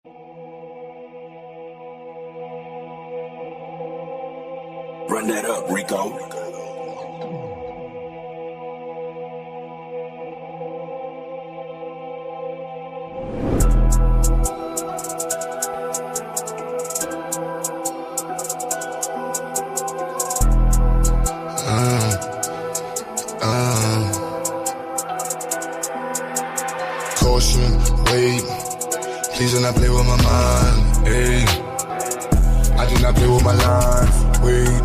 Run that up, Rico. Caution, wait, please do not play with my mind, hey. I do not play with my lines, wait.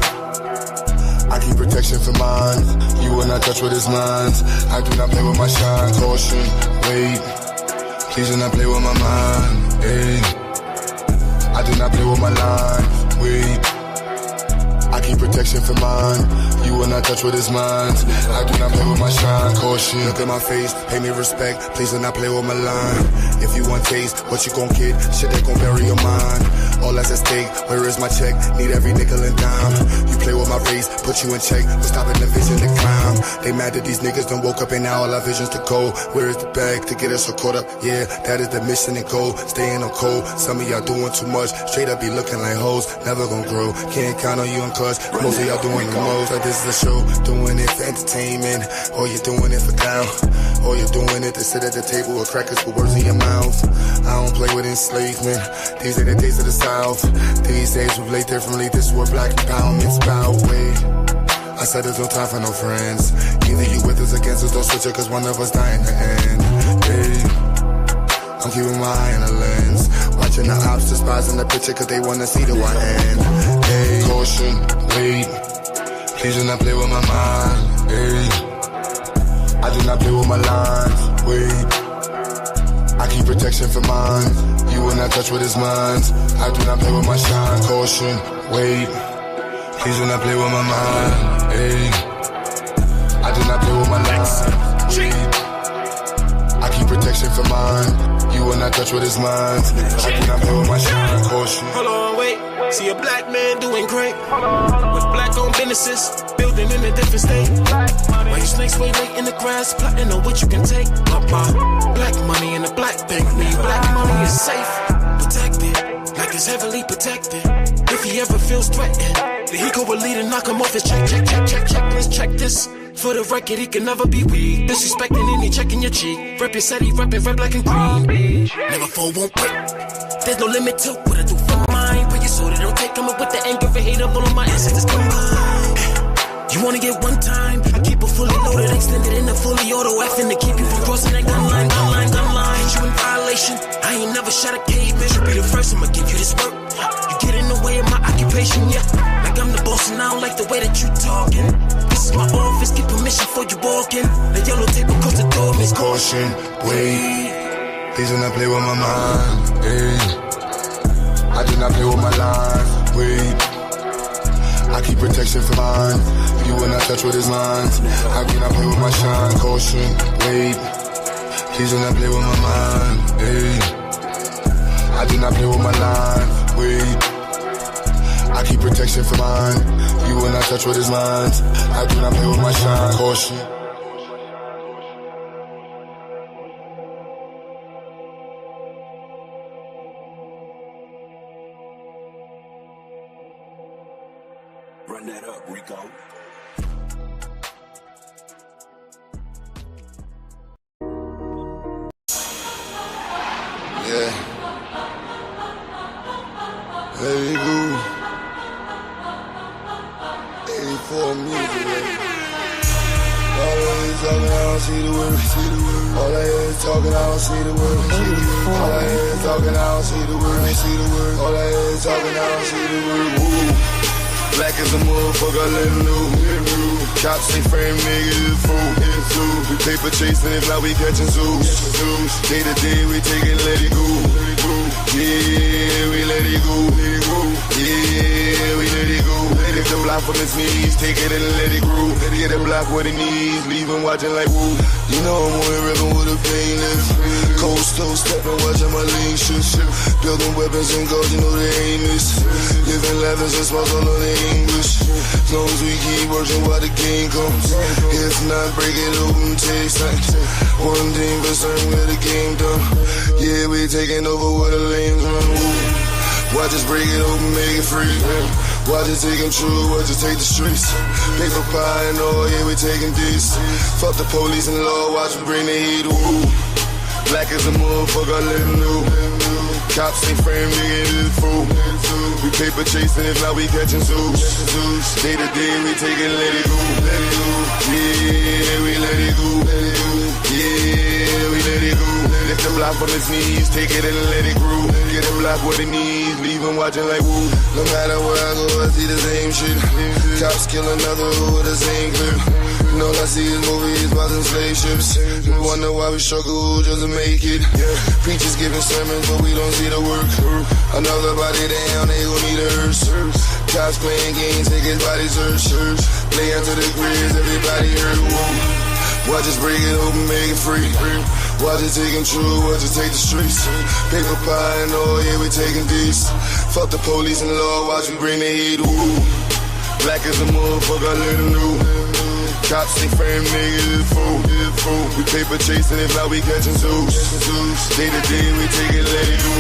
I keep protection for mine, you will not touch what is mine. I do not play with my shine, caution, wait, please do not play with my mind, hey. I do not play with my lines, wait. I keep protection for mine, you will not touch what is mine. I do not play with my shine, caution. Look at my face, pay me respect, please do not play with my line. If you want taste, what you gon' get? Shit that gon' bury your mind. All that's at stake, where is my check? Need every nickel and dime. You play with my race, put you in check, we're stopping the vision to climb. They mad that these niggas done woke up and now all our visions to go. Where is the bag to get us so caught up? Yeah, that is the mission and goal, staying on cold. Some of y'all doing too much, straight up be looking like hoes, never gon' grow. Can't count on you and cuz, most of y'all doing the most. Like this is a show, doing it for entertainment, or you're doing it for clown, or you're doing it to sit at the table with crackers with words in your mouth. I don't play with enslavement, these ain't the days of the South. These days we play differently, this is what black empowerment's about. Wait, I said there's no time for no friends. Either you with us, against us, don't switch it, cause one of us die in the end. Hey, I'm keeping my eye on the lens, watching the ops despising the picture cause they wanna see the white end. Hey, caution, wait, please do not play with my mind. Hey, I do not play with my lines, wait. I keep protection for mine, you will not touch what is mine. I do not play with my shine, caution, wait, please do not play with my mind, hey. I do not play with my lines, wait. I keep protection for mine, you will not touch what is mine. I do not play with my shine, caution. Hold on, wait, see a black man doing great with black-owned businesses, building in a different state. Why you snakes way late in the grass, plotting on what you can take? Black money in the black bank, me black money is safe, protected, like it's heavily protected. If he ever feels threatened, then he go a lead and knock him off his check. Let's check this. For the record, he can never be weak. Disrespecting any checking your cheek. Rep your city, reppin' red, black, and green. Never fall, won't quit. There's no limit to what I do for mine. But you so they don't take them up with the anger and hate up all of my ancestors combined. You wanna get one time? I keep it fully loaded, extended in the fully auto effing to keep you from crossing that gun line. Hit you in violation. I ain't never shot a caveman. Should be the first, I'ma give you this work. You get in the way of my occupation, yeah. Like I'm the boss and I don't like the way that you talking. This is my office, get permission before you walk in. The yellow tape across the door, miss caution, wait, please do not play with my mind, hey. I do not play with my life, wait. I keep protection for mine, you will not touch what is mine. I do not play with my shine, caution, wait, please do not play with my mind, hey. I do not play with my life, wait. I keep protection for mine, you will not touch what is mine. I do not play with my shine, caution. Run that up, Rico. Yeah. Let it go. 84 music, baby. All I hear is talking, I don't see the word. All I hear is talking, I don't see the word. All I hear is talking, I don't see the word. All I hear is talking, I don't see the word. Woo. Black as a motherfucker, let him know. Cops ain't frame niggas, it's fool. We paper chasing, if not we catching zoos. Day to day, we take it, let it go. Yeah, we let it go. Yeah, we let it go. Lift the block from his knees, take it and let it groove. Get a block where it needs, leave him watching like woo. You know I'm on the river with a painless. Cold stove stepping, watching my lean shit. Building weapons and gold, you know they aim is. Living leathers and smalls all on the English. As long as we keep working while the game comes. If not, break it open, taste like one thing for certain, where the game done. Yeah, we taking over where the lanes run. Watch us break it open, make it free. Watch us take control, watch us take the streets. Paper pie and all, yeah, we taking this. Fuck the police and the law, watch we bring the heat. Ooh. Black as a motherfucker, I let him know. Cops ain't frame, nigga, it is fool. We paper chasing, if not, we catching zoos. Day to day, we take it, let it go. Yeah, we let it go. Yeah, we let it go. Lift the block from his knees, take it and let it grow. Get a block where it needs, leave him watching like woo. No matter where I go, I see the same shit. Cops kill another with the same clip. You know, I see his movies, watching slave ships. We wonder why we struggle just to make it. Preachers giving sermons, but we don't see the work. Another body down, they gon' need a hearse. Cops playing games, take his body search. Play into the grizz, everybody hurt. Watch us break it open, make it free. Watch us take control, watch us take the streets. Paper pie and all, yeah, we taking this. Fuck the police and the law, watch we bring the heat. Ooh. Black as a motherfucker, I let him know. Cops ain't frame, nigga, it's fool. We paper chasing, if not, we catching zoos. Day to day, we take it, let it go.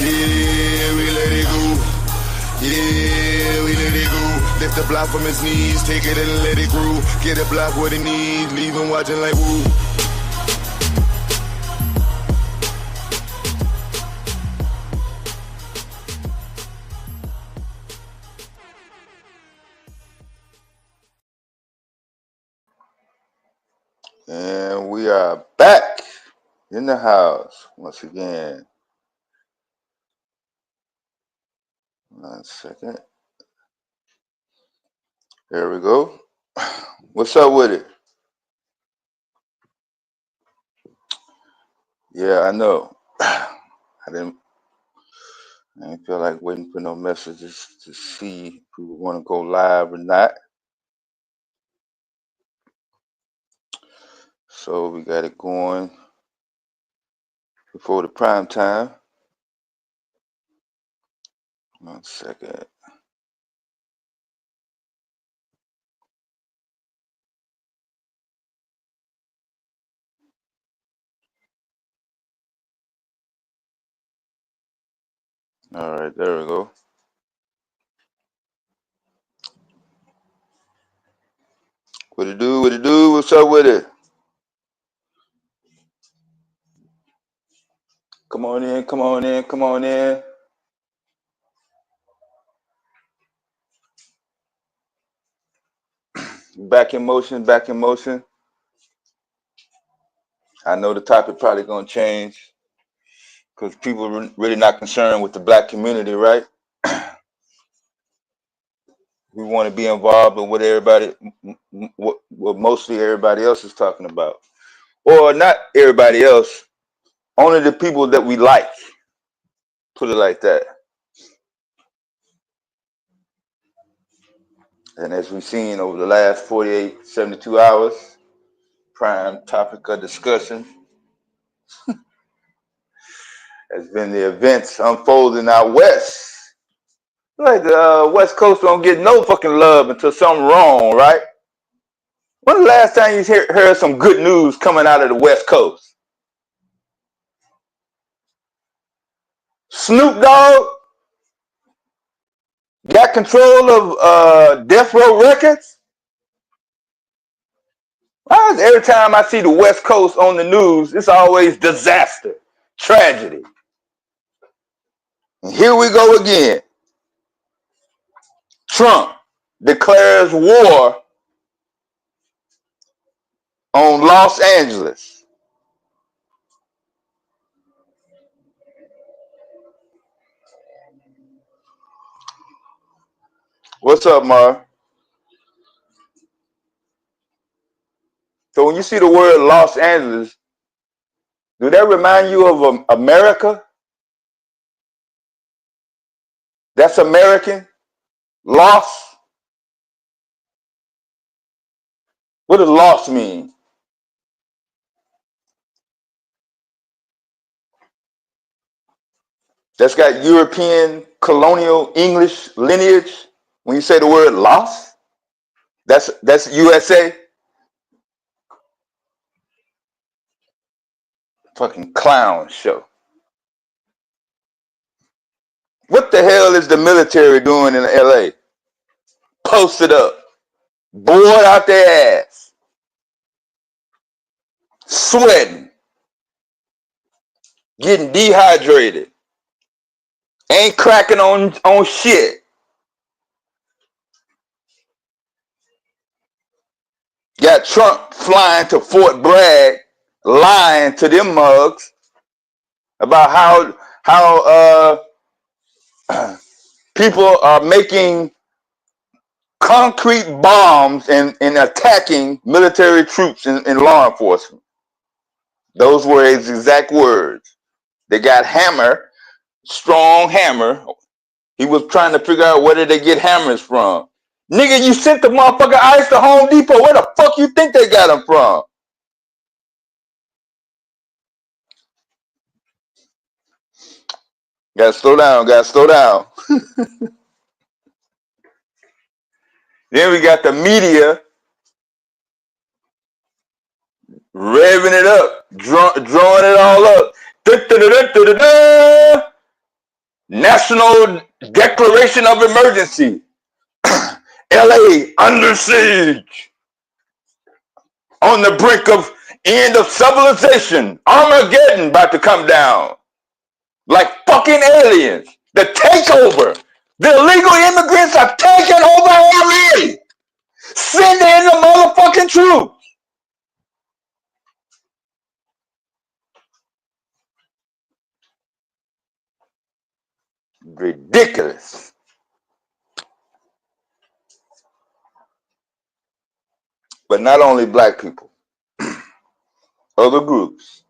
Yeah, we let it go. Yeah, we let it go. Lift the block from his knees, take it and let it grow. Get a block what it needs, leave him watching like woo. And we are back in the house once again. 1 second. There we go. What's up with it? Yeah, I know. I didn't feel like waiting for no messages to see if we want to go live or not. So we got it going before the prime time. 1 second. All right, there we go. What it do? What it do? What's up with it? Come on in, come on in, come on in. Back in motion, back in motion. I know the topic probably gonna change because people are really not concerned with the black community, right? We want to be involved in what everybody, what mostly everybody else is talking about, or not everybody else, only the people that we like. Put it like that. And as we've seen over the last 48, 72 hours, prime topic of discussion has been the events unfolding out west. Like the West Coast don't get no fucking love until something wrong, right? When the last time you heard some good news coming out of the West Coast? Snoop Dogg got control of Death Row Records? Why is every time I see the West Coast on the news, it's always disaster, tragedy? And here we go again. Trump declares war on Los Angeles. What's up, Mar? So when you see the word Los Angeles, do that remind you of America? That's American? Los? What does lost mean? That's got European colonial English lineage. When you say the word lost, that's USA. Fucking clown show. What the hell is the military doing in LA? Posted up, bored out their ass, sweating, getting dehydrated, ain't cracking on shit. Got Trump flying to Fort Bragg, lying to them mugs about how people are making concrete bombs and attacking military troops and law enforcement. Those were his exact words. They got hammer, strong hammer. He was trying to figure out where did they get hammers from. Nigga, you sent the motherfucker ice to Home Depot. Where the fuck you think they got them from? Gotta slow down. Then we got the media revving it up, drawing it all up. Da-da-da-da-da-da. National Declaration of Emergency. LA under siege. On the brink of end of civilization. Armageddon about to come down. Like fucking aliens. The takeover. The illegal immigrants are taking over LA. Send in the motherfucking troops. Ridiculous. But not only black people, other groups,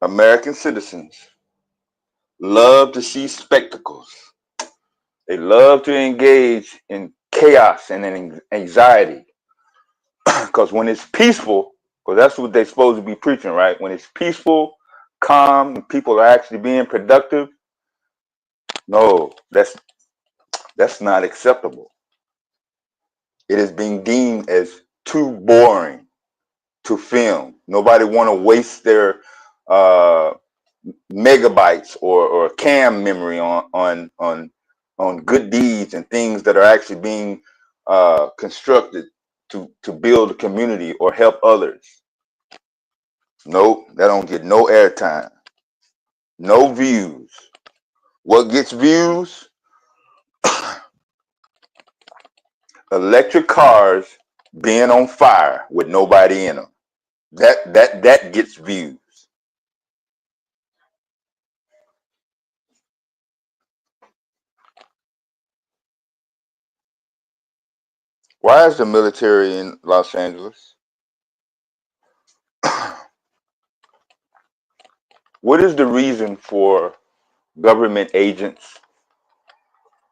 American citizens, love to see spectacles. They love to engage in chaos and in anxiety. Because when it's peaceful, because that's what they're supposed to be preaching, right? When it's peaceful, calm, and people are actually being productive, no, that's not acceptable. It is being deemed as too boring to film. Nobody want to waste their megabytes or cam memory on good deeds and things that are actually being constructed to build a community or help others. Nope, that don't get no airtime, no views. What gets views? Electric cars being on fire with nobody in them. That gets views. Why is the military in Los Angeles? What is the reason for government agents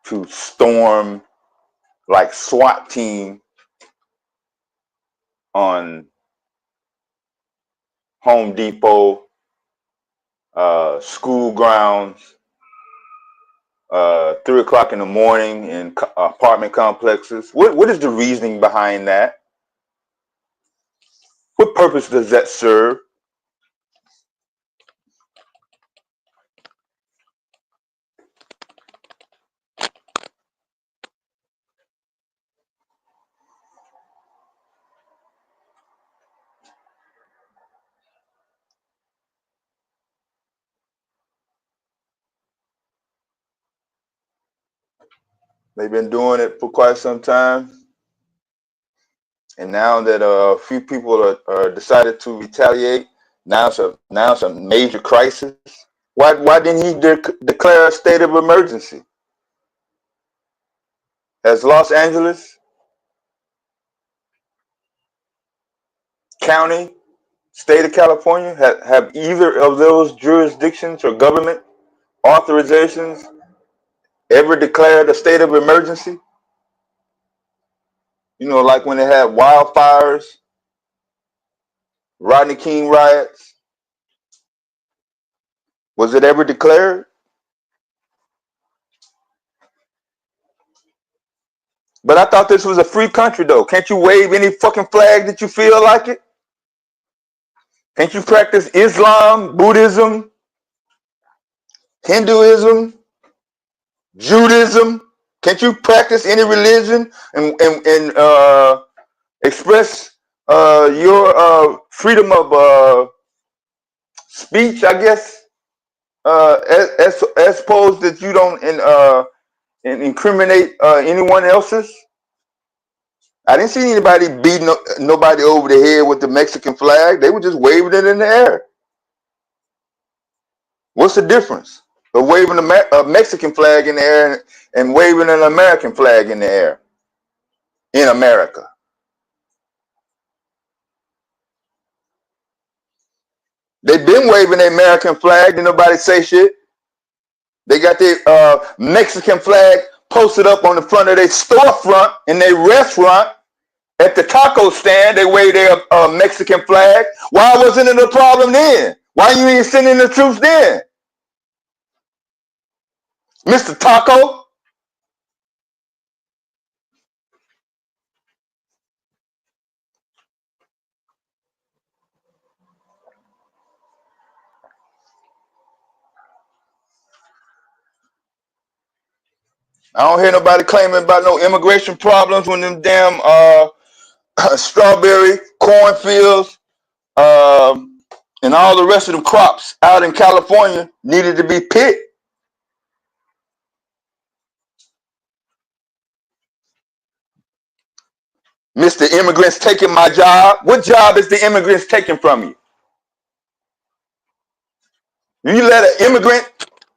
to storm like SWAT team on Home Depot, school grounds, 3 o'clock in the morning in apartment complexes? What is the reasoning behind that? What purpose does that serve? They've been doing it for quite some time. And now that a few people are decided to retaliate, now it's a major crisis. Why didn't he declare a state of emergency? Has Los Angeles County, state of California, have either of those jurisdictions or government authorizations ever declared a state of emergency? You know, like when they had wildfires, Rodney King riots. Was it ever declared? But I thought this was a free country, though. Can't you wave any fucking flag that you feel like it? Can't you practice Islam, Buddhism, Hinduism, Judaism? Can't you practice any religion and express your freedom of speech? I guess as opposed that you don't incriminate anyone else's. I didn't see anybody beating nobody over the head with the Mexican flag. They were just waving it in the air. What's the difference of waving a Mexican flag in the air and waving an American flag in the air in America? They've been waving the American flag and nobody say shit. They got their Mexican flag posted up on the front of their storefront in their restaurant. At the taco stand, they wave their Mexican flag. Why wasn't it a problem then? Why you ain't sending the troops then? Mr. Taco? I don't hear nobody claiming about no immigration problems when them damn strawberry cornfields and all the rest of them crops out in California needed to be picked. Mr. Immigrants taking my job. What job is the immigrants taking from you? You let an immigrant,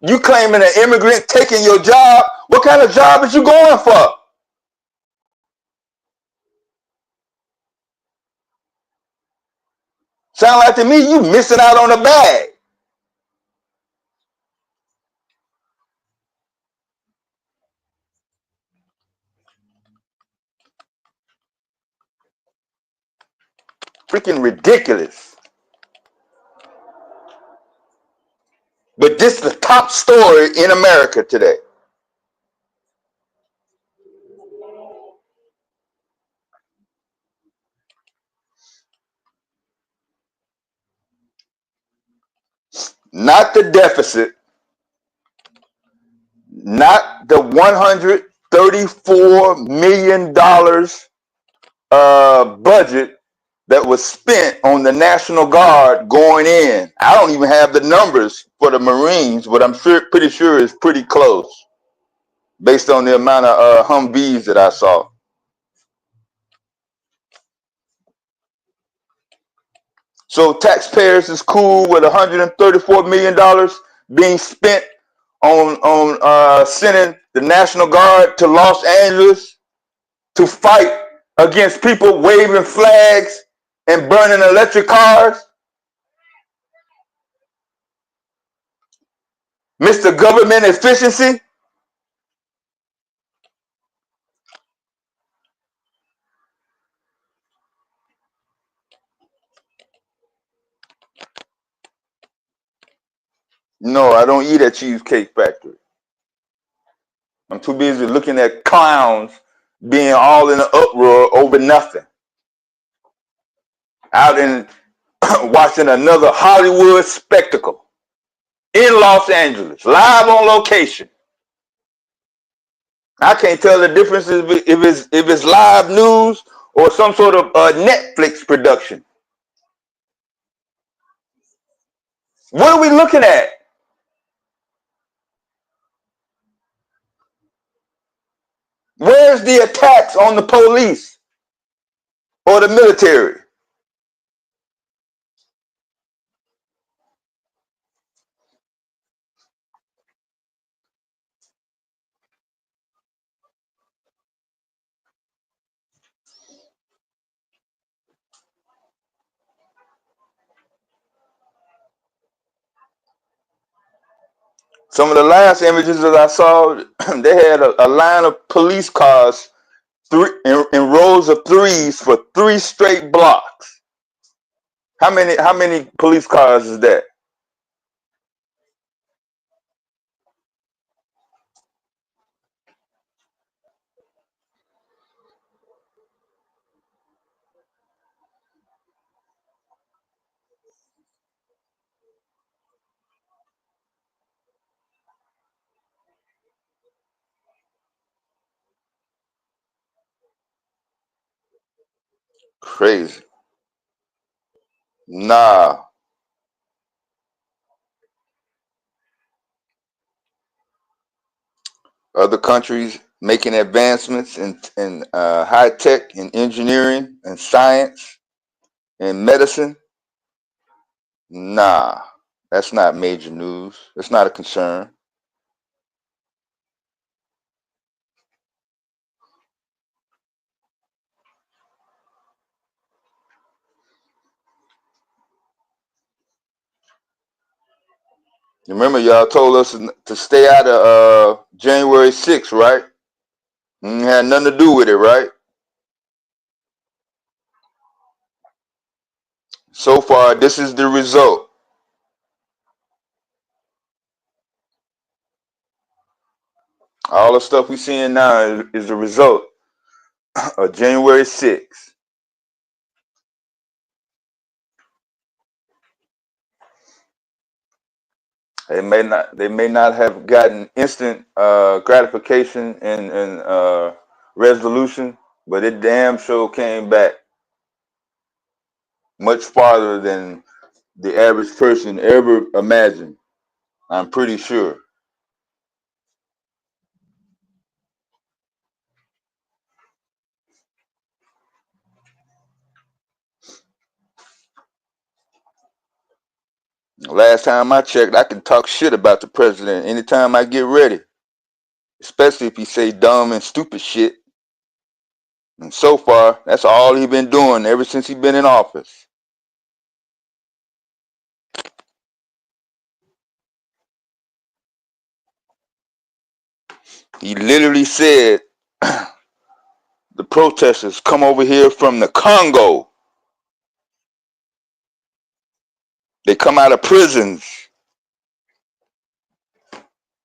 you claiming an immigrant taking your job. What kind of job is you going for? Sound like to me you missing out on a bag. Freaking ridiculous. But this is the top story in America today. Not the deficit, not the $134 million budget that was spent on the National Guard going in. I don't even have the numbers for the Marines, but I'm pretty sure it's pretty close based on the amount of Humvees that I saw. So taxpayers is cool with $134 million being spent on sending the National Guard to Los Angeles to fight against people waving flags and burning electric cars. Mr. Government Efficiency. No, I don't eat at Cheesecake Factory. I'm too busy looking at clowns being all in an uproar over nothing. Out in watching another Hollywood spectacle in Los Angeles, live on location. I can't tell the difference if it's live news or some sort of Netflix production. What are we looking at? Where's the attacks on the police or the military? Some of the last images that I saw, they had a line of police cars in rows of threes for 3 straight blocks. How many police cars is that? Crazy. Nah. Other countries making advancements in high tech and engineering and science and medicine. Nah, that's not major news. It's not a concern. Remember, y'all told us to stay out of January 6th, right? Had nothing to do with it, right? So far, this is the result. All the stuff we're seeing now is the result of January 6th. They may not have gotten instant gratification and resolution, but it damn sure came back much farther than the average person ever imagined. I'm pretty sure. Last time I checked, I can talk shit about the president anytime I get ready, especially if he say dumb and stupid shit. And so far, that's all he been doing ever since he been in office. He literally said the protesters come over here from the Congo. They come out of prisons.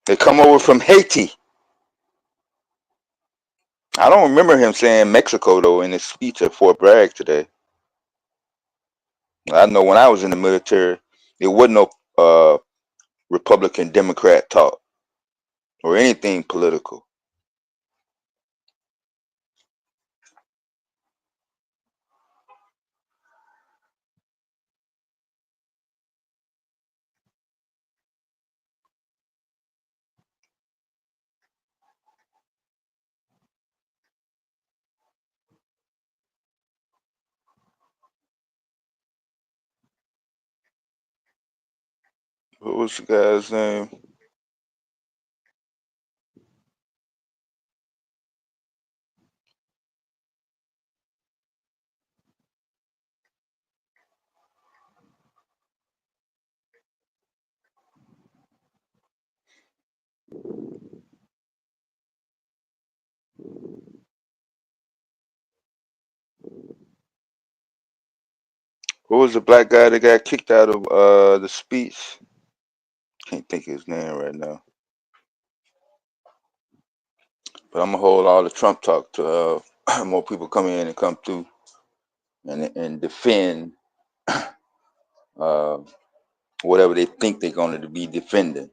They come over from Haiti. I don't remember him saying Mexico though in his speech at Fort Bragg today. I know when I was in the military, there wasn't no Republican Democrat talk or anything political. What was the guy's name? What was the black guy that got kicked out of the speech? Can't think of his name right now. But I'm gonna hold all the Trump talk to more people come in and come through and defend uh, whatever they think they're going to be defending.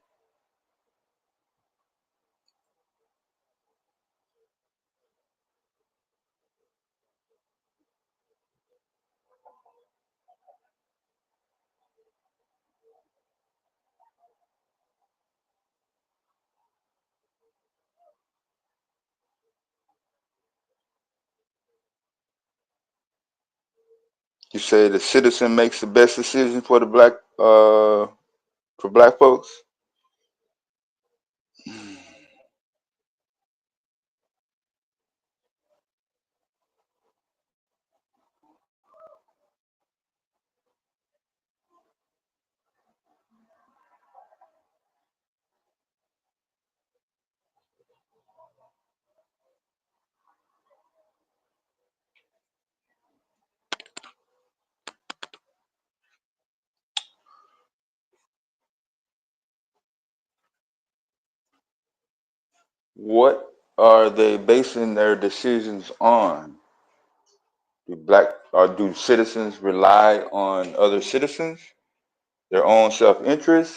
You say the citizen makes the best decision for the for black folks. What are they basing their decisions on? Do citizens rely on other citizens, their own self-interest?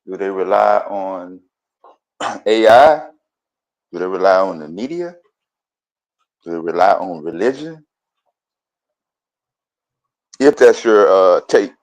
Do they rely on AI? Do they rely on the media? Do they rely on religion? If that's your take,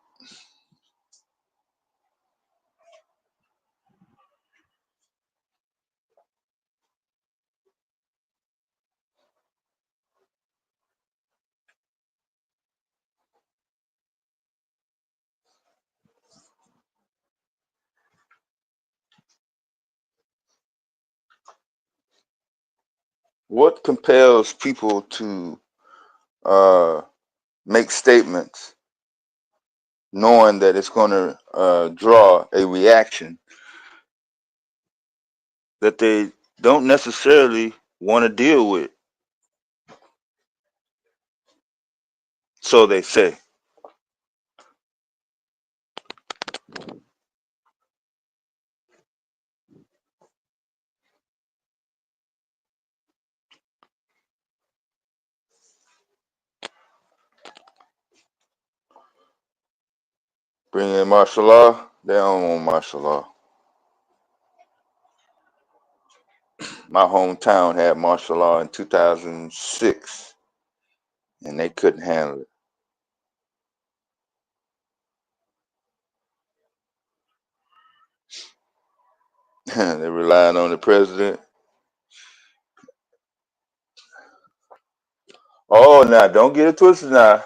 what compels people to uh, make statements knowing that it's going to draw a reaction that they don't necessarily want to deal with? So they say. Bring in martial law. They don't want martial law. My hometown had martial law in 2006, and they couldn't handle it. They relied on the president. Oh, now don't get it twisted. Now,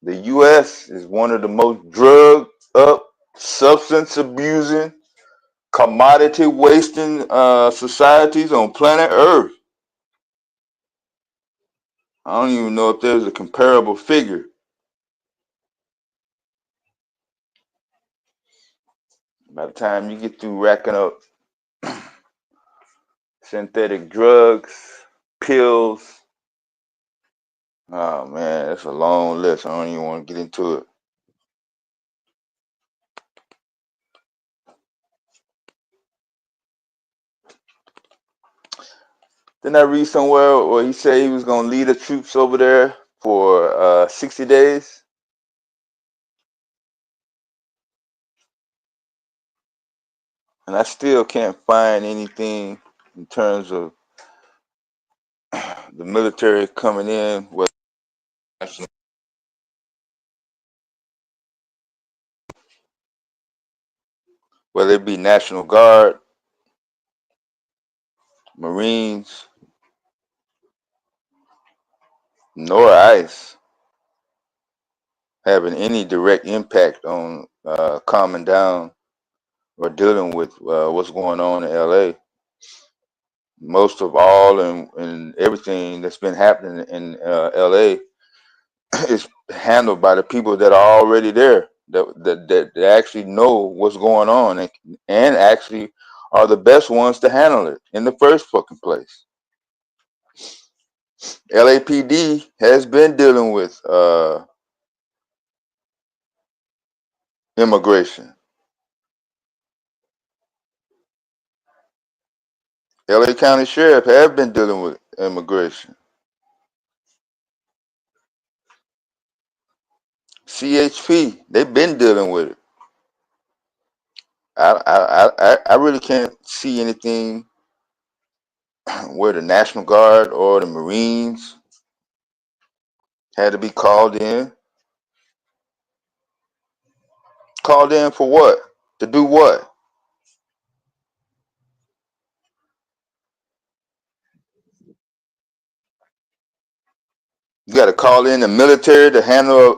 the U.S. is one of the most drugged up, substance abusing, commodity wasting societies on planet Earth. I don't even know if there's a comparable figure. By the time you get through racking up synthetic drugs, pills, oh man, that's a long list. I don't even want to get into it. Didn't I read somewhere where he said he was going to lead the troops over there for 60 days? And I still can't find anything in terms of the military coming in, whether it be National Guard, Marines, nor ICE, having any direct impact on calming down or dealing with what's going on in LA. Most of all and everything that's been happening in LA is handled by the people that are already there, that actually know what's going on, and actually are the best ones to handle it in the first fucking place. LAPD has been dealing with immigration. LA County Sheriff have been dealing with immigration. CHP, they've been dealing with it. I really can't see anything where the National Guard or the Marines had to be called in. Called in for what? To do what? You got to call in the military to handle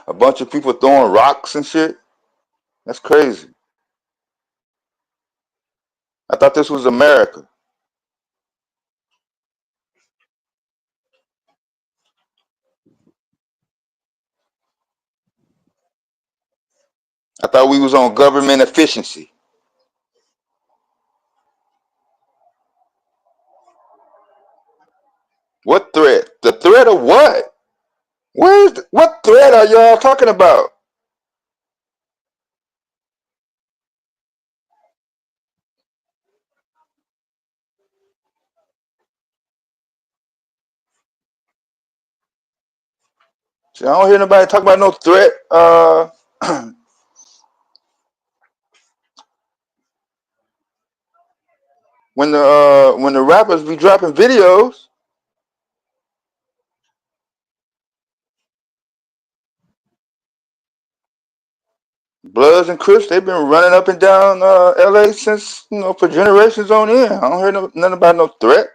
a bunch of people throwing rocks and shit? That's crazy. I thought this was America. I thought we was on government efficiency. What threat? The threat of what? What threat are y'all talking about? See, I don't hear nobody talk about no threat. When the rappers be dropping videos, Bloods and Crips, they've been running up and down LA since, for generations on end. I don't hear nothing about no threat.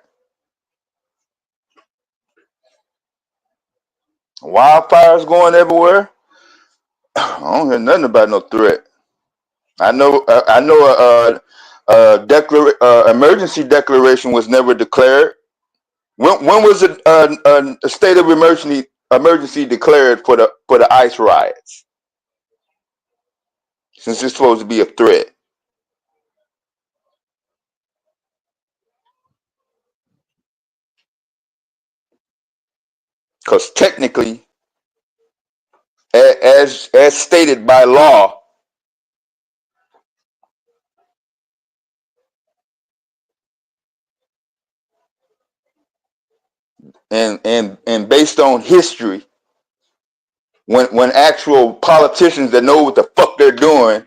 Wildfires going everywhere. I don't hear nothing about no threat. I know emergency declaration was never declared. When was a state of emergency declared for the ICE riots? Since it's supposed to be a threat. Because technically, as stated by law, and based on history, when actual politicians that know what the fuck they're doing,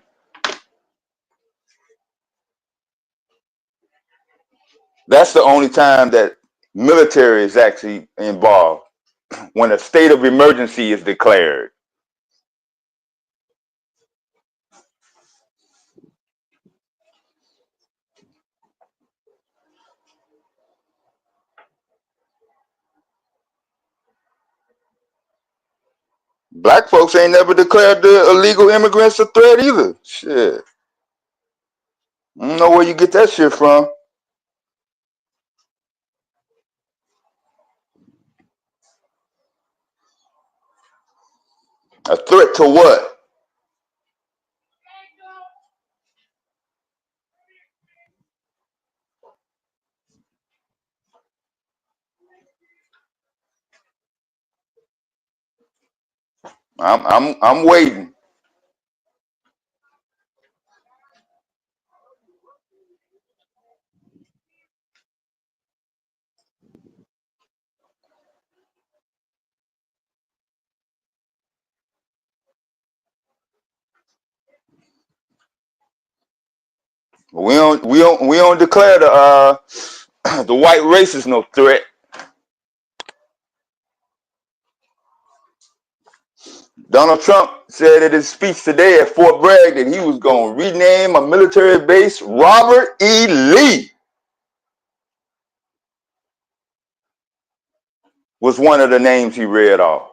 that's the only time that military is actually involved, when a state of emergency is declared. Black folks ain't never declared the illegal immigrants a threat either. Shit. I don't know where you get that shit from. A threat to what? I'm waiting. We don't declare the the white race is no threat. Donald Trump said at his speech today at Fort Bragg that he was going to rename a military base Robert E. Lee. Was one of the names he read off.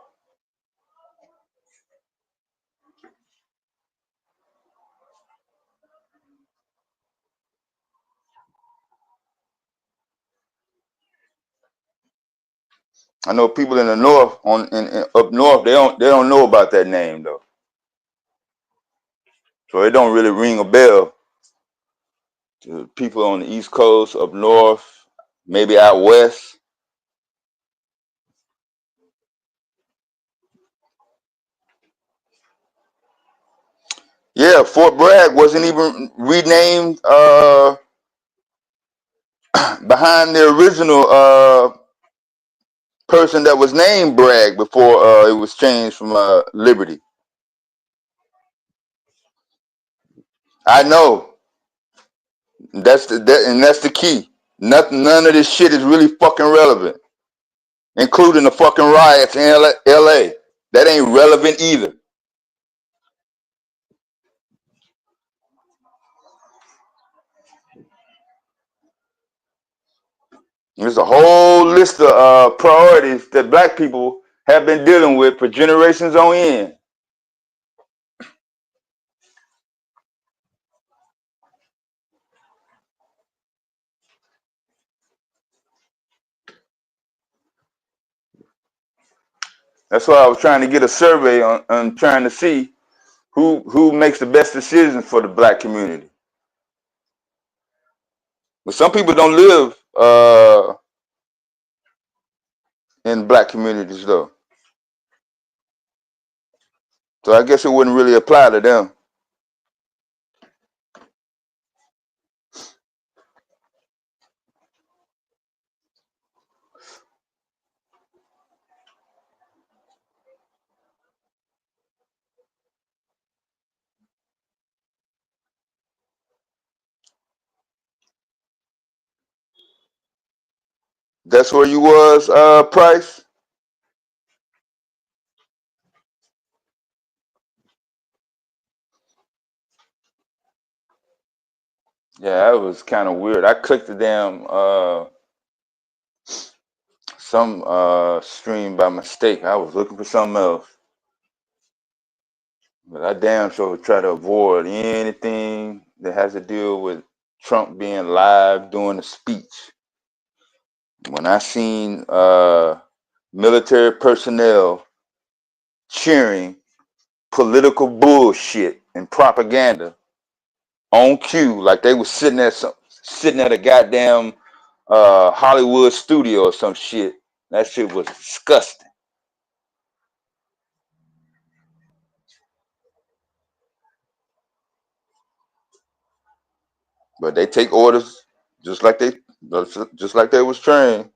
I know people in the north, up north, they don't know about that name though, so it don't really ring a bell to people on the East Coast, up north, maybe out west. Yeah, Fort Bragg wasn't even renamed behind the original person that was named Bragg before it was changed from Liberty. I know that's the key. None of this shit is really fucking relevant, including the fucking riots in LA. That ain't relevant either. There's a whole list of priorities that black people have been dealing with for generations on end. That's why I was trying to get a survey on trying to see who makes the best decisions for the black community. But some people don't live in black communities though, so I guess it wouldn't really apply to them. That's where you was, Price? Yeah, that was kind of weird. I clicked the damn some stream by mistake. I was looking for something else. But I damn sure try to avoid anything that has to deal with Trump being live doing a speech. When I seen military personnel cheering political bullshit and propaganda on cue, like they was sitting at a goddamn Hollywood studio or some shit. That shit was disgusting. But they take orders just like they was trained.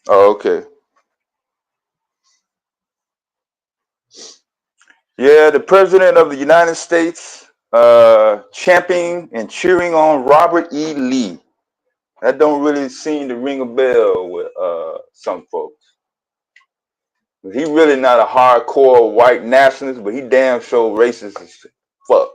Oh, okay. Yeah, the president of the United States championing and cheering on Robert E. Lee. That don't really seem to ring a bell with some folks. He really not a hardcore white nationalist, but he damn sure racist as fuck.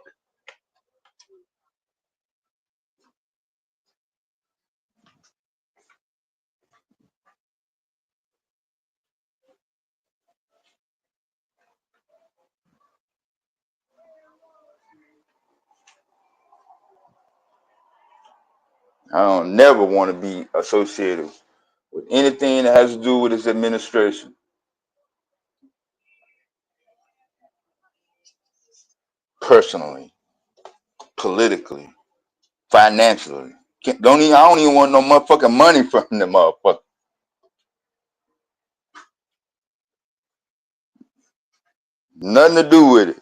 I don't never want to be associated with anything that has to do with his administration, personally, politically, financially. I don't even want no motherfucking money from them motherfuckers. Nothing to do with it.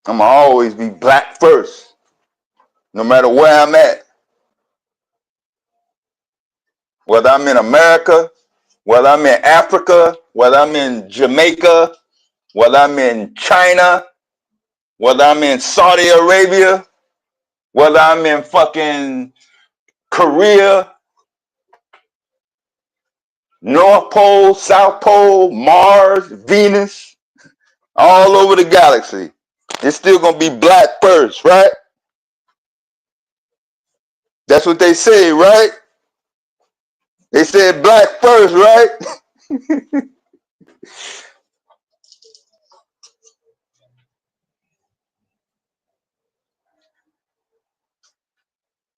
I'm gonna always be black first, no matter where I'm at. Whether I'm in America, whether I'm in Africa, whether I'm in Jamaica, whether I'm in China, whether I'm in Saudi Arabia, whether I'm in fucking Korea, North Pole, South Pole, Mars, Venus, all over the galaxy. It's still gonna be black first, right? That's what they say, right? They said black first, right?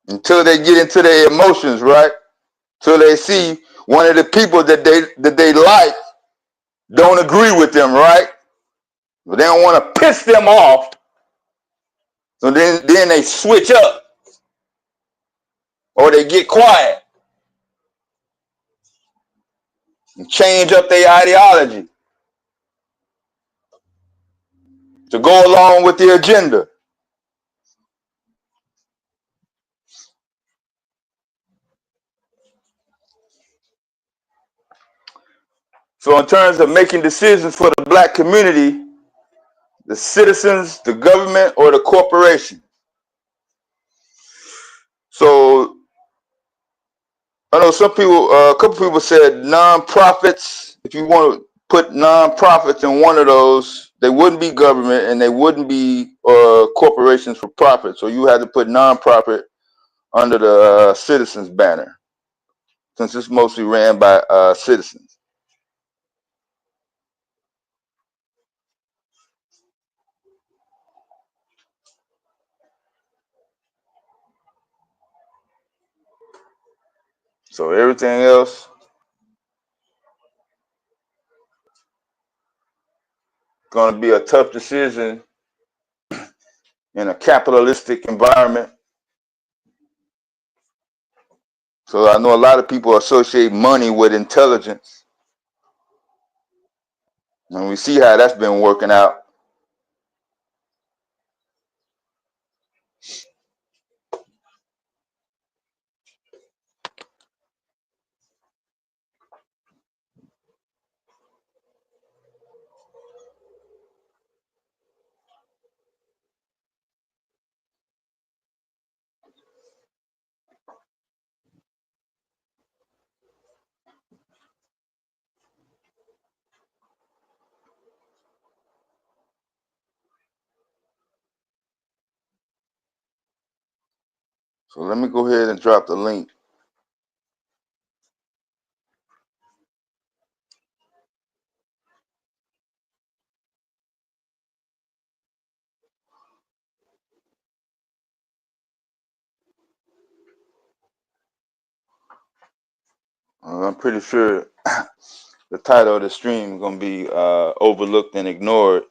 Until they get into their emotions, right? Till they see one of the people that they like don't agree with them, right? But they don't want to piss them off. So then they switch up or they get quiet and change up their ideology to go along with the agenda. So in terms of making decisions for the black community, the citizens, the government, or the corporation. So I know some people, a couple people said non-profits. If you want to put non-profits in one of those, they wouldn't be government and they wouldn't be corporations for profit. So you had to put non-profit under the citizens banner, since it's mostly ran by citizens. So everything else going to be a tough decision in a capitalistic environment. So I know a lot of people associate money with intelligence. And we see how that's been working out. So let me go ahead and drop the link. I'm pretty sure the title of the stream is going to be overlooked and ignored.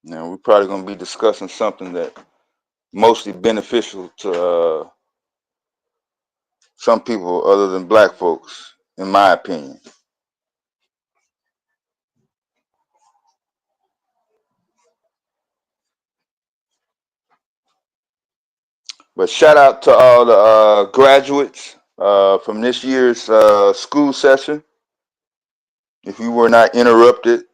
Now, we're probably going to be discussing something that mostly beneficial to some people other than black folks, in my opinion. But shout out to all the graduates from this year's school session. If you were not interrupted,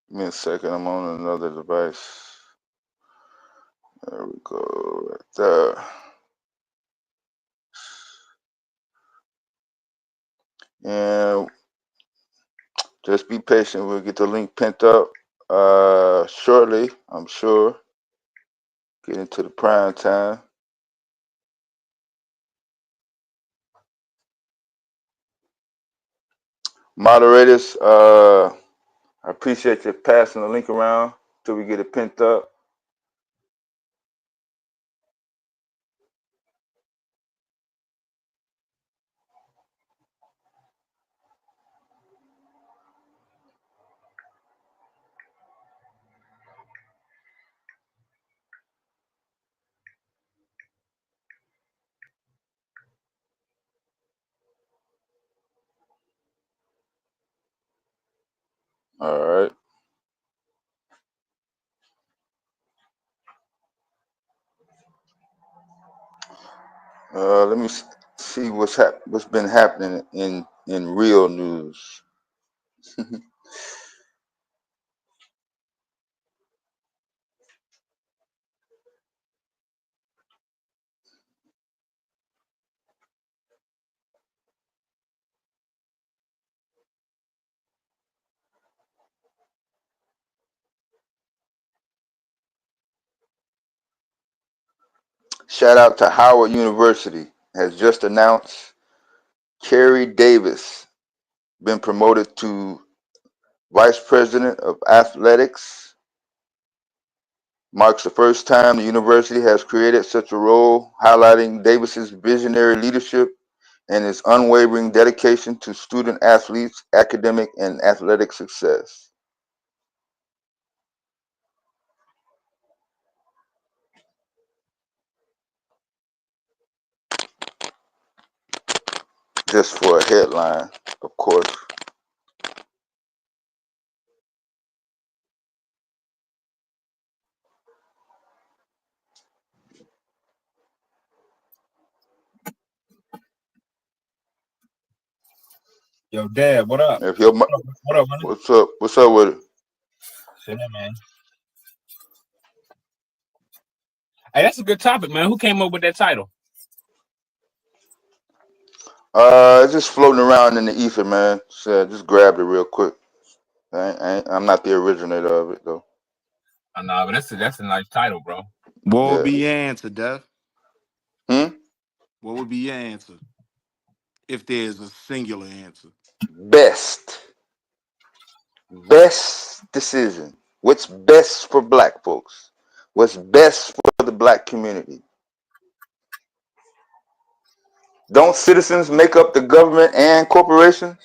give me a second, I'm on another device. There we go, right there. And just be patient, we'll get the link pinned up shortly, I'm sure. Get into the prime time. Moderators, I appreciate you passing the link around till we get it pinned up. All right. Let me see what's been happening in real news. Shout out to Howard University has just announced Kerry Davis been promoted to Vice President of Athletics. Marks the first time the university has created such a role, highlighting Davis's visionary leadership and his unwavering dedication to student athletes' academic and athletic success. Just for a headline, of course. Yo, Dad, what up? If your, What up, man? what's up? What's up with it? Shit, man. Hey, that's a good topic, man. Who came up with that title? It's just floating around in the ether, man. So just grabbed it real quick. I'm not the originator of it though. Oh, no, but that's a nice title, bro. What Yeah. would be your answer, Def? Hmm? What would be your answer? If there's a singular answer. Best decision. What's best for black folks? What's best for the black community? Don't citizens make up the government and corporations?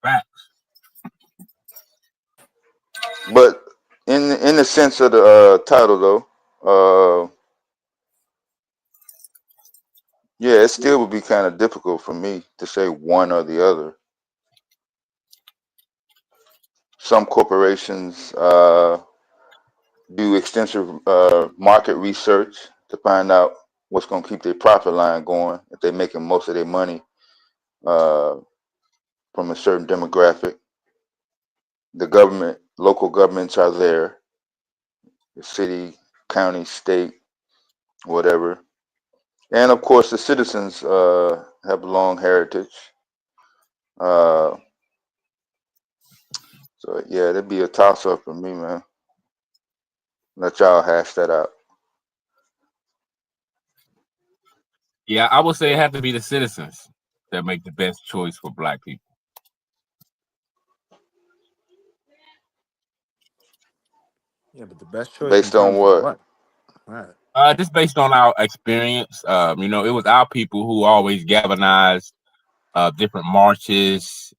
Facts. But in the sense of the title though, yeah, it still would be kind of difficult for me to say one or the other. Some corporations do extensive market research to find out what's gonna keep their profit line going if they're making most of their money uh, from a certain demographic. The government, local governments are there, the city, county, state, whatever, and of course the citizens have a long heritage. Uh, so yeah, that'd be a toss up for me, man. Let y'all hash that out. Yeah, I would say it had to be the citizens that make the best choice for black people. Yeah, but the best choice in Based on terms of what? what? Right. Just based on our experience, it was our people who always galvanized different marches,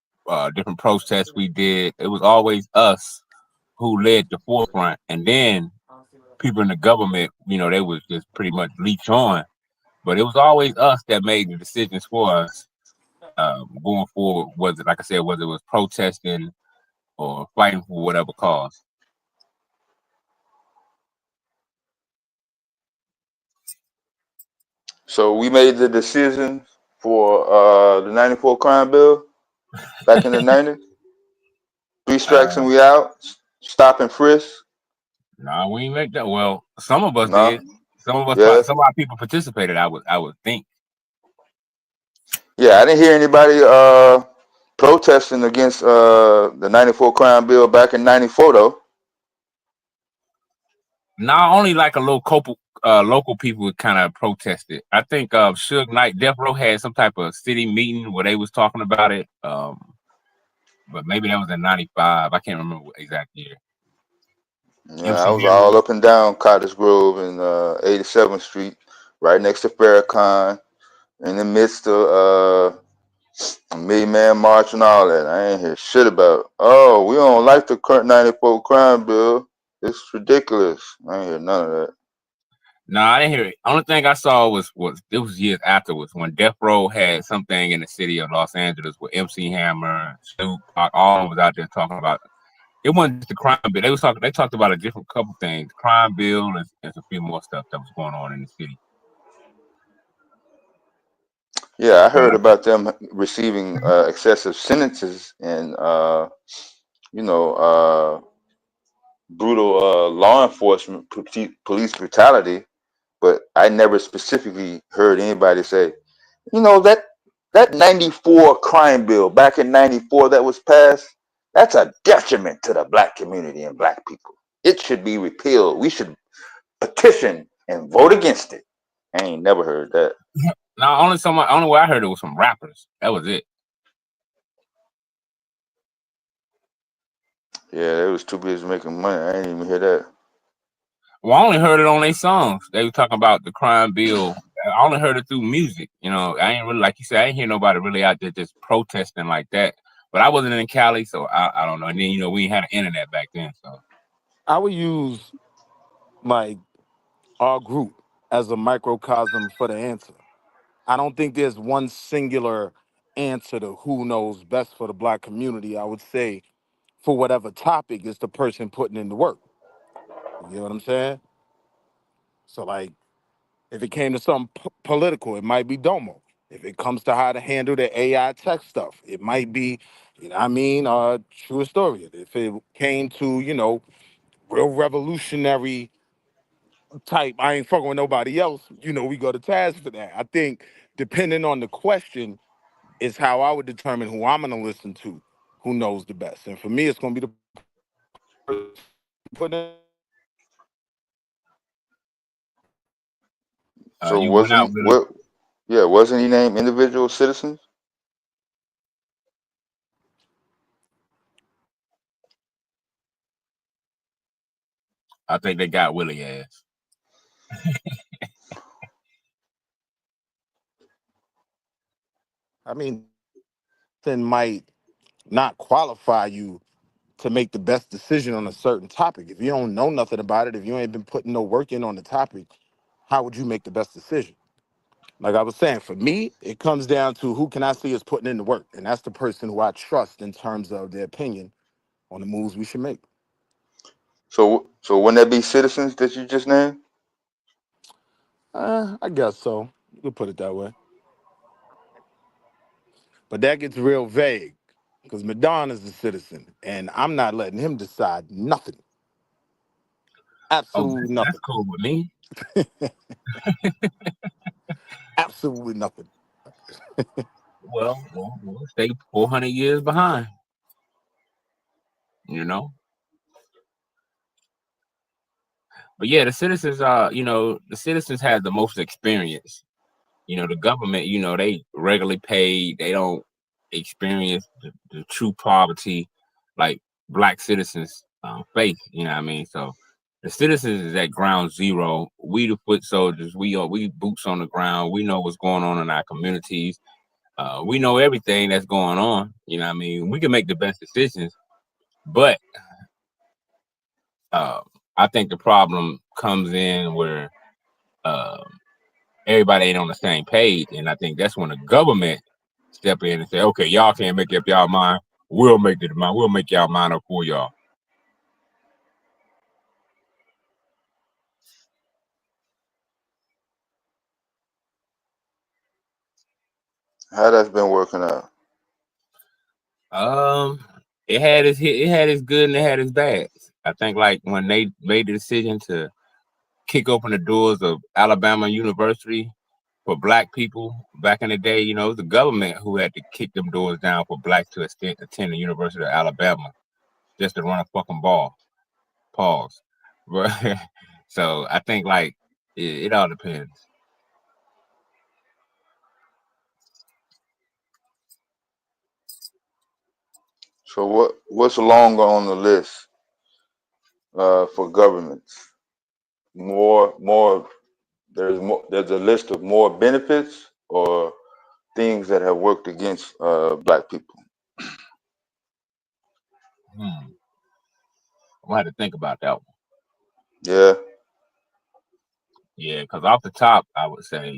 different protests we did. It was always us who led the forefront, and then people in the government, they was just pretty much leech on. But it was always us that made the decisions for us going forward. Was it, like I said, whether it was protesting or fighting for whatever cause? So we made the decision for the '94 crime bill back in the '90s. 3 strikes and Uh, we out. Stop and frisk. no, we ain't make that. Well, some of us No. did. Some of us, Yeah. some of our people participated. I would think. Yeah. I didn't hear anybody protesting against the '94 crime bill back in '94 though. Not only like a local people kind of protested. I think Suge Knight, Death Row had some type of city meeting where they was talking about it. But maybe that was in '95. I can't remember what exact year. Yeah, I MC was Hammer. all up and down Cottage Grove and 87th Street, right next to Farrakhan, in the midst of a Million Man March and all that. I ain't hear shit about. Oh, we don't like the current '94 crime bill. It's ridiculous. I ain't hear none of that. No, I didn't hear it. Only thing I saw was it was years afterwards when Death Row had something in the city of Los Angeles with MC Hammer, Snoop, Pac, all of them was out there talking about it. Wasn't just the crime bill. They talked about a different couple things, crime bill and a few more stuff that was going on in the city. Yeah, I But heard about them receiving excessive sentences and you know brutal law enforcement police brutality, but I never specifically heard anybody say, that '94 crime bill back in '94 that was passed, that's a detriment to the black community and black people. It should be repealed. We should petition and vote against it. I ain't never heard that. now only way I heard it was from rappers. That was it. Yeah, they was too busy making money. I ain't even hear that. Well, I only heard it on their songs. They were talking about the crime bill. I only heard it through music. I ain't really, like you said, I ain't hear nobody really out there just protesting like that. But I wasn't in Cali, so I don't know. And then we ain't had an internet back then, so I would use like our group as a microcosm for the answer. I don't think there's one singular answer to who knows best for the black community. I would say for whatever topic is the person putting in the work. You know what I'm saying? So like if it came to something political, it might be Domo. If it comes to how to handle the AI tech stuff, it might be, True Historian. If it came to, real revolutionary type, I ain't fucking with nobody else, we go to task for that. I think depending on the question is how I would determine who I'm gonna listen to, who knows the best. And for me, it's gonna be the person putting in. So you went wasn't out he really. what? Yeah, wasn't he named individual citizens? I think they got Willie ass. I mean, then might not qualify you to make the best decision on a certain topic. If you don't know nothing about it, if you ain't been putting no work in on the topic, how would you make the best decision? Like I was saying, for me, it comes down to who can I see is putting in the work. And that's the person who I trust in terms of their opinion on the moves we should make. So wouldn't that be citizens that you just named? I guess so. You could put it that way. But that gets real vague because Madonna's a citizen, and I'm not letting him decide nothing. Oh, Absolutely that's nothing. cool with me. Absolutely nothing. We'll stay 400 years behind. You know. But yeah, the citizens are, the citizens have the most experience. The government, they regularly paid. They don't experience the true poverty like black citizens face. You know what I mean? So the citizens is at ground zero. We the foot soldiers. We boots on the ground. We know what's going on in our communities. We know everything that's going on. You know what I mean? We can make the best decisions, but uh, I think the problem comes in where uh, everybody ain't on the same page, and I think that's when the government step in and say, "Okay, y'all can't make up y'all mind. We'll make it mind. We'll make y'all mind up for y'all." How that's been working out? Um, it had its good and it had its bad. I think like when they made the decision to kick open the doors of Alabama University for black people back in the day, it was the government who had to kick them doors down for blacks to attend the University of Alabama just to run a fucking ball. Pause. But so I think like it all depends. So what's longer on the list for governments? More. There's a list of more benefits or things that have worked against black people. I'm gonna have to think about that one. Yeah. Yeah, because off the top, I would say,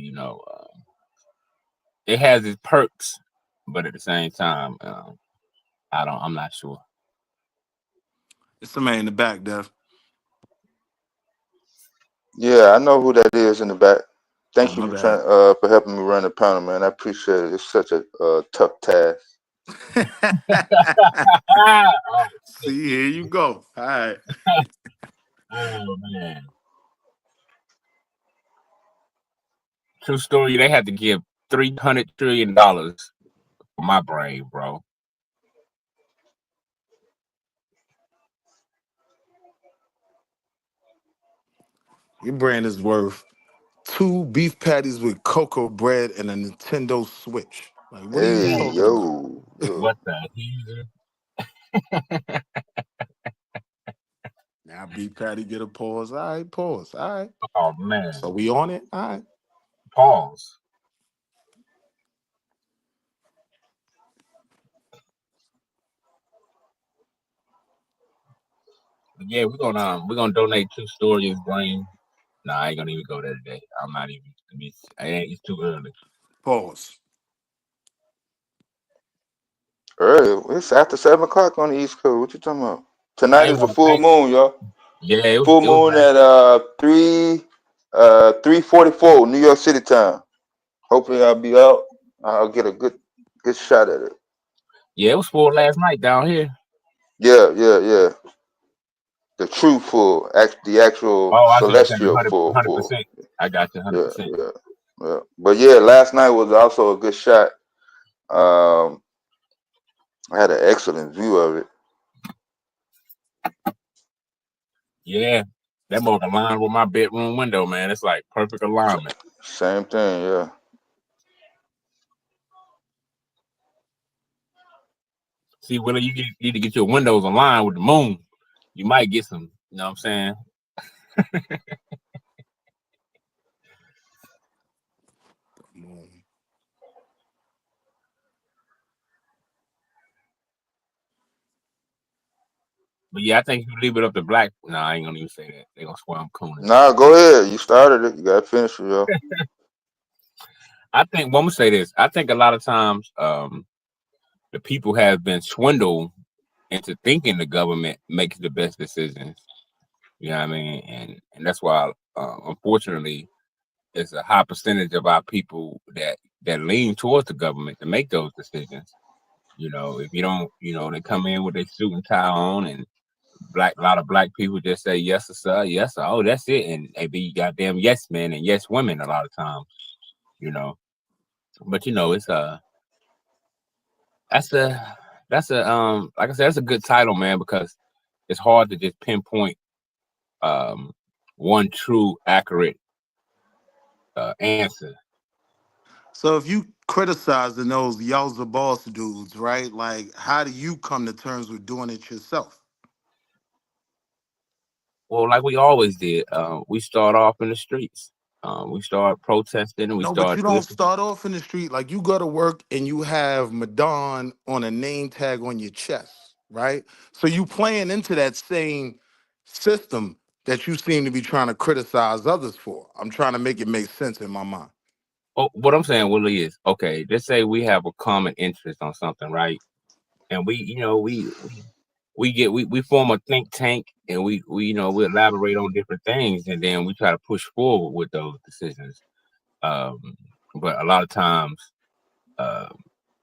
it has its perks, but at the same time, I'm not sure. It's the man in the back, Dev. Yeah, I know who that is in the back. Oh, Thank you my for bad. for helping me run the panel, man. I appreciate it. It's such a tough task. Oh, shit. See, here you go. All right. Oh man, true story. They had to give $300 trillion for my brain, bro. Your brand is worth 2 beef patties with cocoa bread and a Nintendo Switch. Like, what are you Hey, Dang, talking about? yo. what the hell? Now, beef patty get a pause. All right, pause. All right. Oh man, So we on it. All right. pause. But yeah, we're gonna donate 2 stories brain. No, I ain't gonna even go there today. I'm not even. It's too early. Pause. Early. It's after 7 o'clock on the East Coast. What you talking about? I Tonight ain't is the want. full moon, y'all. Yeah, Full it was moon last. at 3:44 New York City time. Hopefully I'll be out. I'll get a good shot at it. Yeah, it was full last night down here. Yeah. The true full, the actual Oh, I see what you're saying. celestial 100, full. 100%. I got you Yeah, 100%. yeah. But yeah, last night was also a good shot. Um, I had an excellent view of it. Yeah, that mug aligned with my bedroom window, man. It's like perfect alignment. Same thing, yeah. See, Willie, need to get your windows aligned with the moon. You might get some. You know what I'm saying? But yeah, I think if you leave it up to black, no, I ain't gonna even say that. They gonna swear I'm cooning. Nah, go ahead. You started it. You gotta finish it, yo. I think. Well, I'm gonna say this. I think a lot of times, the people have been swindled into thinking the government makes the best decisions. You know what I mean? And that's why, unfortunately, it's a high percentage of our people that lean towards the government to make those decisions. You know, if you don't, you know, they come in with their suit and tie on, and a lot of black people just say yes sir, yes sir, oh that's it, and they be goddamn yes men and yes women a lot of times. You know, but you know, it's that's a like I said, that's a good title, man, because it's hard to just pinpoint one true accurate answer. So if you criticizing those Yowza boss dudes, right? Like, how do you come to terms with doing it yourself? Well, like we always did, we start off in the streets. We start protesting and we No, but start you don't start off in the street. Like, you go to work and you have Madon on a name tag on your chest, right? So you playing into that same system that you seem to be trying to criticize others for. I'm trying to make it make sense in my mind. Oh, what I'm saying, Willie, is okay. Let's say we have a common interest on something, right? And we, you know, we form a think tank, and we you know, we elaborate on different things, and then we try to push forward with those decisions. But a lot of times,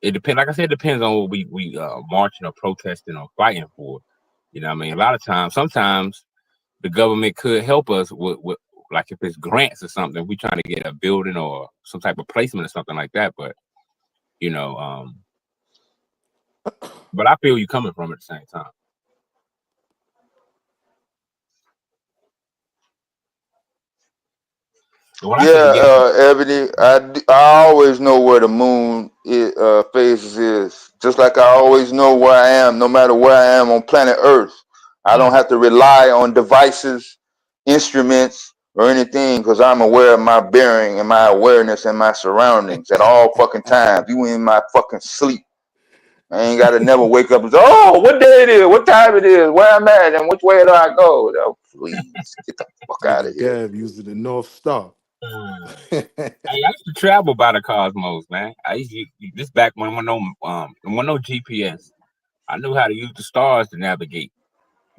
it depends. Like I said, it depends on what we marching or protesting or fighting for. You know what I mean? A lot of times, sometimes the government could help us with like if it's grants or something, we trying to get a building or some type of placement or something like that. But you know, but I feel you coming from at the same time. Ebony, I always know where the moon phases is. Just like I always know where I am, no matter where I am on planet Earth. I don't have to rely on devices, instruments, or anything, because I'm aware of my bearing and my awareness and my surroundings at all fucking times. You in my fucking sleep. I ain't gotta never wake up and say, oh, what day it is, what time it is, where I'm at, and which way do I go? Oh, please get the fuck out of here. Gav using the North Star. I used to travel by the cosmos, man. I used to this back when no GPS. I knew how to use the stars to navigate.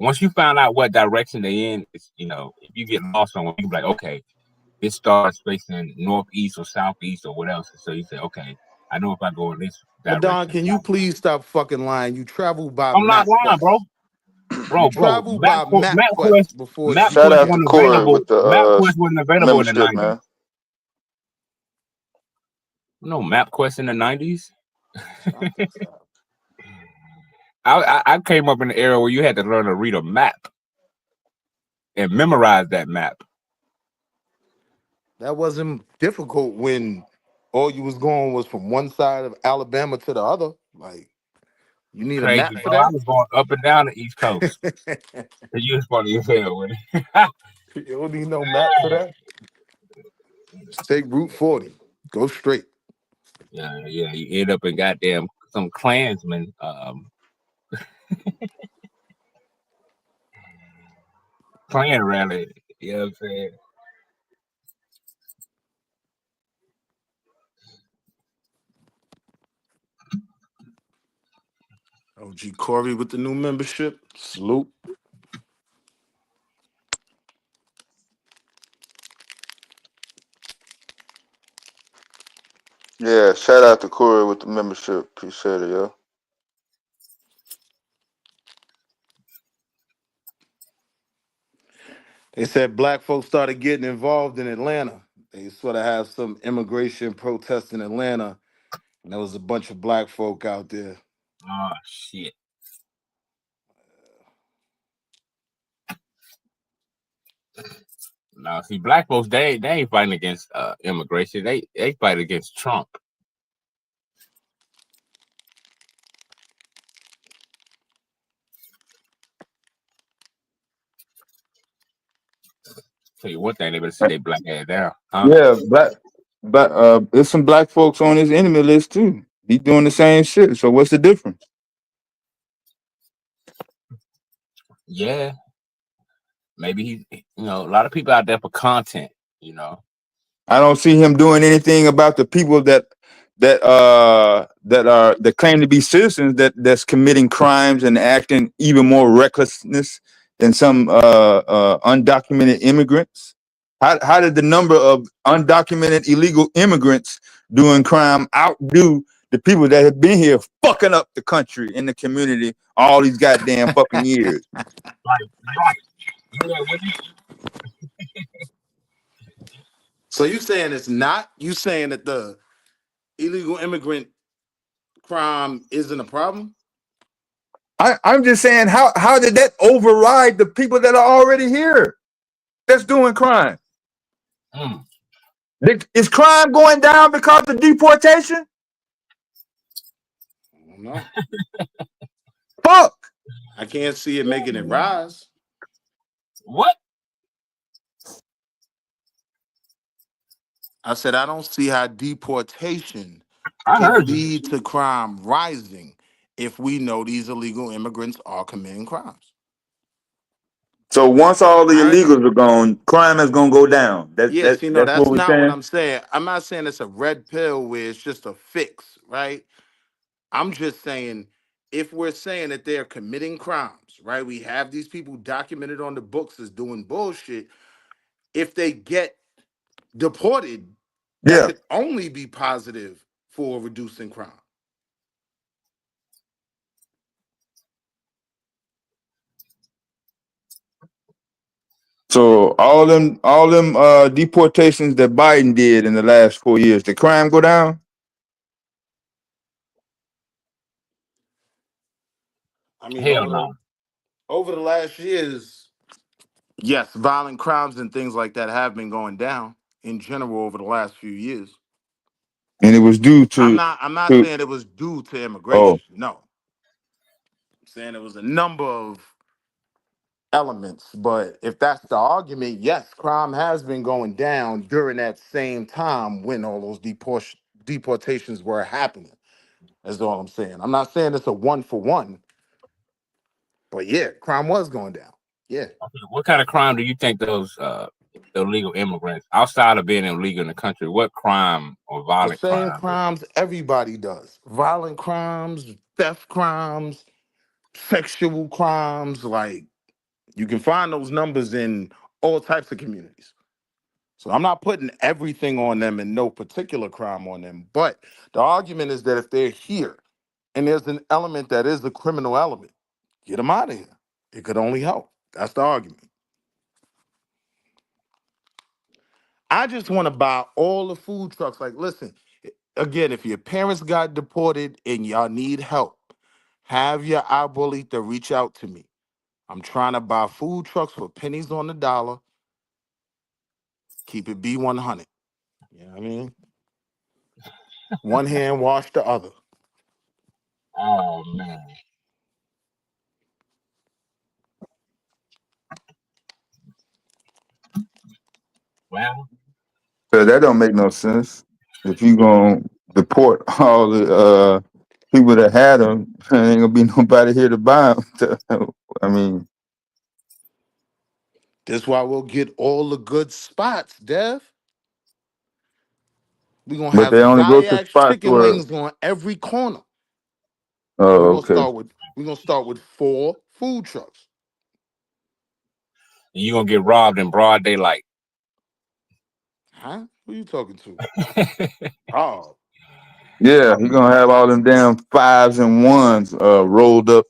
Once you found out what direction they in, it's, you know, if you get lost somewhere, you be like, okay, this star is facing northeast or southeast or what else. So you say, okay, I know if I go in this direction. Madon, can you please stop fucking lying? You travel by I'm not lying, bro. You travel by MapQuest before. Shout out to Corey with the MapQuest wasn't available in the 90s. Man. No MapQuest in the 90s. I came up in the era where you had to learn to read a map and memorize that map. That wasn't difficult when all you was going was from one side of Alabama to the other. Like, you need a map for that? I was going up and down the East Coast. You was funny as hell with it. You don't need no map for that. Just take Route 40. Go straight. Yeah. You end up in goddamn some Klansmen. Klan rally. You know what I'm saying? OG Corey with the new membership. Salute. Yeah, shout out to Corey with the membership. Appreciate it, yo. They said black folks started getting involved in Atlanta. They sort of have some immigration protests in Atlanta, and there was a bunch of black folk out there. Oh shit. Now, see, black folks, they ain't fighting against immigration. They fight against Trump. Tell you one thing, they better see their black ass down. Huh? Yeah, there's some black folks on his enemy list too. He doing the same shit. So what's the difference? Yeah. Maybe he, you know, a lot of people out there for content, you know. I don't see him doing anything about the people that claim to be citizens that's committing crimes and acting even more recklessness than some undocumented immigrants. How did the number of undocumented illegal immigrants doing crime outdo the people that have been here fucking up the country and the community all these goddamn fucking years? Yeah, when you, So you saying it's not? You saying that the illegal immigrant crime isn't a problem? I'm just saying, how did that override the people that are already here that's doing crime? mm, Is crime going down because of deportation? I don't know. Fuck. I can't see it making it rise. what? I said I don't see how deportation I could heard you. lead to crime rising if we know these illegal immigrants are committing crimes. So once all the All right. illegals are gone, crime is gonna go down. Yeah, see, no, That's what that's we're not what saying. I'm saying. I'm not saying it's a red pill where it's just a fix, right? I'm just saying if we're saying that they're committing crimes, right? We have these people documented on the books as doing bullshit. If they get deported, that Yeah. could only be positive for reducing crime. So all them deportations that Biden did in the last 4 years, did crime go down? I mean, Hell no. over the last years, yes, violent crimes and things like that have been going down in general over the last few years. And it was due to I'm not to saying it was due to oh, immigration. No. I'm saying it was a number of elements. But if that's the argument, yes, crime has been going down during that same time when all those deportations were happening. That's all I'm saying. I'm not saying it's a one for one, but yeah, crime was going down. Yeah. Okay, what kind of crime do you think those illegal immigrants, outside of being illegal in the country, what crime or The violent same crime? crimes everybody does. Violent crimes, theft crimes, sexual crimes. Like you can find those numbers in all types of communities. So I'm not putting everything on them and no particular crime on them. But the argument is that if they're here and there's an element that is a criminal element, get them out of here. It could only help. That's the argument. I just want to buy all the food trucks. Like, listen, again, if your parents got deported and y'all need help, have your abuelita reach out to me. I'm trying to buy food trucks for pennies on the dollar. Keep it B100. You know what I mean? One hand wash the other. Oh man. Well, so that don't make no sense. If you gonna deport all the people that had them, there ain't gonna be nobody here to buy them. I mean, That's why we'll get all the good spots, Dev. We're gonna but have they only go to Zayak's spots chicken where. wings on every corner. And Oh, okay. we're gonna start with 4 food trucks. you gonna get robbed in broad daylight. Huh? Who you talking to? Oh, Yeah, you're gonna have all them damn fives and ones rolled up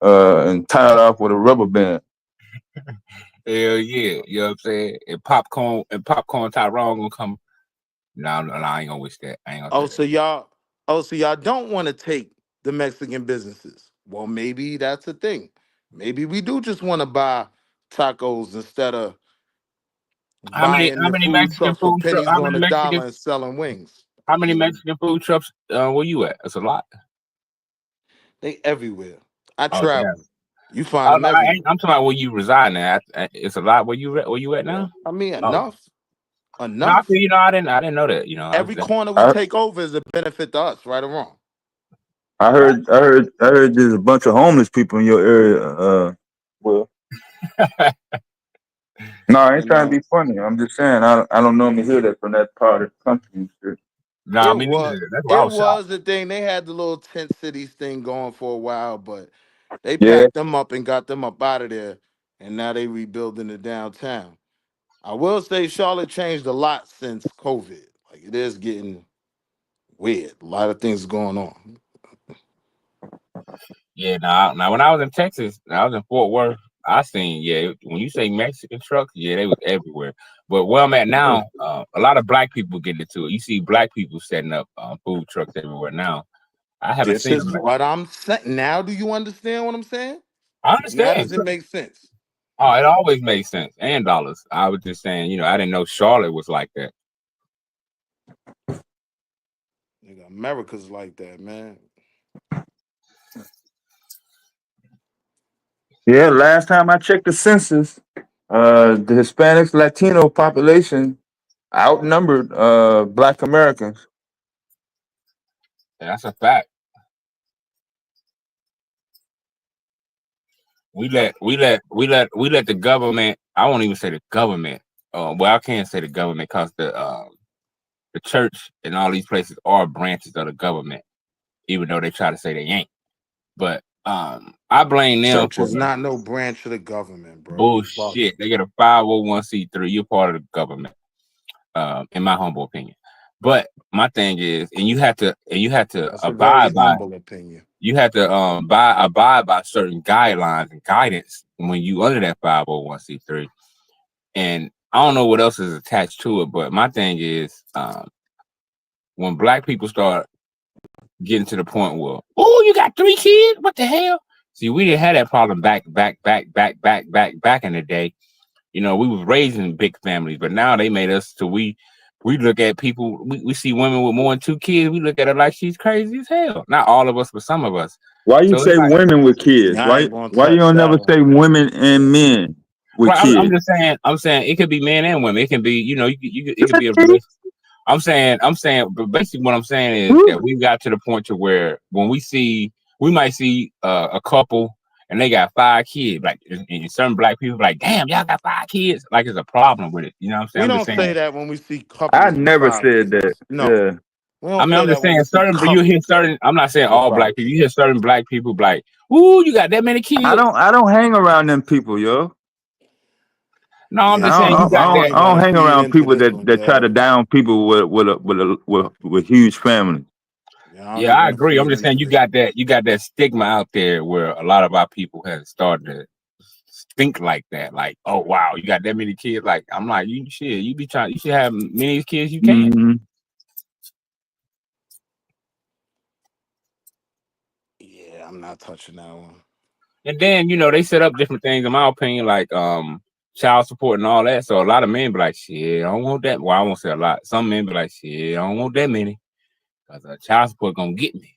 and tied off with a rubber band. Hell yeah. You know what I'm saying? And popcorn Tyrone gonna come. No, I ain't gonna wish that. I ain't gonna oh, say that. so y'all don't want to take the Mexican businesses. Well, maybe that's a thing. Maybe we do just want to buy tacos instead of How many buying how the many food Mexican trucks for food trucks pennies on the dollar and selling wings. how many Mexican food trucks where you at? That's a lot. They everywhere. I Oh damn. travel. You find them everywhere. I'm talking about where you reside now. It's a lot where you at Yeah, now? I mean Oh. enough. No, I Enough. feel, I didn't know that. Every corner we I take over is a benefit to us, right or wrong. I heard there's a bunch of homeless people in your area. Well, no, I ain't You trying to know, be funny. I'm just saying I don't normally hear that from that part of the country and shit. nah, it me was neither. That's why I it was shocked. was the thing. They had the little tent cities thing going for a while, but they Yeah, packed them up and got them up out of there, and now they rebuilding the downtown. I will say Charlotte changed a lot since COVID. Like it is getting weird. A lot of things going on. Yeah, now when I was in Texas, I was in Fort Worth. I seen when you say Mexican trucks, yeah, they was everywhere. But where I'm at now, a lot of black people getting into it. You see black people setting up food trucks everywhere now. I haven't This seen is them. what I'm saying. Now, do you understand what I'm saying? I Now understand. does it make sense? Oh, it always made sense. And dollars. I was just saying, I didn't know Charlotte was like that. Nigga, America's like that, man. Yeah, last time I checked the census, the Hispanics, Latino population outnumbered Black Americans. Yeah, that's a fact. We let the government. I won't even say the government. Well, I can't say the government because the church and all these places are branches of the government, even though they try to say they ain't. But I blame them Church for is not no branch of the government, bro. You bullshit. They get a 501c3. You're part of the government, in my humble opinion. But my thing is, and you have to That's a very abide by. humble opinion. You have to abide by certain guidelines and guidance when you under that 501c3. And I don't know what else is attached to it, but my thing is, when black people start getting to the point where, oh, you got 3 kids? What the hell? See, we didn't have that problem back in the day. We was raising big families, but now they made us to we look at people, we see women with more than 2 kids, we look at her like she's crazy as hell. Not all of us, but some of us. Why you say women with kids? I ain't gonna Why you don't never say women and men with kids? I'm saying it could be men and women. It can be, it could be a relationship. I'm saying, but basically what I'm saying is that we got to the point to where when we might see a couple and they got 5 kids, like and certain black people like, damn, y'all got 5 kids, like it's a problem with it. You know what I'm saying? We I'm don't just say saying that when we see couples. I never said that. No. Yeah. I'm just saying certain, but you hear certain. I'm not saying all black people. You hear certain black people like, "Ooh, you got that many kids." I don't hang around them people, yo. No, I'm just saying you got that. I don't hang around people that try to down people with huge families. Yeah, I agree. I'm just saying you got that stigma out there where a lot of our people have started to think like that. Like, oh wow, you got that many kids. Like, I'm like, you should have many kids you can. Mm-hmm. Yeah, I'm not touching that one. And then they set up different things, in my opinion, like child support and all that. So a lot of men be like, shit, I don't want that. Well, I won't say a lot. Some men be like, shit, I don't want that many, because child support gonna get me.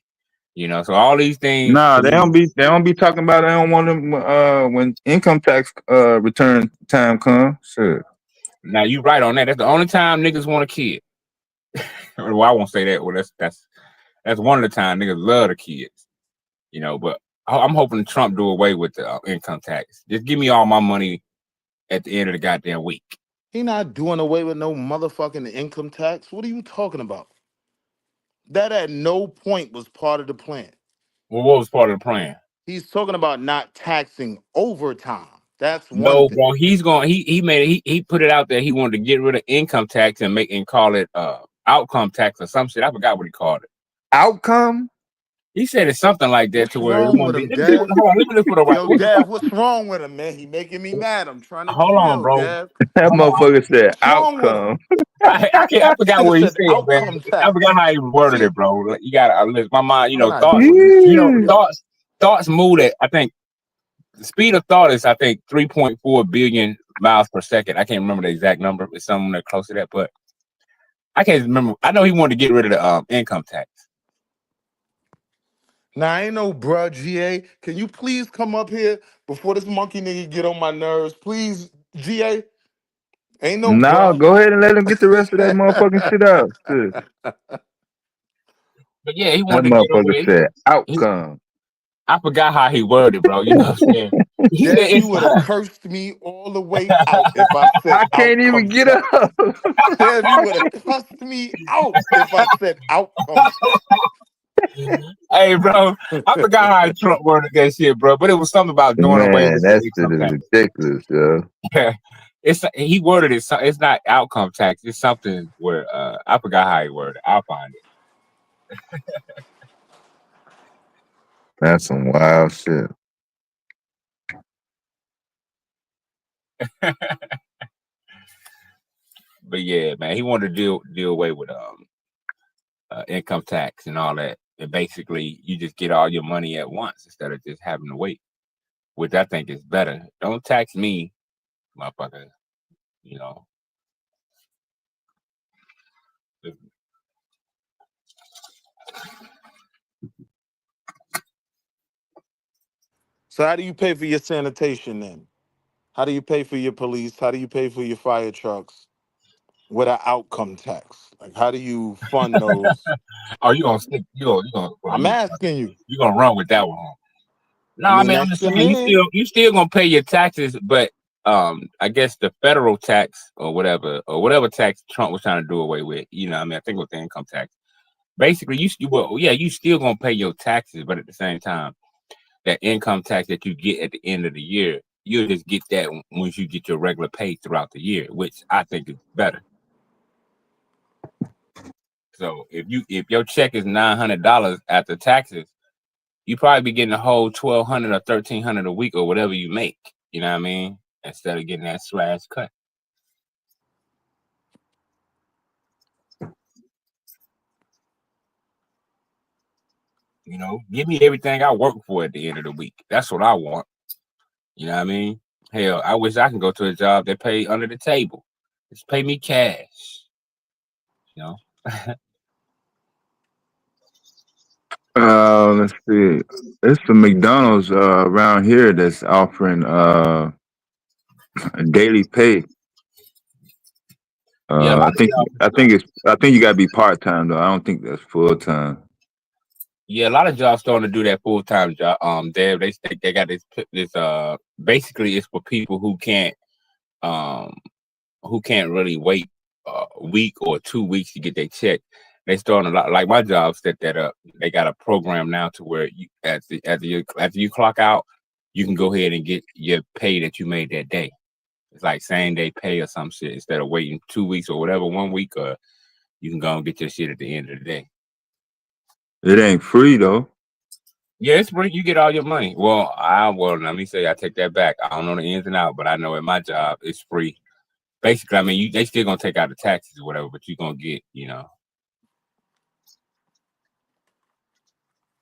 So all these things. Nah, they don't be talking about. I don't want them when income tax return time comes. Sure. Now you right on that. That's the only time niggas want a kid. Well, I won't say that. Well, that's one of the time niggas love the kids. But I'm hoping Trump do away with the income tax. Just give me all my money at the end of the goddamn week. He not doing away with no motherfucking income tax. What are you talking about? That at no point was part of the plan. Well, what was part of the plan? He's talking about not taxing overtime. That's one no, thing. bro. He's going. He put it out there. He wanted to get rid of income tax and call it outcome tax or some shit. I forgot what he called it. Outcome. He said it's something like that. What's to where wrong with him, Dad? Hold on, let me look for the right. Yo, Dad, what's wrong with him, man? He making me mad. I'm trying to hold on, bro. Dad. That motherfucker said outcome. I forgot what he said, man. I forgot how he worded it, bro. You got my mind. Thoughts move at, I think, the speed of thought is, I think, 3.4 billion miles per second. I can't remember the exact number. It's somewhere close to that, but I can't remember. I know he wanted to get rid of the income tax. Nah, I ain't no bruh, GA. Can you please come up here before this monkey nigga get on my nerves? Please, GA. Ain't no bruh. Go ahead and let him get the rest of that motherfucking shit out. But yeah, he that wanted to motherfucker said outcome. I forgot how he worded, bro. You know what I'm saying? He said you would have cursed me all the way out if I said I can't even get up. Dev, you would have cussed me out if I said outcome. Hey, bro, I forgot how Trump worded that shit, bro. But it was something about doing away Man, with that the shit income is tax. ridiculous, yo. Yeah, it's he worded it. It's not outcome tax. It's something where I forgot how he worded it. I'll find That's some wild shit. it. But yeah, man, he wanted to deal away with income tax and all that. And basically, you just get all your money at once instead of just having to wait, which I think is better. Don't tax me, motherfucker. You know, So how do you pay for your sanitation then? How do you pay for your police? How do you pay for your fire trucks with an outcome tax? Like, how do you fund those? oh, you gonna stick? I'm asking you. You gonna run with that one? No, I I mean, mean I'm that's just your saying man. you still gonna pay your taxes, but I guess the federal tax or whatever tax Trump was trying to do away with. You know, what I mean, I think it was the income tax. Basically, you still gonna pay your taxes, but at the same time, that income tax that you get at the end of the year, you'll just get that once you get your regular pay throughout the year, which I think is better. So if your check is $900 after taxes, you probably be getting a whole 1,200 or 1,300 a week or whatever you make. You know what I mean? Instead of getting that slash cut. You know, give me everything I work for at the end of the week. That's what I want. You know what I mean? Hell, I wish I can go to a job that pay under the table. Just pay me cash. You know? Let's see. It's the McDonald's around here that's offering daily pay. Yeah, a lot of I think you gotta be part time though. I don't think that's full time. yeah, a lot of jobs starting to do that full time job. They got this basically it's for people um who can't really wait a week or 2 weeks to get their check. They starting a lot like my job set that up. They got a program now to where you after you clock out, you can go ahead and get your pay that you made that day. It's like same day pay or some shit instead of waiting 2 weeks or whatever, 1 week, or you can go and get your shit at the end of the day. It ain't free though. Yeah, it's free. You get all your money. Well, let me say I take that back. I don't know the ins and out, but I know at my job it's free. Basically, I mean, they still gonna take out the taxes or whatever, but you're gonna get, you can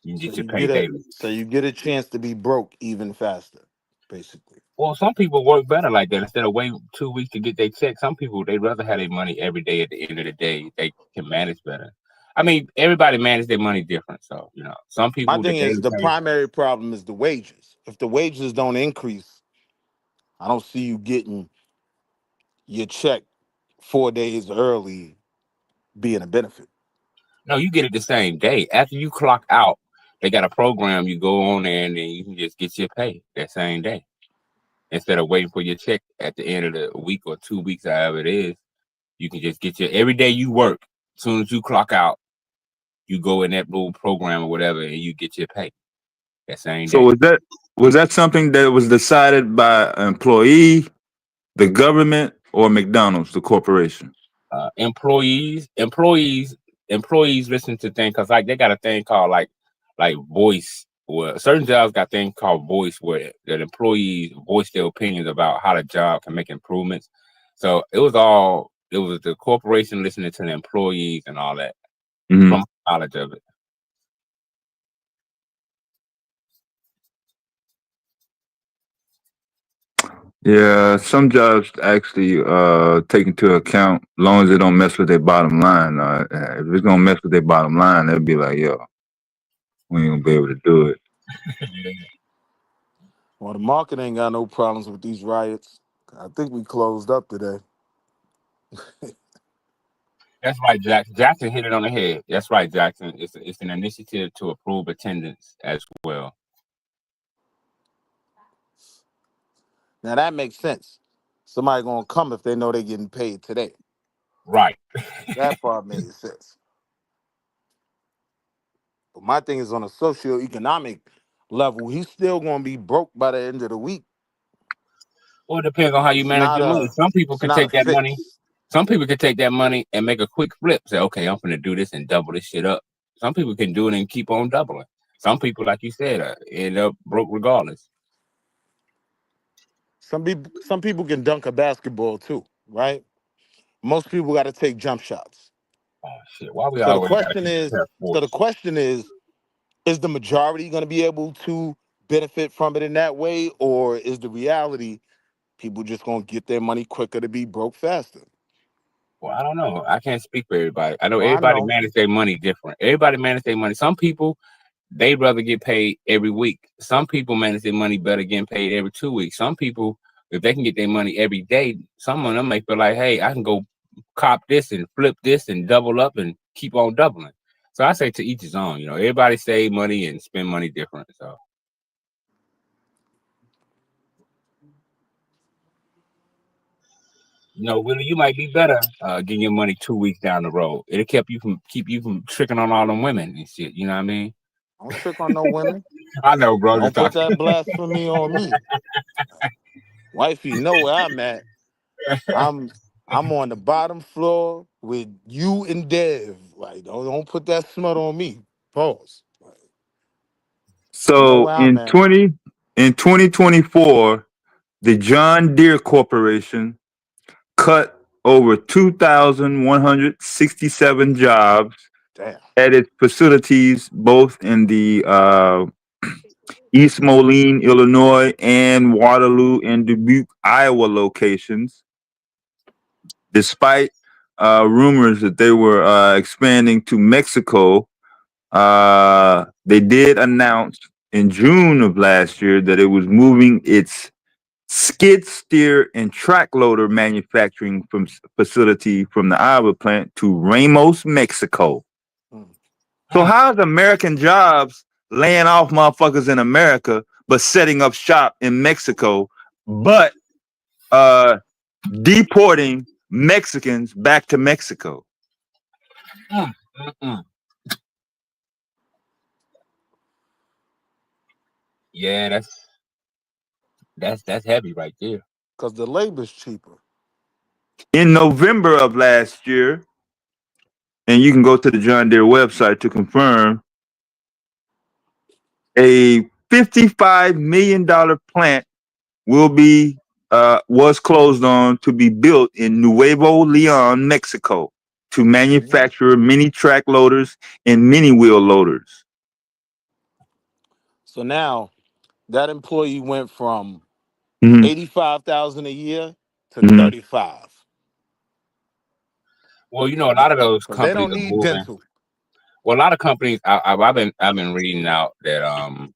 So get your you pay get a daily. so you get a chance to be broke even faster, basically. Well, some people work better like that. Instead of waiting 2 weeks to get their check, some people they'd rather have their money every day at the end of the day. They can manage better. I mean, everybody manage their money different. So, some My people the thing is daily the pay. primary problem is the wages. If the wages don't increase, I don't see you getting your check 4 days early being a benefit. No, you get it the same day. After you clock out, they got a program you go on there and then you can just get your pay that same day. Instead of waiting for your check at the end of the week or 2 weeks, however it is, you can just get your every day you work. As soon as you clock out, you go in that little program or whatever, and you get your pay that same So day. was that something that was decided by an employee, the government, or McDonald's, the corporation? Employees listen to things because like they got a thing called like voice. Where certain jobs got things called voice where that employees voice their opinions about how the job can make improvements. So it was the corporation listening to the employees and all that Hmm. from knowledge of it. Yeah, some jobs actually take into account, as long as they don't mess with their bottom line. If it's gonna mess with their bottom line, they'll be like, "Yo, we ain't gonna be able to do it." Well, the market ain't got no problems with these riots. I think we closed up today. That's right, Jackson hit it on the head. That's right, Jackson. It's an initiative to approve attendance as well. Now that makes sense. Somebody gonna come if they know they're getting paid today. Right. That part made sense. But my thing is on a socioeconomic level, he's still going to be broke by the end of the week. Well, it depends on how you It's manage not your money. a Some people it's can not a take that money. fix. Some people can take that money and make a quick flip. Say, okay, I'm gonna do this and double this shit up. Some people can do it and keep on doubling. Some people, like you said, end up broke regardless. Some people can dunk a basketball too, right? Most people got to take jump shots. Oh shit! Why we So the always gotta question is, compare so the sports? question is the majority going to be able to benefit from it in that way, or is the reality people just going to get their money quicker to be broke faster? Well, I don't know. I can't speak for everybody. I know Well, I everybody know. manage their money different. Everybody manage their money. Some people they'd rather get paid every week. Some people manage their money better getting paid every 2 weeks. Some people, if they can get their money every day, some of them may feel like, hey, I can go cop this and flip this and double up and keep on doubling. So I say to each his own. Everybody save money and spend money different. So Willie, you might be better getting your money 2 weeks down the road. It'll keep you from tricking on all them women and shit. You know what I mean? I don't trick on no women. I know, bro. Don't Just put talking. that blasphemy on me. Wifey, know where I'm at. I'm on the bottom floor with you and Dev. Like, don't put that smut on me. Pause. Like, you know So where I'm in at. 2024, the John Deere Corporation cut over 2,167 jobs Damn. at its facilities, both in the East Moline, Illinois, and Waterloo and Dubuque, Iowa locations, despite rumors that they were expanding to Mexico. They did announce in June of last year that it was moving its skid steer and track loader manufacturing facility from the Iowa plant to Ramos, Mexico. Mm. So how's American jobs laying off motherfuckers in America, but setting up shop in Mexico, but deporting Mexicans back to Mexico? Yeah, that's heavy right there. Because the labor's cheaper. In November of last year, and you can go to the John Deere website to confirm, a $55 million plant was closed on to be built in Nuevo Leon, Mexico, to manufacture mini track loaders and mini wheel loaders. So now that employee went from Mhm. 85,000 a year to Mhm. 35. Well, a lot of those Because they companies don't are need moving. dental. Well, a lot of companies. I've been reading out that a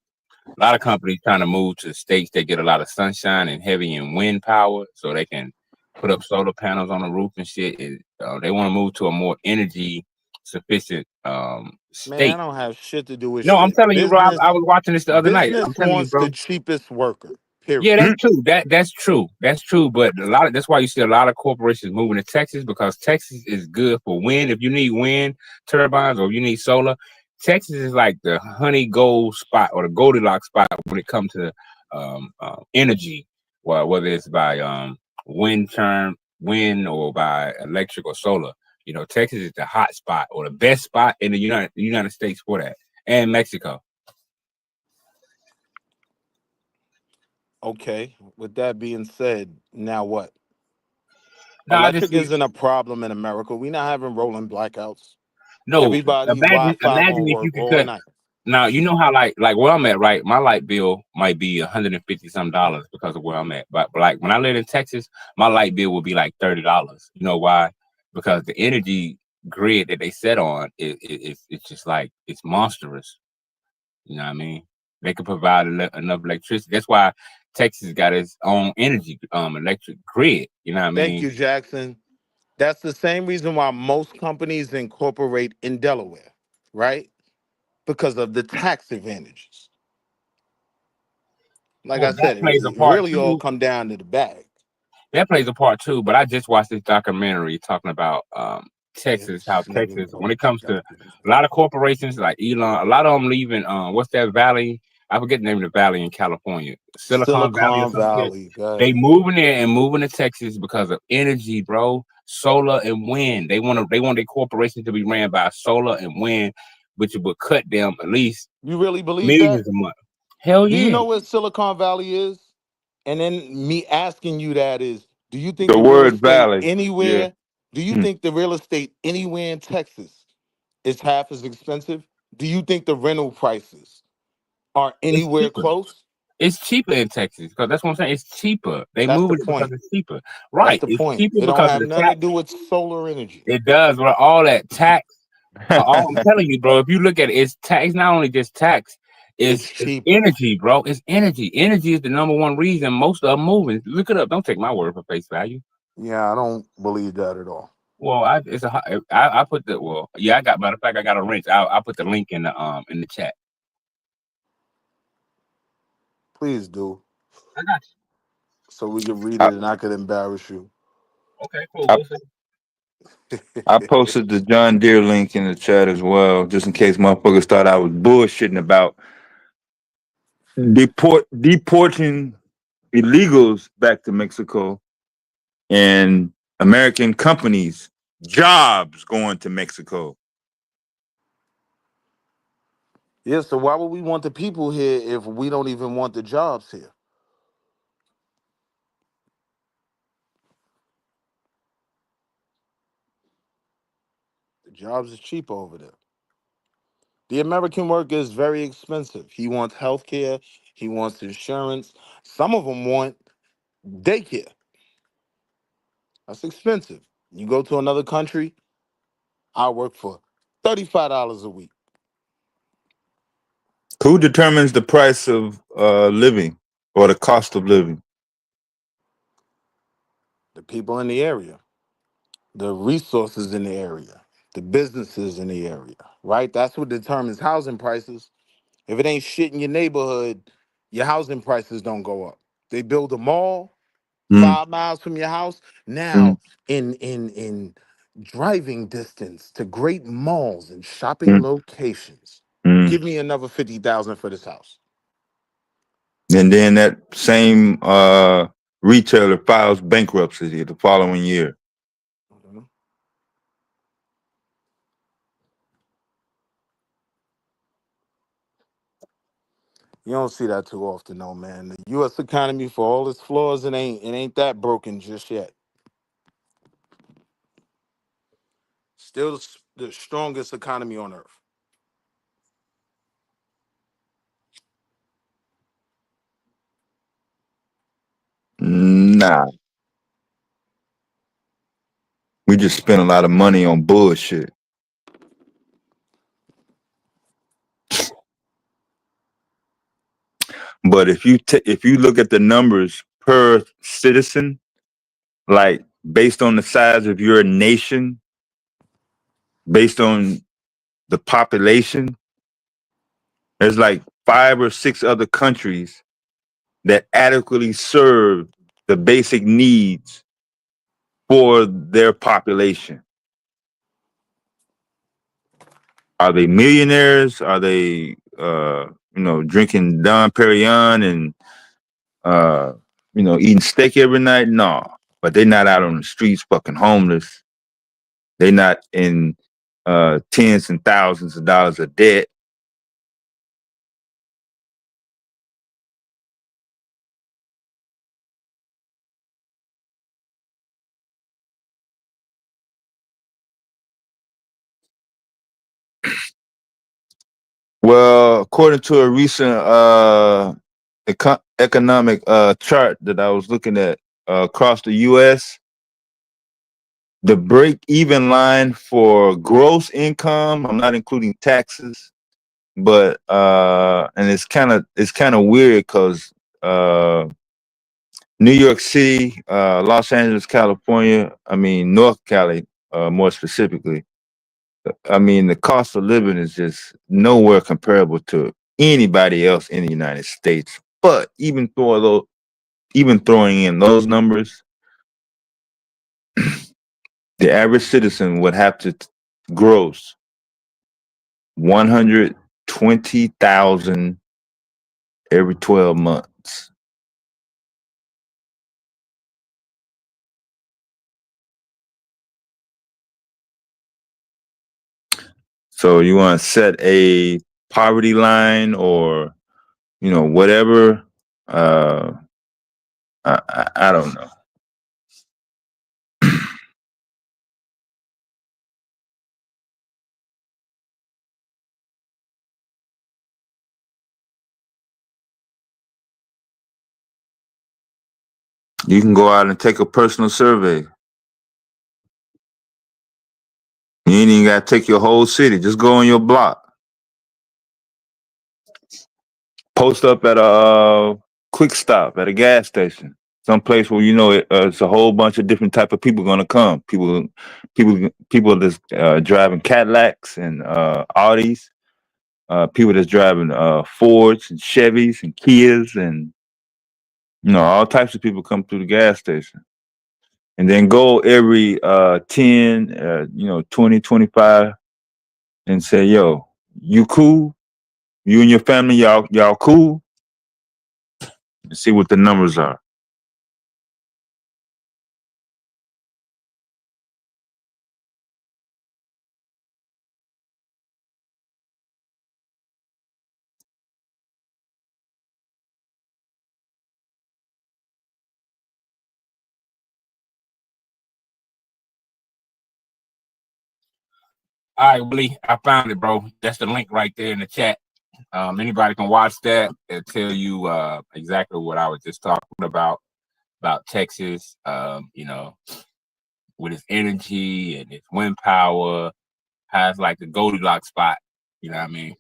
lot of companies trying to move to states that get a lot of sunshine and heavy in wind power, so they can put up solar panels on the roof and shit. And, they want to move to a more energy sufficient Man, state. I don't have shit to do with No, I'm shit. telling you, bro. I was watching this the other night. I'm Business telling you, wants the bro. cheapest worker. Yeah, Period. that's true. That's true. That's true. But that's why you see a lot of corporations moving to Texas, because Texas is good for wind. If you need wind turbines or you need solar, Texas is like the honey gold spot or the Goldilocks spot when it comes to energy. Well, whether it's by wind or by electric or solar. Texas is the hot spot or the best spot in the United States for that, and Mexico. Okay. With that being said, now what? No, I just Electric see. isn't a problem in America. We're not having rolling blackouts. No, Everybody's imagine Wi-Fi gonna if you work could all cut. night. Now you know how like where I'm at, right? My light bill might be $150 some because of where I'm at. But like when I lived in Texas, my light bill would be like $30. You know why? Because the energy grid that they set on it's just like it's monstrous. You know what I mean? They could provide enough electricity. That's why Texas got its own energy electric grid. You know what I Thank mean? you, Jackson. That's the same reason why most companies incorporate in Delaware, right? Because of the tax advantages. Like Well, I that said, plays a it part really all too. come down to the bag. That plays a part too. But I just watched this documentary talking about Texas, how This nigga Texas, when go it comes to got this. a lot of corporations like Elon, a lot of them leaving. What's that valley? I forget the name of the valley in California, Silicon Valley or Silicon some shit. Valley. Go They ahead. moving there and moving to Texas because of energy, bro. Solar and wind. They want their corporation to be ran by solar and wind, which would cut them at least You really believe that? millions a month. Hell Do you yeah. know where Silicon Valley is? And then me asking you that is, do you think The the real word estate valley. Yeah. anywhere? Do you Hmm. think the real estate anywhere in Texas is half as expensive? Do you think the rental prices are It's anywhere cheaper. close? It's cheaper in Texas because that's what I'm saying. It's cheaper. They That's the moving it because point. it's cheaper. That's Right. the It's point. cheaper It don't because of have the nothing to tax. do with solar energy. It does. Well, all that tax. All I'm telling you, bro. If you look at it, it's tax. It's not only just tax. It's It's cheaper. energy, bro. It's energy. Energy is the number one reason most of them moving. Look it up. Don't take my word for face value. Yeah, I don't believe that at all. Well, I put the yeah. I got matter of fact I got a wrench. I put the link in the chat. Please do, I got so we can read I, it and I could embarrass you. you. Okay, cool. I We'll see. I posted the John Deere link in the chat as well, just in case motherfuckers thought I was bullshitting about deporting illegals back to Mexico and American companies jobs going to Mexico. Yeah, so why would we want the people here if we don't even want the jobs here? The jobs is cheap over there. The American worker is very expensive. He wants health care. He wants insurance. Some of them want daycare. That's expensive. You go to another country, I work for $35 a week. Who determines the price of living or the cost of living? The people in the area, the resources in the area, the businesses in the area, right? That's what determines housing prices. If it ain't shit in your neighborhood, your housing prices don't go up. They build a mall Mm, 5 miles from your house. mm, Now, in driving distance to great malls and shopping mm, locations, mm. give me another 50,000 for this house. And then that same retailer files bankruptcy the following year. Mhm. You don't see that too often, though, man. The U.S. economy, for all its flaws, it ain't that broken just yet. Still the strongest economy on earth. Nah, we just spent a lot of money on bullshit. But if you look at the numbers per citizen, like based on the size of your nation, based on the population, there's like 5 or 6 other countries that adequately serve the basic needs for their population. Are they millionaires? Are they drinking Dom Perignon and eating steak every night? No. But they're not out on the streets fucking homeless. They're not in tens and thousands of dollars of debt. Well, according to a recent economic chart that I was looking at across the U.S., the break-even line for gross income, I'm not including taxes, but and it's kind of weird because New York City, Los Angeles, California, I mean North Cali, more specifically. I mean, the cost of living is just nowhere comparable to anybody else in the United States. But even throwing in those numbers, The average citizen would have to gross 120,000 every 12 months. So you want to set a poverty line or, whatever. I don't know. You can go out and take a personal survey. You ain't even got to take your whole city. Just go on your block. Post up at a quick stop at a gas station, someplace where it's a whole bunch of different type of people going to come. People that's driving Cadillacs and Audis. People that's driving Fords and Chevys and Kias, and all types of people come through the gas station. And then go every 10, 20, 25 and say, yo, you cool? You and your family, y'all cool? And see what the numbers are. All right, Willie, I found it, bro. That's the link right there in the chat. Anybody can watch that. It'll tell you exactly what I was just talking about Texas. With its energy and its wind power, has like the Goldilocks spot. You know what I mean?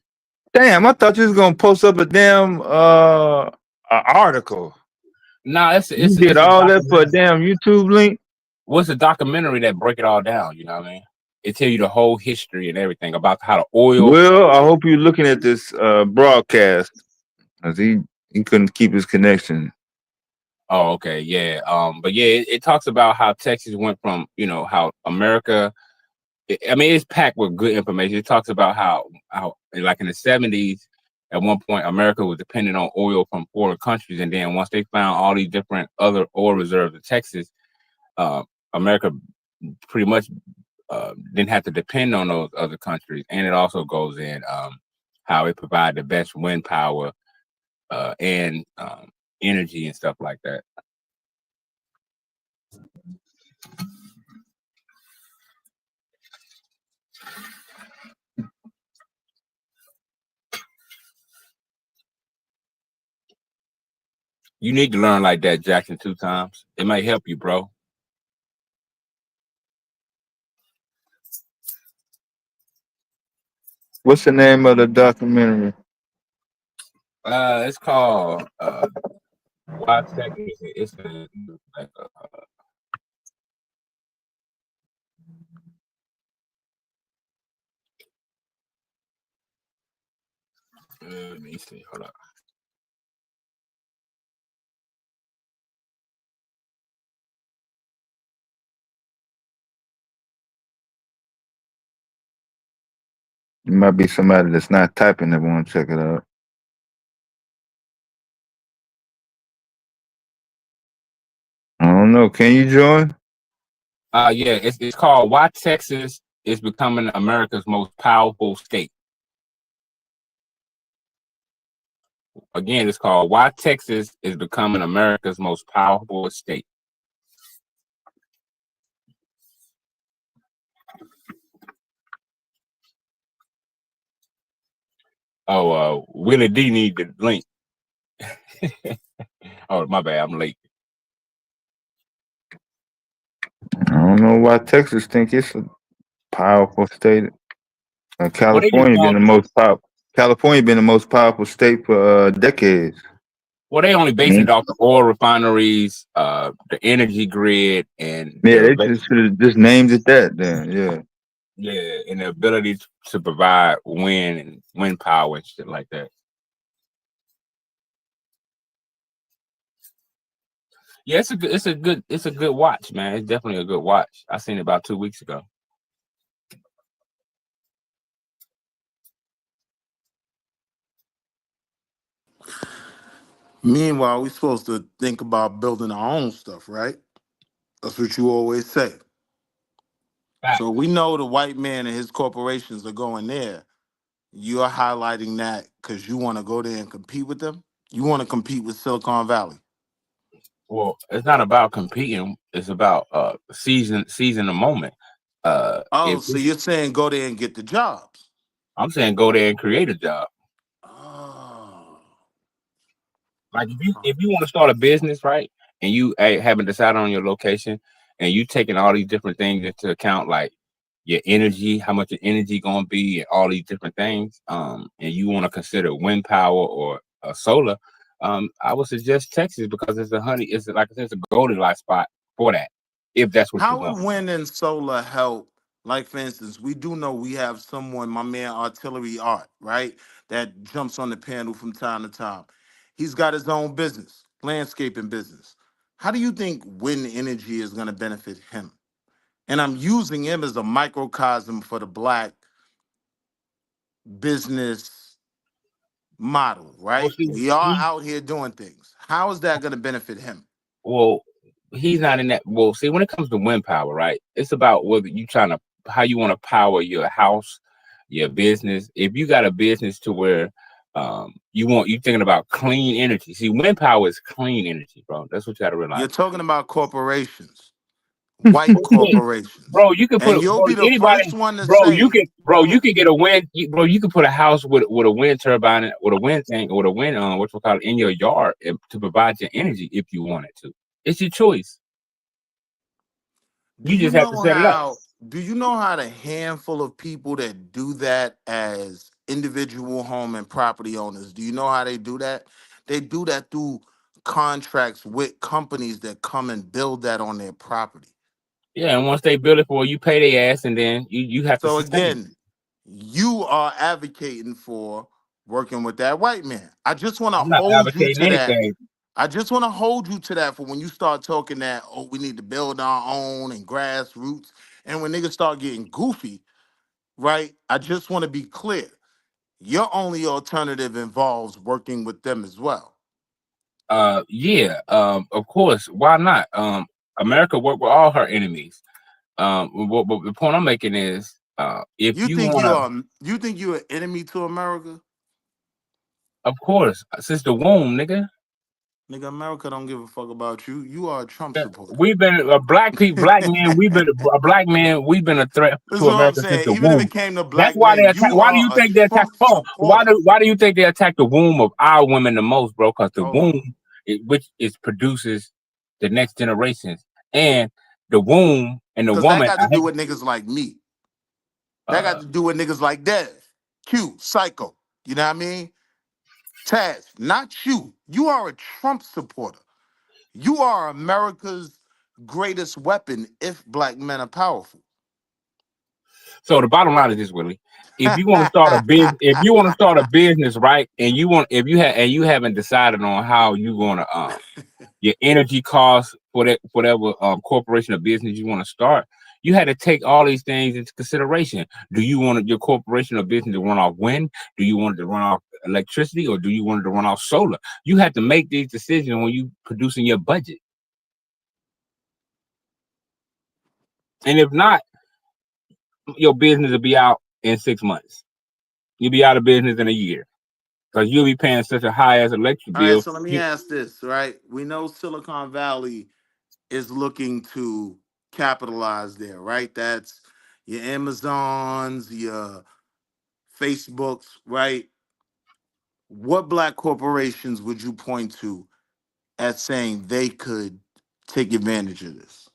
Damn, I thought you was gonna post up a damn article. No, it's you did all that for a damn YouTube link. What's a documentary that break it all down? You know what I mean? It tell you the whole history and everything about how the oil. Well, I hope you're looking at this broadcast, because he couldn't keep his connection. Oh, okay, yeah. But yeah, it talks about how Texas went from, how America. It's packed with good information. It talks about how like in the 70s, at one point, America was dependent on oil from foreign countries, and then once they found all these different other oil reserves in Texas, America pretty much didn't have to depend on those other countries. And it also goes in how it provided the best wind power and energy and stuff like that. You need to learn like that, Jackson, 2 times. It might help you, bro. What's the name of the documentary? It's called Why Texas. It's like let me see. Hold on. It might be somebody that's not typing that want to check it out. I don't know. Can you join? Yeah, it's called Why Texas is Becoming America's Most Powerful State. Again, it's called Why Texas is Becoming America's Most Powerful State. Oh, Willie D need the link. Oh, my bad. I'm late. I don't know why Texas think it's a powerful state. California been the most powerful state for decades. Well, they only based it off the oil refineries, the energy grid, and they should have just named it that then. Yeah. Yeah, and the ability to provide wind power and shit like that. Yeah, it's a good watch, man. It's definitely a good watch. I seen it about 2 weeks ago. Meanwhile, we supposed to think about building our own stuff, right? That's what you always say. So we know the white man and his corporations are going there. You're highlighting that because you want to go there and compete with them. You want to compete with Silicon Valley. Well, it's not about competing. It's about seizing the moment. Oh, If so you're saying go there and get the jobs. I'm saying go there and create a job. Oh. Like if you want to start a business, right, and you haven't decided on your location, and you taking all these different things into account, like your energy, how much your energy gonna be, and all these different things, and you want to consider wind power or solar, I would suggest Texas because it's like I said, it's a Goldilocks spot for that, if that's what you How want. would wind and solar help? Like, for instance, we do know we have someone, my man Artillery Art, right? That jumps on the panel from time to time. He's got his own business, landscaping business. How do you think wind energy is going to benefit him? And I'm using him as a microcosm for the black business model, Well, right? see, We are out here doing things. How is that going to benefit him? well, he's not in that. Well, see, when it comes to wind power, right? It's about whether you trying to how you want to power your house, your business. If you got a business to where you thinking about clean energy. See, wind power is clean energy, bro. That's what you got to realize. You're talking about corporations, white corporations. Bro, you can And put you'll bro be the anybody, first one to bro. You say, can bro. go You ahead. can get a wind, bro. You can put a house with a wind turbine, with a wind tank, or with a wind what we call it in your yard to provide your energy if you wanted to. It's your choice. Do You you just have to know set it up. how do you know how the handful of people that do that as individual home and property owners, do you know how they do that? They do that through contracts with companies that come and build that on their property. Yeah, and once they build it for you, pay their ass, and then you have to So sustain it. again, you are advocating for working with that white man. I just want to I'm not hold you advocating to that. anything. I just want to hold you to that for when you start talking that, oh, we need to build our own and grassroots. And when niggas start getting goofy, right? I just want to be clear. Your only alternative involves working with them as well. Yeah, of course. Why not? America work with all her enemies. What the point I'm making is, if You you think want to, you think you're an enemy to America? of course, since the womb, nigga. Nigga, America don't give a fuck about you. You are a Trump that supporter. We've been black people, black men. A black man. We've been a threat That's to what I'm America since saying. the Even if womb. it came to That's black why they men, attack. you Why do you are a think they attack? Trump Oh, why supporter. do you think they attack the womb of our women the most, bro? Because the Hold on. womb, which is produces the next generations, and the womb and the Because that woman. got to do with niggas like me. That got Uh, to do with niggas like Dev, Q, Psycho. You know what I mean? Taz, not you. You are a Trump supporter. You are America's greatest weapon if black men are powerful. so the bottom line is this, Willie. If you want to start a business, right, and you haven't decided on how you gonna your energy costs for that whatever corporation or business you want to start, you had to take all these things into consideration. Do you want your corporation or business to run off wind? Do you want it to run off electricity, or do you want it to run off solar? You have to make these decisions when you producing your budget. And if not, your business will be out in 6 months. You'll be out of business in a year because you'll be paying such a high ass electric All right, bill. so let me ask this, right? We know Silicon Valley is looking to capitalize there, right? That's your Amazons, your Facebooks, right? What black corporations would you point to as saying they could take advantage of this?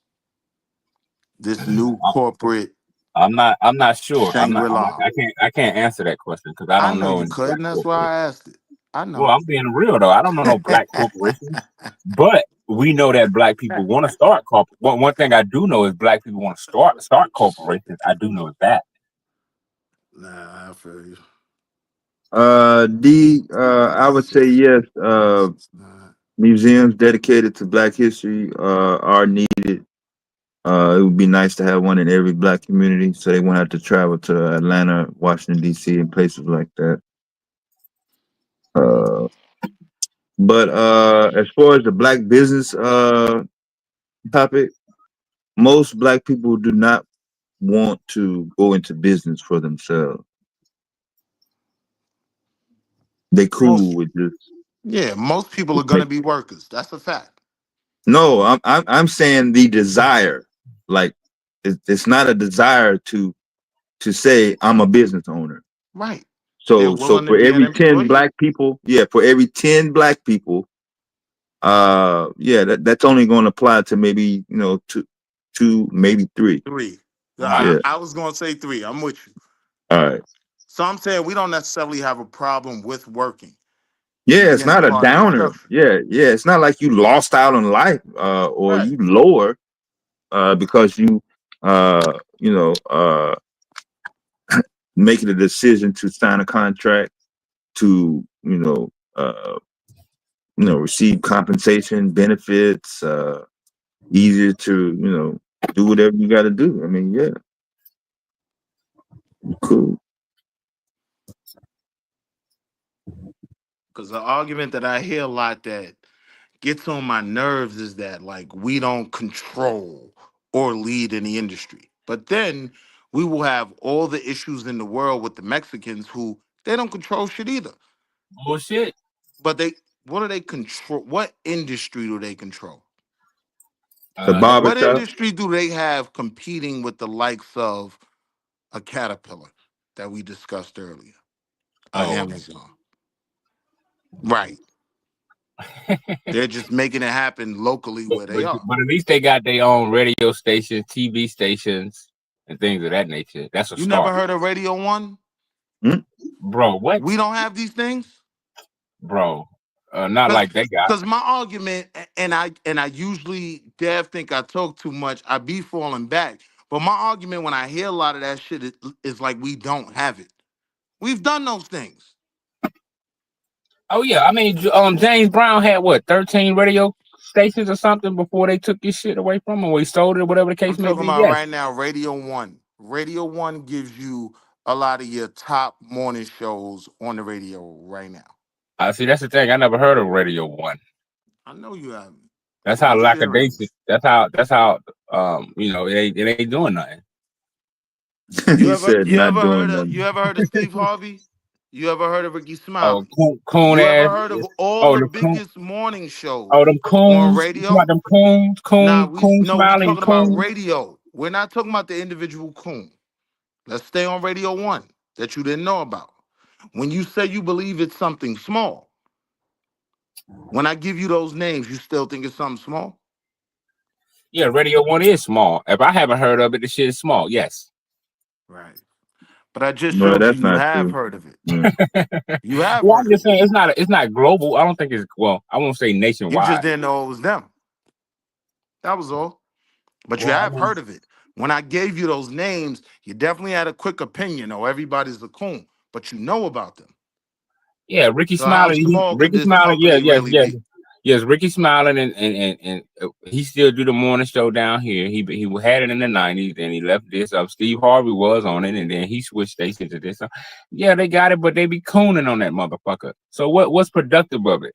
This new corporate I'm not sure. Shangri-La. I can't answer that question because I I don't know know you any could, black and that's why corporation. I asked it. I Well, know. I'm being real though. I don't know no black corporation, but we know that black people want to start corporate. One thing I do know is black people want to start corporations. I do know that. Nah, I feel you. I would say yes. Nah. Museums dedicated to Black history are needed. It would be nice to have one in every Black community, so they won't have to travel to Atlanta, Washington D.C., and places like that. Uh, but as far as the Black business topic, most Black people do not want to go into business for themselves. They cool Most, with just yeah, most people are gonna be workers. That's a fact. no. I'm saying the desire, like it's not a desire to say I'm a business owner. Right. They're So willing to for be an every 10 employee. Black people, yeah, for every 10 Black people, yeah, that's only going to apply to maybe two, maybe three. Three. Right. Yeah. I was gonna say three. I'm with you. All right. So I'm saying we don't necessarily have a problem with working. Yeah, it's Again, not a part of the downer. structure. Yeah. It's not like you lost out on life, or Right. you lower, because you making a decision to sign a contract to, receive compensation, benefits, easier to, do whatever you got to do. I mean, yeah, cool. Because the argument that I hear a lot that gets on my nerves is that like we don't control or lead in the industry. But then we will have all the issues in the world with the Mexicans who they don't control shit either. Bullshit. But they what do they control? What industry do they control? The Nothing. What barbershop. industry do they have competing with the likes of a Caterpillar that we discussed earlier? Oh, Amazon. Right. They're just making it happen locally but, where they but are. but at least they got their own radio stations, TV stations, and things of that nature. That's a You never start, heard of Radio One? Hmm? bro. What, We don't have these things? bro? Not like they got. Because my argument, and I usually Dev think I talk too much. I be falling back. But my argument when I hear a lot of that shit is like we don't have it. We've done those things. Oh yeah, I mean, James Brown had what 13 radio stations or something before they took his shit away from him, or he sold it, or whatever the I'm case may talking be. about Yes, right now, Radio One. Radio One gives you a lot of your top morning shows on the radio right now. I see. That's the thing. I never heard of Radio One. I know you haven't. That's how I'm sharing. lackadaisical. That's how. It ain't doing nothing. He said not doing You nothing. ever heard of Steve Harvey? You ever heard of Ricky Oh, Smiley? coon You ever ass. heard of all Oh, the the coon. biggest morning shows Oh, them on coons. You talking about radio? them coons? Nah, Coon we smiling talking about coon. radio. We're not talking about the individual coon. Let's stay on Radio One that you didn't know about. When you say you believe it's something small, when I give you those names, you still think it's something small? Yeah, Radio One is small. If I haven't heard of it, the shit is small. Yes. Right. But I just Well, showed you that's you not have true. heard of it. Yeah. You have Well, heard I'm of just it. saying it's not global. I don't think it's I won't say You just nationwide. didn't know it was them. That was all. But you Well, I have mean, heard of it. When I gave you those names, you definitely had a quick opinion. Oh, everybody's a coon, but you know about them. yeah, Ricky So how Smiley. small could Ricky this Smiley. Yeah, company yes, really yes, be? yes. Ricky Smiley and he still do the morning show down here. He had it in the '90s, and he left this up. Steve Harvey was on it, and then he switched stations to this. So, yeah, they got it, but they be cooning on that motherfucker. So what's productive of it?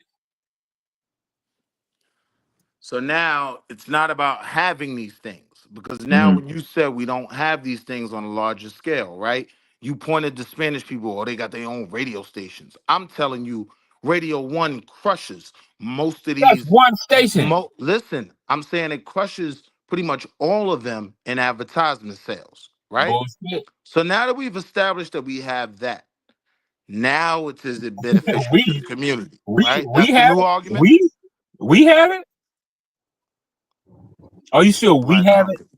So now it's not about having these things because now Mhm. when you said we don't have these things on a larger scale, right? You pointed to Spanish people, oh, they got their own radio stations. I'm telling you, Radio One crushes most of That's these. one station. Listen, I'm saying it crushes pretty much all of them in advertisement sales, right? Bullshit. So now that we've established that we have that, now it is it Yeah, beneficial to the community, we right? we That's the have new it. argument. We have it. Are you It's a sure we black have it? company.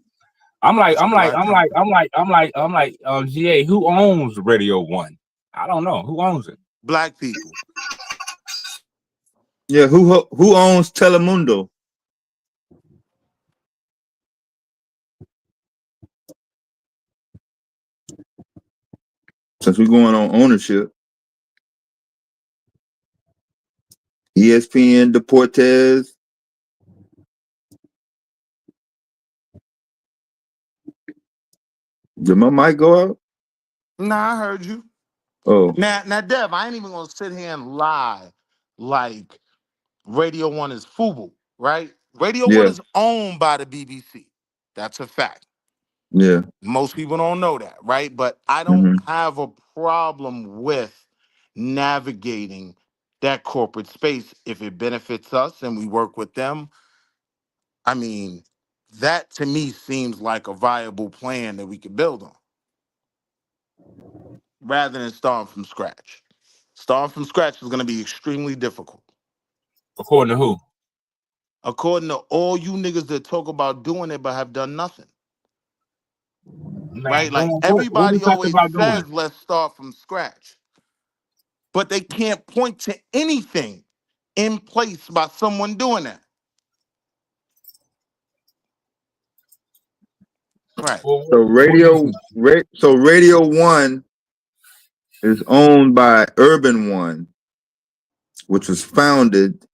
I'm like, It's a I'm like, black I'm like, company. I'm like, I'm like, I'm like, GA, who owns Radio One? I don't know. Who owns it? Black people. Yeah, who owns Telemundo? Since we're going on ownership, ESPN Deportes. Did my mic go out? Nah, I heard you. Oh, Now, Dev, I ain't even gonna sit here and lie like Radio One is FUBU, right? Radio One yeah, is owned by the BBC. That's a fact. yeah. Most people don't know that, right? But I don't Hmm. have a problem with navigating that corporate space if it benefits us and we work with them. I mean, that to me seems like a viable plan that we could build on rather than starting from scratch. Starting from scratch is going to be extremely difficult. According to who? According to all you niggas that talk about doing it but have done nothing, Man, right? Like doing what we everybody talking always about doing? says, let's start from scratch, but they can't point to anything in place by someone doing that. Right. Well, So what do you think? Radio One is owned by Urban One, which was founded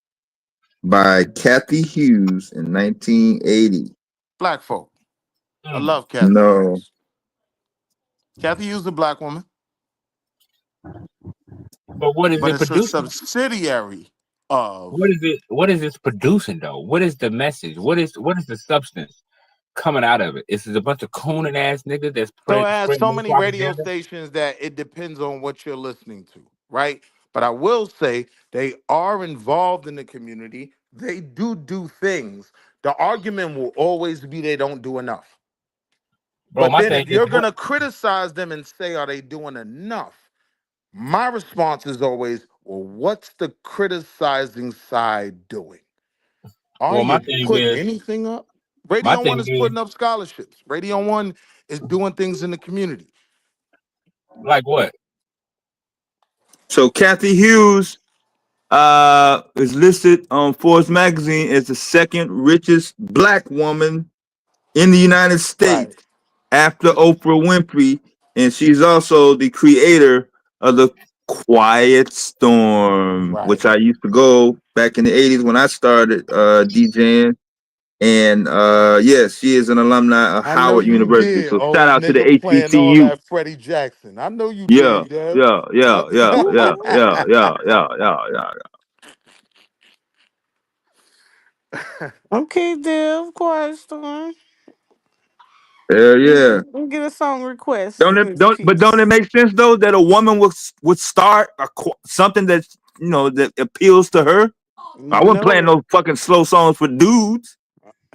by Kathy Hughes in 1980. Black folk. I Hmm. love Kathy No, Hughes. Kathy Hughes is a black woman, But what is but it it's a producing? subsidiary of. What is it? What is it producing though? What is the message? What is the substance coming out of it? Is it a bunch of cooning ass niggas that's So it has spreading so their many radio propaganda? stations that it depends on what you're listening to, right? But I will say they are involved in the community. They do things. The argument will always be they don't do enough. Bro, But my then thing if is you're what gonna criticize them and say, are they doing enough? My response is always, well, what's the criticizing side doing? Are well you putting anything up? my Radio One thing is is putting up scholarships. Radio One is doing things in the community. like what? so Kathy Hughes is listed on Forbes magazine as the second richest black woman in the United Right, States after Oprah Winfrey, and she's also the creator of the Quiet Storm, right. which I used to go back in the 80s when I started DJing. And yes, she is an alumni of I know Howard you University. did, So shout old out to the nigga playing all HBCU. that Freddie Jackson. I know you Yeah, did, Dev. yeah, yeah, yeah, yeah, yeah, yeah, yeah, yeah, yeah. Okay, Dev, quiet storm. Hell yeah. Get a song request Don't in it this don't it piece. make sense though that a woman would start something that that appeals to her? I You wasn't playing know it. no fucking slow songs for dudes.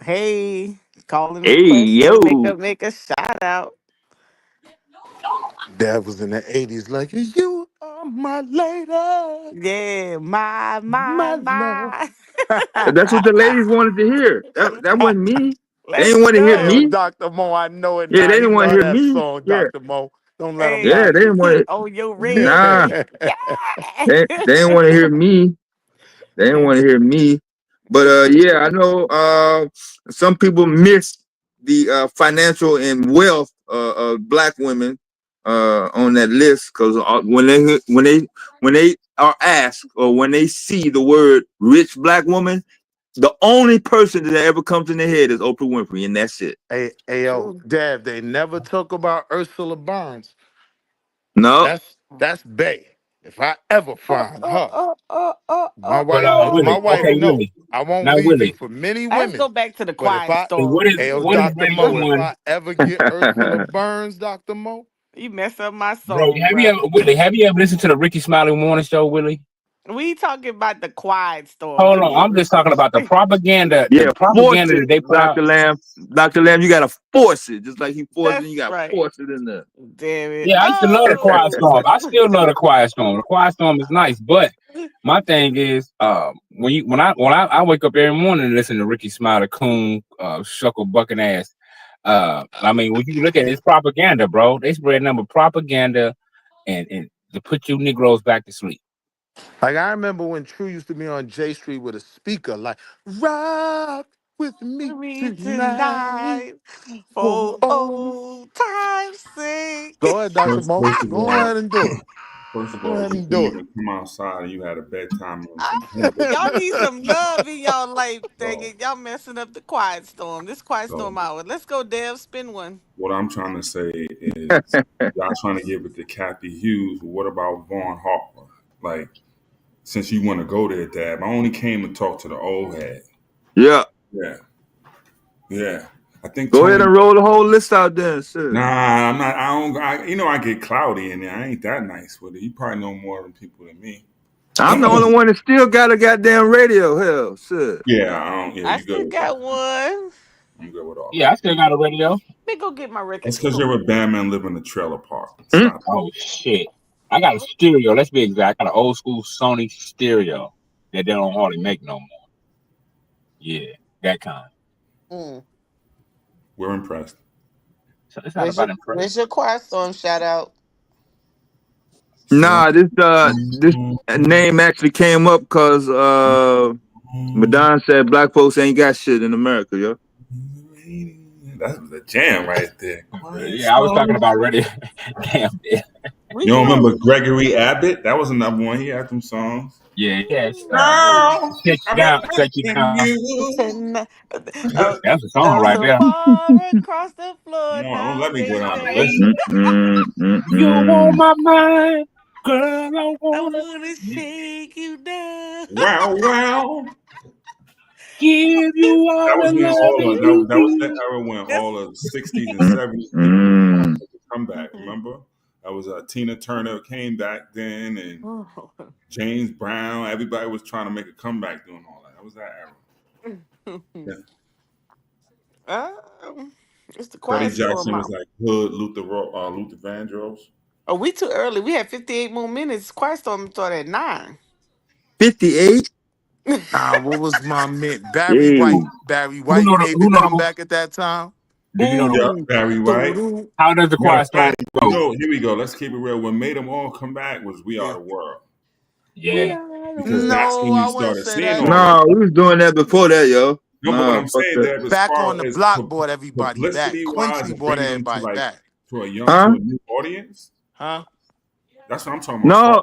Hey, calling Hey requests to make yo. a shout out. Dev was in the 80s like, you are my lady, Yeah, my, my my, love. my. That's what the ladies wanted to hear. That wasn't me. They Let's didn't want to hear Hey, yo, me. go. Dr. Mo, I know it Yeah, now. they He didn't want to love hear that me. song, Yeah. Dr. Mo. Don't let him Yeah, Hey, lie they to didn't want to oh, your red. nah. you. Yeah. They didn't want to hear me. They didn't want to hear me. But yeah, I know some people miss the financial and wealth of black women on that list because when they are asked or when they see the word rich black woman, the only person that ever comes in their head is Oprah Winfrey, and that's it. Hey, yo, True. Dev, they never talk about Ursula Burns. No, That's Bay. If I ever Uh, find uh, her, uh, uh, uh, my uh, But wife, my uh. Willie, wife okay, know. Willie. I won't Now leave you Willie, for many Let's women. go back to the But if quiet I, so storm. hey, yo, what is Dr. Radio Mo, if One? I ever get Ursula Burns, Dr. Mo, You mess up my Bro, song, bro. Have you ever listened to the Ricky Smiley Morning Show, Willie? We talking about the quiet storm, Hold on, Willie. I'm just talking about yeah, the force propaganda it, that they put out. Dr. Lamb. Dr. Lamb, you gotta force it, just like he forced it. You That's gotta right. force it in there. Damn it. Yeah, I used to love the Quiet Oh. Storm. I still love the Quiet Storm. The Quiet Storm is nice, but my thing is, when I wake up every morning and listen to Ricky Smiley, Coon, Shuckle, Bucking Ass. I mean, when you look at it, it's propaganda, bro. They spread number propaganda and to put you Negroes back to sleep. like I remember when True used to be on J Street with a speaker, like, rock with me Me tonight. tonight Oh, for oh. old time's sake. Go ahead, Dr. First, Mo. first of Go all, ahead and do it. First of Go all, ahead you and couldn't do it. even come outside and you had a bedtime on some homework. Y'all need some love in y'all life. Dang So, it, y'all messing up the quiet storm. This quiet so storm hour. Let's go, Dev. Spin one. what I'm trying to say is y'all trying to give it to Kathy Hughes. But what about Vaughn Harper? Like, since you want to go there, Dad, I only came to talk to the old head. Yeah. Yeah, yeah. I think Go ahead Tony. and roll the whole list out there, sir. Nah, I'm not. I don't. I get cloudy in there. I ain't that nice with it. You probably know more than people than me. I'm the only one that still got a goddamn radio. Hell, sir. Yeah, I don't. Yeah, I you good still with that? got one. I'm good with all Yeah, that. I still got a radio. Let me go get my record That's because store. you're a bad man living in a trailer park. Mm. Stop. Oh shit. I got a stereo. Let's be exact. I got an old school Sony stereo that they don't hardly make no more. Yeah, that kind. Mm. We're impressed. So it's not about impressed. Where's your quiet storm shout out? Nah, this name actually came up because Madonna said black folks ain't got shit in America, yo. That's the jam right there. Yeah, I was talking about radio. Damn. Yeah. We You don't doing remember Gregory Abbott? That was another one. He had some songs. Yeah, yes. No, Shake you I'm down, shake you missing down. you. tonight. That's a song right So there. far across the floor Don't now, let me go down the baby. list. You on my mind, girl. I I wanna wanna shake you down. Wow. give you all That was the when all loving of you that was the need. era when Yes. all of the 60s and 70s people make a comeback. Remember? That was Tina Turner came back then, and James Brown. Everybody was trying to make a comeback doing all that. That was that era. Yeah. It's the Freddie quiet storm Jackson was out. like Hood, Luther Vandross. Oh, we too early. We had 58 more minutes. Quiet storm started at 9. 58? What was my man? Barry Hey. White. Barry White made the comeback at that time. Do you know the Yeah, Barry White. how does the Matter quiet of storm fact, go? no, here we go. Let's keep it real. What made them all come back was We Are the World. Yeah. Because that's when you I wouldn't started say seeing that. all No, that. we was doing that before that, yo. No, but what I'm fuck saying, that. Deb, as Back far on the as block brought everybody back. publicity wise Quincy and brought bringing them to everybody back. to a new audience, Huh? that's what I'm talking about. No,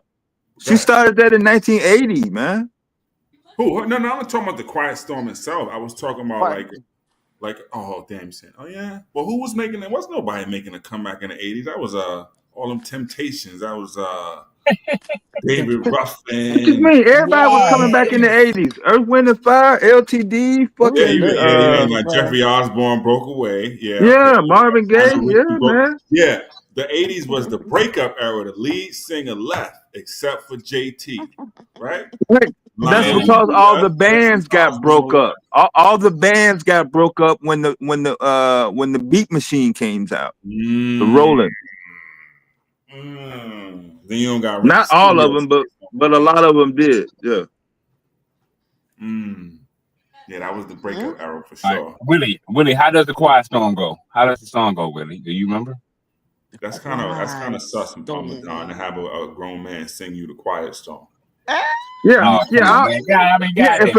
she started that in 1980, man. Who? No, I'm not talking about the Quiet Storm itself. I was talking about like oh damn, you said, oh yeah. Well, who was making it? Was nobody making a comeback in the 80s? That was all them Temptations. That was David Ruffin. What you mean? Everybody was coming back in the 80s. Earth, Wind and Fire, LTD, fucking Yeah. Jeffrey Osborne broke away. Yeah, Marvin Gaye, man. Yeah, the 80s was the breakup era. The lead singer left, except for JT, right? Right. That's because all the bands got broke up. All the bands got broke up when the Beat Machine came out. The Rolling. Then you don't got not all of them, but a lot of them did. Yeah. Yeah, that was the breakup era for sure. Right. Willie, how does the quiet storm go? How does the song go, Willie? Do you remember? That's kind of sus and Madonna to have a grown man sing you the Quiet Storm. Yeah. If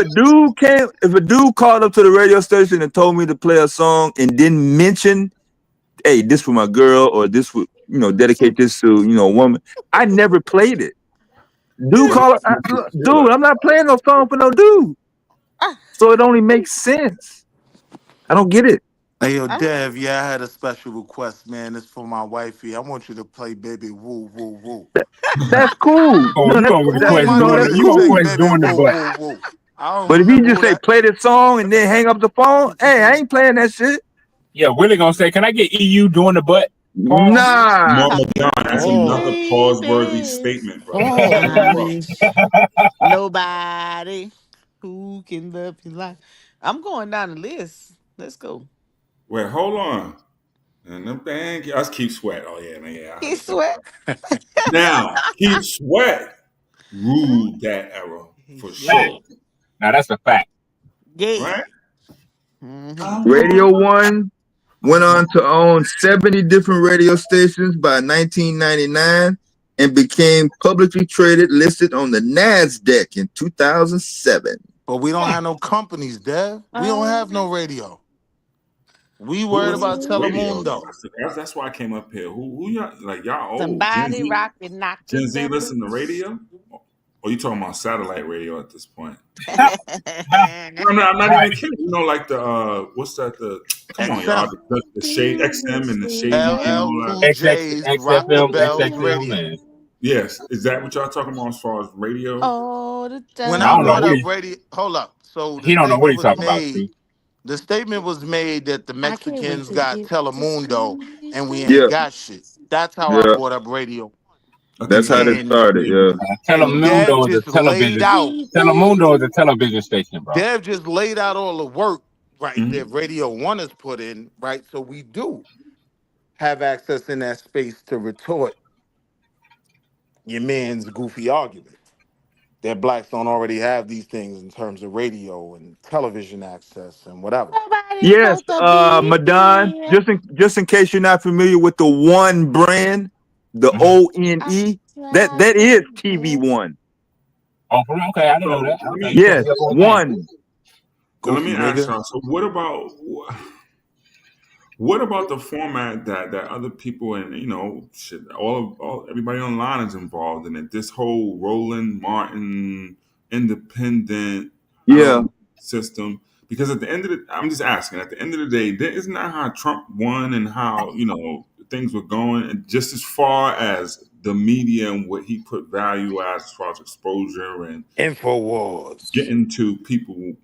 a dude called up to the radio station and told me to play a song and didn't mention, hey, this for my girl, or this would dedicate this to a woman, I never played it. Dude, I'm not playing no song for no dude. So it only makes sense. I don't get it. Hey, yo, Dev, I had a special request, man. It's for my wifey. I want you to play Baby Woo Woo Woo. That's cool. Oh, you gonna request doing the butt. But if you just say play this song and then hang up the phone, hey, I ain't playing that shit. Yeah, Willie gonna say, can I get EU doing the butt? Nah. That's another pause-worthy statement, bro. Nobody who can love you like. I'm going down the list. Let's go. Wait, hold on. And them thing, let's Keith Sweat. Oh yeah, man, yeah. Keith Sweat. Now, Keith Sweat ruled that era for sure. Now that's a fact. Yeah. Right? Radio 1 went on to own 70 different radio stations by 1999 and became publicly traded, listed on the NASDAQ in 2007. But we don't have no companies, Dev. We don't have no radio. We Who worried listens about to radio? Telemundo. That's why I came up here. Who y'all like? Y'all old Gen Somebody Z? rocking, Gen knocking Z the listen to boots. radio? Or you talking about satellite radio at this point? Back, No, I'm not back, even kidding. You know, like the what's that? The come on, y'all. XM, The shade XM and the shady and LL all that. Cool J's, Rock the XFM, Bells XFM, Radio. and Yes, is that what y'all talking about as far as radio? All the When I I don't know brought what time. up he radio, hold up. So the he don't know what statement he's was talking about. made. See, The statement was made that the I can't wait Mexicans to got get to Telemundo and we sleeping. ain't Yeah, got shit. That's how I yeah. brought up radio. Okay, That's how that And started. Yeah. Dev Telemundo is a just laid television. out. Telemundo is a television station, bro. Dev just laid out all the work, right, Mhm. that Radio One has put in, right? So we do have access in that space to retort your man's goofy argument that blacks don't already have these things in terms of radio and television access and whatever. Nobody's Yes, supposed to be Madon. here. Just in case you're not familiar with the One brand, the Mhm. I'm ONE, that is driving TV here. One. Oh, okay, I didn't know So that. let Okay, me you set Yes, me up on game. One. so let Goofy me ask nigga. y'all. So what about the format that other people and shit, all everybody online is involved in it? This whole Roland Martin independent, I Yeah. don't know, system. Because at the end of the, I'm just asking. At the end of the day, isn't that how Trump won and how things were going? And just as far as the media and what he put value as far as exposure and Infowars. getting to people,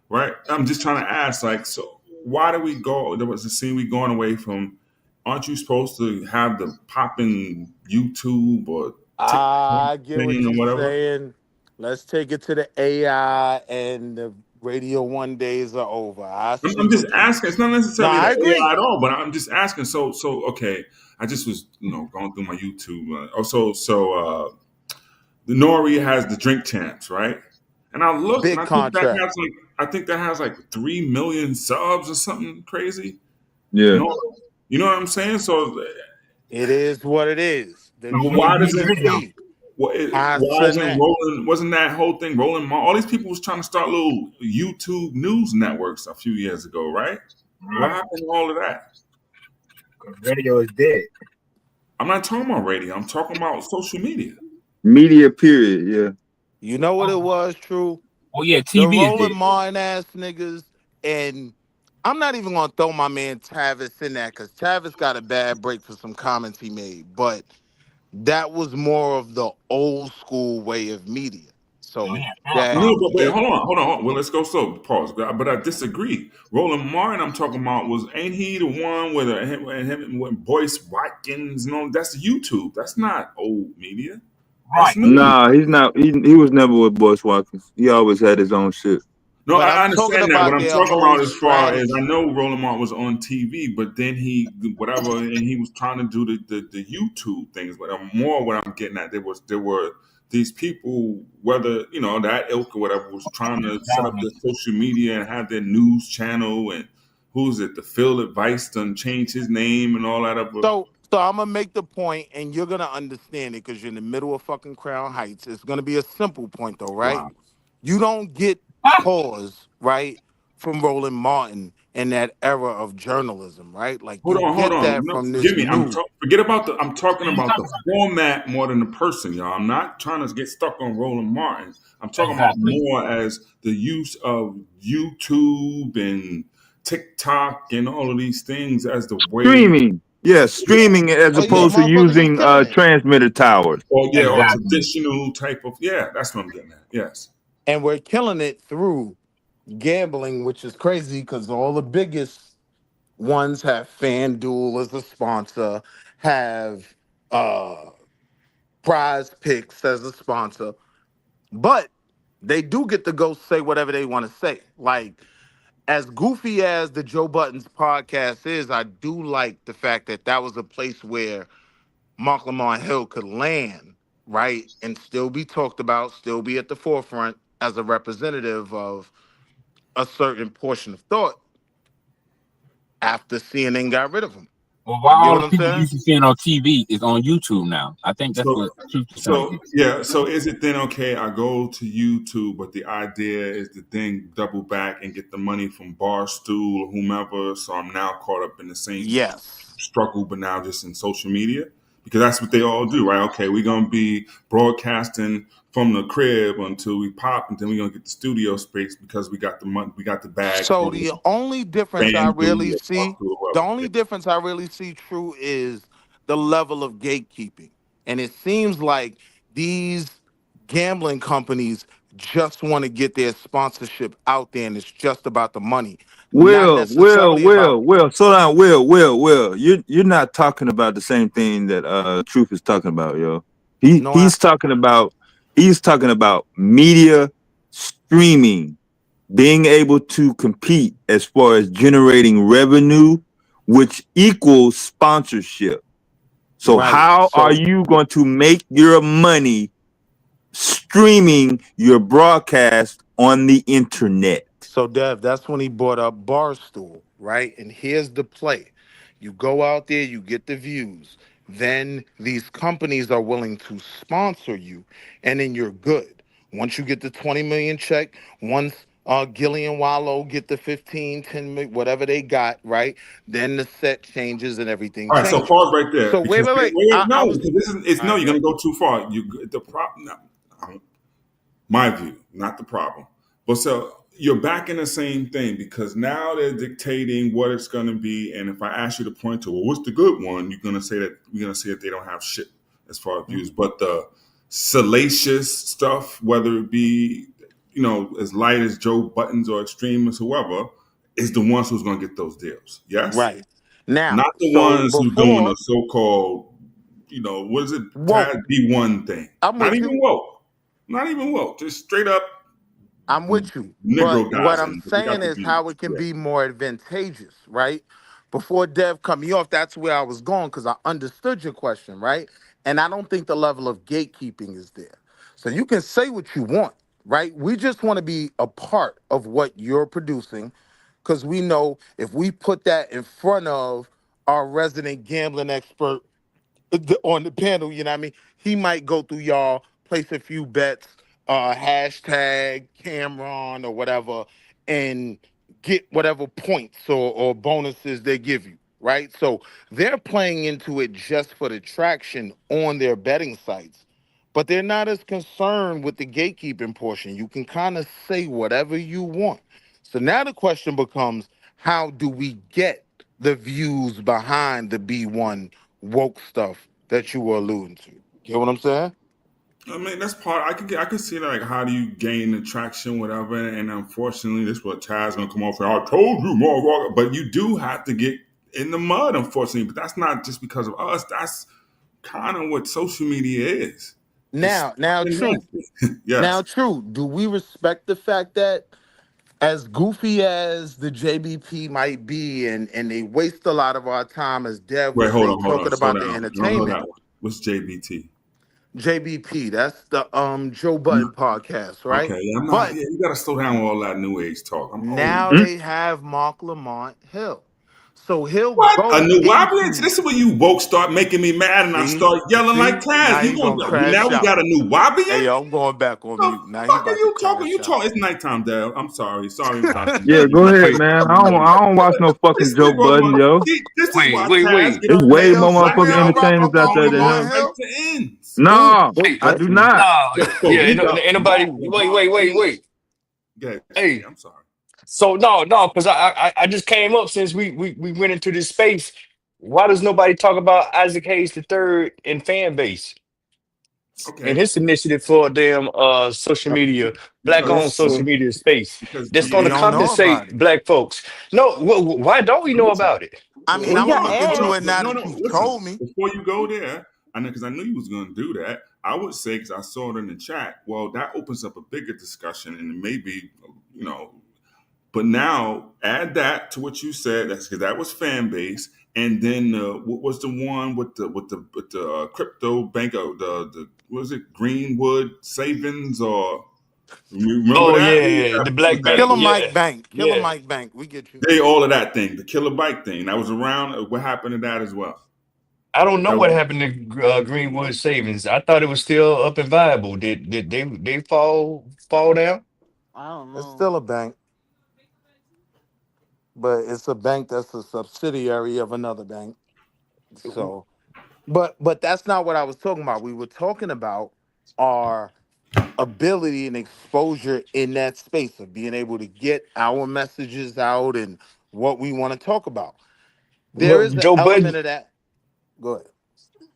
right? I'm just trying to ask, like, so why do we go? There was a scene we going away from. Aren't you supposed to have the popping YouTube or TikTok I get what thing or you're whatever? saying. Let's take it to the AI and the Radio One days are over. I see I'm just what you. asking. It's not No, necessarily the I AI agree. at all, but I'm just asking. So okay. I just was going through my YouTube. The Nori has the drink champs, right? And I looked and Big contract. I think that has like 3 million subs or something crazy. Yeah. No, you know what I'm saying? So It is what it is. The why Jews doesn't is key. why isn't Hassanet. Roland? Wasn't that whole thing Roland? All these people was trying to start little YouTube news networks a few years ago, right? What happened to all of that? Radio is dead. I'm not talking about radio. I'm talking about social media. Media period. Yeah. You know what it was, True? Oh yeah, The TV is Roland dead. Martin ass niggas. And I'm not even gonna throw my man Travis in that because Travis got a bad break for some comments he made. But that was more of the old school way of media. Oh So yeah, that No, but wait, it hold on. Well, let's go slow. Pause. But I disagree. Roland Martin, I'm talking about, ain't he the one with him with Boyce Watkins and all? That's YouTube. That's not old media. That's right. new. Nah, he's not. He was never with Boyce Watkins. He always had his own shit. No, but I I'm talking understand that. What about I'm their talking whole about as far as I strategy. know Roland Martin was on TV, but then whatever, and he was trying to do the YouTube things. But more what I'm getting at, there were these people, whether that ilk or whatever, was trying to set up their social media and have their news channel and who's it? The Phil Advice done changed his name and all that other. So I'm gonna make the point, and you're gonna understand it because you're in the middle of fucking Crown Heights. It's gonna be a simple point, though, right? Wow. You don't get pause, right, from Roland Martin in that era of journalism, right? Like Hold you on, hold get on. that No, from this forgive me. new. Forget about the. I'm talking What are you about talking the about? format more than the person, y'all. I'm not trying to get stuck on Roland Martin. I'm talking about Exactly. more as the use of YouTube and TikTok and all of these things as the way, Streaming. Yeah, streaming as Oh yeah, opposed to motherfuckers is using killing it. transmitter towers. or Exactly. traditional type of. Yeah, that's what I'm getting at. Yes. And we're killing it through gambling, which is crazy because all the biggest ones have FanDuel as a sponsor, have Prize Picks as a sponsor, but they do get to go say whatever they want to say. Like as goofy as the Joe Buttons podcast is, I do like the fact that that was a place where Mark Lamont Hill could land, right, and still be talked about, still be at the forefront as a representative of a certain portion of thought after CNN got rid of him. Well, why You know all what the I'm people saying? used to seeing on TV is on YouTube now? I think that's So, what Truth is trying to so get. yeah. So is it then okay? I go to YouTube, but the idea is to then double back and get the money from Barstool or whomever. So I'm now caught up in the same Yes. struggle, but now just in social media because that's what they all do, right? Okay, we're gonna be broadcasting from the crib until we pop, and then we're gonna get the studio space because we got the money, we got the bag So through the only difference I FanDuel really or see, Barstool or the whatever. only difference I really see, True, is the level of gatekeeping. And it seems like these gambling companies just want to get their sponsorship out there, and it's just about the money, not necessarily about. Will. Slow down, Will. You're not talking about the same thing that Truth is talking about, yo. No, He's talking about media streaming, being able to compete as far as generating revenue, which equals sponsorship. So right. how are So you going to make your money streaming your broadcast on the internet? So, Dev, that's when he brought up Barstool, right? And here's the play. You go out there, you get the views. Then these companies are willing to sponsor you, and then you're good. Once you get the 20 million check, once Gillian Wallow get the 15, 10 million, whatever they got, right? Then the set changes and everything All right, so changes. pause right there So wait, because wait, wait. I no, was because this is it's all no, right, you're go gonna ahead. go too far. The problem, my view, not the problem. But so you're back in the same thing because now they're dictating what it's gonna be. And if I ask you to point to, well, what's the good one? You're gonna say that they don't have shit as far as views. But the salacious stuff, whether it be as light as Joe Buttons or extreme as whoever, is the ones who's gonna get those deals. Yes. Right. Now, Not the so ones who doing the before so-called, what is it, woke, Taz B1 thing. I'm Not with you. even woke. Not even woke. Just straight up I'm with you. But what I'm Negro-dizing. But they got saying the is how views. it can Yeah. be more advantageous, right? Before Dev cut me off, that's where I was going because I understood your question, right? And I don't think the level of gatekeeping is there. So you can say what you want, right? We just want to be a part of what you're producing because we know if we put that in front of our resident gambling expert on the panel, you know what I mean? He might go through y'all, place a few bets, hashtag Cameron or whatever, and get whatever points or bonuses they give you, right? So they're playing into it just for the traction on their betting sites, but they're not as concerned with the gatekeeping portion. You can kind of say whatever you want. So now the question becomes, how do we get the views behind the B1 woke stuff that you were alluding to? Get what I'm saying? I mean, that's part. I could see like how do you gain attraction, whatever. And unfortunately, this is what Taz gonna come off. And I told you more, but you do have to get in the mud, unfortunately. But that's not just because of us. That's kind of what social media is. It's Now, true. Now, yes. true. Do we respect the fact that as goofy as the JBP might be, and they waste a lot of our time, as Dev Wait, would say, hold on, talking slow about the down. No, know entertainment? that one. What's JBT? JBP, that's the Joe Budden podcast, right? Okay, I'm not. But Yeah, you gotta slow down with all that new age talk. I'm old. now they have Mark Lamont Hill. So he'll What? A go new Wobbly? into, This is when you woke start making me mad and I see, start you yelling like see, now Taz. he gonna Now crash we out. got a new Wobbly? Hey, yo, I'm going back on The mute. Now he fuck are about to you talking? crash You out. talk. It's nighttime, Dale. I'm sorry. Sorry, Dr. Yeah, J. go ahead, Wait, man. I don't watch no fucking This Joe nigga Budden, want. yo. See, this is wait, why wait, Taz wait, get There's on way Hey, here yo, more so black we motherfucking all people rocking entertainers from with out Mark there beginning than Lamont him. right Hill? to ends. Who? No, I do not. nah, So yeah. we got Anybody? Wait. Yeah, Hey, I'm sorry. so no, because I just came up since we went into this space. Why does nobody talk about Isaac Hayes the third and fan base and Okay, his initiative for damn social media, black because owned social media space that's going We to don't know about compensate it. black folks? No, why don't we know listen. about it? I mean, Well, I'm We hold gonna got on, look hold into on. it ads. now No, that no. you've Listen, told me. before you go there, I know because I knew you was going to do that. I would say because I saw it in the chat. Well, that opens up a bigger discussion, and maybe you know. But now add that to what you said. That's because that was fan base, and then what was the one with the crypto bank? The what was it Greenwood Savings or? Remember Oh that? yeah, the black bank. Killer Yeah, Mike Bank. Killer yeah. Mike Bank. We get you. They all of that thing, the killer bike thing. That was around. What happened to that as well? I don't know That what was, happened to Greenwood Savings. I thought it was still up and viable. Did they fall down? I don't It's know. still a bank, but it's a bank that's a subsidiary of another bank. So, but that's not what I was talking about. We were talking about our ability and exposure in that space of being able to get our messages out and what we want to talk about. There Well, is an Joe Budden. element of that. Go ahead.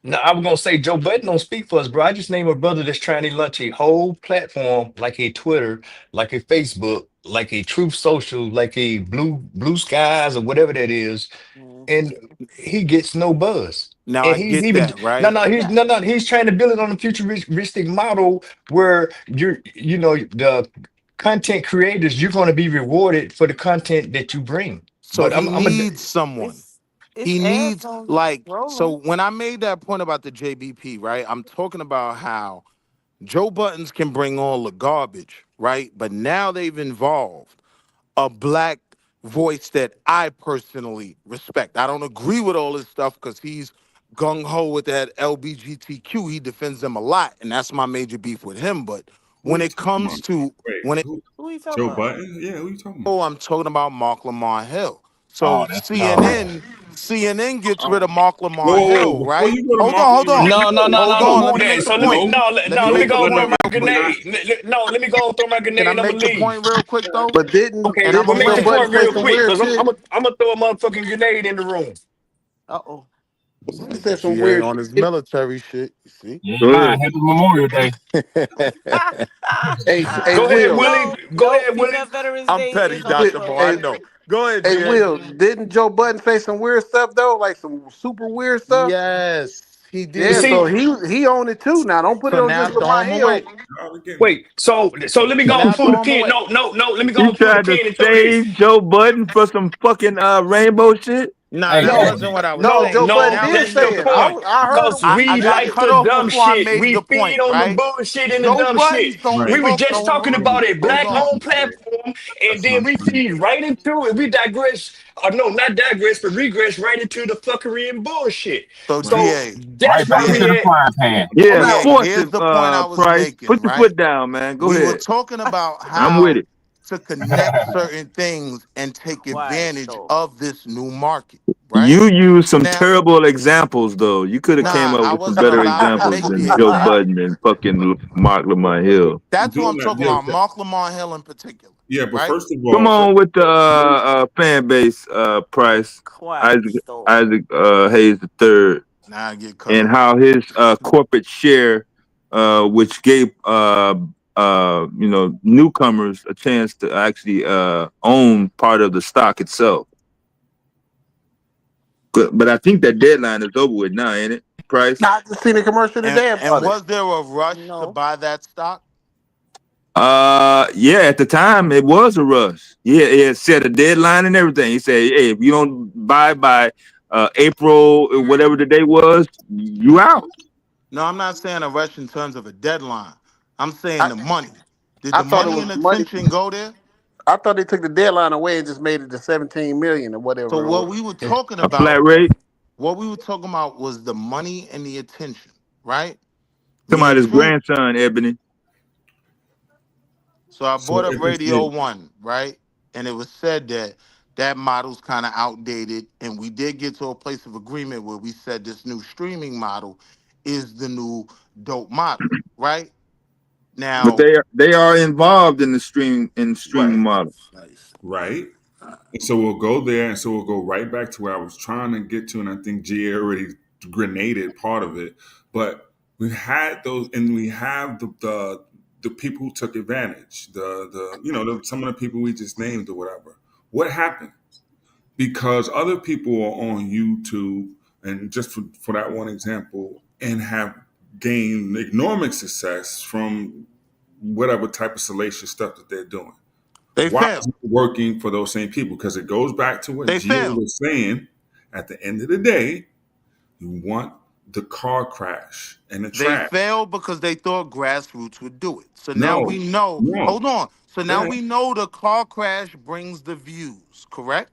No, I was gonna say Joe Budden don't speak for us, bro. I just named a brother that's trying to launch a whole platform like a Twitter, like a Facebook, like a Truth Social, like a Blue Skies or whatever that is, Mhm. and he gets no buzz. Now And I he's get even that, right? Yeah. he's trying to build it on a futuristic model where the content creators, you're going to be rewarded for the content that you bring. So But he I'm a needs someone. It's He ads needs on like so rolling. when I made that point about the JBP, right? I'm talking about how Joe Buttons can bring all the garbage, right? But now they've involved a black voice that I personally respect. I don't agree with all this stuff because he's gung ho with that LBGTQ. He defends them a lot, and that's my major beef with him. But who when you it talking about? comes to Wait, when it who? Who are you talking Joe about? Button? Yeah, who you talking about? oh, I'm talking about Mark Lamar Hill. Oh, So that's CNN gets rid of Mark Lamar Whoa, Hill, before right? you go to Hold Mark on, hold Lamar on. No, no, no, Hold no, on, don't let me move make that. the So let me point. no, Let me let me make the go and throw point my real quick. grenade. Let me go and throw my Can grenade I and I'm make gonna the leave. point real quick though? But didn't Okay, And I'm well gonna didn't make Joe the land. Budden point say real some quick, weird because shit? I'm gonna throw a motherfucking grenade in the room. Uh-oh. This He nigga said some GA weird on his shit. military shit, you yeah, Go mine. ahead. Happy Memorial Day. see? Hey, Go ahead, Will. Willie. No, Go no, ahead, Willie. Peanut Veterans I'm Day petty, is on Will, Dr. Mo. I Sunday. hey, know. Go ahead, hey, GA. Will. Didn't Joe Budden say some weird stuff though? Like some super weird stuff? Yes, he Yeah, did. so See, he owned it too. Now don't put it So on now just throw Lamar him Hill. away. y'all again. wait. So let me So go now and pull the throw him pin. away. No. Let me go You and pull the tried to pin and throw this. save Joe Budden for some fucking rainbow shit? Nah, Hey, that No, wasn't Ebony. what I was No, saying. Joe So Budden no, now let did me that's say the make the it. point. point. I heard Because him. I we got like cut the off dumb before I shit. made We the feed point, on the right? bullshit and the Joe dumb Buttons shit. don't We Right. were talk just no talking about a hold black on. owned platform, and That's then my we friend. feed right into it. We digress, or no, not digress, but regress right into the fuckery and bullshit. So Right. So GA, that's Right why back into we the GA, had. frying pan. Oh, Yeah, no. GA, force here's it, the point I was Price. making, Put your right? foot down, man. Go We were ahead. talking about I'm with how it. to connect certain things and take Quiet advantage storm. of this new market, right? You used some Now, terrible examples, though. You could have came nah, up I with some wasn't better allowed to examples make the than Joe example. Budden and fucking Mark Lamar Hill. I'm That's what doing I'm that. talking Yeah, about. Mark Lamar Hill in particular, yeah. But right? first of Come all, on with the fan base, Price. Quiet Isaac storm. Isaac Hayes the third, Now I get cut and off. how his corporate share, which gave newcomers a chance to actually own part of the stock itself. But I think that deadline is over with now, ain't it, Price? Nah, I just seen a commercial today And about it. was there a rush to No. buy that stock? Yeah, at the time it was a rush. Yeah, it set a deadline and everything. He said, hey, if you don't buy by April, whatever the date was, you out. No, I'm not saying a rush in terms of a deadline. I'm saying I, the money. Did I the thought it money was and money. attention go there? I thought they took the deadline away and just made it to 17 million or So whatever it what was. we were talking A flat about, rate. was the money and the attention, right? The Somebody's attention. grandson, Ebony. So I so bought up if it's Radio One, right? And it was said that that model's kind of outdated, and we did get to a place of agreement where we said this new streaming model is the new dope model, right? But Now, they are involved in the streaming right, model. right. And so we'll go there, and so we'll go right back to where I was trying to get to, and I think GA already grenaded part of it. But we had those, and we have the people who took advantage, some of the people we just named or whatever. What happened? Because other people are on YouTube, and just for that one example, and have gained enormous success from whatever type of salacious stuff that they're doing. they Why failed. is it working for those same people? Because it goes back to what They GA failed. was saying. At the end of the day, you want the car crash and the They track. failed because they thought grassroots would do it. So now No, we know. no. Hold on. So Go now ahead. we know the car crash brings the views, correct?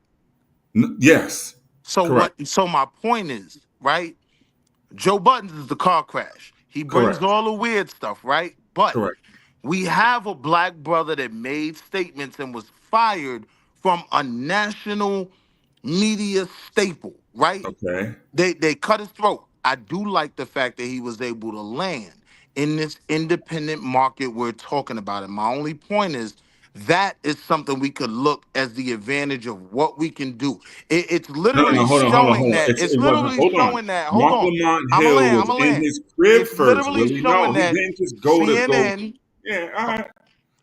Yes, So correct, what? So my point is, right? Joe Buttons is the car crash. He brings correct, all the weird stuff, right? But correct. we have a black brother that made statements and was fired from a national media staple, right? Okay. They cut his throat. I do like the fact that he was able to land in this independent market we're talking about. And my only point is that is something we could look as the advantage of what we can do. It's No, literally hold on, hold on, showing hold on. that. It's It wasn't. literally Hold on. showing that. Hold Mark on. Lamont I'm a Hill land. was I'm a in land. his crib It's first, literally Willie. No, showing he that didn't just go to go. CNN. Yeah, all right.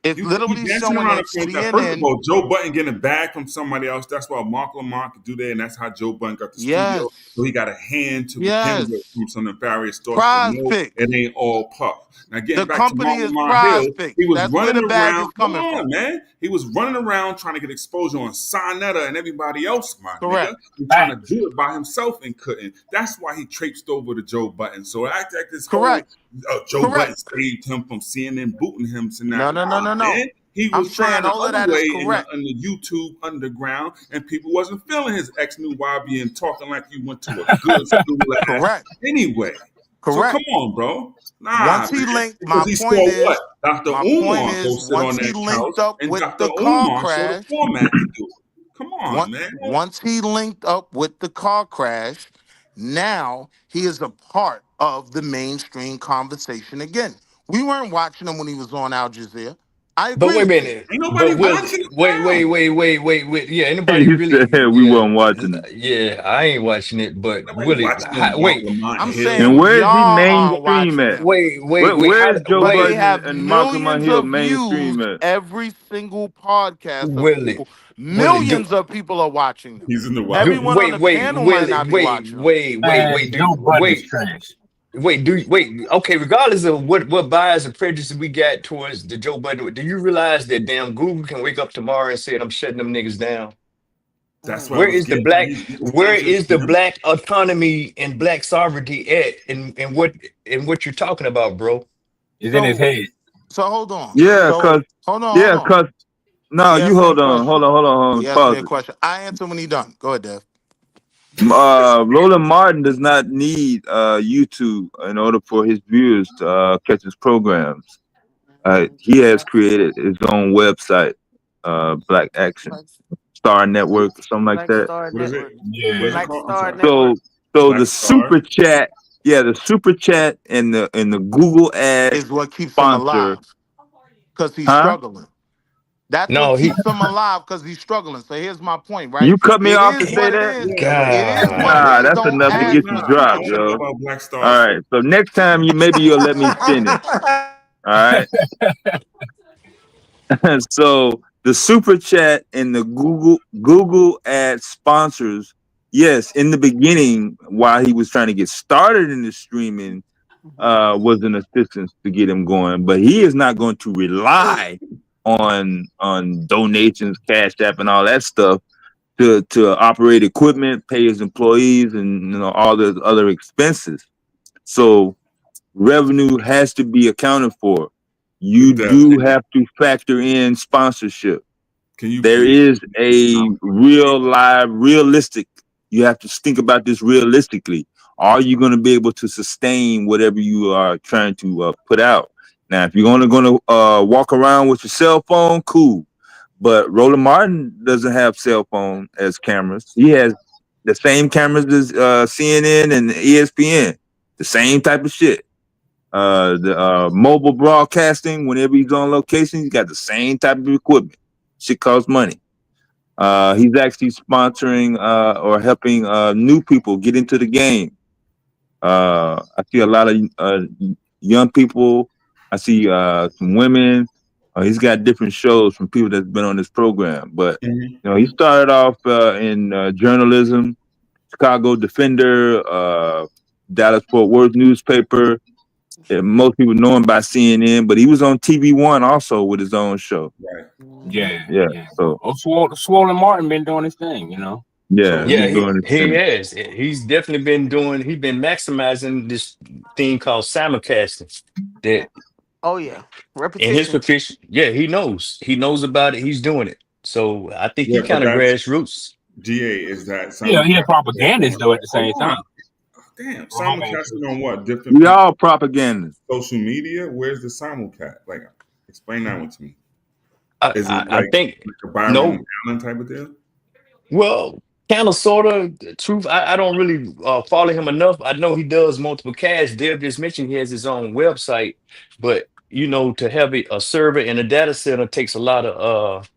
It's You literally dancing showing around that the point that first of CNN. all, Joe Button getting a bag from somebody else. That's why Mark Lamont could do that, and that's how Joe Button got the Yes. studio. So he got a hand to begin with Yes. from some nefarious sources. Prize No, Picks. it ain't all puff. Now getting The back to company Mark is Lamont Prize Hill, Picks. he was That's where running the bag is around. Hold coming on, from. man. He was running around trying to get exposure on Sinetta and everybody else, my Correct. nigga. He trying to do it by himself and couldn't. That's why he traipsed over to Joe Button. So act like this whole Correct. Joe Button Correct. saved him from CNN booting him to No, now. no, no, Nah, no, no. man. He I'm was trying saying the all of other that is way in correct. the YouTube underground, and people wasn't feeling his ex new YB and talking like you went to a good school ass Correct. anyway. So come Correct. on, bro. Nah, Once he man. linked, Because my he point saw what? is, Dr. my point Umar go is, sit on once he that couch, linked up and with Dr. the car Umar showed the crash, format to do it. Come on, man. once he linked up with the car crash, now he is a part of the mainstream conversation again. We weren't watching him when he was on Al Jazeera. I But agree wait a with you. minute. Ain't nobody But watching Willie, it now. wait. Yeah, anybody He really? said we Yeah, weren't watching it. yeah. I ain't watching it. But Nobody Willie, watching no Mark wait, Lamont I'm Hill. And saying where is he y'all are mainstream watching at? him. Where how? is Joe But they Wait, Budden have and Malcolm millions Hill of mainstream views at? every single podcast of Willie, people. Willie, do Millions of people are watching them. He's in the do YB. Everyone on wait, the wait, panel might Willie, not be watching them. Man, do Joe Budden is trash. wait. Okay, regardless of what bias and prejudice we got towards the Joe Budden, do you realize that damn Google can wake up tomorrow and say I'm shutting them niggas down? That's what I Where was is the getting at. black? He's getting Where vengeance, is the man. black autonomy and black sovereignty at? In what you're talking about, bro? It's in his So head. so hold on. Yeah, So cause hold on, hold on. no, He you asked me a hold on, question. hold on, He asked me pause a it. question. I answer when he done. Go ahead, Dev. Roland Martin does not need YouTube in order for his viewers to catch his programs. He has created his own website, Black Action Star Network or something like Black that. Star What is it? Network. What is Yeah. it Black called? I'm Star sorry. Network. So Black the Star. super chat, the super chat and the Google ad Is what keeps him sponsor, alive because he's huh? struggling. That's what No, keeps him alive because he's struggling. So here's my point, right? You cut me It off to is say what it that? is. Yeah, It yeah. is what it God. Nah, is. that's Don't enough to add get Nah, you to I dropped, don't know yo. about Black Star. All right. So next time maybe you'll let me finish. All right. So the super chat and the Google ad sponsors, yes, in the beginning, while he was trying to get started in the streaming, was an assistance to get him going. But he is not going to rely on donations, Cash App, and all that stuff to operate equipment, pay his employees, and all the other expenses. So revenue has to be accounted for. You do have to factor in sponsorship. Can you There please? is a realistic. You have to think about this realistically. Are you going to be able to sustain whatever you are trying to put out? Now, if you're only going to walk around with your cell phone, cool. But Roland Martin doesn't have cell phone as cameras. He has the same cameras as CNN and ESPN. The same type of shit. The mobile broadcasting, whenever he's on location, he's got the same type of equipment. Shit costs money. He's actually sponsoring or helping new people get into the game. I see a lot of young people. I see some women. He's got different shows from people that's been on this program. But he started off in journalism, Chicago Defender, Dallas Fort Worth newspaper. Most people know him by CNN, but he was on TV One also with his own show. Right. Yeah. Yeah. So Swollen Martin been doing his thing, Yeah, So Yeah, he's doing his he thing. has. He's definitely been doing. He's been maximizing this thing called simulcasting. That Oh yeah, in his repetition. profession, yeah, he knows. He knows about it. He's doing it. So I think he yeah, but kind of that's grassroots. GA. Is that He a simulcasting propagandist on? though at the Hold same on, time. damn, Well, my bad, too. simulcasting on what? Different We people, all propaganda. social media. Where's the simulcast? Like, explain that one to me. I, Is it I, I think like a Byron no. Allen type of deal? Well, kind of, sort of. Truth, I don't really follow him enough. I know he does multiple casts. Dev just mentioned he has his own website, but to have a server and a data center takes a lot of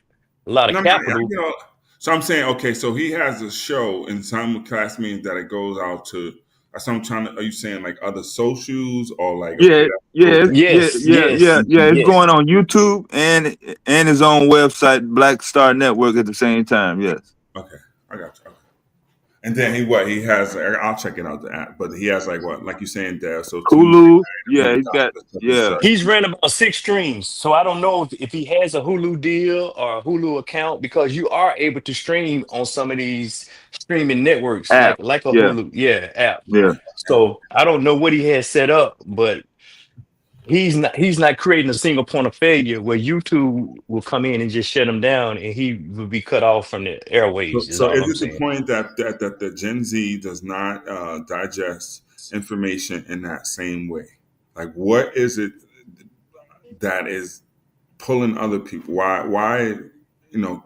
No, capital. so I'm saying, okay, so he has a show, and simulcast means that it goes out to. That's what I'm trying to. Are you saying like other socials or like okay, Yeah, yeah, Yes, yes, yeah. It's yes. going on YouTube and his own website, Black Star Network, at the same time. Yes. okay, I got you. Okay. And then he has. I'll check it out the app, but he has like what, like you saying, Dad. So Tuesday Hulu. night, Yeah, he's got. such and Yeah. such. He's ran about 6 streams, so I don't know if he has a Hulu deal or a Hulu account because you are able to stream on some of these streaming networks, App. like a Yeah. Hulu, yeah, app. Yeah. So I don't know what he has set up, but he's not creating a single point of failure where YouTube will come in and just shut him down, and he will be cut off from the So, airways. Is so all is I'm it the saying. point that the Gen Z does not digest information in that same way? Like, what is it that is pulling other people? Why? And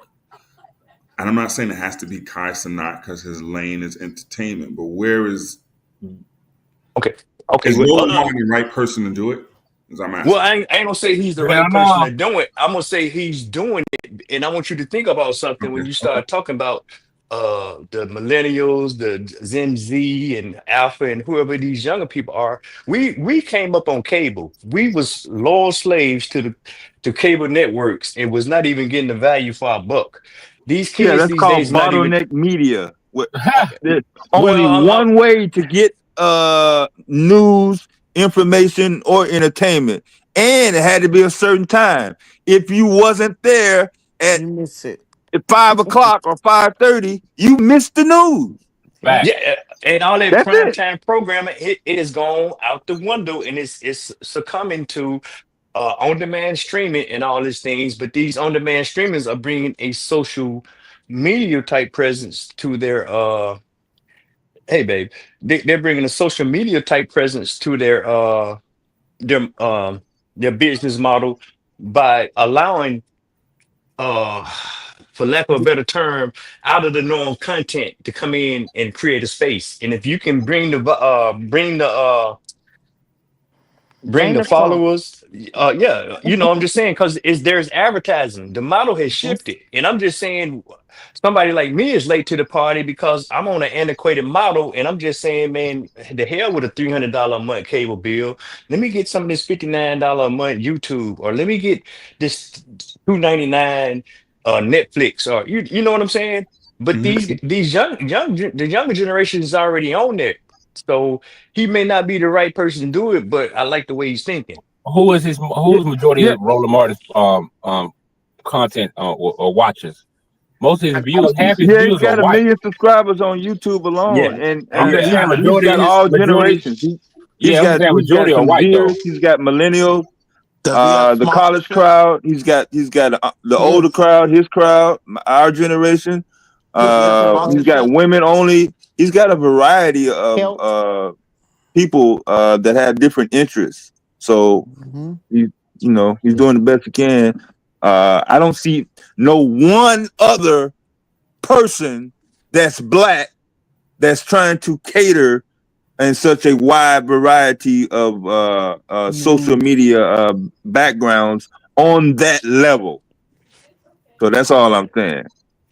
I'm not saying it has to be Kai Cenat because his lane is entertainment, but where is Okay, okay. is Roland Martin the right person to do it? As I'm Well, asking. I ain't gonna say he's the Hell right person no. to do it. I'm gonna say he's doing it, and I want you to think about something when Okay. you start talking about the millennials, the Gen Z, and Alpha, and whoever these younger people are. We came up on cable. We was loyal slaves to cable networks, and was not even getting the value for our buck. These Yeah, kids that's these called days not even. bottleneck media. There's only Well, one way to get news, information, or entertainment, and it had to be a certain time. If you wasn't there at You miss it. 5 o'clock or 5:30, you missed the news. Fact. yeah, and all that That's prime it. time programming, it is gone out the window, and it's succumbing to on-demand streaming and all these things. But these on-demand streamers are bringing a social media type presence to their hey babe, they're bringing a social media type presence to their their business model by allowing uh for lack of a better term, out of the norm content to come in and create a space. And if you can bring Gain the the flow. followers, yeah, I'm just saying, because there's advertising, the model has shifted, and I'm just saying somebody like me is late to the party because I'm on an antiquated model, and I'm just saying, man, the hell with a $300 a month cable bill. Let me get some of this $59 a month YouTube, or let me get this $2.99 Netflix, or you know what I'm saying. But Mhm. these the younger generation is already on there, so he may not be the right person to do it, but I like the way he's thinking. Who's majority Yeah, of Roland Martin's content or watchers? Most of his views, half his yeah, he's views are got 1 white. million subscribers on YouTube alone, Yeah, and I'm just saying he's majority got of his all majority. generations. Yeah, I'm just saying He's got majority are some white though. Zers, he's got millennials, Does he have the college sponsorships? crowd. He's got the older crowd, his crowd, our generation. Does he have He's got sponsorships? women only. He's got a variety of Health. people that have different interests. So Mm-hmm. he's doing the best he can. I don't see no one other person that's black that's trying to cater in such a wide variety of social media backgrounds on that level. So that's all I'm saying.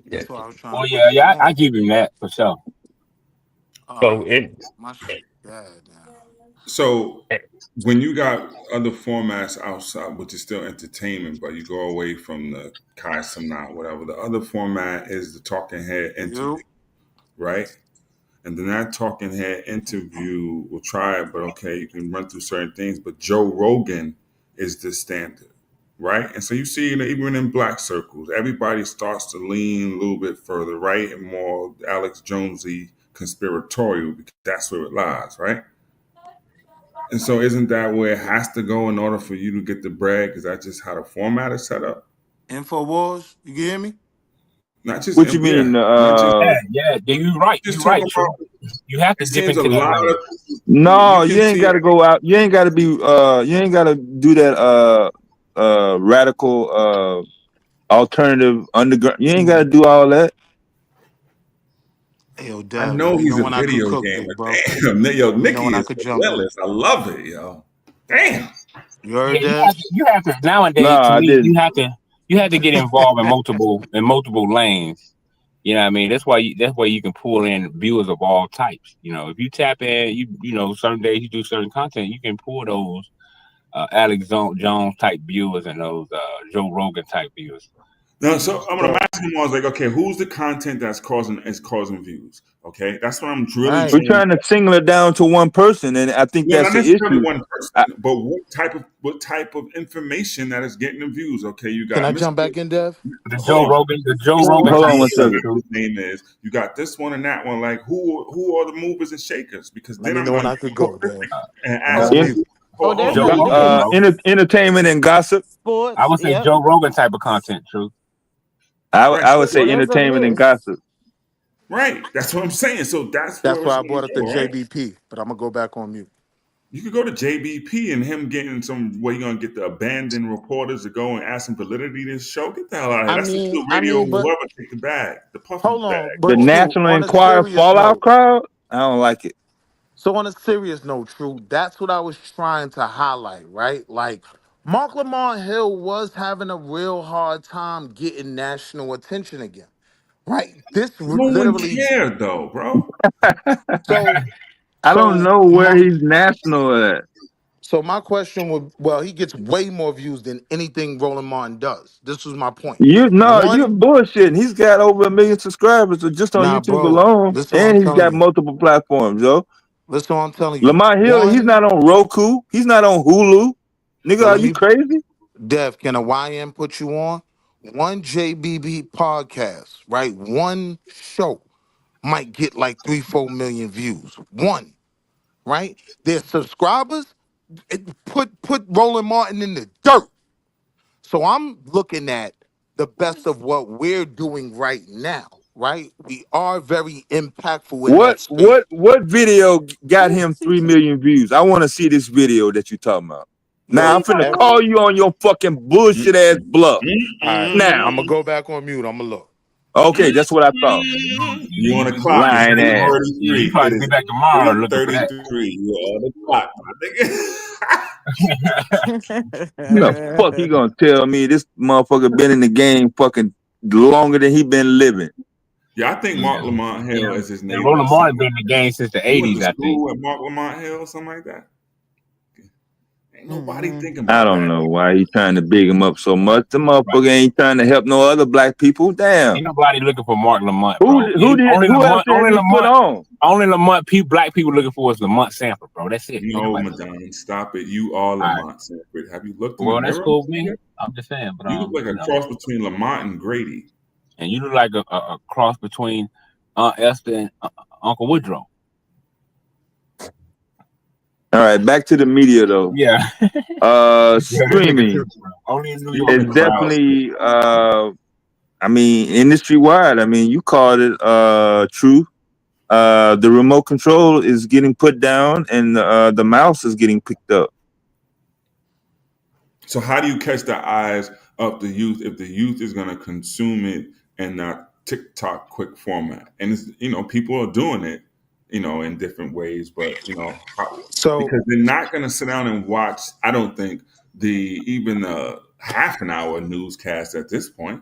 That's what I was trying Oh to put yeah, together. I give him that for sure. so it My shit bad now. So when you got other formats outside, which is still entertainment, but you go away from the Kai Cenat, whatever, the other format is the talking head interview, You right? And then that talking head interview, we'll try it, but okay, you can run through certain things. But Joe Rogan is the standard. right? And so you see, even in black circles, everybody starts to lean a little bit further right and more Alex Jonesy conspiratorial because that's where it lies, right? And so, isn't that where it has to go in order for you to get the bread? Because that's just how the format is set up. InfoWars, you can hear me? Not just What you mean? not just Yeah, you're right. just You're right, talking True. about. You have to It dip seems a into that lot lane. of No, you you can ain't see got to go out. You ain't got to be. You ain't got to do that. Radical. Alternative underground. You ain't got to do all that. Hey, yo, I Dev, know let me he's know a when I could video cook, gamer. big bro. Damn, yo, Let me know Nikki when I is could jump in. relentless. I love it, yo. Damn. You heard Yeah, that? you have to nowadays. Nah, To I me, didn't. you have to get involved in multiple lanes. You know what I mean? That's why you can pull in viewers of all types. You know, if you tap in, you know, certain days you do certain content, you can pull those Alex Jones type viewers and those Joe Rogan type viewers. No, so I'm So, asking was like, okay, who's the content that's causing views? Okay, that's what I'm really right. We're trying. trying to single it down to one person, and I think No, that's not the necessarily issue. one person, but what type of information that is getting the views? Okay, you Can got I Mr. jump back in, Dev? The Hold Joe on, Rogan, the Joe Mr. Rogan Hold on type one of stuff, Medina, second. True. his name is. You got this one and that one. Like who are the movers and shakers? Because Let then me I'm know when going I to could be go, Dev. prolific and I'm on ask In, you. mute. Oh, Hold there's on, Joe let me Rogan, leaders, bro. entertainment and gossip. I sports. would say Yep. Joe Rogan type of content, True. right. I So would Oh, say there's a entertainment and list. gossip. right, that's what I'm saying. So that's where That's it's why I going to brought up the go, right? JBP, but I'm gonna go back on mute. You could go to JBP and him getting some where you're gonna get the abandoned reporters to go and add some validity to this show. Get the hell out of here. That's just the radio But whoever take the bag, the Puffy hold bag. on. The But true. National On a Enquirer serious Fallout note, crowd. I don't like it. so on a serious note, true. That's what I was trying to highlight, right? Like Mark Lamont Hill was having a real hard time getting national attention again, right? No one Literally. cared though, bro. So, I don't so know where my he's national at. so my question would, well, he gets way more views than anything Roland Martin does. This was my point. You're One, bullshitting. He's got over 1 million subscribers just on nah, YouTube bro. alone, Listen, what I'm and he's telling got you. multiple platforms, yo. Listen, what I'm telling you. Lamont Hill, he's One, not on Roku. He's not on Hulu. Nigga, well, are let you me, crazy? Dev, can a YM put you on? One JBB podcast, right? One show might get like 3-4 million views. One, right? Their subscribers, put Roland Martin in the dirt. So I'm looking at the best of what we're doing right now, right? We are very impactful in What that space. what what video got him 3 million views? I want to see this video that you talking about. Now I'm Well, finna call you on your fucking bullshit ass bluff. all right, Now, I'm gonna go back on mute. I'm gonna look. okay, that's what I thought. You on the clock? It's Lying ass. You 8:33. probably It be is back tomorrow looking for that. 8:33. You are on the clock, my The fuck he gonna tell me this motherfucker been in the game fucking longer than he been living? Yeah, I think Yeah, Mark Lamont Hill is his and name or Roland Martin something. been in the game since the You went to '80s, I think. school at Mark Lamont Hill or something like that. Ain't nobody Mhm. thinking I about don't that. know why he trying to big him up so much. The Right. motherfucker ain't trying to help no other black people. Damn. Ain't nobody looking for Mark Lamont, bro. Who else did he put on? Only Lamont. Black people looking for is Lamont Sanford, bro. That's it. Ain't No, nobody- Madonna, stop it. You are All right. Lamont Sanford. Have you looked in the Well, that's mirror? cool with me. I'm just saying, but You look like a cross between Lamont and Grady. and you look like a cross between Aunt Esther and Uncle Woodrow. All right, back to the media though. Yeah. Streaming Only in New York. is definitely I mean, industry wide. I mean, you called it true. The remote control is getting put down and the mouse is getting picked up. So how do you catch the eyes of the youth if the youth is going to consume it in that TikTok quick format? And it's, people are doing it, in different ways, but So because they're not going to sit down and watch. I don't think even half an hour newscast at this point.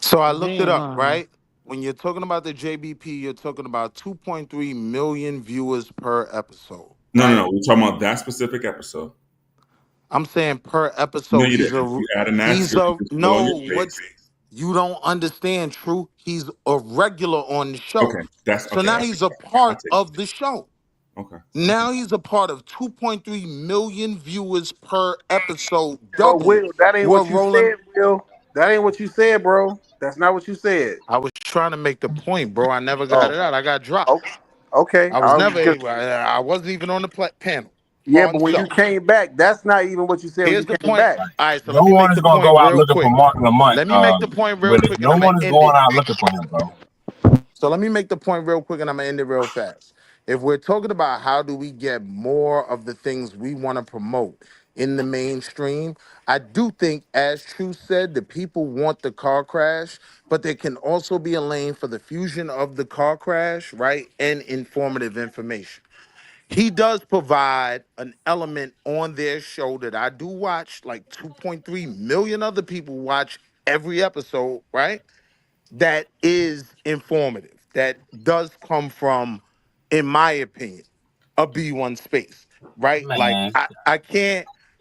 So I looked it Damn, up, right? When you're talking about the JBP, you're talking about 2.3 million viewers per episode. No, right? no, we're talking about that specific episode. I'm saying per No, episode. you He's didn't. a You add an he's asterisk, a it's blow no. your What face. you don't understand, True? He's a regular on the show. Okay, that's So okay. now I'll he's a take that. I'll part take of the show. Okay. Now he's a part of 2.3 million viewers per episode, But double Will, that ain't what what you Roland. said, Will. That ain't what you said, bro. That's not what you said. I was trying to make the point, bro. I never got it Oh, out. I got dropped. okay. Okay. I was never Because able. I wasn't even on the panel. yeah, but Pardon when you self. came back, that's not even what you said when you Here's the came point. back. All right, so let No me make one is the gonna point go out real looking for quick. Martin Lamont. Let me make the point real Willie. quick, and No I'm gonna one is end going it. out looking for him, bro. So let me make the point real quick, and I'm gonna end it real fast. If we're talking about how do we get more of the things we want to promote in the mainstream, I do think, as True said, the people want the car crash, but there can also be a lane for the fusion of the car crash, right, and informative information. He does provide an element on their show that I do watch, like 2.3 million other people watch every episode, right? That is informative, that does come from, in my opinion, a B1 space, right? Like Man,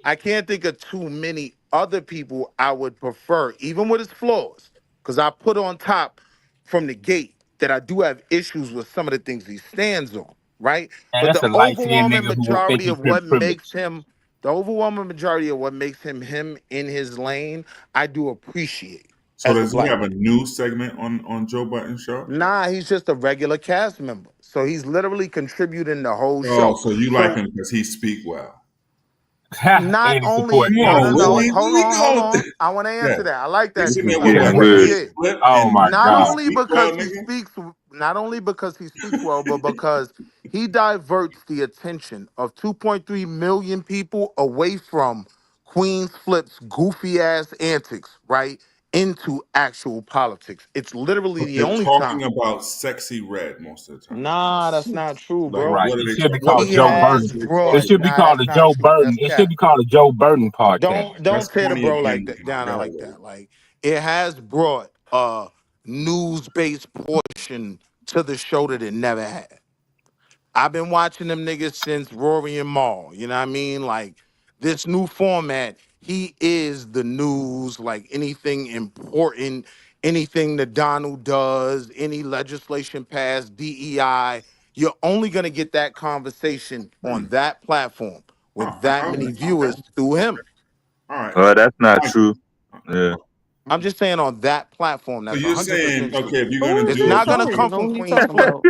I can't think of too many other people I would prefer, even with his flaws, because I put on top from the gate that I do have issues with some of the things he stands on, right? man, But that's the a light skinned overwhelming nigga who think majority he of what makes privileged. him, the overwhelming majority of what makes him him in his lane, I do appreciate So as a does he black have man. a news segment on Joe Budden show? Nah, he's just a regular cast member. So he's literally contributing the whole Oh, show. so you like So him because he speak well? not And he support only, Come no, Jay no, on, no, Z. Willie. hold Where we on, hold going? on. I want to Yeah, answer that. I like they that, sitting True. there I with like Getting what what you weird. Queen did. Flip Oh and my Not he God. only speak well, because he nigga. speaks, not only because he speaks well, but because he diverts the attention of 2.3 million people away from Queen's Flip's goofy ass antics, right, into actual politics. It's literally But the they're only talking time. about sexy red most of the time. Nah, that's not true, Like, bro. Right. what are It they should be talking What called about? he Joe John has Burton. Lewis It brought, White. should be nah, called that's the not Joe true. Burton. That's It should cap. be called the Joe Burton podcast. Don't That's tear the corny bro again, like that my down God, like Willie. that. Like it has brought a news based portion to the show that it never had. I've been watching them niggas since Rory and Maul. You know what I mean? Like this new format, he is the news, like anything important, anything that Donald does, any legislation passed, DEI, you're only gonna get that conversation on that platform with that many Okay. viewers through him. All right. That's not Fine. true. Yeah. I'm just saying on that platform, So that's you're saying, 100% true. okay, if you're Who gonna is It's do he it, not you gonna should. come trolling? from Who he Queen's talking Flip. about?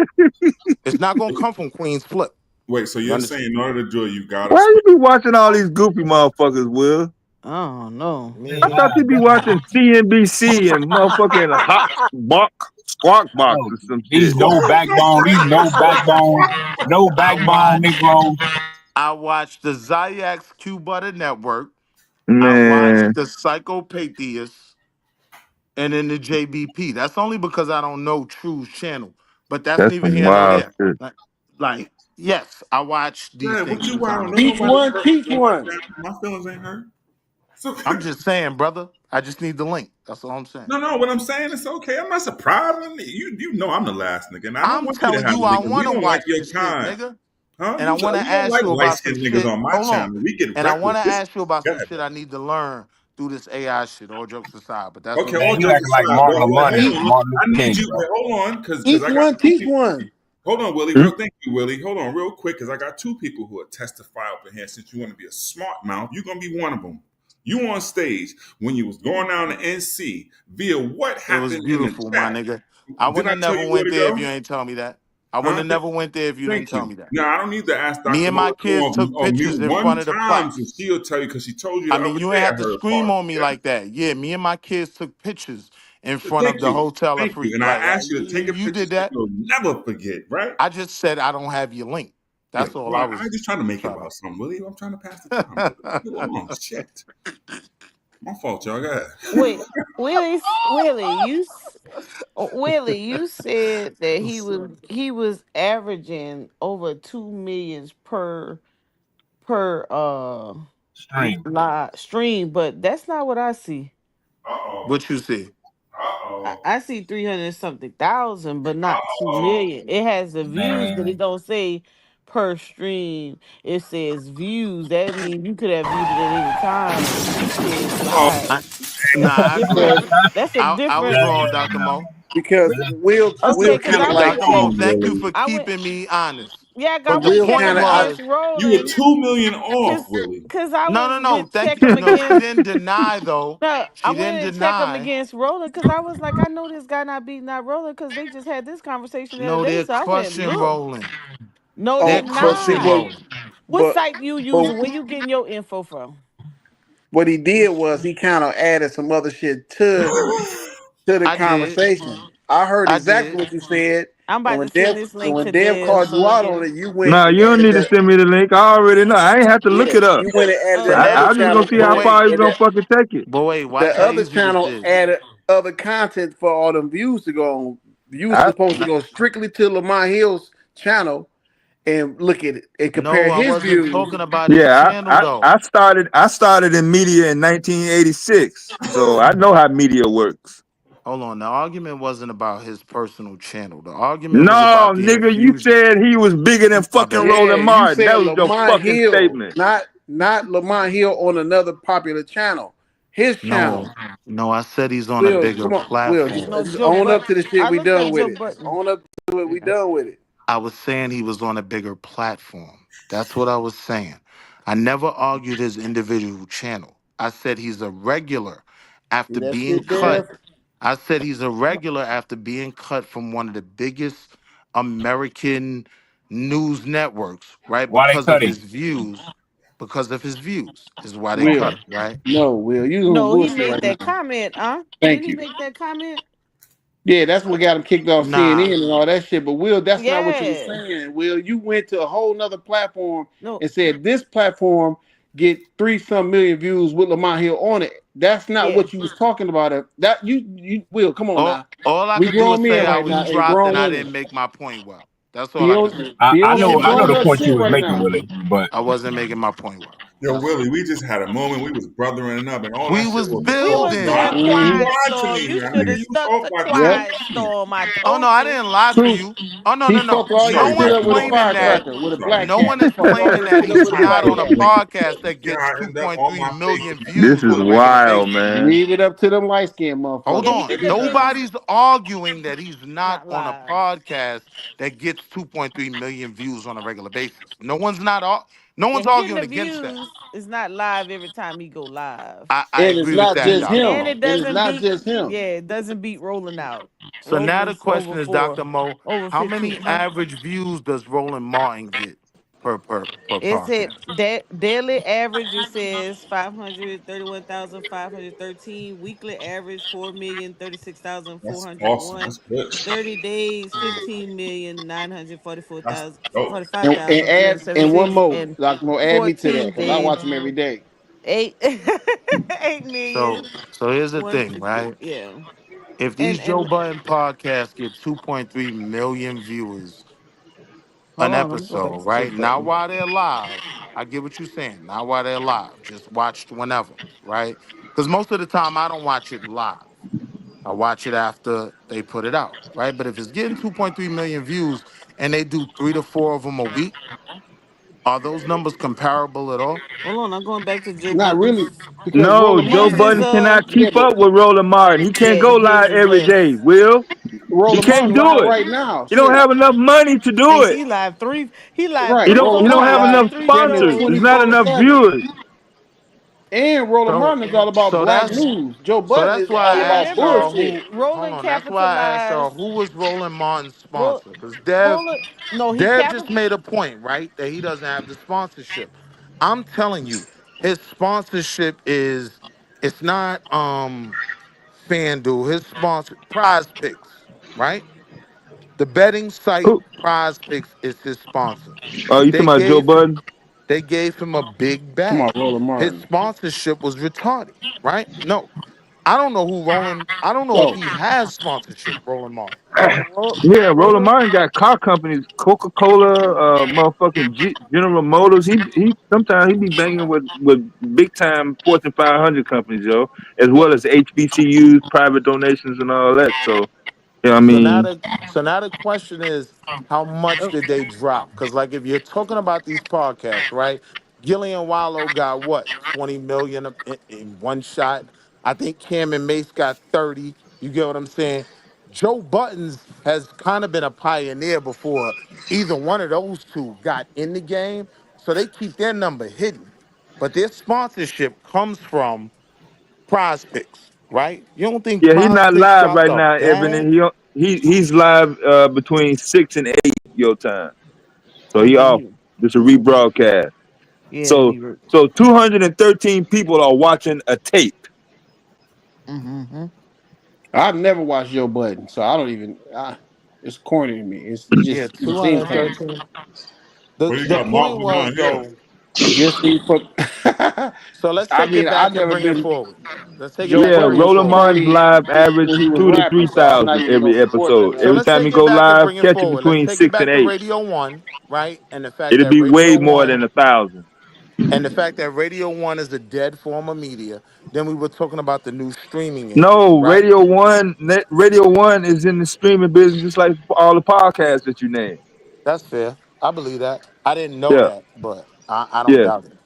It's not gonna come from Queen's Flip. Wait, so You you're understand? saying in order to do it, you gotta Why spend. you be watching all these goofy motherfuckers, Will? Oh no. I thought you be watching CNBC and motherfucking Hot Squawk Box Bro, or some these shit. no I backbone watch Negroes. I watch the Zayax Q Butter Network. I watch Man, the Psychopatheists and then the JBP. That's only because I don't know True's channel. But that's that's neither some here nor wild there. shit. Like, yes, I watch these Yeah, what things you from time wild? to Ain't time. Teach nobody one, hurt. teach one. My feelings ain't hurt. It's okay. I'm just saying, brother. I just need the link. That's all I'm saying. No, what I'm saying is okay. I'm not surprised. You know I'm the last nigga, and I don't I'm want you to telling have you, a I link because we want to don't like watch your this shit, kind. nigga. Huh? And I want to We don't ask like you light about some skinned niggas shit. on my Hold on. channel. We get And I want reckless. to ask you about Go some ahead, shit bro. I need to learn through this AI shit. All jokes aside, but that's Okay, another all Man, you jokes topic. acting like aside, Martin bro. Lamont is Hold Each, on. Martin I Luther need King, you. bro. Wait, hold on, because each I got one, two teach people. one. Hold on, Willie. Hmm? Real, thank you, Willie. Hold on, real quick, because I got two people who will testify up in here. Since you want to be a smart mouth, you're gonna be one of them. You on stage when you was going down to NC via what It was happened in the beautiful, my chat. nigga. I Did wouldn't I have tell never you where went to there if go? you ain't tell me that. I wouldn't Huh? have never went there if you Thank didn't tell you. me that. Now I don't need to ask Me Dr. and my Moore kids took on pictures mute in one front of the time, plaques. and she'll tell you because she told you I the mean, other you day ain't at have to her scream party. on me like that. Yeah, me and my kids took pictures in Yeah? front of Thank the you. hotel of Thank you. free. And I Like asked you to you, take a you picture did so that. you'll never forget, right? I just said I don't have your link. Yeah. That's all Well, I I was just trying to make it trying about something, Willie. I'm trying to pass the time, brother. Go to. on. Shit. My fault, y'all. Go ahead. Wait, Willie, you said that he was averaging over 2 millions per Stream. live stream, but that's not what I see. Uh-oh. What you see? I, Uh-oh. I see 300 something thousand, but not two Uh-oh. million. It has the views, but it Man. don't say per stream. It says views. That means you could have viewed it at any time, but you said Oh, live. I, nah, That's a I agree. different. Because That's a I was different. wrong, Dr. Mo. because Will Okay, because kind of I like went Dr. Mo, to Ooh, thank you Willie. for I went keeping me honest. Yeah, I But went The and Will checked point him kind of out against of. was, You were Roland 2 million off, because Willie. I no, no, was no. went Thank check you. him No, she against. didn't deny though. No, I She went didn't and check him deny. against Roland because I was like, I know this guy not beating out Roland because they just had this conversation the other No, day. they're So I went crushing look. Roland. No, they They're Oh, but see crushing not. what? Roland. What But site you but using? Where you getting your info from? what he did was he kind of added some other shit to the I did. conversation. I heard I exactly did. what you said, I'm and about to send this link When to Dev Dev called so you it out on can. it, you went Nah, and you don't added need to that. send me the link. I already know. I ain't have to look Yeah, it up. you went and added Oh, that I, other I'm just channel gonna see to how it, far he's and gonna fucking take it. But wait, watch the how other easy this channel is. added other content for all them views to go on. You was I, supposed to go strictly to Lamont Hill's channel and look at it and compare No, I his wasn't views. talking about his yeah, channel though. I started in media in 1986, so I know how media works. Hold on. The argument wasn't about his personal channel. The argument was No, about the nigga, you infusion. said he was bigger than My fucking bad. Yeah, Roland you Martin. That said was your Lamont fucking Hill, statement. not Lamont Hill on another popular channel. His channel. No, no, I said he's on a Will, bigger come on, Will, platform. no, just Joe own up Button. to the shit. I We looked done up with Joe it. Button. Own up to it. We done with it. I was saying he was on a bigger platform. That's what I was saying. I never argued his individual channel. I said he's a regular See after that being shit cut. there? I said he's a regular after being cut from one of the biggest American news networks, right? Why they Because of cut his him? views. Because of his views is why they Will, cut him, right? no, Will, you doing No, he bullshit made right that now. comment, huh? Didn't Thank he you. make that comment? Yeah, that's what got him kicked off Nah. CNN and all that shit. But Will, that's not what you were Yeah. saying. Will, you went to a whole nother platform No. and said this platform get 3 some million views with Lamont Hill on it. That's not Yeah. what you was talking about. That you Will, come on now. All I We could do grown is say men I right was now and dropped and grown I women. didn't make my point well. That's all Be I could on say. be I on know some I know grown the up point you shit was right making, now. Willie, but I wasn't making my point well. Yo, That's all. Willie, we just had a moment. We was brothering up, and all We that shit was was We all was building. doing live. You Mm-hmm. quiet lied to storm. me, You man. should Nigga, have you stuck off to by Yep. 20 quiet million. storm. I Oh no, told I you. didn't lie to Truth. you. Oh no, He no, no. fucked all No, your No you shit one's up definitely with a don't. claiming You that. firecracker, definitely with a don't. black No cat. one He is fucked all claiming your that shit up he's with a I not black know, on a cat. Willie. podcast that Yeah, gets I end up 2.3 on my face million with this views is on a bullshit. regular wild, basis. man. Leave it up to them light skinned Hold Yeah, motherfuckers. he on. could have been Nobody's arguing that he's not not on a live. podcast that gets 2.3 million views on a regular basis. No Yeah, one's getting arguing the against that. views is not live every time he go live. I And it's agree with not that, just Dr. him. And Mo. it And it's doesn't not beat, just him. yeah, it doesn't beat rolling out. So now the Rolling's over question is, four, Dr. Mo, over how 15. many Huh? average views does Roland Martin get per It said podcast? daily average, it says 531,513. Weekly average, 4,036,401. That's awesome. That's good. 30 days, 15,944,000, That's dope. And add and one 45,376. more, And Dr. Mo, add me to that 14 because I days, watch him every day. eight, 8 million, So here's the thing, 150. right? Yeah. If these Joe And Budden podcasts get 2.3 million viewers hold an on, let me go back episode, to Joe right? Not Button. while they're live. I get what you're saying. Not while they're live. Just watched whenever, right? Because most of the time I don't watch it live. I watch it after they put it out, right? But if it's getting 2.3 million views and they do 3 to 4 of them a week, are those numbers comparable at all? Hold on, I'm going back to Joe Not really, Button's. because No, Roland Joe His Martin, is Budden cannot yeah, keep but up with Roland Martin. He can't yeah, go his live is every less. day. Will he Roland can't Martin do live it? right now. He don't Shit. have enough money to do Thinks it. he live Right. three He Roland don't Martin have live enough three damn near sponsors. shows. There's not enough 24/7. viewers. And Roland So Martin is all about so black that's news. Joe so Budden that's is why I all Yeah, about asked remember y'all bullshit. who hold Roland on, that's why I asked y'all capitalized. who was Roland Martin's Ro- sponsor. Because Dev Roland, no, he Dev just capital. made a point, right? That he doesn't have the sponsorship. I'm telling you, his sponsorship is it's not FanDuel. His sponsor Prize Picks, right? The betting site Who? Prize Picks is his sponsor. Oh, you talking They about Joe gave Budden? they gave him a big Come on, bag. Roland His Martin. sponsorship was retarded, right? No, I don't know who Roland. I don't know if So he has sponsorship. Roland Martin. Yeah, Roland Roland, Martin got car companies, Coca Cola, motherfucking General Motors. He sometimes he be banging with big time Fortune 500 companies, yo, as well as HBCUs, private donations, and all that. So, yeah, I So now mean, the question is, how much did they drop? Because like if you're talking about these podcasts, right? Gillian Wallow got what 20 million in one shot. I think Cam and Mace got 30. You get what I'm saying? Joe Buttons has kind of been a pioneer before either one of those two got in the game. So they keep their number hidden. But their sponsorship comes from Prize Picks, right? You don't think Yeah, he's Prize not Picks live dropped right a now, Evan, bag? and he's live between 6 and 8 your time. So he off. Mm-hmm. Just a rebroadcast. Yeah, So 213 people are watching a tape. Mm-hmm. I've never watched Joe Budden, so I don't even. It's corny to me. It Yeah, just seems kind of 213. Well, you The got Mark point was Lamont Hill. though. just seems for. So let's I take it mean, I've back and never bring it been. forward. Let's take it Joe back Yeah, and Budden bring it was Roland forward. Martin's corny live average when he was 2 to rapping, so I'm 3,000 not even every gonna support that episode. So Every let's ass. time he take it go back and live, bring it catch it forward. Let's between take it 6 and back to 8. Radio One, right? And the fact It'll that be way Radio more One than 1,000. and the fact that Radio One is a dead form of media. Then we were talking about the new streaming age, No, right? Radio One is in the streaming business just like all the podcasts that you name. That's fair. I believe that. I didn't know Yeah, that, but I don't yeah, doubt it.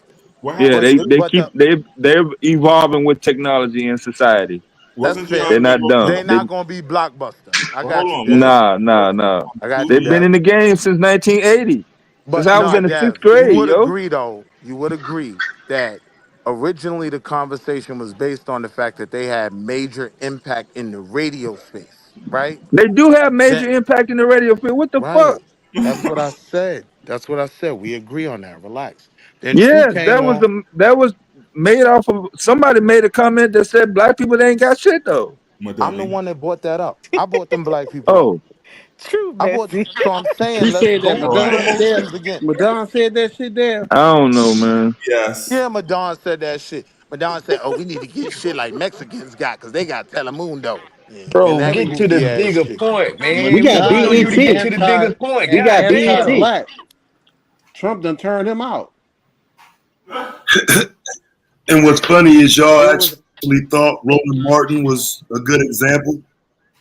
What yeah. happened But to They but keep the they're evolving with technology and society. that's wasn't fair. They're Gianni not dumb. They're Rotella? They not gonna be Blockbuster. I Well, hold got you, on. Dev. nah. I got you, They've been Dev. in the game since 1980. Since But I was nah, in the Dev, sixth you grade, would yo. agree though. You would agree that originally the conversation was based on the fact that they had major impact in the radio space, right? They do have Then major impact in the radio field. What the fuck? right. That's what I said. That's what I said. We agree on that. Relax. Then True Yeah, came on. that was made off of somebody made a comment that said black people ain't got shit though. I'm the Madani. one that brought that up. I brought them black people up. Oh, True, I brought Bessie. so I'm saying Who let's said that? go All through the right. motions again. Madonna said that shit there. I don't know, man. Yes. Yeah, Madonna said that shit. Madonna said, "Oh, we need to get shit like Mexicans got because they got Telemundo and Bro, that get to the goofy ass bigger shit." point, We man. We got waiting on you Madonna to is get BET. to the bigger point. We got God damn. BET. Anti-black. Trump done turned him out. And what's funny is y'all It was actually thought Roland Martin was a good example.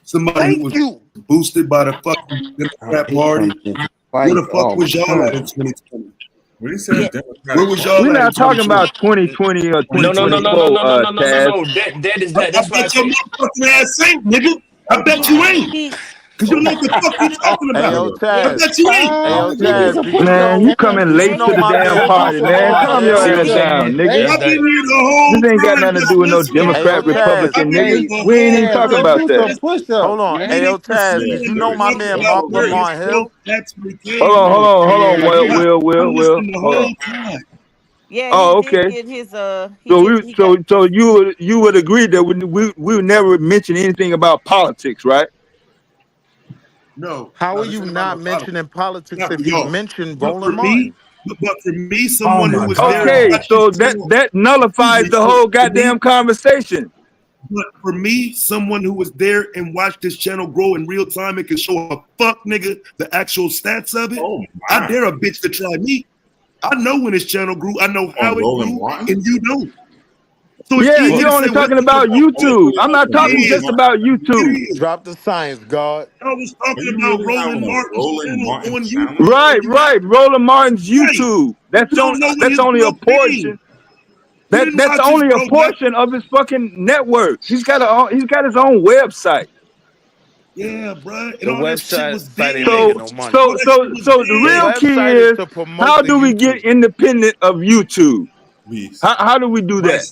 Somebody who Thank was you. boosted by the fucking Democrat he Party. turned into Where fight. the fuck Oh my was y'all at in god. 2020? When he said Yeah. Democratic Where was Party, y'all We're at in not talking 2020? about 2020 or No, no, no, no, no, 2024, no, no, no, no, no, Taz. no. That is I not. That's why I bet your say. motherfucking ass ain't, nigga. I bet you ain't. He Because you don't know what the fuck you talking Hey about. yo, nigga, I Taz. bet you ain't. Hey yo, Nigga, it's Taz. a Do you push-up, Man, know? you man. coming Do you late know to the my damn man party, Uncle man. Lamont Calm your Hill? ass See, down, nigga. I've that's been not. here the whole This ain't got time nothing to just do with no listening. Hey yo, Democrat, Taz. I've Republican, Did you? been here nigga. the We ain't even whole Taz, talking go about do time that. some just Hold push-ups, on. man. Hey yo, 80% Taz. of Did you know the my man motherfuckers Mark Yo, there is Lamont Hill? pro-tax-free Hold cane, on, hold nigga. on, hold on. man, Will, get Will, I Will, Will. listened the Hold on. whole time. yeah, he Oh, did okay. get his So he got you would agree that we would never mention anything about politics, right? No, How are this you ain't about not no politics. mentioning politics Not for if you y'all. mentioned But Roland for me, Martin? but for me, Oh someone who my was there and God. Okay, watched this so channel, that excuse nullifies me, the so whole for me, goddamn conversation. but for me, someone who was there and watched this channel grow in real time and can show a fuck nigga the actual stats of it, oh I my, dare a bitch to try me. I know when this channel grew. I know how on it Roland grew, Martin. and you don't. So it's Yeah, easy you're to only say, well, talking it's not about about Oh, YouTube. really I'm high not on talking Roland just it is. Martin. about YouTube. It is. Drop the science, God. I was Are talking you about really high Roland on a Martin's Roland channel Martin on channel? YouTube, Right, and you right. Roland Martin's right. YouTube. You don't know when That's his only a growth came. portion. You didn't That's watch his only a growth, like, portion of his fucking network. He's got his own website. yeah, bro. And The all that shit website was site dead. ain't making So no money. All so that shit so was so the The dead. real key website is is to promote how the do we get YouTube. independent of YouTube? Please. How do we do By that?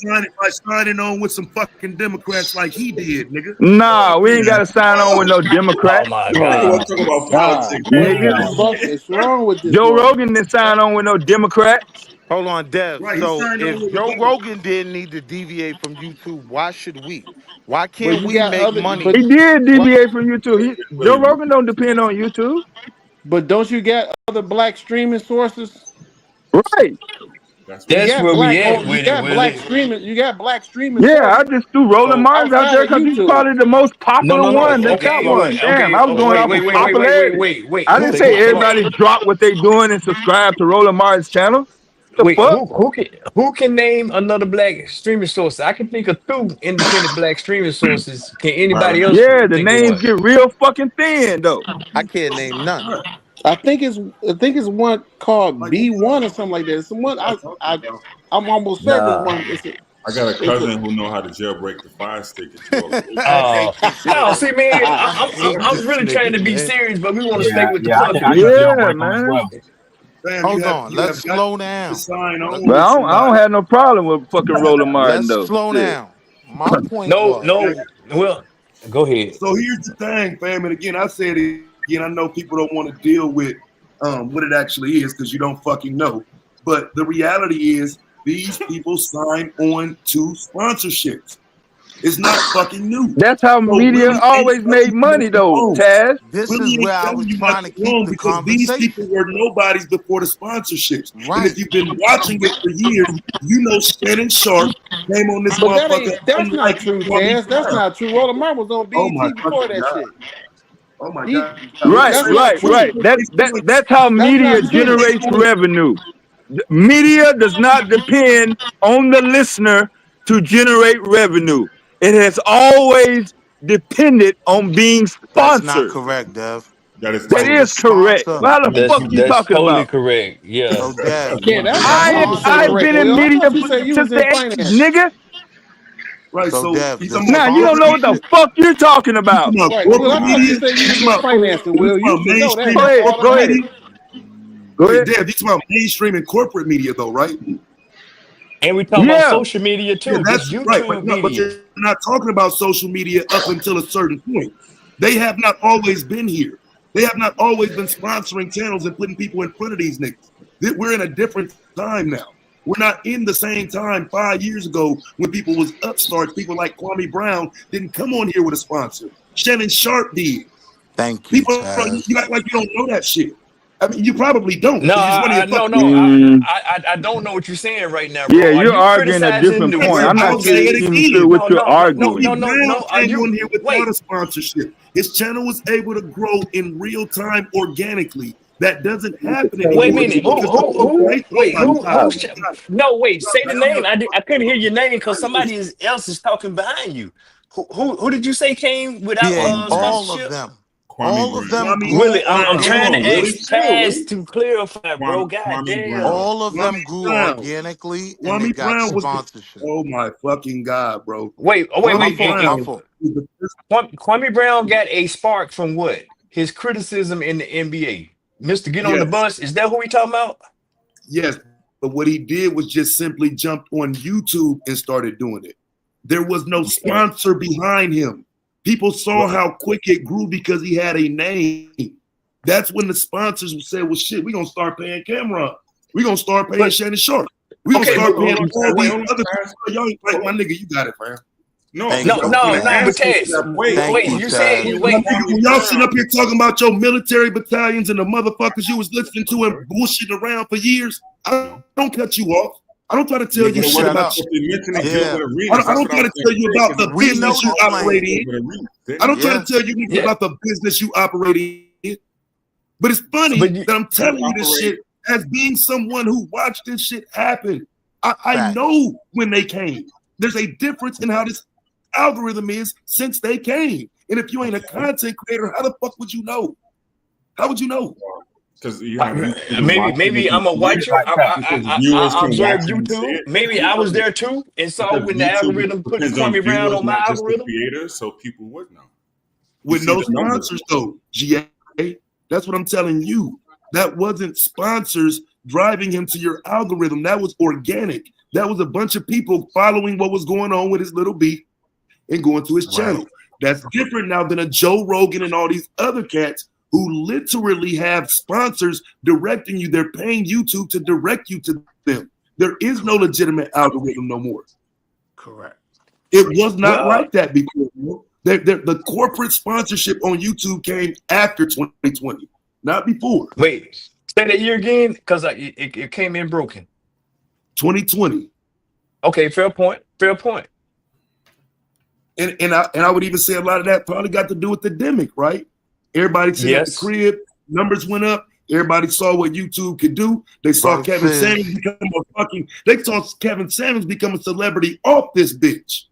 signing on with some fucking Democrats like he did, nigga. Nah, we ain't Yeah. gotta sign on with no Oh Democrat, my I Oh want God. to my talk about god, politics, man. nigga. What the fuck is wrong with this Joe motherfucker? Rogan didn't sign on with no Democrat. Hold on, Dev. right, he So signed on if with Joe Republicans. Rogan didn't need to deviate from YouTube, why should we? Why But can't you we got make other but money? He did What? deviate from YouTube. Joe Wait, Rogan don't depend on YouTube. but don't you got other black streaming sources? Right. that's what You he That's said. got where we black at on you with it, got black Willie. streaming you got black streaming Yeah, I sources just threw Roland Martins out outside there of because he's YouTube. probably the most No, popular no, no. one, the Okay, top So one. Damn, okay. I was going Wait, off wait, of wait, wait, wait, wait, popularity. wait, wait. I Who didn't the say hold on. everybody drop what they doing and subscribe to Roland Martin's channel. The Wait, fuck? who can name another black streaming source? I can think of two independent black streaming sources. Can anybody Byron. else Yeah, the think of names one? get real fucking thin though. I can't name none. Right. I think it's one called Like, what B1 or something like that. Someone y'all talking about? I'm almost certain it's Nah. one. I got a cousin who know how to jailbreak the Fire Stick. No, see, man, I'm really trying to be serious, but we want to stay with the fucking. Yeah, man. Hold on, let's slow down. But I don't have no problem with fucking Roland Martin Let's though. slow down. My point No, was, well, go ahead. So here's the thing, fam, and again, I said it again. I know people don't want to deal with what it actually is because you don't fucking know. But the reality is, these people sign on to sponsorships. It's not fucking new. That's how media always made money, though, Taz. This is where I was trying to keep the conversation. These people were nobodies before the sponsorships. Right. And if you've been watching it for years, you know Shannon Sharp came on this But motherfucker. that's not true, Taz. That's not true. Roland Martin was on BET before that shit. Oh my God. Right. That's how media generates revenue. Media does not depend on the listener to generate revenue. It has always depended on being sponsored. That's not correct, Dev. That is correct. How the fuck you talking totally about? correct. Yeah. So, Dev, I've been in media since the 80s, nigga. Right, so Dev, Now you don't know what the fuck you're talking about. Right. Well, I thought you said you was financing, Will. You should know that. Go ahead. Dev, these about mainstream and corporate media, though, right? And we talking about social media too. Yeah, that's YouTube right. But you're not talking about social media up until a certain point. They have not always been here. They have not always been sponsoring channels and putting people in front of these niggas. We're in a different time now. We're not in the same time 5 years ago when people was upstarts. People like Kwame Brown didn't come on here with a sponsor. Shannon Sharp did. Thank you. People, you act like you don't know that shit. I mean, you probably don't. No, I don't know what you're saying right now, bro. Yeah, you're arguing a different point. I'm not even sure what you're arguing. No. Are you in here without a sponsorship? His channel was able to grow in real time organically. That doesn't happen anymore. Wait a minute. No, wait. Say the name. I couldn't hear your name because somebody else is talking behind you. Who did you say came without all of them. All of them. Really, I'm trying to ask Taz to clarify, bro. God damn. All of them grew organically and they got sponsorship. Oh my fucking God, bro. Wait. Kwame Brown got a spark from what? His criticism in the NBA. Mr. Get on the Bus. Is that who we talking about? Yes, but what he did was just simply jumped on YouTube and started doing it. There was no sponsor behind him. People saw how quick it grew because he had a name. That's when the sponsors said, well, shit, we're going to start paying Cameron. We're going to start paying Shannon Sharp. We're going to start paying all these other people. Y'all ain't like my nigga, you got it, man. No, but Taz, wait, you said, wait. When y'all sitting up here talking about your military battalions and the motherfuckers you was listening to and bullshitting around for years, I don't cut you off. I don't try to tell you shit about I don't try to tell you about the business you operate in. I don't try to tell you about the business you operate in. But it's funny that I'm telling you this shit as being someone who watched this shit happen. I know when they came. There's a difference in how this algorithm is since they came. And if you ain't a content creator, how the fuck would you know? How would you know? Because maybe I'm a watcher. I observe YouTube. Maybe I was there too and saw when the algorithm put Kwame Brown on my algorithm. So people would know. With no sponsors though, GA. That's what I'm telling you. That wasn't sponsors driving him to your algorithm. That was organic. That was a bunch of people following what was going on with his little beat and going to his channel. That's different now than a Joe Rogan and all these other cats who literally have sponsors directing you. They're paying YouTube to direct you to them. There is no legitimate algorithm no more. Correct. It was not like that before. The corporate sponsorship on YouTube came after 2020, not before. Wait, say that year again, because it came in broken. 2020. Okay, fair point. And I would even say a lot of that probably got to do with the demic, right? Everybody sitting at the crib, numbers went up. Everybody saw what YouTube could do. They saw Kevin Samuels become a celebrity off this bitch,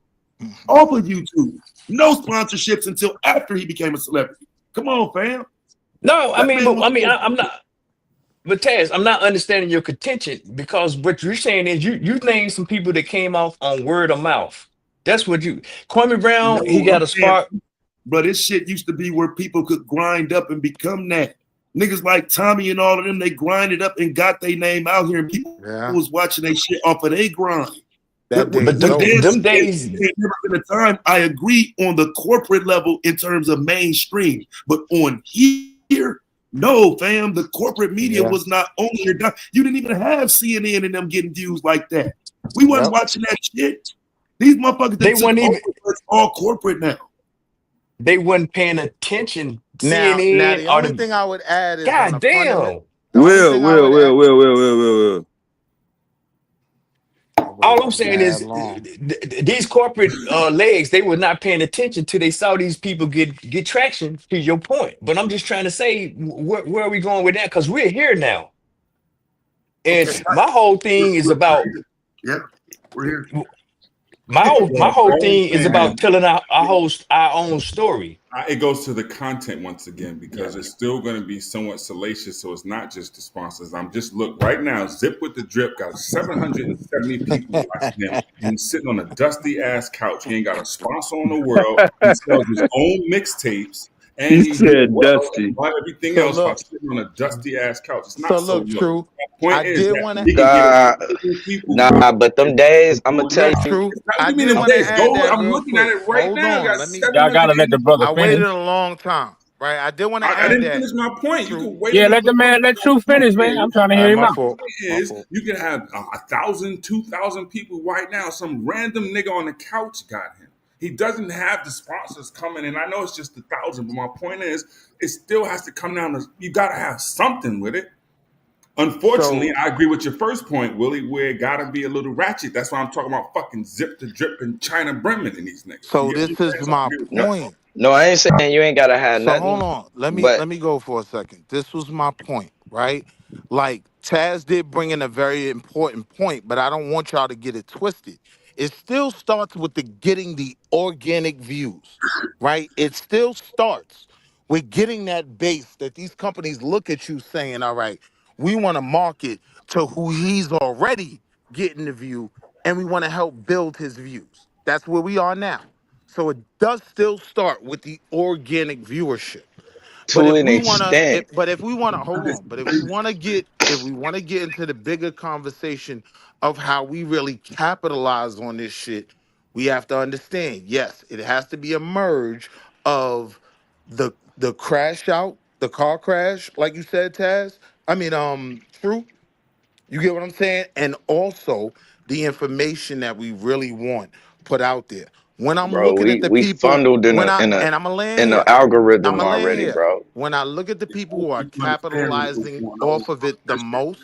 off of YouTube. No sponsorships until after he became a celebrity. Come on, fam. No, I'm not. But Taz, I'm not understanding your contention because what you're saying is you named some people that came off on word of mouth. That's what you Kwame Brown, No, he got a saying, spark. bro, this shit used to be where people could grind up and become that. Niggas like Tommy and all of them, they grinded up and got their name out here, and people was watching their shit off of their grind. But them days, never been a time. I agree on the corporate level in terms of mainstream, but on here, no, fam. The corporate media was not on here. You didn't even have CNN and them getting views like that. We wasn't watching that shit. These motherfuckers, they weren't even. It's all corporate now. They wasn't paying attention. Now CNN the only thing I would add is, God damn. Will. All I'm saying is these corporate legs, they were not paying attention till they saw these people get traction, to your point. But I'm just trying to say, where are we going with that? Because we're here now. And my whole thing is about... Yeah, we're here. My whole thing is about telling our own story. It goes to the content once again, because it's still going to be somewhat salacious. So it's not just the sponsors. I'm just look right now. Zip with the Drip got 770 people watching him. And he's sitting on a dusty ass couch. He ain't got a sponsor in the world. He sells his own mixtapes. And he said dusty. Everything else by sitting on a dusty ass couch. It's not so look true. Point I is did that want he to. can get Nah, but them days, I'm gonna tell you. True. I did want to add that. I'm looking at it right now. Y'all gotta let the brother finish. I waited a long time, right? I did want to add I didn't that. finish my point. You can wait. Yeah, let True finish, man. I'm trying to hear him out. You can have 1,000, 2,000 people right now. Some random nigga on the couch got him. He doesn't have the sponsors coming in. I know it's just 1,000, but my point is, it still has to come down to, you got to have something with it. Unfortunately, I agree with your first point, Willie, where it got to be a little ratchet. That's why I'm talking about fucking Zip the Drip and China Bremen in these niggas. So this is my point. No, I ain't saying you ain't got to have nothing. Hold on. Let me go for a second. This was my point, right? Like, Taz did bring in a very important point, but I don't want y'all to get it twisted. It still starts with getting the organic views, right? It still starts with getting that base that these companies look at you saying, all right, we want to market to who he's already getting the view, and we want to help build his views. That's where we are now. So it does still start with the organic viewership. But if we want to get into the bigger conversation of how we really capitalize on this shit, we have to understand, yes, it has to be a merge of the crash out, the car crash, like you said, Taz. I mean, True. You get what I'm saying? And also the information that we really want put out there. When I'm looking at the people, funneled in the algorithm already, bro. When I look at the people who are capitalizing off of it the most,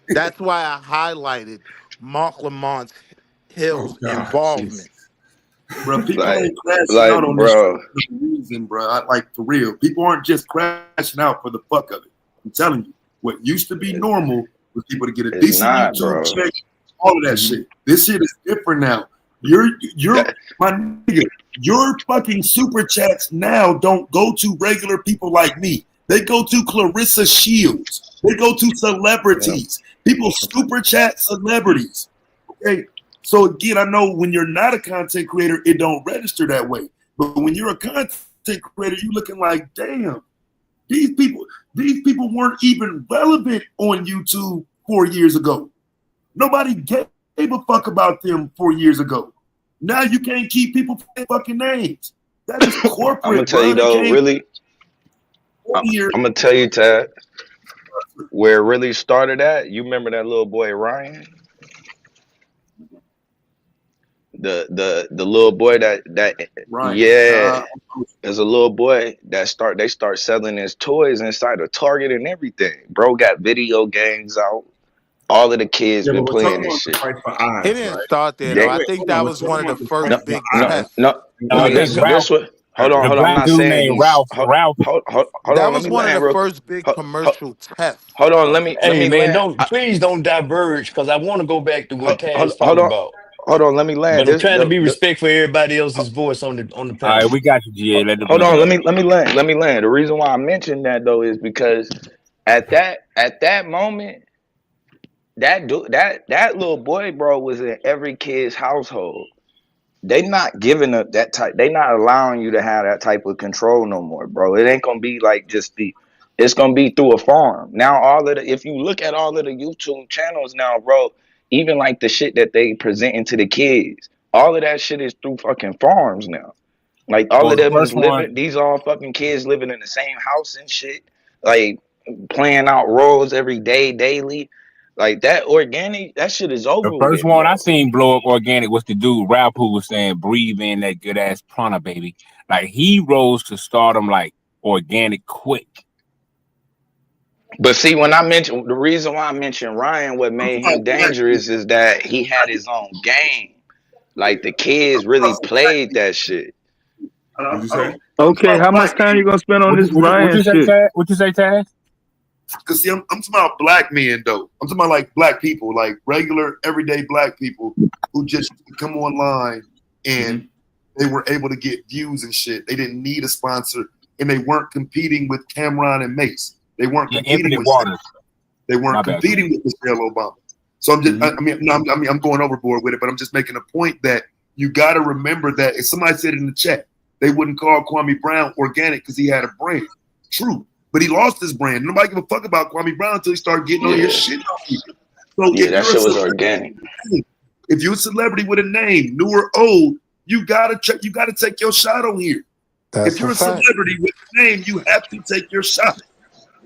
that's why I highlighted Mark Lamont Hill's involvement. Bro, people ain't crashing out on this for reason, bro. Like, for real. People aren't just crashing out for the fuck of it. I'm telling you, what used to be normal was people to get a decent YouTube check, all of that shit. This shit is different now. My nigga, your fucking super chats now don't go to regular people like me. They go to Clarissa Shields. They go to celebrities. People super chat celebrities. Okay. So again, I know when you're not a content creator, it don't register that way. But when you're a content creator, you looking like, damn, these people weren't even relevant on YouTube 4 years ago. Nobody gave a fuck about them 4 years ago. Now you can't keep people for their fucking names. That is corporate. I'm gonna tell you though, really. I'm gonna tell you, Tad, where it really started at. You remember that little boy Ryan? The little boy that there's a little boy that they start selling his toys inside of Target and everything. Bro got video games out. All of the kids been playing this shit. It didn't start there though. I think that was one of the first big tests. Hold on. I'm not saying Ralph. That was one of the first big commercial tests. Hold on, let me. Please don't diverge, because I want to go back to what Taz talking about. Hold on, let me land. But I'm trying to be respectful for everybody else's voice on the panel. All right, we got you, GA. Hold on, let me land. The reason why I mentioned that though is because at that moment, that little boy, bro, was in every kid's household. They not giving up that type. They not allowing you to have that type of control no more, bro. It ain't gonna be like it's gonna be through a farm. Now if you look at all of the YouTube channels now, bro, even like the shit that they presenting to the kids, all of that shit is through fucking farms now. Like all of them is living. These all fucking kids living in the same house and shit. Like playing out roles every day, daily. Like that organic, that shit is over. The first one I seen blow up organic was the dude Rap who was saying breathe in that good ass prana, baby. Like he rose to stardom like organic quick. But see, when I mentioned the reason why I mentioned Ryan, what made him dangerous is that he had his own game. Like the kids really played that shit. Okay, how much time you gonna spend on this Ryan shit? What you say, Taz? Because see, I'm talking about black men though. I'm talking about like black people, like regular, everyday black people who just come online and they were able to get views and shit. They didn't need a sponsor, and they weren't competing with Cameron and Mace. They weren't competing with Waters. They weren't competing with Michelle Obama. So I'm just, I'm going overboard with it, but I'm just making a point that you got to remember that if somebody said in the chat, they wouldn't call Kwame Brown organic because he had a brand. True. But he lost his brand. Nobody give a fuck about Kwame Brown until he started getting on your shit. So that shit was organic. If you're a celebrity with a name, new or old, you gotta check. You gotta take your shot on here. If you're a celebrity with a name, you have to take your shot.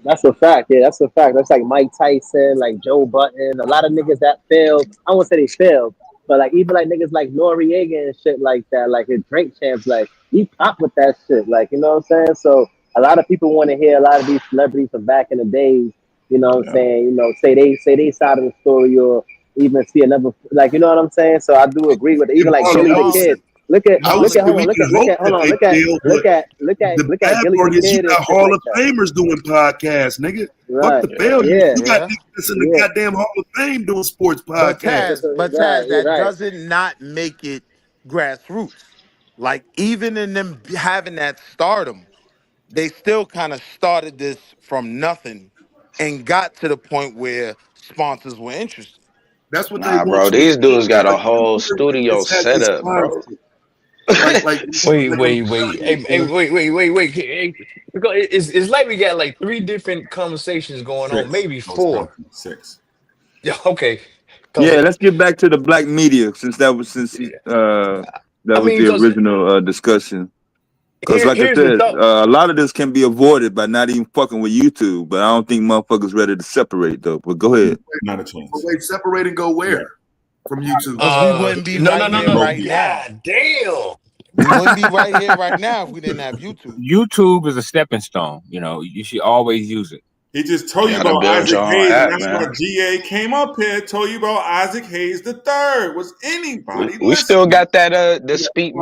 That's a fact. Yeah, that's a fact. That's like Mike Tyson, like Joe Budden. A lot of niggas that failed. I won't say they failed, but like even like niggas like Noriega and shit like that, like his drink champs, like he pop with that shit. Like, you know what I'm saying? So a lot of people want to hear a lot of these celebrities from back in the days, you know what I'm saying, you know, say they side of the story or even see another, like, you know what I'm saying? So I do agree with it. Even like Billy the Kid. Look at Billy the Kid. You got Hall of Famers doing podcasts, nigga. Right. Fuck the failure. You got niggas in the goddamn Hall of Fame doing sports podcasts. But Taz, that doesn't not make it grassroots. Like even in them having that stardom, they still kind of started this from nothing and got to the point where sponsors were interested. That's what they bro. These dudes got a whole studio set up, bro. Wait. Hey, it's like we got like 3 different conversations going on, maybe 4. 6. Yeah, okay. Yeah, let's get back to the black media since that was the original discussion. Because like I said, a lot of this can be avoided by not even fucking with YouTube, but I don't think motherfuckers ready to separate though. But go ahead. Not a chance. Wait, separate and go where? From YouTube? We wouldn't be right now. Damn. We wouldn't be right here right now if we didn't have YouTube. YouTube is a stepping stone. You know, you should always use it. He just told you about Isaac Hayes. That's why GA came up here. Told you about Isaac Hayes the third. Was anybody? We still got that the speak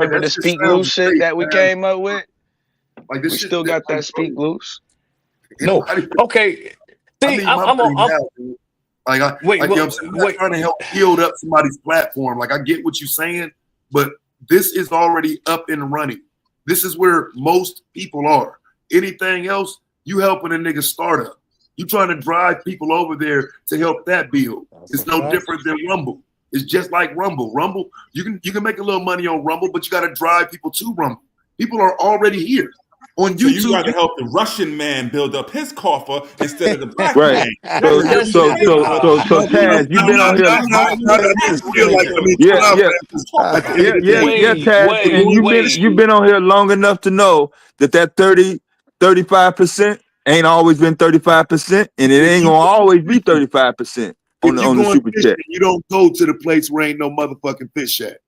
loose shit that we came up with. Like this, we still got that speak loose. No, okay. See, I'm trying to help build up somebody's platform. Like I get what you're saying, but this is already up and running. This is where most people are. Anything else, you helping a nigga startup. You trying to drive people over there to help that build. It's no different than Rumble. It's just like Rumble. Rumble, you can make a little money on Rumble, but you got to drive people to Rumble. People are already here. On YouTube, so you got to help the Russian man build up his coffer instead of the black man. So Taz, you've been on here. Taz, and you've been on here long enough to know that 35% ain't always been 35%, and it ain't gonna always be 35% on the super chat. You don't go to the place where ain't no motherfucking fish at.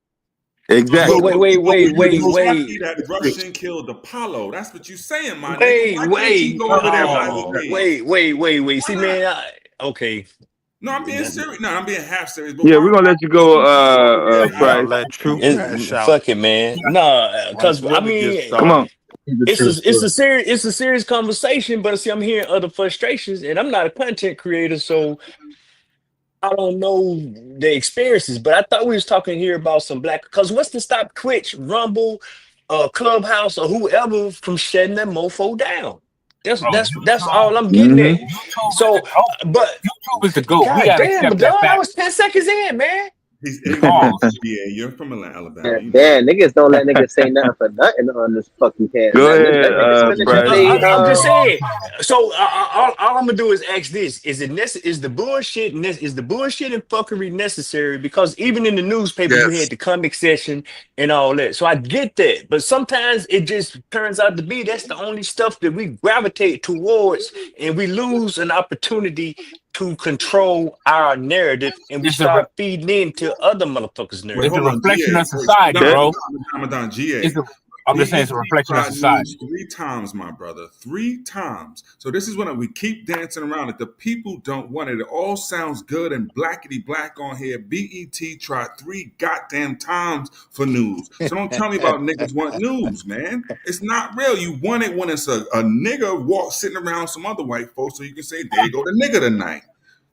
Exactly. Wait. That Russian killed Apollo. That's what you saying, man. Wait. See, man. Okay. No, I'm being serious. No, I'm being half serious. Yeah, we're gonna let you go. Price. Fuck it, man. No, because I mean, come on. It's a serious conversation, but see, I'm hearing other frustrations, and I'm not a content creator, so I don't know the experiences. But I thought we was talking here about some black. Because what's to stop Twitch, Rumble, Clubhouse, or whoever from shutting that mofo down? That's all I'm getting at. So, but YouTube is the GOAT. We God gotta damn, accept that Madonna, I fact. was 10 seconds in, man. Yeah, you're from Alabama. Damn, niggas don't let niggas say nothing for nothing on this fucking cast. Go Let ahead, niggas finish what Bryce. they, I'm just saying. So all I'm gonna do is ask this: is the bullshit? Is the bullshit and fuckery necessary? Because even in the newspaper, you had the comic section and all that. So I get that, but sometimes it just turns out to be that's the only stuff that we gravitate towards, and we lose an opportunity to control our narrative, and we start feeding into other motherfuckers' narrative. It's a reflection of society, bro. Ramadan GA. I'm just saying it's a reflection of society. 3 times, my brother. 3 times. So this is when we keep dancing around it. The people don't want it. It all sounds good and blackety black on here. BET tried 3 goddamn times for news. So don't tell me about niggas want news, man. It's not real. You want it when it's a nigga sitting around some other white folks, so you can say, there you go the nigga tonight.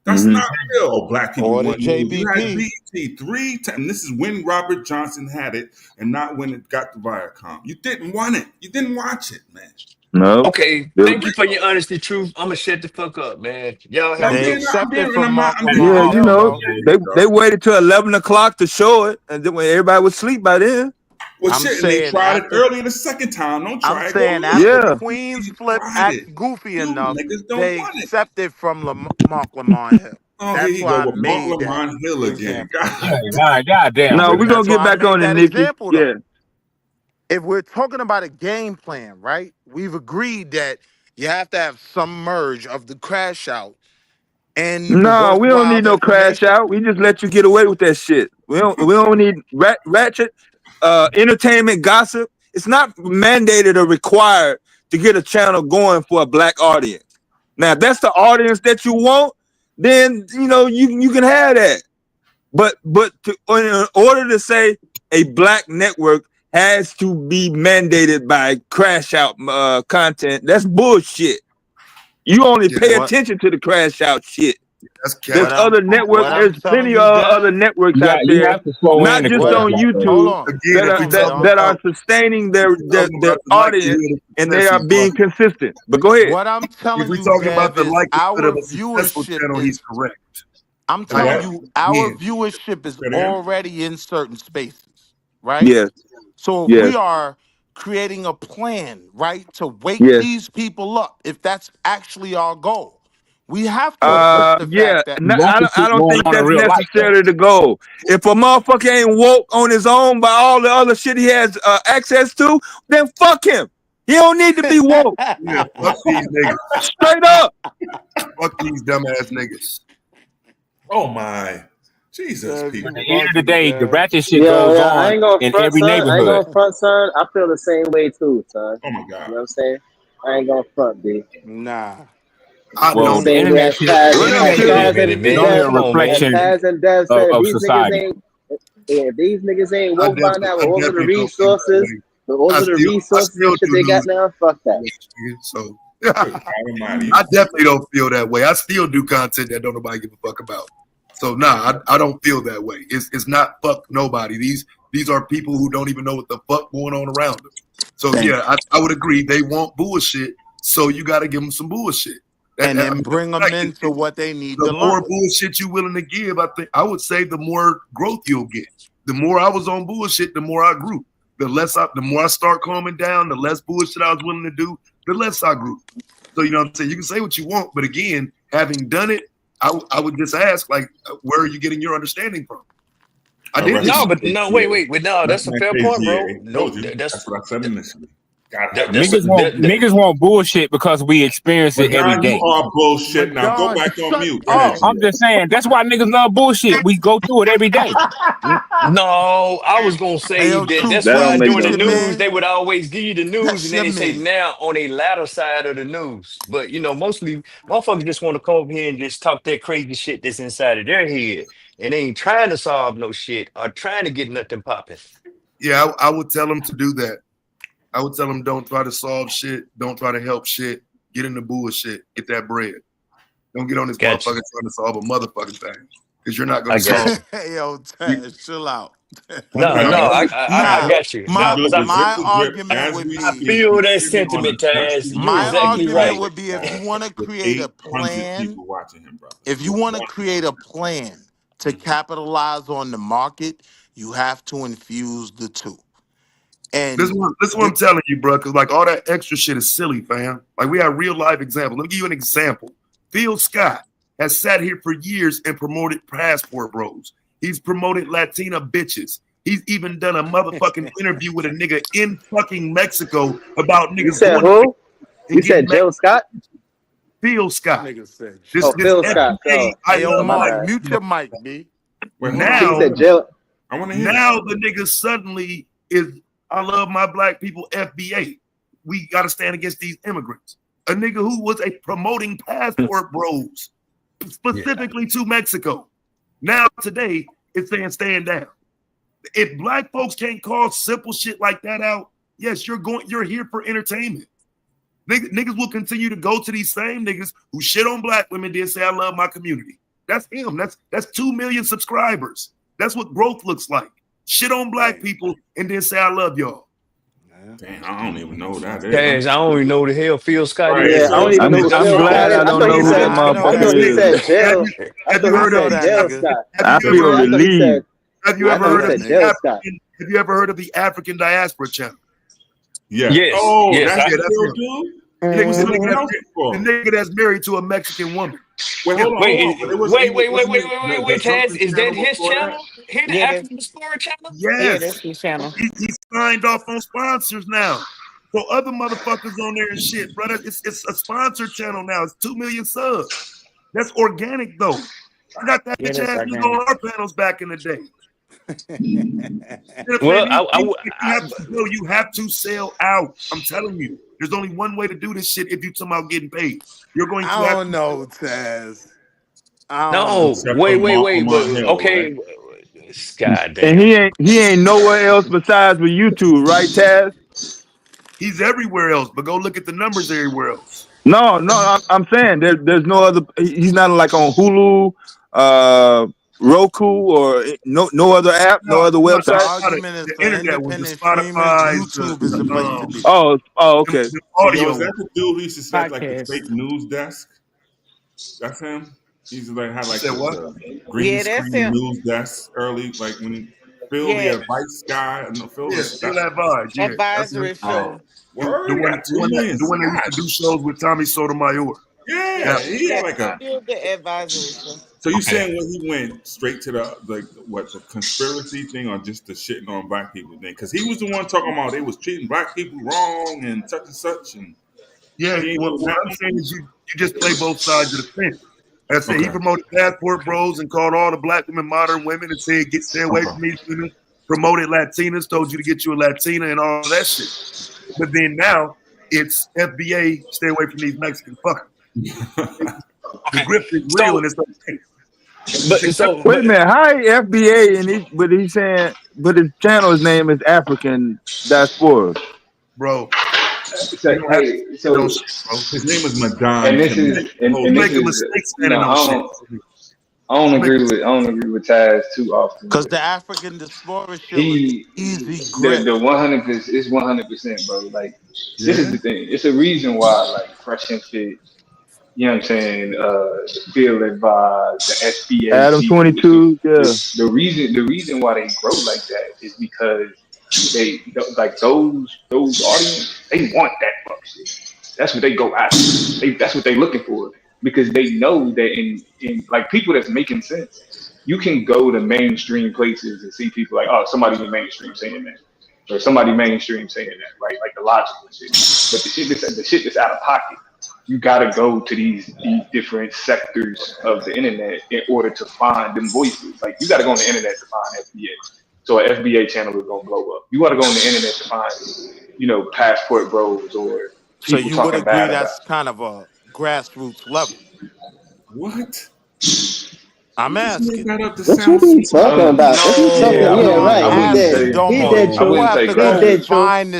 That's not real. Black people Or the want news. You had JBP. BET 3 times. This is when Robert Johnson had it, and not when it got to Viacom. You didn't want it. You didn't watch it, man. No. Okay, thank you for your honesty, truth. I'm gonna shut the fuck up, man. Y'all have They accepted from Yeah, you know, they waited till 11 o'clock to show it, and then when everybody was asleep by then. Well, I'm shit, and saying they tried after- it earlier the second time. Don't try I'm it. saying Go after Yeah. Queen's Flip act goofy enough, niggas don't they want it. accepted from Mark Lamont Hill. Oh, That's here you why go I with Mark made that Lamont Hill again. example. God damn. No, we're gonna That's get why I back made on it, that Nikki. example, though. Yeah. If we're talking about a game plan, right? We've agreed that you have to have some merge of the crash out and the No, we don't worthwhile need no crash information. out. We just let you get away with that shit. We don't need ratchet entertainment gossip. It's not mandated or required to get a channel going for a black audience. Now, if that's the audience that you want, then you know you can have that. But in order to say a black network has to be mandated by crash out content, that's bullshit. You only pay attention to the crash out shit. There's other networks. There's plenty of other networks out there, not just on YouTube, that are sustaining their audience, and they are being consistent. But go ahead. What I'm telling If we're you, talking about Dev, the is likelihood our of a successful viewership channel, he's correct. I'm telling you, our viewership is already in certain spaces, right? Yes. So if we are creating a plan, right, to wake these people up, if that's actually our goal, we have to accept the fact that I don't think that's necessarily the goal. If a motherfucker ain't woke on his own by all the other shit he has access to, then fuck him. He don't need to be woke. Yeah, fuck these niggas. Straight up. Fuck these dumbass niggas. Oh my, Jesus! People. At the end of the day, the ratchet shit I goes ain't on gonna in front, every son. I ain't neighborhood. gonna front, son. I feel the same way too, son. Oh my God. You know what I'm saying? I ain't gonna front, B. Nah. Well, the internet shit is only a reflection Taz and Dev said, of these society. niggas ain't. If these niggas ain't woke by now, with all of the resources, and shit they got now, fuck that. So I definitely don't feel that way. I still do content that don't nobody give a fuck about. So I don't feel that way. It's not fuck nobody. These are people who don't even know what the fuck going on around them. So I would agree. They want bullshit, so you got to give them some bullshit. And then bring them into what they need to learn. The more learn. bullshit you willing to give, I would say the more growth you'll get. The more I was on bullshit, the more I grew. The more I start calming down, the less bullshit I was willing to do, the less I grew. So you know what I'm saying? You can say what you want, but again, having done it, I would just ask, like, where are you getting your understanding from? Wait, no, that's a fair point, bro. No, that's what I said initially. Niggas want bullshit because we experience it every day. You are bullshit now. Go back on mute. I'm just saying that's why niggas love bullshit. We go through it every day. No, I was gonna say that's why during the news they would always give you the news, and then they say now on a latter side of the news. But you know, mostly motherfuckers just want to come over here and just talk that crazy shit that's inside of their head, and they ain't trying to solve no shit or trying to get nothing popping. Yeah, I would tell them to do that. I would tell them don't try to solve shit, don't try to help shit, get in the bullshit, get that bread. Don't get on this motherfucker trying to solve a motherfucking thing, because you're not going to solve it. Yo, Taz, chill out. No, I got you. No, because my argument as would we I be, speak, feel we're that sitting on a sentiment, Taz. dusty You're my off exactly argument right. would be if you want to with create a 800 plan, people watching him, brother. if you want to create a plan to capitalize on the market, you have to infuse the two. And This is what I'm telling you, bro. Because like all that extra shit is silly, fam. Like we have real life examples. Let me give you an example. Phil Scott has sat here for years and promoted Passport Bros. He's promoted Latina bitches. He's even done a motherfucking interview with a nigga in fucking Mexico about niggas. You said who? You said Jill Scott? Phil Scott. Nigga said This Phil Scott. Hey, yo, Mike, mute your mic, B. Now, he said Jill. I want to hear now the nigga suddenly is I love my black people FBA. We got to stand against these immigrants. A nigga who was a promoting Passport Bros specifically to Mexico. Now today it's saying stand down. If black folks can't call simple shit like that out, yes, you're here for entertainment. Niggas will continue to go to these same niggas who shit on black women, then say I love my community. That's him. That's 2 million subscribers. That's what growth looks like. Shit on black people and then say I love y'all. Damn, I don't even know that. Taz, I don't even know the hell Phil Scott Yeah, is. I don't even know who I'm Phil glad Scott I is. don't know who that motherfucker is. said Jill. Have you heard of Jill Scott? I feel relieved. Have you ever heard of Jill Scott? Have you ever heard of the African Diaspora Channel? Yeah. Yes. Oh, yes. that's that's Phil him. dude? The nigga that's married to a Mexican woman. Wait, hold on. Wait, Wait, Taz, is that his channel? His Yeah, African Explorer channel? Yeah, that's Yes. his channel. He signed off on sponsors now. So other motherfuckers on there and shit, brother. It's a sponsor channel now. It's 2 million subs. That's organic though. I got that bitch ass nigga on our panels back in the day. Well, you have to sell out. I'm telling you. There's only one way to do this shit if you're talking about getting paid. You're going to I don't know, Taz. no, wait, but okay. God damn. And he ain't nowhere else besides with YouTube, right, Taz? He's everywhere else, but go look at the numbers everywhere else. No, I'm saying there's no other. He's not like on Hulu, Roku, or no other app, no other website. The argument is for independent streamers. YouTube is the place to be. Oh, okay. The audio. Yo, is that the dude who used to set like the fake news desk? That's him. He used to like have like the green screen news desk early, like when Phil the advice guy and Phil. Yeah, Phil Advice. Yeah. Advisory show. The one that used to do shows with Tommy Sotomayor. Yeah, he had like a. The advisory show. So you saying when he went straight to the conspiracy thing or just the shitting on black people thing? Because he was the one talking about they was treating black people wrong and such and. Yeah, what I'm saying is you just play both sides of the fence. Like I said, he promoted Passport Bros and called all the black women modern women and said, stay away from these women. Promoted Latinas, told you to get you a Latina and all that shit. But then now it's FBA, stay away from these Mexican fuckers. The grip is real and it's okay. Wait a minute, how FBA but he's saying, but his channel's name is African Diaspora. Bro. So his name is Madon. And this is I don't agree with Taz too often. Because the African Diaspora show is easy grip. The 100% is 100%, bro. Like this is the thing. It's a reason why like Fresh and Fit, you know what I'm saying, Field Advice, the SBA, Adam 22, the reason why they grow like that is because they like those audience, they want that fuck shit. That's what they go after. That's what they looking for. Because they know that in like people that's making sense, you can go to mainstream places and see people like, oh, somebody in mainstream saying that, or somebody mainstream saying that, right? Like the logical shit. But the shit that's out of pocket, you gotta go to these different sectors of the internet in order to find them voices. Like you gotta go on the internet to find FBA. So an FBA channel is gonna blow up. You gotta go on the internet to find, Passport Bros or so you would agree that's kind of a grassroots level. What? I'm asking. What you talking about? No, right. He did.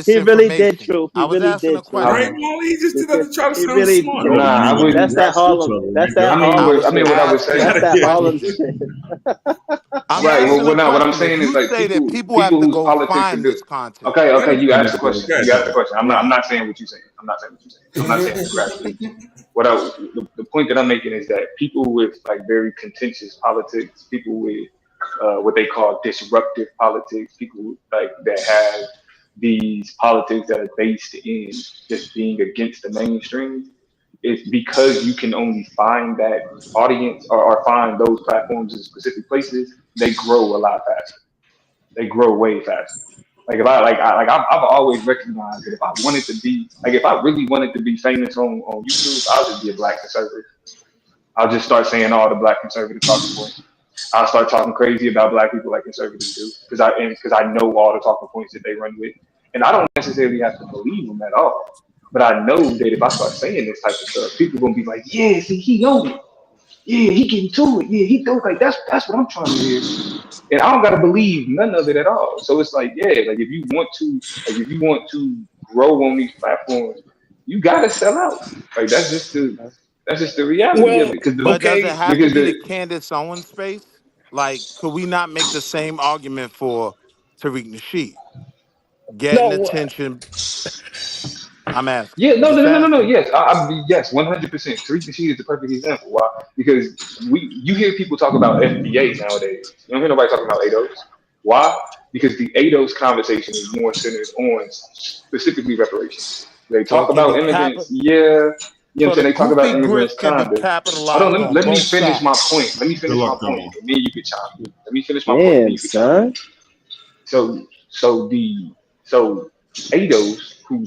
He really did true. He really did true. Right? Well, he just did that to try to sound smart. Nah, that's that Harlem. That's that Harlem. I mean, what I was saying. That's that Harlem shit. I'm Right. asking a Well, now what I'm question. If saying is you like say that people have people to whose go politics are find good. this content, Okay, you asked the Go question. ahead, You asked the Joe. question. I'm right? not saying what you're saying. I'm not saying what you're saying. I'm not saying you're absolutely. The point that I'm making is that people with like very contentious politics, people with what they call disruptive politics, people like that have these politics that are based in just being against the mainstream, it's because you can only find that audience or find those platforms in specific places, they grow a lot faster. They grow way faster. Like if I've always recognized that if I wanted to be like if I really wanted to be famous on YouTube, I'll just be a black conservative. I'll just start saying all the black conservative talking points. I'll start talking crazy about black people like conservatives do because I know all the talking points that they run with, and I don't necessarily have to believe them at all. But I know that if I start saying this type of stuff, people are gonna be like, "Yeah, see, he on it. Yeah, he getting to it. Yeah, he does like that's what I'm trying to hear." And I don't gotta believe none of it at all. So it's like, yeah, like if you want to grow on these platforms, you gotta sell out. Like that's just the reality of Well, it. But does it okay. have to Because be the the Candace Owens space? Like, could we not make the same argument for Tariq Nasheed getting No, attention? I'm asking. Yeah, I'm just no. asking. Yes, yes, 100%. Tariq Nasheed is the perfect example. Why? Because you hear people talk about FBA nowadays. You don't hear nobody talking about ADOS. Why? Because the ADOS conversation is more centered on specifically reparations. They So it talk can be about immigrants, yeah. You know what I'm So saying? the They talk about goofy immigrants, grist can be kinda. Hold on, capitalized on let me both finish my sides. point. Let me Good finish my luck, point, Domo. and then you can chime in. Let me finish my point, and then Damn, you can chime in. son. So ADOS, who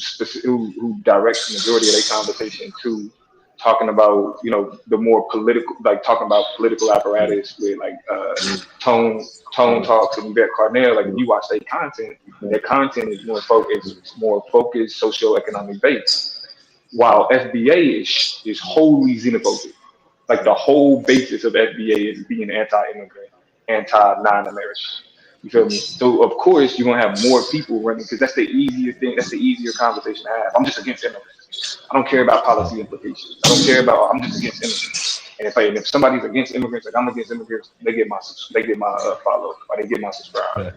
directs the majority of their conversation to talking about the more political, like talking about political apparatus with like tone talks and Yvette Carnell. Like if you watch their content is more focused socioeconomic based, while FBA is wholly xenophobic. Like the whole basis of FBA is being anti-immigrant, anti-non-American. You feel me? So of course you're gonna have more people running because that's the easier thing. That's the easier conversation to have. I'm just against immigrants. I don't care about policy implications. I don't care about. I'm just against immigrants. And if somebody's against immigrants, like I'm against immigrants, they get my follow or they get my subscribe. yeah.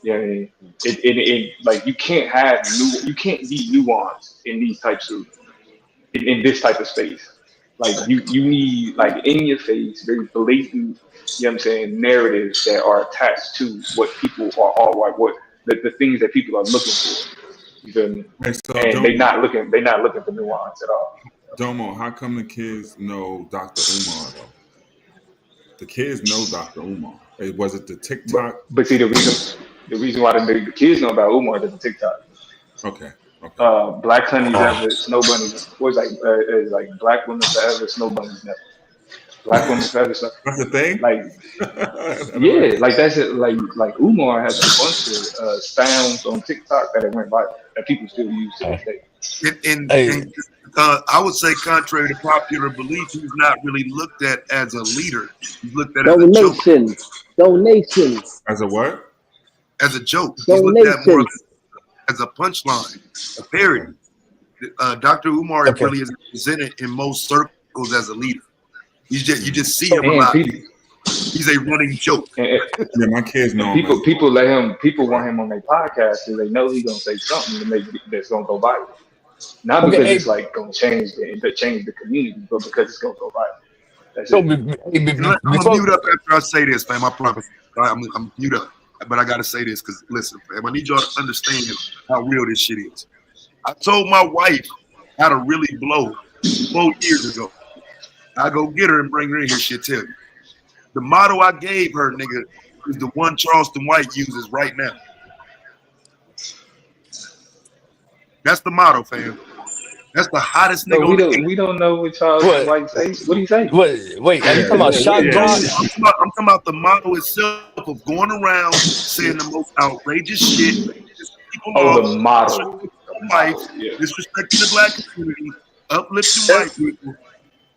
You know what I mean? Like you can't be nuanced in these types of in this type of space. Like you need like in your face, very blatant, you know what I'm saying, narratives that are attached to what people are all like what the things that people are looking for. You feel me? Hey, so And they're not looking for nuance at all. Domo, how come the kids know Dr. Umar though? The kids know Dr. Umar. Was it the TikTok? But see the reason why the kids know about Umar is the TikTok. Okay. Black Honey's ever, Snow Bunny's, was like Black Women Forever, Snow Bunny's never. Black Women Forever, Snow. That's the thing. Like, yeah, like that's it. Like Umar has a bunch of sounds on TikTok that went viral that people still use to this day. And I would say, contrary to popular belief, he's not really looked at as a leader. He's looked at as a joke. Donations. As a what? As a joke. He's looked at more as a punchline, a parody. Dr. Umar really is presented in most circles as a leader. You just see him a lot. He's a running joke. Yeah, my kids know people want him on their podcast because they know he's gonna say something that's gonna go viral. Not because it's like gonna change the community, but because it's gonna go viral. That's I'm gonna mute up after I say this, fam. I promise. I'm mute up. But I gotta say this because listen, fam, I need y'all to understand how real this shit is. I told my wife how to really blow 4 years ago. I go get her and bring her in here. She'll tell you. The motto I gave her, nigga, is the one Charleston White uses right now. That's the motto, fam. That's the hottest nigga on the internet. We don't know what Charleston White says. What do you say? Wait, are you talking about shot drop? I'm talking about the motto itself of going around saying the most outrageous shit. The motto. Life, disrespecting the black community, uplifting white people.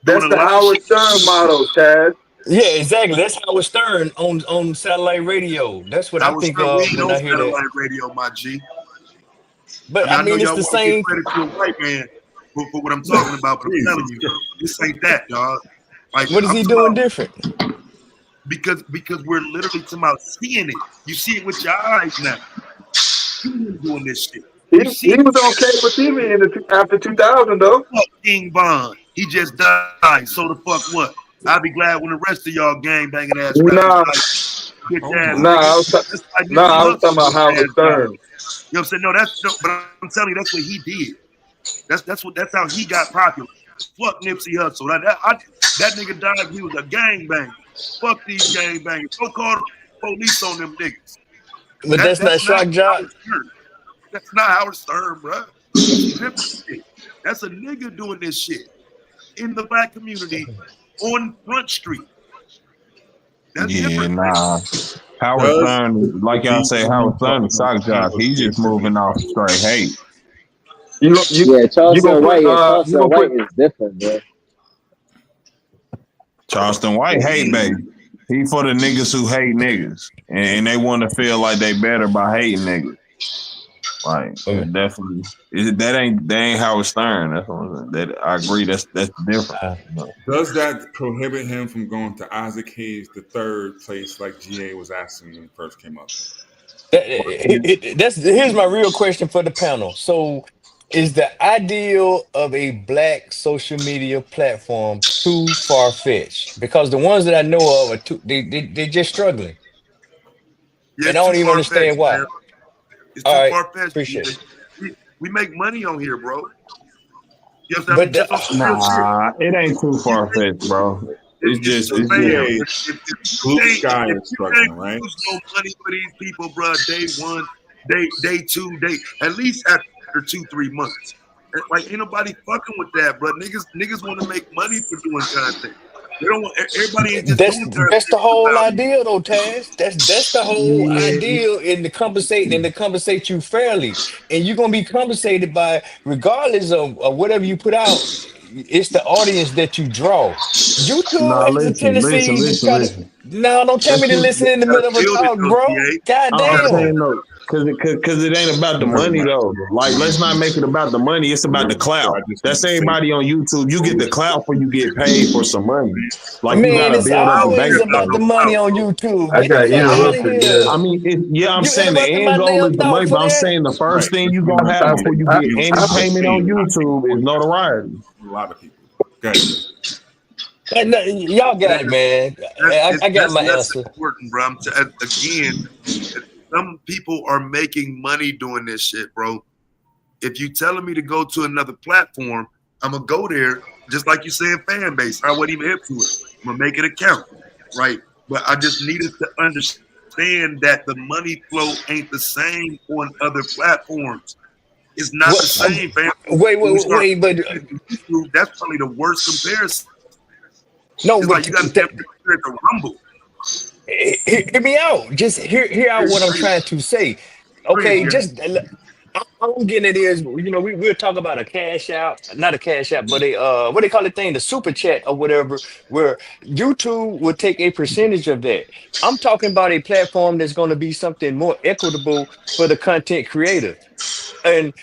That's the Howard Stern motto, Chad. Yeah, exactly. That's Howard Stern on satellite radio. That's what I think of when I hear that. Satellite radio, my G. But I mean, it's the same. Credit to a white man for what I'm talking about, but I'm telling you, this ain't that, dog. Like, what is he doing different? because we're literally talking about seeing it. You see it with your eyes now. You doing this shit. He was on cable TV after 2000 though. Fuck King Von. He just died. So the fuck what? I'll be glad when the rest of y'all gang banging ass rappers I was talking about Howard Stern. You know what I'm saying? No, but I'm telling you, that's what he did. That's how he got popular. Fuck Nipsey Hussle. That nigga died. He was a gangbanger. Fuck these gangbangers. Don't call the police on them niggas. But that's not Shock Jock. That's not Howard Stern, bro. That's a nigga doing this shit in the black community on Front Street. That's different. Nah. Howard Stern, like y'all say, Howard Stern is Shock Jock. He's just moving off straight hate. Charleston White is different, bro. Charleston White hate, baby. He for the niggas who hate niggas, and they want to feel like they better by hating niggas. Like definitely, that ain't Howard Stern. That's what I'm saying. That I agree. That's different. Does that prohibit him from going to Isaac Hayes, the third place, like GA was asking when he first came up? Here's my real question for the panel. So, is the ideal of a black social media platform too far fetched? Because the ones that I know of are they're just struggling, and I don't even understand why. Man. It's too far-fetched. Appreciate it. We make money on here, bro. It ain't too far-fetched, bro. It's just blue sky is struggling, right? There's no money for these people, bro. Day one, day two, at least after 2-3 months. Like ain't nobody fucking with that, bro. Niggas want to make money for doing content. They don't want everybody. That's the whole idea, though, Taz. That's the whole idea in the compensate you fairly, and you're gonna be compensated by regardless of whatever you put out. It's the audience that you draw. YouTube has a tendency. No, don't tell me to listen in the middle of a talk, bro. Goddamn. Cause it ain't about the money though. Like, let's not make it about the money. It's about the clout. That's everybody on YouTube. You get the clout before you get paid for some money. Like, man, you gotta it's always about the money on YouTube. I got interrupted. I mean, I'm saying the end goal is the money, but I'm saying the first thing you gonna have before you get any payment on YouTube is notoriety. A lot of people. Okay. Y'all got it, man. I got my answer. Important, bro. Again. Some people are making money doing this shit, bro. If you telling me to go to another platform, I'm gonna go there, just like you saying fan base. I wouldn't even hip to it. I'm gonna make it account, right? But I just needed to understand that the money flow ain't the same on other platforms. It's not the same, fam. Wait, but that's probably the worst comparison. No, it's but like you gotta compare it to Rumble. Hear me out. Just hear out what I'm trying to say. Okay, just I'm getting it is, we'll talk about a cash out, not a cash out, but a what they call the thing, the super chat or whatever, where YouTube will take a percentage of that. I'm talking about a platform that's going to be something more equitable for the content creator, and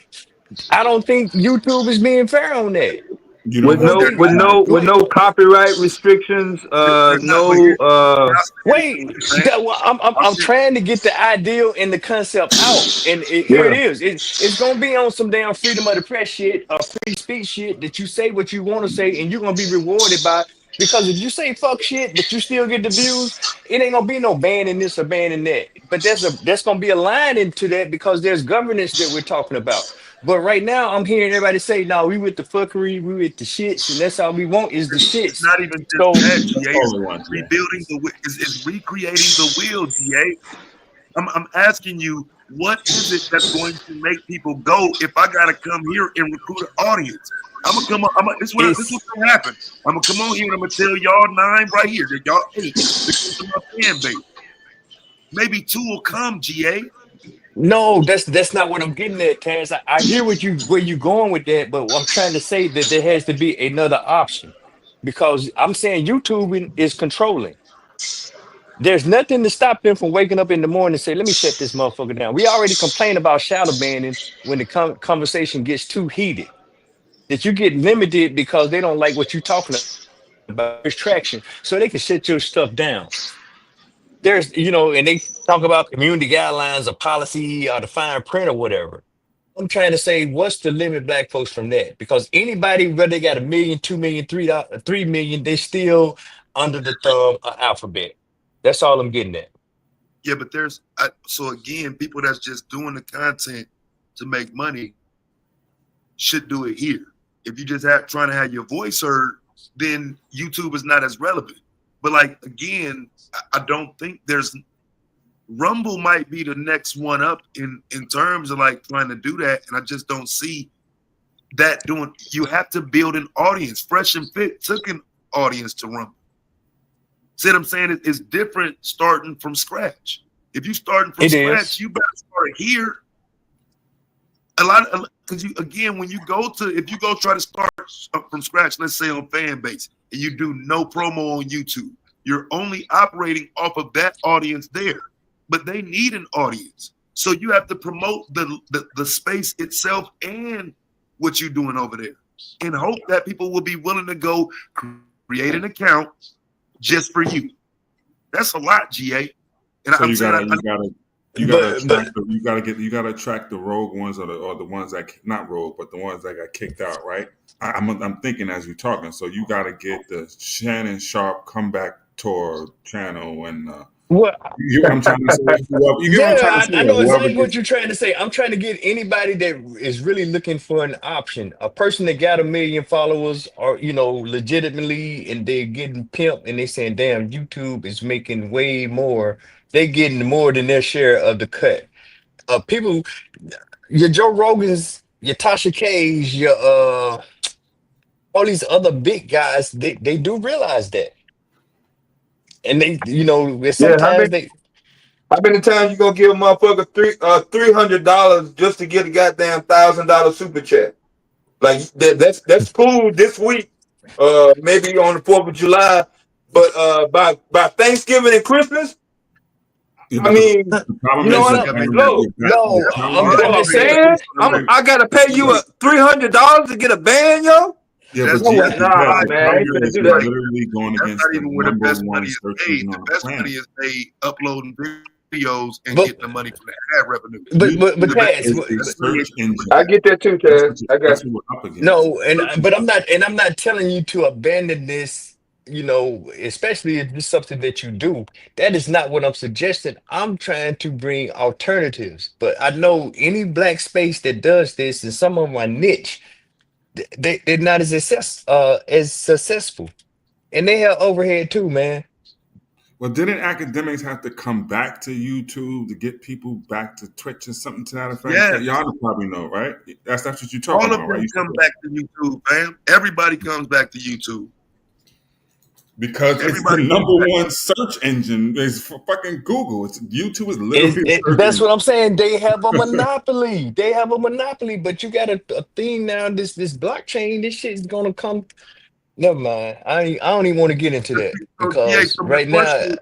I don't think YouTube is bebeing fair on that. With no copyright restrictions, Wait, I'm trying to get the ideal and the concept out, and here it is. It's gonna be on some damn freedom of the press shit or free speech shit that you say what you want to say, and you're gonna be rewarded by. Because if you say fuck shit, but you still get the views, it ain't gonna be no banning this or banning that. But that's gonna be a line into that because there's governance that we're talking about. But right now, I'm hearing everybody say, "No, we with the fuckery, we with the shits, and that's all we want is the shits." It's not even just that, GA. It's rebuilding it's recreating the wheel, GA. I'm asking you, what is it that's going to make people go if I gotta come here and recruit an audience? I'm gonna come on. This is what's gonna happen. I'm gonna come on here and I'm gonna tell y'all 9 right here. That y'all 8 because of my fan base. Maybe 2 will come, GA. No, that's not what I'm getting at, Taz. I hear where you going with that, but I'm trying to say that there has to be another option because I'm saying YouTube is controlling. There's nothing to stop them from waking up in the morning and say, "Let me shut this motherfucker down." We already complain about shadow banning when the conversation gets too heated. That you get limited because they don't like what you're talking about, traction, so they can shut your stuff down. there's, and they talk about community guidelines or policy or the fine print or whatever. I'm trying to say, what's the limit, black folks, from that? Because anybody, whether they got 1 million, 2 million, 3 million, they still under the thumb of Alphabet. That's all I'm getting at. Yeah, but so again, people that's just doing the content to make money should do it here. If you just trying to have your voice heard, then YouTube is not as relevant. But like, again, I don't think Rumble might be the next one up in terms of like trying to do that. And I just don't see that doing. You have to build an audience. Fresh and Fit took an audience to Rumble. See what I'm saying? It's different starting from scratch. If you're starting from scratch, you better start here. Because when you go try to start from scratch, let's say on Fanbase, and you do no promo on YouTube, you're only operating off of that audience there. But they need an audience. So you have to promote the space itself and what you're doing over there, and hope that people will be willing to go create an account just for you. That's a lot, GA. And so you gotta attract the rogue ones or the ones that not rogue, but the ones that got kicked out, right? I'm thinking as you're talking. So you gotta get the Shannon Sharp comeback tour channel and what you get what I'm trying to say? I know exactly what you're trying to say. I'm trying to get anybody that is really looking for an option, a person that got 1 million followers, or legitimately, and they're getting pimped, and they saying, "Damn, YouTube is making way more. They getting more than their share of the cut." People, your Joe Rogans, your Tasha K's, your all these other big guys, they do realize that. And they, sometimes how many times you gonna give a motherfucker $300 just to get a goddamn $1,000 super chat? Like that's cool this week, maybe on the 4th of July, but by Thanksgiving and Christmas, I mean, you know what? I'm saying, I gotta pay you $300 to get a band, yo. Yeah, but man, literally going against not even where the best money is paid. The best money is paid uploading videos and getting the money from the ad revenue. But I get that too, Taz. I got you. No, I'm not telling you to abandon this. Especially if it's something that you do. That is not what I'm suggesting. I'm trying to bring alternatives. But I know any black space that does this, and some of them are niche. They're not as successful, and they have overhead too, man. Well, didn't academics have to come back to YouTube to get people back to Twitch or something to that effect? Yeah, y'all probably know, right? That's what you're talking about, right? All of them come back to YouTube, man. Everybody comes back to YouTube because it's the #1 search engine. Is fucking Google. YouTube is literally. That's what I'm saying. They have a monopoly. But you got a thing now. This blockchain. This shit is gonna come. Never mind. I don't even want to get into that because right now.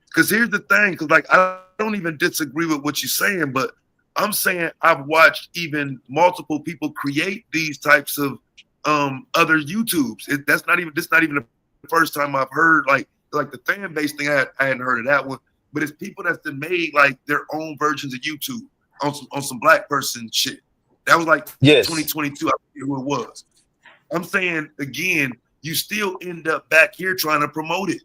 Because here's the thing. Because like I don't even disagree with what you're saying, but I'm saying I've watched even multiple people create these types of other YouTubes. This not even the first time I've heard like the fan base thing. I hadn't heard of that one, but it's people that's been made like their own versions of YouTube on some black person shit. That was like 2022. I forget who it was. I'm saying again, you still end up back here trying to promote it.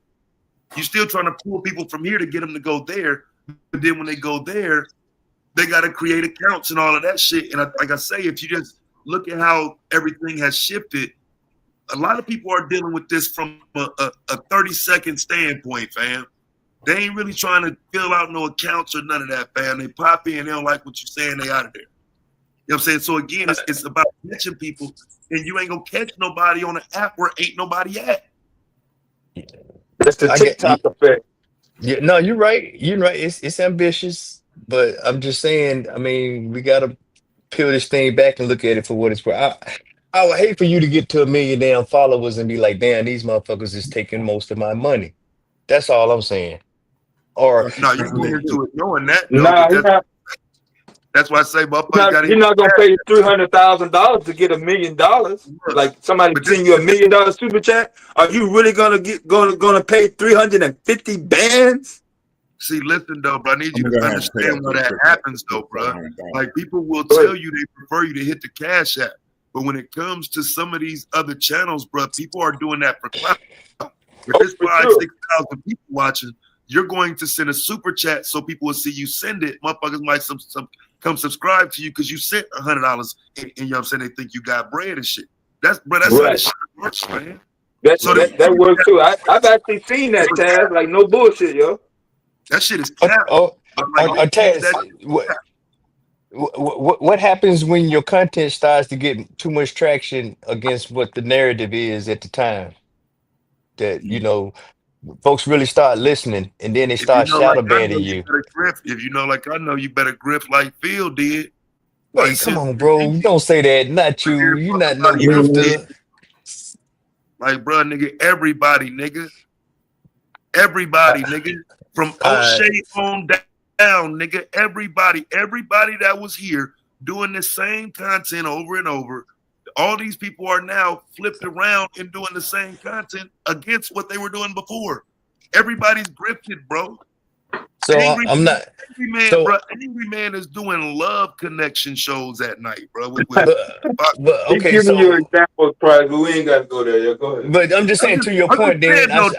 You're still trying to pull people from here to get them to go there, but then when they go there, they got to create accounts and all of that shit. And like I say, if you just look at how everything has shifted. A lot of people are dealing with this from a 30-second standpoint, fam. They ain't really trying to fill out no accounts or none of that, fam. They pop in, they don't like what you're saying, they out of there. You know what I'm saying? So again, it's about catching people, and you ain't gonna catch nobody on an app where ain't nobody at. That's the TikTok effect. Yeah, no, you're right. You're right. It's ambitious, but I'm just saying. I mean, we gotta peel this thing back and look at it for what it's worth. I would hate for you to get to 1 million damn followers and be like, damn, these motherfuckers is taking most of my money. That's all I'm saying. Or no, you go into it knowing that. That's why I say, motherfucker, you're not gonna pay $300,000 to get $1 million. Like somebody send you $1 million super chat. Are you really gonna pay 350 bands? See, listen though, bro. I need you I'm to gonna have to pay understand that why that happens though, bro. Like people will tell you they prefer you to hit the Cash App, but when it comes to some of these other channels, bro, people are doing that for clout. If it's 5,000-6,000 people watching, you're going to send a super chat so people will see you send it. Motherfuckers might come subscribe to you because you sent $100, and you know what I'm saying, they think you got bread and shit. That's how this shit works, man. That works too. I've actually seen that, Taz. Like no bullshit, yo. That shit is cap. Taz, what happens when your content starts to get too much traction against what the narrative is at the time? That folks really start listening, and then they start shadow banning you. If you know, like I know, you better grip like Phil did. Wait, come on, bro. Don't say that. Not you. You not no grifter. Like, bro, nigga, everybody, nigga. Everybody, nigga. From O'Shea on down, nigga. Everybody that was here doing the same content over and over. All these people are now flipped around and doing the same content against what they were doing before. Everybody's grifted, bro. So Angry Man, so, bro. Angry Man is doing love connection shows at night, bro. He's giving you examples, Price, but we ain't got to go there. Yeah, go ahead. But I'm just saying, to your point, Dan. Like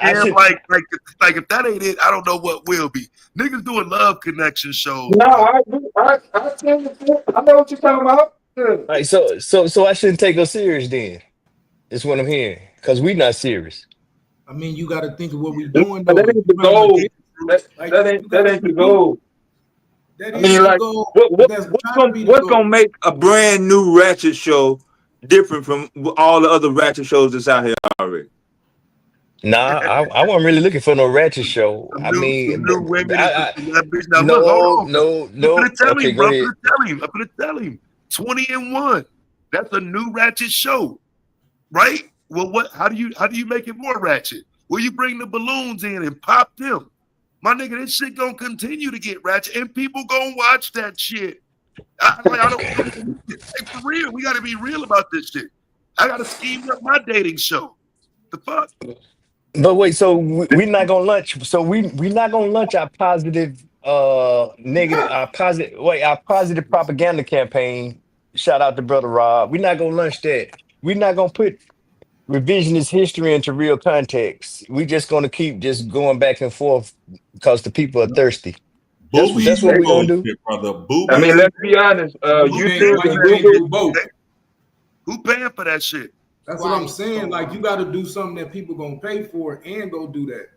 if that ain't it, I don't know what will be. Niggas doing love connection shows. No, I know what you're talking about. All right, so I shouldn't take us serious then. That's what I'm hearing, because we not serious. I mean, you got to think of what we doing. But that ain't the goal. That ain't the goal. I mean, like, what's gonna make a brand new Ratchet show different from all the other Ratchet shows that's out here already? Nah, I wasn't really looking for no Ratchet show. I mean, no. Okay, go ahead. I'm gonna tell him. 20-1. That's a new Ratchet show, right? Well, how do you make it more ratchet? Well, you bring the balloons in and pop them. My nigga, this shit gonna continue to get ratchet, and people gonna watch that shit. For real, we gotta be real about this shit. I gotta scheme up my dating show. The fuck? But wait, so we're not gonna lunch. So we not gonna lunch our positive, negative, our positive propaganda campaign. Shout out to Brother Rob. We're not gonna lunch that. We're not gonna put revisionist history into real context. We just gonna keep just going back and forth because the people are thirsty. That's what we're gonna do. I mean, let's be honest. YouTube and Google. Who paying for that shit? That's what I'm saying. Like, you got to do something that people gonna pay for and go do that.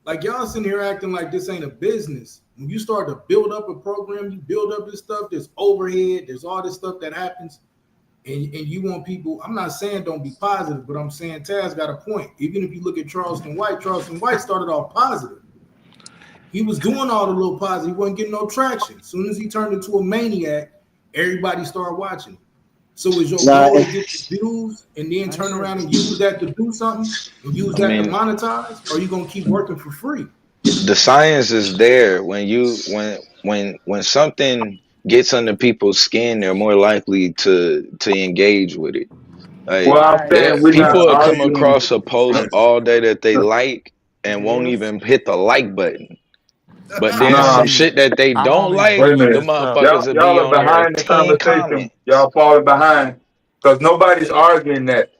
Like, y'all sitting here acting like this ain't a business. When you start to build up a program, you build up this stuff. There's overhead. There's all this stuff that happens. And you want people, I'm not saying don't be positive, but I'm saying Taz got a point. Even if you look at Charleston White started off positive. He was doing all the little positive. He wasn't getting no traction. As soon as he turned into a maniac, everybody started watching. So is your goal to get the views and then turn around and use that to do something and use that to monetize? Or are you going to keep working for free? The science is there. When something gets under people's skin, they're more likely to engage with it. Like, people will come across a post all day that they like and won't even hit the like button. But then some shit that they don't like, the motherfuckers will be on behind the conversation. Y'all falling behind because nobody's arguing that.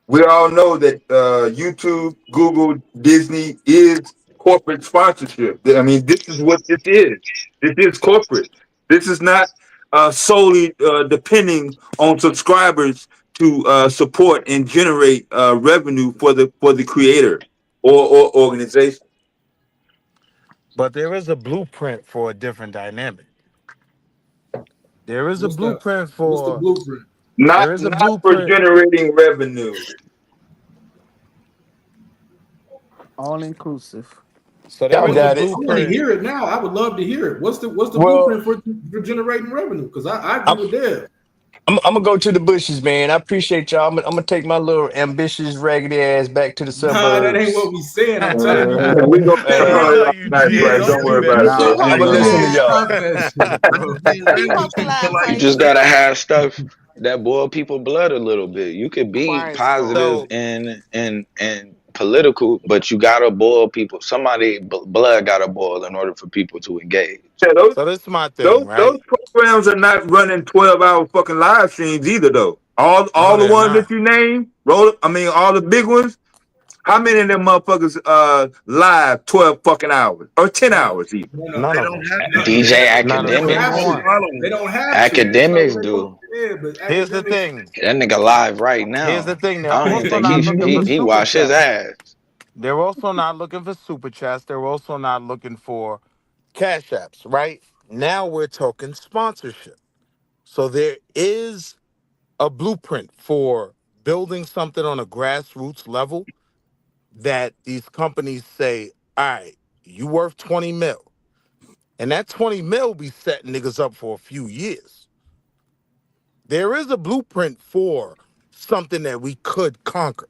We all know that YouTube, Google, Disney is corporate sponsorship. I mean, this is what this is. This is corporate. This is not solely depending on subscribers to support and generate revenue for the creator or organization. But there is a blueprint for a different dynamic. There is a blueprint for. What's the blueprint? Not for generating revenue. All inclusive. So that was got it. I want to hear it now. I would love to hear it. What's the blueprint for generating revenue? Because I agree with that. I'm gonna go to the bushes, man. I appreciate y'all. I'm gonna take my little ambitious raggedy ass back to the suburbs. Nah, that ain't what we saying. I'm telling you. We gonna don't worry about it. I'm gonna listen to y'all. You just gotta have stuff that boil people blood a little bit. You could be positive and political, but you gotta boil people. Somebody blood gotta boil in order for people to engage. Yeah, So this is my thing, right? those programs are not running 12-hour fucking live streams either, though. All No, the they're ones not. that you name, all the big ones. How many of them motherfuckers live 12 fucking hours or 10 hours even? None of them. DJ Not a single Academics. one. They don't have Academics to. do. Yeah, but Here's the thing. That nigga live right now. Here's the thing. They're I don't also even not think looking for he super wash his chats. ass. They're also not looking for super chats. They're also not looking for cash apps, right? Now we're talking sponsorship. So there is a blueprint for building something on a grassroots level that these companies say, all right, you worth 20 mil. And that 20 mil be setting niggas up for a few years. There is a blueprint for something that we could conquer.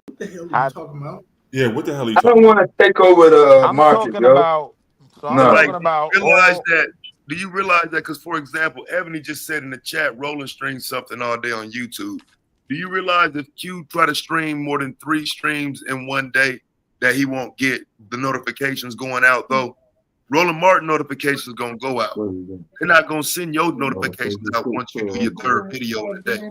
What the hell are you talking about? Yeah, what the hell are you I talking don't want to take over the I'm market, talking yo. about. So I'm No. talking about. Realize that. Do you realize that? Because, for example, Ebony just said in the chat, Roland streams something all day on YouTube. Do you realize if Q try to stream more than 3 streams in one day, that he won't get the notifications going out, though? Roland Martin notifications going to go out. They're not going to send your notifications out once you do your 3rd video in a day.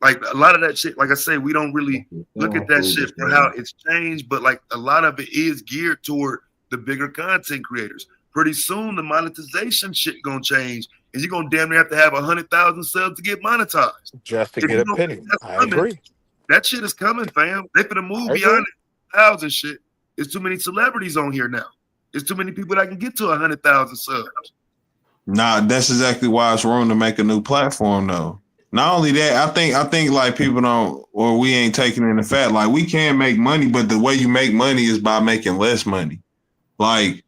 Like a lot of that shit, like I say, we don't really look at that shit for how it's changed, but like a lot of it is geared toward the bigger content creators. Pretty soon the monetization shit gonna change, and you're gonna damn near have to have 100,000 subs to get monetized. Just to get a penny. I agree. That shit is coming, fam. They finna move beyond 1,000 shit. There's too many celebrities on here now. There's too many people that can get to 100,000 subs. Nah, that's exactly why it's wrong to make a new platform, though. Not only that, I think like people don't, or we ain't taking in the fact, like we can make money, but the way you make money is by making less money. Like,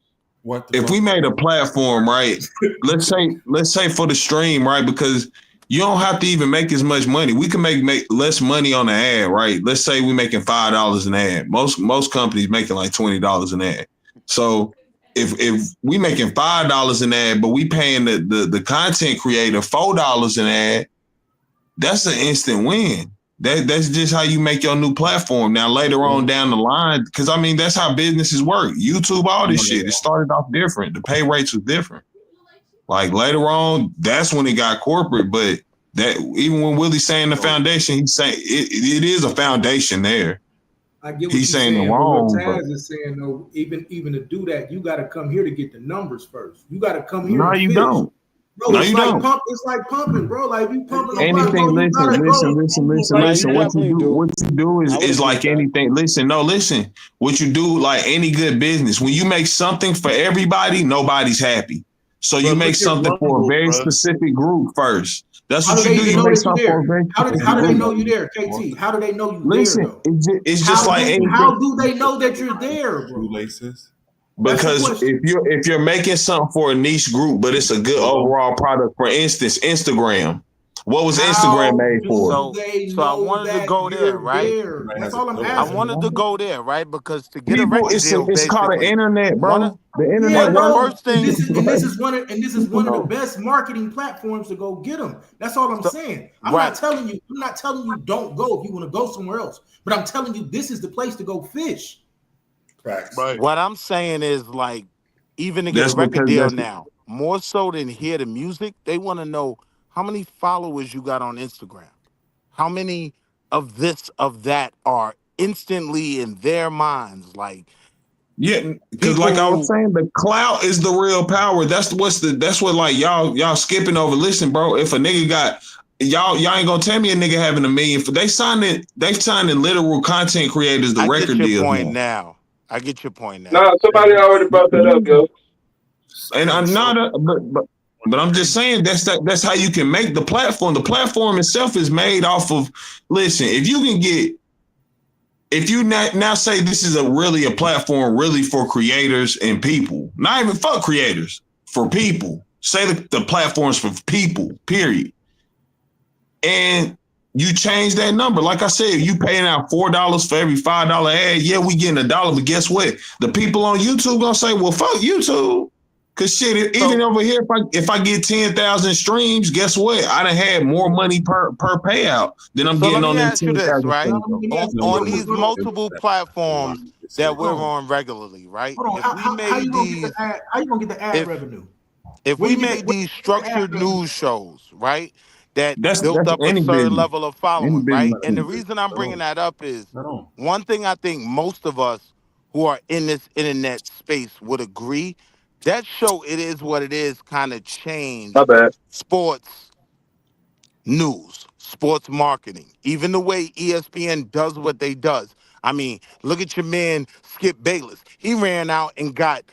if we made a platform, right? let's say for the stream, right? Because you don't have to even make as much money. We can make less money on the ad, right? Let's say we're making $5 an ad. Most companies making like $20 an ad. So if we making $5 an ad, but we paying the content creator $4 an ad, that's an instant win. That's just how you make your new platform. Now, later on down the line, because I mean, that's how businesses work. YouTube, all this shit, it started off different. The pay rates was different. Like later on, that's when it got corporate. But that even when Willie's saying the foundation, he's saying it is a foundation there. I get what he's saying the wrong. What Taz is saying though, even to do that, you got to come here to get the numbers first. You got to come here. No, you don't. Bro, no, it's you like don't. It's like pumping, bro. Like you pumping anything. Listen. What you do is like anything. Listen. What you do, like any good business, when you make something for everybody, nobody's happy. So you make something for a very specific group first. That's what you do. You make something for a very specific group. How do they know you there, KT? How do they know you there? Though? It's just like anything. How do they know that you're there, bro? Laces. Because if you're making something for a niche group, but it's a good overall product, for instance, Instagram. What was Instagram made for? So I wanted to go there, right? That's all I'm asking. I wanted to go there, right? Because to get a record deal, it's called the internet, bro. The internet. Yeah, bro. First thing, and this is one of the best marketing platforms to go get them. That's all I'm saying. I'm not telling you don't go if you want to go somewhere else. But I'm telling you this is the place to go fish. Right. What I'm saying is, like, even to get a record deal now, more so than hear the music, they want to know how many followers you got on Instagram. How many of this, of that are instantly in their minds? Like, yeah, because like I was saying, the clout is the real power. That's what like y'all skipping over. Listen, bro, if a nigga got y'all ain't gonna tell me a nigga having $1 million. They signing literal content creators the record deal. I get your point now. No, somebody already brought that up, yo. And I'm not, but I'm just saying that's how you can make the platform. The platform itself is made off of. Listen, if you now say this is really a platform really for creators and people, not even for creators, for people. Say the platform's for people. Period. And you change that number. Like I said, you paying out $4 for every $5 ad. Yeah, we getting $1, but guess what? The people on YouTube gonna say, well, fuck YouTube. Cause shit, even over here, if I get 10,000 streams, guess what? I done had more money per payout than I'm getting on them 10,000 right? streams. On these multiple platforms that we're on regularly, right? Hold on, how you gonna get the ad revenue? If we made these structured news shows, right, that built up a any certain business. level of following, Any right? business. And the reason I'm bringing that up is one thing I think most of us who are in this internet space would agree, that show It Is What It Is kind of changed sports news, sports marketing, even the way ESPN does what they does. I mean, look at your man Skip Bayless. He ran out and got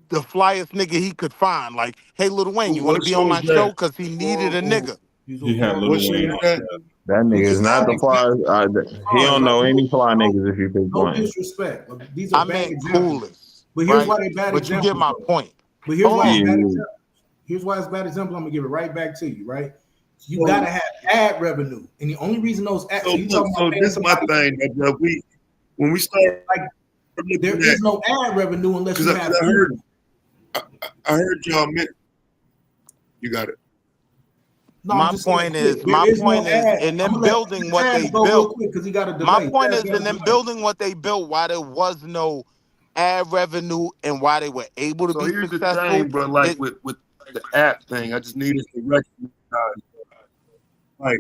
the flyest nigga he could find. Like, hey, Lil Wayne, you want to be on my show? Because he needed a nigga. He had Lil Wayne on that. That nigga is not the fly. He don't know any fly niggas if you pick No one. disrespect. These are bad examples. Coolest, but here's right? why they're bad But examples. you get my point. But here's why it's bad examples. Here's why it's bad example. I'm gonna give it right back to you, right? You gotta have ad revenue, and the only reason those ads. So this is my thing. That when we start, like, there is no ad revenue unless you have. I heard y'all. You got it. No, my point is, in them building what they built. My point is, in them building what they built, why there was no ad revenue and why they were able to So be here's successful. the thing, bro. Like with the app thing, I just need us to recognize, like,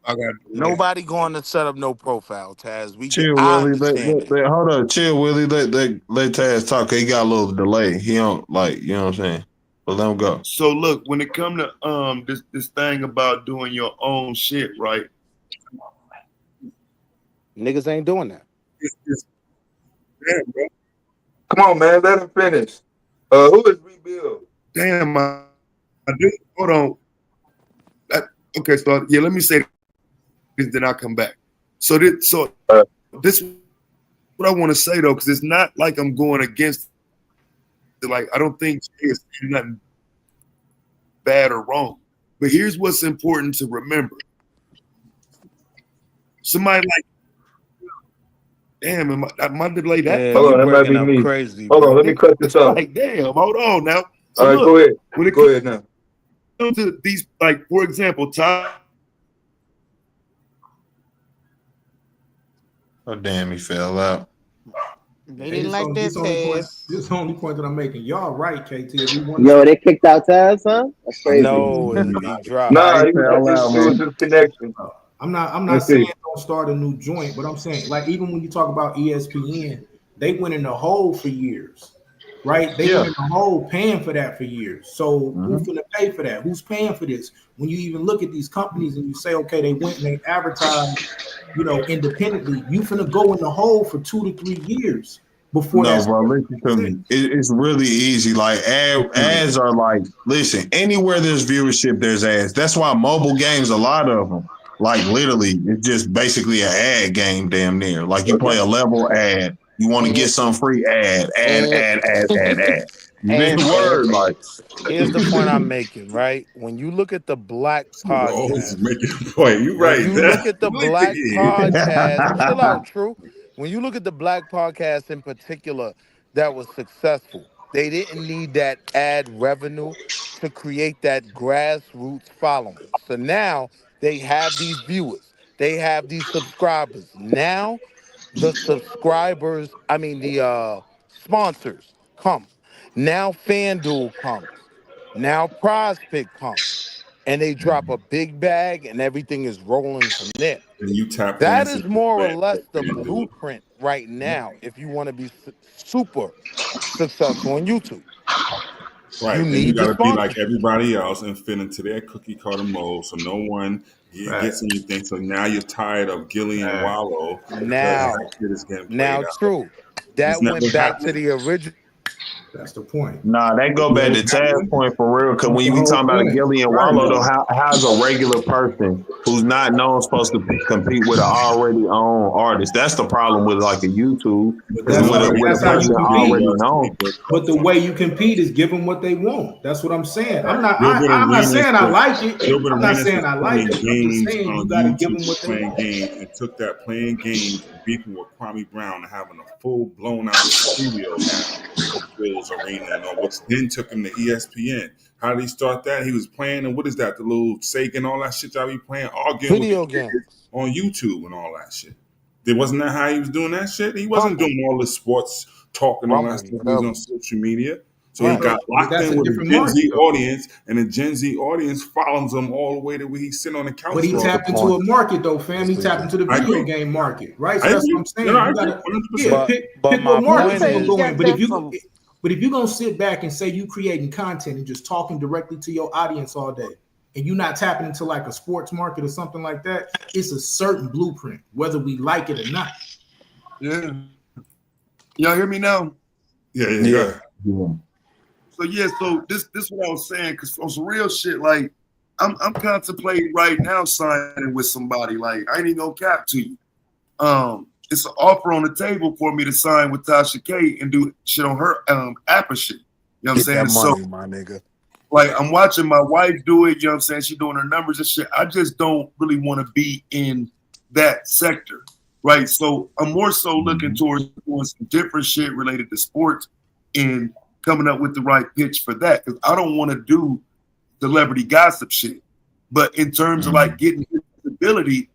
I got nobody going to set up no profile, Taz. Chill, Willie. Hold up, chill, Willie. Let Taz talk. He got a little delay. He don't like, you know what I'm saying. But let him go. So look, when it come to this thing about doing your own shit, right? Niggas ain't doing that. Yeah, bro. Come on, man. Let him finish. Who is Rebuild? Damn, I do. Hold on. Okay, so yeah, let me say this, then I'll come back. So this what I want to say though, because it's not like I'm going against. Like, I don't think it's nothing bad or wrong. But here's what's important to remember. Somebody like, damn, am I delayed that? Yeah, hold on, that might be me. Crazy, hold on, let me cut this off. Like, damn, hold on now. So all right, look, go ahead. When it go ahead now. Comes to these, like, for example, Todd. Oh, damn, he fell out. They didn't like that Taz. This is the only point that I'm making. Y'all right, KT. Yo, they kicked out Taz, huh? That's crazy. No, he dropped. Nah, he was his connection. I'm not saying don't start a new joint, but I'm saying, like, even when you talk about ESPN, they went in the hole for years, right? They went in the hole paying for that for years. So who's going to pay for that? Who's paying for this? When you even look at these companies and you say, okay, they went and they advertised, independently, you finna go in the hole for 2 to 3 years before. No, bro, listen to me. It's really easy. Like, ads are like, listen, anywhere there's viewership, there's ads. That's why mobile games, a lot of them, like, literally, it's just basically an ad game, damn near. Like, you play a level ad, you want to get some free ad. And word, like, here's the point I'm making, right? When you look at the Black Podcast, making a point. You right. When you look at the Black Podcast, chill out, True. When you look at the Black Podcast in particular, that was successful. They didn't need that ad revenue to create that grassroots following. So now they have these viewers, they have these subscribers. Now the sponsors come. Now FanDuel comes. Now PrizePick comes. And they drop a big bag and everything is rolling from there. And you tap that is more or less the blueprint right now if you want to be super successful on YouTube. Right. You got to be like everybody else and fit into their cookie cutter mold so no one gets anything. So now you're tired of Gillian Wallow. Now, true. That went back to the original. That's the point. Nah, that go back to Tad's point for real. Because when you be talking about Gilly and Right. Wallow, though, how's a regular person who's not known supposed to compete with an already owned artist? That's the problem with like a YouTube. That's With a how you person already compete. known. But the way you compete is give them what they want. That's what I'm saying. I'm not Arenas saying I was- like it. Gilbert I'm not Arenas saying was I like it. I'm playing just games saying you on got to give them YouTube, what they playing want. games, and took that playing games and beefing with Kwame Brown and having a full blown out studio now at Bill's Arena, which then took him to ESPN. How did he start that? He was playing, and what is that? The little Sega and all that shit y'all be playing, arguing Video with the games. kids on YouTube and all that shit. Wasn't that how he was doing that shit? He wasn't doing all the sports talk and all that stuff. He was on social media. So he got locked That's in a with a different Gen market, Z though. audience, and the Gen Z audience follows him all the way to where he's sitting on the couch. But he tapped into a market, though, fam. He tapped into the I video agree. game market, right? So I that's agree. what I'm saying. No, I You agree. gotta, 100%. pick But my what market point you is- gonna go Got in. But that if you from- but if you're gonna sit back and say you creating content and just talking directly to your audience all day, and you're not tapping into like a sports market or something like that, it's a certain blueprint, whether we like it or not. Yeah. Y'all hear me now? Yeah. So so this what I was saying, because on some real shit, like I'm contemplating right now signing with somebody. Like I ain't even gonna cap to you. It's an offer on the table for me to sign with Tasha K and do shit on her app and shit. You know what I'm Get saying? that money, my nigga. Like I'm watching my wife do it, you know what I'm saying? She's doing her numbers and shit. I just don't really want to be in that sector. Right. So I'm more so looking towards doing some different shit related to sports and coming up with the right pitch for that. Because I don't want to do celebrity gossip shit. But in terms of like getting visibility,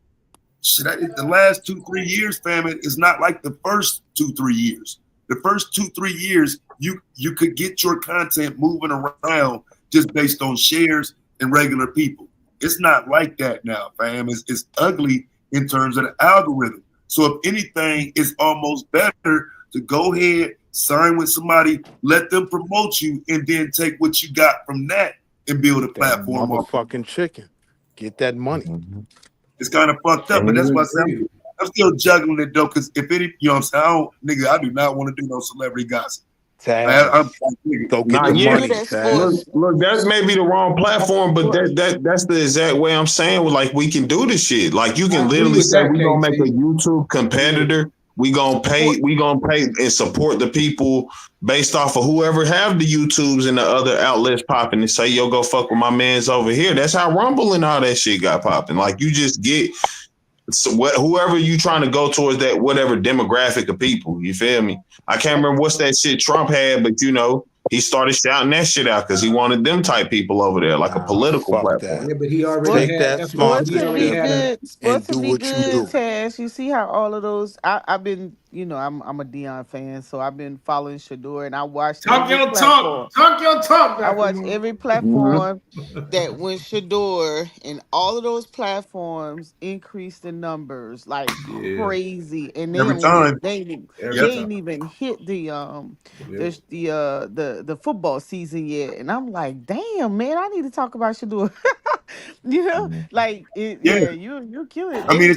shit, the last 2-3 years, fam, it's not like the first 2-3 years. The first 2-3 years, you could get your content moving around just based on shares and regular people. It's not like that now, fam. It's ugly in terms of the algorithm. So if anything, it's almost better to go ahead, sign with somebody, let them promote you, and then take what you got from that and build a platform. Motherfucking chicken. Get that money. It's kind of fucked up, but that's why I'm still juggling it though. Because if any, you know what I'm saying, I do not want to do no celebrity gossip. Go get the money, Taz. Look, that may be the wrong platform, but that's the exact way I'm saying. Like we can do this shit. Like you can literally say we gonna make a YouTube competitor. We gonna pay and support the people based off of whoever have the YouTubes and the other outlets popping and say, yo, go fuck with my mans over here. That's how Rumble and all that shit got popping. Like you just get whoever you trying to go towards that whatever demographic of people. You feel me? I can't remember what's that shit Trump had, but he started shouting that shit out because he wanted them type people over there, like a political platform. Yeah, but he already Take had that Sports can be good. and Sports do can be what you good, do. Taz. You see how all of those. I've been, I'm a Dion fan, so I've been following Shador, and I watched Talk every your platform. talk. I watch every platform that when Shador and all of those platforms increased in numbers like crazy, and they Every ain't time. ain't even hit the football season yet, and I'm like, damn man, I need to talk about Shador. You're killing. I mean,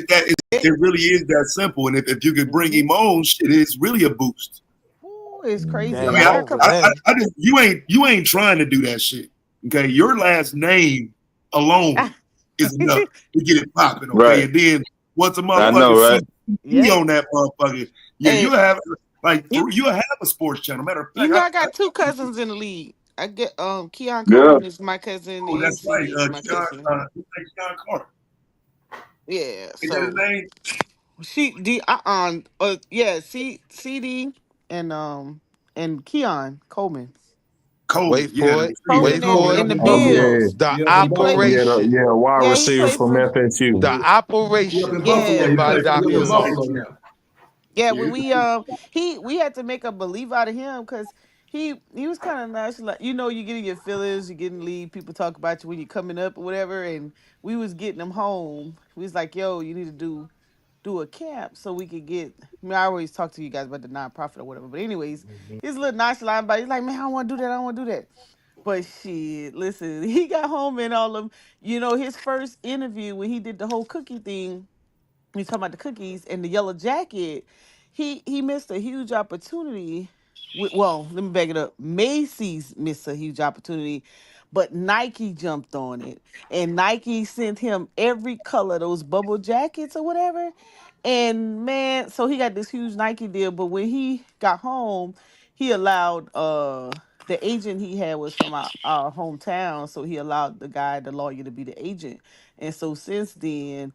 it really is that simple. And if you could bring him on, shit, it's really a boost. It's crazy. I mean, I just you ain't trying to do that shit. Okay, your last name alone is enough to get it popping. Okay, Right. and then once a I know, motherfucker right? see on that motherfucker, you have you have a sports channel. Matter of fact, I got two cousins in the league. I get Keon Yeah. Coleman is my cousin. Oh, and that's right. CD is my cousin. Keon Carter. Yeah. Is that So his name? CD and Keon Coleman. Wait for it. Coleman and the Bills. The He played. operation. Wide Yeah, he receiver played from for. FSU. The operation hosted by Dr. Umar. Yeah, when we had to make a believe out of him because he was kind of nice. Like you getting your feelings, you getting lead. People talk about you when you're coming up or whatever. And we was getting him home. We was like, yo, you need to do a camp so we could get. I always talk to you guys about the nonprofit or whatever. But anyways, he's a little nonchalant about it. He's like, man, I don't want to do that. I don't want to do that. But shit, listen, he got home and all of his first interview when he did the whole cookie thing. He's talking about the cookies and the yellow jacket. He missed a huge opportunity Well, let me back it up. Macy's missed a huge opportunity, but Nike jumped on it, and Nike sent him every color, those bubble jackets or whatever. And man, so he got this huge Nike deal. But when he got home, he allowed the agent he had was from our hometown, so he allowed the lawyer, to be the agent. And so since then,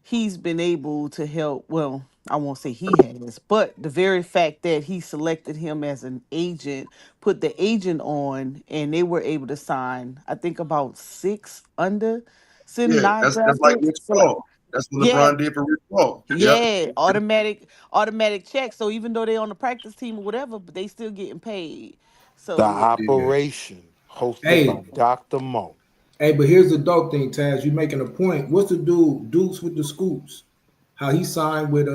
he's been able to help. Well, I won't say he has, but the very fact that he selected him as an agent put the agent on, and they were able to sign, I think, about 6 under, Yeah, that's like non-drafted. Rich So like, Paul. That's what yeah, LeBron did for Rich Paul. Yep. yeah, automatic check. So even though they're on the practice team or whatever, but they still getting paid. The So Operation, hosted by Hey, Dr. Mo. hey, but here's the dope thing, Taz. You making a point. What's the dude, Dukes with the Scoops? How he signed with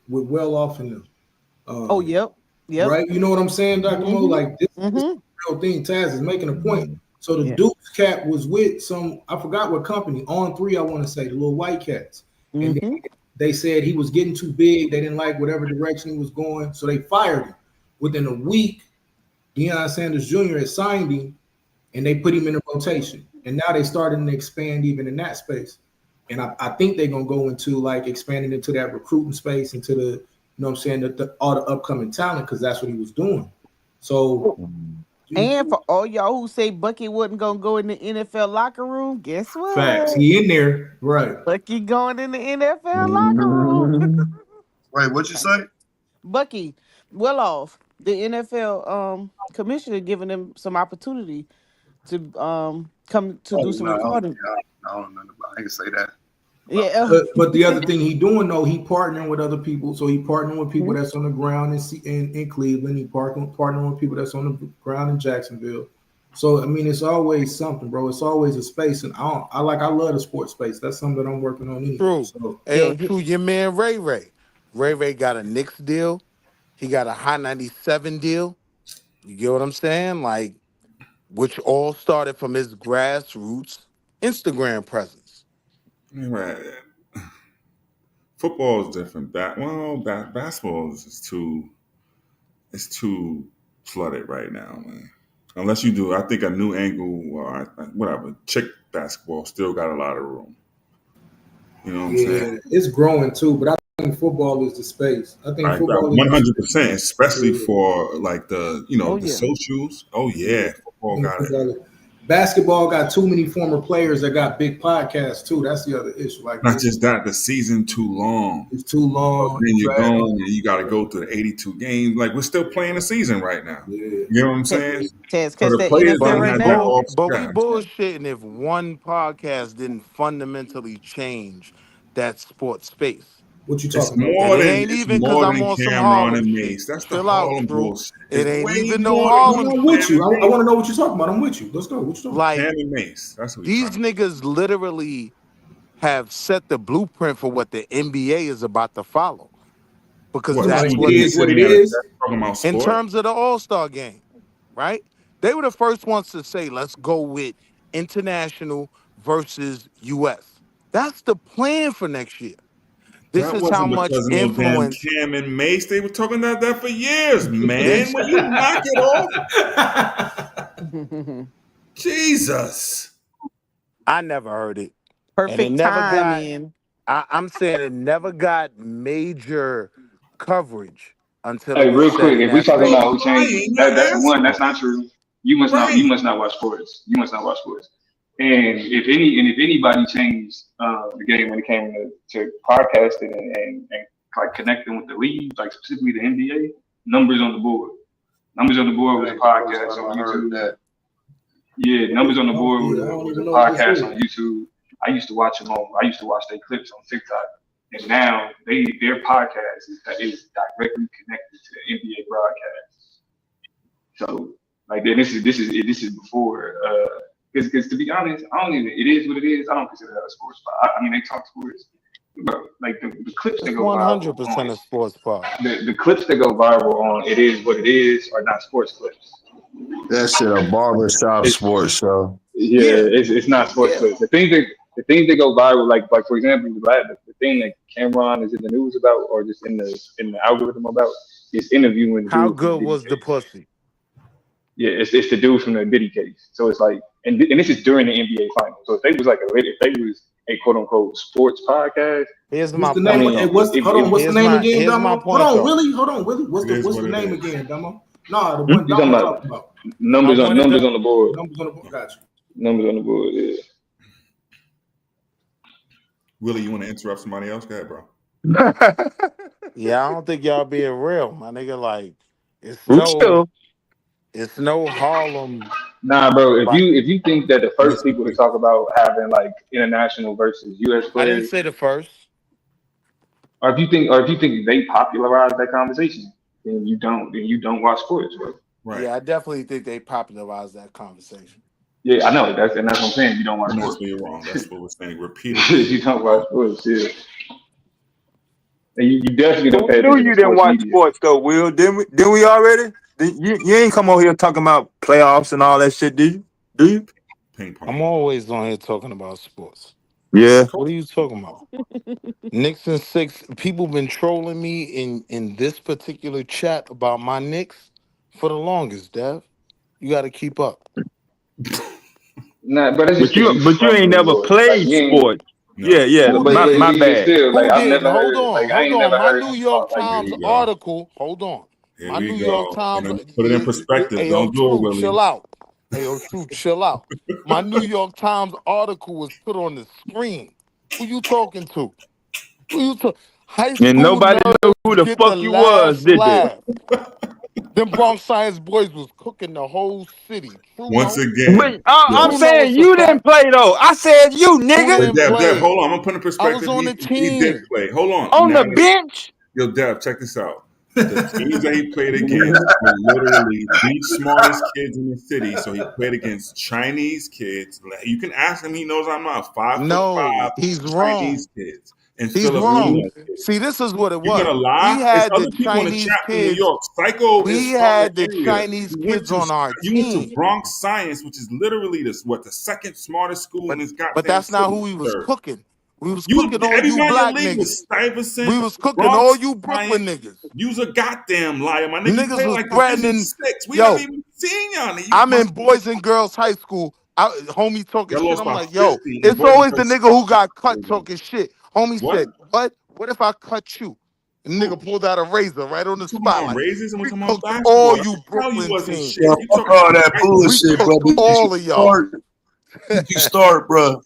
Well Off in them. oh, yep. Right? You know what I'm saying, Dr. Mo? Like this is Mm-hmm. the real thing. Taz is making a point. So the Yeah. Dukes cat was with some, I forgot what company, On3, I want to say, the little white cats. And they said he was getting too big. They didn't like whatever direction he was going. So they fired him. Within a week, Deion Sanders Jr. had signed him, and they put him in a rotation. And now they starting to expand even in that space. And I think they're going to go into like expanding into that recruiting space, into the, you know what I'm saying, all the upcoming talent, because that's what he was doing. So, And for all y'all who say Bucky wasn't gonna go in the NFL locker room, guess what? facts. He in there, right? Bucky going in the NFL locker room. Wait, what you say? Bucky, well off. The NFL commissioner giving him some opportunity to come to do some recording. I don't know. I can say that. Yeah. But the other thing he doing though, he partnering with other people. So he partnering with people that's on the ground in Cleveland. He partnering with people that's on the ground in Jacksonville. So I mean, it's always something, bro. It's always a space, and I love the sports space. That's something that I'm working on anyway. True. So, True. Your man Ray Ray. Ray Ray got a Knicks deal. He got a High 97 deal. You get what I'm saying? Like, which all started from his grassroots Instagram presence. Right. Football is different. Basketball is too flooded right now, man. Unless you do, I think a new angle or whatever. Chick basketball still got a lot of room. You know what I'm saying? It's growing too, but I think football is the space. I think football is 100%, especially for like the the socials. Oh yeah, football got it. Basketball got too many former players that got big podcasts too. That's the other issue. Like not just that, the season too long. It's too long. Then you're going and you got to go through the 82 games. Like we're still playing the season right now. Yeah. You know what I'm saying? Taz, So the players don't have that off But we track. bullshitting if one podcast didn't fundamentally change that sports space. What you It's talking about? more And it than ain't it's even because more I'm than on some Cameron Harlem and shit. Mace. That's the Chill out, Harlem Drew. bullshit. It It's ain't way even no more Harlem I'm with shit. you. I want to know what you're talking about. I'm with you. Let's go. What you talking about? Like, Cam and Mace. That's what these niggas literally have set the blueprint for what the NBA is about to follow. Because What, that's it what is what it is. Talking about in sport? terms of the All-Star game, right? They were the first ones to say, let's go with international versus US. That's the plan for next year. This That is how wasn't much because of no damn influence. Cam and Mace. They were talking about that for years, man. When you knock it off, Jesus. I never heard it. Perfect and it never timing. I'm saying it never got major coverage until Hey, it was real said quick, in if we that talking space. about who changed, that's not true. You must not watch sports. You must not watch sports. And if anybody changed the game when it came to podcasting and like connecting with the league, like specifically the NBA, Numbers on the Board. Numbers on the Board was a podcast on YouTube. Yeah, Numbers on the Board was a podcast on YouTube. I used to watch their clips on TikTok. And now their podcast is directly connected to the NBA broadcast. So like this is before because to be honest, it is what it is. I don't consider that a sports pod. I mean they talk sports. But like the clips that go viral 100% a sports pod. The clips that go viral on It Is What It Is are not sports clips. That shit a barbershop sports show. Yeah, it's not sports clips. The things that go viral, like for example, the thing that Cameron is in the news about, or just in the algorithm about, is interviewing the How dude from the good Diddy was the case. pussy? Yeah, it's the dude from the Diddy case. So it's like, and this is during the NBA finals. So if they was a quote unquote sports podcast, Here's What's my the I name? point, mean, Hey, though. what's the Here's name my again, here's my Damo? Hold point, on, though. Willie. It is What's what the it name is. again, Damo? Nah, the Hmm? one you talking Damo about talking about. I numbers wanted on the to. board. Numbers on the board. Got you. Numbers on the board. Yeah. Willie, you want to interrupt somebody else? Go ahead, bro. Yeah, I don't think y'all being real, my nigga. Like, it's Real. no Harlem. Nah, bro. If Like, you think that the first Listen, people to talk about having like international versus U.S. I didn't players, say the first. or if you think they popularized that conversation, then you don't watch sports, bro. right. Yeah, I definitely think they popularized that conversation. Yeah, I know. That's what I'm saying. You don't watch And that's sports. where you're wrong. That's what we're saying repeatedly. You don't watch sports. Yeah. And you definitely don't We pay knew attention you to didn't sports watch media. sports though, Will. Didn't we already? You ain't come on here talking about playoffs and all that shit, did you? Do you? Ping pong. I'm always on here talking about sports. Yeah. What are you talking about? Knicks and 6. People been trolling me in this particular chat about my Knicks for the longest, Dev. You got to keep up. Nah, but that's just But you from ain't New never York. Like played you ain't. sports. No. Yeah. Who But did? My even bad. still, like Who I've did? never Hold heard. on, Like I hold ain't on. never My heard New him York talk like Here Times we this. go. article. Hold on. Here My we New York go. Times. Put it in perspective. Hey, yo, Don't do it, True, Willie. chill out. Hey, yo, True, chill out. My New York Times article was put on the screen. Who you talking to? Who you talking? High And school nobody knew who nerds the get the fuck you was, last did they? laugh. Them Bronx Science boys was cooking the whole city. True, Once no. again, But yo, I'm True, no, saying it's a you didn't fact. play though. I said you, Who nigga. didn't Dev, play? hold on. I'm gonna put in I was perspective. on the He did team. play. Hold on. On Now, the bench. yo, Dev, check this out. The teams that he played against were literally the smartest kids in the city. So he played against Chinese kids. You can ask him; he knows I'm not 5'5" No, he's wrong. Chinese kids and He's wrong. Filipino kids. See, this is what it You was. gonna We lie? It's had the other people in the Chinese chat from New kids. York. Psycho is We from the had the area. Chinese kids on our You went to team. Bronx Science, which is literally the second smartest school in this But goddamn that's not city. who we was Third. cooking. We was cooking all you Everybody in your black league niggas. was Stuyvesant, We was cooking all Bronx you Brooklyn Science. niggas. You's a goddamn liar, my nigga. You Niggas play was like Division threatening. 6. We Yo, never even seen y'all. I'm in Boys and Girls High School. Homie talking Y'all shit. lost I'm by like, yo, 50 and it's Boys and always the Girls nigga suck. who got cut talking shit. Homie What? said, what? What if I cut you? And nigga pulled out a razor right on the Talking about spot. Like, raises and we're we talking about cooked all basketball. you I can tell you Brooklyn wasn't teams. shit. Yeah, You fuck talking all about that high We bullshit, cooked brother. all of y'all. You start, bro.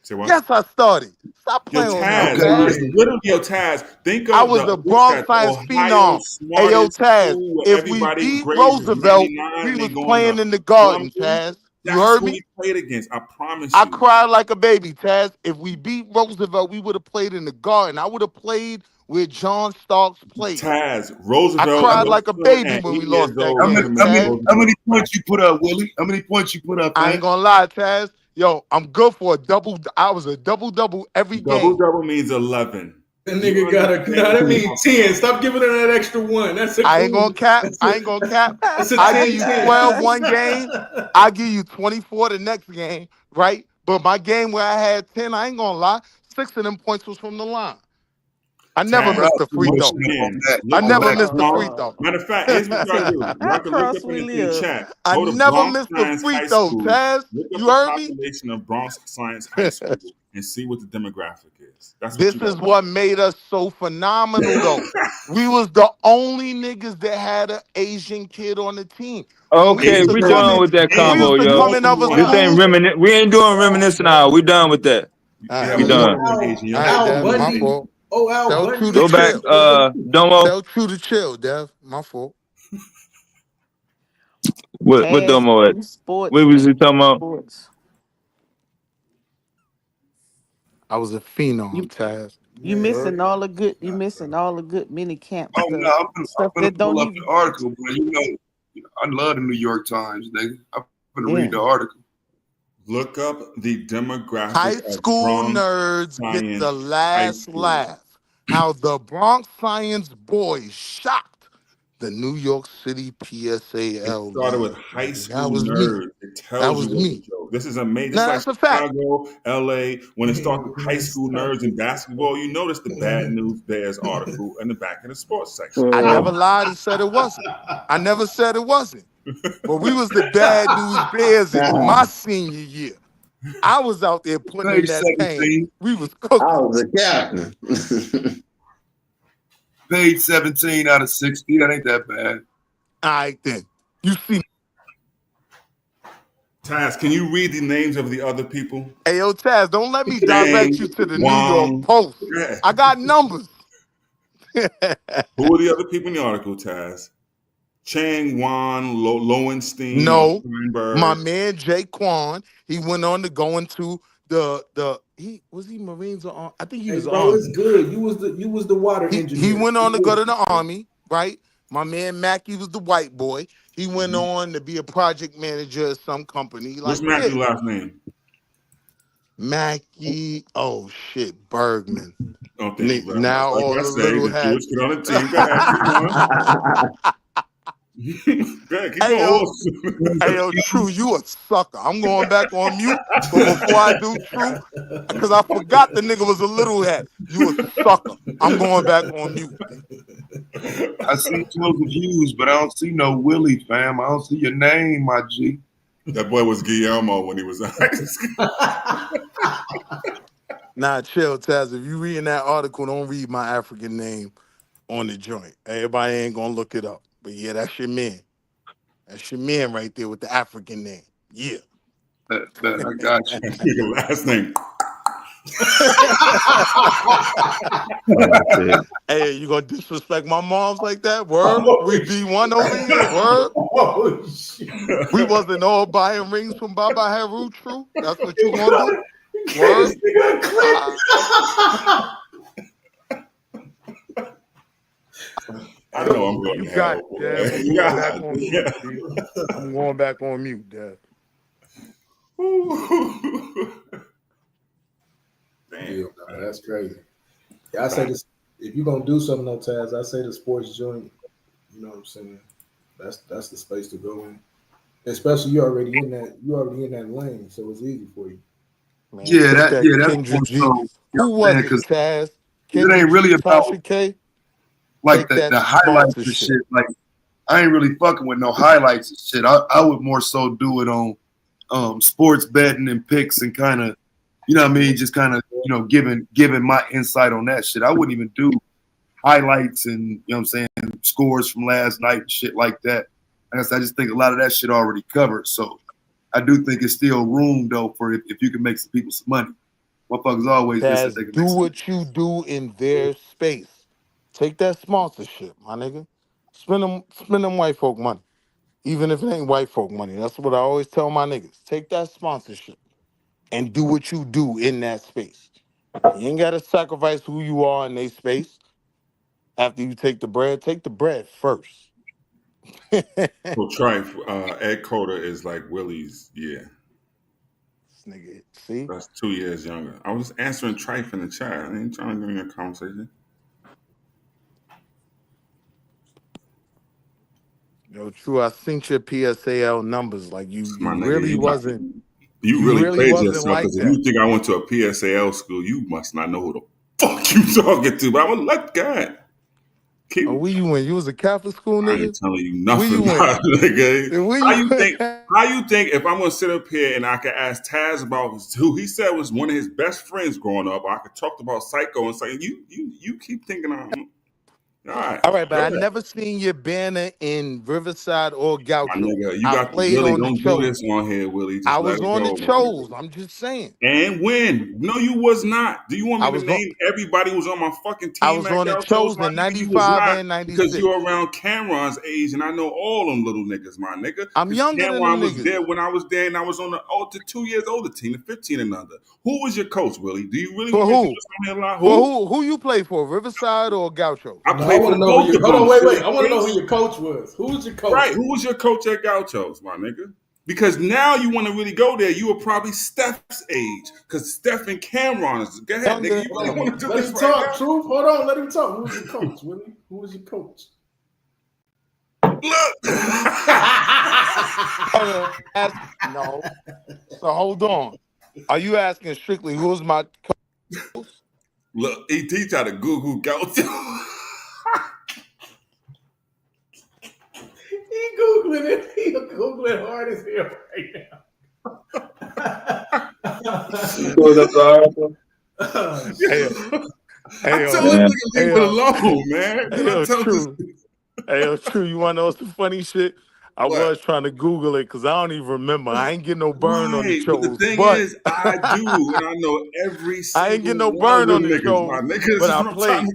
Say what? Yes, I started. Stop Yo, playing with me, Taz, Okay, Taz. it's literally, yo, Taz, think I of was a what's Bronx that, the Science Ohio phenom. Hey, yo, smartest Taz, school where if we everybody beat grades is Roosevelt, 99 we and they was going playing to, in the you know what I'm garden, saying? Taz. You That's heard who me? we played against. I promise I you. cried like a baby, Taz. If we beat Roosevelt, we would have played in the garden. I would have played where John Starks played. Taz, I Roosevelt, cried like a Wilson, baby and when 8 we years lost that old How could many, have game, how made many, Taz. how many Roosevelt. points you put up, Willie? How many points you put up, I man? ain't gonna lie, Taz. Yo, I'm good for a double. I was a double every game. Double means 11. That You nigga got a. understand Nah, what that I'm means talking 10. about? Stop giving her that extra one. That's a I ain't gonna cool. cap. I ain't gonna cap. That's a I give 10 you 10. 12 one game. I give you 24 the next game, right? But my game where I had 10, I ain't gonna lie, 6 of them points was from the line. I never Taz, missed a free once throw. again, I look Oh up never that missed a wow. free Bronx. throw. Matter of fact, here's what y'all do. Y'all can look Cross up in Willie the up. chat. I Go to never Bronx missed a Science free High throw, School. Taz. Look up You the heard me? population of Bronx Science High School and see what the demographic is. That's what This you is got to what made us so phenomenal, though. We was the only niggas that had an Asian kid on the team. When we Okay, used Asian to we kids come done in, with that when we combo, used to yo. come more in from other This what? ain't schools. reminiscent. We ain't doing reminiscing now. We done with that. All Yeah, We right, more done. from Asian. all Y'all right, got Al Dev. more My from Bundy. Asian. fault. Oh, Al Tell True Bundy. to Go back, chill. Domo. Tell True to chill, Dev. My fault. What Taz, Domo at? you sports, What was man. he talking about? Sports. I was a phenom, You Taz. you Yeah. missing all the good. You missing all the good mini camp Oh no, stuff. I'm Stuff gonna that pull don't up the even. article, but you know, I love the New York Times, nigga. I'm gonna read Yeah. the article. Look up the demographic High of school Bronx nerds get the Science High last School. laugh. How the Bronx Science boys shocked the New York City It PSAL started with league. high Nigga. school That was me. nerds. It That tells you was what the me. joke. This is amazing. Just Now like that's a fact. Chicago, LA, when it starts with high school nerds in basketball, you notice the Bad News Bears article in the back of the sports section. I never lied and said it wasn't. I never said it wasn't. But we was the Bad News Bears in my senior year. I was out there putting in Page that 17. pain. We was cooking. I was a captain. Page 17 out of 60. That ain't that bad. All right, then. You see. Taz, can you read the names of the other people? Hey, yo, Taz, don't let me direct you to the New York Post. Yeah. I got numbers. Who are the other people in the article, Taz? Chang Wan, Lowenstein, No, Steinberg. my man Jay Quan. He went on to go into the he Marines or I think he was bro, it's good. You was the water engineer. He went on to go to the Army, right? My man Mackey was the white boy. He went on to be a project manager at some company. What's Mackey's last name? Mackey. Oh shit, Bergman. Don't think now like all I the say, little the hats. Jewish kid on the team. Go ahead, keep going. Hey, yo, True, you a sucker. I'm going back on mute, but before I do, True, because I forgot the nigga was a little hat. You a sucker. I'm going back on mute. I see 12 views, but I don't see no Willie, fam. I don't see your name, my G. That boy was Guillermo when he was in high school. Nah, chill, Taz. If you reading that article, don't read my African name on the joint. Everybody ain't gonna look it up. But yeah, that's your man. That's your man right there with the African name. Yeah. I got you. Your last name. Hey, you gonna disrespect my moms like that? Word? We B1 over here? Word? Oh, shit. We wasn't all buying rings from Baba Haru, True? That's what you gonna do? Word? I know I'm going You to got hell, it, Dad. I'm going back on mute, Dad. Damn, that's crazy. Yeah, I say this. If you're gonna do something on Taz, I say the sports joint. You know what I'm saying? That's the space to go in. Especially you're already in that lane, so it's easy for you. Man, that's Kendra G. Who was it, Taz? It ain't really about Tasha K? like the highlights and shit. Like I ain't really fucking with no highlights and shit. I would more so do it on sports betting and picks and kind of, you know what I mean, just kind of, you know, giving my insight on that shit. I wouldn't even do highlights and, you know what I'm saying, scores from last night and shit like that. I guess I just think a lot of that shit already covered. So I do think it's still room though for if you can make some people some money. Motherfuckers always Taz, do what you do in their space. Take that sponsorship, my nigga. Spend them white folk money. Even if it ain't white folk money. That's what I always tell my niggas. Take that sponsorship and do what you do in that space. You ain't got to sacrifice who you are in their space. After you take the bread first. So Trife, Ed Coda is like Willie's, yeah. This nigga, see? That's 2 years younger. I was answering Trife in the chat. I ain't trying to give you a conversation. Yo, True, I think your PSAL numbers. Like you nigga, really wasn't. You really played wasn't yourself like because that. if you think I went to a PSAL school, you must not know who the fuck you talking to. But I'm gonna let God. Where you went? You was a Catholic school nigga? I ain't telling you nothing you about it, nigga. Where How you think if I'm gonna sit up here and I could ask Taz about who he said was one of his best friends growing up, or I could talk about Psycho and say you keep thinking I'm all right, but I never seen your banner in Riverside or Gaucho. My nigga, you I got played Willie. on Don't the show. do this on here, Willie. Just I let was it on go, the shows. I'm just saying. And when? No, you was not. Do you want me to name everybody who was on my fucking team? I was on the shows in 95 and 96. Because you're around Cameron's age, and I know all them little niggas, my nigga. I'm younger than them was niggas. there when I was there, and I was on the 2 years older team, the 15 and under. Who was your coach, Willie? Do you really for want who? me to do this on here live? Who you play for? Riverside or Gaucho? I played for both of them. Hold on, wait. I want to know who your coach was. Who was your coach? Right, who was your coach at Gauchos, my nigga? Because now you want to really go there. You were probably Steph's age. Because Steph and Cameron is. Go ahead, nigga. You really want to do Let this him right talk, now? Truth. Hold on, let him talk. Who was your coach, Willie? Who was your coach? No. So hold on. Are you asking strictly who's my co-host? Look, ET tried to Google Gaucho. He Googling it. He Googling hard as hell right I told him to leave it alone, man. True. You want to know what's the funny shit? I was trying to Google it because I don't even remember. I ain't getting no burn on the shows. But the thing is, I do, and I know every single I ain't getting no burn on the show, my niggas, but I'm I trying played.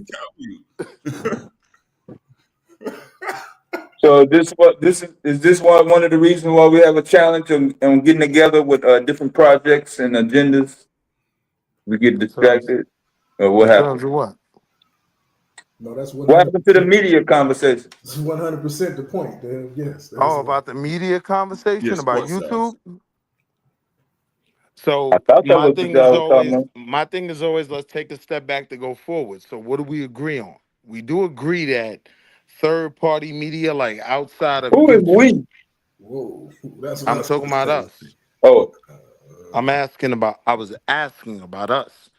to tell you. So is this one of the reasons why we have a challenge on getting together with different projects and agendas? We get distracted, or what happened? In terms of what? No, that's what happened to the media conversation. It's 100% the point. Yes. About the media conversation about YouTube. So my thing is always let's take a step back to go forward. So what do we agree on? We do agree that third-party media, like outside of who is we? Whoa, I'm talking about us. Oh, I was asking about us.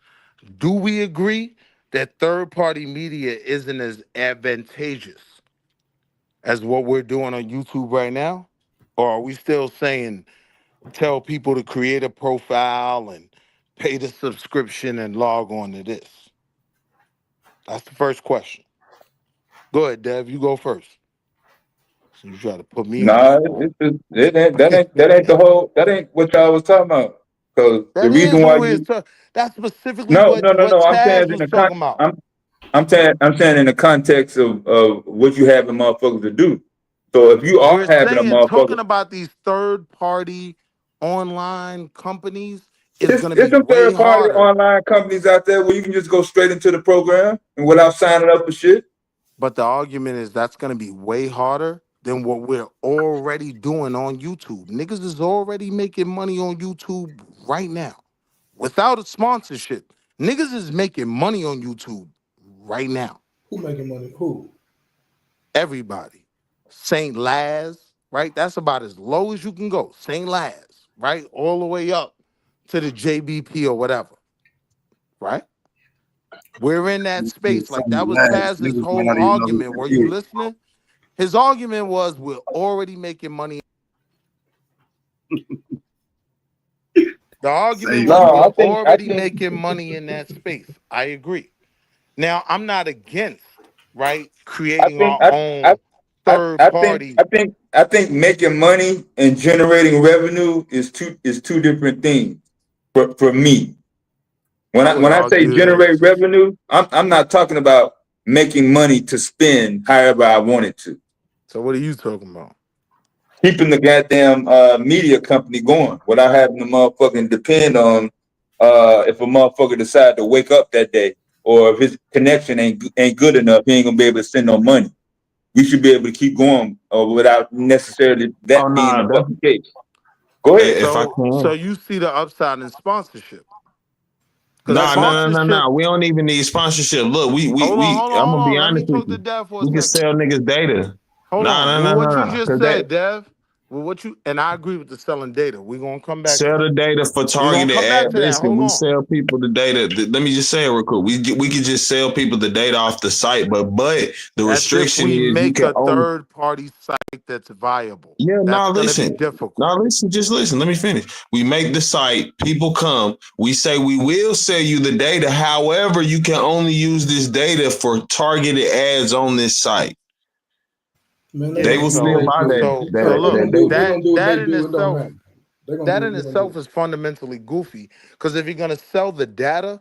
Do we agree that third-party media isn't as advantageous as what we're doing on YouTube right now? Or are we still saying tell people to create a profile and pay the subscription and log on to this? That's the first question. Go ahead, Dev. You go first. So you try to put me that ain't what y'all was talking about. Because the reason why that's specifically what Taz was talking about. I'm saying in the context of what you having motherfuckers to do. So if you are having a motherfucker talking about these third-party online companies, it's going to be some way third-party harder. online companies out there where you can just go straight into the program and without signing up for shit. But the argument is that's going to be way harder than what we're already doing on YouTube. Niggas is already making money on YouTube right now without a sponsorship. Niggas is making money on YouTube right now. Who making money? Who? Everybody. St. Laz, right? That's about as low as you can go. St. Laz, right? All the way up to the JBP or whatever, right? We're in that space. Like that was Taz's whole argument. Were you listening? His argument was we're already making money. The argument was we're already making money in that space. I agree. Now, I'm not against, right, creating our own third party. I think making money and generating revenue is two different things for me. When I say generate revenue, I'm not talking about making money to spend however I want it to. So what are you talking about? Keeping the goddamn media company going without having the motherfucking depend on if a motherfucker decide to wake up that day or if his connection ain't good enough, he ain't gonna be able to send no money. We should be able to keep going without necessarily that being the fucking case. Go ahead. So you see the upside in sponsorship. No. We don't even need sponsorship. Look, I'm gonna be honest with you. We can sell niggas data. Hold on. What you just said, Dev. Well, and I agree with the selling data. We're gonna come back. Sell the data for targeted ad. Listen, we sell people the data. Let me just say it real quick. We could just sell people the data off the site, but the restriction is we make a third party site that's viable. Yeah, listen. Difficult. Just listen. Let me finish. We make the site. People come. We say we will sell you the data. However, you can only use this data for targeted ads on this site. Man, they will still buy that. That in itself is fundamentally goofy. Because if you're gonna sell the data,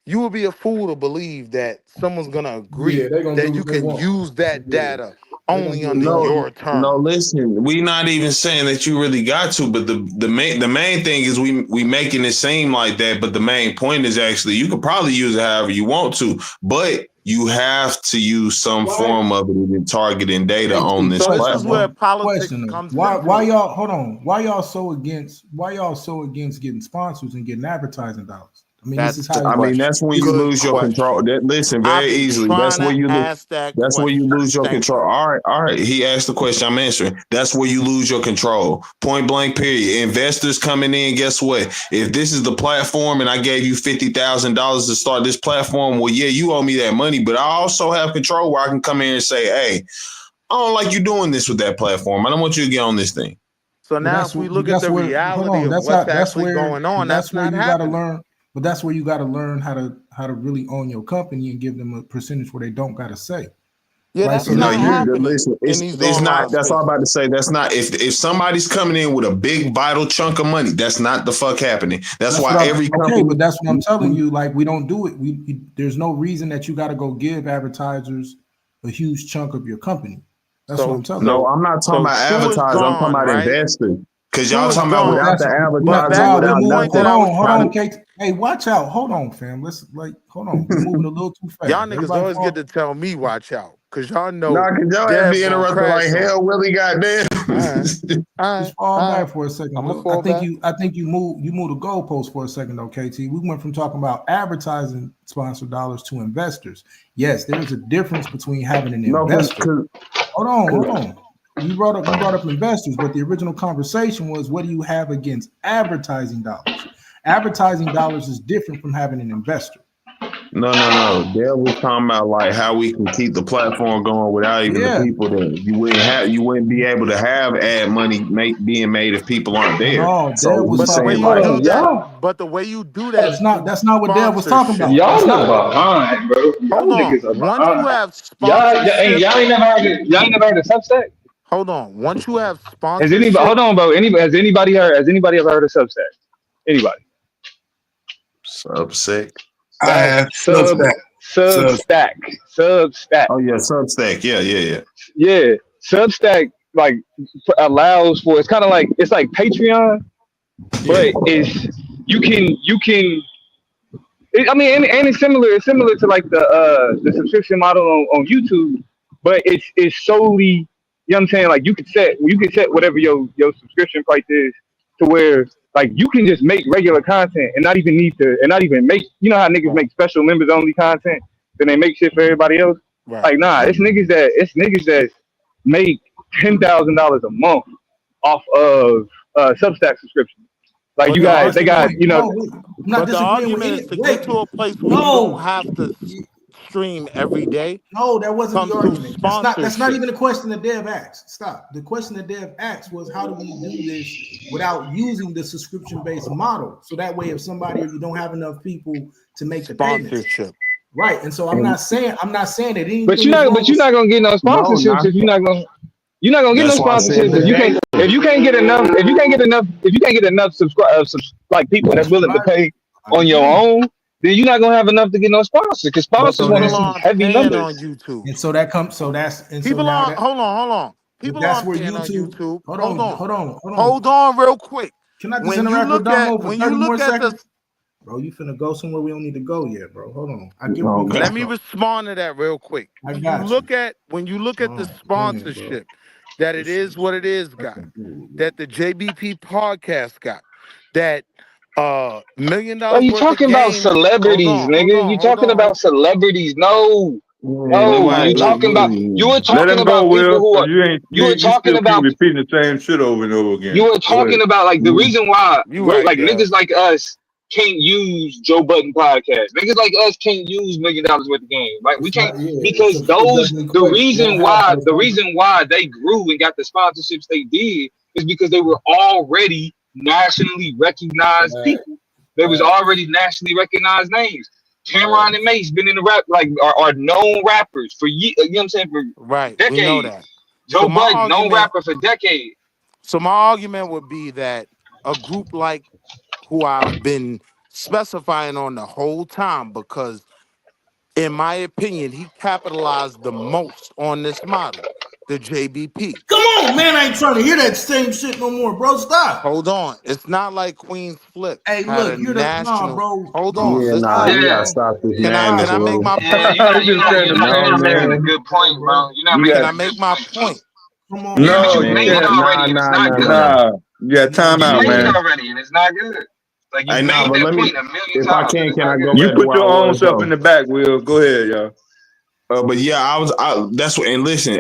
you would be a fool to believe that someone's gonna agree that you can use that data only under your terms. No, listen, we not even saying that you really got to, but the main thing is we making it seem like that. But the main point is actually you could probably use it however you want to, but you have to use some form of it in targeting data on this platform. This is where politics comes why y'all hold on? Why y'all so against getting sponsors and getting advertising dollars? I mean, That's this is the how. I mean, that's when you Good lose your control. question. Listen, I've very been easily. trying That's where to you lose. ask that That's where you question. lose your Thank control. you. All right. He asked the question. I'm answering. That's where you lose your control. Point blank. Period. Investors coming in. Guess what? If this is the platform, and I gave you $50,000 to start this platform, well, yeah, you owe me that money, but I also have control where I can come in and say, hey, I don't like you doing this with that platform. I don't want you to get on this thing. So now, if we look at the reality of what's actually going on, that's where not you got to happening. learn. But that's where you got to learn how to really own your company and give them a percentage where they don't got to say. Yeah, right? that's So not happening. Listen, it's not. That's all I'm about to say. That's not. If somebody's coming in with a big vital chunk of money, that's not the fuck happening. That's why every company. Okay, but that's what I'm telling you. Like, we don't do it. There's no reason that you got to go give advertisers a huge chunk of your company. That's what I'm telling you. No, I'm not talking about advertisers. I'm talking about investors. Because y'all talking about without the advertising, without nothing. Hold on, Kate. Hey, watch out. Hold on, fam. Let's hold on. We're moving a little too fast. Y'all niggas always get to tell me watch out. Cause y'all know. Nah, cause y'all have to be interrupted like hell, Willie. Goddamn. Just fall back for a second. I think you moved the goalpost for a second, though, KT. We went from talking about advertising sponsored dollars to investors. Yes, there's a difference between having an investor. Hold on. You brought up investors, but the original conversation was, what do you have against advertising dollars? Advertising dollars is different from having an investor. No. Dale was talking about like how we can keep the platform going without even the people there. You wouldn't be able to have ad money being made if people aren't there. No, so was saying but the way you do that, that's not what Dale was talking about. Y'all not behind, bro. Hold on. Once you have sponsorship, y'all ain't never heard of Substack. Hold on. Once you have sponsorship, hold on, bro. Has anybody ever heard of Substack? Anybody? Substack. I have Substack. Oh yeah, Substack. Yeah. Yeah, Substack like allows for, it's kind of like, it's like Patreon, but you can. I mean, and it's similar to like the subscription model on YouTube, but it's solely, you know what I'm saying? Like you can set whatever your subscription price is to where like you can just make regular content and not even make, you know how niggas make special members only content, then they make shit for everybody else. Right. Like nah, it's niggas that make $10,000 a month off of Substack subscription. Like they got, you know. But the argument is to get to a place where you don't have to stream every day. No, that wasn't the argument. That's not even the question that Dev asked. Stop. The question that Dev asked was, how do we do this without using the subscription-based model? So that way, if you don't have enough people to make the sponsorship. Right. And so I'm not saying that anything. But you're not gonna get no sponsorships if you're not gonna get no sponsorships if you can't get enough like people that's willing to pay on your own, then you're not gonna have enough to get no sponsors, because sponsors want to see heavy numbers on YouTube. And so that comes. So that's people on. Hold on. People that's on where YouTube. Hold on, real quick. Can I just interact with Domo for 30 more seconds? Bro, you finna go somewhere we don't need to go yet, bro. Hold on. Let me respond to that real quick. When you look at the sponsorship, that it is what it is, got that the JBP podcast got, that $1 million. Are you talking about celebrities, nigga? You talking about celebrities? No. You talking about people who are. You were talking about repeating the same shit over and over again. You were talking about like the reason why, like niggas like us can't use Joe Budden podcast. Niggas like us can't use $1 million worth of game. Like we can't, because the reason why they grew and got the sponsorships they did is because they were already nationally recognized people. There was already nationally recognized names. Cameron and Mace been in the rap, like are known rappers for years. You know what I'm saying? For decades. We know that. Joe Budden, known rapper for decades. So my argument would be that a group like who I've been specifying on the whole time, because in my opinion, he capitalized the most on this model, the JBP. Come on, man, I ain't trying to hear that same shit no more, bro. Stop. Hold on. It's not like Queen's Flip. Hey, look, you're the bro. Hold on. You gotta stop this. Can I make my point? You're making a good point, bro. Can I make my point? Come on. Yeah, but you made it already. It's not good. Yeah, time out, man. Already, and it's not good. Like you Hey, made nah, but that let me, point a million if I times. can I go You back to put where I your own was self though? in the back, Will. Go ahead, y'all. But yeah, that's what, and listen,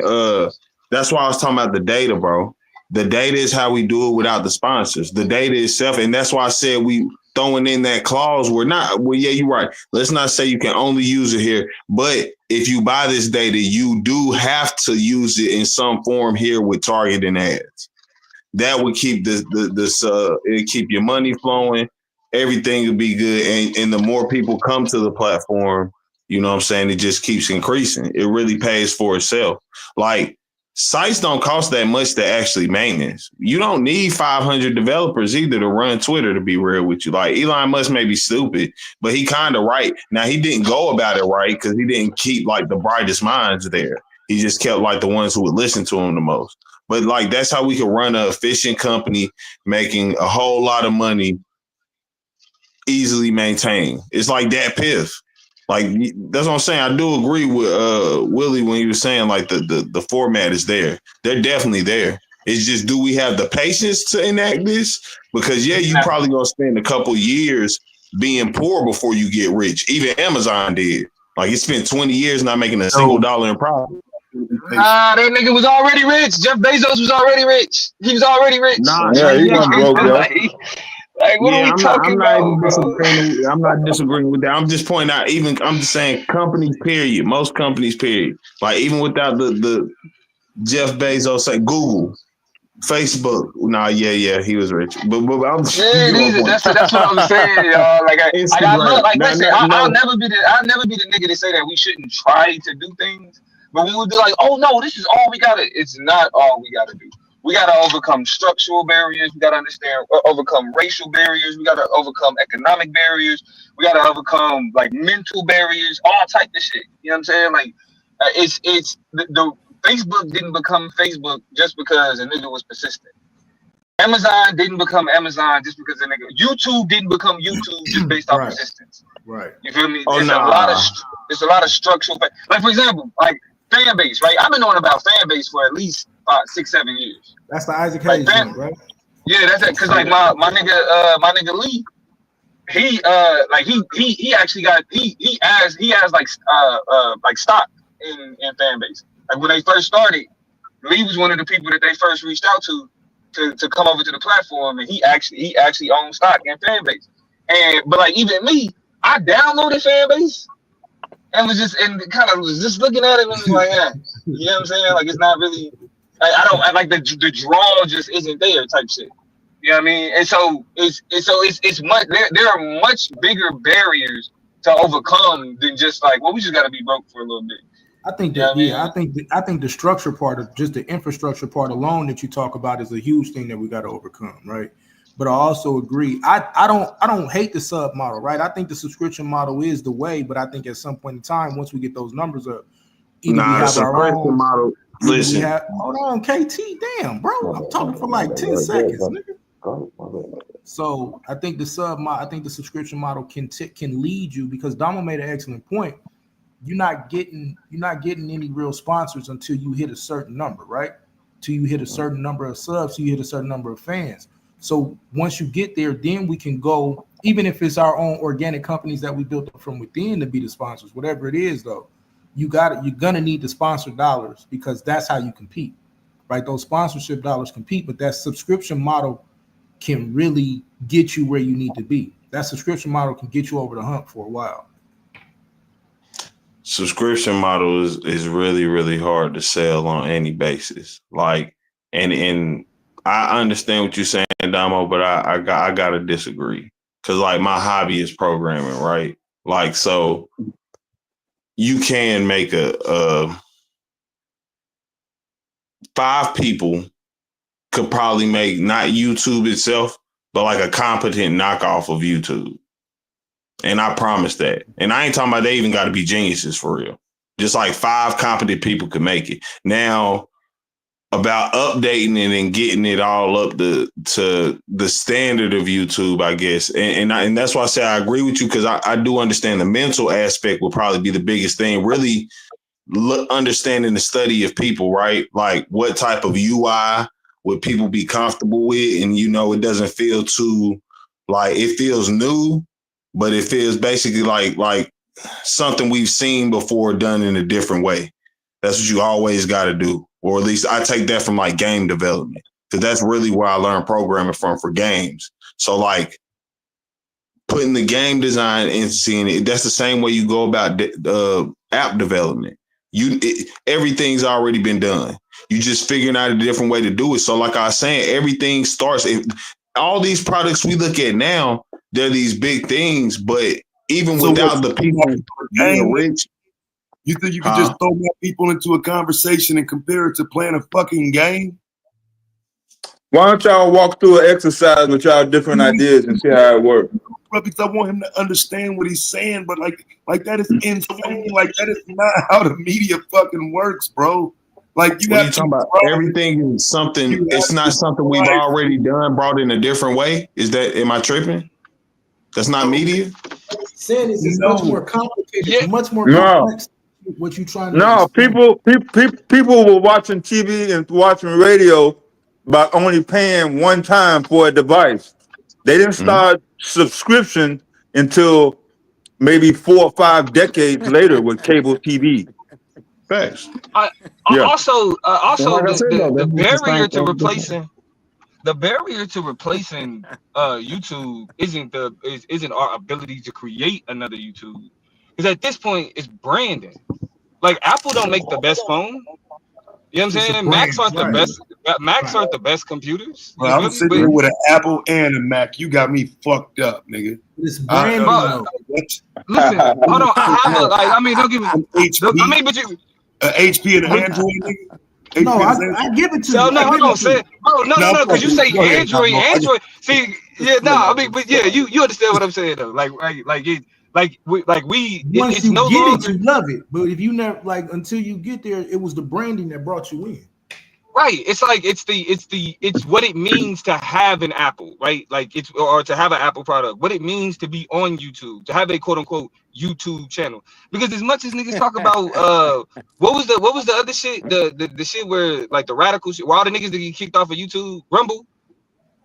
that's why I was talking about the data, bro. The data is how we do it without the sponsors. The data itself, and that's why I said we throwing in that clause. Well, yeah, you're right. Let's not say you can only use it here, but if you buy this data, you do have to use it in some form here with targeting ads. That would keep it keep your money flowing. Everything would be good, and the more people come to the platform, you know what I'm saying, it just keeps increasing. It really pays for itself. Like, sites don't cost that much to actually maintenance. You don't need 500 developers either to run Twitter, to be real with you. Like, Elon Musk may be stupid, but he kind of right. Now, he didn't go about it right because he didn't keep like the brightest minds there. He just kept like the ones who would listen to him the most. But like, that's how we can run an efficient company, making a whole lot of money, easily maintained. It's like that piff. Like, that's what I'm saying. I do agree with Willie when he was saying like the format is there. They're definitely there. It's just, do we have the patience to enact this? Because yeah, you probably gonna spend a couple years being poor before you get rich. Even Amazon did. Like, it spent 20 years not making a single dollar in profit. Nah, that nigga was already rich. Jeff Bezos was already rich. He was already rich. Nah, Yeah, he wasn't broke though. Like, what are we talking about, bro? I'm not disagreeing with that. I'm just pointing out, I'm just saying companies, period. Most companies, period. Like, even without the Jeff Bezos, like Google, Facebook. Nah, yeah, he was rich. But I'm that's what I'm saying, y'all. Like, I love, like, listen, I'll never be the nigga to say that we shouldn't try to do things. But we would be like, oh no, this is all we gotta. It's not all we gotta do. We gotta overcome structural barriers. We gotta overcome racial barriers. We gotta overcome economic barriers. We gotta overcome like mental barriers, all type of shit. You know what I'm saying? Like, it's the Facebook didn't become Facebook just because a nigga was persistent. Amazon didn't become Amazon just because a nigga. YouTube didn't become YouTube just based on persistence. Right. You feel me? There's a lot of structural. Like, for example, like fan base, right? I've been knowing about fan base for at least 6, 7 years. That's the Isaac Hayes thing, right? Yeah, that's it. Cause like my nigga Lee, he has like stock in fan base. Like, when they first started, Lee was one of the people that they first reached out to come over to the platform, and he actually owns stock in fan base. But like, even me, I downloaded fan base and was just looking at it and was like, yeah, you know what I'm saying? Like, it's not really, I like the draw just isn't there type shit. You know what I mean? And so it's much, there are much bigger barriers to overcome than just like, well, we just got to be broke for a little bit. I think that, I think the structure part of just the infrastructure part alone that you talk about is a huge thing that we got to overcome, right? But I also agree. I don't hate the sub model, right? I think the subscription model is the way, but I think at some point in time, once we get those numbers up, the subscription model. Listen, hold on, KT, damn, bro, I'm talking for like 10 seconds, nigga. So I think the subscription model can lead you, because Damo made an excellent point. You're not getting any real sponsors until you hit a certain number, right? Till you hit a certain number of subs, till you hit a certain number of fans. So once you get there, then we can go, even if it's our own organic companies that we built up from within to be the sponsors, whatever it is, though, you're gonna need the sponsor dollars, because that's how you compete, right? Those sponsorship dollars compete, but that subscription model can really get you where you need to be. That subscription model can get you over the hump for a while. Subscription model is really, really hard to sell on any basis. Like, and I understand what you're saying, Damo, but I gotta disagree, because like, my hobby is programming, right? Like, so you can make a 5 people could probably make not YouTube itself, but like a competent knockoff of YouTube. And I promise that. And I ain't talking about they even got to be geniuses for real. Just like 5 competent people could make it. Now, about updating it and getting it all up to the standard of YouTube, I guess. And that's why I say I agree with you, because I do understand the mental aspect will probably be the biggest thing. Really understanding the study of people, right? Like, what type of UI would people be comfortable with? And, it doesn't feel too Like it feels new, but it feels basically like something we've seen before done in a different way. That's what you always got to do. Or at least I take that from like game development, because that's really where I learned programming from for games. So like putting the game design and seeing it, that's the same way you go about app development. Everything's already been done. You just figuring out a different way to do it. So like I was saying, everything starts. All these products we look at now, they're these big things, but even without the people being rich, you think you could just throw more people into a conversation and compare it to playing a fucking game? Why don't y'all walk through an exercise with y'all different ideas and see how it works? Because I want him to understand what he's saying, but like that is insane. Like that is not how the media fucking works, bro. Like you have talking about everything is something. It's not something we've already done, brought in a different way. Am I tripping? That's not media. Saying this is much more complicated. It's much more complex. What you trying to? No, people were watching TV and watching radio by only paying one time for a device. They didn't start subscription until maybe 4 or 5 decades later with cable TV. Facts. Also, like I said, the barrier to replacing YouTube isn't our ability to create another YouTube, because at this point it's branding. Like Apple don't make the best phone. You know what I'm saying? Macs aren't the best. Macs aren't the best computers. Well, I'm sitting here with an Apple and a Mac. You got me fucked up, nigga. It's branding. Listen, hold on. I mean, don't give me. HP. I mean, but you. HP and Android, nigga. No, I give it to you. No, hold on, say no, because you say Android. See, yeah, no, I mean, but yeah, you understand what I'm saying though. Once it's you no get longer, it, you love it. But if you never until you get there, it was the branding that brought you in. Right. It's like it's what it means to have an Apple, right? Like or to have an Apple product, what it means to be on YouTube, to have a quote unquote YouTube channel. Because as much as niggas talk about what was the other shit, the shit where like the radical shit, where all the niggas that get kicked off of YouTube, Rumble.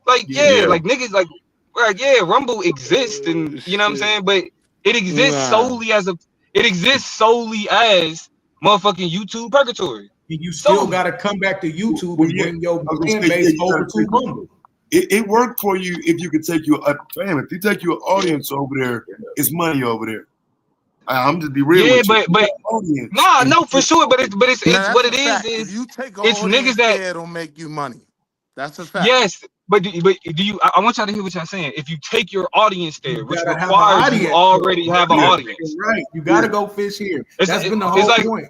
Like like niggas like Rumble exists, and you know what I'm saying? But it exists solely as motherfucking YouTube purgatory. You still got to come back to YouTube and bring your fan base over to Rumble. It worked for you if you could take your if you take your audience over there, it's money over there. I'm just be real. Yeah, with but no, for sure. But it's what it is. If you take it's niggas that it'll make you money. That's a fact. Yes, but do you? I want y'all to hear what y'all saying. If you take your audience there, which requires you already have an audience, right? You got to go fish here. That's been the whole point.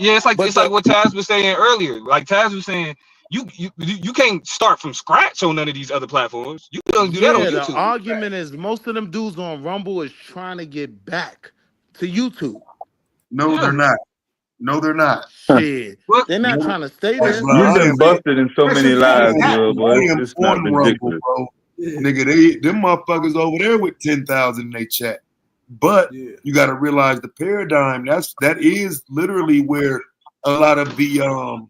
Yeah, it's like what Taz was saying earlier. Like Taz was saying, you can't start from scratch on none of these other platforms. You don't do that on YouTube. The argument is most of them dudes on Rumble is trying to get back to YouTube. No, they're not. No, they're not. Shit. They're not trying to stay there. You've been busted in so many lives, bro. It's not ridiculous. Bro. Nigga, them motherfuckers over there with 10,000 in their chat. But you got to realize the paradigm. That is literally where a lot of the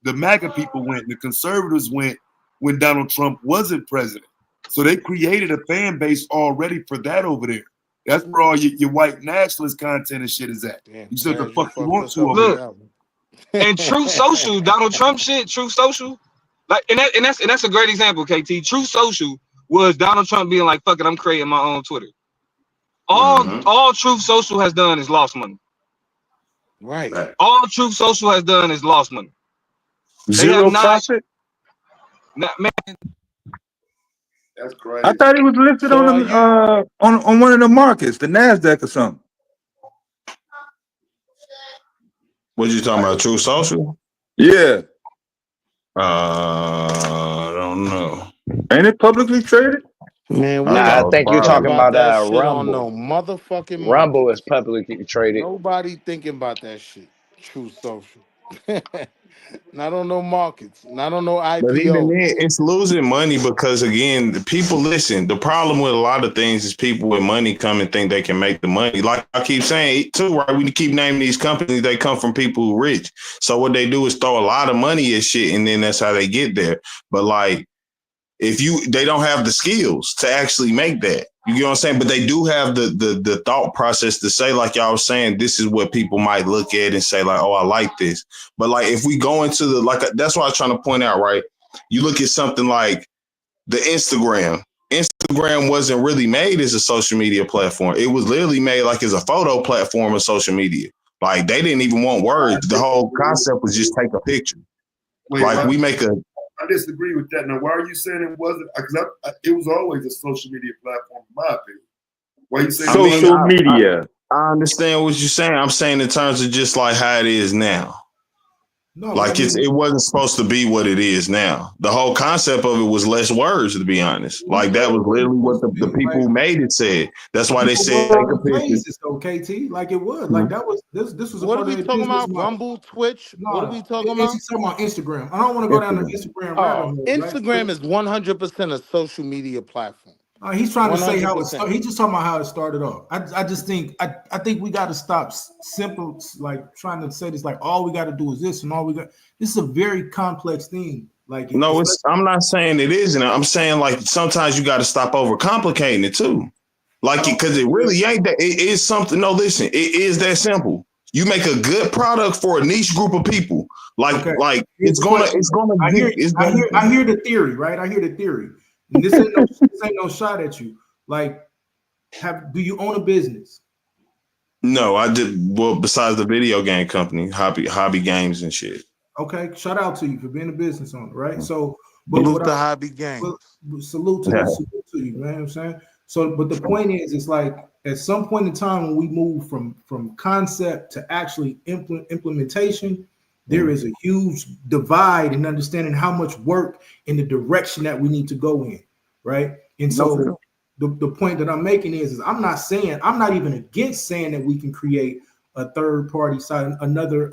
MAGA people went, the conservatives went when Donald Trump wasn't president. So they created a fan base already for that over there. That's where all your white nationalist content and shit is at. Damn, you said the fuck you want to over there. And Truth Social, Donald Trump shit, Truth Social, like and that's a great example, KT. Truth Social was Donald Trump being like, "Fuck it, I'm creating my own Twitter." All Truth Social has done is lost money. Right. All Truth Social has done is lost money. Zero profit. Man, that's crazy. I thought he was listed on one of the markets, the NASDAQ or something. What you talking about? Truth Social? Yeah. I don't know. Ain't it publicly traded? Man, I think you're talking about Rumble. No motherfucking Rumble is publicly traded. Nobody thinking about that shit. Truth Social. Not on no markets. Not on no IPO. But even then, it's losing money because again, the people listen. The problem with a lot of things is people with money come and think they can make the money. Like I keep saying too, right? We keep naming these companies. They come from people who rich. So what they do is throw a lot of money at shit, and then that's how they get there. But like, they don't have the skills to actually make that. You get what I'm saying? But they do have the thought process to say, like y'all was saying, this is what people might look at and say, like, oh, I like this. But like, if we go into that's what I was trying to point out, right? You look at something like the Instagram. Instagram wasn't really made as a social media platform. It was literally made like as a photo platform of social media. Like they didn't even want words. The whole concept was just take a picture. I disagree with that. Now, why are you saying it wasn't? Because it was always a social media platform, in my opinion. Why you saying social media? I understand what you're saying. I'm saying in terms of just like how it is now. No, like it wasn't supposed to be what it is now. The whole concept of it was less words, to be honest. Like that was literally what the people who made it said. That's why they said take a picture. So KT, like it was, like that was this was. What are we talking about? Rumble, Twitch. No, what are we talking about? He's talking about Instagram. I don't want to go down to Instagram. Instagram is 100% a social media platform. He's trying to say how it started. He's just talking about how it started off. I just think I think we got to stop simple like trying to say this like all we got to do is this and all we got. This is a very complex thing. Like no, I'm not saying it isn't. I'm saying like sometimes you got to stop overcomplicating it too. Like because it really ain't that. It is something. No, listen, it is that simple. You make a good product for a niche group of people. Like it's gonna. I hear the theory, right? I hear the theory. And this ain't no shot at you. Like, do you own a business? No, I did. Well, besides the video game company, hobby games and shit. Okay, shout out to you for being a business owner, right? So, salute to hobby games. Salute to you, man. You know what I'm saying? So, but the point is, it's like at some point in time when we move from concept to actually implementation. There is a huge divide in understanding how much work in the direction that we need to go in, right? And so the point that I'm making is I'm not even against saying that we can create a third party site, another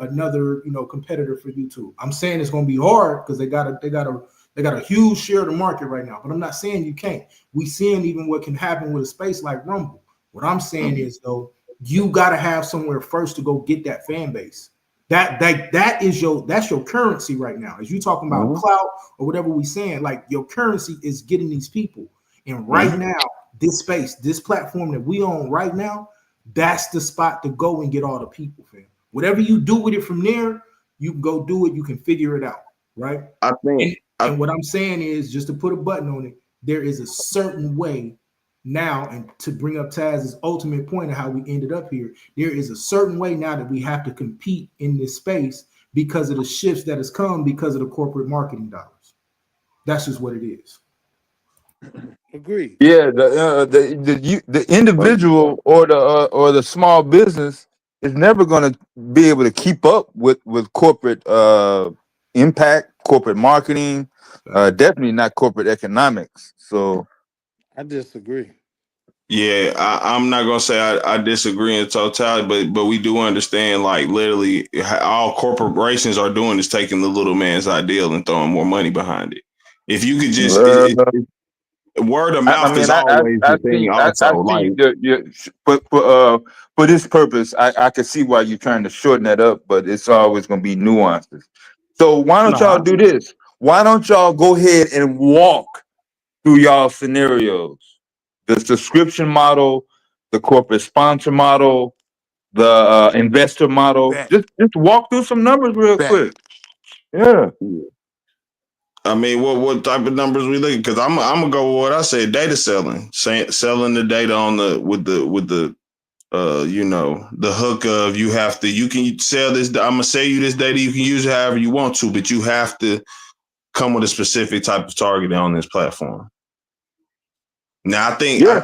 competitor for YouTube. I'm saying it's going to be hard because they got a huge share of the market right now. But I'm not saying you can't. We seeing even what can happen with a space like Rumble. What I'm saying is though, you got to have somewhere first to go get that fan base. That's your currency right now. As you talking about clout or whatever we saying, like your currency is getting these people. And right now, this space, this platform that we own right now, that's the spot to go and get all the people, fam. Whatever you do with it from there, you can go do it. You can figure it out, right? And what I'm saying is, just to put a button on it, there is a certain way now, and to bring up Taz's ultimate point of how we ended up here, there is a certain way now that we have to compete in this space because of the shifts that has come because of the corporate marketing dollars. That's just what it is. Agreed. Yeah, the individual or the small business is never going to be able to keep up with corporate impact, corporate marketing, definitely not corporate economics. So. I disagree. Yeah, I'm not gonna say I disagree in totality, but we do understand like literally all corporations are doing is taking the little man's ideal and throwing more money behind it. If you could just word of mouth is always the thing. Also, for this purpose, I can see why you're trying to shorten that up, but it's always gonna be nuances. So why don't y'all do this? Why don't y'all go ahead and walk through y'all scenarios, the subscription model, the corporate sponsor model, the investor model. Just walk through some numbers real quick. Yeah. I mean, what type of numbers we looking? Because I'm gonna go with what I said: data selling, selling the data on with the the hook of you can sell this. I'm gonna sell you this data. You can use it however you want to, but you have to come with a specific type of target on this platform. Now, I think how we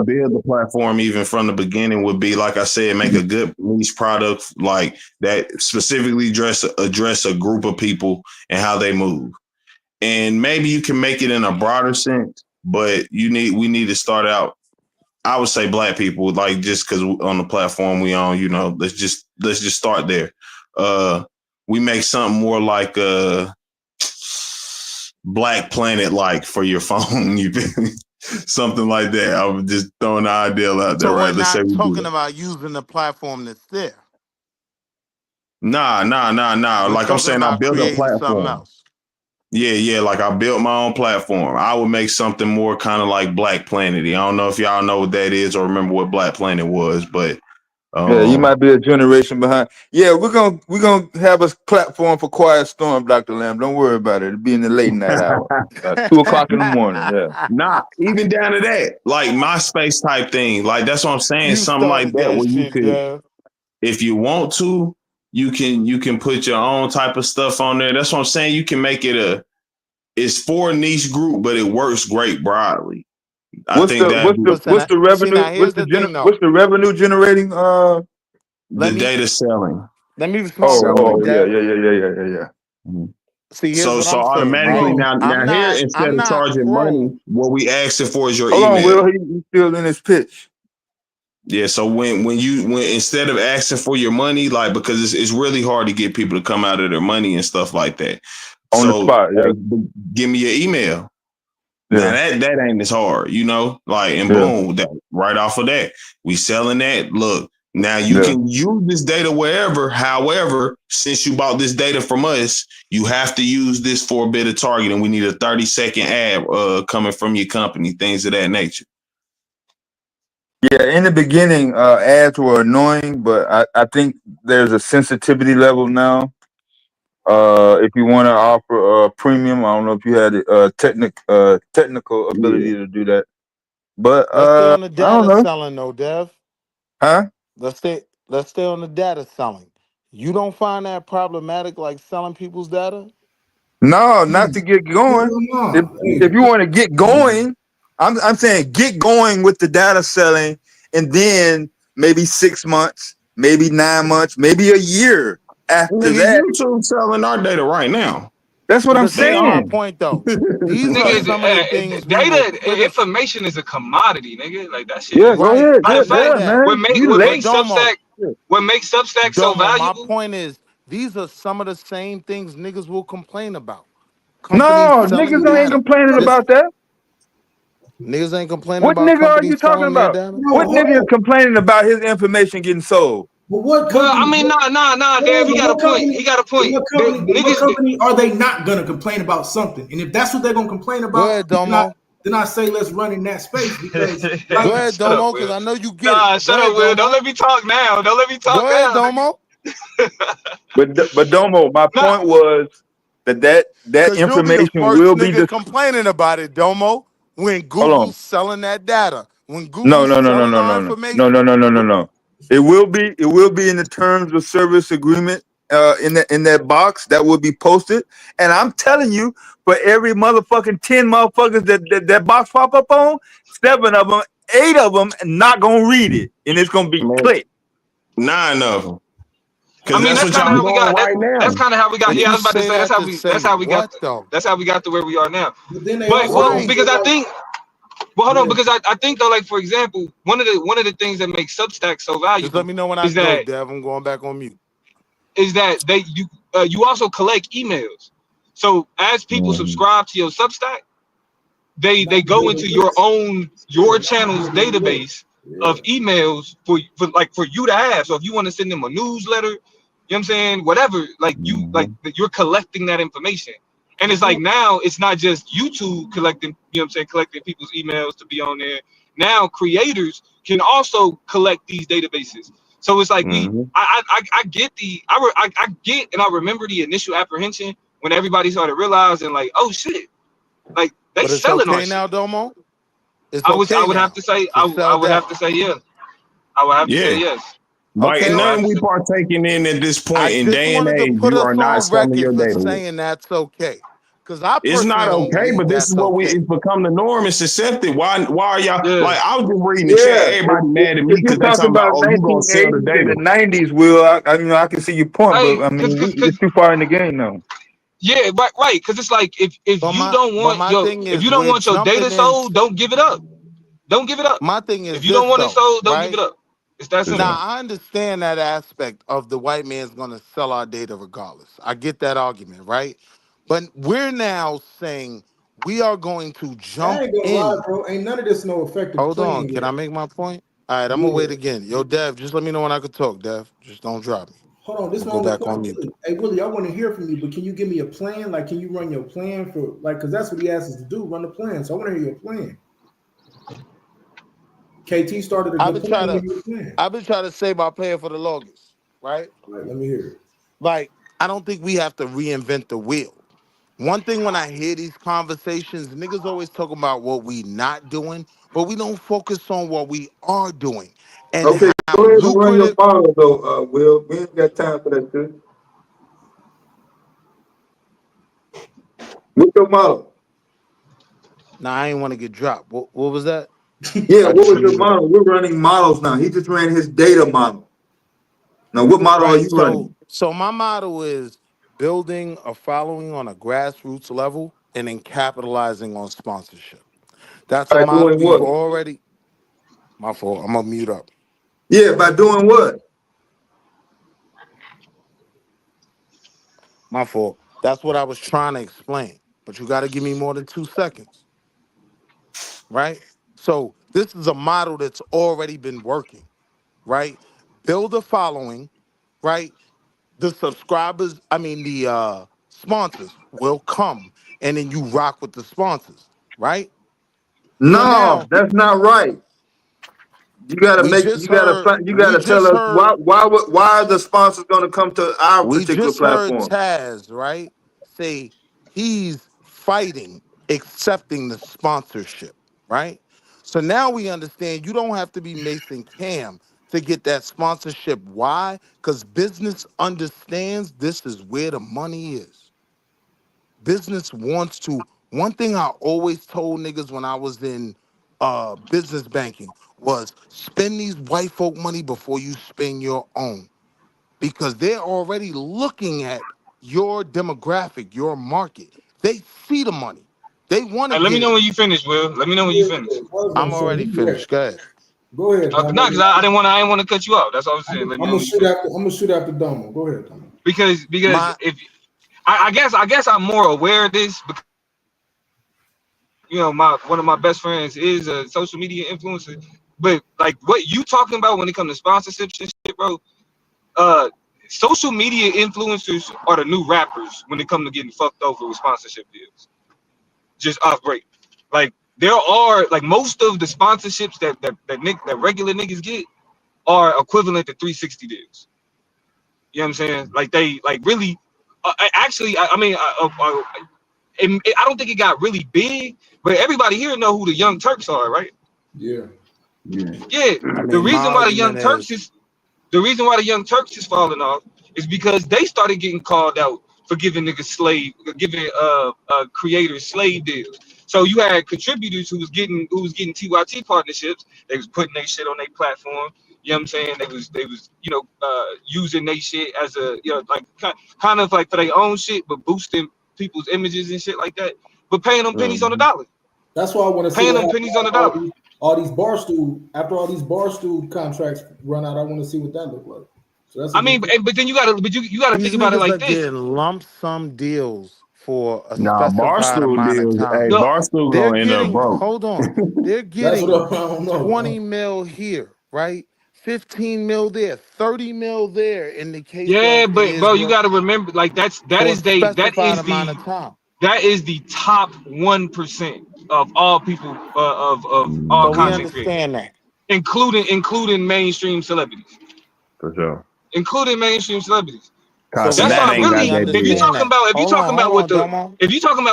build the platform even from the beginning would be, like I said, make a good niche product like that specifically address a group of people and how they move. And maybe you can make it in a broader sense, but we need to start out. I would say Black people, like just because on the platform we own, let's just start there. We make something more like Black Planet, like for your phone. You something like that. I was just throwing the ideal out there, right? Let's say we're talking about using the platform that's there. Nah. Like I'm saying, I build a platform. Yeah. Like I built my own platform. I would make something more kind of like Black Planet. I don't know if y'all know what that is or remember what Black Planet was, but yeah, you might be a generation behind. Yeah, we're gonna have a platform for Quiet Storm, Dr. Lamb. Don't worry about it. It'll be in the late night hour, 2:00 in the morning. Yeah. Nah, even down to that, like MySpace type thing. Like that's what I'm saying. You Something like started that that where you shit, could, Dev. if you want to, you can put your own type of stuff on there. That's what I'm saying. You can make it it's for a niche group, but it works great broadly. What's the revenue generating the data selling. Let me respond real quick, Dev. Yeah. Mm-hmm. See, here's So what I'm automatically saying, now here instead of charging money, what we asking for is your email. email. Hold on, Will. He's still in his pitch. Yeah, so when instead of asking for your money, like because it's really hard to get people to come out of their money and stuff like that. On the spot, yeah. Give me your email. Yeah. Now that ain't as hard, like, and boom, that right off of that, we selling that. Look, now you can use this data wherever. However, since you bought this data from us, you have to use this for a bit of targeting. We need a 30-second ad coming from your company, things of that nature. Yeah, in the beginning, ads were annoying, but I think there's a sensitivity level now. If you want to offer a premium, I don't know if you had a technical ability to do that. But let's stay on the I don't data know. selling though, Dev. Huh? Let's stay on the data selling. You don't find that problematic, like selling people's data? No, not to get going. If you want to get going, I'm saying get going with the data selling, and then maybe 6 months, maybe 9 months, maybe a year after that. YouTube selling our data right now. That's what I'm saying. My point though. These are some of the things. Data information is a commodity, nigga. Like that shit. Yeah, go ahead. Matter of fact, man. what makes Substack so valuable? My point is, these are some of the same things niggas will complain about. No, niggas ain't complaining about that. Niggas ain't complaining what about. What nigga are you talking about? What nigga is complaining about his information getting sold? Well, I mean, nah, Dave, he got a point. He got a point. What company are they not gonna complain about something? And if that's what they're gonna complain about, then I say let's run in that space because. Go ahead, Domo, because I know you get it. Shut up, Will. Don't let me talk now. Don't let me talk now. Go ahead, Domo. But Domo, my point was that information will be complaining about it, Domo. When Google's selling that data, when Google's selling our information. No. It will be in the terms of service agreement in that box that will be posted. And I'm telling you, for every motherfucking 10 motherfuckers that box pop up on, 7 of them, 8 of them not gonna read it, and it's gonna be clicked. 9 of them. I mean, that's kind of how we got. That's kind of how we got. Yeah, I was about to say that's how we got. That's how we got to where we are now. But because I think. Well, hold on, because I think though, like for example, one of the things that makes Substack so valuable. Just let me know when I go, Dev. I'm going back on mute. Is that you also collect emails. So as people subscribe to your Substack, they go into your channel's database of emails for you to have. So if you want to send them a newsletter, you know what I'm saying, whatever, you're collecting that information. And it's like now it's not just YouTube collecting, you know what I'm saying, collecting people's emails to be on there. Now creators can also collect these databases. So it's like I get and I remember the initial apprehension when everybody started realizing like, oh shit, like they selling our shit now, Domo. I would have to say yes. I would have to say yes. Like none we partaking in at this point in day and age, you are not selling your data. Saying that's okay. It's not okay, but this is what it's become the norm. It's accepted. Why are y'all like? I was just reading the chat. Everybody mad at me because they talking about you gonna sell the data. In the 90s, Will, I can see your point, but I mean, it's too far in the game now. Yeah, right. Because it's like if you don't want your data sold, don't give it up. Don't give it up. My thing is, if you don't want it sold, don't give it up. It's that simple. Now I understand that aspect of the white man's gonna sell our data regardless. I get that argument, right? But we're now saying we are going to jump in. Lie, bro. Ain't none of this no effective. Hold on, can I make my point? All right, I'm gonna wait again. Yo, Dev, just let me know when I can talk, Dev. Just don't drop me. Hold on, this Go one back on mute. Willie. Hey Willie, I want to hear from you, but can you give me a plan? Like, can you run your plan for because that's what he asked us to do, run the plan. So I want to hear your plan. KT started a good plan. I've been trying to say my plan for the longest, right? All right, let me hear it. Like, I don't think we have to reinvent the wheel. One thing when I hear these conversations, niggas always talking about what we not doing, but we don't focus on what we are doing. And okay, go ahead and run your model though, Will. We ain't got time for that shit. What's your model? Nah, I ain't want to get dropped. What was that? Yeah, what was your model? We're running models now. He just ran his data model. Now, what model are you running? So my model is building a following on a grassroots level and then capitalizing on sponsorship. That's a model we've already. My fault. I'm gonna mute up. Yeah, by doing what? My fault. That's what I was trying to explain. But you got to give me more than 2 seconds. Right? So this is a model that's already been working. Right? Build a following. Right? The subscribers, the sponsors will come and then you rock with the sponsors. Right? No, so now, that's not right. You gotta tell us why are the sponsors gonna come to our particular platform? Heard Taz, right, say he's fighting, accepting the sponsorship, right? So now we understand you don't have to be Mason Cam to get that sponsorship. Why? Because business understands this is where the money is. Business wants to. One thing I always told niggas when I was in business banking was spend these white folk money before you spend your own. Because they're already looking at your demographic, your market. They see the money. They want to let me know when you finish, Will. Let me know when you finish. I'm already finished. Go ahead. Go ahead. No, because I didn't want to cut you off. That's all I was saying. I'm gonna shoot after Domo. Go ahead, Domo. Because if I guess I'm more aware of this because one of my best friends is a social media influencer. But like what you talking about when it comes to sponsorships and shit, bro, social media influencers are the new rappers when it comes to getting fucked over with sponsorship deals. Just off break. Like there are like most of the sponsorships that regular niggas get are equivalent to 360 deals. You know what I'm saying? Like they like really I don't think it got really big, but everybody here know who the Young Turks are, right? Yeah. The reason why the Young Turks is falling off is because they started getting called out for giving creators slave deals. So you had contributors who was getting TYT partnerships. They was putting their shit on their platform. You know what I'm saying? They was using their shit as a like kind of like for their own shit, but boosting people's images and shit like that. But paying them pennies on the dollar. That's why I want to see paying them pennies on the dollar. All these Barstool contracts run out. I want to see what that look like. So that's but then you gotta think about it like this. Getting lump sum deals for a Barstool specified amount of time. Hey, Barstool gonna end up broke. Hold on, they're getting 20 mil here, right? 15 mil there, 30 mil there. In the case, but bro, you gotta remember, like that is the top 1% of all people of all content creators, including mainstream celebrities. For sure. Including mainstream celebrities. So that's not really. If you're talking about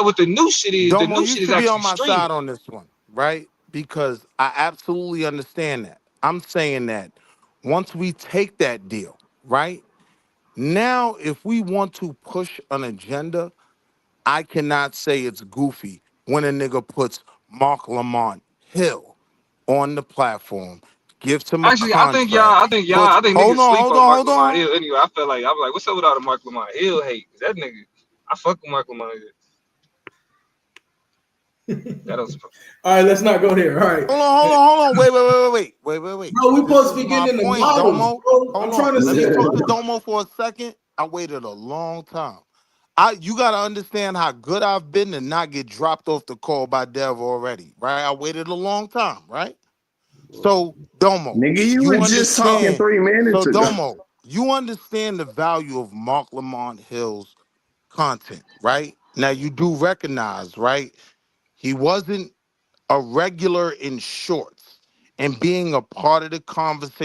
what the new shit is, the new shit is actually on my side on this one, right? Because I absolutely understand that. I'm saying that once we take that deal, right? Now, if we want to push an agenda, I cannot say it's goofy when a nigga puts Mark Lamont Hill on the platform. Gives him I think y'all niggas sleep on Mark Lamont Hill. Anyway, I feel like I'm like, what's up with all the Mark Lamont Hill hate? That nigga, I fuck with Mark Lamont Hill. All right, let's not go there. All right. Hold on. Wait. Bro, we supposed to be getting in the models, bro. I'm trying to let me talk to Domo for a second. I waited a long time. You gotta understand how good I've been to not get dropped off the call by Dev already, right? I waited a long time, right? So Domo, nigga, you were just talking 3 minutes ago. Domo, you understand the value of Mark Lamont Hill's content, right? Now you do recognize, right? He wasn't a regular in shorts and being a part of the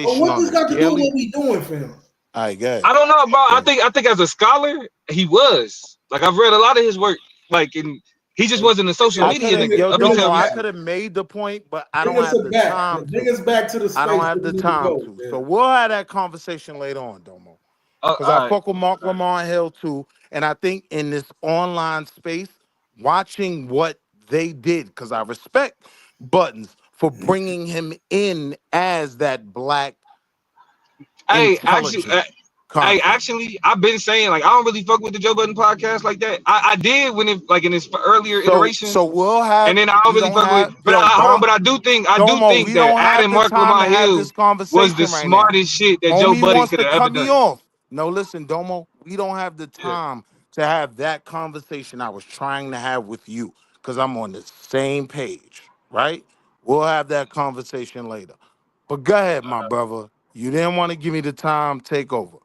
But conversation what on this the got to do with daily. what we doing, fam? All right, good. I don't know about. I think as a scholar, he was like I've read a lot of his work. Like, and he just wasn't a social media nigga up Domo, until I recently. could have made the point, but I Bring don't us have the back. time Bring to. us back to the space I don't where have we the need to time go. to. Yeah. So we'll have that conversation later on, Domo. Because All I right. fuck with Mark Lamont Hill too. And I think in this online space, watching what they did, because I respect Buttons for bringing him in as that black Hey, intelligent content. actually, I've been saying like I don't really fuck with the Joe Budden podcast like that. I did when it like in its earlier iterations, So we'll have. and then I don't We really don't fuck with. have. But Yo, hold on, Dom, but I do think Domo, we that don't have adding the Mark time to Lamont have Hill this was the conversation right now. smartest shit that Joe Homie Budden wants could to have ever cut me done. off. No, listen, Domo, we don't have the Yeah. time to have that conversation I was trying to have with you because I'm on the same page, right? We'll have that conversation later. But go ahead, my brother. You didn't want to give me the time. Take over.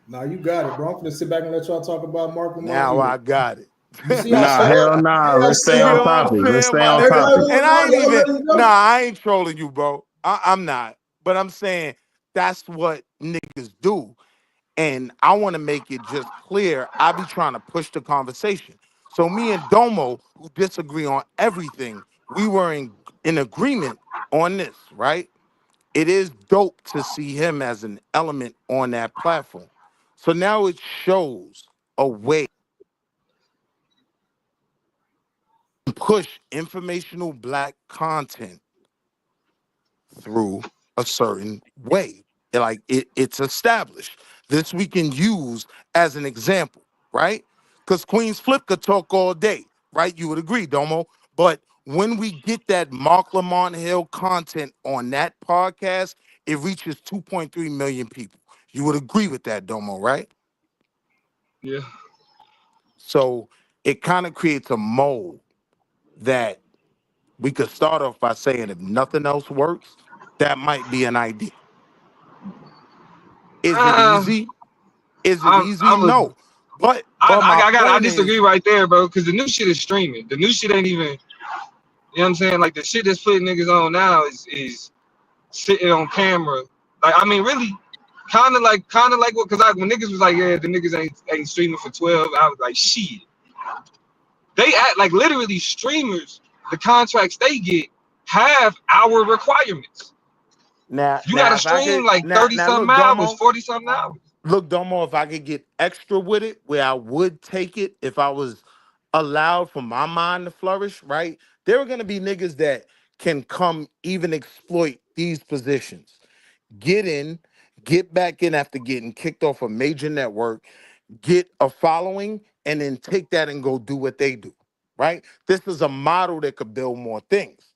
Nah, you got it, bro. I'm gonna sit back and let y'all talk about Mark Lamont Now Hill. I got it. You see how Nah, hell sad? nah. Yeah, Let's stay You on feel what I'm topic. Let's saying, stay my on nigga? topic. And I ain't Y'all even, let him go? I ain't trolling you, bro. I'm not. But I'm saying that's what niggas do. And I want to make it just clear. I be trying to push the conversation. So me and Domo, who disagree on everything, we were in agreement on this, right? It is dope to see him as an element on that platform. So now it shows a way to push informational black content through a certain way. It's established. This we can use as an example, right? Because Queen's Flip could talk all day, right? You would agree, Domo. But when we get that Mark Lamont Hill content on that podcast, it reaches 2.3 million people. You would agree with that, Domo, right? Yeah. So it kind of creates a mold that we could start off by saying if nothing else works, that might be an idea. Is it easy? Is it easy? No. But my I point disagree is, right there, bro. Because the new shit is streaming. The new shit ain't even. You know what I'm saying? Like the shit that's putting niggas on now is sitting on camera. Like I mean, really, kind of like what? Because when niggas was like, yeah, the niggas ain't streaming for 12 hours. Like shit. They act like literally streamers. The contracts they get have hour requirements. now You gotta if I stream could like 30 now something look, hours, Domo, 40 something hours. look, Domo, if I could get extra with it, where I would take it if I was allowed for my mind to flourish, right? There are gonna be niggas that can come even exploit these positions. Get in, get back in after getting kicked off a major network, get a following, and then take that and go do what they do, right? This is a model that could build more things.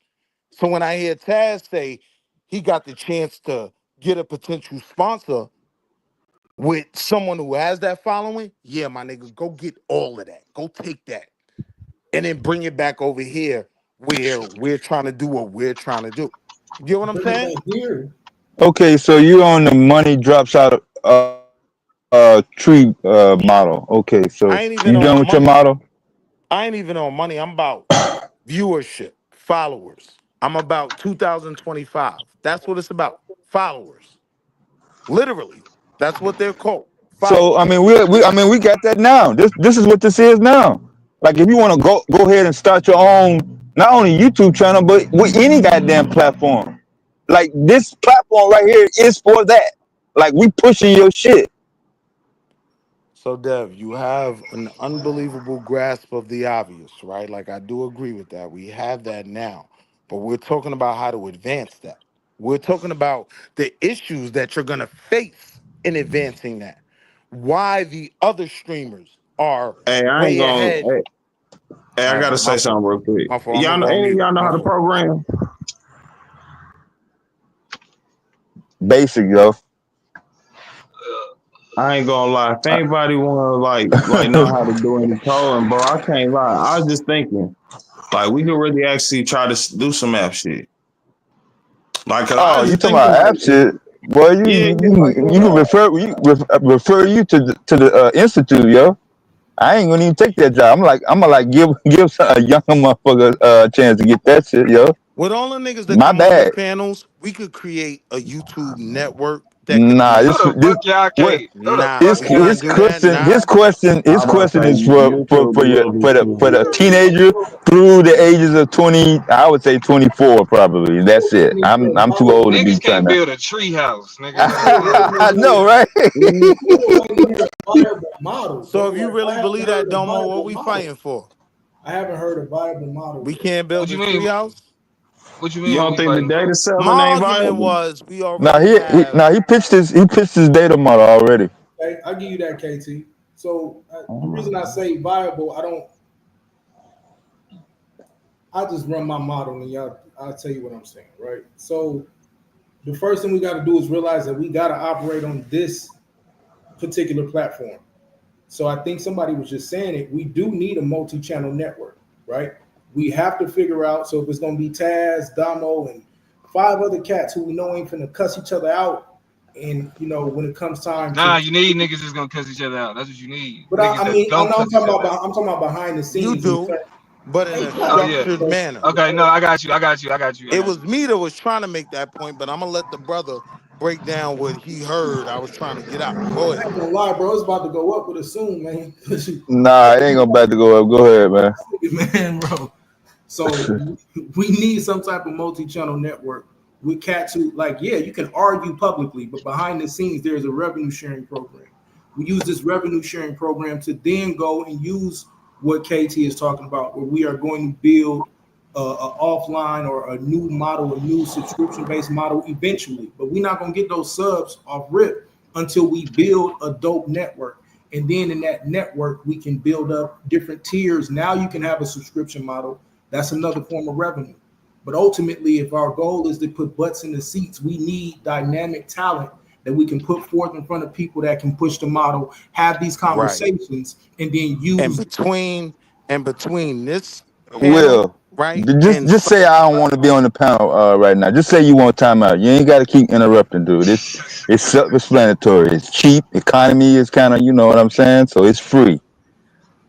So when I hear Taz say he got the chance to get a potential sponsor with someone who has that following, yeah, my nigga, go get all of that. Go take that. And then bring it back over here where we're trying to do what we're trying to do. You get what I'm Bring it saying? back here. Okay, so you on the money drops out tree model. Okay, so I ain't even you done on with your money. model? I ain't even on money. I'm about viewership, followers. I'm about 2025. That's what it's about. Followers. Literally. That's what they're called. So I Followers. mean, we got that now. This is what this is now. Like if you want to go ahead and start your own, not only YouTube channel, but with any goddamn platform. Like this platform right here is for that. Like we pushing your shit. So, Dev, you have an unbelievable grasp of the obvious, right? Like, I do agree with that. We have that now, but we're talking about how to advance that. We're talking about the issues that you're going to face in advancing that. Why the other streamers are Hey, I ain't way gonna. ahead. Hey, All I right, gotta my say fault. something real quick. My fault. I'm Y'all going to know, go on hey, mute. y'all know My how to fault. program. Basic, yo. I ain't gonna lie. If anybody wanna like know how to do any coding, bro, I can't lie. I was just thinking, like, we could really actually try to do some app shit. Like, cause I Oh, was you just talking thinking, about like, app shit? Well, you can refer you to the institute, yo. I ain't gonna even take that job. I'm gonna give a young motherfucker a chance to get that shit, yo. With all the niggas that My come on these bad. panels, we could create a YouTube network that could Nah, be. No, the fuck y'all can't. No, the Nah, fuck we y'all can't do that. can't. his Nah. question is for the teenager through the ages of 20. I would say 24 probably. That's it. I'm too old to be Niggas trying can't to. build a tree house, nigga. I know, right? Model. So if you really I haven't believe that, heard a Domo, what viable we model. fighting for? I haven't heard a viable model. We can't build What you a mean? treehouse. What you You mean? What don't we think the fighting for? data selling My ain't argument viable? was we already have. He pitched his data model already. Okay, I'll give you that, KT. So the reason I say viable, I just run my model and I'll tell you what I'm saying, right? So the first thing we got to do is realize that we got to operate on this particular platform. So I think somebody was just saying it. We do need a multi-channel network, right? We have to figure out. So if it's going to be Taz, Damo, and 5 other cats who we know ain't finna cuss each other out, and when it comes time you need niggas that's gonna cuss each other out. That's what you need. But niggas I'm talking about behind the scenes. You do, but in a structured manner. Okay, no, I got you. It was me that was trying to make that point, but I'm gonna let the brother break down what he heard. I was trying to get out. Go ahead. I ain't gonna lie, bro. It's about to go up with it soon, man. Nah, it ain't gonna about to go up. Go ahead, man. Man, bro. So we need some type of multi-channel network. We cats who you can argue publicly, but behind the scenes, there's a revenue sharing program. We use this revenue sharing program to then go and use what KT is talking about, where we are going to build an offline or a new model, a new subscription-based model eventually. But we're not going to get those subs off rip until we build a dope network. And then in that network, we can build up different tiers. Now you can have a subscription model. That's another form of revenue. But ultimately, if our goal is to put butts in the seats, we need dynamic talent that we can put forth in front of people that can push the model, have these conversations, and then use. And between this Will, right? Just say I don't want to be on the panel right now. Just say you want time out. You ain't got to keep interrupting, dude. It's self-explanatory. It's cheap. Economy is kind of, you know what I'm saying? So it's free.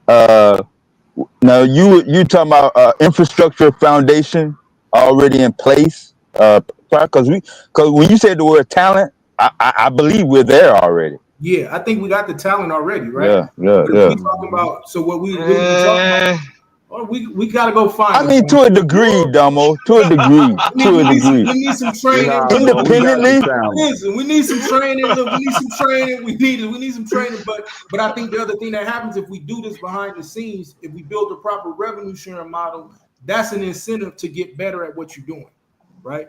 Now you talking about infrastructure foundation already in place? Because when you said the word talent, I believe we're there already. Yeah, I think we got the talent already, right? Yeah. We talking about, so what we really talking about, we got to go find. I mean, to a degree, Damo. To a degree. We need some training. Independently. Listen, we need some training. Look, we need some training. We need some training. But I think the other thing that happens if we do this behind the scenes, if we build a proper revenue sharing model, that's an incentive to get better at what you're doing, right?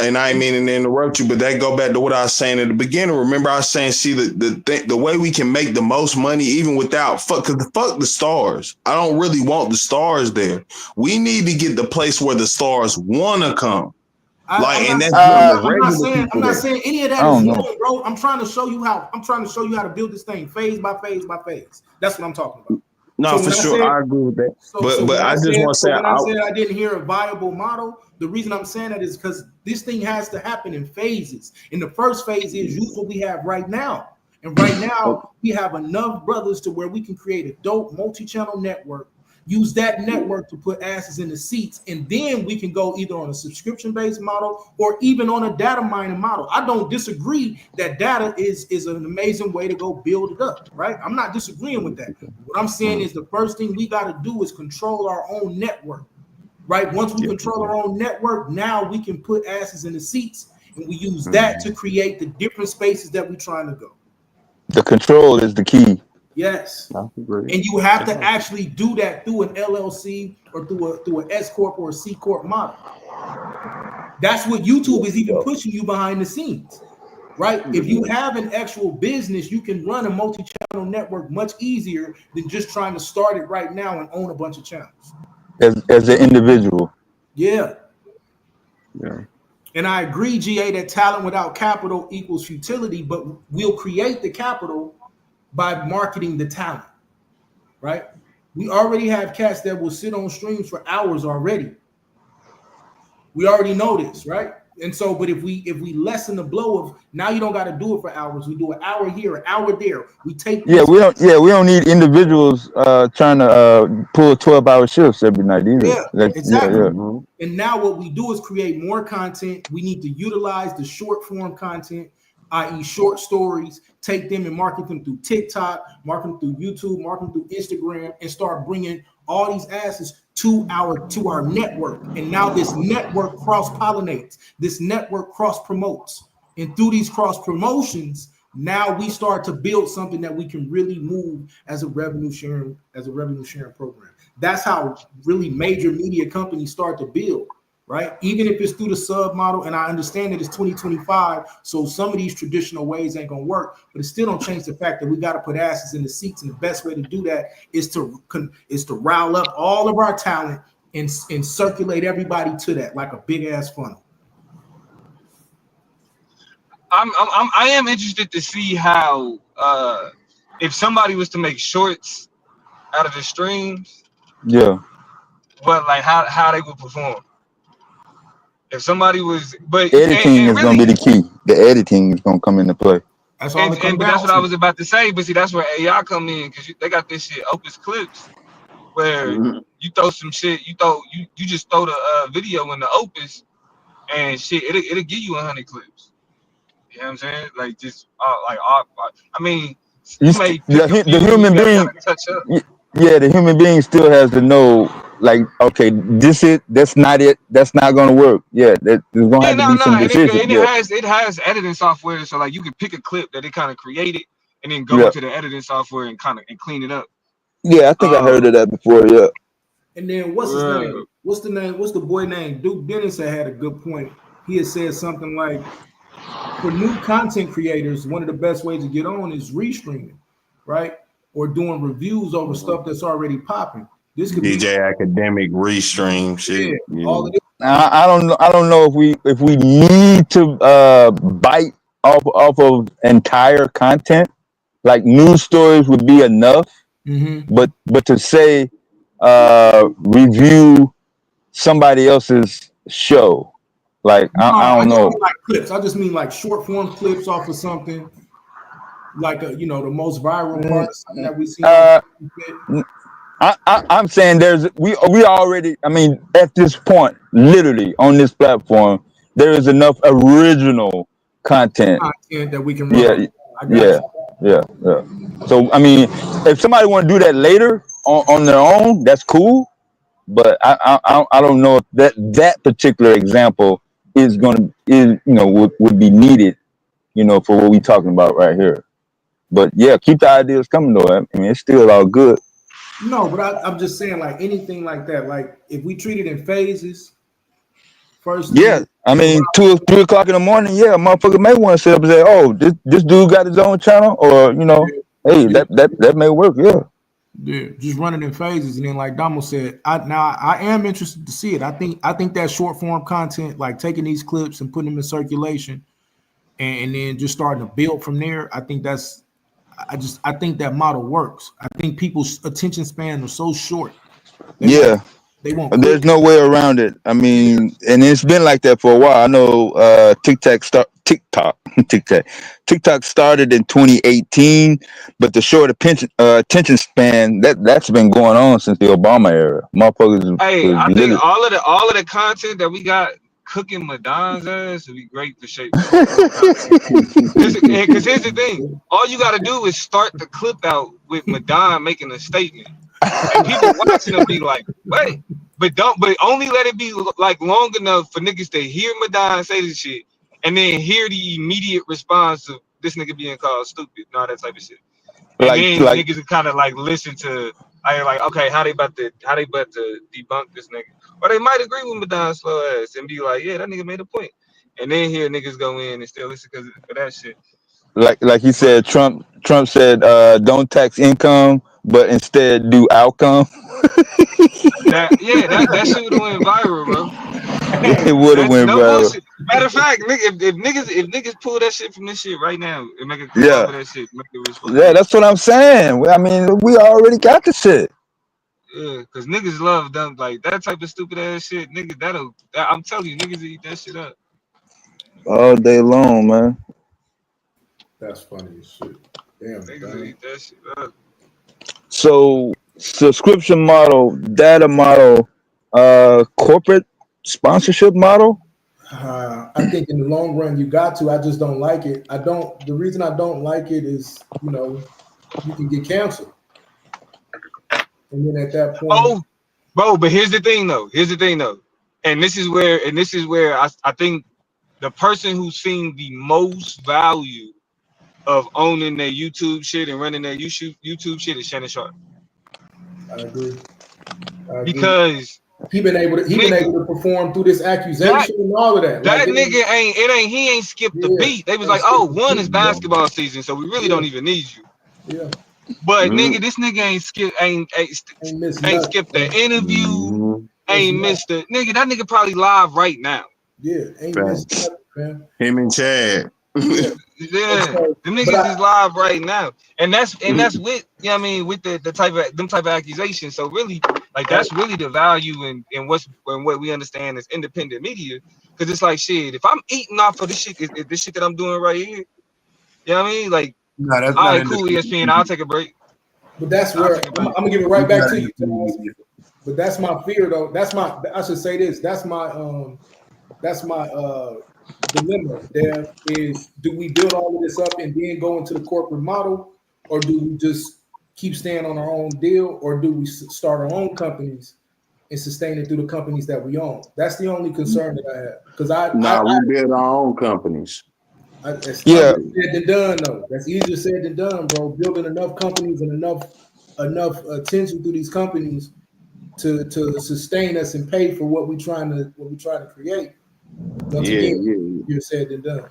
And I ain't meaning to interrupt you, but that go back to what I was saying at the beginning. Remember, I was saying, see, the way we can make the most money, even without fuck the stars. I don't really want the stars there. We need to get the place where the stars want to come. I'm not saying any of that is wrong, bro. I'm trying to show you how to build this thing phase by phase by phase. That's what I'm talking about. No, for sure, I agree with that. But I just want to say, when I said I didn't hear a viable model, the reason I'm saying that is because this thing has to happen in phases. And the first phase is use what we have right now. And right now, we have enough brothers to where we can create a dope multi-channel network, use that network to put asses in the seats, and then we can go either on a subscription-based model or even on a data mining model. I don't disagree that data is an amazing way to go build it up, right? I'm not disagreeing with that. What I'm saying is the first thing we got to do is control our own network, right? Once we control our own network, now we can put asses in the seats, and we use that to create the different spaces that we're trying to go. The control is the key. Yes, and you have to actually do that through an LLC or through an S corp or a C corp model. That's what YouTube is even pushing you behind the scenes, right? If you have an actual business, you can run a multi-channel network much easier than just trying to start it right now and own a bunch of channels. As an individual. Yeah. And I agree, GA, that talent without capital equals futility, but we'll create the capital by marketing the talent, right? We already have cats that will sit on streams for hours already. We already know this, right? And so, but if we lessen the blow of now, you don't got to do it for hours. We do an hour here, an hour there. We take we don't need individuals trying to pull 12-hour shifts every night either. Yeah, exactly. And now what we do is create more content. We need to utilize the short form content, i.e. short stories, take them and market them through TikTok, market them through YouTube, market them through Instagram, and start bringing all these asses to our network. And now this network cross-pollinates, this network cross-promotes. And through these cross-promotions, now we start to build something that we can really move as a revenue sharing program. That's how really major media companies start to build, right? Even if it's through the sub model, and I understand that it's 2025, so some of these traditional ways ain't gonna work, but it still don't change the fact that we got to put asses in the seats, and the best way to do that is to rile up all of our talent and circulate everybody to that like a big ass funnel. I am interested to see how if somebody was to make shorts out of the streams, but like how they would perform. If somebody was, but editing is going to be the key. The editing is going to come into play. That's all. But that's what I was about to say. But see, that's where AI come in, because they got this shit Opus Clips, where you throw some shit, you just throw the video in the Opus, and shit, it'll give you 100 clips. You know what I'm saying? Like just I mean, the human being. Yeah, the human being still has to know, like, okay, that's not it. That's not gonna work. Yeah, there's gonna have to be some decisions. It has editing software, so like you can pick a clip that it kind of created and then go into the editing software and clean it up. Yeah, I think I heard of that before. Yeah. And then what's his name? What's the boy name? Duke Dennis had a good point. He had said something like, for new content creators, one of the best ways to get on is restreaming, right? Or doing reviews over stuff that's already popping. This could DJ Academic restream shit. Yeah. All of this. I don't know if we need to bite off of entire content. Like news stories would be enough, but to say review somebody else's show, like I don't know. Like clips. I just mean like short form clips off of something. Like the most viral part that we see. I'm saying we already. I mean, at this point, literally on this platform, there is enough original content that we can run. Yeah. So I mean, if somebody want to do that later on their own, that's cool. But I don't know if that particular example would be needed, for what we talking about right here. But yeah, keep the ideas coming though. I mean, it's still all good. No, but I'm just saying, like anything like that, like if we treat it in phases, first. Yeah, I mean, 2 or 3 o'clock in the morning. Yeah, a motherfucker may want to sit up and say, "Oh, this dude got his own channel," or hey, that may work. Yeah, just run it in phases, and then like Damo said, I am interested to see it. I think that short form content, like taking these clips and putting them in circulation, and then just starting to build from there. I think that model works. I think people's attention span are so short. They won't. There's no way around it. I mean, and it's been like that for a while. I know TikTok started in 2018, but the short attention span that's been going on since the Obama era. Motherfuckers. Hey, I think all of the content that we got cooking Madonna's ass would be great to shape. Because here's the thing: all you got to do is start the clip out with Madonna making a statement, and people watching will be like, "Wait," but only let it be like long enough for niggas to hear Madonna say this shit, and then hear the immediate response of this nigga being called stupid and all that type of shit. And then niggas kind of like listen to. I like, okay, how they about to debunk this nigga, or they might agree with Madonna's slow ass and be like, yeah, that nigga made a point, and then hear niggas go in and still listen because of that shit. Like he said, Trump said, don't tax income, but instead do outcome. that shit would have went viral, bro. It would have went viral. Bullshit. Matter of fact, if niggas pull that shit from this shit right now and make a clip over that shit, make it response. Yeah, that's what I'm saying. I mean, we already got the shit. Yeah, because niggas love them like that type of stupid ass shit. Niggas, I'm telling you, niggas eat that shit up. All day long, man. That's funny as shit. Damn, that shit up. So subscription model, data model, corporate sponsorship model. I think in the long run you got to. I just don't like it. The reason I don't like it is, you can get canceled. And then at that point. Oh, bro, but here's the thing though. And this is where I think the person who's seen the most value of owning their YouTube shit and running their YouTube shit is Shannon Sharp. I agree. Because he been able to perform through this accusation and all of that. That nigga ain't skipped the beat. They was like, oh, one is basketball season, so we really don't even need you. Yeah. But nigga, this nigga ain't skipped the interview, ain't missed the nigga. That nigga probably live right now. Yeah, ain't missed nothing, man. Him and Chad. Yeah, them niggas is live right now, and that's with with the type of accusations. So really, like that's really the value in what we understand as independent media, because it's like shit. If I'm eating off of this shit that I'm doing right here, you know what I mean? Like, no, that's all right, cool, ESPN. I'll take a break. But that's where I'm gonna give it right back to you. But that's my fear, though. I should say this. That's my dilemma there is, do we build all of this up and then go into the corporate model, or do we just keep staying on our own deal, or do we start our own companies and sustain it through the companies that we own? That's the only concern that I have, because we build our own companies. That's easier said than done, though. That's easier said than done, bro. Building enough companies and enough attention through these companies to sustain us and pay for what we trying to create. You're said and done.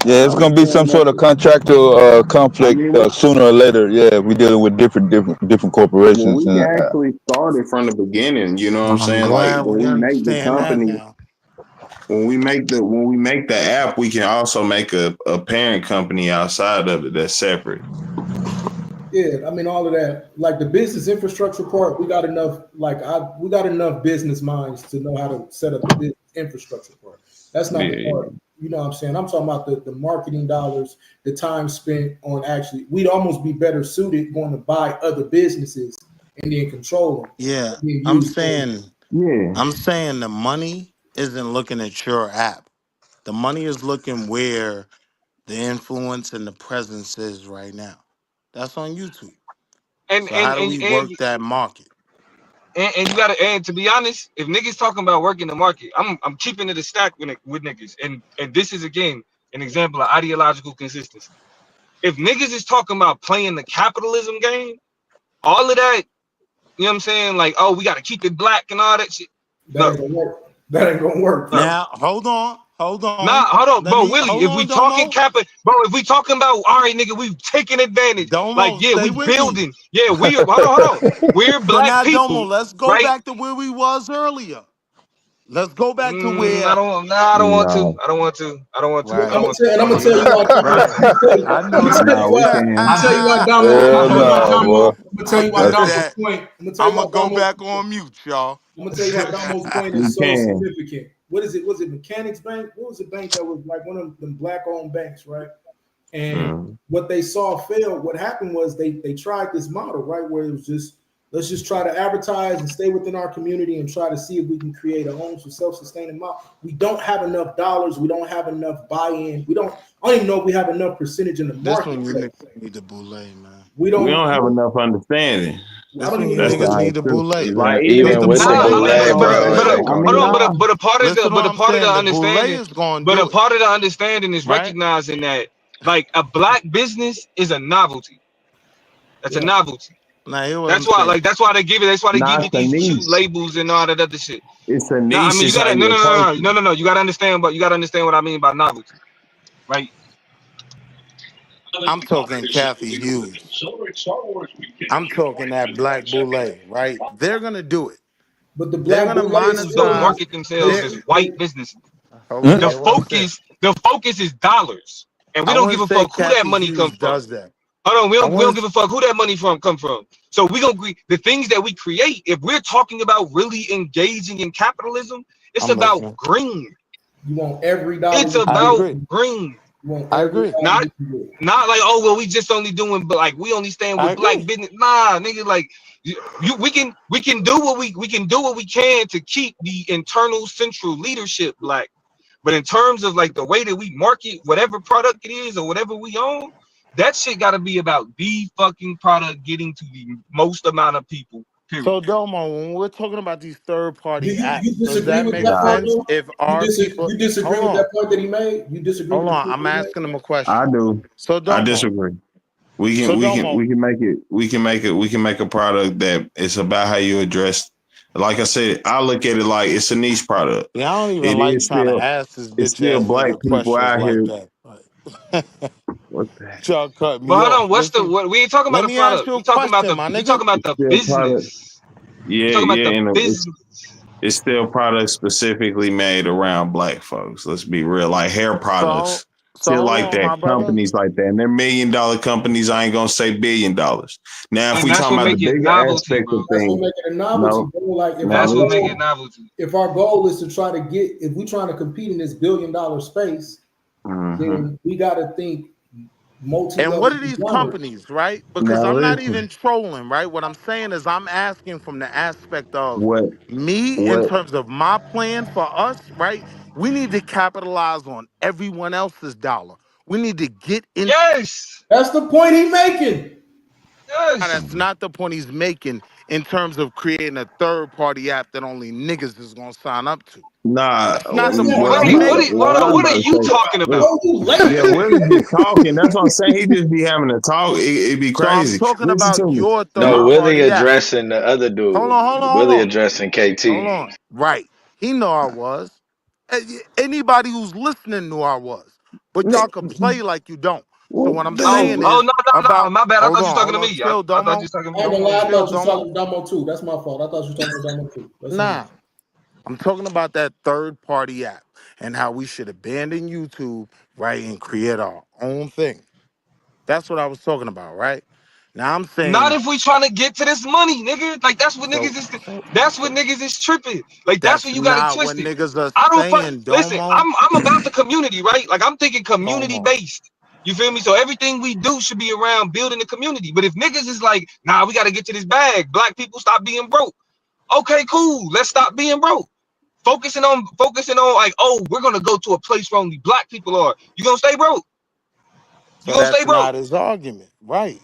Yeah, it's gonna be some sort of contractual conflict sooner or later. Yeah, we're dealing with different corporations. We actually started from the beginning. You know what I'm saying? Like when we make the company, when we make the app, we can also make a parent company outside of it that's separate. Yeah, I mean all of that. Like the business infrastructure part, we got enough. We got enough business minds to know how to set up the business infrastructure part. That's not the part. You know what I'm saying? I'm talking about the marketing dollars, the time spent on actually. We'd almost be better suited going to buy other businesses and then control them. Yeah, I'm saying the money isn't looking at your app. The money is looking where the influence and the presence is right now. That's on YouTube. So how do we work that market? And you gotta, and to be honest, if niggas talking about working the market, I'm keeping it a stack with niggas. And this is again an example of ideological consistency. If niggas is talking about playing the capitalism game, all of that, you know what I'm saying? Like, oh, we gotta keep it black and all that shit. That ain't gonna work. That ain't gonna work. Now, hold on. Nah, hold on, bro. Willie, if we talking if we talking about, all right, nigga, we taking advantage. Like, yeah, we building. Yeah, we are. Hold on. We're black people. Domo, let's go back to where we was earlier. Let's go back to where. I don't want to. I don't want to. Right. I'm gonna tell you what. I'm gonna tell you what, Domo. I'm gonna tell you why Domo's point. I'm gonna go back on mute, y'all. I'm gonna tell you why Domo's point is so significant. What is it? Was it Mechanics Bank? What was the bank that was like one of them black-owned banks, right? And what they saw fail. What happened was they tried this model, right, where it was just, let's just try to advertise and stay within our community and try to see if we can create a home for self-sustaining model. We don't have enough dollars. We don't have enough buy-in. I don't even know if we have enough percentage in the market. That's when you need the boule, man. We don't have enough understanding. That's when you niggas need the boule. Like even with the boule, but a part of the understanding is recognizing that like a black business is a novelty. That's a novelty. That's why they give it. That's why they give it these cute labels and all that other shit. It's a niche. I mean, you gotta no. You gotta understand, but you gotta understand what I mean by novelty, right? I'm talking Kathy Hughes. I'm talking that black boule, right? They're gonna do it. But they're gonna monetize. Don't market themselves as white businesses. The focus is dollars, and we don't give a fuck who that money comes from. Hold on, we don't give a fuck who that money come from. So we gonna the things that we create. If we're talking about really engaging in capitalism, it's about green. You want every dollar. It's about green. I agree. Not like, oh well, we just only doing, but like we only stand with black business. Nah, nigga, like we can do what we can do what we can to keep the internal central leadership black. But in terms of like the way that we market whatever product it is or whatever we own, that shit got to be about the fucking product getting to the most amount of people. Period. So Domo, when we're talking about these third-party apps, you does that make sense? If our people, you disagree with that point that he made? You disagree? Hold on, I'm asking him a question. I do. So Domo, I disagree. We can make a product that it's about how you address. Like I said, I look at it like it's a niche product. Yeah, I don't even like trying to ask this bitch. It's still black people out here. What the? Y'all cut me but hold off. on, we ain't talking about the product. We talking about the business. Yeah. It's still products specifically made around black folks. Let's be real, like hair products. Still like that, companies like that, and they're $1 million companies. I ain't gonna say $1 billion. Now, if we talking about the bigger aspect of things, that's what make it novelty. If our goal is to try to get, if we're trying to compete in this $1 billion space, then we got to think multi. And what are these companies, right? Because I'm not even trolling, right? What I'm saying is I'm asking from the aspect of me in terms of my plan for us, right? We need to capitalize on everyone else's dollar. We need to get in. Yes, that's the point he's making. Yes. That's not the point he's making in terms of creating a third-party app that only niggas is gonna sign up to. Nah, that's not the point. What are you talking about? Yeah, Willie be talking. That's what I'm saying. He just be having to talk. It'd be crazy. So I'm talking about your third. No, Willie addressing the other dude. Hold on. Willie addressing KT. Hold on. Right. He knew I was. Anybody who's listening knew I was. But y'all can play like you don't. So what I'm saying is, no, my bad. I thought you were talking to me. I thought you were talking Domo too. That's my fault. I thought you were talking to Domo too. Nah. I'm talking about that third-party app and how we should abandon YouTube, right, and create our own thing. That's what I was talking about, right? Now I'm saying not if we trying to get to this money, nigga. Like that's what niggas is. That's what niggas is tripping. Like that's what you got to twist it. Niggas are I don't saying, listen. I'm about the community, right? Like I'm thinking community based. You feel me? So everything we do should be around building the community. But if niggas is like, nah, we got to get to this bag. Black people stop being broke. Okay, cool. Let's stop being broke. Focusing on like, oh, we're gonna go to a place where only black people are. You gonna stay broke? You gonna stay broke? Not his argument, right?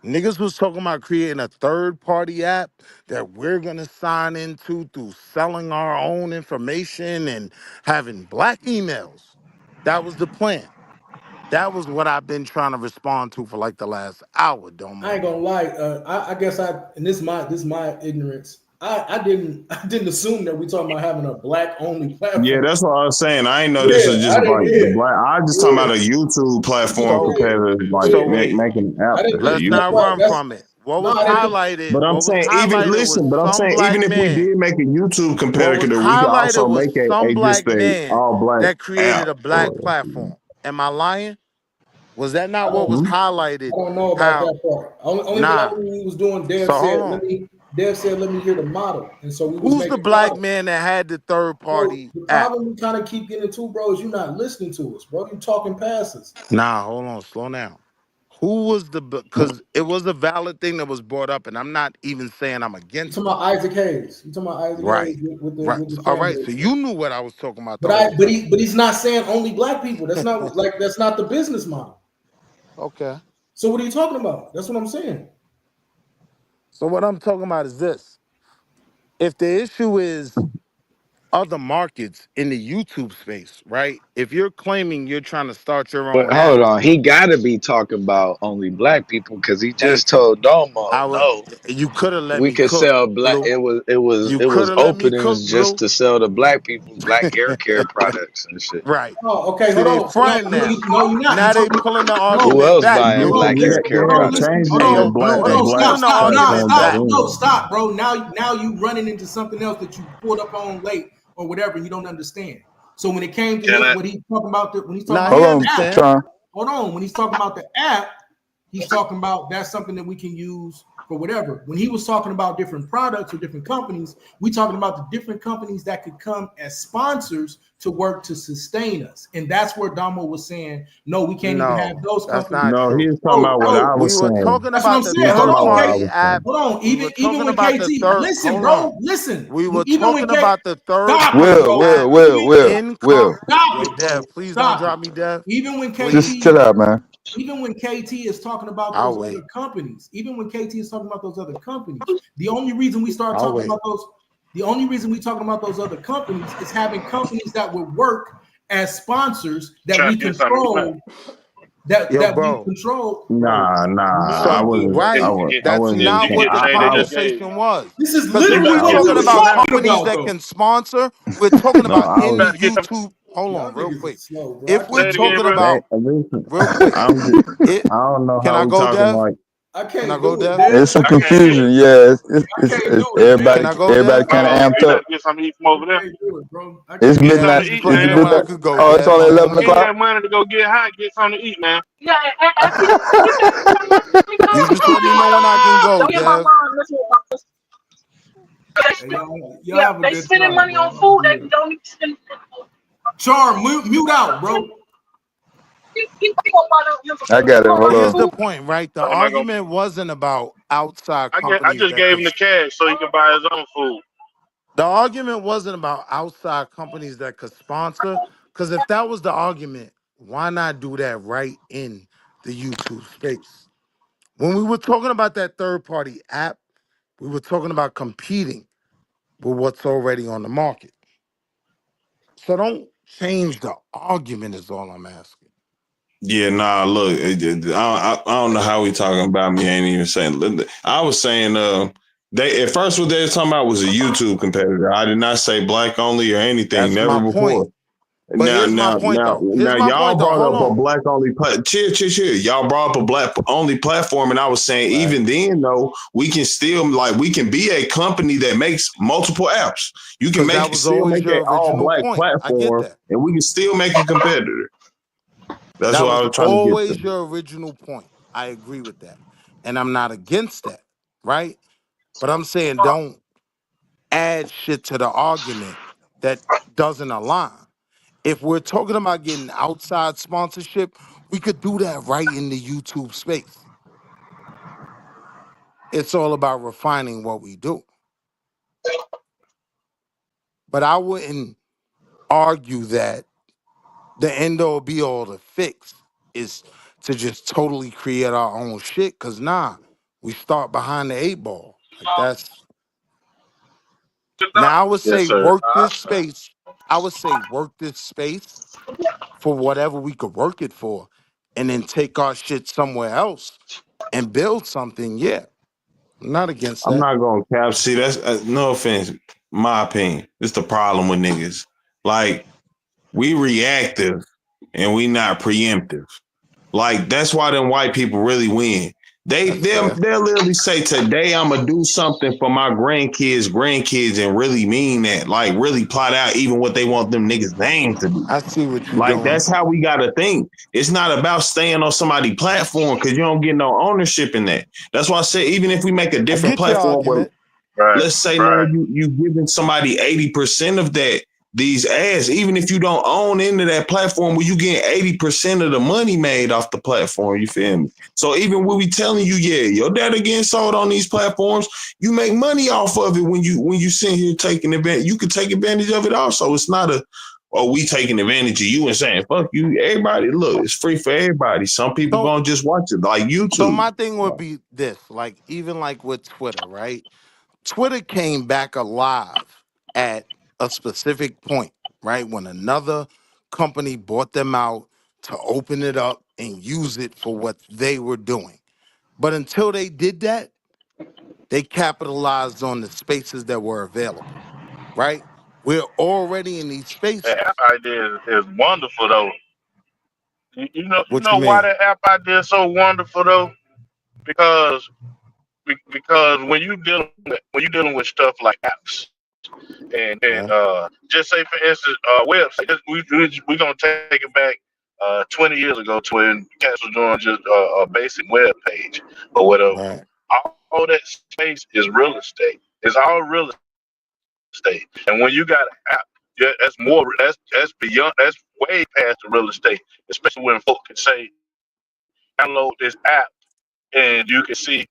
Niggas was talking about creating a third-party app that we're gonna sign into through selling our own information and having black emails. That was the plan. That was what I've been trying to respond to for like the last hour, Domo. I ain't gonna lie. I guess and this is my ignorance. I didn't assume that we talking about having a black only platform. Yeah, that's what I was saying. I ain't know this was just like the black. I just talking about a YouTube platform compared to like making an app. Let's not run from it. What was highlighted? But I'm saying even listen. But I'm saying even if we did make a YouTube competitor, we could also make a just a all black that created a black platform. Am I lying? Was that not what was highlighted? I don't know about that part. Only thing he was doing, Dev said, let me hear the model. And so we was who's the black man that had the third party? The problem we kind of keep getting into, bro, is you're not listening to us, bro. You're talking past us. Nah, hold on, slow down. Who was because it was a valid thing that was brought up, and I'm not even saying I'm against it. You talking about Isaac Hayes. You talking about Isaac Hayes with the all right, so you knew what I was talking about. But he's not saying only black people. That's not that's not the business model. Okay. So what are you talking about? That's what I'm saying. So what I'm talking about is this. If the issue is other markets in the YouTube space, right? If you're claiming you're trying to start your own But hold on, he gotta be talking about only black people because he just told Domo, you could have let we me could cook, sell black. Blue. It was openings just to sell the black people black hair care products and shit. Right. Oh, okay. So hold on. No, you're not. Now they pulling the argument Who else back. buying black hair care products? Stop, bro. Now you running into something else that you pulled up on late or whatever. You don't understand. So when it came to what he's talking about, when he's talking about the app, hold on. When he's talking about the app, he's talking about that's something that we can use or whatever. When he was talking about different products or different companies, we talking about the different companies that could come as sponsors to work to sustain us. And that's where Damo was saying, no, we can't even have those that's companies. not true. He was talking about what I was saying. That's what I'm saying. Hold on, app. Hold on. Even when KT, listen, bro, listen. We were even talking when about the third. Will. Yo, Dev, please don't drop me, Dev. Even when KT, just chill out, man. Even when KT is talking about those other companies, the only reason we start talking about those, the only reason we talking about those other companies is having companies that would work as sponsors that we control. We control. Nah. I wouldn't. That's not what the conversation was. This is because literally we're what talking we're about talking companies about, that though. can sponsor. We're talking about in was- YouTube. Hold on, real quick. Slow, If we're talking about real quick, I don't know can how I we go, talking Dev? like. I can't Can I go, Dev? There's some confusion. Yeah, it's everybody kind of amped up. Get something to eat from over there. It's midnight. Eat, It's man. midnight. Oh, it's only 11 Get o'clock. that money to go get hot. Get something to eat, man. You just let me know when I can go, Dev. They spending money on food. They don't need to spend. Charm, mute out, bro. I got it. Hold Here's on. the point, right? The argument wasn't about outside I companies. just gave him the cash so he can buy his own food. The argument wasn't about outside companies that could sponsor. Because if that was the argument, why not do that right in the YouTube space? When we were talking about that third-party app, we were talking about competing with what's already on the market. So don't change the argument is all I'm asking. Yeah, nah. Look, I don't know how we talking about me. I ain't even saying. I was saying, they at first what they were talking about was a YouTube competitor. I did not say black only or anything. That's never my before. point. But here's my point, though. Here's my y'all point, though. brought Hold up a on. black only. Chill. Y'all brought up a black only platform, and I was saying even then, though, we can still we can be a company that makes multiple apps. You can still make an all black platform, and we can still make a competitor. That's what I was trying to get always to. your original point. I agree with that. And I'm not against that, right? But I'm saying don't add shit to the argument that doesn't align. If we're talking about getting outside sponsorship, we could do that right in the YouTube space. It's all about refining what we do. But I wouldn't argue that the end all be all to fix is to just totally create our own shit. Cause we start behind the 8 ball. Like that's now I would say work this space. I would say work this space for whatever we could work it for, and then take our shit somewhere else and build something. Yeah. I'm not against that. I'm not gonna cap. See, that's no offense. My opinion. It's the problem with niggas. Like, we reactive and we not preemptive. Like, that's why them white people really win. They'll literally say, today I'm gonna do something for my grandkids, and really mean that. Like, really plot out even what they want them niggas' names to be. I see what you're like doing. That's how we gotta think. It's not about staying on somebody's platform because you don't get no ownership in that. That's why I say even if we make a different platform, where, let's say now you giving somebody 80% of that. These ads, even if you don't own into that platform, where you get 80% of the money made off the platform, you feel me? So even when we telling you, yeah, your data getting sold on these platforms, you make money off of it when you sit here taking advantage. You can take advantage of it also. It's not we taking advantage of you and saying, fuck you. Everybody, look, it's free for everybody. Some people gonna just watch it like YouTube. So my thing would be this, like even like with Twitter, right? Twitter came back alive at a specific point, right? When another company bought them out to open it up and use it for what they were doing. But until they did that, they capitalized on the spaces that were available, right? We're already in these spaces. The app idea is wonderful, though. You know What you why mean? the app idea is so wonderful, though? Because when you dealing with stuff like apps, and just say for instance, website. We're gonna take it back 20 years ago to when cats was doing just a basic web page or whatever. Right. all that space is real estate. It's all real estate. And when you got an app, yeah, that's more. That's beyond. That's way past the real estate. Especially when folks can say, download this app and you can see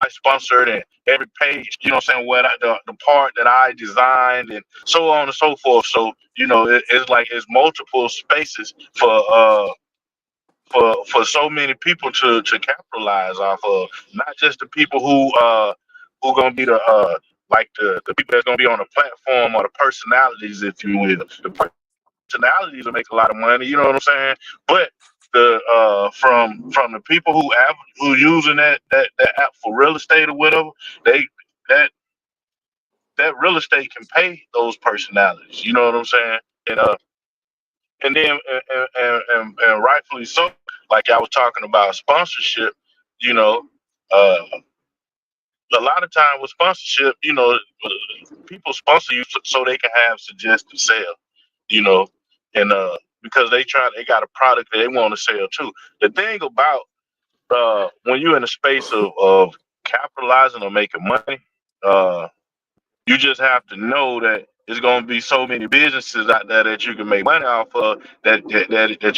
I sponsored and every page, you know what I'm saying, what the part that I designed and so on and so forth. So, it's like it's multiple spaces for so many people to capitalize off of. Not just the people who gonna be the people that's gonna be on the platform or the personalities, if you will. The personalities will make a lot of money, you know what I'm saying? But the from the people who using that app for real estate or whatever, they that real estate can pay those personalities. You know what I'm saying? And then and rightfully so. Like I was talking about sponsorship, you know, a lot of time with sponsorship, people sponsor you so they can have suggested sale, you know, and because they got a product that they want to sell too. The thing about when you're in a space of capitalizing or making money, you just have to know that there's going to be so many businesses out there that you can make money off of that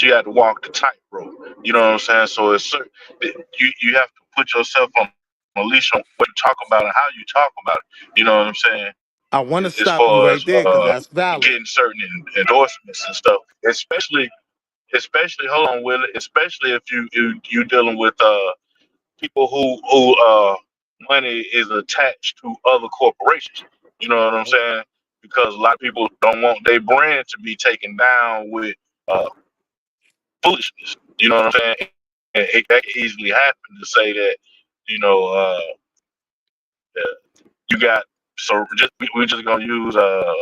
you have to walk the tightrope. You know what I'm saying? So you have to put yourself on a leash on what you talk about and how you talk about it. You know what I'm saying? I want to As stop you far right as there because that's valid. getting certain endorsements and stuff, especially hold on, Willie, especially if you dealing with people who money is attached to other corporations. You know what I'm saying? Because a lot of people don't want their brand to be taken down with foolishness. You know what I'm saying? And that can easily happen to say that, you know, you got we're just gonna use a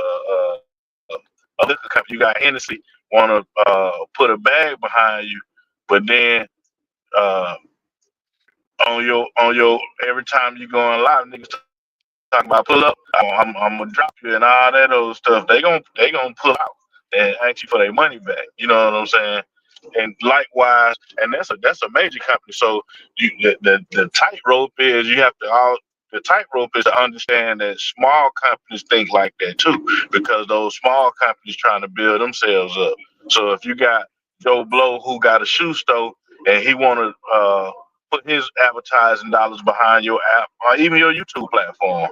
liquor company. You got Hennessy want to put a bag behind you, but then on your every time you go on live, niggas talking about pull up, I'm gonna drop you and all that old stuff. They gonna pull out and ask you for their money back. You know what I'm saying? And likewise, and that's a major company. So the tightrope is the tightrope is to understand that small companies think like that too, because those small companies trying to build themselves up. So if you got Joe Blow who got a shoe store and he want to put his advertising dollars behind your app or even your YouTube platform,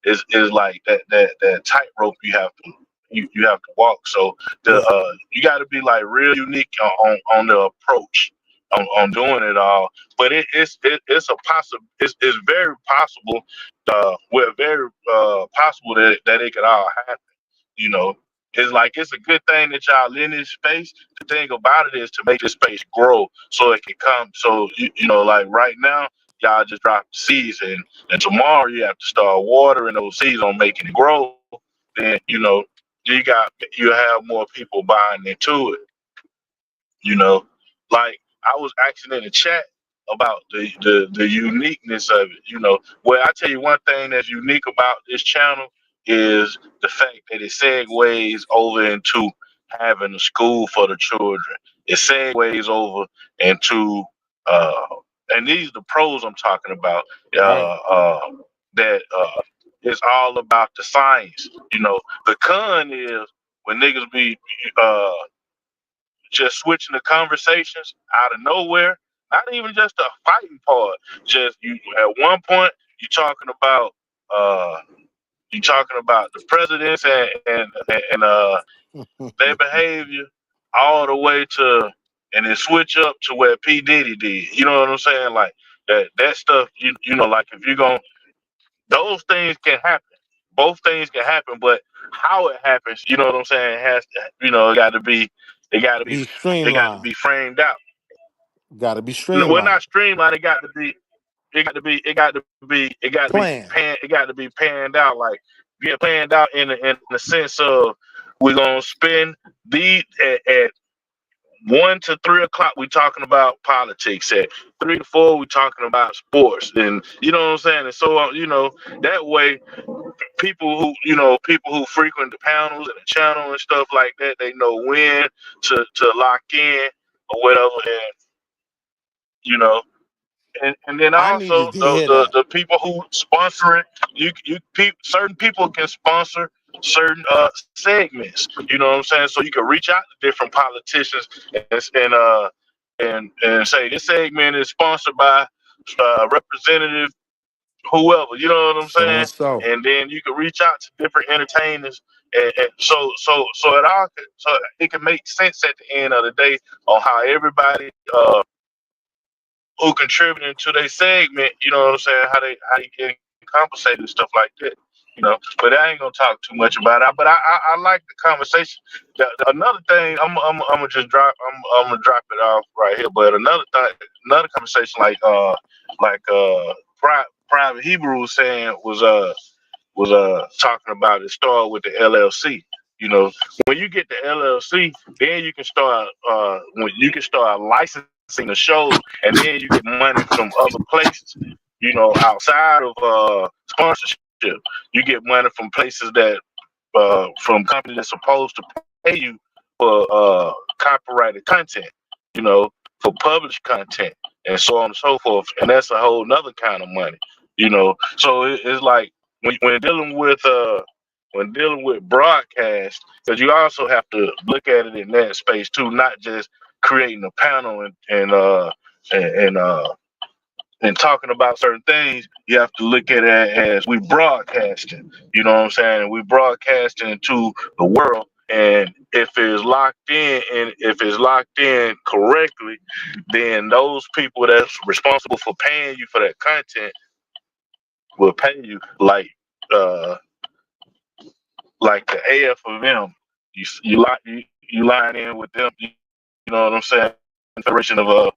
is like that tightrope you have to walk. So you got to be like real unique on the approach on doing it all. But it's very possible. We're very possible that it could all happen. You know, it's a good thing that y'all in this space. The thing about it is to make this space grow so it can come. So like right now, y'all just drop the seeds and tomorrow you have to start watering those seeds on making it grow. Then you have more people buying into it. Like I was asking in the chat about the uniqueness of it. Well, I tell you one thing that's unique about this channel is the fact that it segues over into having a school for the children. It segues over into and these are the pros I'm talking about. That it's all about the science. The con is when niggas be just switching the conversations out of nowhere. Not even just a fighting part. Just you at one point you're talking about the presidents and their behavior all the way to and then switch up to where P. Diddy did. You know what I'm saying? Like that stuff, like if you're going those things can happen. Both things can happen, but how it happens, you know what I'm saying, has to, it got to be streamlined. Framed out. Got to be Well, not streamlined. streamlined. It got to be Plan. panned out. Like planned out in the sense of we're gonna spend these at 1 to 3 o'clock. We talking about politics. At 3 to 4, we talking about sports, and you know what I'm saying. And so that way, people who frequent the panels and the channel and stuff like that, they know when to lock in or whatever, and And then I also needed to hear that. the people who sponsor it, certain people can sponsor certain segments. You know what I'm saying? So you can reach out to different politicians and say this segment is sponsored by Representative whoever. You know what I'm So saying? and so. And then you can reach out to different entertainers, and so it can make sense at the end of the day on how everybody who contributing to their segment, you know what I'm saying, how they get compensated and stuff like that. You know, but I ain't gonna talk too much about it. But I like the conversation. Another thing, I'm gonna just drop. I'm gonna drop it off right here. But another thing, another conversation Private Hebrew was saying was talking about it start with the LLC. You know, when you get the LLC, then you can start licensing the shows, and then you get money from other places. You know, outside of sponsorship, you get money from places that from companies that's supposed to pay you for copyrighted content. You know, for published content, and so on and so forth. And that's a whole nother kind of money. You know, so it's like when dealing with broadcast, because you also have to look at it in that space too, not just creating a panel and talking about certain things. You have to look at it as we broadcasting. You know what I'm saying? We broadcasting to the world, and if it's locked in correctly, then those people that's responsible for paying you for that content will pay you like the AFM. You line in with them. You know what I'm saying? Federation of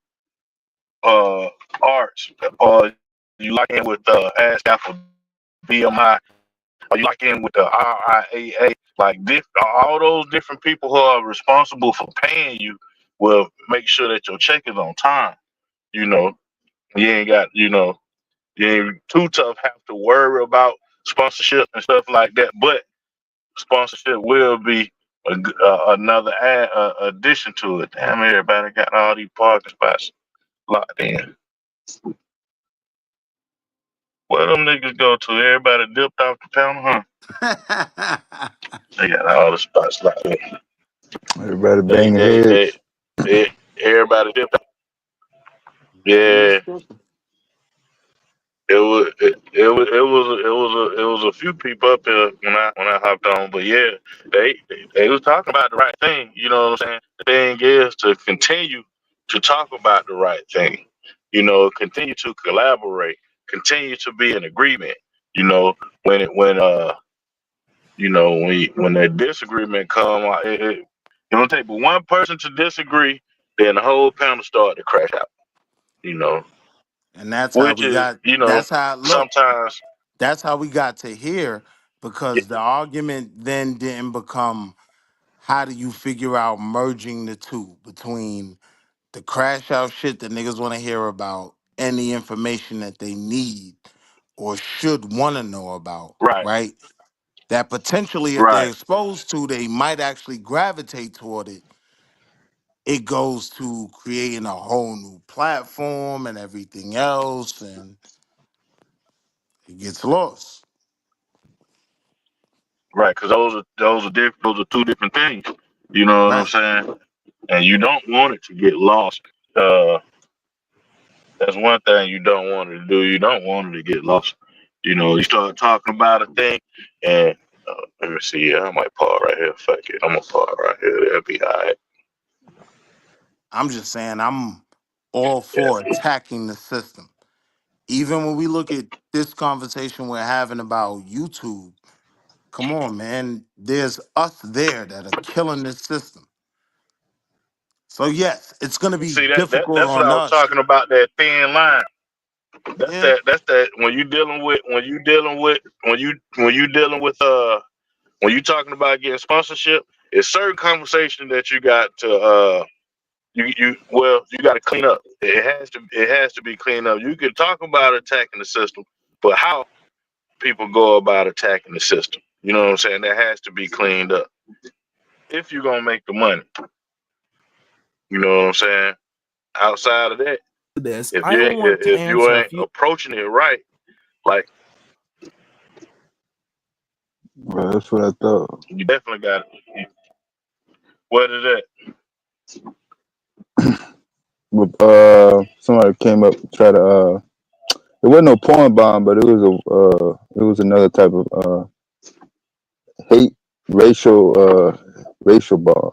Arts, or you lock in with ASCAP or BMI, or you lock in with the RIAA. Like all those different people who are responsible for paying you will make sure that your check is on time. You know, you ain't too tough have to worry about sponsorship and stuff like that. But sponsorship will be another addition to it. Damn, everybody got all these parking spots locked in. Where them niggas go to? Everybody dipped off the panel, huh? They got all the spots locked in. Everybody banging heads. Everybody dipped off. Yeah. It was a few people up there when I hopped on, but yeah, they was talking about the right thing. You know what I'm saying? The thing is to continue to talk about the right thing. You know, continue to collaborate, continue to be in agreement. You know, when that disagreement come, it don't take but one person to disagree, then the whole panel start to crash out. You know. And that's how Which we is, got that's how look. sometimes That's how we got to here, because the argument then didn't become how do you figure out merging the two between the crash out shit that niggas want to hear about and the information that they need or should want to know about, right? That potentially, if they're exposed to, they might actually gravitate toward it. It goes to creating a whole new platform and everything else, and it gets lost. Right, because those are two different things. You know what I'm saying? And you don't want it to get lost. That's one thing you don't want it to do. You don't want it to get lost. You know, you start talking about a thing, and let me see. Yeah, I might pause right here. Fuck it, I'm gonna pause right here. That'll be all right. I'm just saying I'm all for attacking the system. Even when we look at this conversation we're having about YouTube, come on, man, there's us there that are killing this system. So yes, it's gonna be difficult that's what on I was us. talking about, that thin line. That's that when you dealing with when you talking about getting sponsorship, it's certain conversation that you got to you got to clean up. It has to be cleaned up. You can talk about attacking the system, but how people go about attacking the system, you know what I'm saying? That has to be cleaned up if you're gonna make the money. You know what I'm saying? Outside of that, this. If I you only ain't wanted to if you answer a ain't few. approaching it right, like Well, that's what I thought. you definitely got it. What is that? But somebody came up to try to it wasn't no porn bomb, but it was another type of hate racial bomb.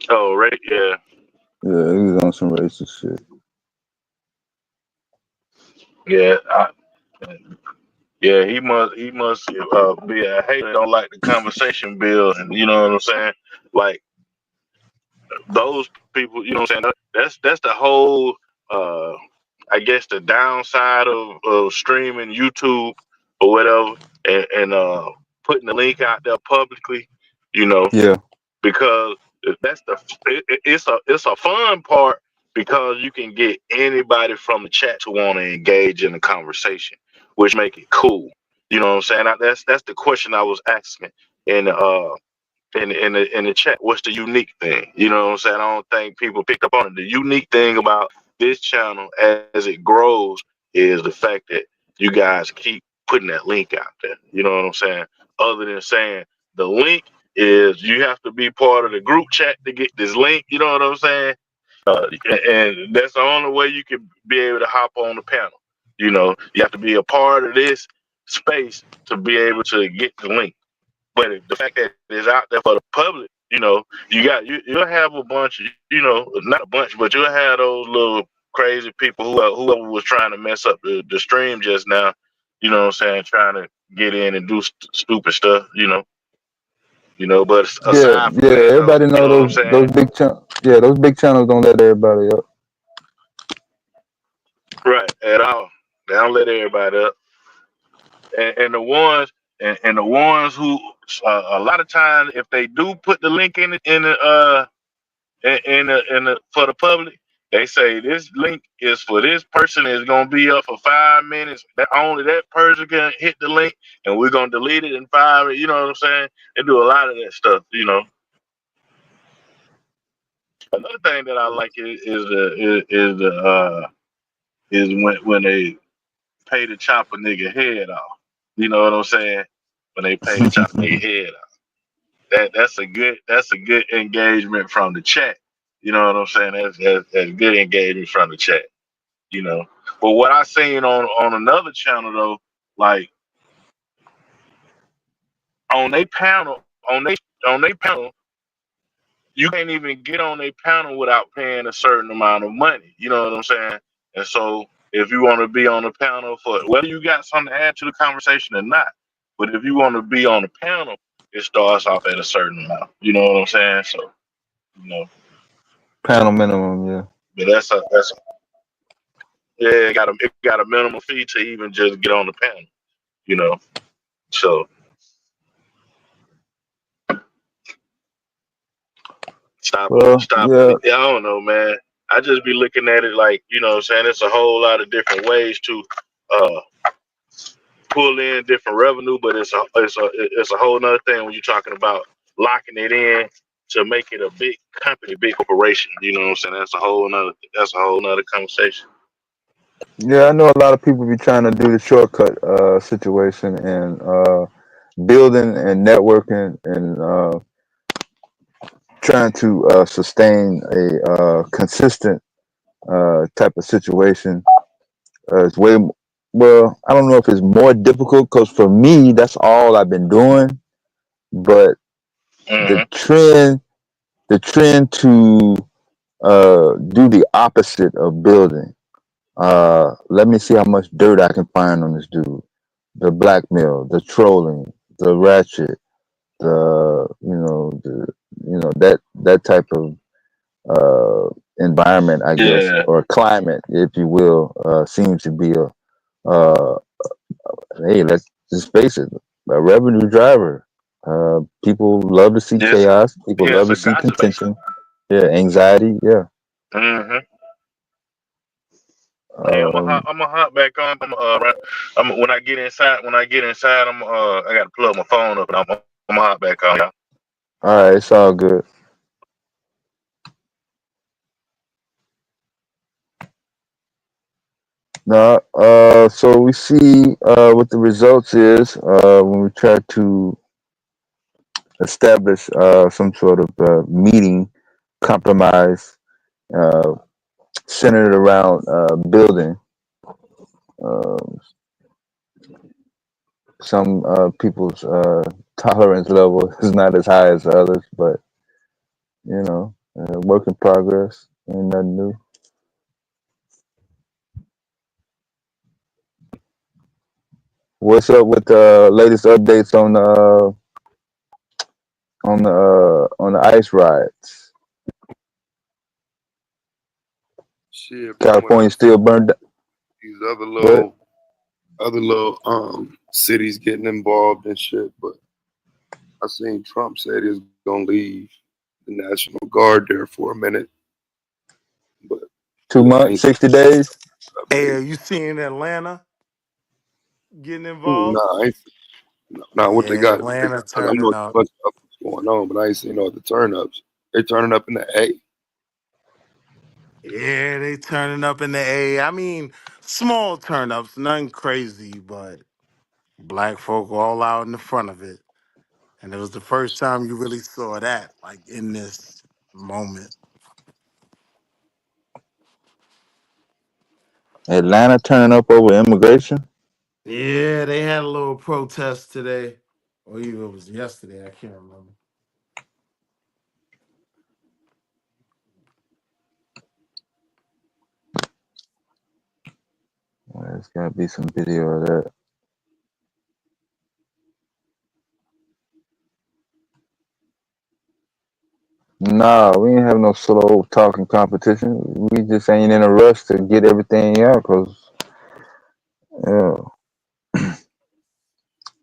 Oh, right, yeah. Yeah, he was on some racist shit. Yeah, yeah, he must be a hater. Don't like the conversation build, and you know what I'm saying. Like those people, you know what I'm saying. That's the whole. I guess the downside of streaming YouTube or whatever, and putting the link out there publicly, you know, Yeah. because that's it's a fun part because you can get anybody from the chat to want to engage in the conversation, which make it cool. You know what I'm saying? That's the question I was asking in the chat. What's the unique thing? You know what I'm saying? I don't think people picked up on it. The unique thing about this channel as it grows is the fact that you guys keep putting that link out there. You know what I'm saying? Other than saying the link is you have to be part of the group chat to get this link. You know what I'm saying? And that's the only way you can be able to hop on the panel. You know, you have to be a part of this space to be able to get the link. But the fact that it's out there for the public, you know, you'll have a bunch of, you know, not a bunch, but you'll have those little crazy people whoever was trying to mess up the stream just now, you know what I'm saying, trying to get in and do stupid stuff, you know. But Yeah, aside from yeah. that though, Everybody you know know what I'm saying? those big channels don't let everybody up. Right, at all. They don't let everybody up. And the ones who a lot of times if they do put the link in the for the public, they say this link is for this person. Is gonna be up for 5 minutes. That only that person can hit the link, and we're gonna delete it in 5. You know what I'm saying? They do a lot of that stuff. You know. Another thing that I like is when they pay to chop a nigga head off. You know what I'm saying? When they pay to chop a nigga head off. That's a good engagement from the chat. You know what I'm saying? That's good engagement from the chat. You know. But what I seen on another channel though, like on they panel, on they panel, you can't even get on their panel without paying a certain amount of money. You know what I'm saying? And so if you want to be on the panel for whether you got something to add to the conversation or not, but if you want to be on the panel, it starts off at a certain amount. You know what I'm saying? So, you know. Panel minimum, yeah. But yeah, it got a minimum fee to even just get on the panel, you know. So stop. Yeah. I don't know, man. I just be looking at it like, you know what I'm saying, it's a whole lot of different ways to pull in different revenue, but it's a whole nother thing when you're talking about locking it in to make it a big company, big corporation. You know what I'm saying? That's a whole nother conversation. Yeah, I know a lot of people be trying to do the shortcut situation and building and networking and trying to sustain a consistent type of situation. It's well, I don't know if it's more difficult because for me, that's all I've been doing. But the trend to do the opposite of building. Let me see how much dirt I can find on this dude. The blackmail, the trolling, the ratchet, that type of environment, I guess, Yeah. or climate, if you will, seems to be hey, let's just face it, a revenue driver. People love to see chaos. People love It's to a see gotcha. contention. Yeah, anxiety. Yeah. Mm-hmm. Yeah, I'm gonna hop back on. When I get inside, I gotta plug my phone up, and I'm gonna hop back on. Y'all. All right, it's all good. No, so we see what the results is when we try to establish some sort of meeting compromise uh, centered around building. Um some people's tolerance level is not as high as others, but work in progress. Ain't nothing new. What's up with the latest updates on the ice rides? Shit, from what I California see, still burned. these But other little cities getting involved and shit. But I seen Trump said he's gonna leave the National Guard there for a minute. But 2 months, 60 days. Hey, are you seeing Atlanta getting involved? nah, I ain't nah, what they Yeah, got. Atlanta I know turning a up. bunch of stuff going on, but I ain't seen all the turn ups. They turning up in the A. Yeah, they turning up in the A. I mean, small turn ups, nothing crazy, but black folk all out in the front of it. And it was the first time you really saw that, like in this moment. Atlanta turning up over immigration. Yeah, they had a little protest today. Or even it was yesterday, I can't remember. There's gotta be some video of that. Nah, we ain't have no slow talking competition. We just ain't in a rush to get everything out because yeah,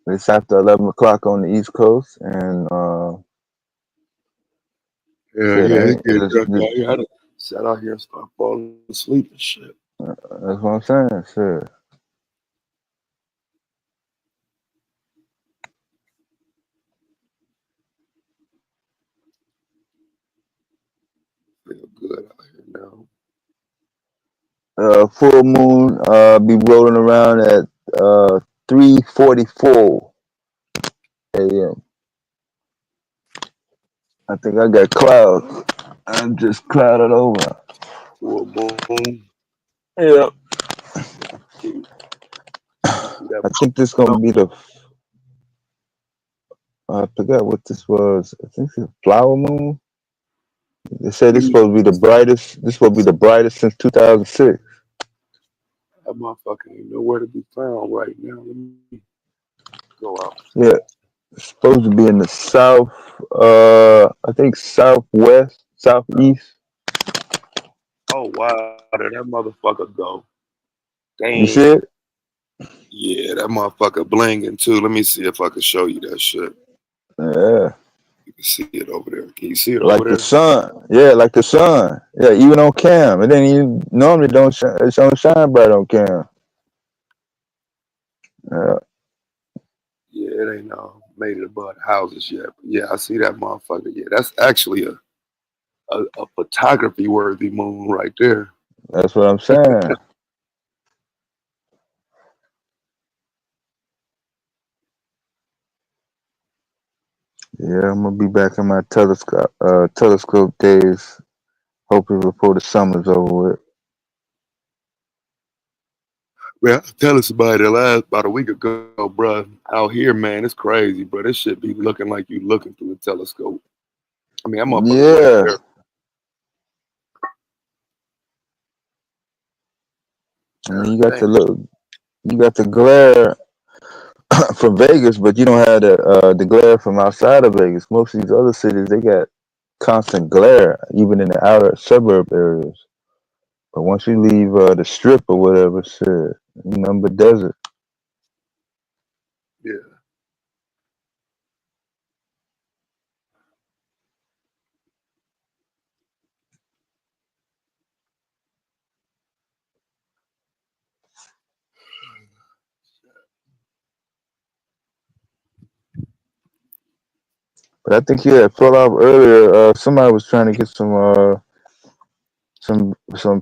it's after 11 o'clock on the East Coast, and Yeah, shit yeah, it's ain't. getting dark out here. I done sat out here and start falling asleep and shit. That's what I'm saying. Shit. Feel good out here now. Full moon be rolling around at 3:44 a.m. I think I got clouds. I'm just clouded over. Full moon. Yeah. That I think this gonna be the. I forgot what this was. I think it's flower moon. They said this supposed to be the brightest. This will be the brightest since 2006. that motherfucker ain't nowhere to be found right now. Let me go out. Yeah, it's supposed to be in the south. I think southwest, southeast. Oh wow, there that motherfucker go. You see Damn. it? Yeah, that motherfucker blinging too. Let me see if I can show you that shit. Yeah. You can see it over there. Can you see it over Like the there? sun. Yeah, like the sun. Yeah, even on cam. It ain't even normally don't shine, it don't shine bright on cam. Yeah. Yeah, it ain't made it above the houses yet. But yeah, I see that motherfucker. Yeah, that's actually a photography worthy moon right there. That's what I'm saying. Yeah, I'm gonna be back in my telescope days. Hopefully before the summer's over with. Man, I was telling somebody about a week ago, bruh, out here, man, it's crazy, bro. This shit be looking like you looking through a telescope. I mean, that motherfucker right Yeah. there. I mean you got the glare from Vegas, but you don't have the glare from outside of Vegas. Most of these other cities they got constant glare, even in the outer suburb areas. But once you leave the strip or whatever, shit, nothing but desert. Yeah. But I think yeah, fell off earlier. Somebody was trying to get some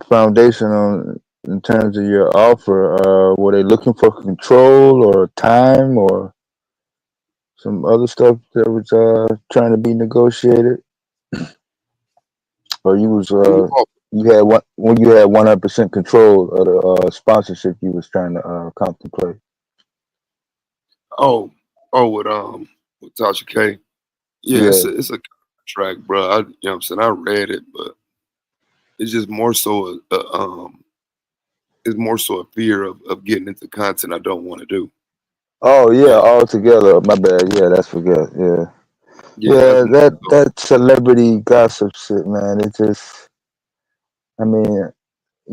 foundation on in terms of your offer, were they looking for control or time or some other stuff that was trying to be negotiated? Or you was you had one when you had 100% control of the sponsorship you was trying to contemplate? Oh, with Tasha K. Yeah, it's a contract, bro. You know what I'm saying? I read it, but it's just more so it's more so a fear of getting into content I don't want to do. Oh yeah, all together. My bad. Yeah, that's forget. Yeah. Yeah, that celebrity gossip shit, man. It just, I mean,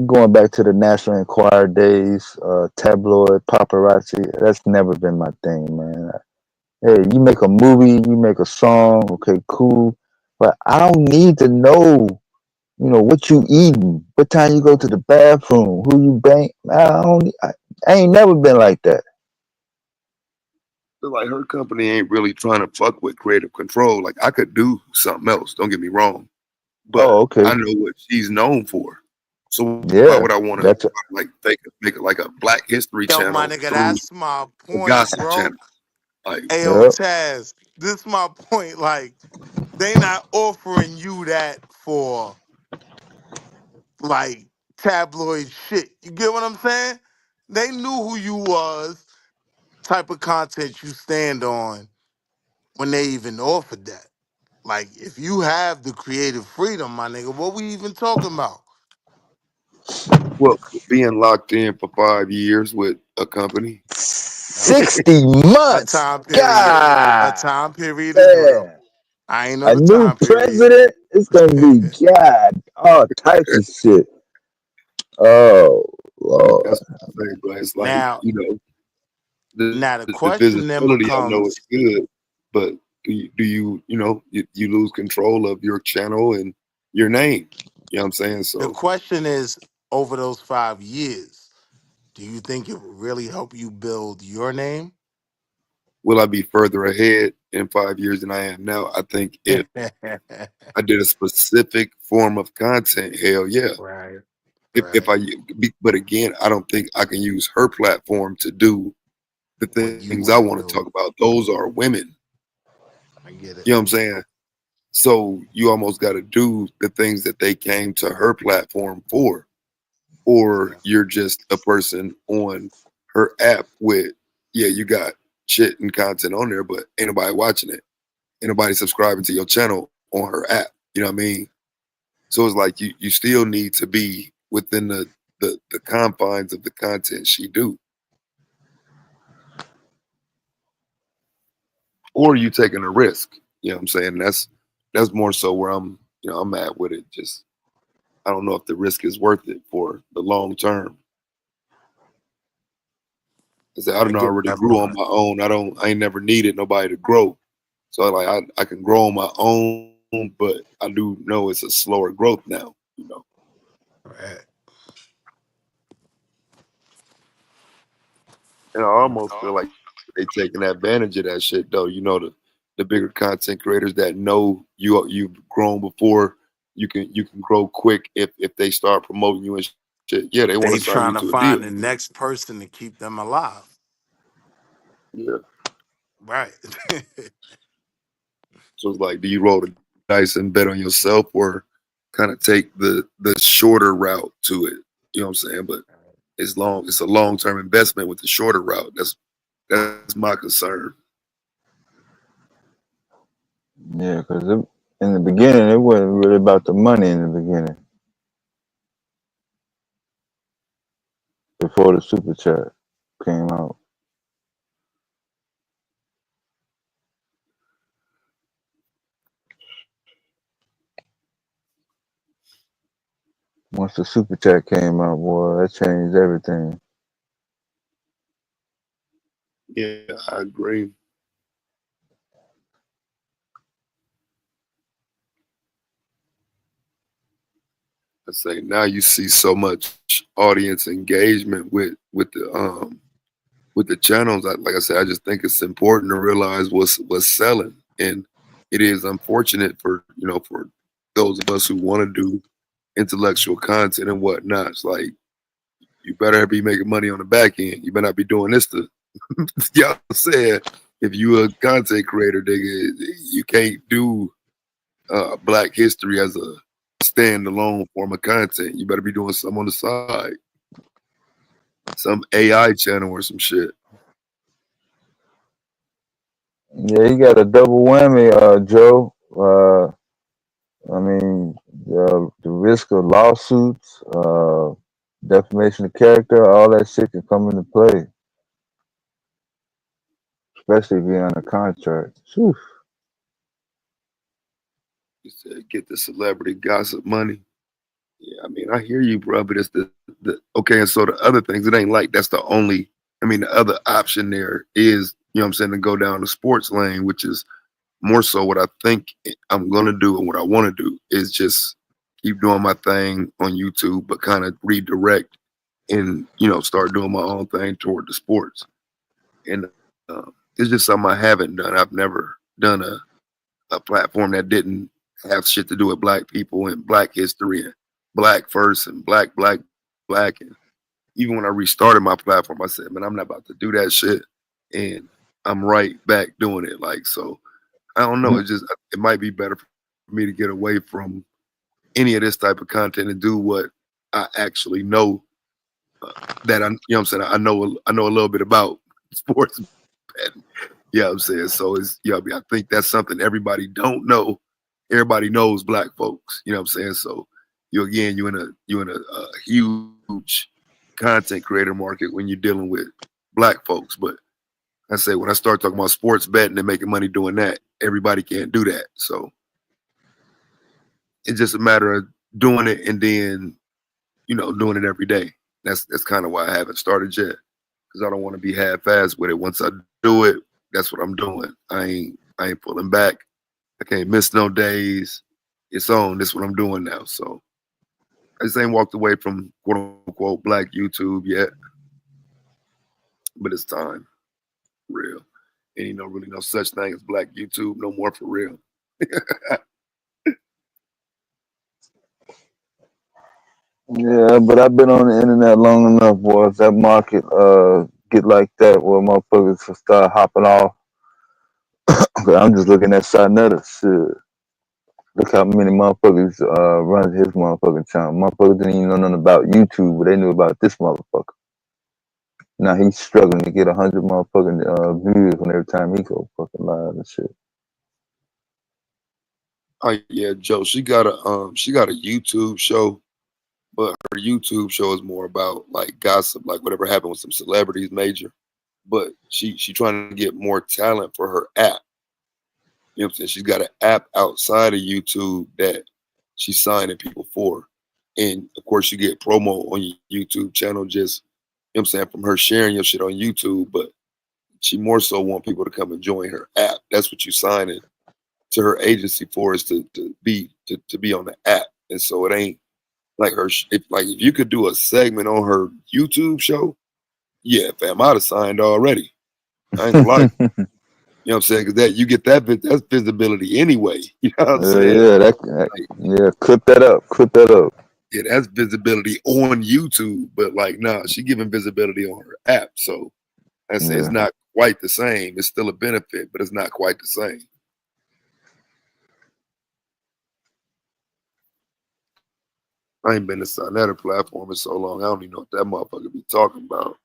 going back to the National Enquirer days, tabloid paparazzi, that's never been my thing, man. Hey, you make a movie, you make a song, okay, cool, but I don't need to know, what you eating, what time you go to the bathroom, who you bang. I ain't never been like that. Like her company ain't really trying to fuck with creative control. Like I could do something else. Don't get me wrong, but okay. I know what she's known for. So yeah, why would I want to like make it like a Black History Yo, channel my nigga, through that's my a point, gossip bro. channel? Like, Ayo, Taz, this is my point. Like, they not offering you that for like tabloid shit. You get what I'm saying? They knew who you was, type of content you stand on when they even offered that. Like, if you have the creative freedom, my nigga, what we even talking about? well, being locked in for 5 years with a company, 60 months. A time period. God. A time period is real. I ain't know A the new time period. president. It's gonna be God, all types of shit. Oh Lord. That's what I'm saying, but it's like, Now, the the question then visibility, I know becomes, it's good, but do you lose control of your channel and your name? You know what I'm saying? the So question is, over those 5 years, do you think it will really help you build your name? will I be further ahead in 5 years than I am now? I think if I did a specific form of content, hell yeah. Right. But again, I don't think I can use her platform to do the things I want to talk about. Those are women. I get it. You know what I'm saying? So you almost got to do the things that they came to her platform for, or you're just a person on her app with, you got shit and content on there, but ain't nobody watching it. Ain't nobody subscribing to your channel on her app. You know what I mean? So it's like you still need to be within the confines of the content she do. Or you taking a risk. You know what I'm saying? That's more so where I'm at with it. Just I don't know if the risk is worth it for the long term. I already grew on my own. I ain't never needed nobody to grow. So like I can grow on my own, but I do know it's a slower growth now, Right. And I almost feel like they taking advantage of that shit though. The bigger content creators that know you've grown before, you can grow quick if they start promoting you and shit. Yeah, they want They to sign you trying to to a deal. find the next person to keep them alive. Yeah. Right. So it's like, do you roll the dice and bet on yourself, or kind of take the shorter route to it? You know what I'm saying? But it's a long term investment with the shorter route. That's my concern. Yeah, because in the beginning, it wasn't really about the money in the beginning. Before the super chat came out. Once the super chat came out, boy, that changed everything. Yeah, I agree. I say now you see so much audience engagement with the channels. Like I said, I just think it's important to realize what's selling, and it is unfortunate for those of us who want to do intellectual content and whatnot. It's like you better be making money on the back end. You better not be doing this to y'all said if you a content creator, nigga, you can't do Black history as a standalone form of content. You better be doing something on the side. Some AI channel or some shit. Yeah, he got a double whammy, Joe. I mean, the risk of lawsuits, defamation of character, all that shit can come into play, especially if you're on a contract. Whew. You said get the celebrity gossip money. Yeah, I mean, I hear you, bro, but it's the okay. And so the other things, it ain't like that's the only. I mean, the other option there is, you know what I'm saying, to go down the sports lane, which is more so what I think I'm gonna do and what I want to do is just keep doing my thing on YouTube, but kind of redirect and start doing my own thing toward the sports. And it's just something I haven't done. I've never done a platform that didn't have shit to do with Black people and Black history and Black first and Black. And even when I restarted my platform, I said, man, I'm not about to do that shit. And I'm right back doing it. Like, so I don't know. It might be better for me to get away from any of this type of content and do what I actually know that I'm saying, I know a little bit about sports betting. Yeah, I'm saying. So I think that's something everybody don't know. Everybody knows Black folks. You know what I'm saying? So you're in a huge content creator market when you're dealing with Black folks. But I say when I start talking about sports betting and making money doing that, everybody can't do that. So it's just a matter of doing it and then, doing it every day. That's kind of why I haven't started yet, because I don't want to be half-assed with it. Once I do it, that's what I'm doing. I ain't pulling back. I can't miss no days. It's on. This is what I'm doing now. So I just ain't walked away from quote unquote Black YouTube yet, but it's time, real. Ain't really no such thing as Black YouTube no more for real. Yeah, but I've been on the internet long enough, boy. If that market get like that, where motherfuckers will start hopping off. I'm just looking at Sarnetta. Shit. Look how many motherfuckers run his motherfucking channel. Motherfuckers didn't even know nothing about YouTube, but they knew about this motherfucker. Now he's struggling to get 100 motherfucking views when every time he go fucking live and shit. Oh yeah, Joe. She got a YouTube show, but her YouTube show is more about like gossip, like whatever happened with some celebrities major. But she trying to get more talent for her app. You know what I'm saying? She's got an app outside of YouTube that she's signing people for. And of course you get promo on your YouTube channel just, you know what I'm saying, from her sharing your shit on YouTube, but she more so want people to come and join her app. That's what you signing to her agency for, is to be on the app. And so it ain't like if you could do a segment on her YouTube show, yeah, fam, I'd have signed already. I ain't gonna lie. You know what I'm saying? Because you get that's visibility anyway. You know what I'm saying? Yeah, clip that up. Yeah, that's visibility on YouTube, but like, nah, she giving visibility on her app. So I say it's not quite the same. It's still a benefit, but it's not quite the same. I ain't been to Sarnetta platform in so long. I don't even know what that motherfucker be talking about.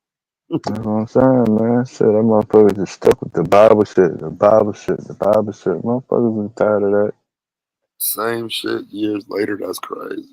That's what I'm saying, man. Shit, that motherfucker just stuck with the Bible shit. Motherfuckers is tired of that. Same shit years later. That's crazy.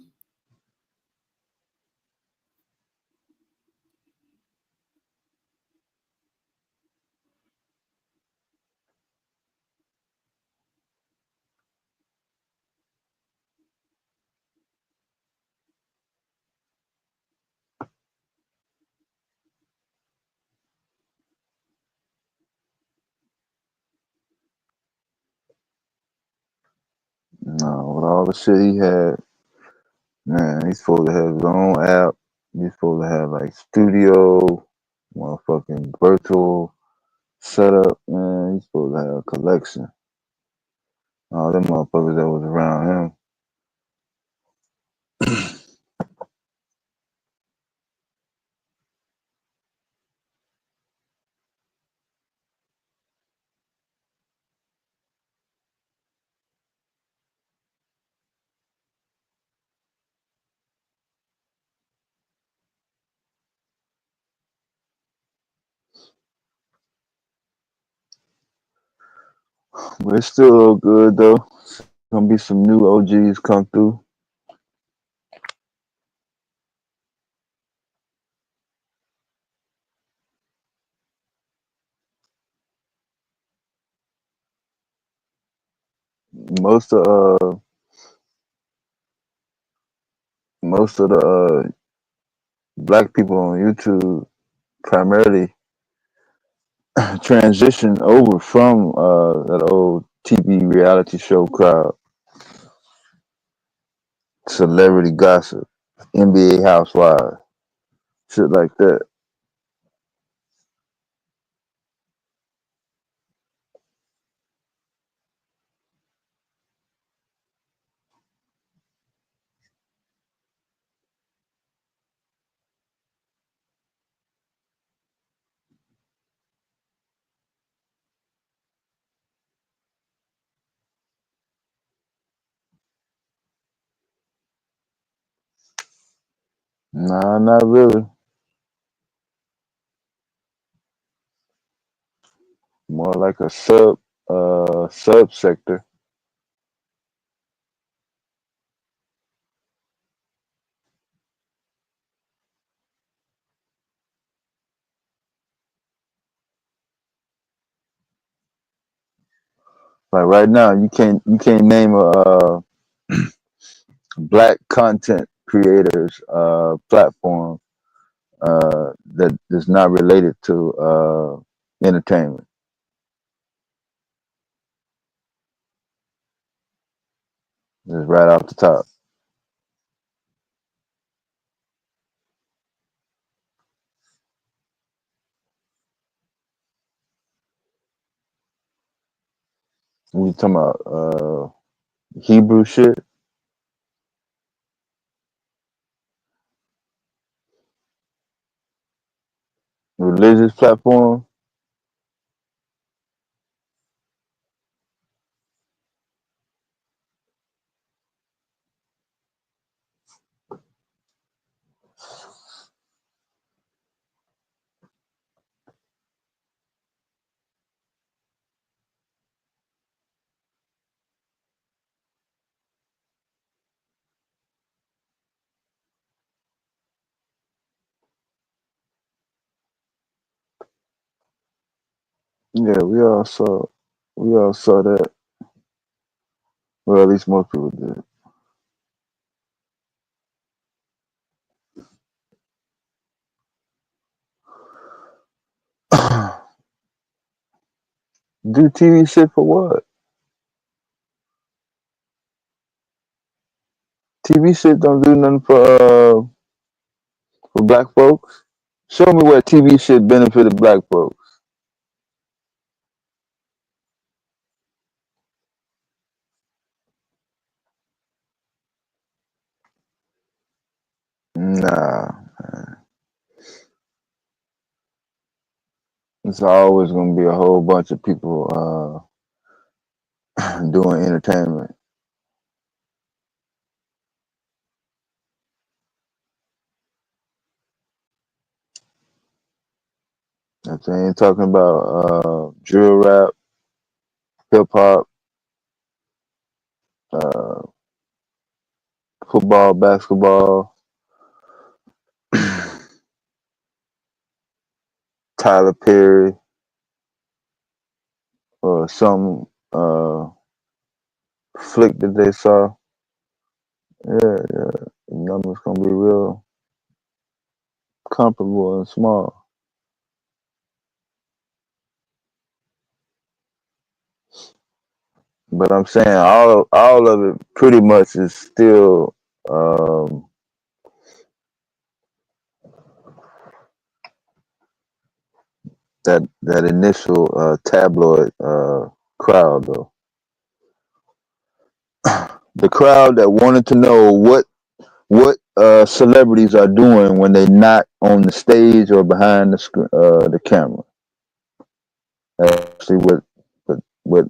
No, with all the shit he had, man, he's supposed to have his own app. He's supposed to have like studio, motherfucking virtual setup, man. He's supposed to have a collection. All them motherfuckers that was around him. But it's still good though. Gonna be some new OGs come through. Most of the black people on YouTube primarily transition over from that old TV reality show crowd, celebrity gossip, NBA Housewives, shit like that. Nah, not really. More like a subsector. Like right now, you can't name a black content creators platform that is not related to entertainment. Just right off the top. We talking about Hebrew shit, religious platform. Yeah, we all saw that. Well, at least most people did. Do TV shit for what? TV shit don't do nothing for black folks. Show me where TV shit benefited black folks. Nah, it's always gonna be a whole bunch of people doing entertainment. If they ain't talking about drill rap, hip hop, uh, football, basketball, Tyler Perry, or some flick that they saw. Yeah, the numbers gonna be real comparable and small. But I'm saying all of it pretty much is still that initial tabloid crowd though. The crowd that wanted to know what celebrities are doing when they're not on the stage or behind the camera. Actually, what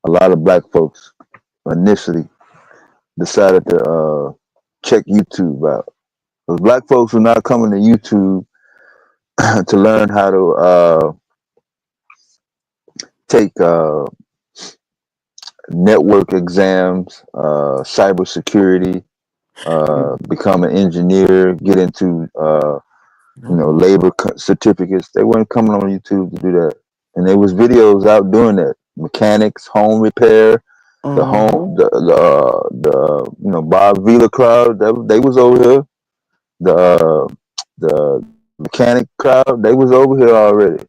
a lot of black folks initially decided to check YouTube out. Because black folks were not coming to YouTube to learn how to take network exams, cybersecurity, become an engineer, get into labor certificates. They weren't coming on YouTube to do that, and there was videos out doing that. Mechanics, home repair, Mm-hmm. the Bob Vila crowd. They was over here. The mechanic crowd. They was over here already.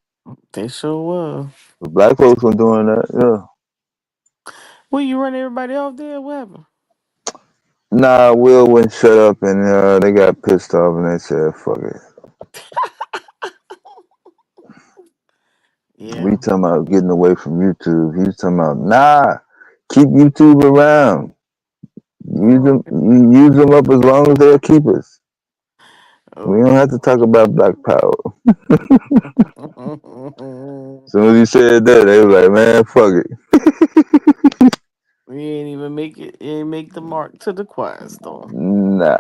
They sure was. The black folks were doing that. Yeah. Well, you run everybody off there, what happened? Nah, Will wouldn't shut up, and they got pissed off, and they said, "Fuck it." We Yeah. talking about getting away from YouTube. He's talking about nah, keep YouTube around. Oh. Use them up as long as they'll keep us. We don't Okay. have to talk about Black Power. As soon as he said that, they was like, "Man, fuck it." We ain't even make it. Ain't make the mark to the choir store. Nah.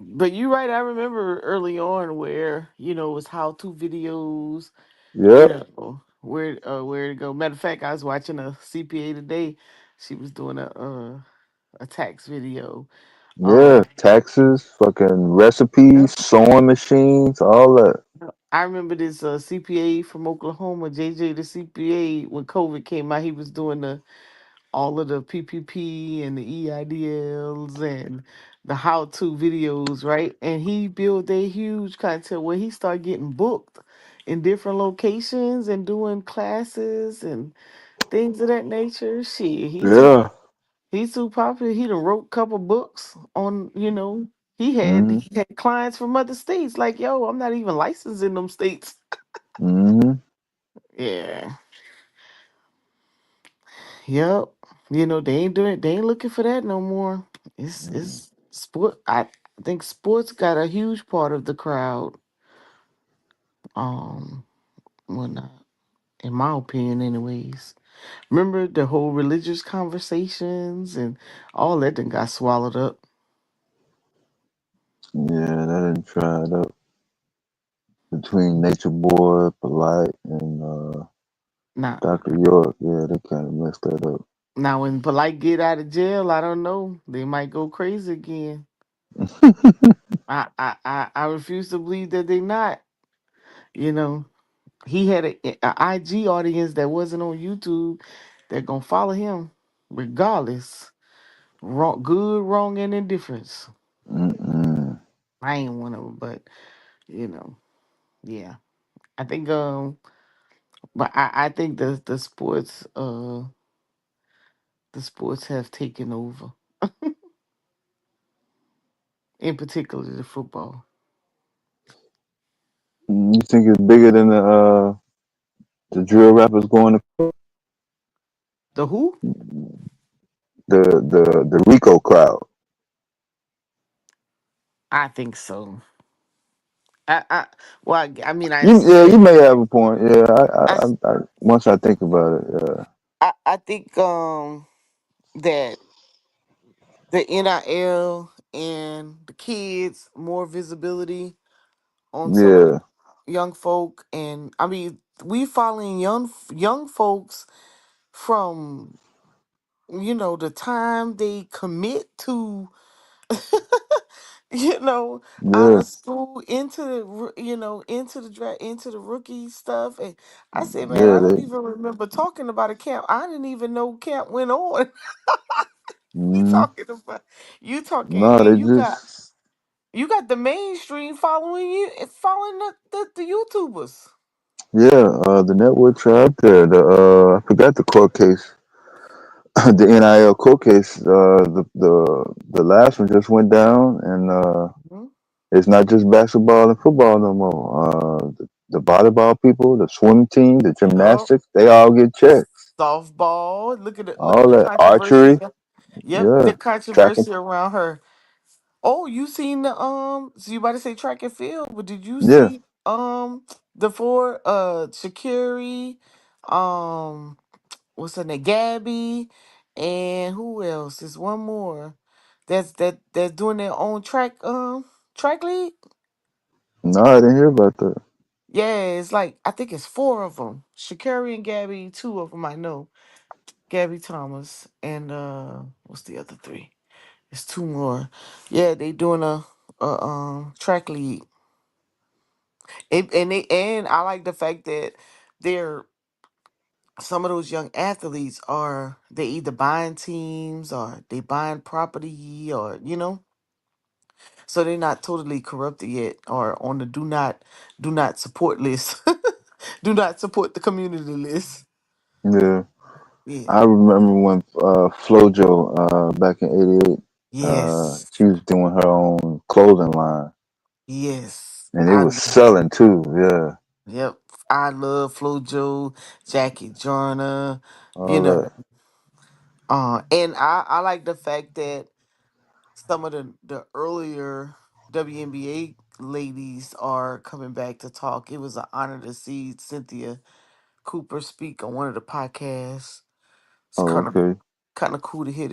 But you're right. I remember early on where it was how-to videos. Yeah. Where to go. Matter of fact, I was watching a CPA today. She was doing a tax video. Yeah. Taxes, fucking recipes, Yep. sewing machines, all that. I remember this CPA from Oklahoma, JJ the CPA. When COVID came out, he was doing all of the PPP and the EIDLs and the how-to videos, right? And he built a huge content where he started getting booked in different locations and doing classes and things of that nature. Shit, Yeah. he's too popular. He done wrote a couple books on, he had Mm-hmm. he had clients from other states. Like, yo, I'm not even licensed in them states. Mm-hmm. Yeah. Yep. They ain't looking for that no more. It's sport. I think sports got a huge part of the crowd. Um, well, not in my opinion, anyways. Remember the whole religious conversations and all that then got swallowed up. Yeah, that didn't try it up between Nature Boy, Polite, and Now, Dr. York. Yeah, they kind of messed that up. now when Polite get out of jail, I don't know. They might go crazy again. I refuse to believe that they not. You know, he had a IG audience that wasn't on YouTube that gonna follow him regardless. Wrong, good, wrong, and indifference. Mm-mm. I ain't one of them, but yeah. I think but I think the sports have taken over, in particular the football. You think it's bigger than the drill rappers going to The who? the Rico crowd? I think so. Well, I mean, You may have a point. Yeah, I, I once I think about it, yeah, I think that the NIL and the kids more visibility on some of the yeah, young folk, and I mean we following young folks from the time they commit to out yeah, of school into into the draft, into the rookie stuff. And I said, man, yeah. I don't They, even remember talking about a camp. I didn't even know camp went on. you mm, talking about you talking no, and they you got just the mainstream following you and following the YouTubers. yeah. The network tried there. I forgot the court case. The NIL court case. The last one just went down, and Mhm. it's not just basketball and football no more. The volleyball people, the swim team, the Yup. gymnastics, they all get checks. Softball. Look at All the that controversy. archery, Yep, yeah, the track and controversy around her. Oh, you seen the so you about to say track and field, but did you yeah. see the four Shakiri, um what's her name, Gabby, and who else? There's one more that's doing their own track league. No, I didn't hear about that. Yeah, it's like I think it's four of them. Shakiri and Gabby, two of them I know. Gabby Thomas, and what's the other three? It's two more. Yeah, they doing a track lead, and I like the fact that they're some of those young athletes are they either buying teams or they buying property or so they're not totally corrupted yet or on the do not support list. Do not support the community list. Yeah. Yeah. I remember when Flojo back in '88, Yes. she was doing her own clothing line, Yes. and it I was love. selling too. Yeah, Yep. I love FloJo, Jackie Joyner, you all know. that. And I like the fact that some of the earlier WNBA ladies are coming back to talk. It was an honor to see Cynthia Cooper speak on one of the podcasts. It's Oh, okay. kind of cool to hear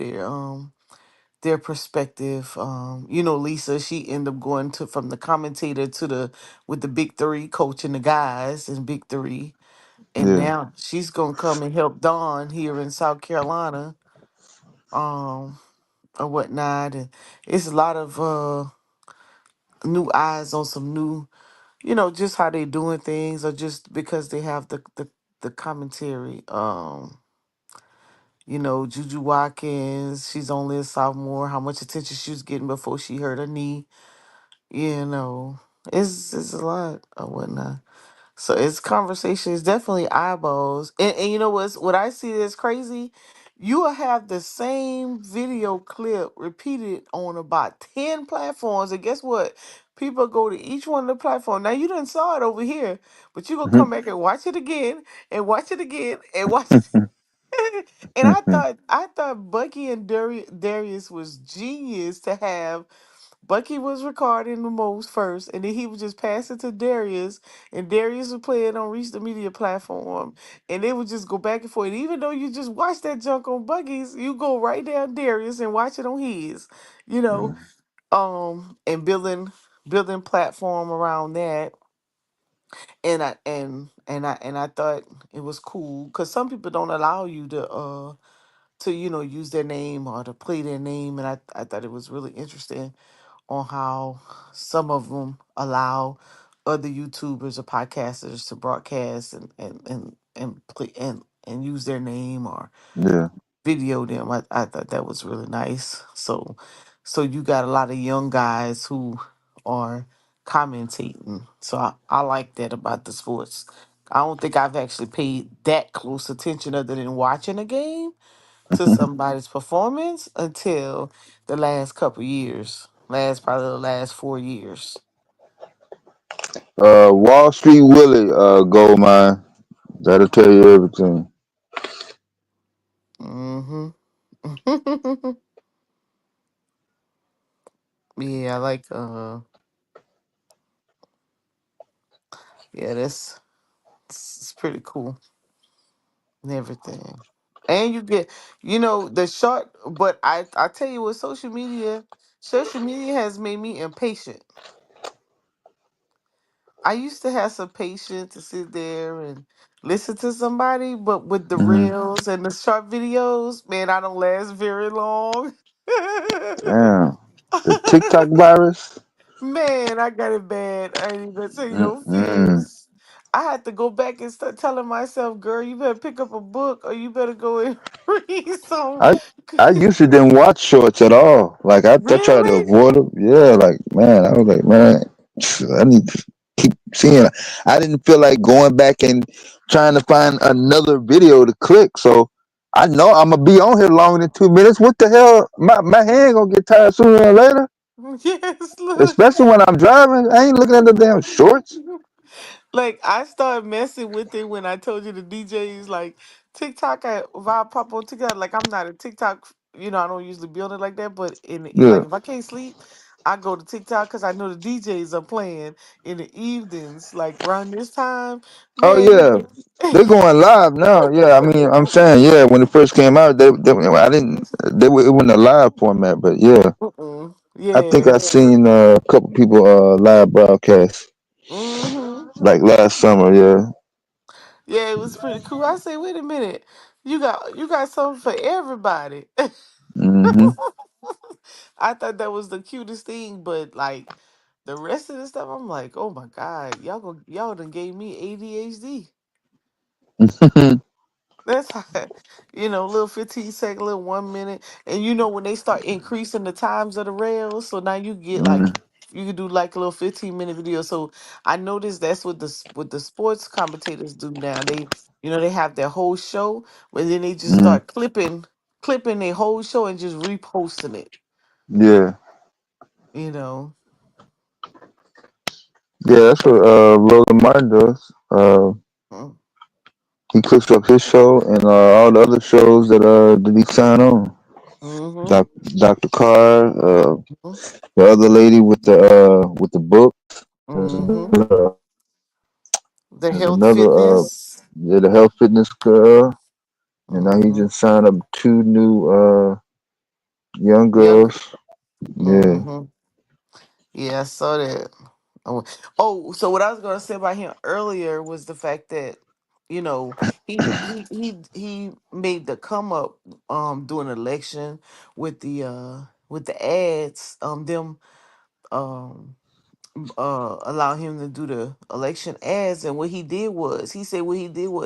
their perspective. Lisa, she ended up going to from the commentator to the with the big three, coaching the guys in big three. And Yeah, now she's gonna come and help Dawn here in South Carolina, um, or whatnot. And it's a lot of new eyes on some new, just how they doing things, or just because they have the commentary. Juju Watkins, she's only a sophomore. How much attention she was getting before she hurt her knee. It's a lot or whatnot. So it's conversation. It's definitely eyeballs. And you know what I see that's crazy? You will have the same video clip repeated on about 10 platforms. And guess what? People go to each one of the platforms. Now you done saw it over here, but you gonna come back and watch it again and watch it again and watch it. And I thought Bucky and Darius was genius to have Bucky was recording the most first, and then he would just pass it to Darius, and Darius would play it on Reach the Media platform, and they would just go back and forth. And even though you just watch that junk on Bucky's, you go right down Darius and watch it on his, you know, and building platform around that. And I thought it was cool because some people don't allow you to use their name or to play their name, and I thought it was really interesting on how some of them allow other YouTubers or podcasters to broadcast and play and use their name or yeah. video them. I thought that was really nice. So you got a lot of young guys who are commentating. So I like that about the sports. I don't think I've actually paid that close attention other than watching a game to somebody's performance until the last couple years. Probably the last 4 years. Wall Street Willie, gold mine. That'll tell you everything. Mm-hmm. Yeah, I like yeah, it's pretty cool and everything. And you get, the short, but I tell you what, social media has made me impatient. I used to have some patience to sit there and listen to somebody, but with the Hmm. reels and the short videos, man, I don't last very long. Damn, the TikTok virus. Man, I got it bad. I ain't even tell you no Mm-mm. fears. I had to go back and start telling myself, girl, you better pick up a book or you better go and read some. I I used to didn't watch shorts at all. Like I tried to Really? avoid them. Yeah, like man, I was like, man, I need to keep seeing. I didn't feel like going back and trying to find another video to click. So I know I'm gonna be on here longer than 2 minutes. What the hell? My hand gonna get tired sooner or later. Yes, look. Especially when I'm driving. I ain't looking at the damn shorts. Like I started messing with it when I told you the DJs like TikTok. If I pop on TikTok, like I'm not a TikTok. I don't usually be on it like that. But Yeah. like if I can't sleep, I go to TikTok because I know the DJs are playing in the evenings, like around this time. Oh Man, you yeah, get. they're going live now. Yeah, I mean, I'm saying yeah. When it first came out, they I didn't. It wasn't a live format, but yeah, Mm-mm. I think I Yeah. seen a couple people live broadcast Mm-hmm. like last summer. Yeah. Yeah, it was pretty cool. I say, wait a minute. you got something for everybody. Mm-hmm. I thought that was the cutest thing, but like the rest of the stuff, I'm like, oh my god, y'all done gave me ADHD. That's how, little 15-second, little 1 minute, and when they start increasing the times of the rails, so now you get like Mm, you can do like a little 15-minute video. So I noticed that's what the sports commentators do now. They have their whole show, but then they just mm, start clipping their whole show and just reposting it. yeah. You know. Yeah, that's what Roland Martin does. He cooks up his show and all the other shows that he signed on. Mm-hmm. Dr. Carr, the other lady with the book. Mm-hmm. The There's health another fitness. yeah, the health fitness girl, and now he Mm-hmm. just signed up two new young Young. girls. Yeah. Mm-hmm. Yeah, I saw that. So what I was gonna say about him earlier was the fact that, you know, he made the come up during election with the ads, them um allow him to do the election ads. And what he did was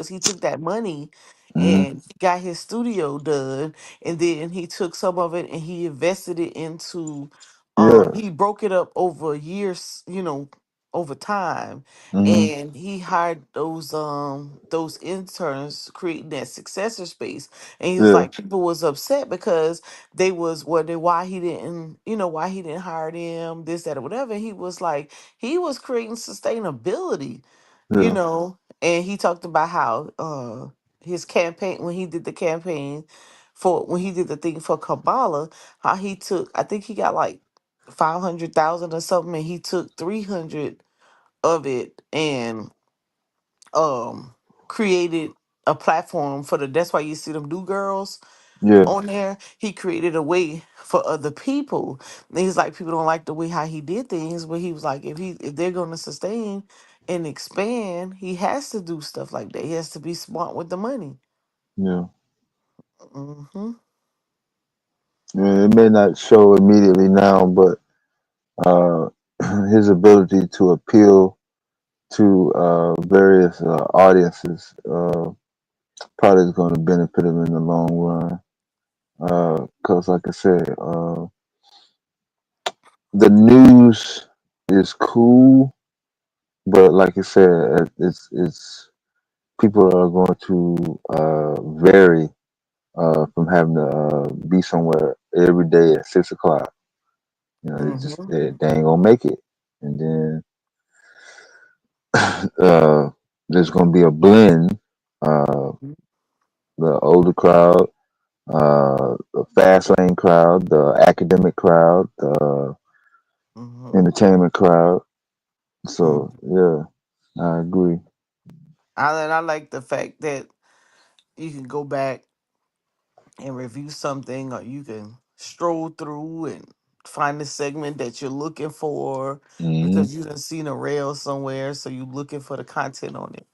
he took that money Mm, and he got his studio done, and then he took some of it and he invested it into yeah. he broke it up over years, over time, Mm, and he hired those interns creating that successor space. And he was yeah. like, people was upset because they was wondering why he didn't hire them, this, that, or whatever. He was like, he was creating sustainability, Yeah. and he talked about how his campaign, when he did the campaign for when he did the thing for Kabbalah, how he took, I think he got like 500,000 or something, and he took 300 of it and created a platform for that's why you see them new girls Yeah. on there. He created a way for other people. And he's like, people don't like the way how he did things, but he was like, if they're gonna sustain and expand, he has to do stuff like that. He has to be smart with the money. Yeah. Mm-hmm. Yeah. It may not show immediately now, but uh, his ability to appeal to various audiences probably is going to benefit him in the long run. Because, like I said, the news is cool, but like I said, it's people are going to vary from having to be somewhere every day at 6 o'clock. Mm-hmm. They ain't gonna make it, and then uh, there's gonna be a blend. Uh, the older crowd, the fast lane crowd, the academic crowd, the Mm-hmm. entertainment crowd. So Mm-hmm. yeah, I agree. I like the fact that you can go back and review something, or you can stroll through and find the segment that you're looking for Hmm. because you done seen a rail somewhere, so you looking for the content on it.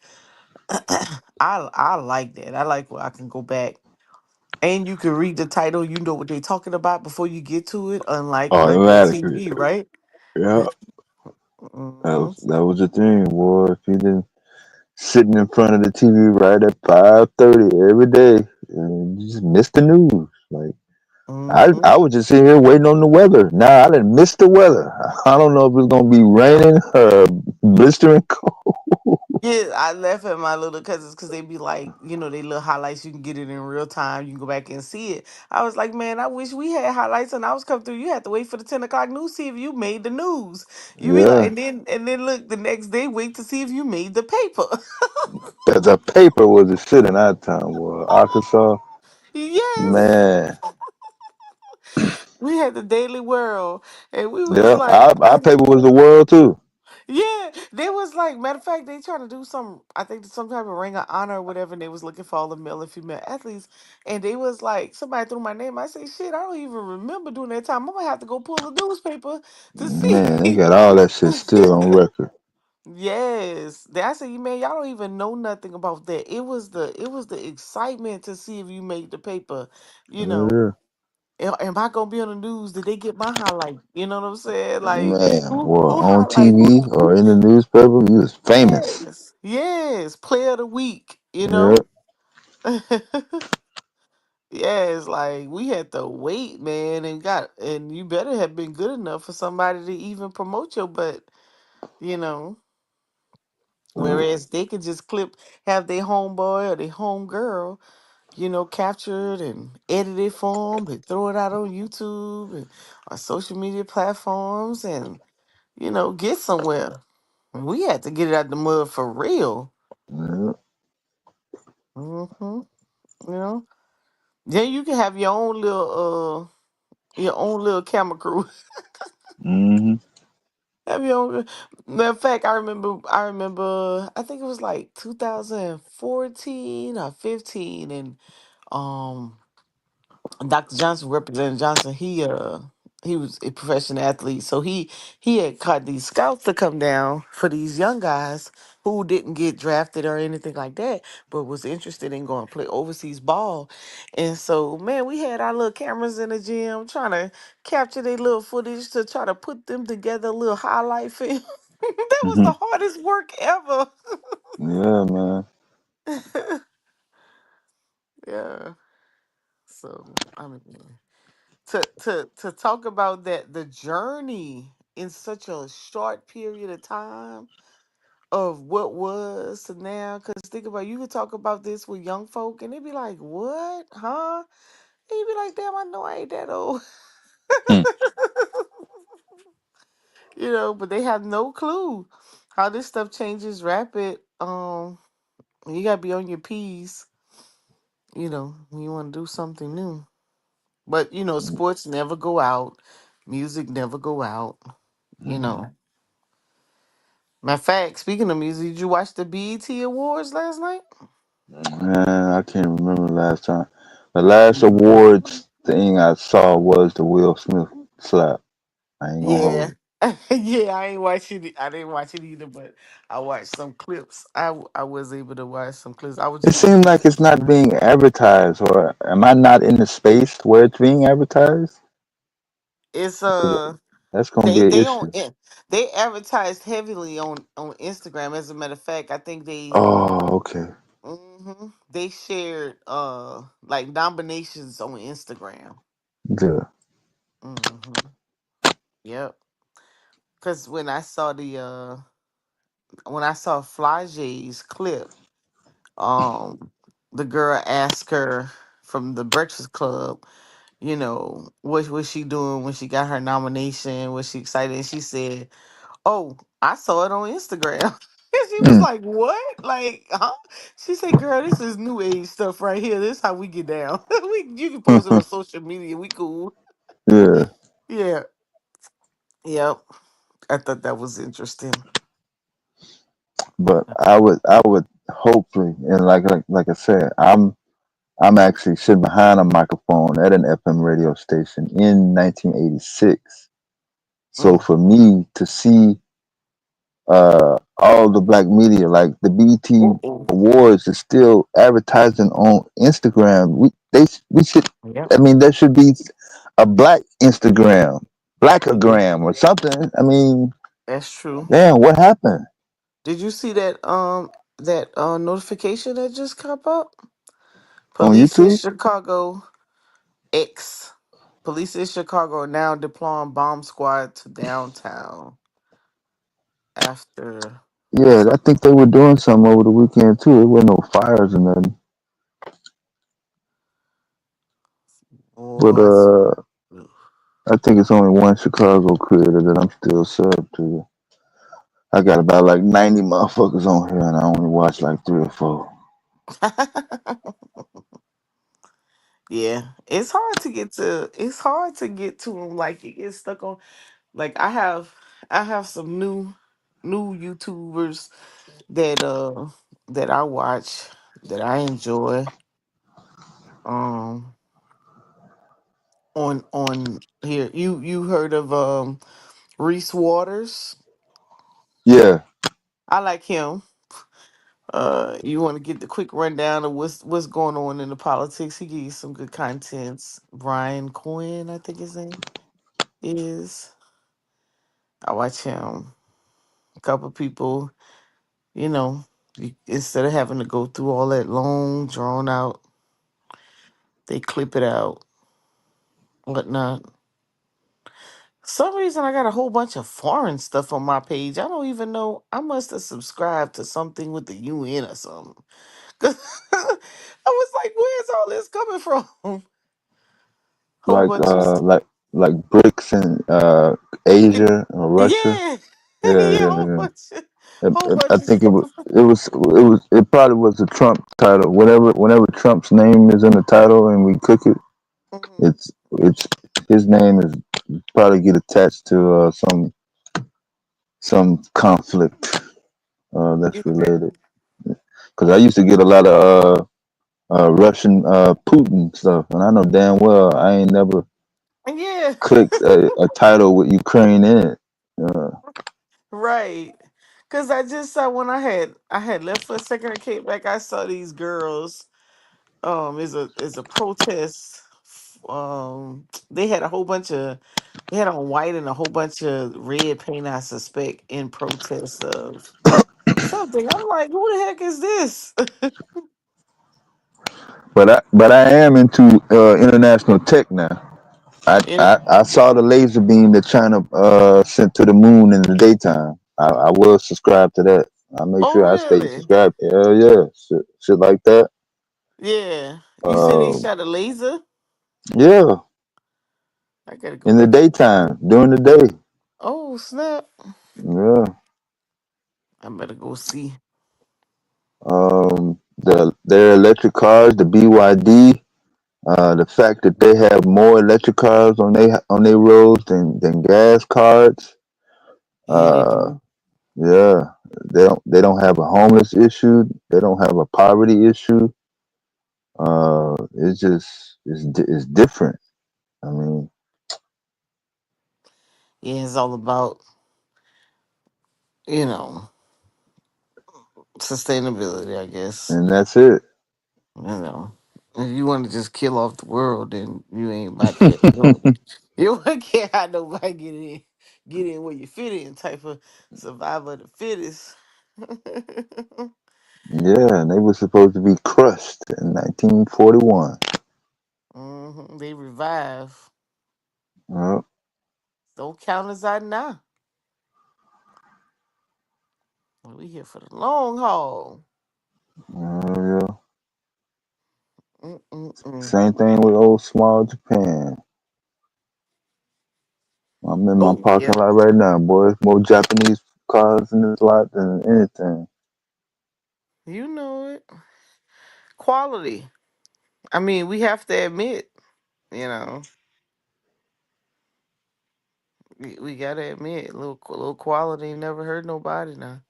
I like that. I like where I can go back and you can read the title. You know what they're talking about before you get to it, unlike regular Automatically. TV, right? Yeah, Hmm. that was the thing, boy. If you didn't sitting in front of the TV right at 5:30 every day, and you just missed the news. Like Hmm. I was just sitting here waiting on the weather. Now I didn't miss the weather. I don't know if it's gonna be raining or blistering cold. Yeah, I laugh at my little cousins because they be like, they little highlights. You can get it in real time. You can go back and see it. I was like, man, I wish we had highlights and I was coming through. You had to wait for the 10 o'clock news, see if you made the news. You be like, Yeah, and then look the next day, wait to see if you made the paper. the paper was the shit in our town, boy. Arkansas, Yes, man. we had the Daily World, and we was Yeah, like, our paper was the world too. yeah, they was like, matter of fact, they trying to do some, I think some type of ring of honor or whatever, and they was looking for all the male and female athletes, and they was like, somebody threw my name. I say, shit, I don't even remember doing that time. I'm gonna have to go pull the newspaper to see. Man, they got all that shit still on record. Yes, I said, you man, y'all don't even know nothing about that. It was the excitement to see if you made the paper. You know, Yeah. am I gonna be on the news? Did they get my highlight? You know what I'm saying? Like Man, who well, on highlight TV who? or in the newspaper, you was famous. Yes, yes, player of the week. You Yeah. know. Yes, like we had to wait, man, and you better have been good enough for somebody to even promote your butt. You know. Whereas they could just have their homeboy or their homegirl, captured and edited for them. They throw it out on YouTube and on social media platforms and, get somewhere. We had to get it out the mud for real. Yeah. hmm You know, then you can have your own little camera crew. Mm-hmm. Have your own. Matter of fact, I remember. I think it was like 2014 or 15, and um. Dr. Johnson, Representative Johnson, he was a professional athlete, so he had caught these scouts to come down for these young guys who didn't get drafted or anything like that, but was interested in going to play overseas ball. And so, man, we had our little cameras in the gym trying to capture their little footage to try to put them together, a little highlight film. That was Mm-hmm. the hardest work ever. Yeah, man. Yeah. So I mean. To talk about that, the journey in such a short period of time of what was to now, because think about, you could talk about this with young folk and they'd be like, what, huh? And you'd be like, damn, I know I ain't that old. Hmm. But they have no clue how this stuff changes rapid. You gotta be on your P's, when you want to do something new. But sports never go out, music never go out, you know. Matter of fact, speaking of music, did you watch the BET Awards last night? Man, I can't remember last time. The last Mhm. awards thing I saw was the Will Smith slap. I ain't gonna hold Yeah. you. Yeah, I ain't watch it. I didn't watch it either, but I watched some clips. I was able to watch some clips. I was It just seems like it's not being advertised, or am I not in the space where it's being advertised? it's 'Cause that's gonna they be an they on issue. they advertised heavily on Instagram. As a matter of fact, I think Oh, okay. they shared like nominations on Instagram. Good. hmm Yep. Because when I saw Flage's clip, um, the girl asked her from the Breakfast Club, what was she doing when she got her nomination? Was she excited? And she said, "Oh, I saw it on Instagram." And she was Mm. like, "What? Like, huh?" She said, "Girl, this is new age stuff right here. This is how we get down. You can post it on social media. We cool." Yeah, Yeah. Yep. I thought that was interesting. but I would hopefully, and like I said, I'm actually sitting behind a microphone at an FM radio station in 1986. So Mm. for me to see all the black media, like the BET Uh-oh. Awards, is still advertising on Instagram. We should. Yep. I mean, there should be a black Instagram, Mhm. Blackagram, or something. I mean, That's true. damn, what happened Did you see that notification that just come up? on Police in YouTube? Chicago X. Police in Chicago are now deploying bomb squad to downtown after Yeah, I think they were doing something over the weekend too. There wasn't no fires or nothing, but boys. I think it's only one Chicago creator that I'm still sub to. I got about like 90 motherfuckers on here, and I only watch like 3 or 4. Yeah, it's hard to get to them. Like you get stuck on. Like I have some new YouTubers that I watch that I enjoy. Um, on here, you heard of Reese Waters? Yeah, I like him. You want to get the quick rundown of what's going on in the politics? He gives you some good contents. Brian Cohen, I think his name is. I watch him. A couple people, you know, instead of having to go through all that long, drawn out, they clip it out, whatnot. Some reason I got a whole bunch of foreign stuff on my page. I don't even know. I must have subscribed to something with the UN or something. 'Cause I was like, where's all this coming from? Whole like bunch of uh like like BRICS and Asia or Russia. yeah, Yeah, yeah, yeah, yeah. whole I bunch of think stuff. it probably was the Trump title. Whenever Trump's name is in the title and we click it, Mhm. it's his name is probably get attached to some conflict that's Yeah, related. Because I used to get a lot of Russian Putin stuff, and I know damn well I ain't never yeah, clicked a title with Ukraine in it. right. Cause I just saw when I had left for a second and came back. I saw these girls. Is a protest. They had a whole bunch of. They had on white and a whole bunch of red paint. I suspect in protest of something. I'm like, who the heck is this? But I am into international tech now. I, And I I saw the laser beam that China sent to the moon in the daytime. I will subscribe to that. I make oh sure I stay really? subscribed. Hell yeah, shit like that. Yeah. You said they Uh, shot a laser? yeah, I gotta go in the back and look. daytime, during the day. Oh snap! Yeah. I better go see. Their electric cars, the BYD. The fact that they have more electric cars on their roads than gas cars. Yeah, they Uh, do. yeah, they don't have a homeless issue. They don't have a poverty issue. It's different. I mean, Yeah, it's all about you know sustainability, I guess. and that's it. You know, if you want to just kill off the world, then you ain't about that. You don't care how nobody get in where you fit in type of survival of the fittest. Yeah, and they were supposed to be crushed in 1941. They revive. Yep. Don't count us out now. We here for the long haul. Yeah. Mm-mm-mm. Same thing with old small Japan. I'm in my Oh parking yeah, lot right now, boy. More Japanese cars in this lot than anything. you know it. Quality. I mean, we have to admit, you know, we gotta admit, little quality never hurt nobody. Now,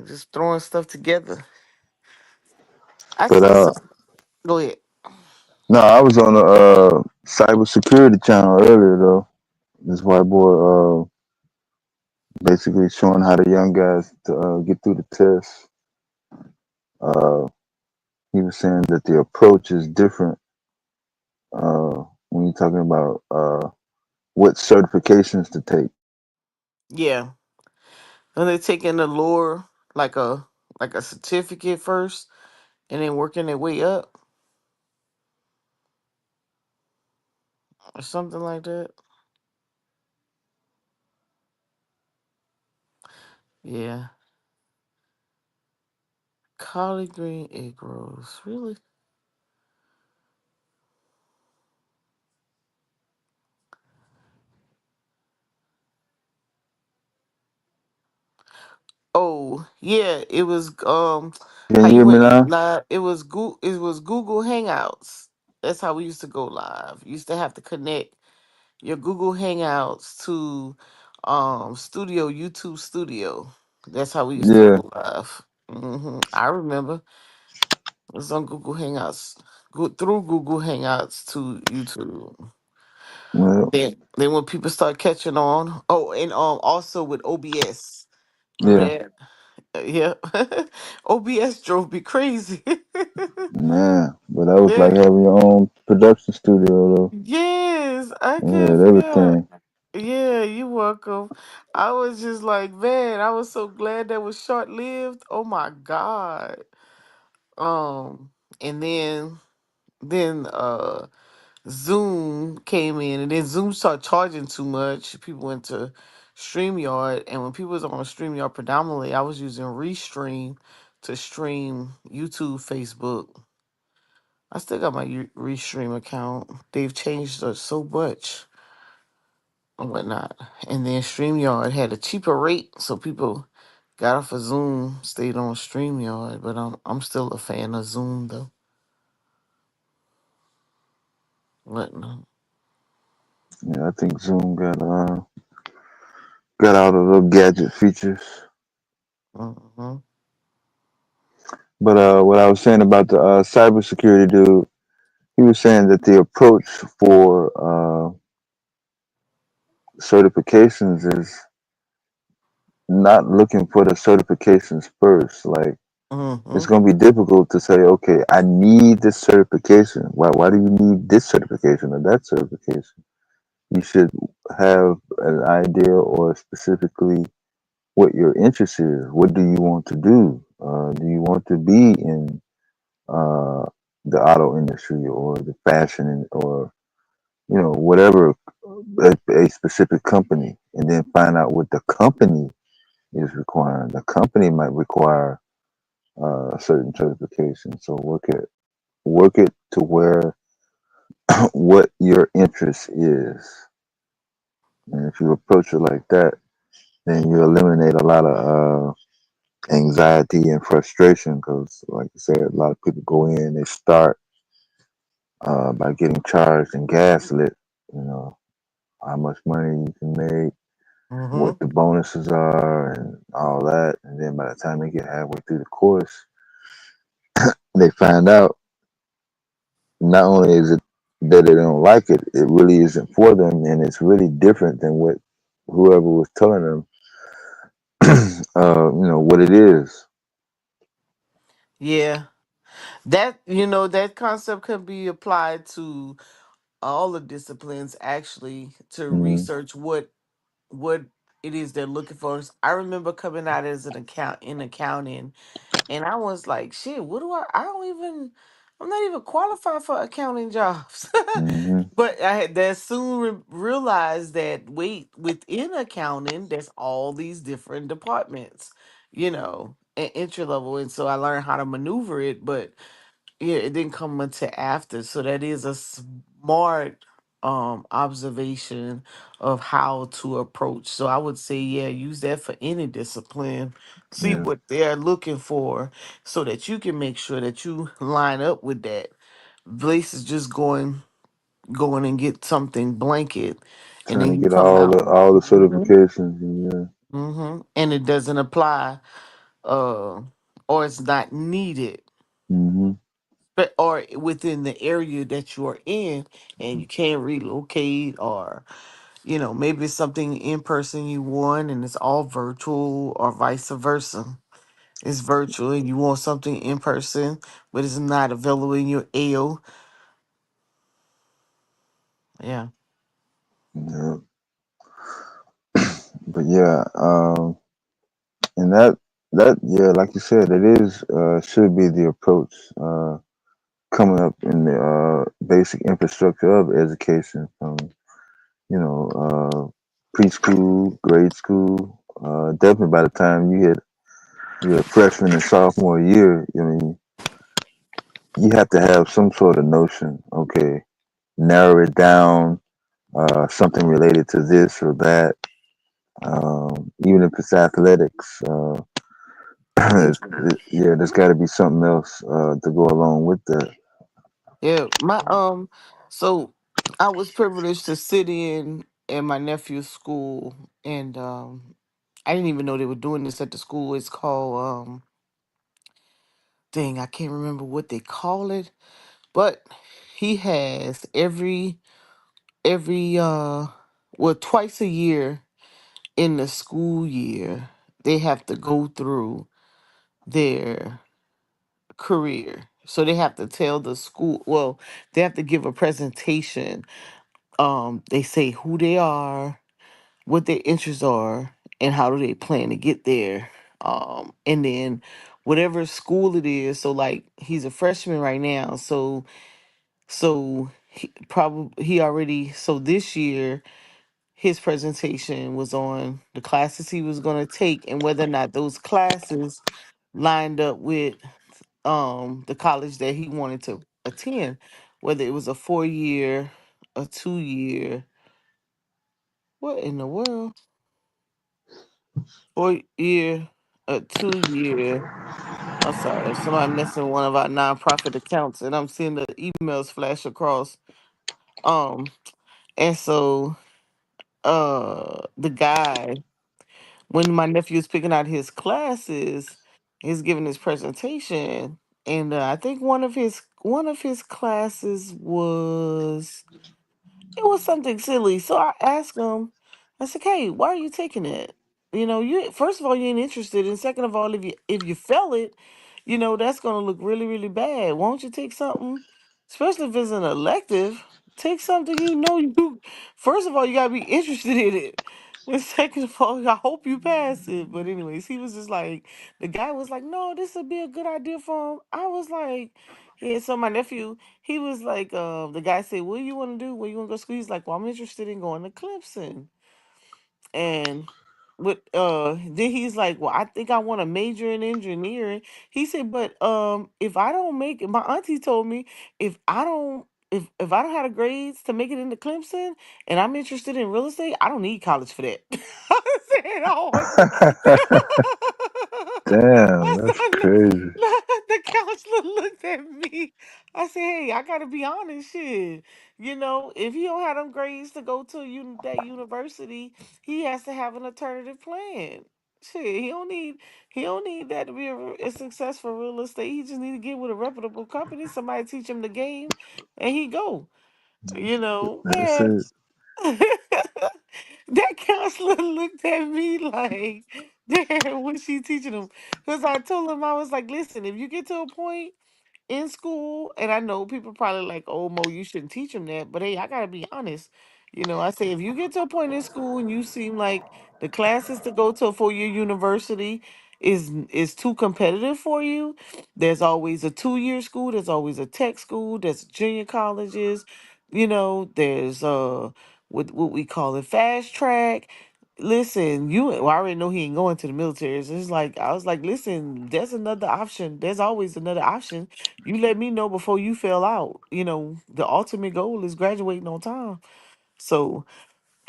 just throwing stuff together. I But see some. Go ahead. no, I was on the cybersecurity channel earlier though. This white boy basically showing how the young guys to get through the test. Uh, he was saying that the approach is different when you're talking about what certifications to take. Yeah, and they're taking the lure like a certificate first, and then working their way up or something like that. Yeah, collard green egg rolls. Really? Oh yeah, it was Can how you you hear me went now? live. It was Google Hangouts. That's how we used to go live. You used to have to connect your Google Hangouts to YouTube Studio. That's how we used to Yeah. go live. I remember it was on Google Hangouts. Go through Google Hangouts to YouTube. Well, Then when people start catching on. Oh, and also with OBS. Yeah, That yeah. OBS drove me crazy. man. But that was like Yeah. having your own production studio, though. Yes, I You couldn't had figure out. everything. Yeah, you welcome. I was just like, man, I was so glad that was short lived. Oh my God. And then Zoom came in, and then Zoom started charging too much. People went to StreamYard, and when people was on StreamYard predominantly, I was using Restream to stream YouTube, Facebook. I still got my Restream account. They've changed so much and whatnot. And then StreamYard had a cheaper rate, so people got off of Zoom, stayed on StreamYard. But I'm still a fan of Zoom though. Whatnot. Yeah, I think Zoom got all the little gadget features. Mm-hmm. But what I was saying about the cybersecurity dude, he was saying that the approach for certifications is not looking for the certifications first. Like Mm-hmm. it's going to be difficult to say, okay, I need this certification. Why do you need this certification or that certification? You should have an idea or specifically what your interest is. What do you want to do? Do you want to be in uh, the auto industry or the fashion or whatever a specific company, and then find out what the company is requiring. The company might require a certain certification. So work it to where what your interest is, and if you approach it like that, then you eliminate a lot of anxiety and frustration. Because, like you said, a lot of people go in, they start by getting charged and gaslit. You know how much money you can make, Mm-hmm. what the bonuses are, and all that. And then by the time they get halfway through the course, they find out not only is it that they don't like it, it really isn't for them, and it's really different than what whoever was telling them, what it is. Yeah. That concept can be applied to all the disciplines actually to Mm-hmm. research what it is they're looking for. I remember coming out as an account in accounting, and I was like, shit, what do I don't even I'm not even qualified for accounting jobs. Mm-hmm. But I had that soon realized that wait, within accounting, there's all these different departments, at entry level. And so I learned how to maneuver it, but yeah, it didn't come until after. So that is a smart observation of how to approach. So I would say, yeah, use that for any discipline. See Yeah. what they're looking for so that you can make sure that you line up with that. Blaze is just going and get something blanket and Trying then to you get come all the out. all the Hmm. certifications. Yeah. And it doesn't apply uh or it's not needed Mm-hmm. but or within the area that you're in and you can't relocate or maybe it's something in person you want and it's all virtual or vice versa. It's virtual and you want something in person but it's not available in your AO. Yeah. Yeah. But yeah, and that yeah, like you said, it is should be the approach coming up in the basic infrastructure of education from preschool, grade school. Definitely by the time you hit your freshman and sophomore year, I mean, you have to have some sort of notion. Okay, narrow it down, something related to this or that. Even if it's athletics, Yeah. yeah, there's got to be something else to go along with that. Yeah, so I was privileged to sit in my nephew's school, and I didn't even know they were doing this at the school. It's called dang, I can't remember what they call it, but he has every well twice a year in the school year they have to go through their career. So they have to tell the school, well, they have to give a presentation. They say who they are, what their interests are, and how do they plan to get there. And then whatever school it is, so like he's a freshman right now, so he probably he already so this year his presentation was on the classes he was going to take and whether or not those classes lined up with the college that he wanted to attend, whether it was a 4 year, a 2 year, what in the world? 4 year, a 2 year. I'm sorry, somebody messing with one of our nonprofit accounts and I'm seeing the emails flash across. Um and so the guy, when my nephew was picking out his classes, he's giving his presentation, and I think one of his classes was it was something silly. So I asked him, I said, "Hey, why are you taking it? You first of all you ain't interested, and second of all, if you fail it, that's gonna look really really bad. Why don't you take something, especially if it's an elective? Take something you. First of all, you gotta be interested in it." And second of all, I hope you pass it. But anyways, he was just like, the guy was like, "No, this would be a good idea for him." I was like, "Yeah." So my nephew, he was like, the guy said, "What do you want to do? Where you want to go to school?" He's like, "Well, I'm interested in going to Clemson." And then he's like, "Well, I think I want to major in engineering." He said, "But if I don't make it, my auntie told me if I don't have the grades to make it into Clemson and I'm interested in real estate, I don't need college for that." I said, "Oh." Damn, I that's said, crazy. the counselor looked at me. I said, "Hey, I gotta be honest, shit. If he don't have them grades to go to that university, he has to have an alternative plan. Shit, he don't need that to be a successful real estate. He just need to get with a reputable company, somebody teach him the game, and he go. That's Man." it. That counselor looked at me like, "Damn, what's she teaching him?" Because I told him, I was like, "Listen, if you get to a point in school," and I know people probably like, "Oh, Mo, you shouldn't teach him that." But hey, I gotta be honest. I say if you get to a point in school and you seem like the classes to go to a 4 year university is too competitive for you, there's always a 2 year school, there's always a tech school, there's junior colleges, there's what we call it fast track. Listen, well, I already know he ain't going to the military. So it's like I was like, listen, there's another option. There's always another option. You let me know before you fail out. The ultimate goal is graduating on time. So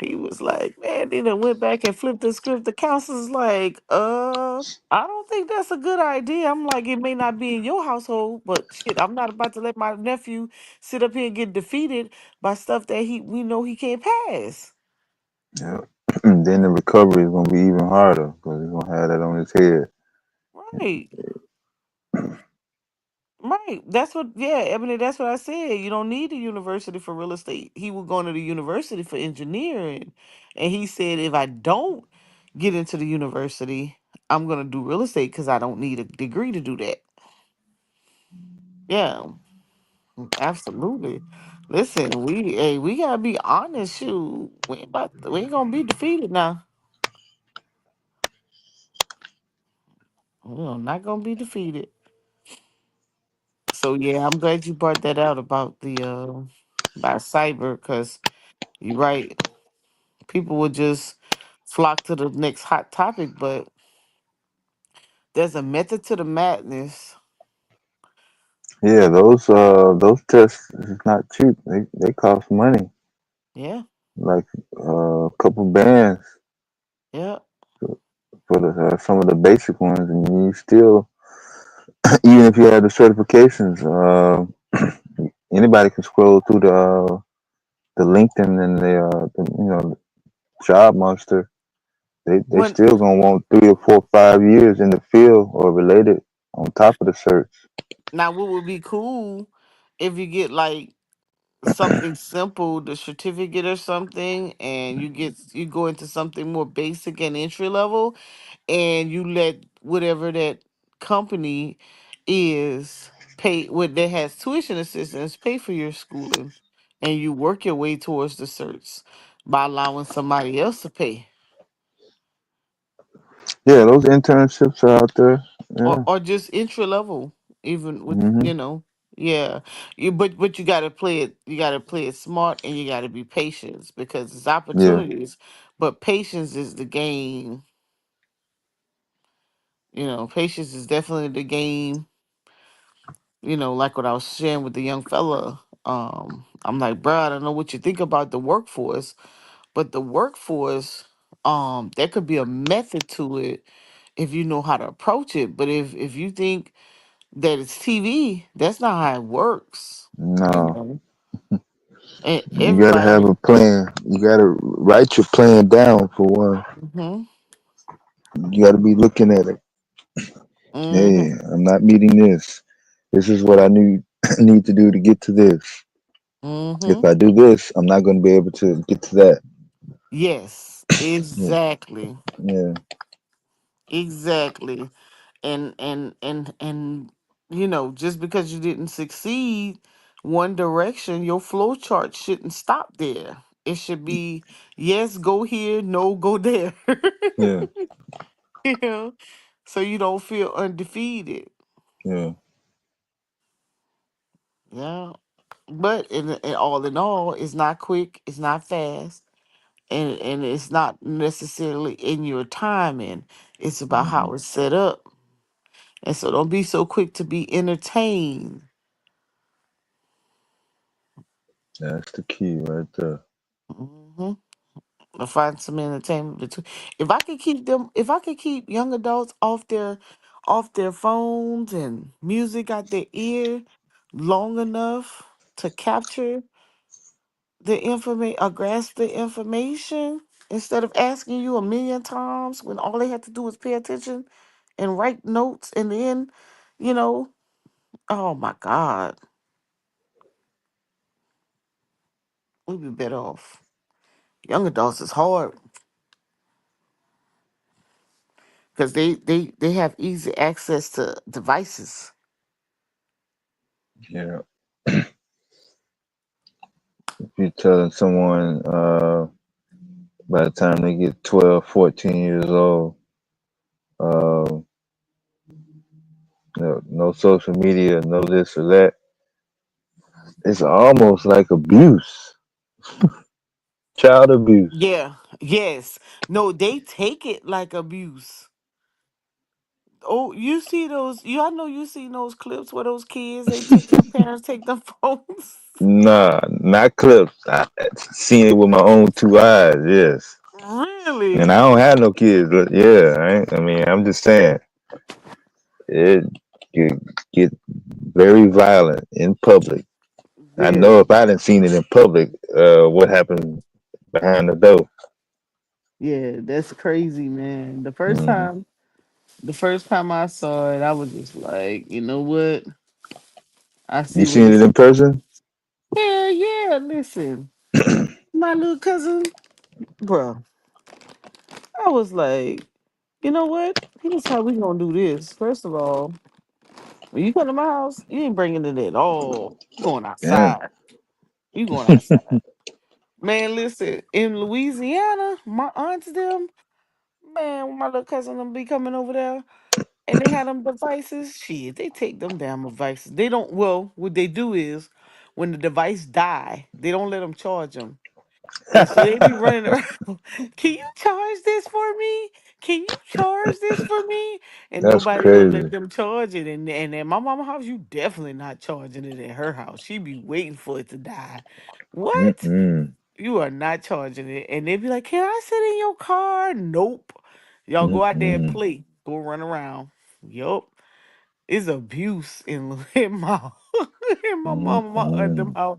he was like, man, then I went back and flipped the script. The counselor's like, I don't think that's a good idea. I'm like, it may not be in your household, but shit, I'm not about to let my nephew sit up here and get defeated by stuff that we know he can't pass. Yeah. And then the recovery is gonna be even harder because he's gonna have that on his head. Right. Right. That's what, yeah, Ebony, that's what I said. You don't need a university for real estate. He was going to the university for engineering. And he said, if I don't get into the university, I'm going to do real estate because I don't need a degree to do that. Yeah, absolutely. Listen, we gotta be honest. Shoot, we ain't gonna be defeated now. We're not gonna be defeated. So yeah, I'm glad you brought that out about the about cyber because you're right. People would just flock to the next hot topic, but there's a method to the madness. Yeah, those tests is not cheap. They cost money. Yeah, Like a couple bands yeah. for some of the basic ones, and you still, even if you have the certifications, anybody can scroll through the LinkedIn and the job monster. They When still gonna want 3 or 4, 5 years in the field or related on top of the search. Now, what would be cool if you get like something simple, the certificate or something, and you go into something more basic and entry level, and you let whatever that company is pay what that has tuition assistance pay for your schooling, and you work your way towards the certs by allowing somebody else to pay, Yeah, those internships are out there. Yeah. or just entry level, even with Hmm. yeah, but you gotta play it. You gotta play it smart, and you gotta be patient because it's Yeah. opportunities, but patience is the game. Patience is definitely the game. Like what I was sharing with the young fella. I'm like, bro, I don't know what you think about the workforce, but the workforce, there could be a method to it if you know how to approach it. But if you think that it's TV, that's not how it works. You No, know, and you gotta have everybody. a plan. You gotta write your plan down for one. Mm-hmm. You gotta be looking at it. Hey, Mm-hmm. I'm not meeting this. This is what I need need to do to get to this. Mm-hmm. If I do this, I'm not going to be able to get to that. Yes, Yeah, exactly. yeah, Exactly. And just because you didn't succeed one direction, your flow chart shouldn't stop there. It should be yes, go here, no, go there. yeah, you know so you don't feel undefeated. yeah. Yeah, but in all, it's not quick, it's not fast, and it's not necessarily in your timing. It's about Hmm. how it's set up. And so don't be so quick to be entertained. That's the key right there. Hmm. To find some entertainment between. If I could keep young adults off their phones and music out their ear long enough to capture the information or grasp the information instead of asking you a million times when all they had to do was pay attention and write notes and then, you know, oh my God, we'd be better off. Young adults is hard because they have easy access to devices. Yeah. If you're telling someone by the time they get 12, 14 years old, uh, no social media, no this or that, it's almost like abuse, child abuse. Yeah, yes. No, they take it like abuse. Oh, you see those? I know you seen those clips where those kids their parents take their phones. Nah, not clips. I seen it with my own two eyes. Yes, and Really? I don't have no kids. But yeah, I mean, I'm just saying it get very violent in public. I know Very. if I didn't seen it in public, what happened behind the door. Yeah, that's crazy, man. The first Mm. time, the first time I saw it, I was just like, you know what? I You see where seen it this. in person? Yeah, yeah. Listen, my little cousin, bro. I was like, you know what? Here's how we gonna do this. First of all, when you come to my house, you ain't bringing it at all. You going Damn. outside. You going outside. Man, listen, in Louisiana, my aunts them, man, when my little cousin them be coming over there and they had them devices, shit, they take them damn devices. They don't, well, what they do is when the device die, they don't let them charge them. And so they be running around. Can you charge this for me? Can you charge this for me? And That's nobody gonna let crazy. them charge it. And at my mama house, you definitely not charging it at her house. She be waiting for it to die. What? Mm-mm. You are not charging it. And they be like, can I sit in your car? Nope. Y'all go out there and Mm-mm. play. Go run around. Yup. It's abuse in my in my mama, my aunt them Mm-mm. house.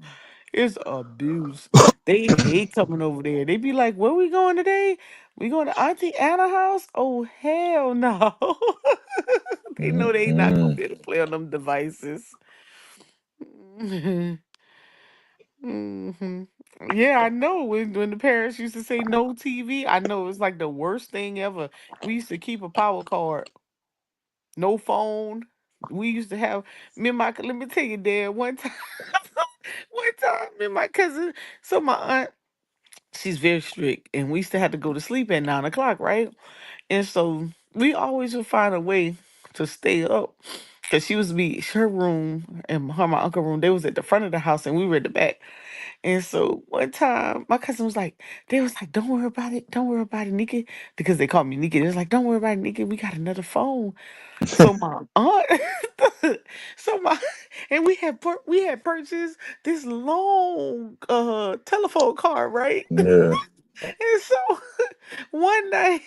It's abuse. They hate coming over there. They be like, "Where we going today? We going to Auntie Anna house? Oh hell no!" They know they not gonna Mm-mm. be able to play on them devices. Hmm. Yeah, I know. When the parents used to say no TV, I know it's like the worst thing ever. We used to keep a power cord, no phone. We used to have me and my. Let me tell you, Dad. One time, one time, me and my cousin. So my aunt, she's very strict, and we used to have to go to sleep at 9 o'clock, right? And so we always would find a way to stay up. Cause she was be her room and her my uncle room. They was at the front of the house and we were at the back. And so one time, my cousin was like, they was like, don't worry about it. Don't worry about it, Nikki. Because they called me Nikki. They was like, don't worry about it, Nikki. We got another phone. So my aunt, so my, and we had purchased this long telephone card, right? Yeah. And so one night,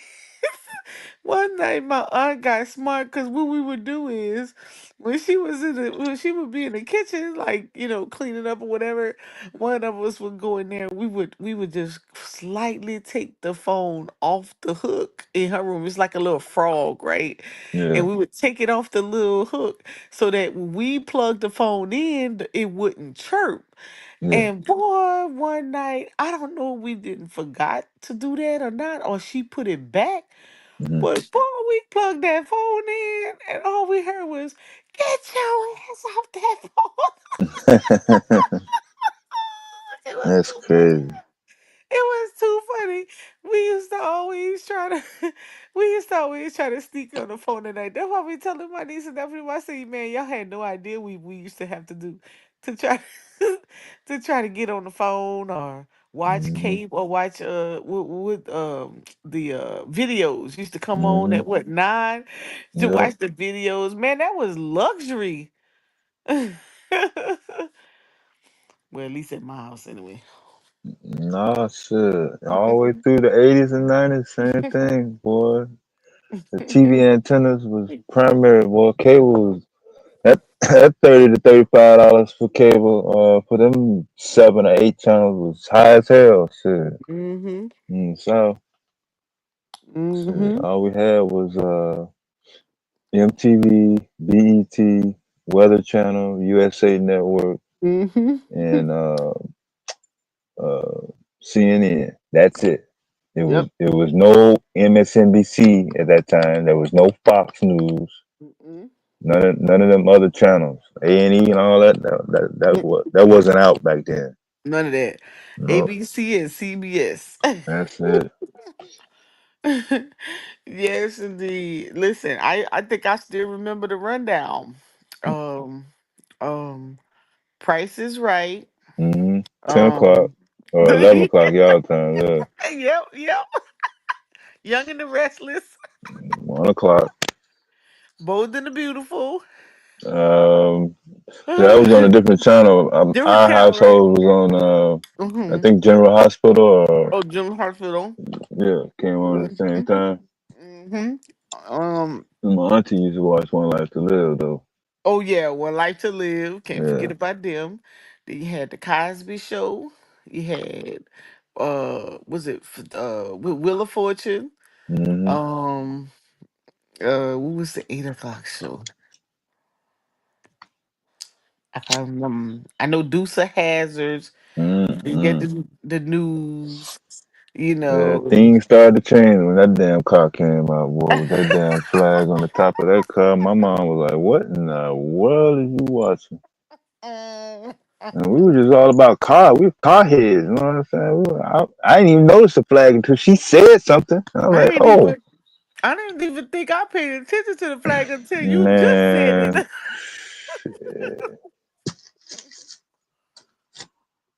one night my aunt got smart because what we would do is when she would be in the kitchen, like, cleaning up or whatever, one of us would go in there, we would just slightly take the phone off the hook in her room. It's like a little frog, right? Yeah. And we would take it off the little hook so that when we plugged the phone in, it wouldn't chirp. Yeah. And boy, one night, I don't know if we didn't forgot to do that or not, or she put it back. Mhm. But boy, we plugged that phone in, and all we heard was, "Get your ass off that phone!" It was That's too funny. crazy. It was too funny. We used to always try to, we used to always try to sneak on the phone at night. That's why we telling my niece and nephew, I say, man, y'all had no idea we used to have to do to try to try to get on the phone or watch Hmm. cable or watch with the videos used to come on Hmm. at what 9 to Yep. watch the videos. Man, that was luxury. Well, at least at my house anyway. Nah, shit. All the way through the 80s and 90s, same thing, boy. The TV antennas was primary, boy. Cable was that $30 to $35 for cable. For them 7 or 8 channels was high as hell. Shit. Mhm. So shit. Mhm. All we had was MTV, BET, Weather Channel, USA Network, Mhm. and uh, CNN. That's it. Yep. It was no MSNBC at that time. There was no Fox News. Mm-mm. None of them other channels, A&E and all that. That wasn't out back then. None of that. No, ABC and CBS. that's it. Yes, indeed. Listen, I think I still remember the rundown. Um, um, Price is Right. 10 o'clock Um, or 11 o'clock y'all time. Yeah, yep, yep. Young and the Restless. 1 o'clock. Bold and the Beautiful. Um, that was on a different channel. Different Our channel, right? household was on. I Mm-hmm. think General Hospital or Oh, Jim Hospital. yeah, came on at the same time. Mm-hmm. Um. My auntie used to watch One Life to Live though. Oh yeah, One Life to Live. Can't Yeah. forget about them. Then you had the Cosby Show. You had was it with Wheel of Fortune? Hmm. Um what was the 8 o'clock show? I can't remember. I know Deuce of Hazards. You get Mm-hmm. the news, you Yeah, know. things started to change when that damn car came out. Boy, with that damn flag on the top of that car, my mom was like, "What in the world are you watching?" Mm. And we were just all about car. We were car heads. You know what I'm saying? I didn't even notice the flag until she said something. I'm I like, didn't "Oh, even I didn't even think I paid attention to the flag until you just said man." it.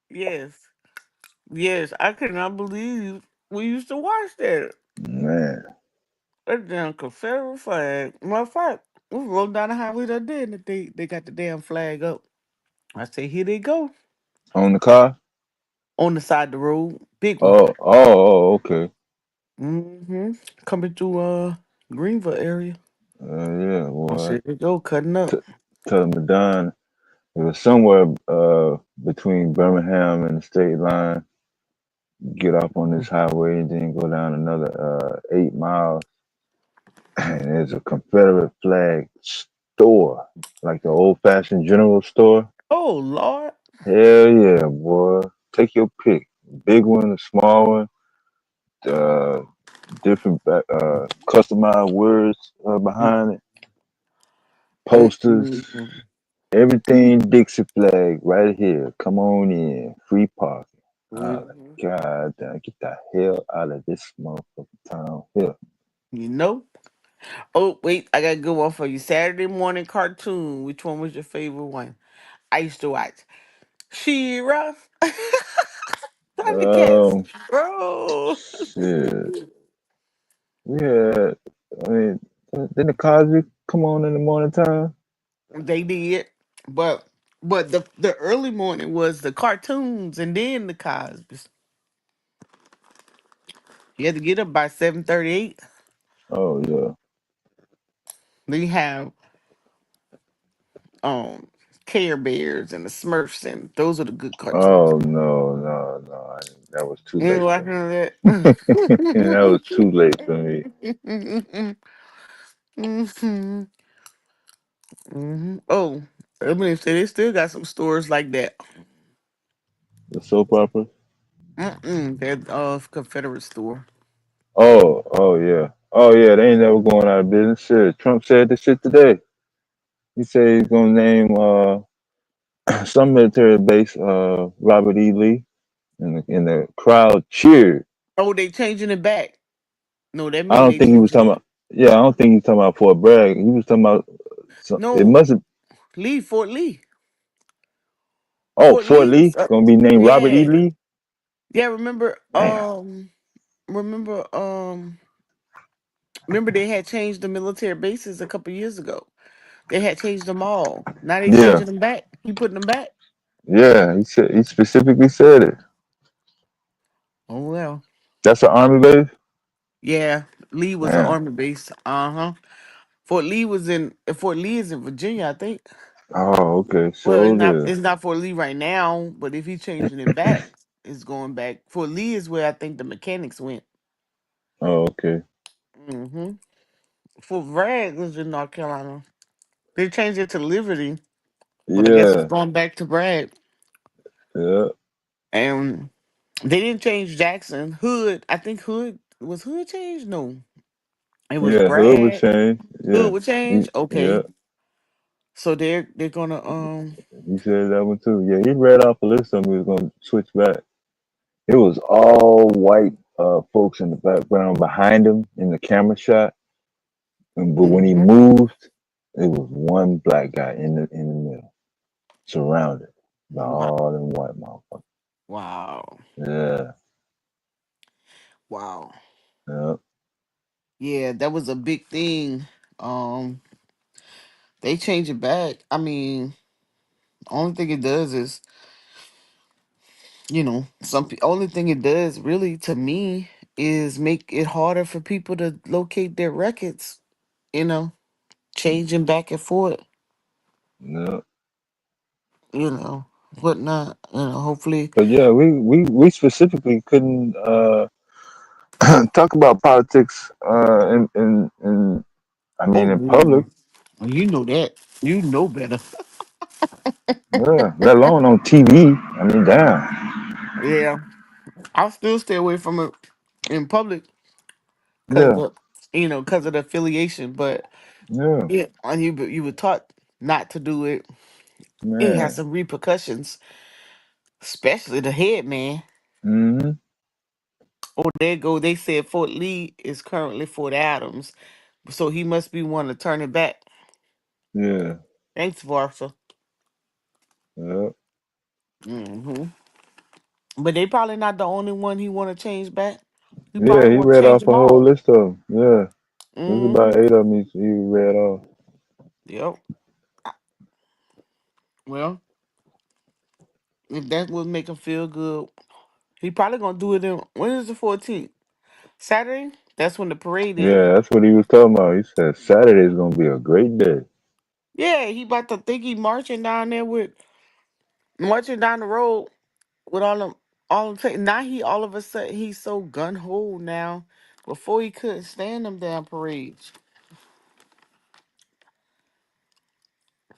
Yes. Yes, I cannot believe we used to watch that. Man, That damn Confederate flag. Matter of fact, we rolled down the highway that day and they got the damn flag up. I say, here they go. on the car? On the side of the road. Big one. Okay. Mm-hmm. Coming through Greenville area. Yeah, I boy. said, here they go, cutting up. Tell them Don it was somewhere between Birmingham and the state line. Get off on this highway and then go down another 8 miles, and there's a Confederate flag store, like the old fashioned general store. Oh Lord. Hell yeah, boy. Take your pick. Big one, a small one, uh, different customized words behind it, posters, Mm-mm. everything Dixie flag right here. Come on in. Free parking. Mhm. God damn, get the hell out of this motherfucking town here. You know? Oh, wait, I got a good one for you. Saturday morning cartoon. Which one was your favorite one? I used to watch She-Ra. Thundercats. Um, Bro. shit. We had, I mean, didn't the Cosby come on in the morning time? They did. But the early morning was the cartoons and then the Cosby's. You had to get up by 7:38. Oh yeah. Then you have um Care Bears and the Smurfs, and those are the good cartoons. Oh no. That was too You ain't late for watching me. that. That was too late for me. Mhm. Oh, I mean, say they still got some stores like that. The soap opera. That Confederate store. Oh yeah. Oh yeah, they ain't never going out of business. Shit. Trump said this shit today. He said he's gonna name some military base Robert E. Lee, and the crowd cheered. Oh, they changing it back. No, that I mean don't they think he was changing talking it. about. Yeah, I don't think he's talking about Fort Bragg. He was talking about. It No, must have. Fort Lee. Oh, Fort Fort Lee is Lee gonna be named Robert E. yeah. Lee. Yeah, remember Damn. remember remember they had changed the military bases a couple years ago. They had changed them all. Now they Yeah, changing them back. He putting them back. yeah. He specifically said it. Oh well. That's an army base. Yeah. Lee was an Man. army base. Uh-huh. Fort Lee is in Virginia, I think. Oh, okay. Well, So there. it's not Fort Lee right now, but if he changing it back, it's going back. Fort Lee is where I think the mechanics went. Oh, okay. Mm-hmm. Fort Bragg was in North Carolina. They changed it to Liberty, but I guess it's Yeah, going back to Bragg. yeah, And they didn't change Jackson. Hood, I think Hood changed? No. It was yeah. Hood was Bragg. changed. Hood Yeah, would change? yeah. Okay. So they're gonna He said that one too. Yeah, he read off a list of them. He was gonna switch back. It was all white folks in the background behind him in the camera shot. But when he hmm moved, it was one black guy in the middle, surrounded by Wow. all them white motherfuckers. Wow. Yeah, Wow. yeah, Yeah, that was a big thing. Um they change it back. I mean, only thing it does is, only thing it does really to me is make it harder for people to locate their records, you know, changing back and forth, yeah. you know, whatnot. Hopefully. But yeah, we specifically couldn't talk about politics in I Oh mean in no. public. You know that. You know better. Yeah, let alone on TV. I mean, damn. Yeah. I'll still stay away from it in public because Yeah, of because of the affiliation. But yeah, yeah, and you were taught not to do it. It has man. some repercussions, especially the head man. Hmm. Oh, there go. They said Fort Lee is currently Fort Adams, so he must be one to turn it back. Yeah, Thanks, Varsa. yeah, hmm But they probably not the only one he want to change back. He yeah. probably He want to read change off them a whole all. list of them. Yeah, there's about hmm 8 of them he read off. Yep. Well, if that would make him feel good, he probably gonna do it in when is the 14th? Saturday? That's when the parade is. Yeah, that's what he was talking about. He said Saturday's gonna be a great day. Yeah, he about to think he marching down the road with now he all of a sudden he's so gun ho now. Before he couldn't stand them damn parades.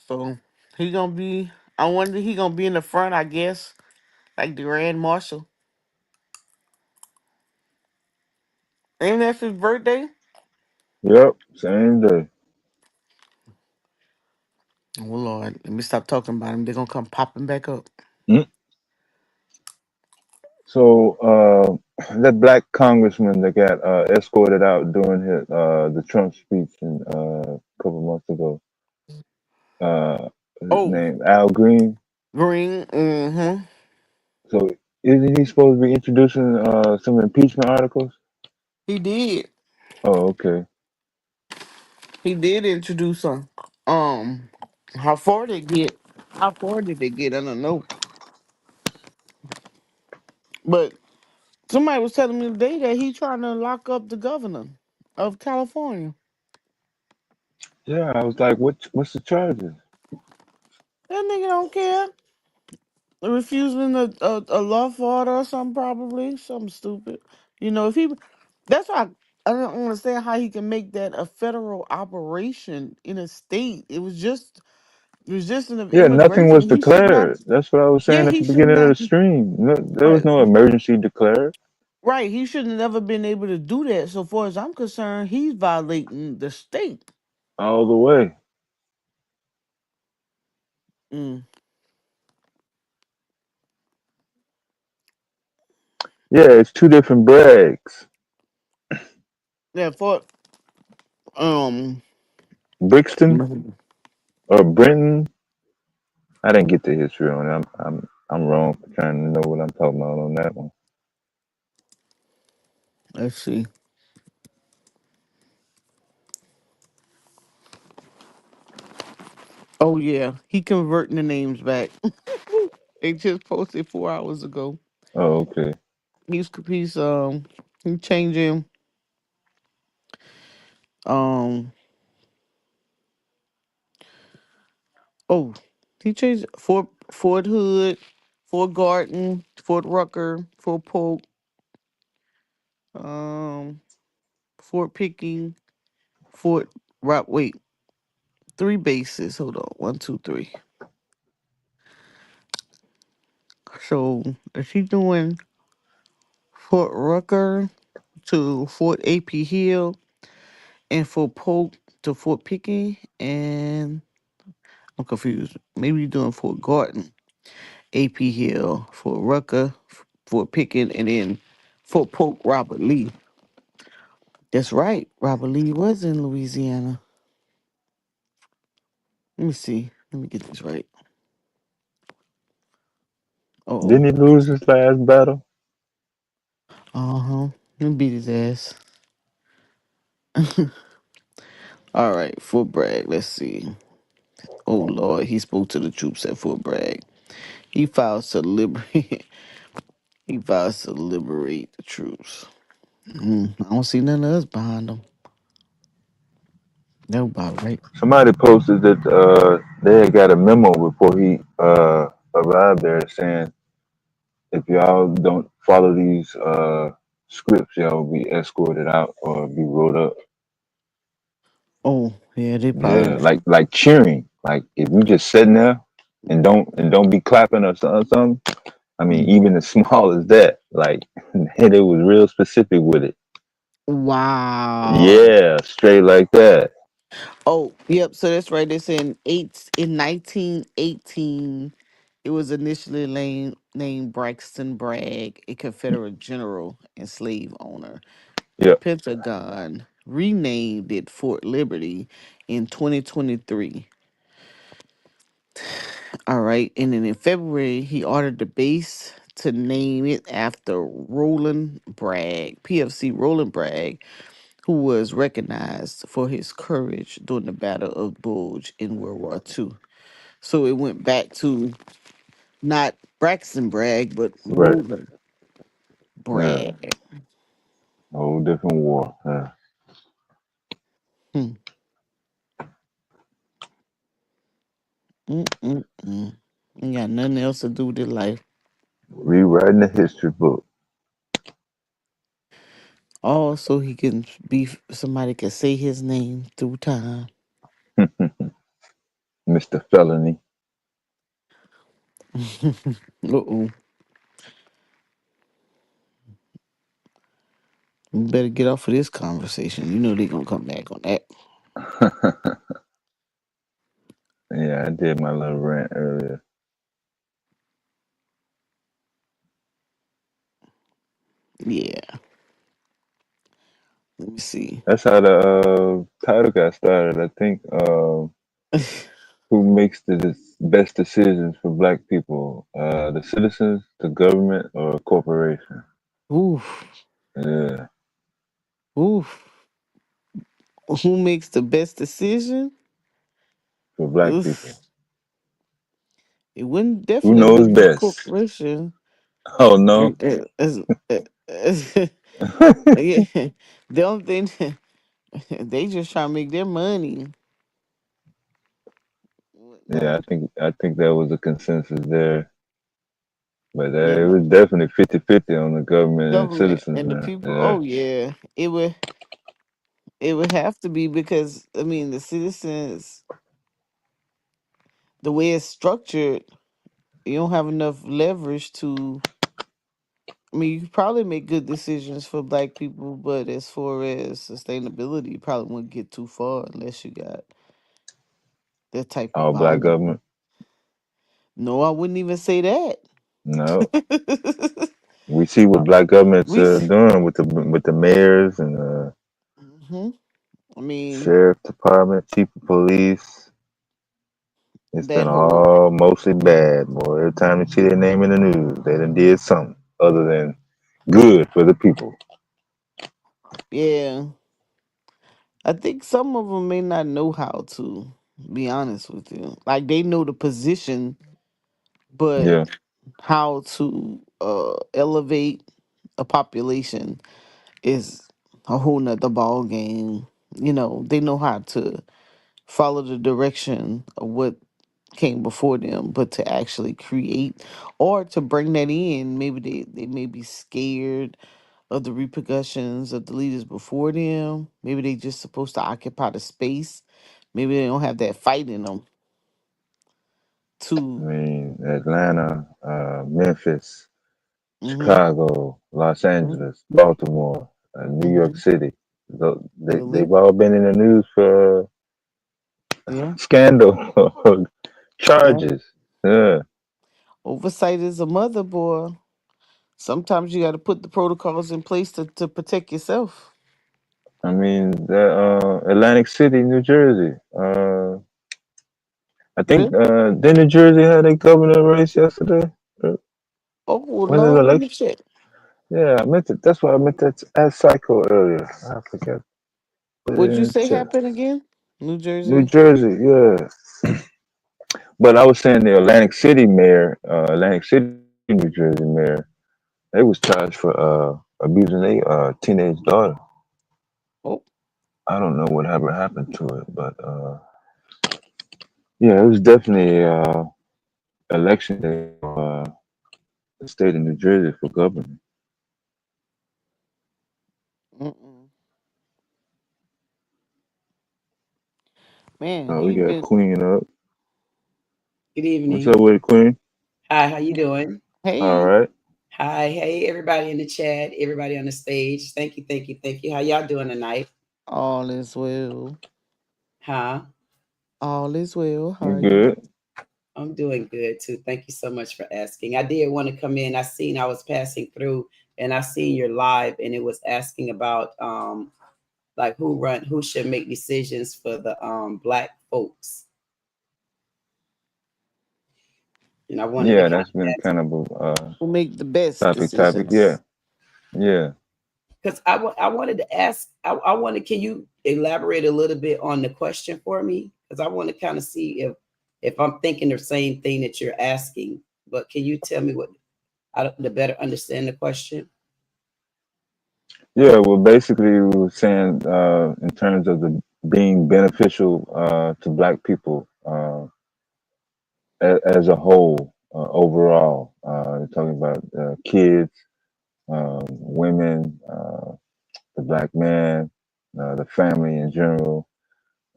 So he gonna be I wonder he gonna be in the front. I guess like the Grand Marshal. Ain't that his birthday? Yep, same day. Oh Lord, let me stop talking about him. They're gonna come popping back up. Mm. So that black congressman that got escorted out during the Trump speech a couple months ago, what's his Oh, name Al Green. Green. Mm-hmm. So isn't he supposed to be introducing some impeachment articles? He did. Oh, okay. He did introduce some. Um, how far they get? How far did they get? I don't know. But somebody was telling me today that he trying to lock up the governor of California. Yeah, I was like, what's the charges? That nigga don't care. Refusing a love order or something, probably something stupid. You know, if he, that's why I don't understand how he can make that a federal operation in a state. It was just an Yeah, nothing was immigration. He should not. declared. That's what I was Yeah, saying at he the should beginning of not. the stream. No, there was Right, no emergency declared right. He should have never been able to do that. So far as I'm concerned, he's violating the state. all the way. Mm. Yeah, it's two different brags. Yeah, for um, Brixton or Brenton. I didn't get the history on it. I'm wrong for trying to know what I'm talking about on that one. let's see. Oh yeah, he converting the names back. They just posted 4 hours ago. Oh, okay. He's changing um oh he changed Fort Hood, Fort Garden, Fort Rucker, Fort Polk, um Fort Picking, Fort Rock. Wait, three bases. Hold on, one, two, three. So is he doing Fort Rucker to Fort AP Hill and Fort Polk to Fort Picking? And I'm confused. Maybe you're doing Fort Garden, AP Hill, Fort Rucker, Fort Pickett, and then Fort Polk, Robert Lee. That's right. Robert Lee was in Louisiana. Let me see. Let me get this right. Oh, Didn't he lose his last battle? uh-huh. Let me beat his ass. All right, Fort Bragg. Let's see. Oh Lord, he spoke to the troops at Fort Bragg. He vows to liberate. He vows to liberate the troops. I don't see none of us behind him. That about right. Somebody posted that they had got a memo before he arrived there saying if y'all don't follow these scripts, y'all will be escorted out or be rolled up. Oh yeah, they Yeah, probably. like cheering. Like if you just sitting there and don't be clapping or something. I mean, even as small as that. Like it was real specific with it. Wow. Yeah, straight like that. Oh, yep. So that's right. It's in 1918. It was initially named Braxton Bragg, a Confederate general and slave owner. The Yep. Pentagon renamed it Fort Liberty in 2023. All right. And then in February, he ordered the base to name it after Roland Bragg, PFC Roland Bragg, who was recognized for his courage during the Battle of Bulge in World War II. So it went back to not Braxton Bragg, but Right. Roland Yeah. Bragg. Whole different war. Yeah. Hmm. Mm-mm-mm. Ain't got nothing else to do with their life. Rewriting the history book. All so he can be somebody can say his name through time. Mr. Felony. Uh-oh. You better get off of this conversation. You know they gonna come back on that. Yeah, I did my little rant earlier. Yeah. Let me see. That's how the title got started. I think who makes the best decisions for Black people? The citizens, the government, or a corporation? Oof. Yeah, Oof. Who makes the best decision? for Black people. Oof. It wouldn't Who definitely knows be a best? corporation. Oh no. Yeah. The only thing they just try to make their money. Yeah, Like, I think there was a consensus there, but you it was know, definitely 50-50 on the government and government citizens and the now. people. Yeah, Oh yeah, it would have to be because I mean the citizens, the way it's structured, you don't have enough leverage to. I mean, you could probably make good decisions for Black people, but as far as sustainability, you probably wouldn't get too far unless you got that type of all Black volume. government. No, I wouldn't even say that. No, we see what Black governments we, doing with the mayors and hmm I mean, sheriff department, chief of police. It's been that whole, all mostly bad, boy. Every time you see their name in the news, they done did something other than good for the people. yeah. I think some of them may not know how to be honest with you. Like they know the position, but Yeah, how to elevate a population is a whole nother ball game. You know, they know how to follow the direction of what came before them, but to actually create or to bring that in, maybe they may be scared of the repercussions of the leaders before them. Maybe they just supposed to occupy the space. Maybe they don't have that fight in them I to. mean Atlanta, Memphis, Mm-hmm. Chicago, Los Angeles, Baltimore, New York Mm-hmm. City. Philly. They've all been in the news for Yeah. scandal Yeah. charges. Yeah, Oversight is a mother, boy. Sometimes you got to put the protocols in place to protect yourself. I mean Atlantic City, New Jersey. I think Really? did New Jersey had a governor race yesterday? Uh, Oh When is the Lord, let me election? check. Yeah, I meant to. That's why I meant to ask Psycho earlier. I forget. Put it Would you in the say chat. happen again? New New Jersey. Jersey, yeah. But I was saying the Atlantic City mayor, Atlantic City, New Jersey mayor, they was charged for abusing a teenage daughter. Oh. I don't know whatever happened to it, but yeah, it was definitely election day for the state of New Jersey for governor. Mm-mm. Man, Oh, we you've got been. Queen up. Good What's up evening. with it, Queen? Hi, how you doing? All Hey, right. Hi, hey, everybody in the chat, everybody on the stage. Thank you, thank you, thank you. How y'all doing tonight? all is well. Huh? All is well. How We are you? good. I'm doing good too. Thank you so much for asking. I did want to come in. I was passing through and I seen your live and it was asking about like who should make decisions for the Black folks. And I wanted to Yeah, kind that's been of ask kind of a Who make the best topic. Yeah, decisions? yeah. because I wanted to ask, I wanted, can you elaborate a little bit on the question for me? Because I want to kind of see if I'm thinking the same thing that you're asking, but can you tell me what, to better understand the question? Yeah, well, basically, we were saying in terms of the being beneficial to Black people as a whole, overall. You're talking about kids, women, the Black man, the family in general,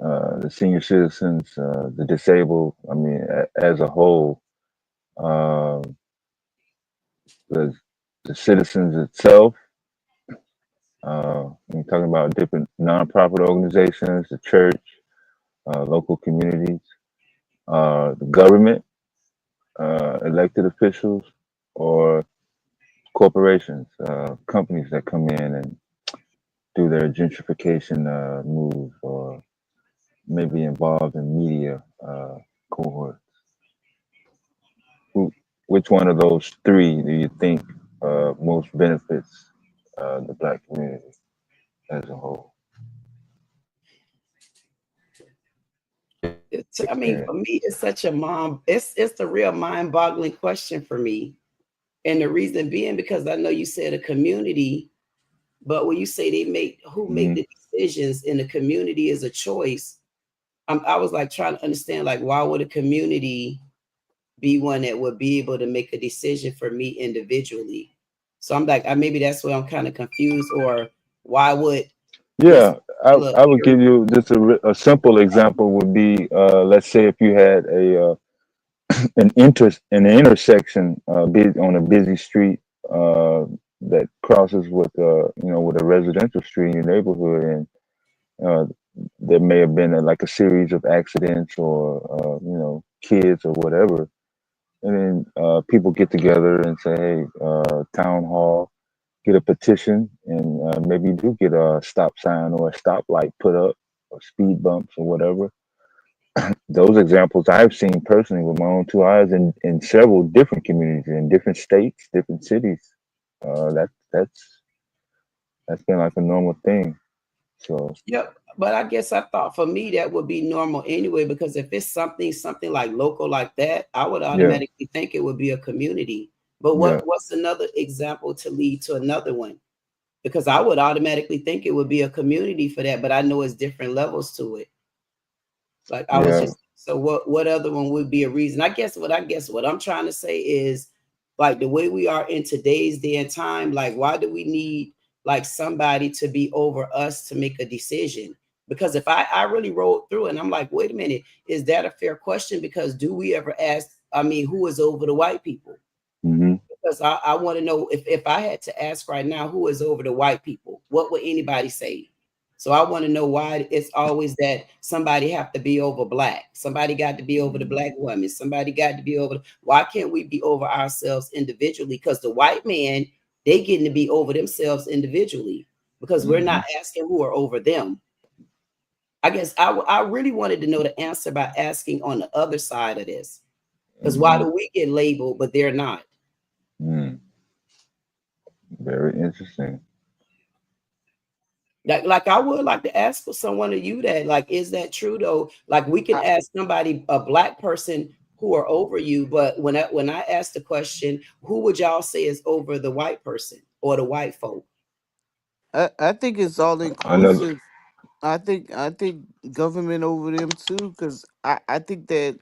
the senior citizens, the disabled. I mean, as a whole, the citizens itself. We're talking about different nonprofit organizations, the church, local communities, the government, elected officials, or corporations, companies that come in and do their gentrification move, or maybe involved in media cohorts. Which one of those three do you think most benefits the Black community as a whole? I mean, for me, it's such a it's the real mind-boggling question for me. And the reason being because I know you said a community, but when you say they make the decisions in the community is a choice, I was like trying to understand, like, why would a community be one that would be able to make a decision for me individually? So I'm like, maybe that's where I'm kind of confused, or why would? Yeah, I would give you just a simple example would be, let's say if you had an intersection on a busy street that crosses with with a residential street in your neighborhood, and there may have been like a series of accidents or kids or whatever, and then people get together and say, hey, town hall, get a petition, and maybe you do get a stop sign or a stoplight put up, or speed bumps or whatever. Those examples I've seen personally with my own two eyes in several different communities, in different states, different cities. That's been like a normal thing. So yep. But I guess I thought for me that would be normal anyway, because if it's something like local like that, I would automatically think it would be a community. But what's another example to lead to another one? Because I would automatically think it would be a community for that, but I know it's different levels to it. Like I was just, so what other one would be a reason? I guess what I'm trying to say is, like, the way we are in today's day and time, like, why do we need like somebody to be over us to make a decision? Because if I really rolled through and I'm like, wait a minute, is that a fair question? Because do we ever ask, who is over the white people? Mm-hmm. Because I want to know if I had to ask right now, who is over the white people, what would anybody say? So I want to know why it's always that somebody have to be over black. Somebody got to be over the black woman. Somebody got to be over. Why can't we be over ourselves individually? Because the white man, they getting to be over themselves individually, because we're not asking who are over them. I guess I really wanted to know the answer by asking on the other side of this. Because why do we get labeled, but they're not? Very interesting. Like I would like to ask for someone of you that, like, is that true though? Like, we can ask somebody, a black person, who are over you, but when I ask the question, who would y'all say is over the white person or the white folk? I think it's all inclusive. I think government over them too, because I think that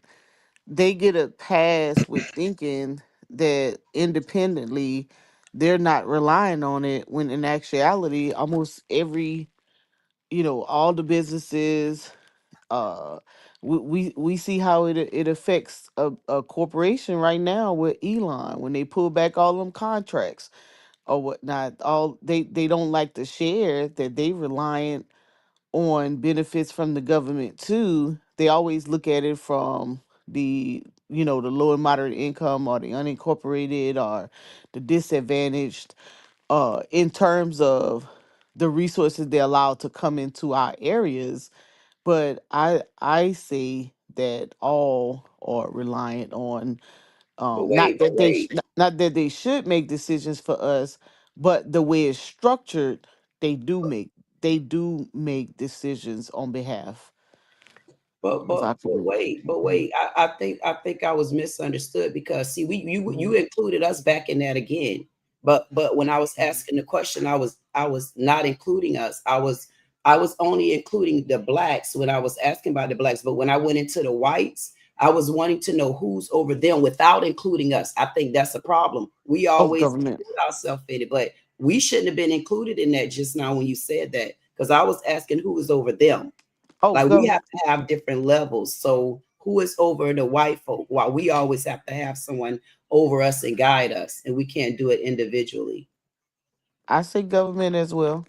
they get a pass with thinking that independently they're not relying on it, when in actuality almost every, all the businesses, we see how it affects a corporation right now with Elon, when they pull back all them contracts or whatnot. All they don't like to share that they reliant on benefits from the government too. They always look at it from the the low and moderate income, or the unincorporated, or the disadvantaged, in terms of the resources they're allowed to come into our areas. But I say that all are reliant on, not that not that they should make decisions for us, but the way it's structured, they do make decisions on behalf. But wait, I think I was misunderstood, because see, you included us back in that again. But when I was asking the question, I was not including us. I was only including the blacks when I was asking about the blacks. But when I went into the whites, I was wanting to know who's over them without including us. I think that's a problem. We always include ourselves in it, but we shouldn't have been included in that just now when you said that, because I was asking who is over them. Like, we have to have different levels. So who is over the white folk? While we always have to have someone over us and guide us, and we can't do it individually. I say government as well.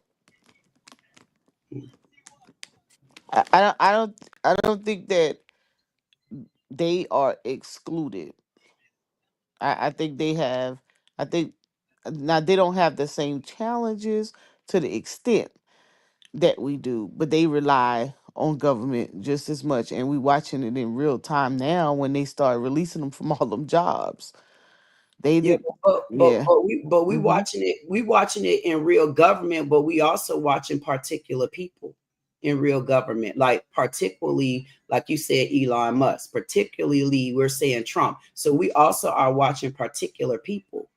I don't think that they are excluded. I think they have. I think now they don't have the same challenges to the extent that we do, but they rely on government just as much, and we watching it in real time now when they start releasing them from all them jobs. They Yeah, did, yeah. but we Hmm. watching it. We watching it in real government, but we also watching particular people in real government, like particularly, like you said, Elon Musk. Particularly, we're saying Trump. So we also are watching particular people,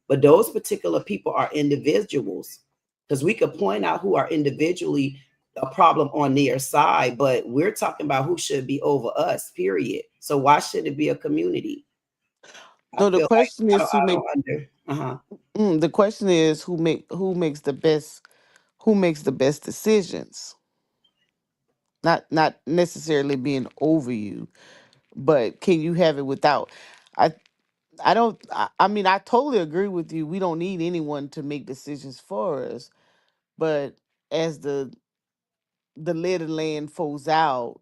but those particular people are individuals, because we could point out who are individually a problem on their side, but we're talking about who should be over us. Period. So why should it be a community? I No, the feel like question is who I make. don't under. Uh-huh. The question is who makes the best decisions. Not necessarily being over you, but can you have it without? I I don't. I mean, I totally agree with you. We don't need anyone to make decisions for us, but as the lay of the land folds out,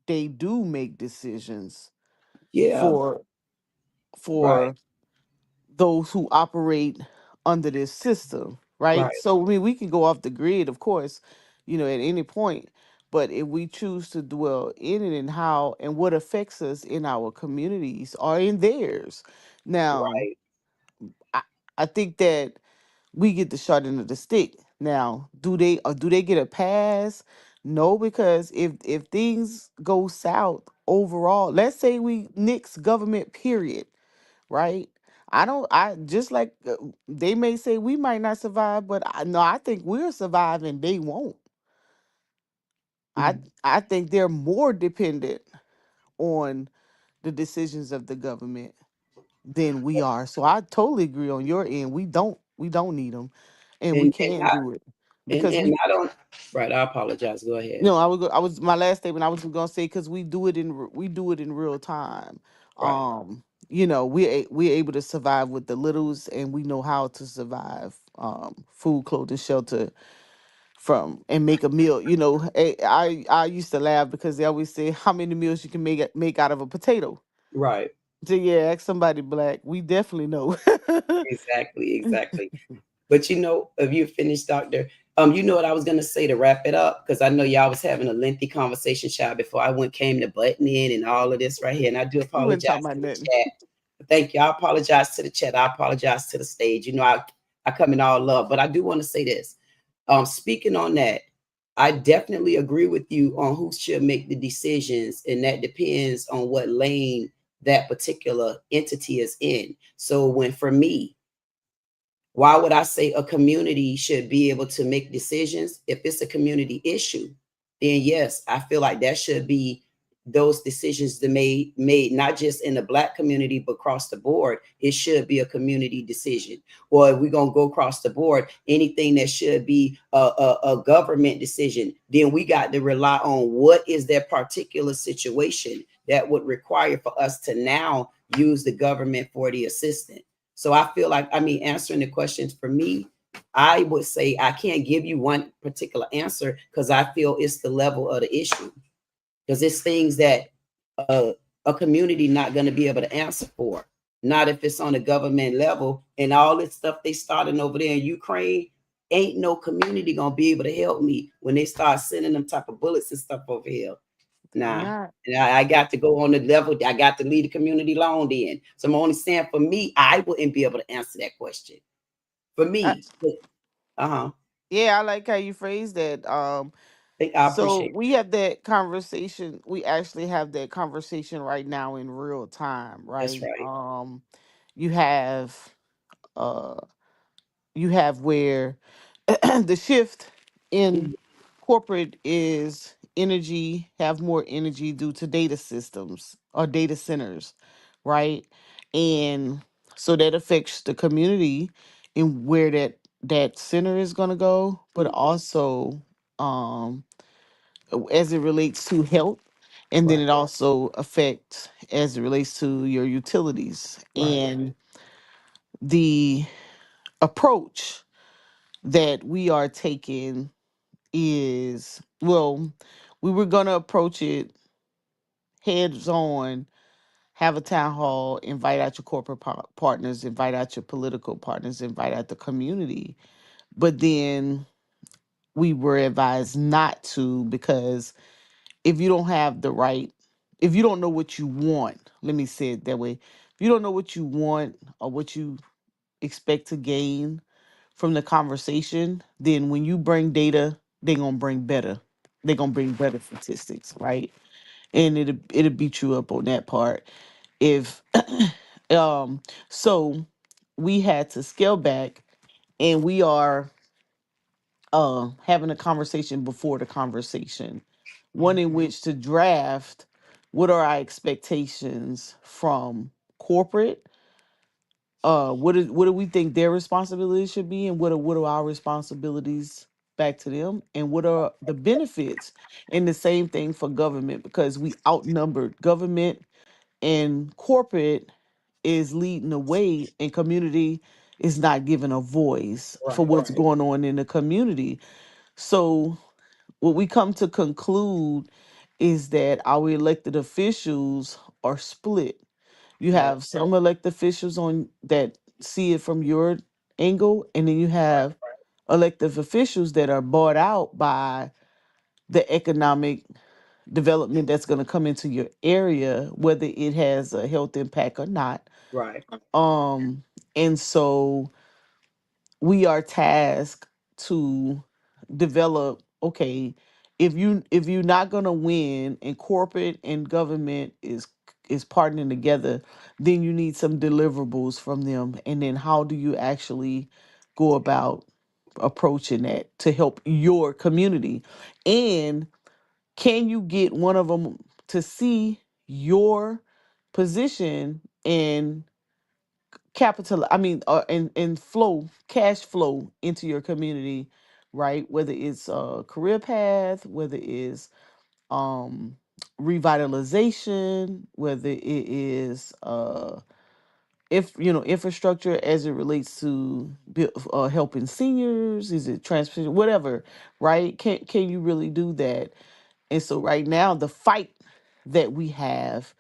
they do make decisions Yeah. for Right. for those who operate under this system, right? Right. So I mean, we can go off the grid, of course, at any point. But if we choose to dwell in it and how and what affects us in our communities or in theirs, now Right. I, I think that we get the short end of the stick. Now, do they get a pass? No, because if things go south overall, let's say we nix government, period, right? I just like they may say we might not survive, but I think we'll survive and they won't. I Mm. I think they're more dependent on the decisions of the government than we are. So I totally agree on your end. We don't need them, and we And can I do it because and I don't. Right. I apologize. Go ahead. I was my last statement. I was gonna say because we do it in real time. Right. We're able to survive with the littles, and we know how to survive. Food, clothing, shelter, from and make a meal. I used to laugh because they always say how many meals you can make out of a potato. Right. So yeah, ask somebody black. We definitely know. Exactly. Exactly. But if you finished, Doctor, you know what I was gonna say to wrap it up, because I know y'all was having a lengthy conversation, child, before I came to button in and all of this right here. And I do We weren't apologize talking about to the nothing. chat. Thank you. I apologize to the chat. I apologize to the stage. I come in all love, but I do want to say this. Speaking on that, I definitely agree with you on who should make the decisions, and that depends on what lane that particular entity is in. So for me, why would I say a community should be able to make decisions? If it's a community issue, then yes, I feel like that should be those decisions that made not just in the Black community but across the board. It should be a community decision. Or if we're gonna go across the board, anything that should be a government decision, then we got to rely on what is that particular situation that would require for us to now use the government for the assistance. So I feel like, answering the questions for me, I would say I can't give you one particular answer, because I feel it's the level of the issue. Because it's things that a community not going to be able to answer for. Not if it's on a government level, and all this stuff they starting over there in Ukraine. Ain't no community going to be able to help me when they start sending them type of bullets and stuff over here. Nah. Not. And I got to go on the level. I got to leave the community alone then. So I'm only saying, for me, I wouldn't be able to answer that question. For me. Yeah, I like how you phrased that. I So appreciate we have that conversation. We actually have that conversation right now in real time, it. That's right? right. You have uh you have where the shift in corporate is energy, have more energy due to data systems or data centers, right? And so that affects the community and where that center is going to go, but also um as it relates to health And then it also affects as it relates to your utilities. And the approach that we are taking is, well, we were going to approach it heads on, have a town hall, invite out your corporate partners, invite out your political partners, invite out the community. But then we were advised not to, because if you don't have the right, if you don't know what you want, let me say it that way. If you don't know what you want or what you expect to gain from the conversation, then when you bring data, they're gonna bring better. They're gonna bring better statistics, right? And it'll beat you up on that part. If so we had to scale back, and we are having a conversation before the conversation, one in which to draft what are our expectations from corporate, what do we think their responsibilities should be, and what are our responsibilities back to them, and what are the benefits, and the same thing for government, because we outnumbered government, and corporate is leading the way, and community is not given a voice for what's going on in the community. So what we come to conclude is that our elected officials are split. You have some elected officials on that see it from your angle, and then you have elected officials that are bought out by the economic development that's going to come into your area, whether it has a health impact or not. Right. And so we are tasked to develop, okay, if you're not going to win and corporate and government is partnering together, then you need some deliverables from them. And then how do you actually go about approaching that to help your community? And can you get one of them to see your position and capital, I mean, and flow, cash flow into your community, right? Whether it's a career path, whether it's um revitalization, whether it is if infrastructure as it relates to helping seniors, is it transportation, whatever, right? Can you really do that? And so right now the fight that we have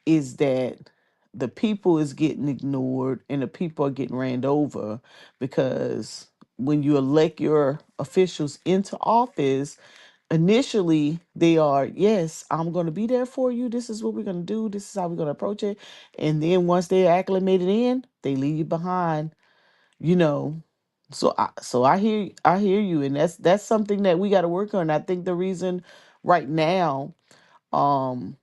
is that the people is getting ignored and the people are getting ran over, because when you elect your officials into office, initially they are, yes, I'm going to be there for you, this is what we're going to do, this is how we're going to approach it. And then once they're acclimated in, they leave you behind, you know. So I hear you, and that's something that we got to work on. I think the reason right now, um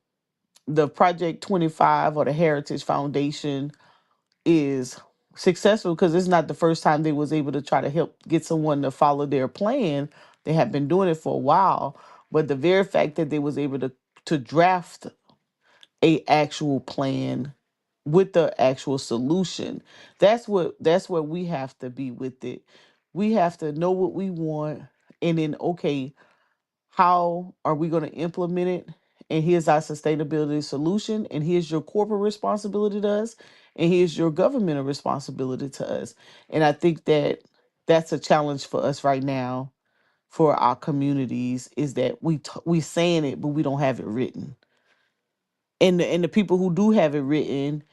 the Project 25 or the Heritage Foundation is successful, because it's not the first time they was able to try to help get someone to follow their plan. They have been doing it for a while, but the very fact that they was able to draft a actual plan with the actual solution, that's what we have to be with it. We have to know what we want, and then, okay, how are we going to implement it? And here's our sustainability solution. And here's your corporate responsibility to us. And here's your governmental responsibility to us. And I think that that's a challenge for us right now, for our communities, is that we saying it, but we don't have it written. And the people who do have it written,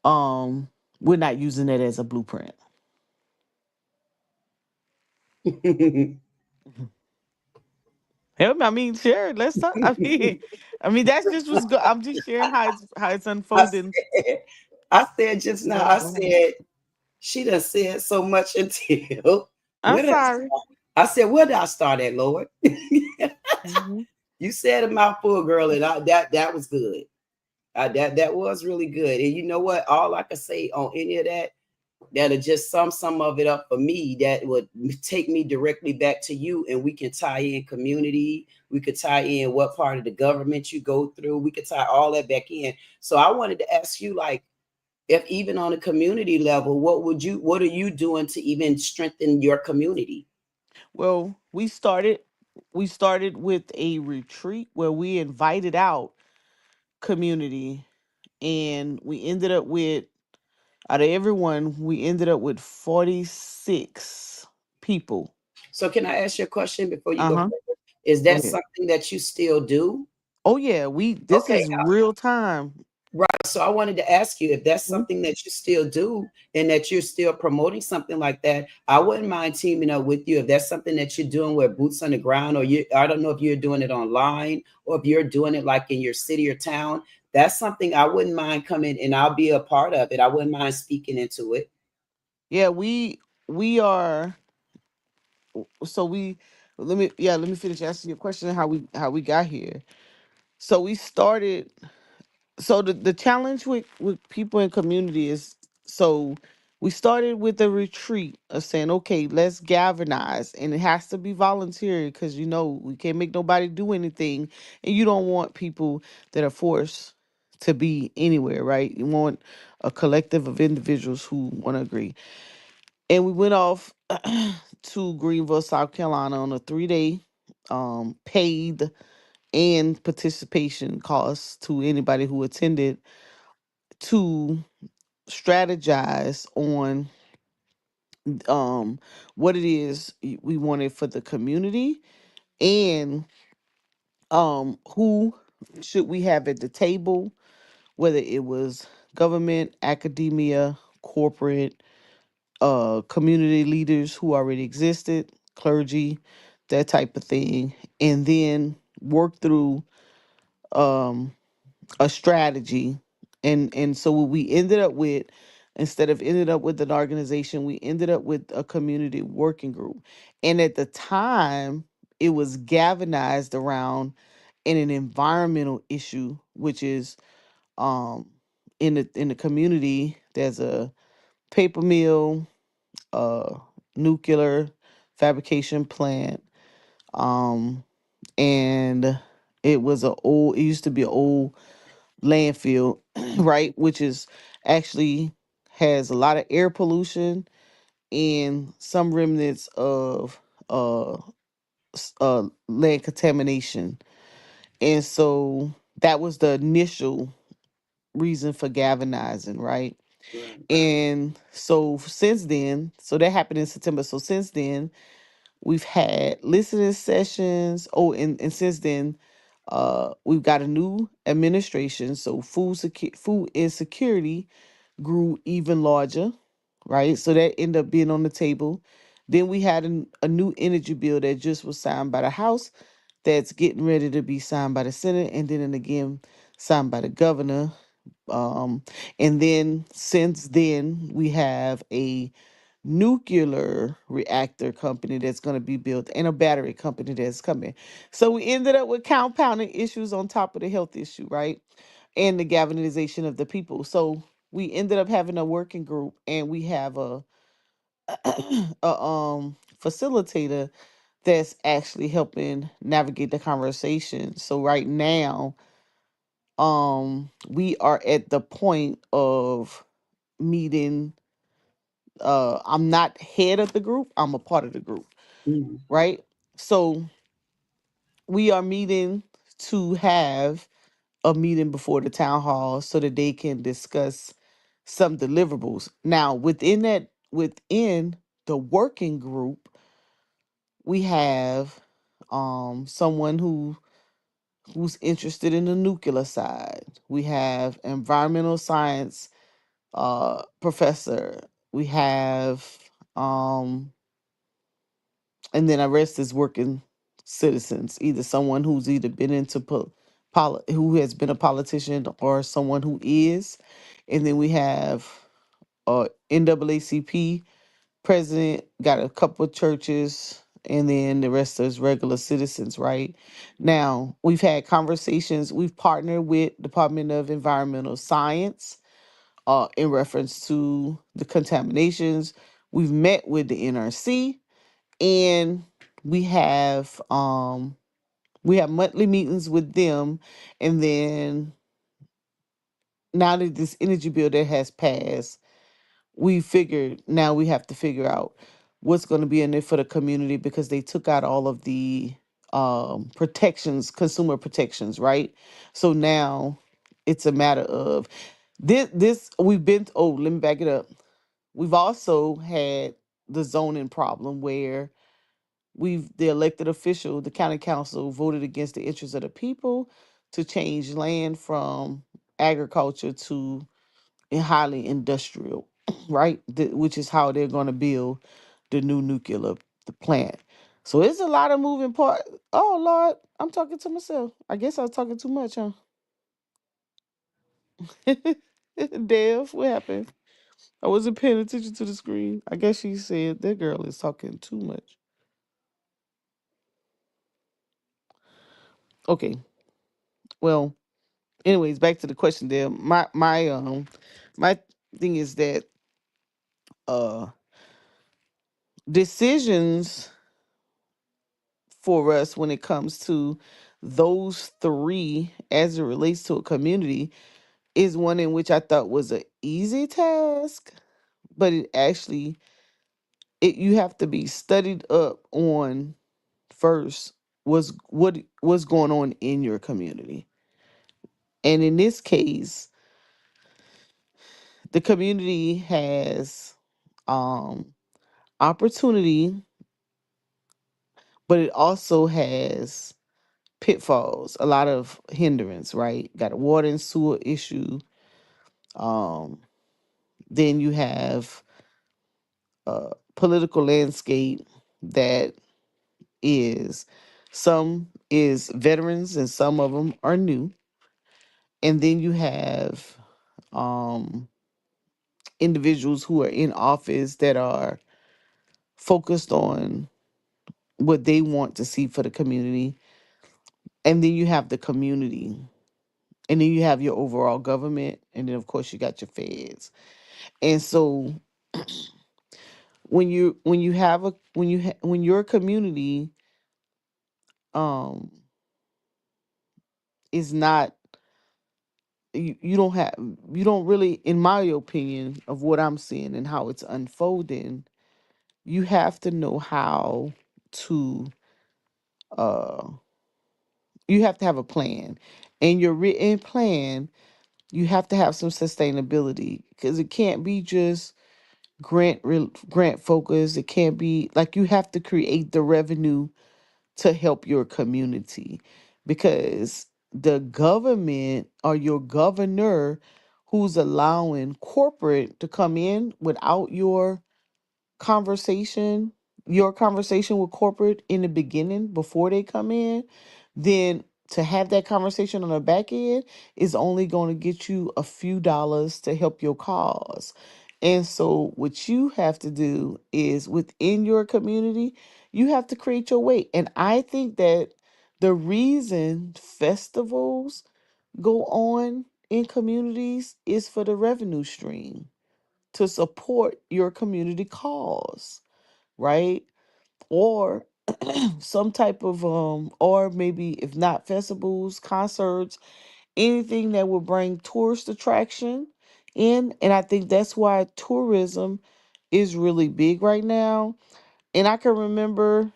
um, we're not using it as a blueprint. I mean, sure. Let's talk. I mean, that's just what's good. I'm just sharing how it's unfolding. I said just now. I said she done said so much until. I'm sorry. I said, where did I start at, Lord? You said a mouthful, girl, and that was good. That was really good. And you know what? All I can say on any of that, that'll just sum some of it up for me, that would take me directly back to you, and we can tie in community, we could tie in what part of the government you go through, we could tie all that back in. So I wanted to ask you, like, if even on a community level, what are you doing to even strengthen your community? Well, we started we started with a retreat where we invited out community, and we ended up with, out of everyone, we ended up with 46 people. So can I ask you a question before you go Uh-huh. further? Is Go that ahead. something that you still do? Oh yeah, this Okay, is real time. right. So I wanted to ask you if that's Mhm. something that you still do and that you're still promoting something like that. I wouldn't mind teaming up with you if that's something that you're doing with boots on the ground, or I don't know if you're doing it online or if you're doing it like in your city or town. That's something I wouldn't mind coming and I'll be a part of it. I wouldn't mind speaking into it. Yeah, we are, so we let me finish answering your question, how we got here. So we started, so the challenge with people in community is, so we started with a retreat of saying, okay, let's galvanize, and it has to be voluntary because we can't make nobody do anything, and you don't want people that are forced to be anywhere, right? You want a collective of individuals who want to agree. And we went off to Greenville, South Carolina on a 3-day paid and participation costs to anybody who attended, to strategize on what it is we wanted for the community, and who should we have at the table, whether it was government, academia, corporate, community leaders who already existed, clergy, that type of thing, and then work through um a strategy. And so what we ended up with, instead of ended up with an organization, we ended up with a community working group. And at the time, it was galvanized around an environmental issue, which is um in the community there's a paper mill, a nuclear fabrication plant, um and it used to be an old landfill, right, which is actually has a lot of air pollution and some remnants of uh lead contamination. And so that was the initial reason for galvanizing, right? Right. And so since then, so that happened in September. So since then, we've had listening sessions. Oh, and since then, we've got a new administration. So food insecurity grew even larger, right? So that ended up being on the table. Then we had a new energy bill that just was signed by the House, that's getting ready to be signed by the Senate, and then again signed by the governor. Um, and then since then, we have a nuclear reactor company that's going to be built and a battery company that's coming. So we ended up with compounding issues on top of the health issue, right? And the galvanization of the people. So we ended up having a working group, and we have a facilitator that's actually helping navigate the conversation. So right now, we are at the point of meeting. I'm not head of the group, I'm a part of the group, Mhm. right? So we are meeting to have a meeting before the town hall so that they can discuss some deliverables. Now, within the working group, we have someone who's interested in the nuclear side. We have environmental science professor. We have um and then the rest is working citizens, either someone who's either been into who has been a politician, or someone who is. And then we have NAACP president, got a couple of churches, and then the rest is regular citizens, right? Now, we've had conversations, we've partnered with Department of Environmental Science in reference to the contaminations. We've met with the NRC, and we have monthly meetings with them. And then now that this energy bill that has passed, we figured now we have to figure out what's going to be in it for the community, because they took out all of the protections, consumer protections, right? So now it's a matter of this we've been oh, let me back it up. We've also had the zoning problem where the elected official, the county council voted against the interests of the people to change land from agriculture to highly industrial, right? Which is how they're going to build the new nuclear the plant. So it's a lot of moving part. Oh Lord, I'm talking to myself. I guess I was talking too much, huh? Dev, what happened? I wasn't paying attention to the screen. I guess she said that girl is talking too much. Okay. Well, anyways, back to the question there. My thing is that uh decisions for us when it comes to those three as it relates to a community is one in which I thought was an easy task, but it you have to be studied up on first what's going on in your community. And in this case, the community has um opportunity, but it also has pitfalls, a lot of hindrance, right? Got a water and sewer issue. Um, then you have a political landscape that is some is veterans and some of them are new. And then you have um individuals who are in office that are focused on what they want to see for the community. And then you have the community. And then you have your overall government. And then of course you got your feds. And so when your community um is not you don't have you don't really, in my opinion of what I'm seeing and how it's unfolding, you have to know how to uh you have to have a plan, and your written plan, you have to have some sustainability because it can't be just grant focus. It can't be like you have to create the revenue to help your community, because the government or your governor who's allowing corporate to come in without conversation your conversation with corporate in the beginning before they come in, then to have that conversation on the back end is only going to get you a few dollars to help your cause. And so what you have to do is within your community, you have to create your way. And I think that the reason festivals go on in communities is for the revenue stream to support your community cause, right? Or some type of or maybe if not festivals, concerts, anything that will bring tourist attraction in. And I think that's why tourism is really big right now. And I can remember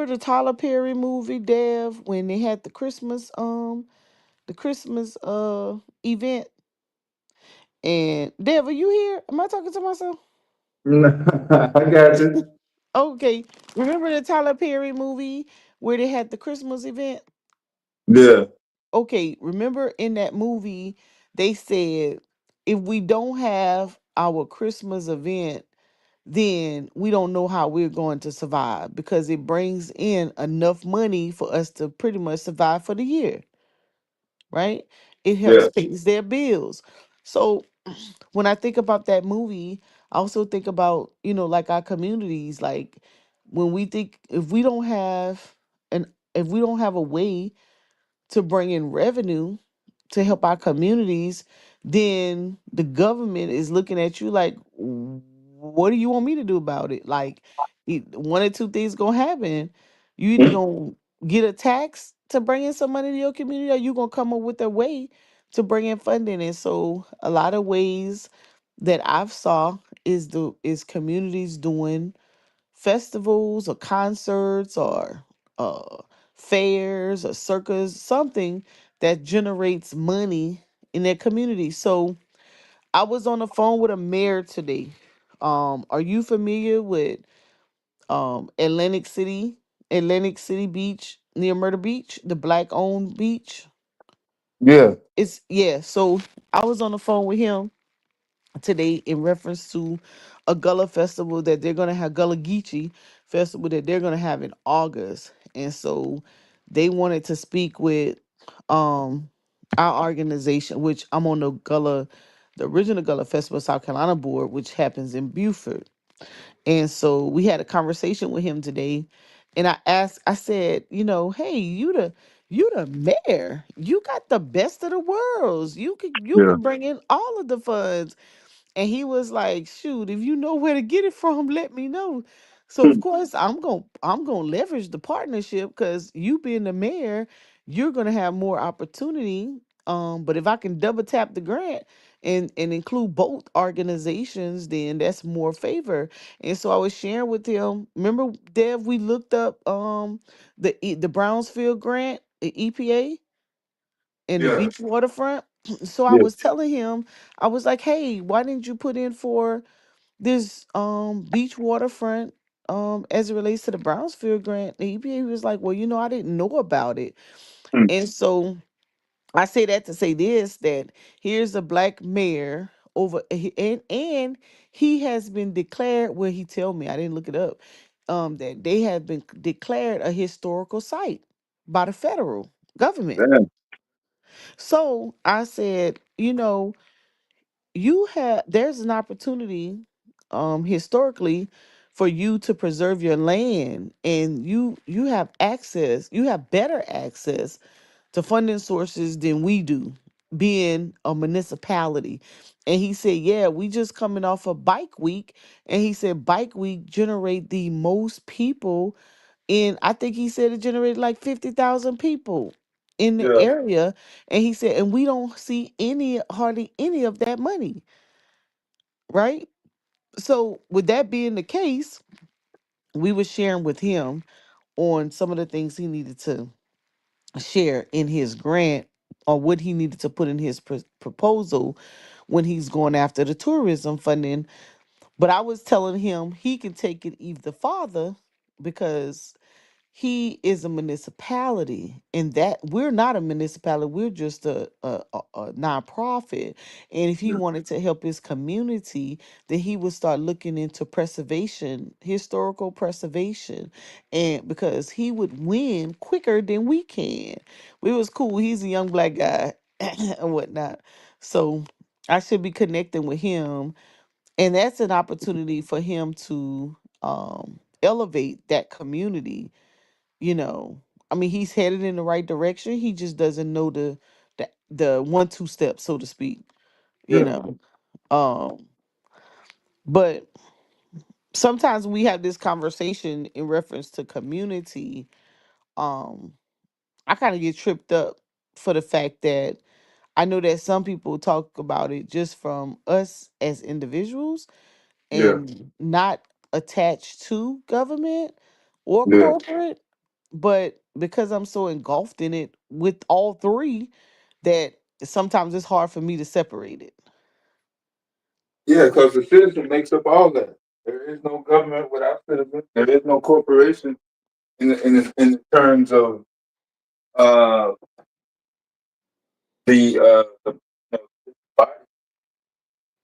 the Tyler Perry movie Dev when they had the Christmas event. And Dev, are you here? Am I talking to myself? I got you. Okay. Remember the Tyler Perry movie where they had the Christmas event? Yeah. Okay. Remember in that movie, they said if we don't have our Christmas event, then we don't know how we're going to survive because it brings in enough money for us to pretty much survive for the year, right? It helps Yeah. pay their bills. So when I think about that movie, I also think about, like our communities, like when we think if we don't have a way to bring in revenue to help our communities, then the government is looking at you like, what do you want me to do about it? Like, one or two things gonna happen. You either gonna get a tax to bring in some money to your community, or you gonna come up with a way to bring in funding. And so, a lot of ways that I've saw is communities doing festivals or concerts or uh, fairs or circus, something that generates money in their community. So I was on the phone with a mayor today. Are you familiar with Atlantic City Beach near Myrtle Beach, the black owned beach? Yeah. It's yeah. So I was on the phone with him today in reference to a Gullah festival that they're gonna have, Gullah Geechee festival that they're gonna have in August, and so they wanted to speak with um our organization, which I'm on the original Gullah Festival South Carolina board, which happens in Beaufort. And so we had a conversation with him today, and I said, hey, you the mayor. You got the best of the worlds. You Yeah. could bring in all of the funds. And he was like, shoot, if you know where to get it from, let me know. So of course I'm gonna leverage the partnership because you being the mayor, you're gonna have more opportunity. But if I can double tap the grant and include both organizations, then that's more favor. And so I was sharing with him. Remember, Dev, we looked up the Brownsfield grant, the EPA and the Yeah. beach waterfront. So I Yeah. was telling him, I was like, hey, why didn't you put in for this beach waterfront as it relates to the Brownsfield grant? The EPA was like, well, I didn't know about it. Mm. And so I say that to say this, that here's a black mayor and he has been declared, well, he tell me, I didn't look it up, that they have been declared a historical site by the federal government. Damn. So I said, there's an opportunity historically for you to preserve your land, and you have access, you have better access to funding sources than we do, being a municipality. And he said, yeah, we just coming off of bike week, and he said bike week generate the most people in, I think he said it generated like 50,000 people in the Yeah. area. And he said, and we don't see hardly any of that money, right? So with that being the case, we were sharing with him on some of the things he needed to share in his grant, or what he needed to put in his proposal when he's going after the tourism funding. But I was telling him he can take it even farther because he is a municipality, and that we're not a municipality, we're just a nonprofit. And if he wanted to help his community, then he would start looking into preservation, historical preservation, and because he would win quicker than we can. It was cool, he's a young black guy and whatnot. So I should be connecting with him, and that's an opportunity for him to elevate that community. I mean, he's headed in the right direction. He just doesn't know the 1-2 steps, so to speak. you Yeah. know um but sometimes we have this conversation in reference to community. um I kind of get tripped up for the fact that I know that some people talk about it just from us as individuals Yeah. and not attached to government or Yeah. corporate. But because I'm so engulfed in it with all three, that sometimes it's hard for me to separate it. Yeah, because the citizen makes up all that. There is no government without citizens. There is no corporation in terms of uh the body.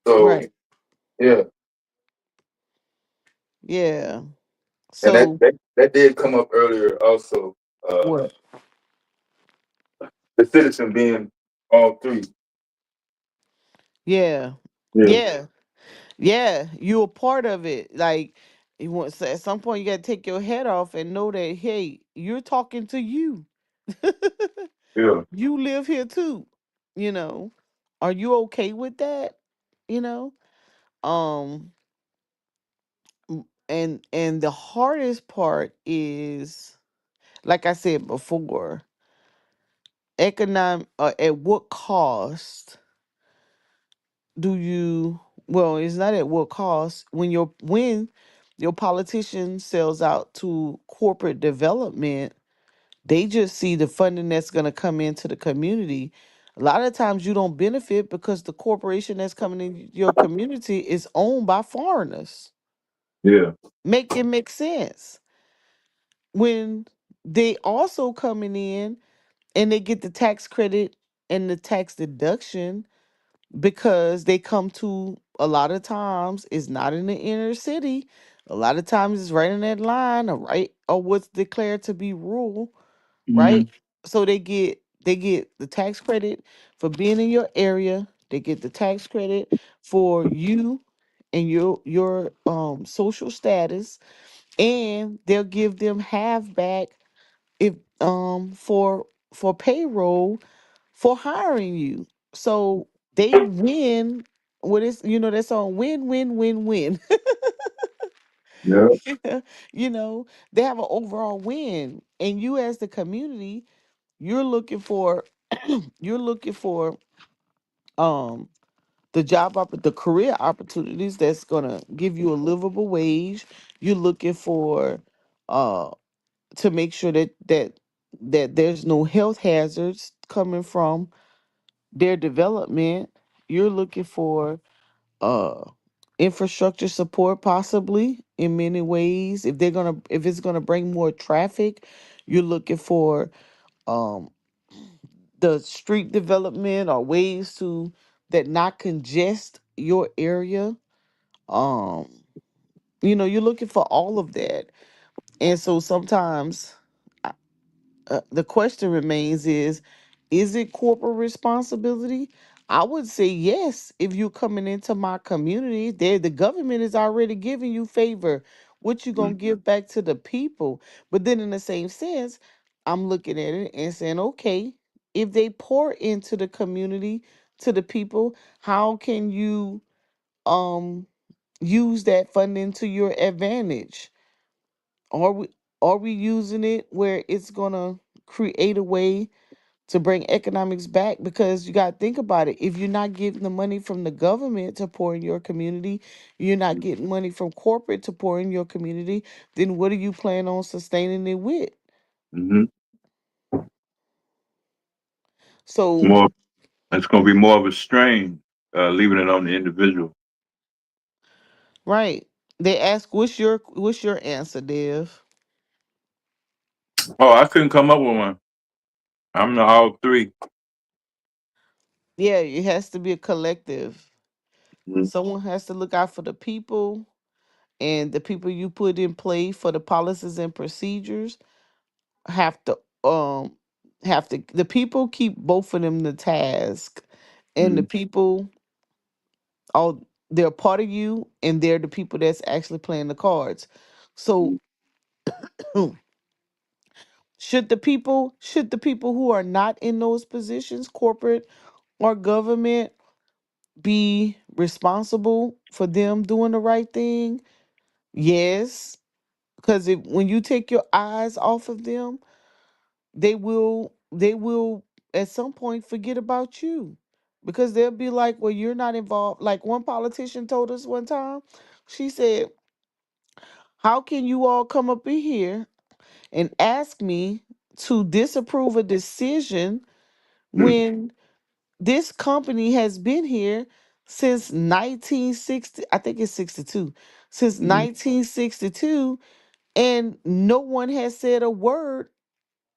So Right. yeah, Yeah. and So that did come up earlier also. what? The citizen being all three. Yeah. Yeah. Yeah. Yeah. You're a part of it. Like you want, so at some point you gotta take your head off and know that, hey, you're talking to you. Yeah. You live here too. You know. Are you okay with that? You know? Um and the hardest part is, like I said before, at what cost do you, well, it's not at what cost when your politician sells out to corporate development, they just see the funding that's going to come into the community. A lot of times you don't benefit because the corporation that's coming in your community is owned by foreigners. Yeah. Make it make sense. When they also coming in and they get the tax credit and the tax deduction because they come to, a lot of times it's not in the inner city. A lot of times it's right in that line or right or what's declared to be rural, Hmm. right? So they get the tax credit for being in your area. They get the tax credit for you and your social status, and they'll give them half back if for payroll for hiring you. So they win. What is, that's on win win win win. Yeah. you know, they have an overall win, and you as the community, you're looking for you're looking for um the career opportunities that's gonna give you a livable wage. You're looking for uh to make sure that there's no health hazards coming from their development. You're looking for uh infrastructure support, possibly in many ways. If it's gonna bring more traffic, you're looking for um the street development or ways to that not congest your area. um you're looking for all of that. And so sometimes the question remains is it corporate responsibility? I would say yes. If you're coming into my community, there the government is already giving you favor. What you gonna give back to the people? But then in the same sense, I'm looking at it and saying, okay, if they pour into the community, to the people, how can you um use that funding to your advantage? Are we using it where it's gonna create a way to bring economics back? Because you got to think about it. If you're not getting the money from the government to pour in your community, you're not getting money from corporate to pour in your community, then what do you plan on sustaining it with? Hmm. So, More. It's going to be more of a strain, leaving it on the individual. right. They ask, what's your answer, Dev? Oh, I couldn't come up with one. I'm the all three. Yeah, it has to be a collective. Mhm. Someone has to look out for the people, and the people you put in play for the policies and procedures have to the people keep both of them the task, and the Mhm. people, all, they're part of you, and they're the people that's actually playing the cards. So should the people who are not in those positions, corporate or government, be responsible for them doing the right thing? Yes, because if when you take your eyes off of them, they will at some point forget about you, because they'll be like, well, you're not involved. Like one politician told us one time, she said, how can you all come up in here and ask me to disapprove a decision when this company has been here since 1960? I think it's 62, since Mhm. 1962, and no one has said a word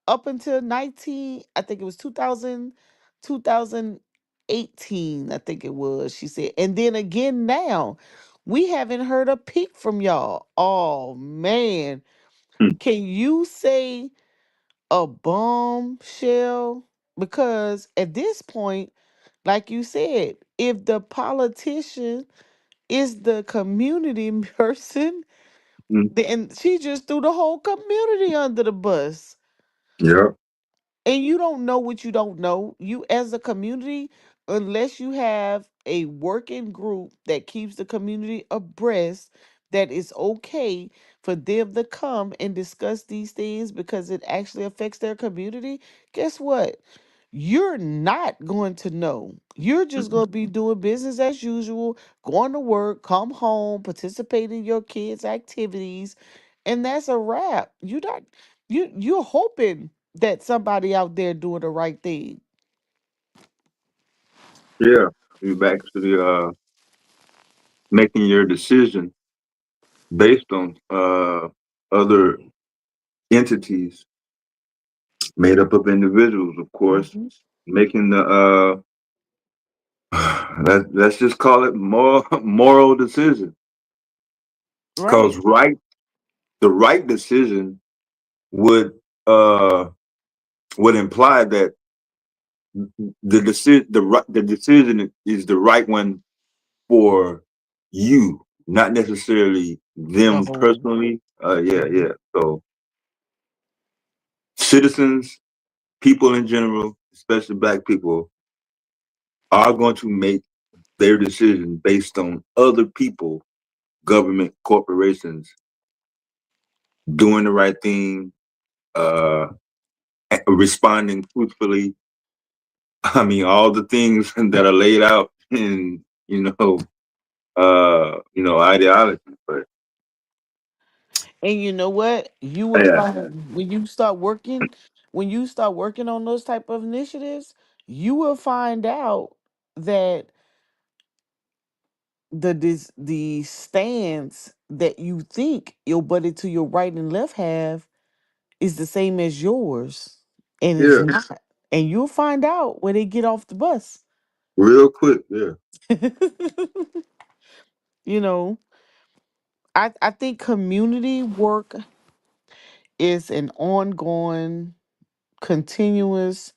up until 19, I think it was 2018, I think it was, she said. And then again now, we haven't heard a peep from y'all. Oh man. Mhm. Can you say a bombshell? Because at this point, like you said, if the politician is the community person, Mhm. then she just threw the whole community under the bus. Yeah. And you don't know what you don't know. You, as a community, unless you have a working group that keeps the community abreast, that it's okay for them to come and discuss these things because it actually affects their community. Guess what? you're not going to know. You're just going to be doing business as usual, going to work, come home, participate in your kids' activities, and that's a wrap. You're hoping that somebody out there doing the right thing. Yeah, you're back to the making your decision based on other entities made up of individuals, of course, Hmm. making the let's just call it moral decision. Because Right. the right decision would uh would imply that the decision is the right one for you, not necessarily The them whole. personally. Yeah, Mhm. yeah. So citizens, people in general, especially black people, are going to make their decision based on other people, government, corporations doing the right thing, uh, responding truthfully. I mean, all the things that are laid out in ideology. But And you know what? You will yeah, find when you start working on those type of initiatives, you will find out that the stance that you think your buddy to your right and left have is the same as yours, and it's yeah, not. And you'll find out when they get off the bus. real quick, yeah. You know, I think community work is an ongoing, continuous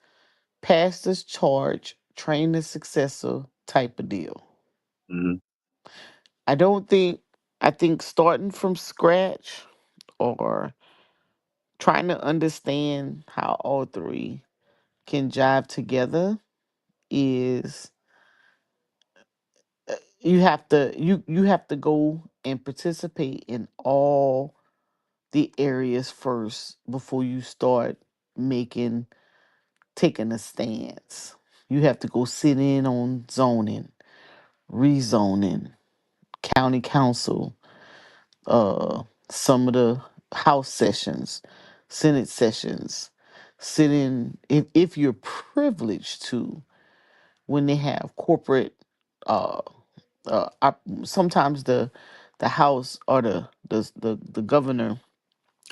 pass this charge, train the successor type of deal. Mm-hmm. I don't think I think starting from scratch or trying to understand how all three can jive together is you have to go and participate in all the areas first before you start making taking a stance. You have to go sit in on zoning, rezoning, county council, some of the house sessions, senate sessions, sit in if you're privileged to when they have corporate uh sometimes the house or the governor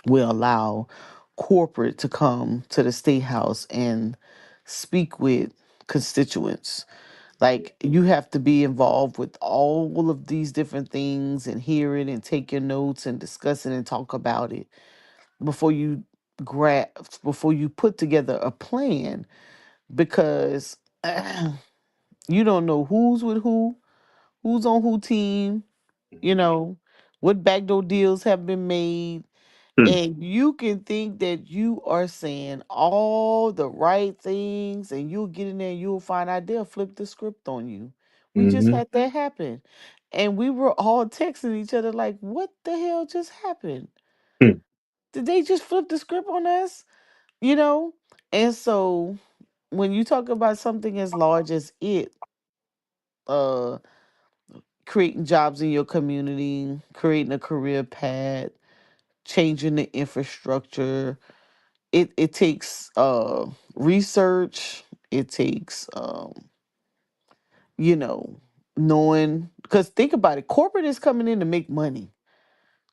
will allow corporate to come to the state house and speak with constituents. Like you have to be involved with all of these different things and hear it and take your notes and discuss it and talk about it before you grab before you put together a plan because you don't know who's with who's on who team, you know, what backdoor deals have been made. And you can think that you are saying all the right things, and you'll get in there and you'll find out they'll flip the script on you. We just Mm-hmm. had that happen. And we were all texting each other, like, what the hell just happened? Did they just flip the script on us? You know? And so when you talk about something as large as uh, creating jobs in your community, creating a career path, changing the infrastructure, it takes research, it takes you know knowing, because think about it, corporate is coming in to make money.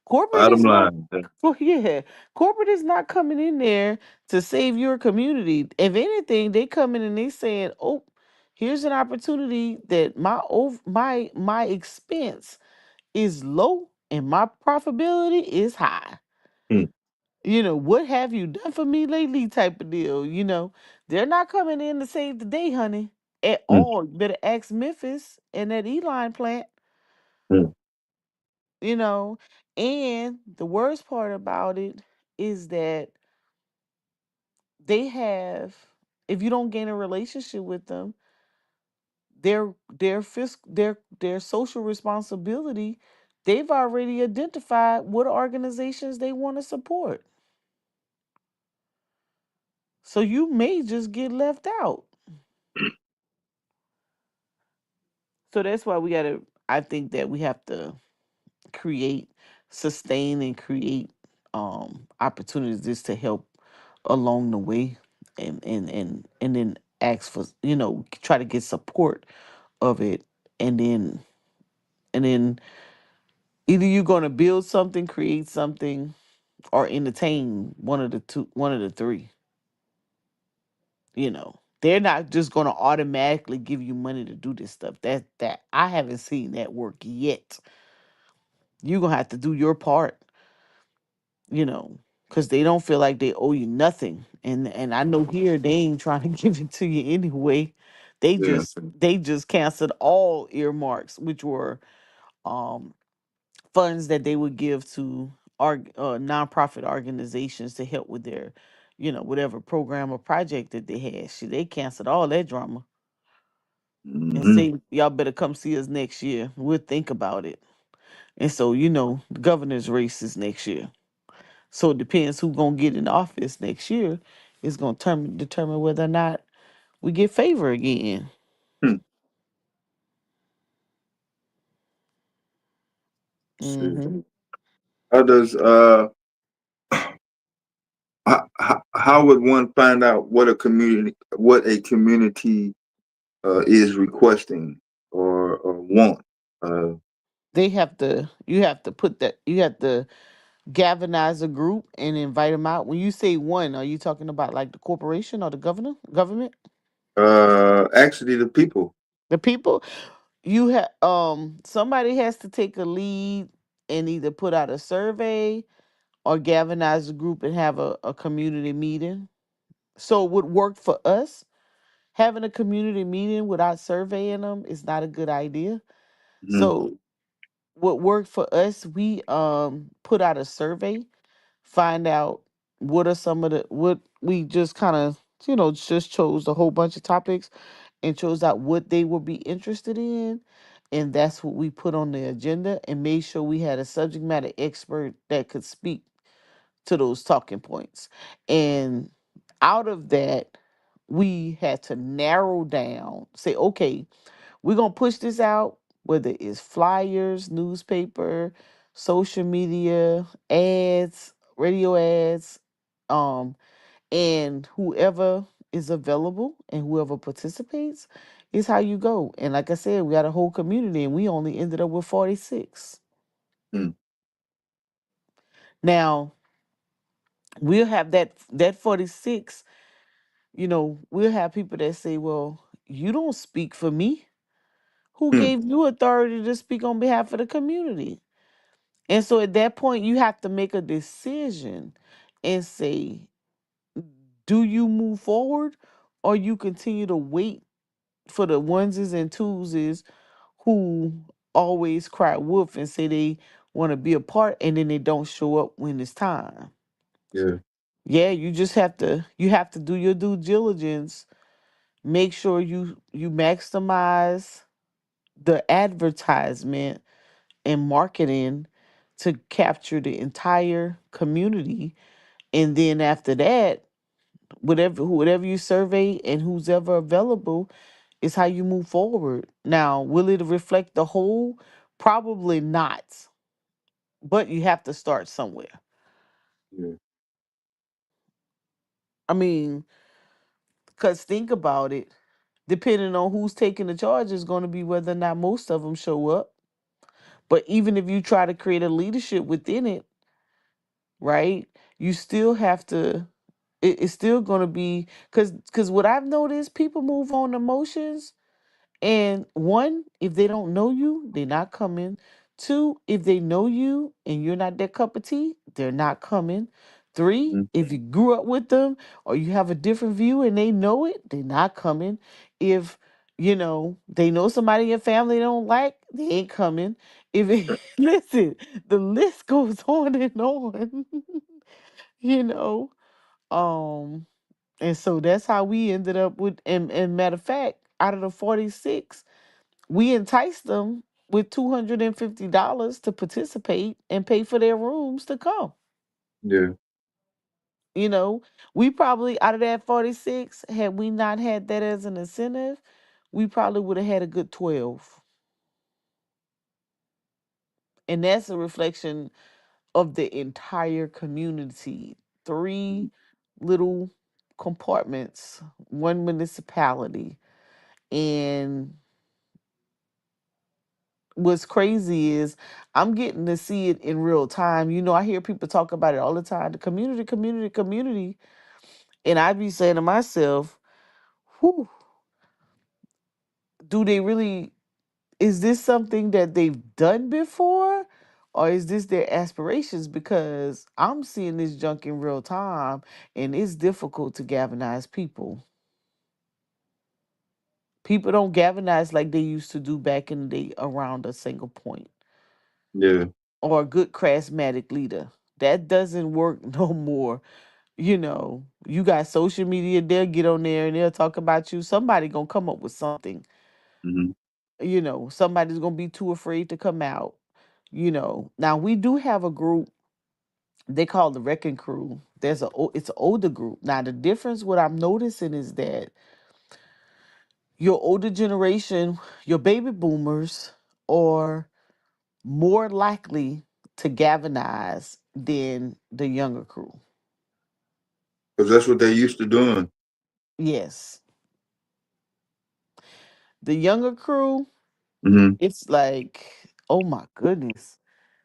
Corporate Bottom is not line, well, yeah, corporate is not coming in there to save your community. If anything, they come in and they saying, oh, here's an opportunity that my expense is low and my profitability is high. What have you done for me lately type of deal. They're not coming in to save the day, honey, at all. You better ask Memphis and that Eline plant, you know. And the worst part about it is that they have, if you don't gain a relationship with them, their social responsibility, they've already identified what organizations they want to support. So you may just get left out. So that's why we gotta. I think that we have to create, sustain, and create opportunities just to help along the way, and then ask for, try to get support of it, and then either you're gonna build something, create something, or entertain one of the two, one of the three. They're not just gonna automatically give you money to do this stuff. That I haven't seen that work yet. You're gonna have to do your part, you know, because they don't feel like they owe you nothing. And I know here they ain't trying to give it to you anyway. They Yeah. just canceled all earmarks, which were um funds that they would give to nonprofit organizations to help with their, whatever program or project that they had. Shit, they canceled all that drama and Mm-hmm. say, y'all better come see us next year. We'll think about it. And so, the governor's race is next year. So it depends who's gonna get in office next year is gonna determine whether or not we get favor again. Hmm. Shit. Hmm. How does how would one find out what a community is requesting or want? Uh, They have to. You have to put that. You have to galvanize a group and invite them out. When you say one, are you talking about like the corporation or the government? actually, the people. The people. You have somebody has to take a lead and either put out a survey or galvanize a group and have a community meeting. So what worked for us, having a community meeting without surveying them is not a good idea. Mm-hmm. So what worked for us, we put out a survey, find out what are some of the what we just kind of, just chose a whole bunch of topics and chose out what they would be interested in, and that's what we put on the agenda and made sure we had a subject matter expert that could speak to those talking points. And out of that, we had to narrow down, say, okay, we're going to push this out, whether it's flyers, newspaper, social media, ads, radio ads, um, and whoever is available and whoever participates is how you go. And like I said, we got a whole community and we only ended up with 46. Mm. Now, we'll have that 46, we'll have people that say, well, you don't speak for me. Who Mm. gave you authority to speak on behalf of the community? And so at that point, you have to make a decision and say, do you move forward or you continue to wait for the onesies and twosies who always cry wolf and say they want to be a part and then they don't show up when it's time? Yeah. Yeah, you have to do your due diligence. Make sure you maximize the advertisement and marketing to capture the entire community. And then after that, whatever you survey and who's ever available is how you move forward. Now, will it reflect the whole? Probably not. But you have to start somewhere. Yeah. I mean, because think about it, depending on who's taking the charge is going to be whether or not most of them show up. But even if you try to create a leadership within it, right? You still have to. It's still going to be because what I've noticed, people move on emotions. And one, if they don't know you, they're not coming. Two, if they know you and you're not their cup of tea, they're not coming. Three, Mm. if you grew up with them or you have a different view and they know it, they're not coming. If they know somebody in your family they don't like, they ain't coming. If it, listen, the list goes on and on. you know. Um, and so that's how we ended up with and matter of fact, out of the 46, we enticed them with $250 to participate and pay for their rooms to come. Yeah. You know, we probably out of that 46, had we not had that as an incentive, we probably would have had a good 12. And that's a reflection of the entire community. Three little compartments, one municipality. And what's crazy is I'm getting to see it in real time. You know, I hear people talk about it all the time. The community, community, community. And I be saying to myself, whew, do they really, is this something that they've done before? Or is this their aspirations? Because I'm seeing this junk in real time and it's difficult to galvanize people. People don't galvanize like they used to do back in the day around a single point Yeah. or a good charismatic leader. That doesn't work no more. You know, you got social media, they'll get on there and they'll talk about you. Somebody gonna come up with something. Hmm. You know, somebody's gonna be too afraid to come out. You know, now we do have a group they call the Wrecking Crew. It's an older group. Now the difference, what I'm noticing is that your older generation, your baby boomers, are more likely to galvanize than the younger crew. Because that's what they used to doing. Yes. The younger crew, Hmm. it's like, oh my goodness.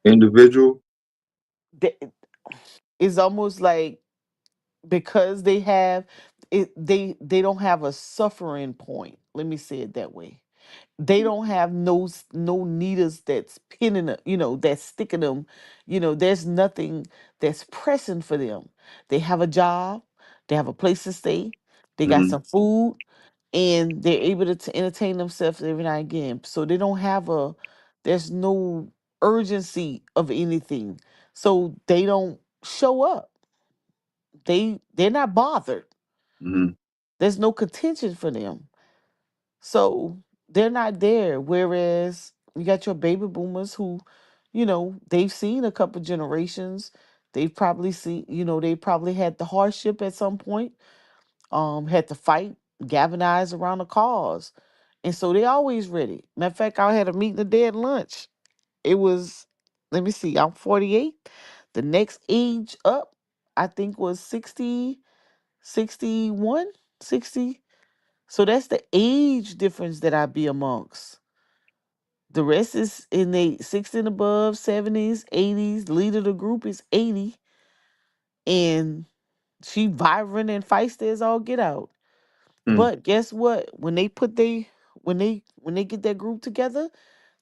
Individual. They- It's almost like because they have it, they don't have a suffering point. Let me say it that way. They don't have no needles that's pinning them, that's sticking them. There's nothing that's pressing for them. They have a job, they have a place to stay, they got Hmm. some food, and they're able to entertain themselves every now and again. So they don't have there's no urgency of anything. So they don't show up. They're not bothered. Hmm. There's no contention for them. So they're not there. Whereas you got your baby boomers who, they've seen a couple generations. They've probably seen, they probably had the hardship at some point, had to fight, galvanize around a cause. And so they always ready. Matter of fact, I had a meeting today at lunch. It was, let me see, I'm 48. The next age up, I think was 60, 61, 60. So that's the age difference that I be amongst. The rest is in the 60 and above, 70s, 80s. The leader of the group is 80. And she vibrant and feisty as all get out. Hmm. But guess what? When they get that group together,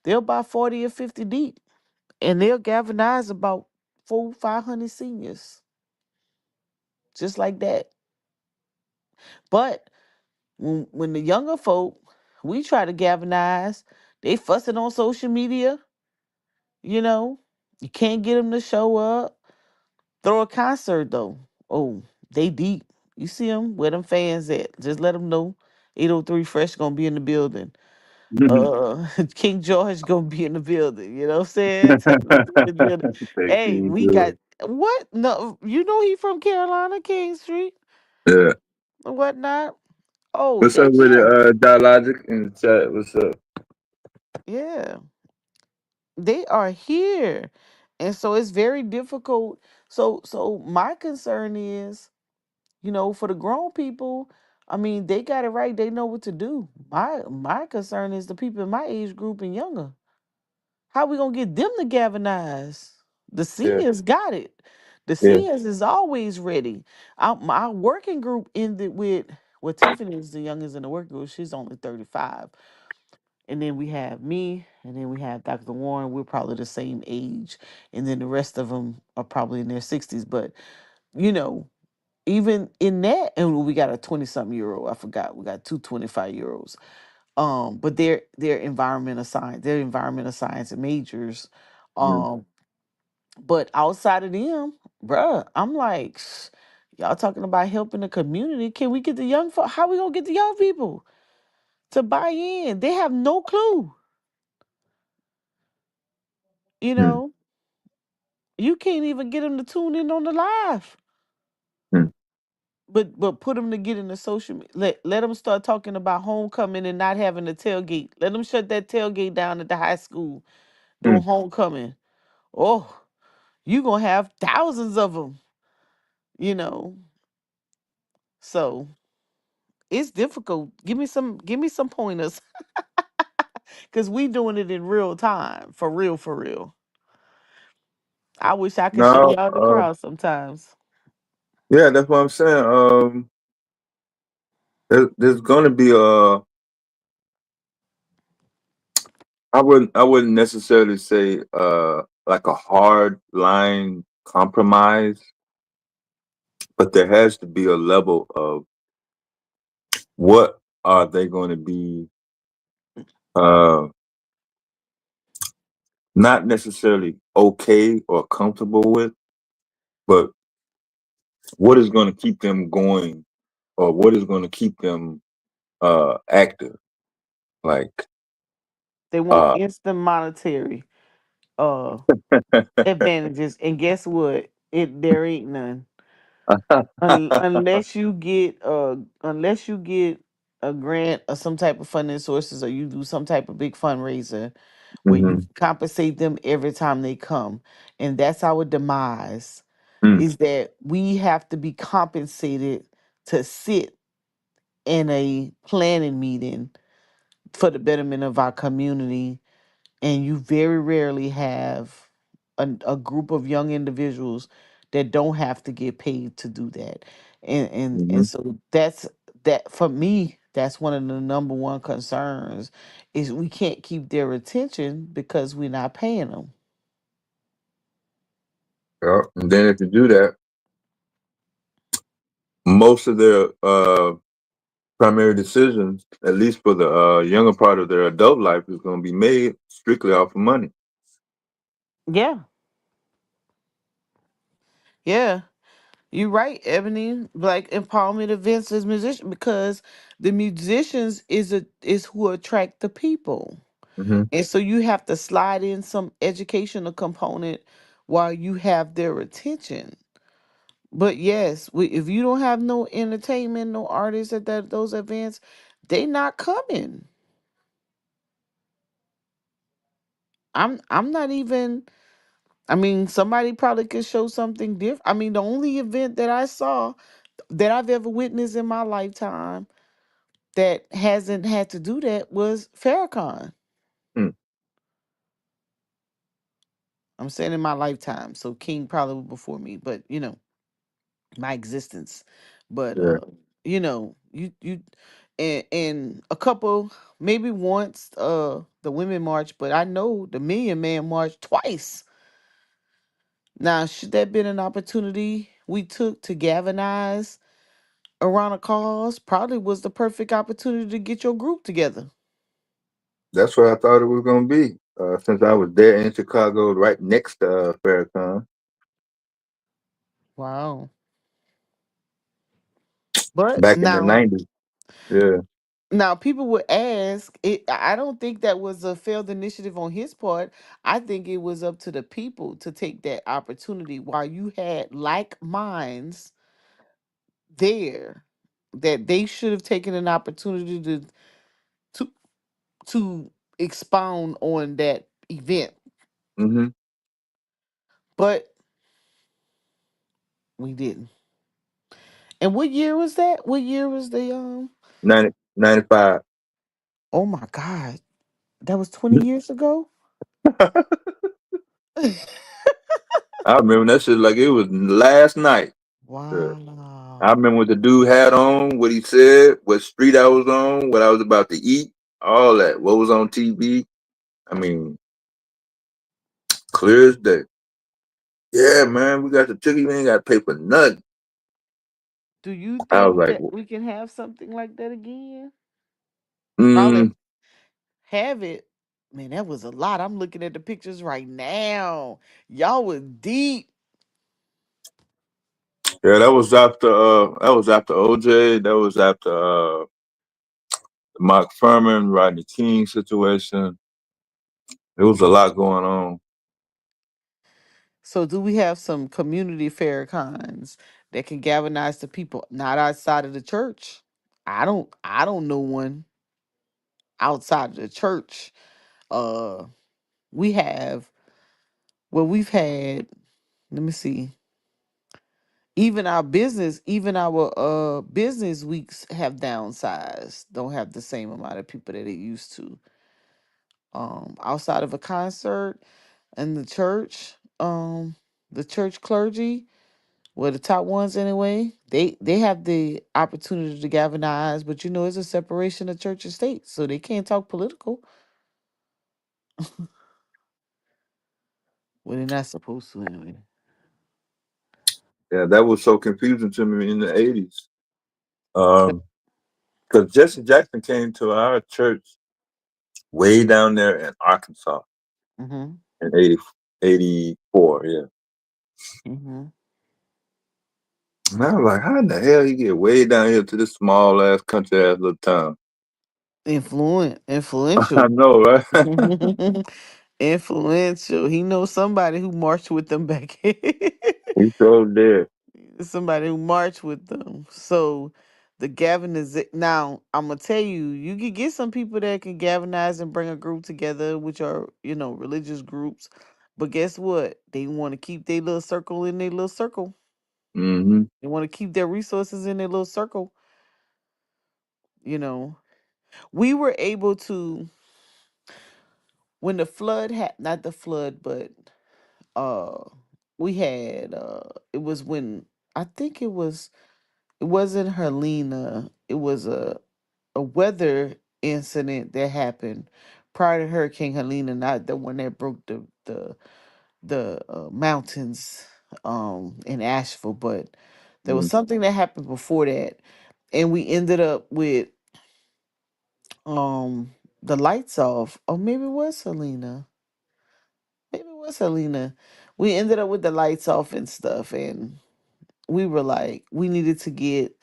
they'll buy 40 or 50 deep. And they'll galvanize about 500 seniors. Just like that. But when the younger folk, we try to galvanize, they fussing on social media. You know, you can't get them to show up. Throw a concert though. Oh, they deep. You see them? Where them fans at? Just let them know. 803 Fresh gonna be in the building. King George gonna be in the building. You know what I'm saying? Tell them to be in the building. Thank Hey, you. we got what? No, you know he from Carolina, King Street, Yeah. and whatnot. Oh, What's up heck with it, yeah, Dialogic in the chat? What's up? yeah. They are here, and so it's very difficult. So my concern is, for the grown people, I mean, they got it right. They know what to do. My concern is the people in my age group and younger. How we gonna get them to galvanize? The Yeah. seniors got it. The Yeah. seniors is always ready. My working group ended with, well, Tiffany is the youngest in the working group. She's only 35. And then we have me, and then we have Dr. Warren. We're probably the same age. And then the rest of them are probably in their 60s. But, you know, even in that, and we got a 20-something-year-old. I forgot. We got two 25-year-olds. But they're environmental science majors. Hmm. Um, but outside of them, bruh, I'm like, y'all talking about helping the community. Can we get the young folk? How we gonna get the young people to buy in? They have no clue. You Hmm. know, you can't even get them to tune in on the live. Hmm. But put them to get in the social. Let them start talking about homecoming and not having a tailgate. Let them shut that tailgate down at the high school during homecoming. Oh, you gonna have thousands of them. You know, so it's difficult. Give me some pointers, cause we doing it in real time, for real, for real. I wish I could show No, y'all the crowd sometimes. yeah, that's what I'm saying. There's gonna be a. I wouldn't necessarily say like a hard line compromise, but there has to be a level of what are they going to be uh not necessarily okay or comfortable with, but what is going to keep them going or what is going to keep them active. Like They want uh instant monetary uh advantages, and guess what? There ain't none. Unless you get a grant or some type of funding sources, or you do some type of big fundraiser where you mhm, compensate them every time they come. And that's our demise, mm, is that we have to be compensated to sit in a planning meeting for the betterment of our community. And you very rarely have a group of young individuals that don't have to get paid to do that. And mhm. so that for me, that's one of the number one concerns, is we can't keep their attention because we're not paying them. Yeah. And then if you do that, most of their primary decisions, at least for the younger part of their adult life, is going to be made strictly off of money. Yeah, yeah. You're right, Ebony. Like empowerment events as musician, because the musicians is who attract the people. Hmm. And so you have to slide in some educational component while you have their attention. But yes, if you don't have no entertainment, no artists at those events, they not coming. I'm not even. I mean, somebody probably could show something different. I mean, the only event that I saw that I've ever witnessed in my lifetime that hasn't had to do that was Farrakhan. Mm. I'm saying in my lifetime, so King probably was before me, but my existence. But Yeah, you and a couple, maybe once, the women march, but I know the Million Man march twice. Now, should that been an opportunity we took to galvanize around a cause, probably was the perfect opportunity to get your group together. that's what I thought it was going to be. Since I was there in Chicago, right next to Farrakhan Wow. But back in the now '90s. Yeah. people would ask, I don't think that was a failed initiative on his part. I think it was up to the people to take that opportunity while you had like minds there, that they should have taken an opportunity to to expound on that event. Mm-hmm. But we didn't. And what year was that? What year was the 95. Oh my God. That was 20 years ago? I remember that shit like it was last night. Yeah. I Wow. remember what the dude had on, what he said, what street I was on, what I was about to eat, all that. What was on TV. I mean, clear as day. Yeah, man, we got the ticket. We ain't got to pay for nothing. Do you I was think like, that we can have something like that again? Probably mm, have it. Man, that was a lot. I'm looking at the pictures right now. Y'all was deep. yeah, that was after OJ. That was after the Mark Furman, Rodney King situation. There was a lot going on. So do we have some community fair cons that can galvanize the people, not outside of the church. I don't know one outside of the church. Uh we have we've had, let me see, even our business weeks have downsized, don't have the same amount of people that it used to. Outside of a concert and the church clergy, well, the top ones anyway, they have the opportunity to galvanize, but it's a separation of church and state, so they can't talk political. Well, they're not supposed to anyway. Yeah, that was so confusing to me in the 80s. Because Jesse Jackson came to our church way down there in Arkansas Mm-hmm. in 84, yeah. Mm-hmm. And I was like, how in the hell you get way down here to this small ass country ass little town? I Influential. know, right? Influential. He knows somebody who marched with them back. We so there. Somebody who marched with them. So the galvanize, now I'm gonna tell you, you can get some people that can galvanize and bring a group together, which are religious groups. But guess what? They want to keep their little circle in their little circle. Mm-hmm. They want to keep their resources in their little circle. We were able to, when the flood had, not the flood, but uh we had it was when, I think it wasn't Helena, it was a weather incident that happened prior to Hurricane Helena, not the one that broke the mountains in Asheville, but there was something that happened before that, and we ended up with the lights off. Or maybe it was Helena. Maybe it was Helena. We ended up with the lights off and stuff, and we were like, we needed to get,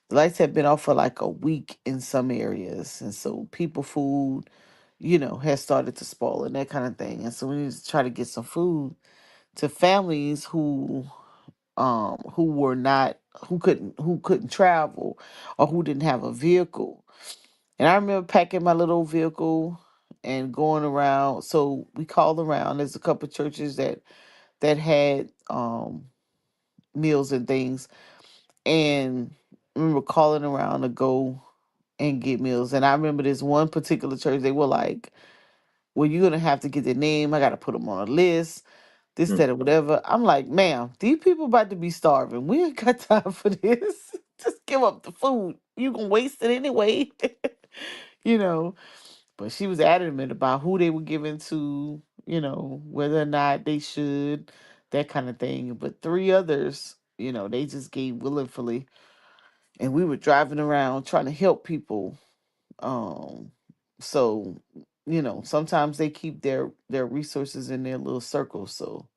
the lights had been off for like a week in some areas, and so people food, had started to spoil and that kind of thing, and so we needed to try to get some food to families who were not, who couldn't travel, or who didn't have a vehicle. And I remember packing my little vehicle and going around. So we called around. There's a couple churches that had meals and things, and I remember calling around to go and get meals. And I remember this one particular church, they were like, well, you're gonna have to get their name. I gotta put them on a list, this, that, or whatever. I'm like, ma'am, these people about to be starving. We ain't got time for this. Just give up the food. You gonna waste it anyway. you know. But she was adamant about who they were giving to, whether or not they should, that kind of thing. But three others, they just gave willingly. And we were driving around trying to help people. So, sometimes they keep their resources in their little circles. So,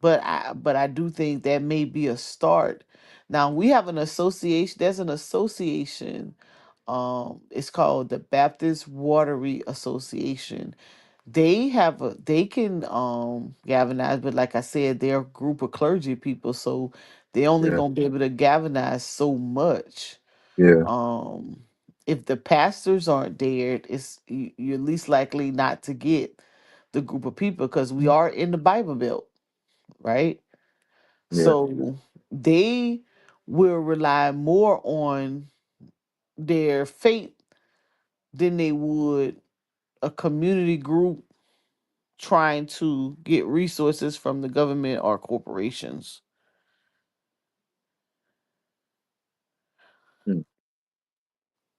but I do think that may be a start. Now we have an association. There's an association. It's called the Baptist Watery Association. They can galvanize, but like I said, they're a group of cleargy people, so they only Yeah. gonna be able to galvanize so much. Yeah. If the pastors aren't there, you're least likely not to get the group of people, because we are in the Bible Belt, right? Yeah. So they will rely more on their faith than they would a community group trying to get resources from the government or corporations. Hmm.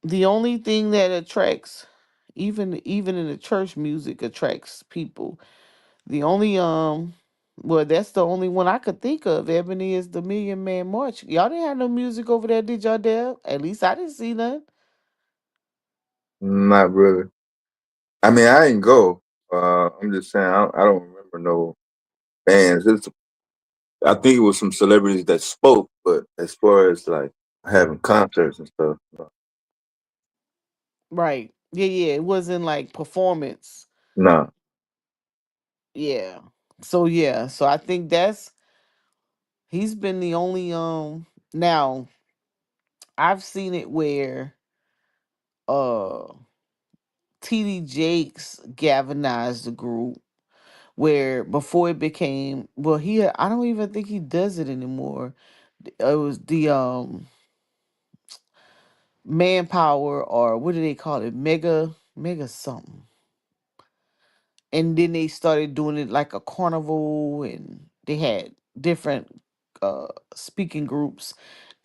The only thing that attracts, even in the church, music attracts people. The only well, that's the only one I could think of. Ebony, is the Million Man March. Y'all didn't have no music over there, did y'all, Deb? At least I didn't see none. Not really. I mean, I didn't go. I'm just saying, I don't remember no bands. I think it was some celebrities that spoke, but as far as like having concerts and stuff, Right. Yeah, yeah. It wasn't like performance. no. Yeah. So yeah. So I think that's He's been the only now I've seen it where uh TD Jakes galvanized the group where before it became well I don't even think he does it anymore. It was the manpower or what do they call it? Mega something. And then they started doing it like a carnival and they had different speaking groups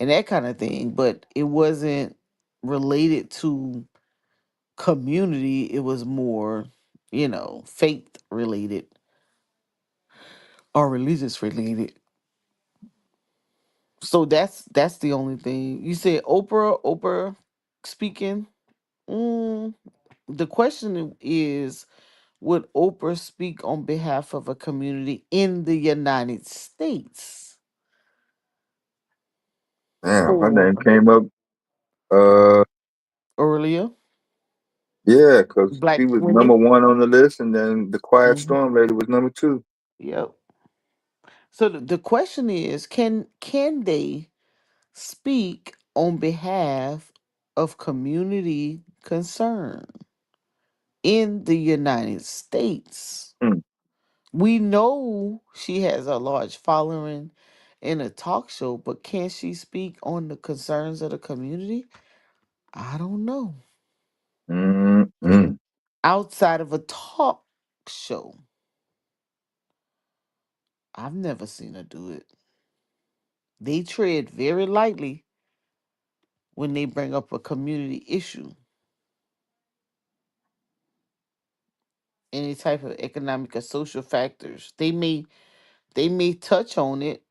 and that kind of thing, but it wasn't related to community. It was more, faith related or religious related. So that's the only thing. You said Oprah speaking. Mm, the question is, would Oprah speak on behalf of a community in the United States? Damn, her Or name came up. Uh, earlier, yeah, because she black was number women? one on the list, and then the Quiet Mhm. Storm lady was number two. Yep. So the question is, can they speak on behalf of community concern in the United States? Hmm. We know she has a large following in a talk show, but can she speak on the concerns of the community? I don't know. Mm-mm. Outside of a talk show, I've never seen her do it. They tread very lightly when they bring up a community issue, any type of economic or social factors. They may touch on it,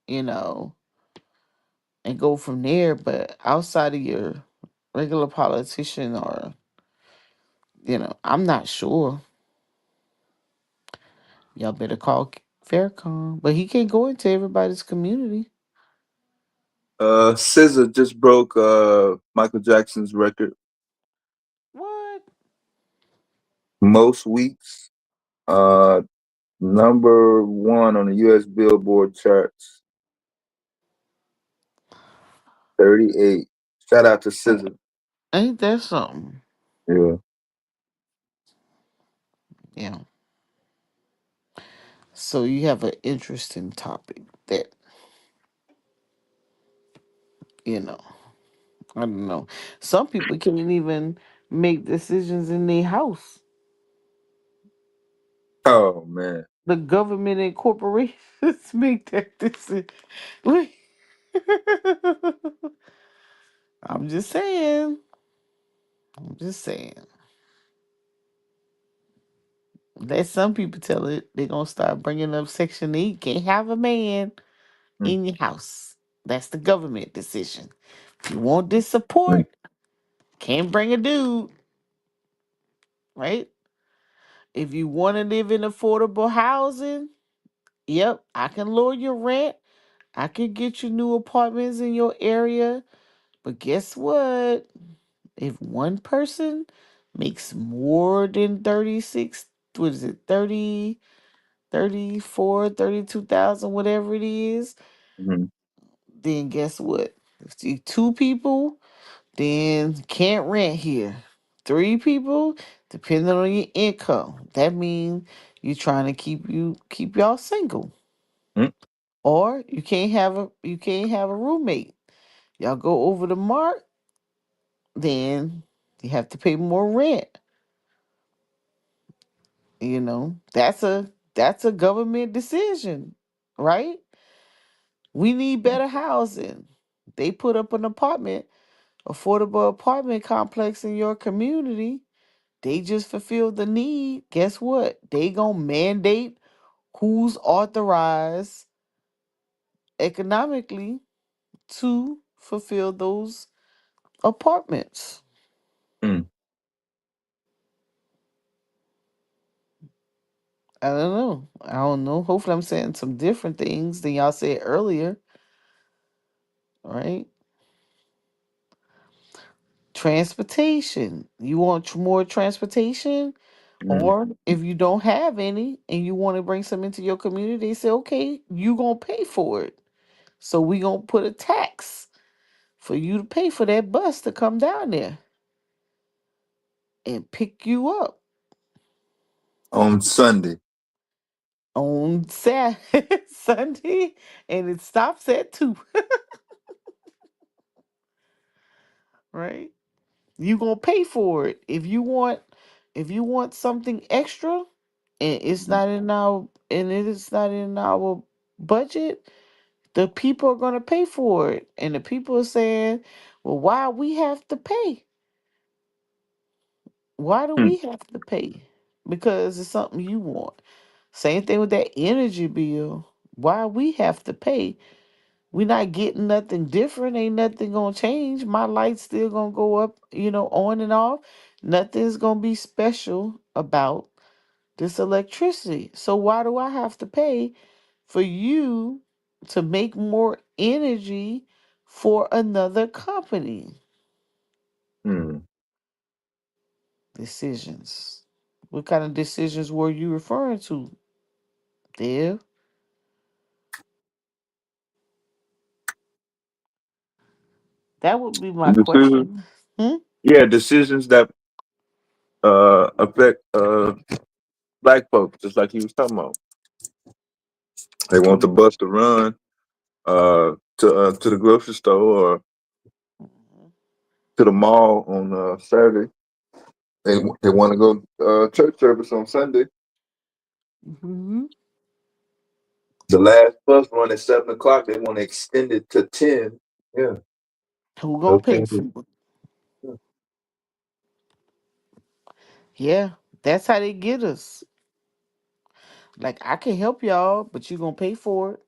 you know, and go from there, but outside of your regular politician or, I'm not sure. Y'all better call Faircon. But he can't go into everybody's community. SZA just broke Michael Jackson's record. What? Most weeks. Number one on the U.S. Billboard charts. 38. Shout out to SZA. Ain't that something? Yeah. Yeah. So you have an interesting topic that, you know, I don't know. Some people can't even make decisions in their house. Oh man. The government and corporations make that decision. Wait. I'm just saying. I'm just saying. Let some people tell it. They're going to start bringing up Section 8. Can't have a man Mm. in your house. That's the government decision. If you want this Mm. support, can't bring a dude, right? If you want to live in affordable housing, yep, I can lower your rent. I can get you new apartments in your area. But guess what? If one person makes more than 36, what is it, 30, 34, 32,000, whatever it is, Mhm. then guess what? If you two people, then can't rent here. Three people, depending on your income. That means you're trying to keep y'all single. Mm. Or you can't have a roommate. Y'all go over the mark, then you have to pay more rent. That's a government decision, right? We need better housing. They put up an affordable apartment complex in your community. They just fulfill the need. Guess what? They gonna mandate who's authorized economically to fulfill those apartments. Mm. I don't know. I don't know. Hopefully, I'm saying some different things than y'all said earlier, right? Transportation. You want more transportation? Or if you don't have any and you want to bring some into your community, they say, okay, you gonna pay for it. So we gonna put a tax for you to pay for that bus to come down there and pick you up On Sunday. on Sunday, and it stops at 2, right? You gonna pay for it. If you want something extra and it is not in our budget, the people are gonna pay for it. And the people are saying, well, why we have to pay? Why do Hmm. we have to pay? Because it's something you want. Same thing with that energy bill. Why we have to pay? We not getting nothing different. Ain't nothing gonna change. My light's still gonna go up, on and off. Nothing's gonna be special about this electricity. So why do I have to pay for you to make more energy for another company? Hmm. Decisions. What kind of decisions were you referring to, Dev? That would be my Decisions, question. Hmm? yeah, decisions that affect black folks, just like he was talking about. They want the Mhm. bus to run to the grocery store or to the mall on Saturday. They want to go church service on Sunday. Mhm. The last bus run at 7 o'clock. They want to extend it to 10. Yeah, Who gonna those pay things. for it? Yeah, that's how they get us. Like, I can help y'all, but you gonna pay for it.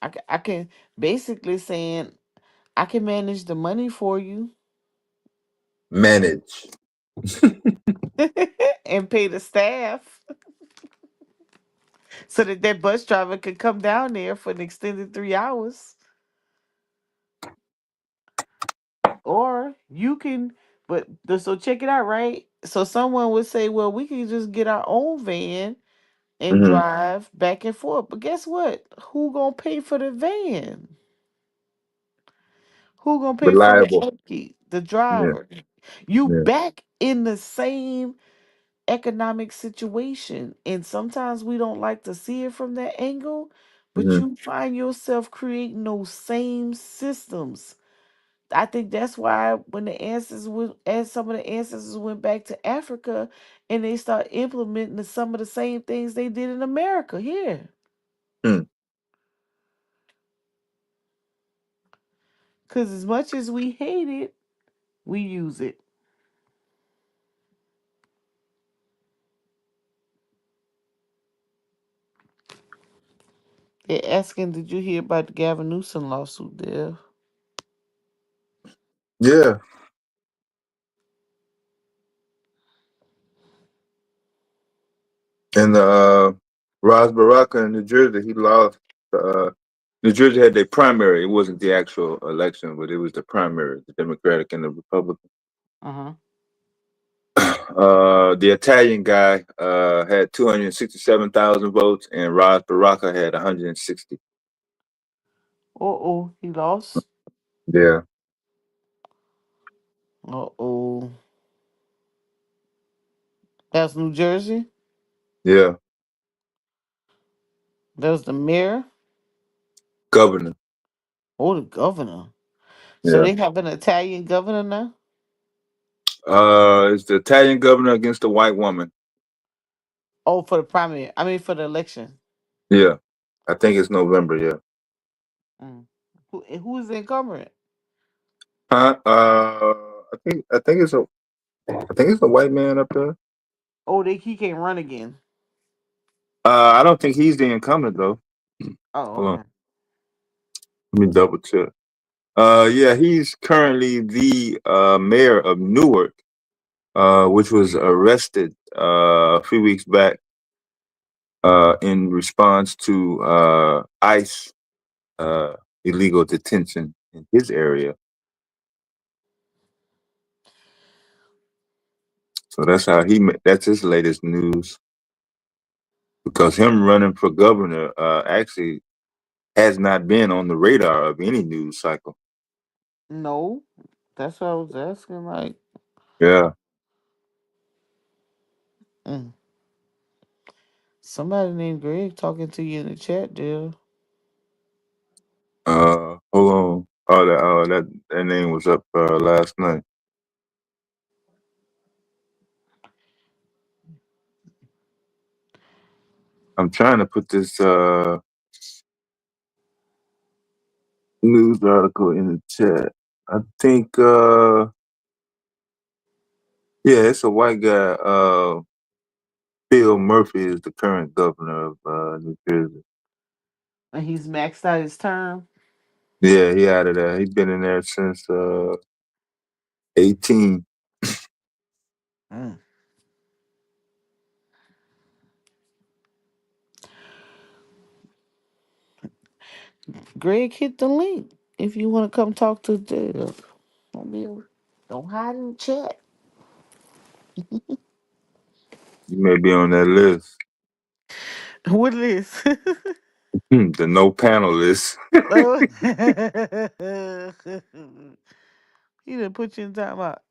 I can basically saying I can manage the money for you Manage. and pay the staff so that that bus driver can come down there for an extended 3 hours. Or you can, so check it out, right? So someone would say, well, we can just get our own van and Hmm. drive back and forth. But guess what? Who gonna pay for the van? Who gonna pay for the Reliable. upkeep? The Yeah, driver. You yeah. back in the same economic situation. And sometimes we don't like to see it from that angle, but Hmm. you find yourself creating those same systems. I think that's why when some of the ancestors went back to Africa and they start implementing some of the same things they did in America here. Hmm. Because as much as we hate it, we use it. They're asking, did you hear about the Gavin Newsom lawsuit there? Yeah. And Ras Baraka in New Jersey, he lost. New Jersey had their primary. It wasn't the actual election, but it was the primary, the Democratic and the Republican. Uh-huh. The Italian guy had 267,000 votes, and Ras Baraka had 160. Uh-oh, he lost. Yeah, Uh-oh. That's New Jersey. yeah. That was the mayor. Governor. Oh, the governor. So Yeah. they have an Italian governor now? It's the Italian governor against the white woman. Oh, for the primary. I mean, for the election. Yeah, I think it's November. Yeah. Mm. Who is the incumbent? Huh? I think it's a white man up there. Oh, he can't run again. I don't think he's the incumbent though. Oh, Hold on, okay. let me double check. Yeah, he's currently the mayor of Newark, which was arrested a few weeks back in response to ICE illegal detention in his area. So that's how that's his latest news. Because him running for governor actually has not been on the radar of any news cycle. No, that's what I was asking. Like, Yeah. mm. Somebody named Greg talking to you in the chat, deal. Hold on. That name was up last night. I'm trying to put this news article in the chat. I think it's a white guy. Phil Murphy is the current governor of New Jersey. And he's maxed out his term. Yeah, he out of there. He's been in there since 18. Mm. Greg, hit the link if you want to come talk to the. Don't hide in the chat. You may be on that list. What list? The no panel list. Oh. He didn't put you in time out.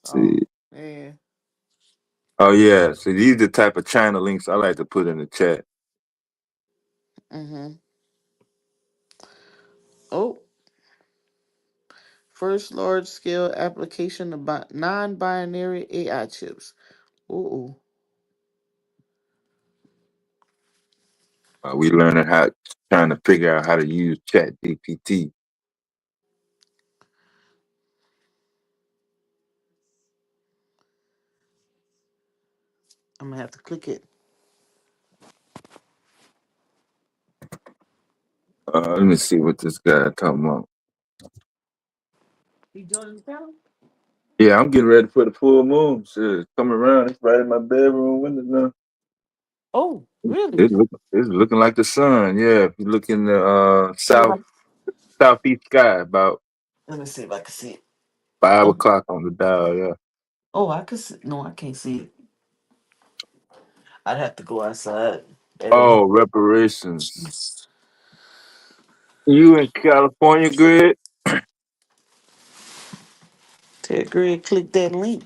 See. Man. Oh yeah. So these are the type of China links I like to put in the chat. Mm-hmm. Oh. First large scale application of non-binary AI chips. Ooh. We learning trying to figure out how to use Chat GPT. I'm gonna have to click it. Let me see what this guy talking about. You joining the panel? Yeah, I'm getting ready for the full moon. Shit, it's coming around. It's right in my bedroom window now. Oh, really? It's looking like the sun. Yeah, if you look in the southeast sky, about Let me see if I can see it. 5 o'clock on the dial. Yeah. Oh, I can see. No, I can't see it. I'd have to go outside. Oh, reparations. You in California, Greg? Tell Greg, click that link.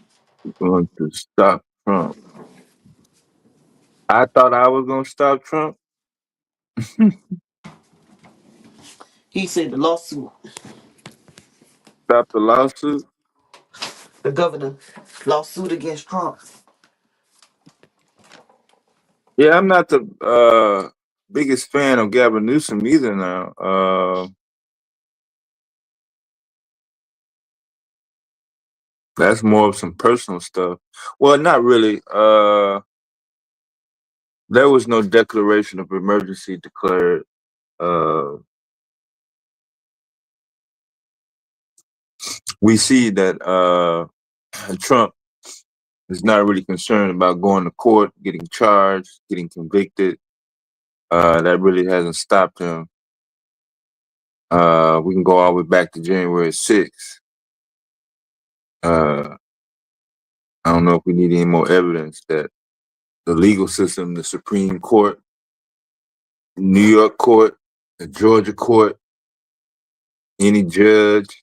Going to stop Trump. I thought I was going to stop Trump. He said the lawsuit. Stop the lawsuit? The governor lawsuit against Trump. Yeah, I'm not the biggest fan of Gavin Newsom either now. That's more of some personal stuff. Well, not really. There was no declaration of emergency declared. We see that Trump is not really concerned about going to court, getting charged, getting convicted. That really hasn't stopped him. We can go all the way back to January 6th. I don't know if we need any more evidence that the legal system, the Supreme Court, New York court, the Georgia court, any judge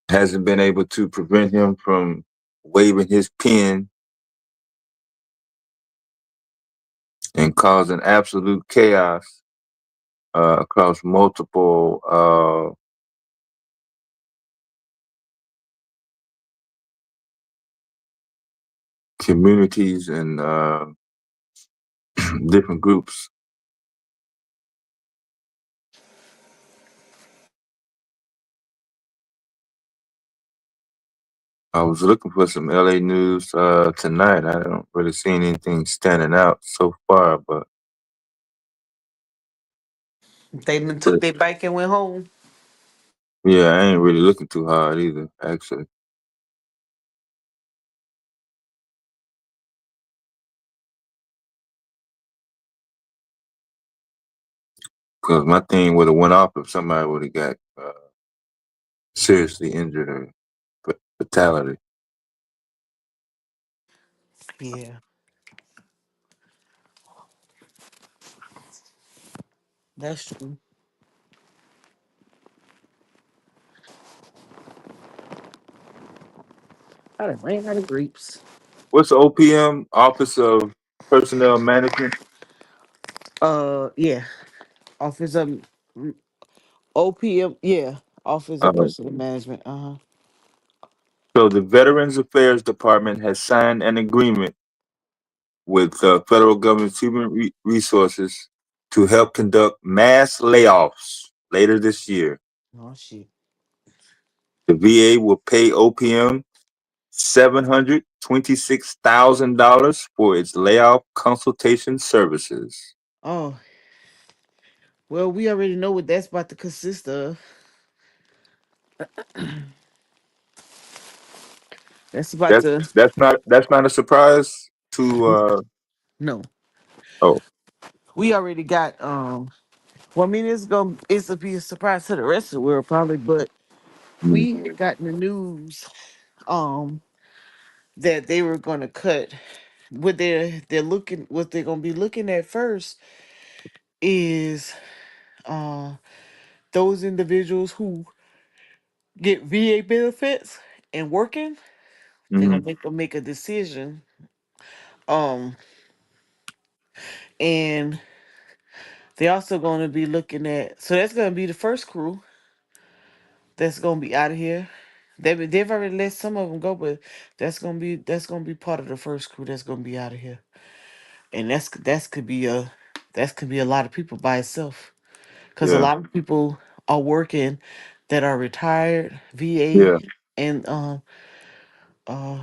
hasn't been able to prevent him from waving his pen and causing absolute chaos across multiple communities and different groups. I was looking for some LA news tonight. I don't really see anything standing out so far, but They done took their bike and went home. yeah, I ain't really looking too hard either, actually. Because my thing would have went off if somebody would have got seriously injured or fatality. Yeah, that's true. I done ran out of grapes. What's the OPM? Office of Personnel Management. Yeah, Office of OPM. Yeah, Office of Uh, Personal Management. so the Veterans Affairs Department has signed an agreement with federal government human resources to help conduct mass layoffs later this year. Oh shit. The VA will pay OPM $726,000 for its layoff consultation services. Oh well, we already know what that's about to consist of. That's about That's to that's not a surprise to no. oh We already got Well, I mean, it's be a surprise to the rest of the world probably, but mm, we got in the news um that they were gonna cut what they're gonna be looking at first is uh those individuals who get VA benefits and working. They're mhm, gonna make a decision. Um and they're also gonna be looking at, so that's gonna be the first crew that's gonna be out of here. They've already let some of them go, but that's gonna be part of the first crew that's gonna be out of here, and that could be a lot of people by itself, because a yeah, lot of people are working that are retired VA yeah, and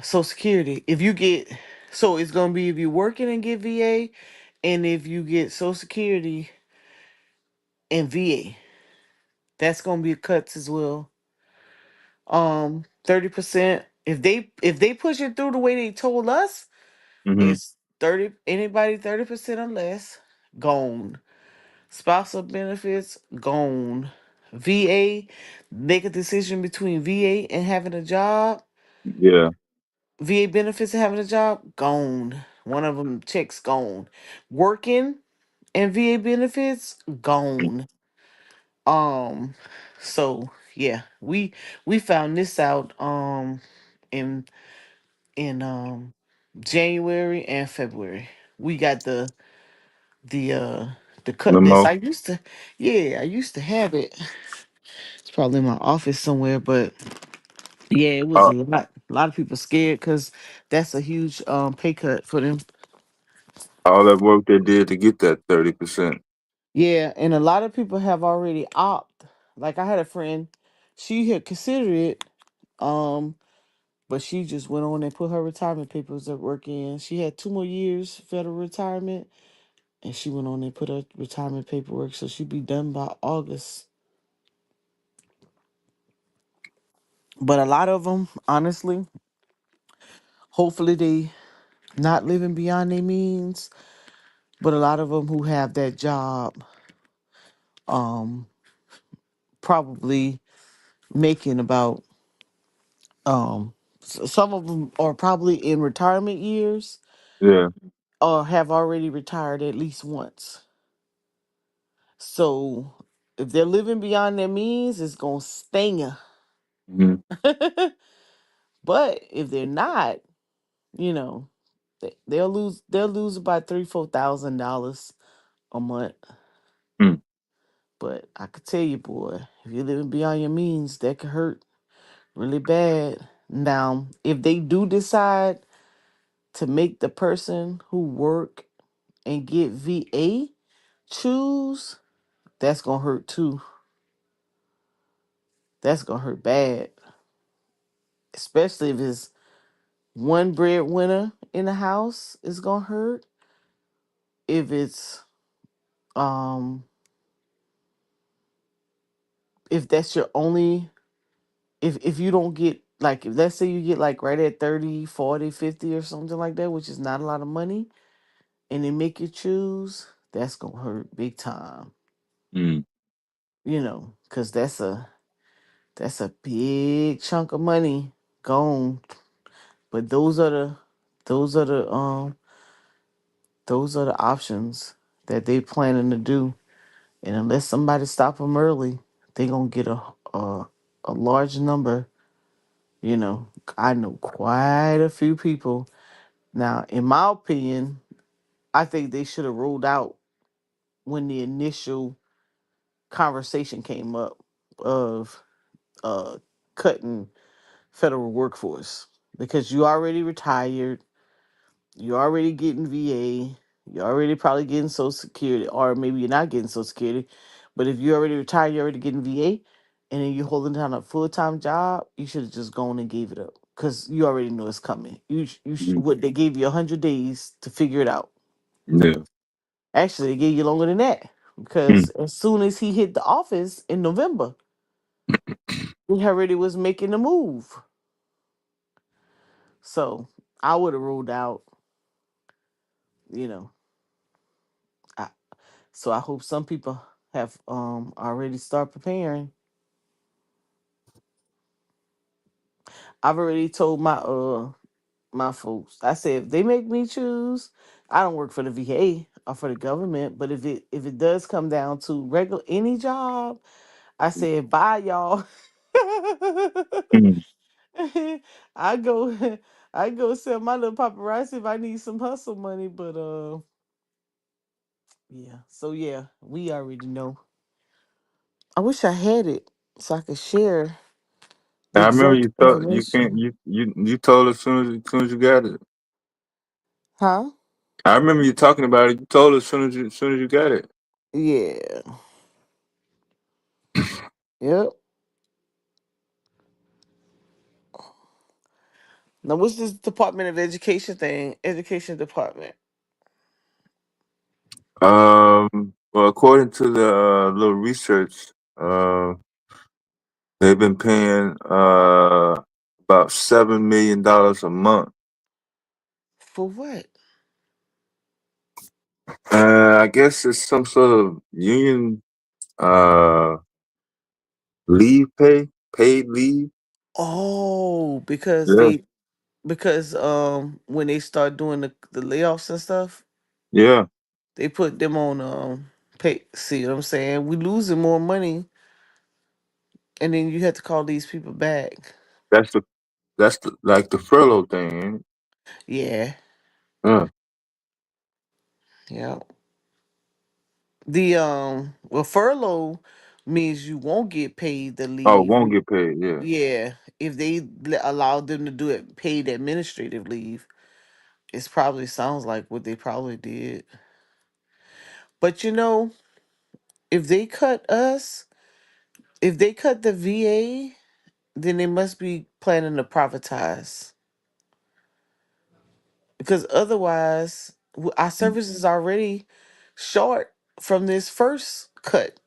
Social Security. If you get so it's gonna be if you're working and get VA, and if you get Social Security and VA, that's gonna be cuts as well. 30%. If they push it through the way they told us, mhm, it's 30 anybody 30% or less, gone. Spousal benefits, gone. VA, make a decision between VA and having a job. yeah, VA benefits and having a job, gone. One of them checks gone. Working and VA benefits, gone. Um, so yeah, we found this out in in January and February. We got the uh the cut list. memo. I used to have it. It's probably in my office somewhere, but yeah, it was All, a lot of people scared because that's a huge pay cut for them. all that work they did to get that 30%. Yeah, and a lot of people have already opted. Like I had a friend, she had considered it, um, but she just went on and put her retirement papers at work in. She had 2 more years federal retirement, and she went on and put her retirement paperwork, so she'd be done by August. But a lot of them, honestly, hopefully they not living beyond their means. But a lot of them who have that job, um, probably making about some of them are probably in retirement years Yeah, or have already retired at least once. So if they're living beyond their means, it's gonna sting. mhm, But if they're not, you know, they'll lose about $3,000-4,000 a month. mm, But I could tell you, boy, if you're living beyond your means, that could hurt really bad. Now, if they do decide to make the person who work and get VA choose, that's gonna hurt too. That's gonna hurt bad, especially if it's one breadwinner in the house. It's gonna hurt if it's um if that's your only, if you don't get, like, if let's say you get like right at 30, 40, 50 or something like that, which is not a lot of money, and they make you choose, that's gonna hurt big time. mm, Because That's a big chunk of money gone. But those are the those are the options that they planning to do. And unless somebody stop them early, they gonna get a large number. You know, I know quite a few people. Now, in my opinion, I think they should have rolled out when the initial conversation came up of uh cutting federal workforce because you already retired, you already getting VA, you're already probably getting Social Security, or maybe you're not getting Social Security, but if you already retired, you're already getting VA, and then you're holding down a full time job, you should have just gone and gave it up because you already know it's coming. Mhm. What they gave you 100 days to figure it out. Yeah. Actually, they gave you longer than that because Mm. as soon as he hit the office in November, he already was making the move. So I would have ruled out, you know. I, so I hope some people have already start preparing. I've already told my folks. I said if they make me choose, I don't work for the VA or for the government. But if it does come down to regular any job, I said bye y'all. Mm. I go I go sell my little paparazzi if I need some hustle money. But yeah. So yeah, we already know. I wish I had it so I could share the I remember exact you thought you can't information. you told us as soon as you got it. Huh? I remember you talking about it. You told us as soon as you got it. Yeah. Yep. Now what's this Department of Education thing? Education department. Well, according to the little research, they've been paying about $7 million a month. For what? I guess it's some sort of union leave pay, paid leave. Oh, Yeah, because when they start doing the layoffs and stuff, yeah. they put them on pay. See what I'm saying? We losing more money, and then you have to call these people back. That's the like the furlough thing. Ain't it? Yeah, Yeah. yeah. The well, furlough means you won't get paid the Oh, leave. won't get paid. Yeah. Yeah, if they allow them to do it paid administrative leave, it's probably sounds like what they probably did. But if they cut us, if they cut the VA, then they must be planning to privatize because otherwise, our service is already short from this first cut.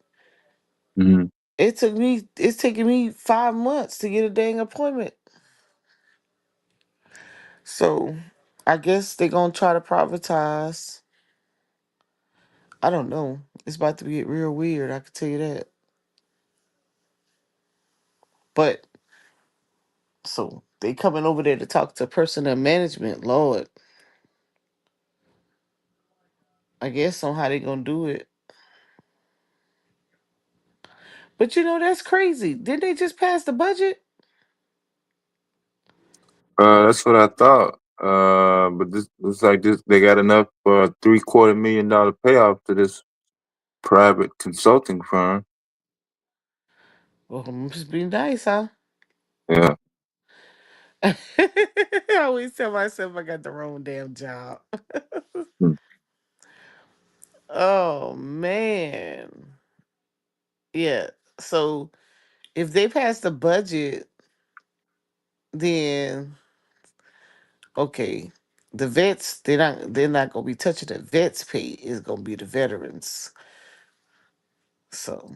Mm-hmm. It's taking me 5 months to get a dang appointment. So I guess they're gonna try to privatize. I don't know. It's about to get real weird, I can tell you that. But so they coming over there to talk to personnel management, Lord. I guess on how they gonna do it. But that's crazy. Didn't they just pass the budget? That's what I thought. But this looks like this they got enough for a $750,000 payoff to this private consulting firm. Well, it must be nice, huh? Yeah. I always tell myself I got the wrong damn job. Hmm. Oh man. Yeah. So if they pass the budget, then okay. The vets, they're not gonna be touching the vets pay. It's gonna be the veterans. So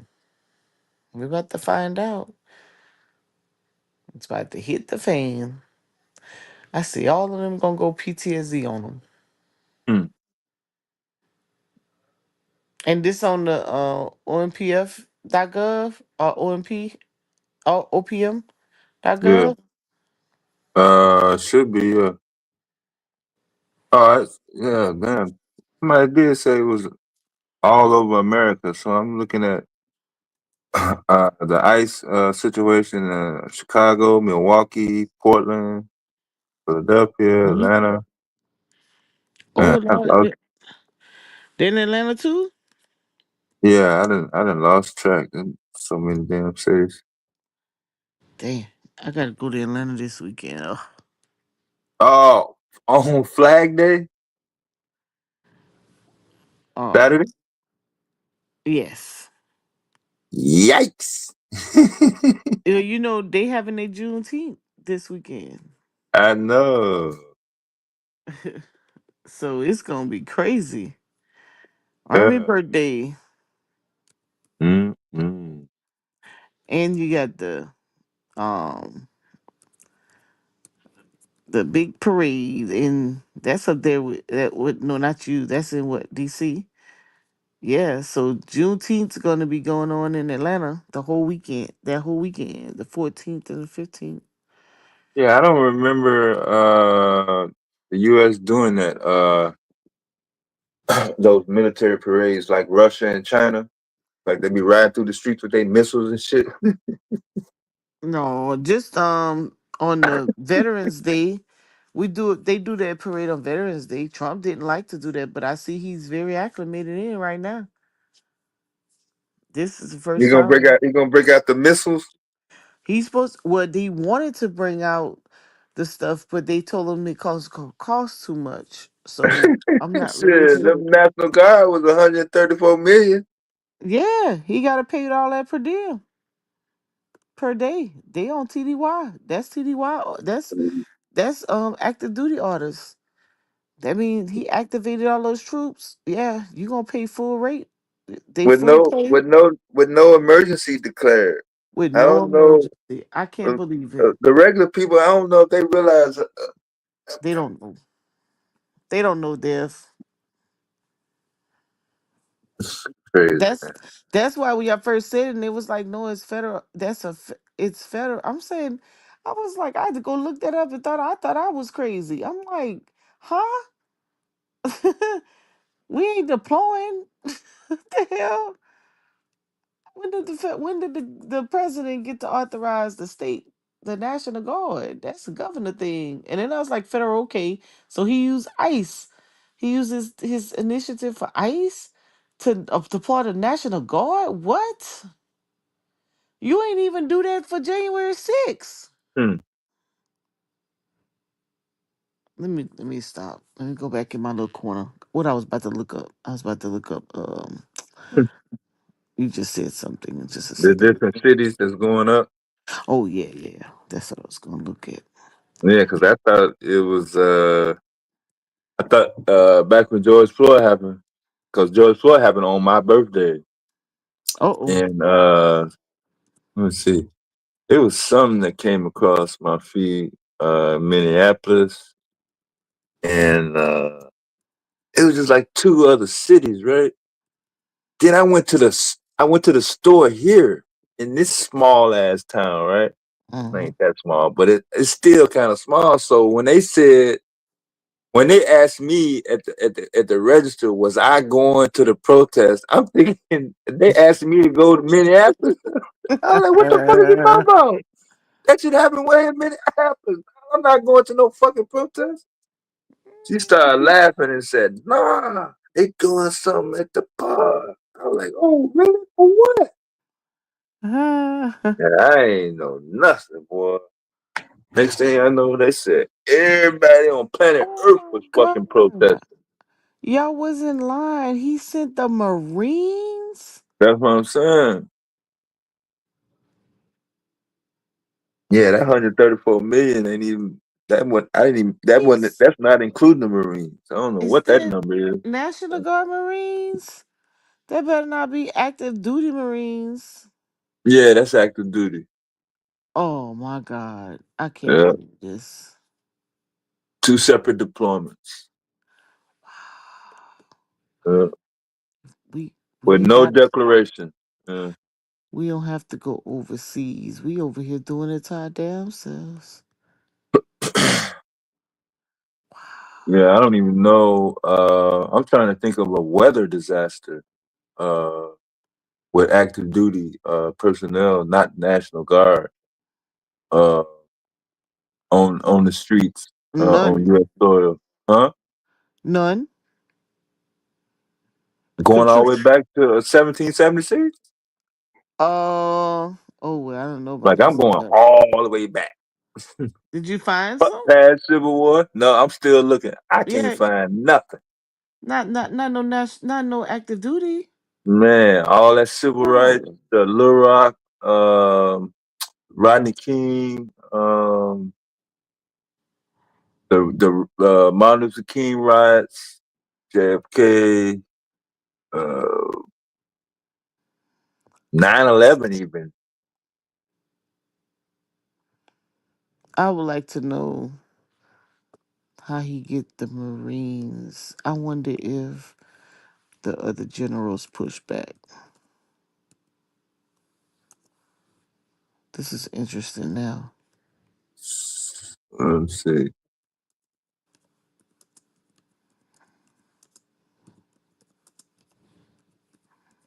we're about to find out. It's about to hit the fan. I see all of them gonna go PTSD on them. Hmm. And this on the OMPF.gov or OMP. Oh, Yeah. OPM.gov. Should be. Oh, yeah, damn. Somebody did say it was all over America, so I'm looking at the ice situation in Chicago, Milwaukee, Portland, Philadelphia, Mm-hmm. Atlanta. Oh, I Lord. lost, They in Atlanta too? yeah, I didn't lost track. There's so many damn cities. Damn. I gotta go to Atlanta this weekend. Ugh. Oh, on Flag Day, Oh, Saturday. yes. Yikes! You know, they having their Juneteenth this weekend. I know. So it's gonna be crazy. Army Yeah. birthday. Mm-mm. And you got um the big parade, and that's up there with that with no, not you. That's in what, DC? Yeah, so Juneteenth's gonna be going on in Atlanta the whole weekend. That whole weekend, the 14th and the 15th. Yeah, I don't remember the U.S. doing that. Those military parades like Russia and China, like they be riding through the streets with their missiles and shit. No, just on the Veterans Day, they do that parade on Veterans Day. Trump didn't like to do that, but I see he's very acclimated in right now. This is the You first gonna break time out? You gonna break out the missiles? he's supposed. Well, they wanted to bring out the stuff, but they told him it cost too much. So I'm not really Shit, the sure. National Guard was 134 million. Yeah, he got to pay all that per diem per day. They on TDY. That's TDY. That's active duty orders. That means he activated all those troops. Yeah, you gonna pay full rate. They with full no pay with no with no emergency declared. with I no don't know emergency. I can't believe it. the regular people. I don't know if they realize. They don't know. They don't know death. Crazy, That's man. that's why when I first said it, and it was like, no, it's federal. It's federal. I'm saying, I was like, I had to go look that up and thought I was crazy. I'm like, huh? We ain't deploying. What the hell? When did the president get to authorize the National Guard? That's a governor thing. And then I was like, federal, okay. So he used ICE. He uses his initiative for ICE to deploy the National Guard. What? You ain't even do that for January 6th. Hmm. Let me stop. Let me go back in my little corner. What I was about to look up. I was about to look up. You just said something just a The second different ago. cities that's going up. Oh yeah, yeah. That's what I was gonna look at. Yeah, because I thought it was. I thought back when George Floyd happened, because George Floyd happened on my birthday, Oh. and let me see, it was something that came across my feed, Minneapolis, and it was just like two other cities, right? Then I went to the store here in this small ass town, right? It Mm-hmm. ain't that small, but it's still kind of small. So when they asked me at the register, was I going to the protest? I'm thinking they asked me to go to Minneapolis. I was like, what the fuck are you talking about? That should happen way in Minneapolis. I'm not going to no fucking protest. She started laughing and said, nah, they doing something at the park. I was like, oh, really? For what? Yeah, I ain't know nothing, boy. Next thing I know, they said everybody on planet Earth was fucking God. protesting. Y'all was in line. He sent the Marines. That's what I'm saying. Yeah, that 134 million ain't even that one. I didn't even that one. He's That's not including the Marines. I don't know is what that that number is. National Guard Marines? That better not be active duty Marines. Yeah, that's active duty. Oh my God. I can't Yeah, believe this. two separate deployments. Uh, We with ain't no got declaration. Uh, We don't have to go overseas. We over here doing it to our damn selves. Yeah, I don't even know. I'm trying to think of a weather disaster uh, with active duty personnel, not National Guard, uh, on the streets on None. U.S. soil. Huh? None. Going all the way Katrina. back to 1776? Oh well, I don't know about Like that. I'm going all the way back. Did you find some? Past Civil War? No, I'm still looking. I can't Yeah. find nothing. Not no active duty. Man, all that civil rights, No. the Little Rock, Rodney King, the Martin Luther King riots, JFK, 9/11 even. I would like to know how he get the Marines. I wonder if the other generals push back. This is interesting now. Let's see.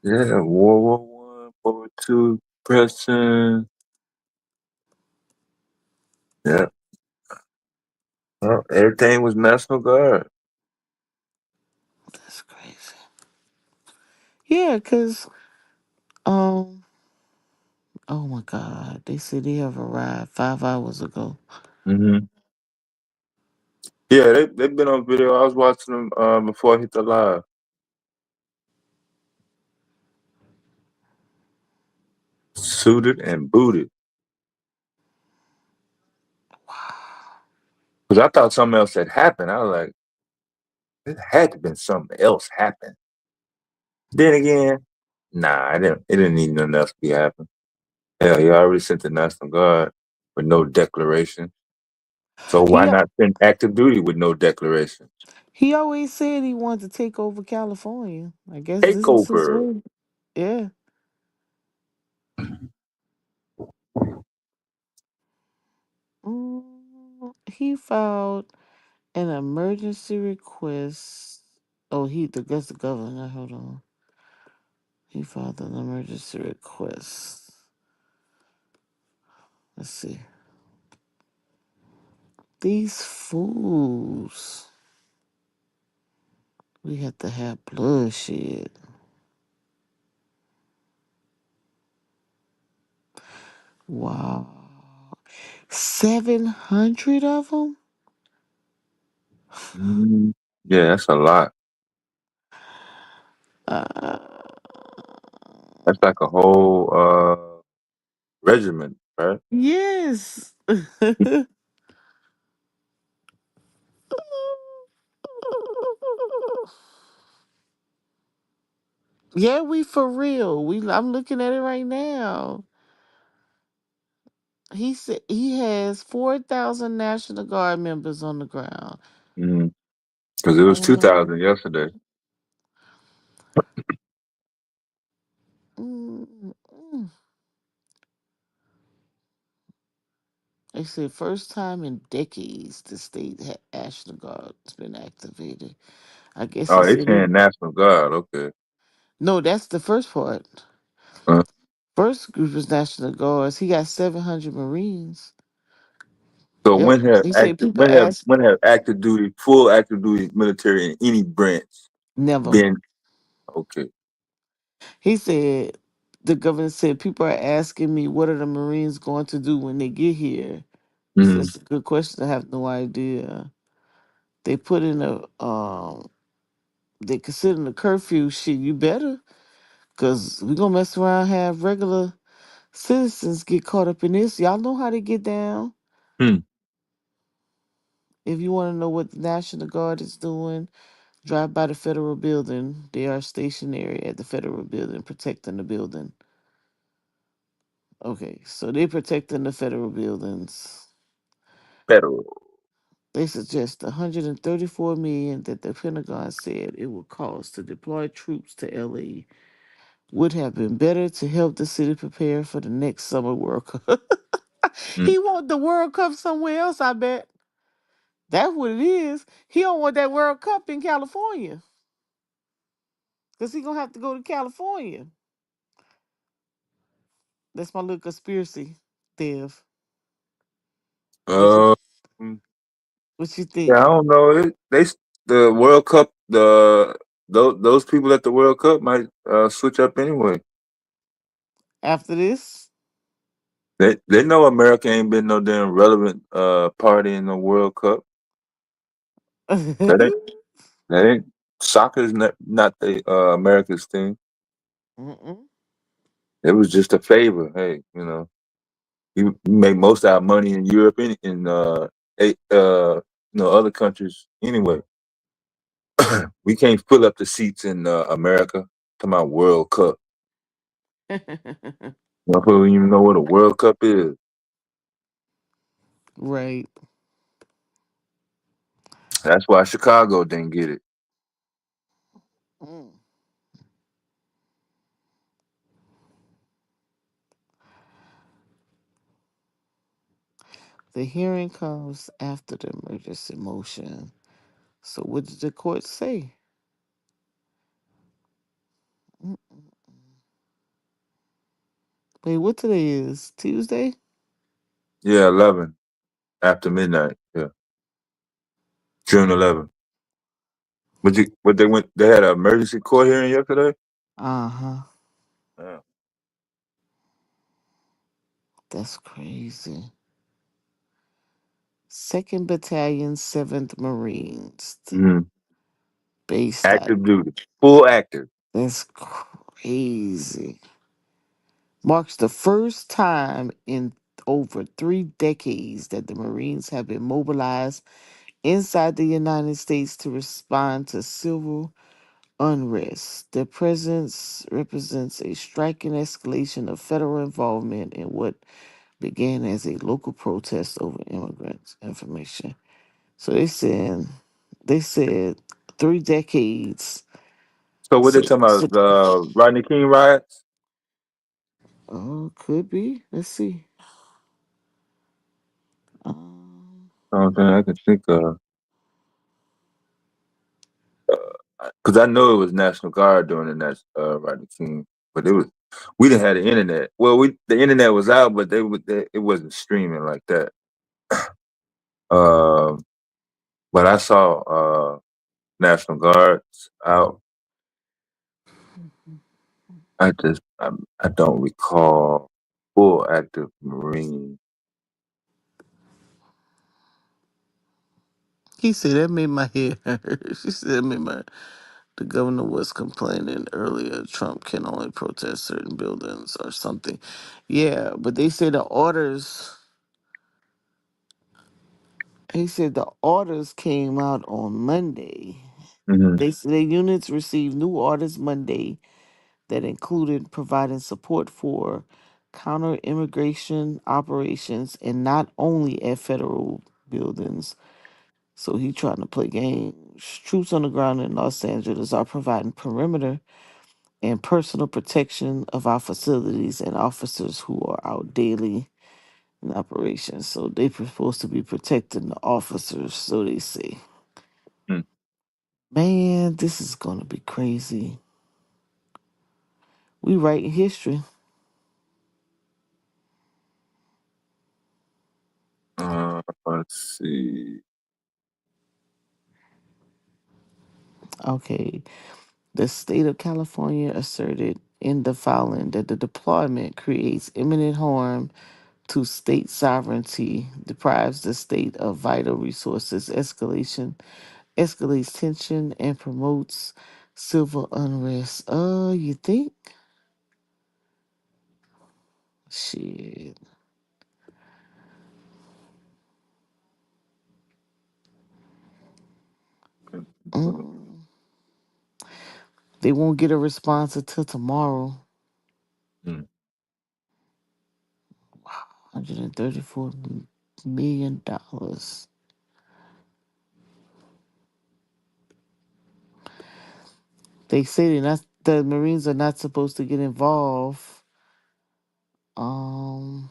Yeah, World War One, World War Two, Preston. Yeah. Well, everything was National Guard. That's crazy. Yeah, cause um, oh my God, they said they have arrived 5 hours ago. Hmm. Yeah, they've been on video. I was watching them before I hit the live. Suited and booted. Because I thought something else had happened. I was like, it had to been something else happen. Then again, nah, it didn't need nothing else to be happening. Hell, you already sent the National Guard with no declaration. So why He not send active duty with no declaration? he always said he wanted to take over California. I guess this is his Takeover. way. Yeah. He filed an emergency request. Oh, that's the governor. Hold on. He filed an emergency request. Let's see. These fools. We have to have bloodshed. Wow. 700 of them? Mhm. Yeah, that's a lot. Uh, That's like a whole regiment, right? yes. Yeah, we for real. I'm looking at it right now. He said he has 4,000 National Guard members on the ground. Because it was 2,000 yesterday. Mm, mm. They said first time in decades the state had National Guard's been activated. I guess Oh, he they said saying National Guard. Okay. no, that's the first part. Uh, First group is National Guards. He got 700 Marines. so Yep. He said people ask when have active duty, full active duty military in any branch never. been okay? He said the governor said people are asking me what are the Marines going to do when they get here. He said Mm-hmm. it's a good question. I have no idea. They put in a they consider the curfew shit. You better, cause we gonna mess around and have regular citizens get caught up in this. Y'all know how they get down. Hmm. If you want to know what the National Guard is doing, drive by the federal building. They are stationary at the federal building, protecting the building. Okay, so they protecting the federal buildings. Federal. They suggest 134 million that the Pentagon said it would cost to deploy troops to LA Would have been better to help the city prepare for the next summer World Cup. Mm. He want the World Cup somewhere else, I bet. That's what it is. He don't want that World Cup in California. Because he gonna have to go to California. That's my little conspiracy, Dev. What you Uh, what you yeah, think? I don't know. The World Cup, those people at the World Cup might switch up anyway. After this? They know America ain't been no damn relevant party in the World Cup. That ain't that ain't soccer's not the America's thing. Mm-mm. It was just a favor. Hey, we make most of our money in Europe in other countries anyway. We can't fill up the seats in America. Talking about World Cup. Motherfucker don't even know what a World Cup is. Right. That's why Chicago didn't get it. Mm. The hearing comes after the emergency motion. So what did the court say? Mm. Wait, what today is? Tuesday? Yeah, 11 after midnight. Yeah, June 11th. But they went. They had an emergency court hearing yesterday. Uh-huh. Yeah. That's crazy. 2nd Battalion, 7th Marines. Mm-hmm. Based out. Active duty, full active. That's crazy. Marks the first time in over 3 decades that the Marines have been mobilized inside the United States to respond to civil unrest. Their presence represents a striking escalation of federal involvement in what began as a local protest over immigrants information. So they said 3 decades. So what they So, talking so about? Rodney King riots? oh, could be. Let's see. Um, Only thing I can think of, because I know it was National Guard during Rodney King, but we didn't have the internet. Well, the internet was out, but it wasn't streaming like that. Um, but I saw National Guards out. I don't recall full active Marine. he said that made my head hurt. She said that made my. The governor was complaining earlier Trump can only protest certain buildings or something. Yeah, but they said the orders. He said the orders came out on Monday. Mm-hmm. They said the units received new orders Monday that included providing support for counter immigration operations and not only at federal buildings. So he trying to play games. Troops on the ground in Los Angeles are providing perimeter and personal protection of our facilities and officers who are out daily in operations. So they supposed to be protecting the officers, so they say. Mm. Man, this is gonna be crazy. We writing history. Let's see. Okay. The state of California asserted in the filing that the deployment creates imminent harm to state sovereignty, deprives the state of vital resources, escalates tension, and promotes civil unrest. You think? Shit. Mm. They won't get a response until tomorrow. Mm. $134 million. They say the Marines are not supposed to get involved. Um,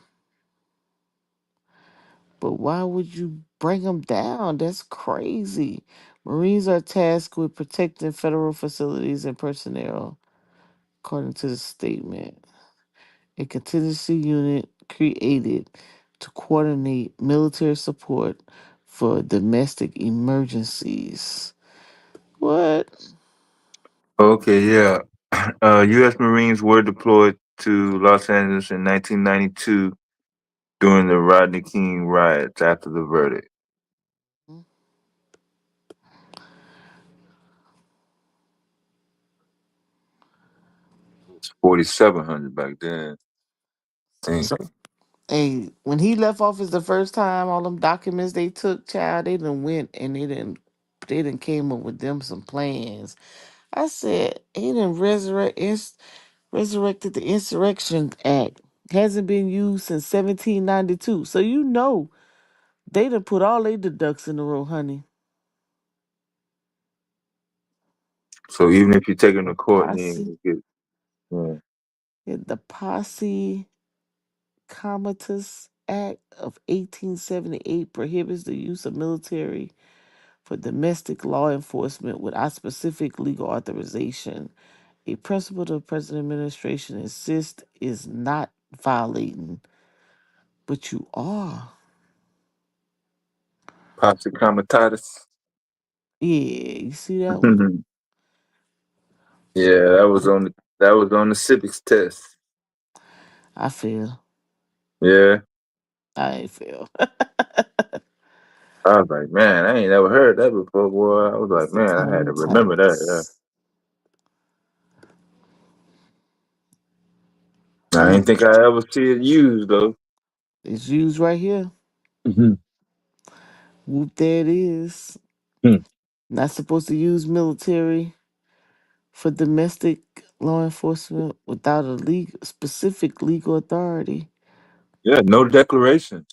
but why would you bring them down? That's crazy. Marines are tasked with protecting federal facilities and personnel, according to the statement. A contingency unit created to coordinate military support for domestic emergencies. What? Okay, yeah. U.S. Marines were deployed to Los Angeles in 1992 during the Rodney King riots after the verdict. It was 4,700 back then. Dang. So, hey, when he left office the first time, all them documents they took, child, they done went and they done came up with them some plans. I said, he done resurrected the Insurrection Act. Hasn't been used since 1792. So you know they done put all their ducks in a row, honey. So even if you take him to court, he ain't Posse, gonna get. Yeah. the Posse Comitatus Act of 1878 prohibits the use of military for domestic law enforcement without specific legal authorization. A principle the present administration insists is not violating, but you are. Posse Comitatus. Yeah, you see that one? Yeah, that was on the civics test. I feel. Yeah. I ain't feel. I was like, man, I ain't never heard that before, boy. I was like, man, I had to remember that. Comitatus. Yeah. I Mm, ain't think I ever see it used though. it's used right here. Mm-hmm. Whoop, there it is. Hmm. Not supposed to use military for domestic law enforcement without a specific legal authority. Yeah, no declaration.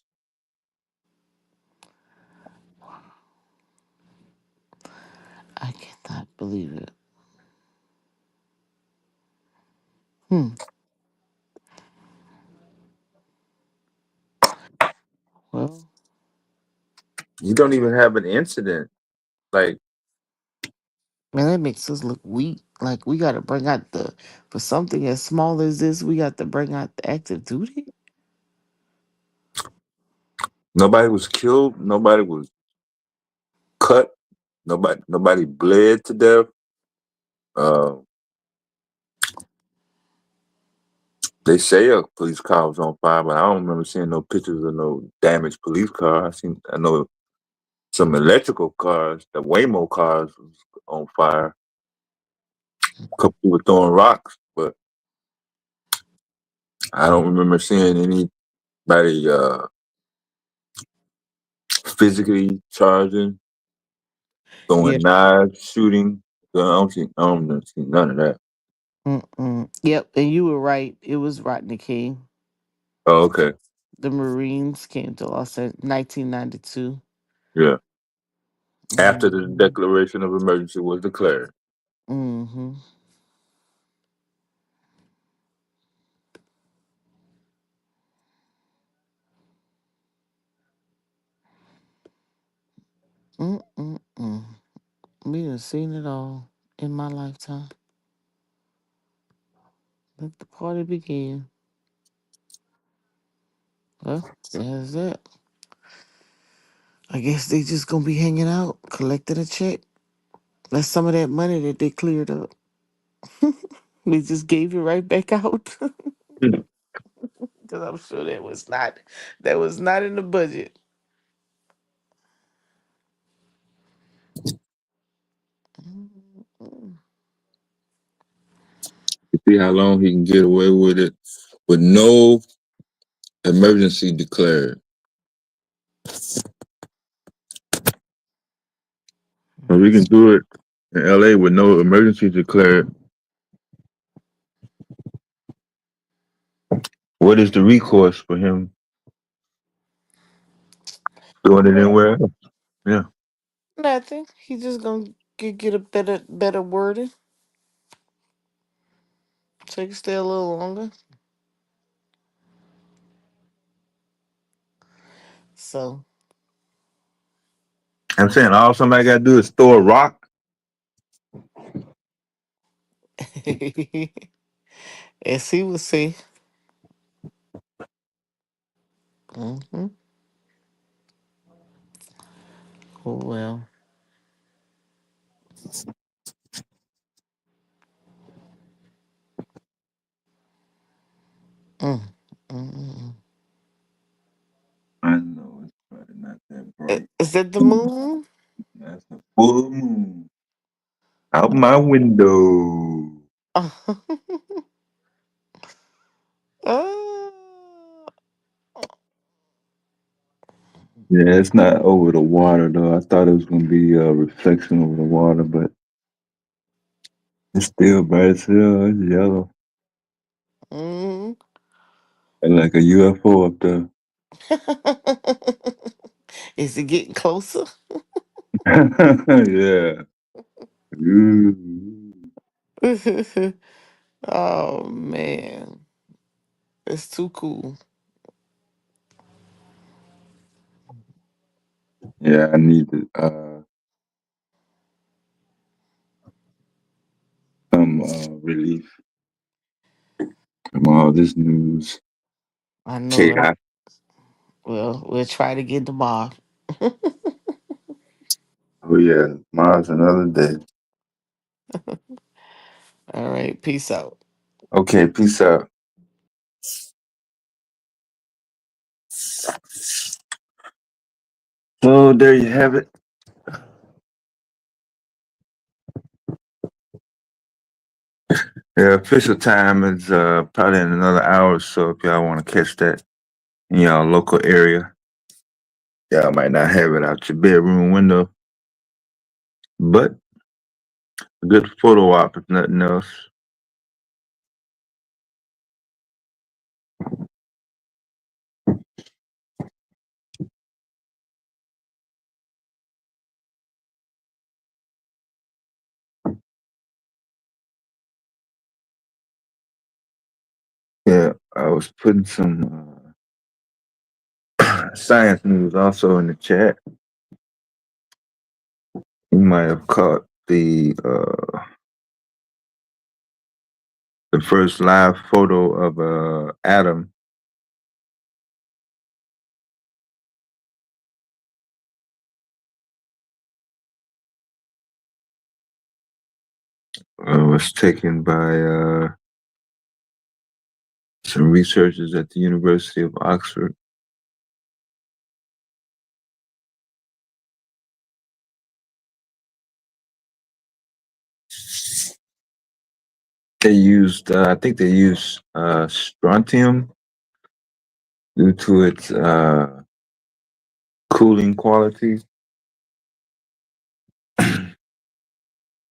I cannot believe it. Hmm. Well, You don't even have an incident. Like man, that makes us look weak. Like we got to bring out for something as small as this, we got to bring out the active duty. nobody was killed, nobody was cut, nobody bled to death. Uh, they say a police car was on fire, but I don't remember seeing no pictures of no damaged police car. I know some electrical cars, the Waymo cars, was on fire. A couple people throwing rocks, but I don't remember seeing anybody physically charging, Yeah. throwing knives, shooting. So I don't see none of that. Mm-mm. Yep, and you were right. It was Rodney King. Oh, okay. The Marines came to Los Angeles 1992. Yeah. After the Mm-hmm. declaration of emergency was declared. Mm-hmm. Mm-mm-mm. We done seen it all in my lifetime. Let the party begin. Well, there's that. I guess they just gonna be hanging out, collecting a check. That's some of that money that they cleared up. We just gave it right back out. Because I'm sure that was not in the budget. Mm-mm. You see how long he can get away with it with no emergency declared. And we can do it in LA with no emergency declared. What is the recourse for him doing it Well, anywhere else? Yeah. nothing. He just gonna get a better wording. So you can stay a little longer. So I'm saying all somebody got to do is throw a rock. as he would say. Mm-hmm. Oh well. Mm. Mm-mm. I know it's probably not that bright. Is that the moon? That's a full moon out my window. Uh, Yeah, it's not over the water though. I thought it was gonna be a reflection over the water, but it's still bright as hell. It's yellow, mm. and like a UFO up there. Is it getting closer? Yeah. Ooh. Oh man, it's too cool. Yeah, I need to some relief from all this news I know, right? chaos. Well, we'll try to get tomorrow. Oh yeah, tomorrow's another day. All right, peace out. Okay, peace out. So there you have it. The official time is probably in another hour or so if y'all want to catch that in y'all local area. Y'all might not have it out your bedroom window, but a good photo op if nothing else. Yeah, I was putting some science news also in the chat. You might have caught the first live photo of Adam. Was taken by some researchers at the University of Oxford. They used, I think they used strontium due to its cooling qualities.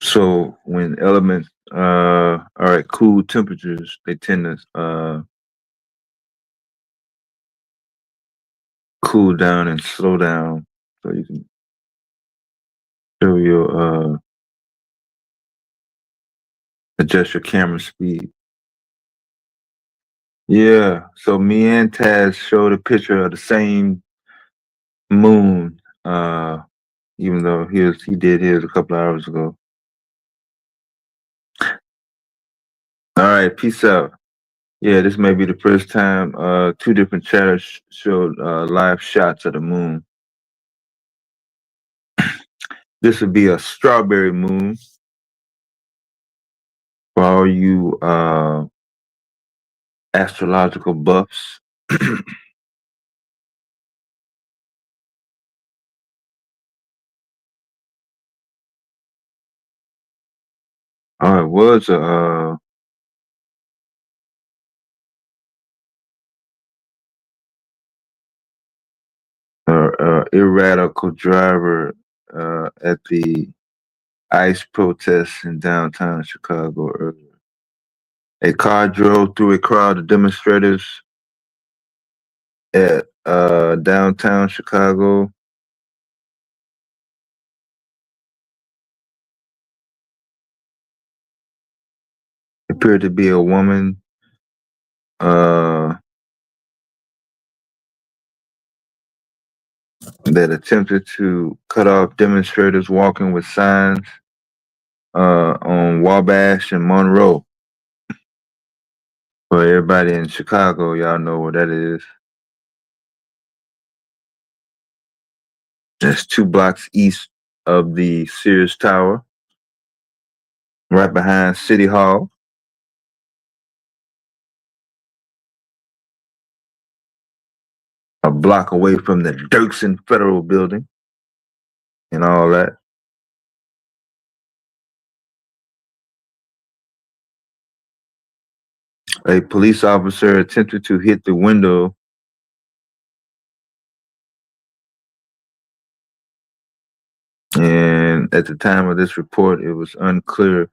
So when elements are at cool temperatures, they tend to cool down and slow down. So you can show your adjust your camera speed. Yeah. So me and Taz showed a picture of the same moon, even though he did his a couple hours ago. All right, peace out. Yeah, this may be the first time two different chatters showed live shots of the moon. This would be a strawberry moon for all you astrological buffs. It was a erradical driver at the ICE protests in downtown Chicago earlier. A car drove through a crowd of demonstrators at downtown Chicago. appeared to be a woman. That attempted to cut off demonstrators walking with signs on Wabash and Monroe. For everybody in Chicago, y'all know where that is. That's 2 blocks east of the Sears Tower, right behind City Hall. A block away from the Dirksen Federal Building and all that. A police officer attempted to hit the window and at the time of this report, it was unclear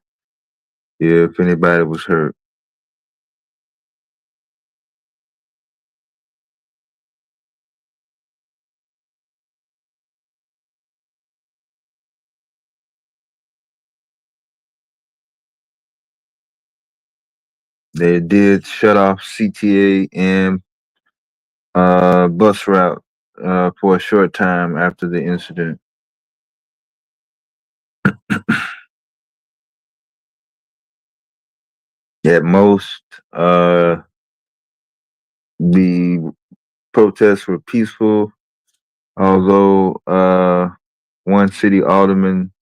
if anybody was hurt. They did shut off CTA and bus route for a short time after the incident. At most, the protests were peaceful, although one city alderman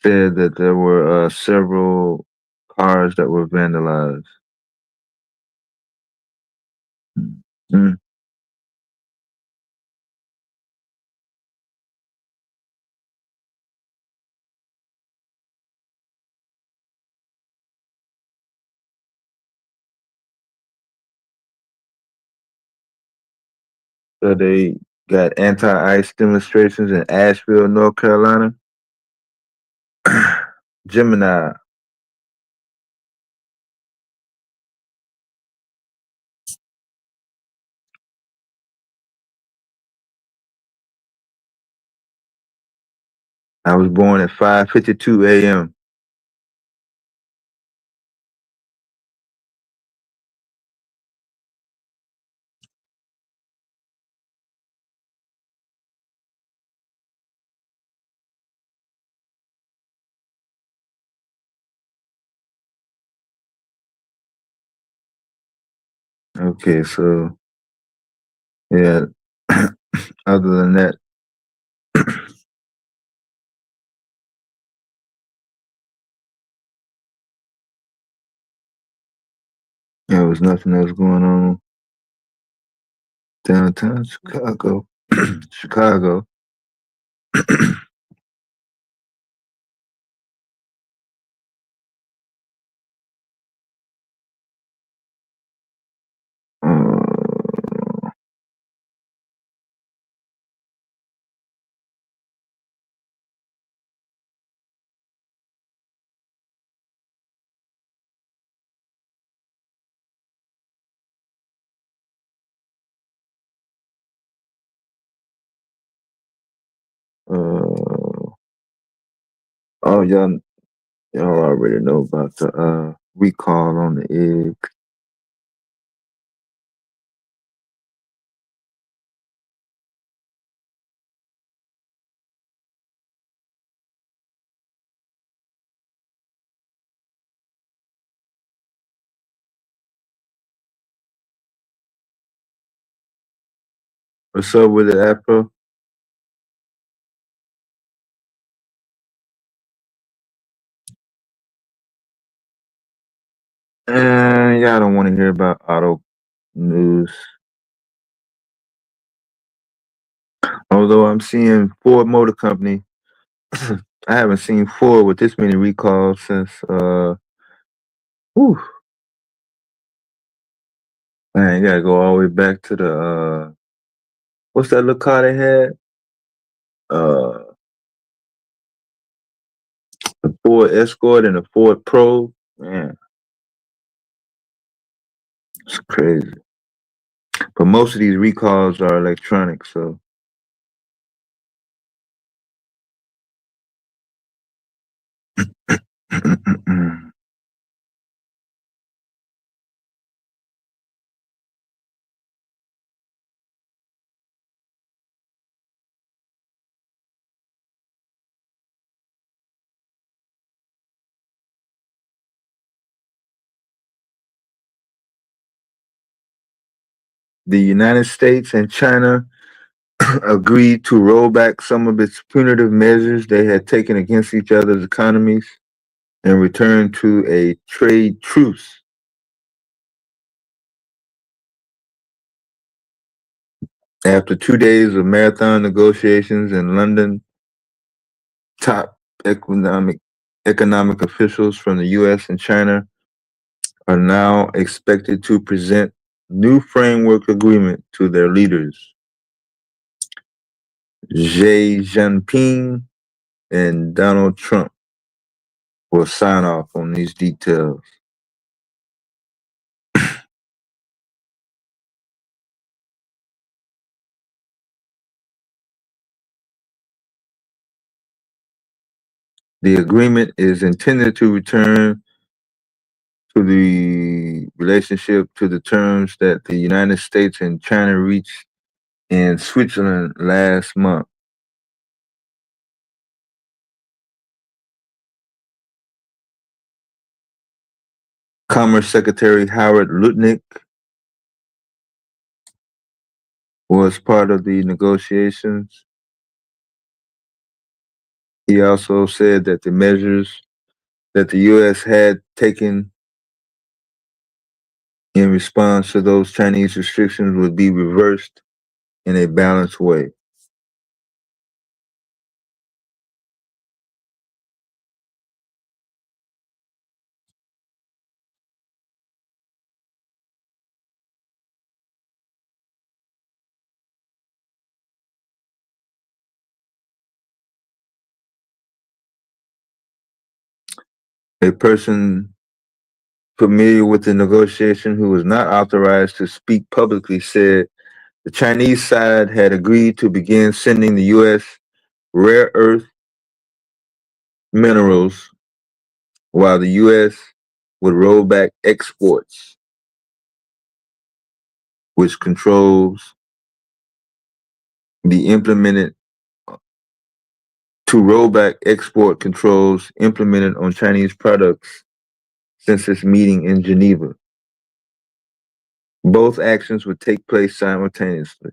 said that there were several cars that were vandalized. Mm. So they got anti-ICE demonstrations in Asheville, North Carolina. Gemini. I was born at 5:52 a.m. Okay, so yeah, other than that, there was nothing else going on downtown Chicago. Chicago. Oh, y'all already know about the recall on the egg. What's up with it, Afro? Y'all don't want to hear about auto news. Although I'm seeing Ford Motor Company, I haven't seen Ford with this many recalls since whew, man, you gotta go all the way back to the what's that little car they had? The Ford Escort and the Ford Pro. Man, it's crazy. But most of these recalls are electronic, so the United States and China agreed to roll back some of its punitive measures they had taken against each other's economies and return to a trade truce. After 2 days of marathon negotiations in London, top economic officials from the U.S. and China are now expected to present new framework agreement to their leaders. Xi Jinping and Donald Trump will sign off on these details. The agreement is intended to return to the relationship to the terms that the United States and China reached in Switzerland last month. Commerce Secretary Howard Lutnick was part of the negotiations. He also said that the measures that the U.S. had taken in response to those Chinese restrictions would be reversed in a balanced way. A person familiar with the negotiation who was not authorized to speak publicly said the Chinese side had agreed to begin sending the U.S. rare earth minerals while the U.S. would roll back exports, which controls the implemented to roll back export controls implemented on Chinese products since its meeting in Geneva. Both actions would take place simultaneously.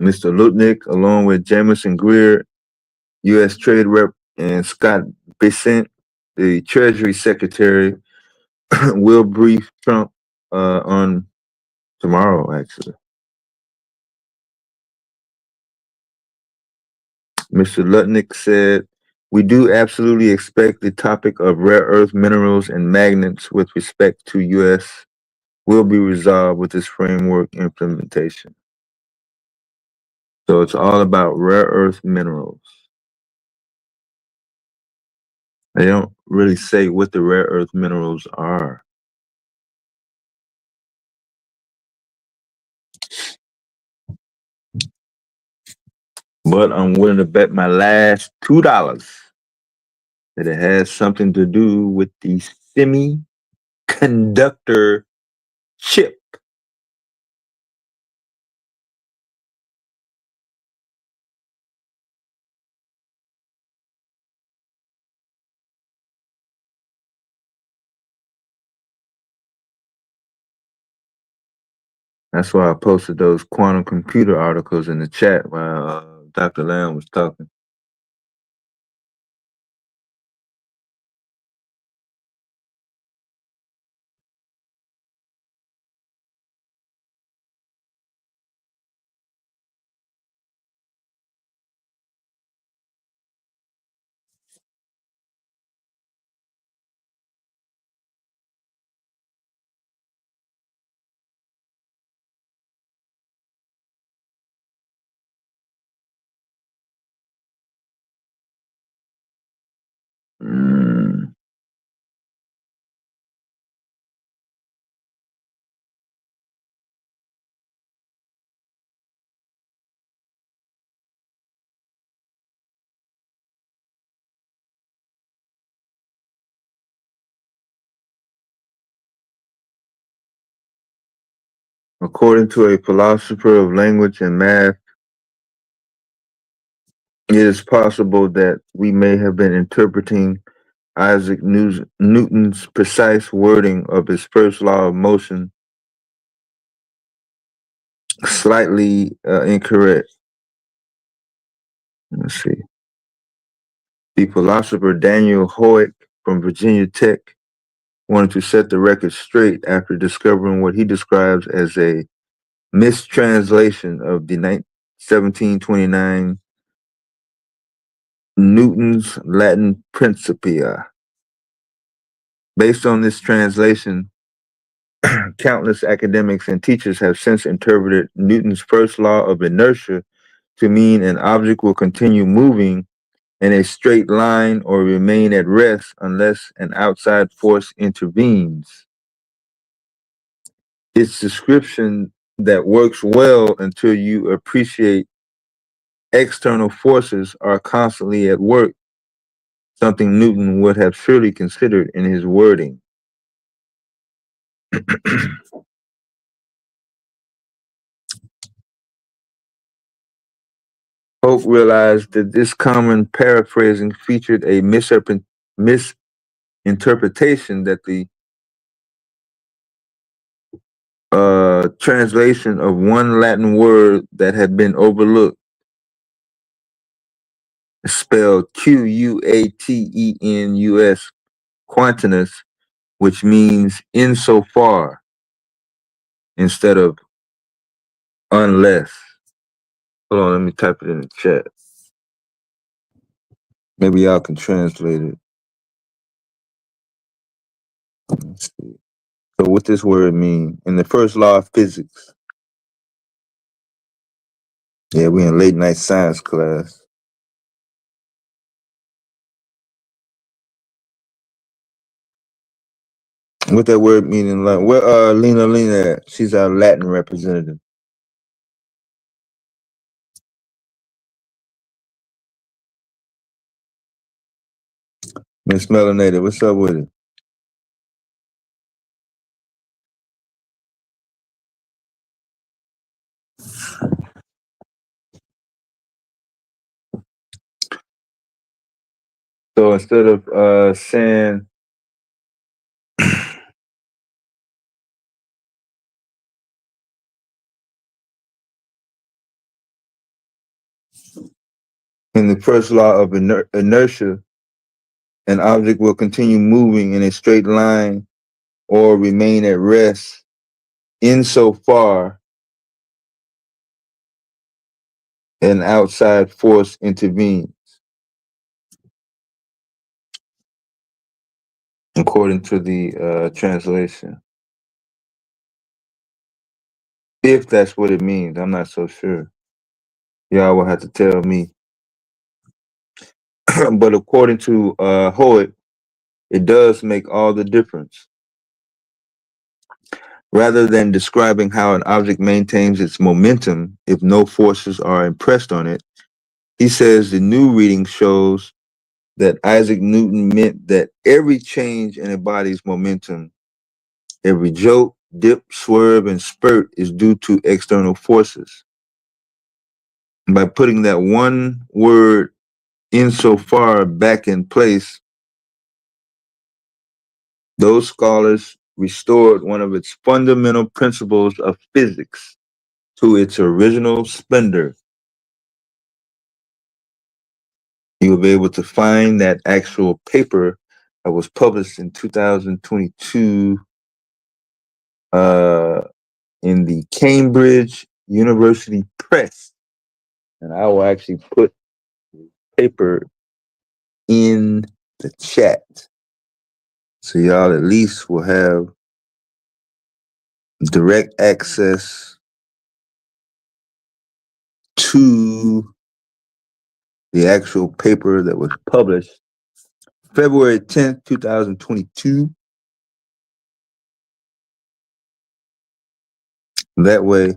Mr. Lutnick, along with Jamison Greer, U.S. Trade Rep, and Scott Bessent, the Treasury Secretary, will brief Trump on tomorrow, actually. Mr. Lutnick said, "We do absolutely expect the topic of rare earth minerals and magnets with respect to U.S. will be resolved with this framework implementation." So it's all about rare earth minerals. They don't really say what the rare earth minerals are. But I'm willing to bet my last $2 that it has something to do with the semiconductor chip. That's why I posted those quantum computer articles in the chat while Dr. Lamb was talking. According to a philosopher of language and math, it is possible that we may have been interpreting Isaac Newton's precise wording of his first law of motion slightly incorrect. Let's see. The philosopher Daniel Hoek from Virginia Tech wanted to set the record straight after discovering what he describes as a mistranslation of the 1729 Newton's Latin Principia. Based on this translation, countless academics and teachers have since interpreted Newton's first law of inertia to mean an object will continue moving in a straight line or remain at rest unless an outside force intervenes. It's description that works well until you appreciate external forces are constantly at work, something Newton would have surely considered in his wording. Hope realized that this common paraphrasing featured a misinterpretation that the translation of one Latin word that had been overlooked, spelled Quatenus, quantinus, which means insofar instead of unless. Hold on, let me type it in the chat. Maybe y'all can translate it. Let's see. So what this word mean? In the first law of physics. Yeah, we in late night science class. What that word mean in Latin? Where Lena at? She's our Latin representative. Miss Melanated, what's up with it? So instead of saying in the first law of inertia, an object will continue moving in a straight line or remain at rest insofar an outside force intervenes, according to the translation. If that's what it means, I'm not so sure. Y'all will have to tell me. But according to Hoyt, it does make all the difference. Rather than describing how an object maintains its momentum if no forces are impressed on it, he says the new reading shows that Isaac Newton meant that every change in a body's momentum, every jolt, dip, swerve, and spurt is due to external forces. By putting that one word insofar back in place, those scholars restored one of its fundamental principles of physics to its original splendor. You will be able to find that actual paper that was published in 2022 in the Cambridge University Press. And I will actually put the paper in the chat. So y'all at least will have direct access to the actual paper that was published February 10th, 2022. That way,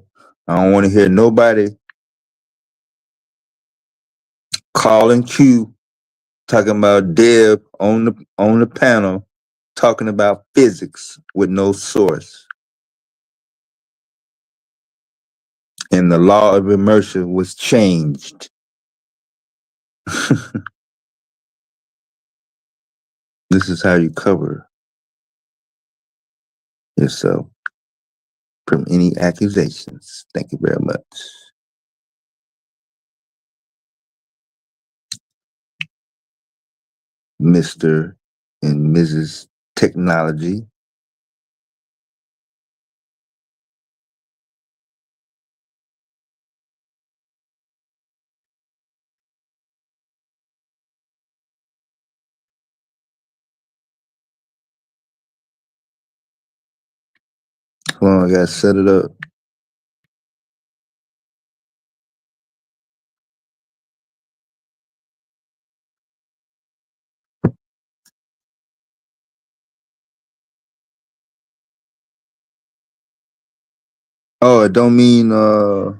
I don't want to hear nobody calling Q talking about Deb on the panel talking about physics with no source. and the law of inertia was changed. This is how you cover yourself from any accusations. Thank you very much. Mr. and Mrs. Technology. Hold on, I gotta set it up. Oh, it don't mean what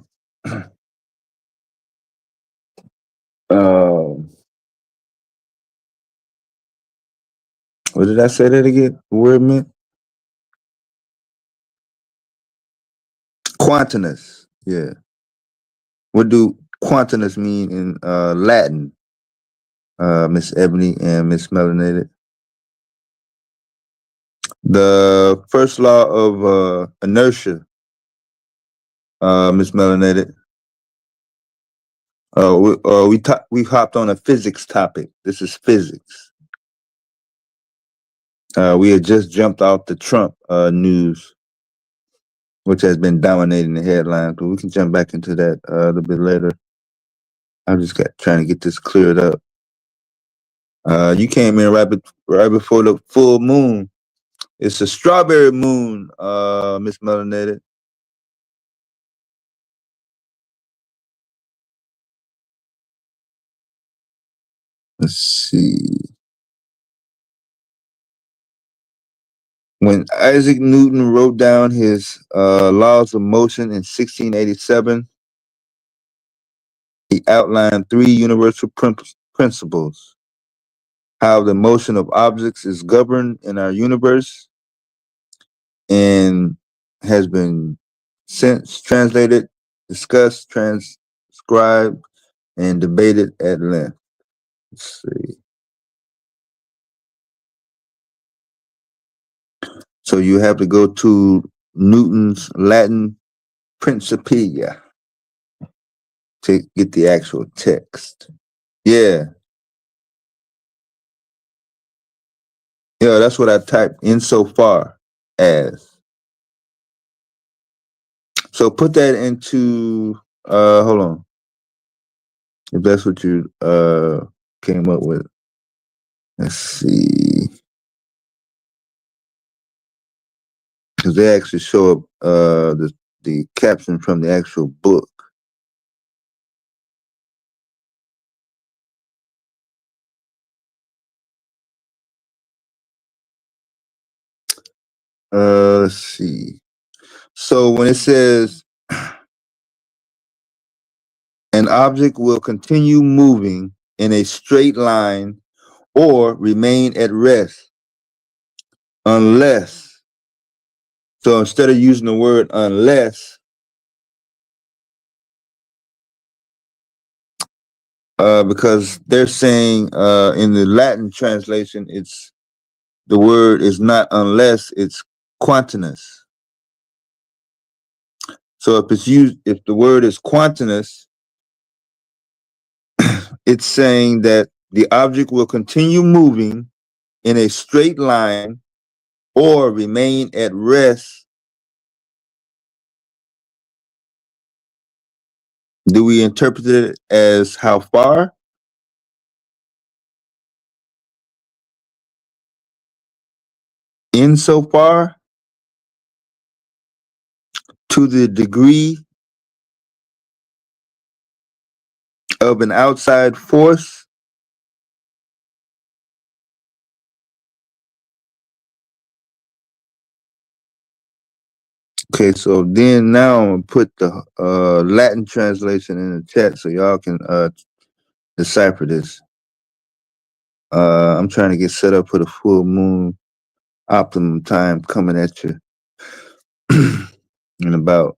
did I say that again? The word meant? Quantinous. Yeah. What do quantinous mean in Latin? Miss Ebony and Miss Melanated. The first law of inertia, Miss Melanated. We hopped on a physics topic. This is physics. We had just jumped off the Trump news, which has been dominating the headlines, but we can jump back into that a little bit later. I'm just trying to get this cleared up. You came in right before the full moon. It's a strawberry moon, Miss Melanated. Let's see. When Isaac Newton wrote down his laws of motion in 1687, he outlined 3 universal principles: how the motion of objects is governed in our universe, and has been since translated, discussed, transcribed, and debated at length. Let's see. So you have to go to Newton's Latin Principia to get the actual text. Yeah. Yeah, that's what I typed, insofar as. So put that into, hold on. If that's what you came up with. Let's see. Because they actually show up the caption from the actual book. Let's see. So when it says an object will continue moving in a straight line or remain at rest unless, so instead of using the word unless, because they're saying in the Latin translation, the word is not unless, it's quantinous. So if the word is quantinous, it's saying that the object will continue moving in a straight line or remain at rest. Do we interpret it as how far? Insofar? To the degree of an outside force? Okay, so then now I'm gonna put the Latin translation in the chat so y'all can decipher this. I'm trying to get set up for the full moon optimum time coming at you in about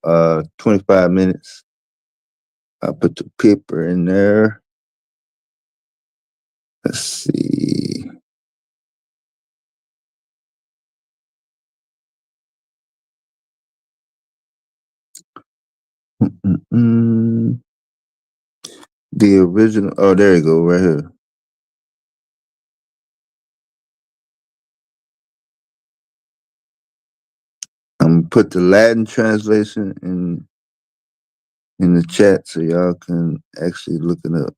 25 minutes. I put the paper in there. Let's see. The original. Oh, there you go, right here. I'm gonna put the Latin translation in the chat so y'all can actually look it up.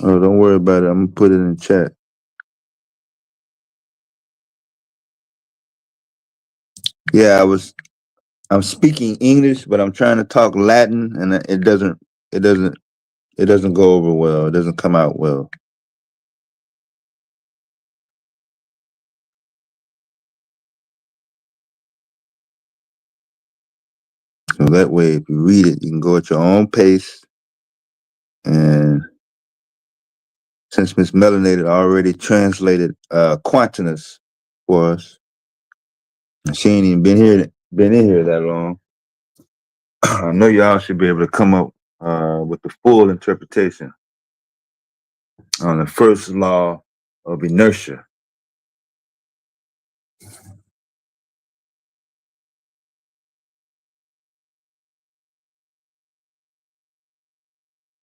Oh, don't worry about it. I'm gonna put it in the chat. Yeah, I'm speaking English, but I'm trying to talk Latin, and it doesn't go over well. It doesn't come out well. So that way, if you read it, you can go at your own pace. And since Miss Melanated already translated Quantinus for us, she ain't even been in here that long. I know y'all should be able to come up with the full interpretation on the first law of inertia.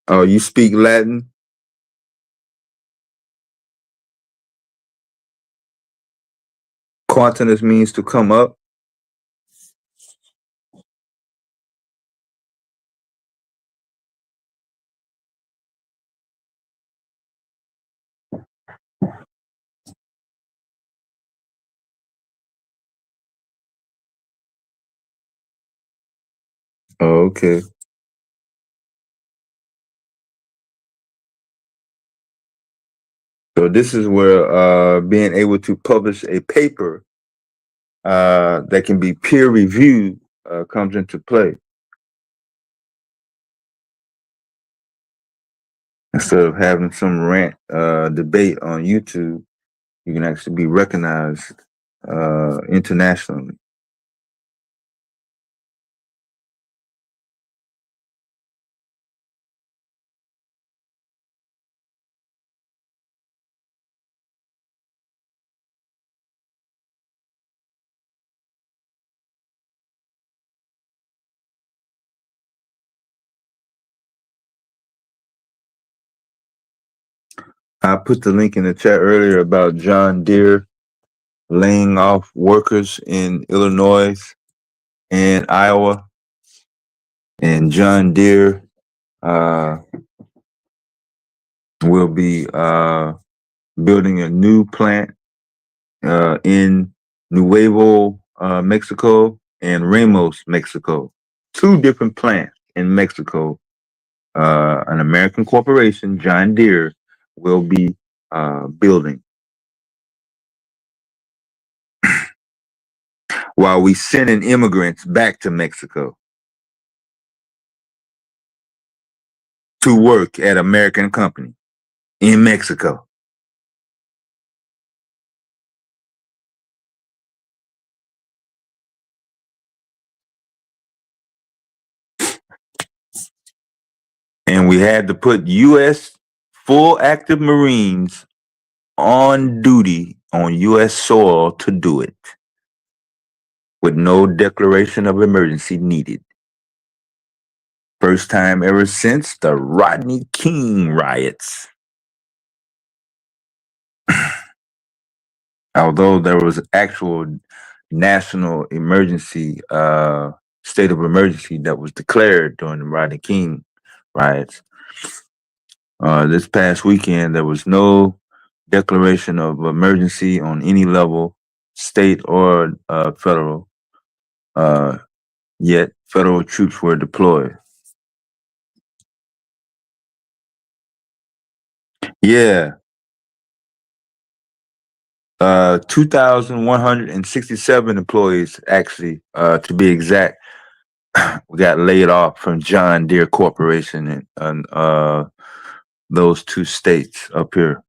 Oh, you speak Latin? Quantinus means to come up. Oh, okay. So this is where being able to publish a paper that can be peer reviewed comes into play. Instead of having some rant debate on YouTube, you can actually be recognized internationally. I put the link in the chat earlier about John Deere laying off workers in Illinois and Iowa. And John Deere will be building a new plant in Nuevo, Mexico and Ramos, Mexico. 2 different plants in Mexico. An American corporation, John Deere, will be building. While we sending immigrants back to Mexico to work at American company in Mexico. And we had to put U.S. full active Marines on duty on U.S. soil to do it, with no declaration of emergency needed. First time ever since the Rodney King riots. Although there was actual national emergency, state of emergency that was declared during the Rodney King riots. This past weekend, there was no declaration of emergency on any level, state or federal. Yet federal troops were deployed. Yeah. 2,167 employees, actually, to be exact, we got laid off from John Deere Corporation and those 2 states up here.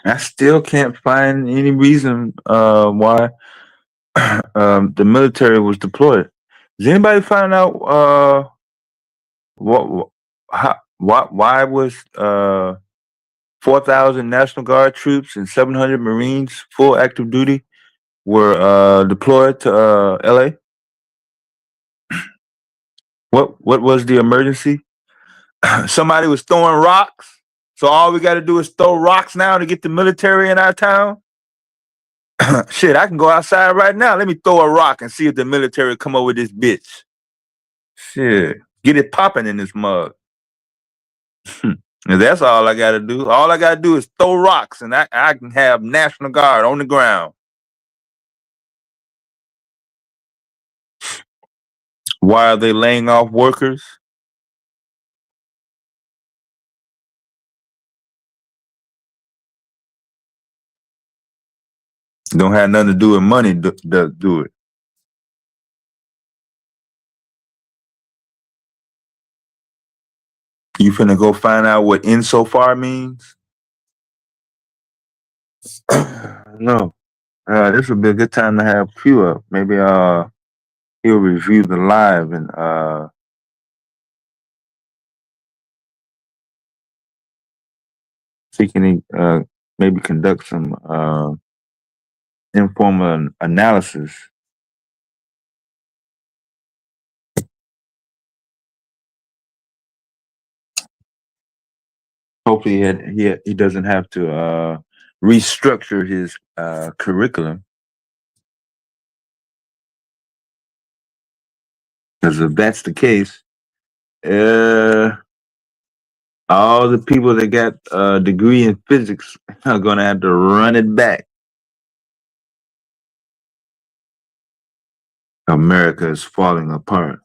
I still can't find any reason why the military was deployed. Does anybody find out why was 4,000 National Guard troops and 700 Marines full active duty were deployed to LA? What was the emergency? Somebody was throwing rocks. So all we got to do is throw rocks now to get the military in our town. Shit, I can go outside right now. Let me throw a rock and see if the military come over this bitch. Shit, get it popping in this mug. And that's all I got to do. All I got to do is throw rocks, and I can have National Guard on the ground. Why are they laying off workers? Don't have nothing to do with money. Do it. You finna go find out what insofar means? No. This would be a good time to have Q up. Maybe he'll review the live and see can he maybe conduct some informal analysis. Hopefully he doesn't have to restructure his curriculum. Because if that's the case, all the people that got a degree in physics are gonna have to run it back. America is falling apart.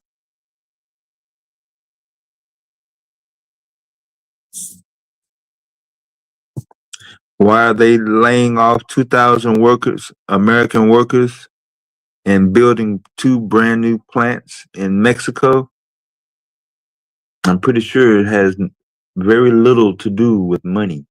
Why are they laying off 2,000 workers, American workers, and building 2 brand new plants in Mexico? I'm pretty sure it has very little to do with money.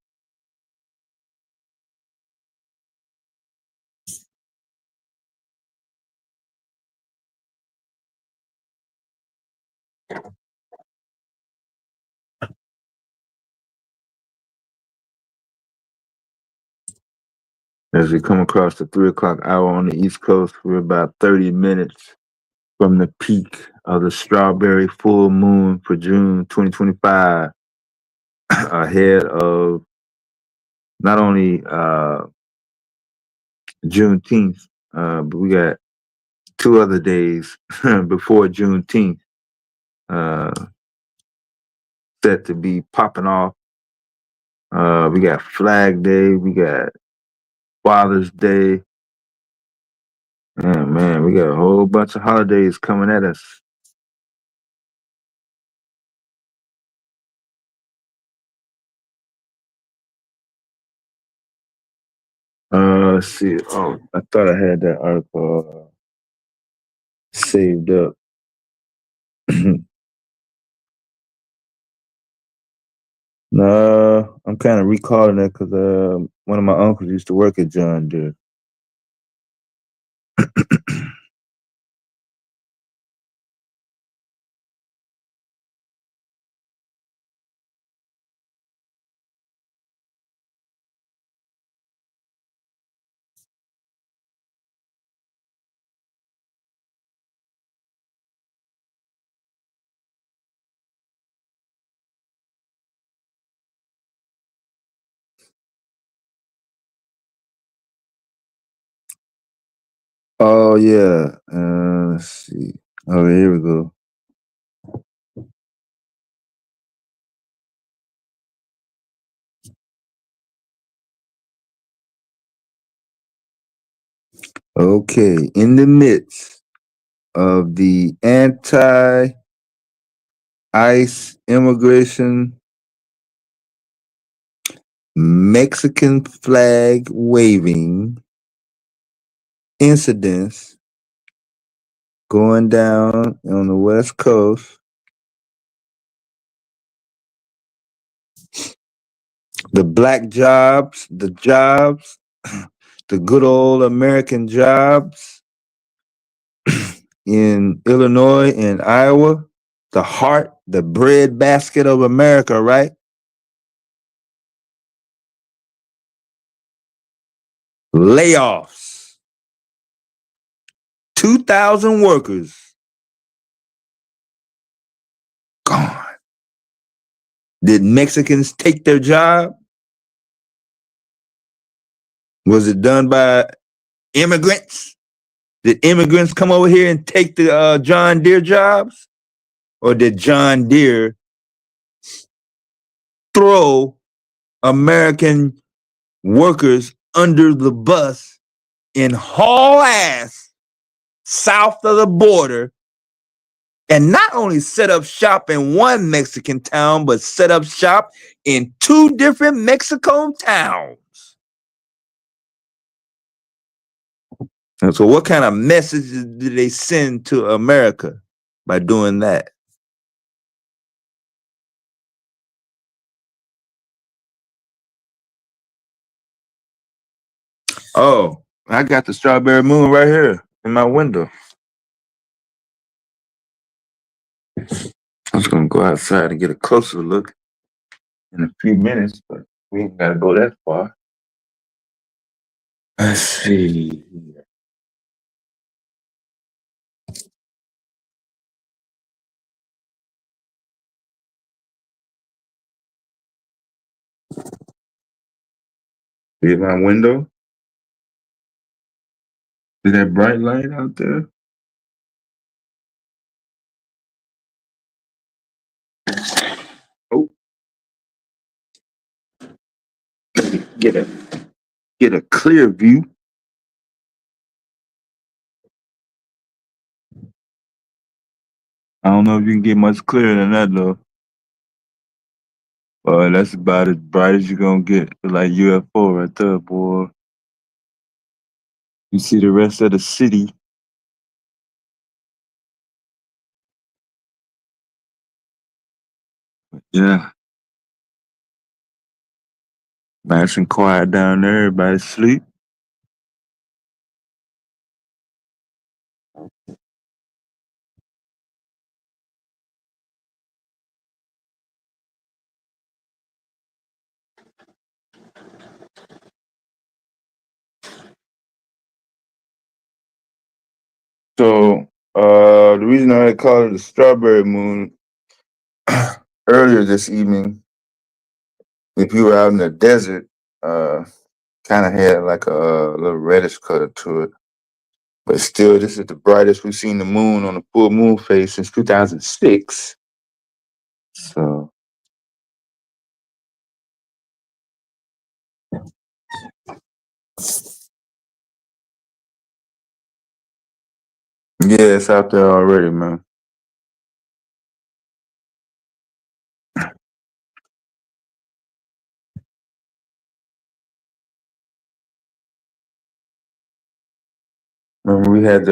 As we come across the 3 o'clock hour on the East Coast, we're about 30 minutes from the peak of the strawberry full moon for June 2025, ahead of not only Juneteenth, but we got 2 other days before Juneteenth set to be popping off. We got Flag Day, we got Father's Day. Man, we got a whole bunch of holidays coming at us. Let's see. Oh, I thought I had that article saved up. No, I'm kind of recalling that because one of my uncles used to work at John Deere. Oh yeah. Let's see. Oh, here we go. Okay, in the midst of the anti-ICE immigration Mexican flag waving incidents going down on the West Coast, The black jobs, the jobs, the good old American jobs in Illinois and Iowa, the heart, the bread basket of America, right? Layoffs. 2,000 workers gone. Did Mexicans take their job? Was it done by immigrants? Did immigrants come over here and take the John Deere jobs? Or did John Deere throw American workers under the bus and haul ass south of the border and not only set up shop in one Mexican town, but set up shop in 2 different Mexican towns? And so what kind of messages did they send to America by doing that? Oh, I got the strawberry moon right here in my window. I was gonna go outside and get a closer look in a few minutes, but we ain't gotta go that far. Let's see. See my window? See that bright light out there? Oh, get a clear view. I don't know if you can get much clearer than that though. Boy, that's about as bright as you're gonna get. Like UFO right there, boy. You see the rest of the city. Yeah. Nice and quiet down there, everybody sleep. So the reason I called it the strawberry moon earlier this evening, if you were out in the desert, kind of had like a little reddish color to it. But still, this is the brightest we've seen the moon on a full moon phase since 2006. So yeah, it's out there already, man. Remember we had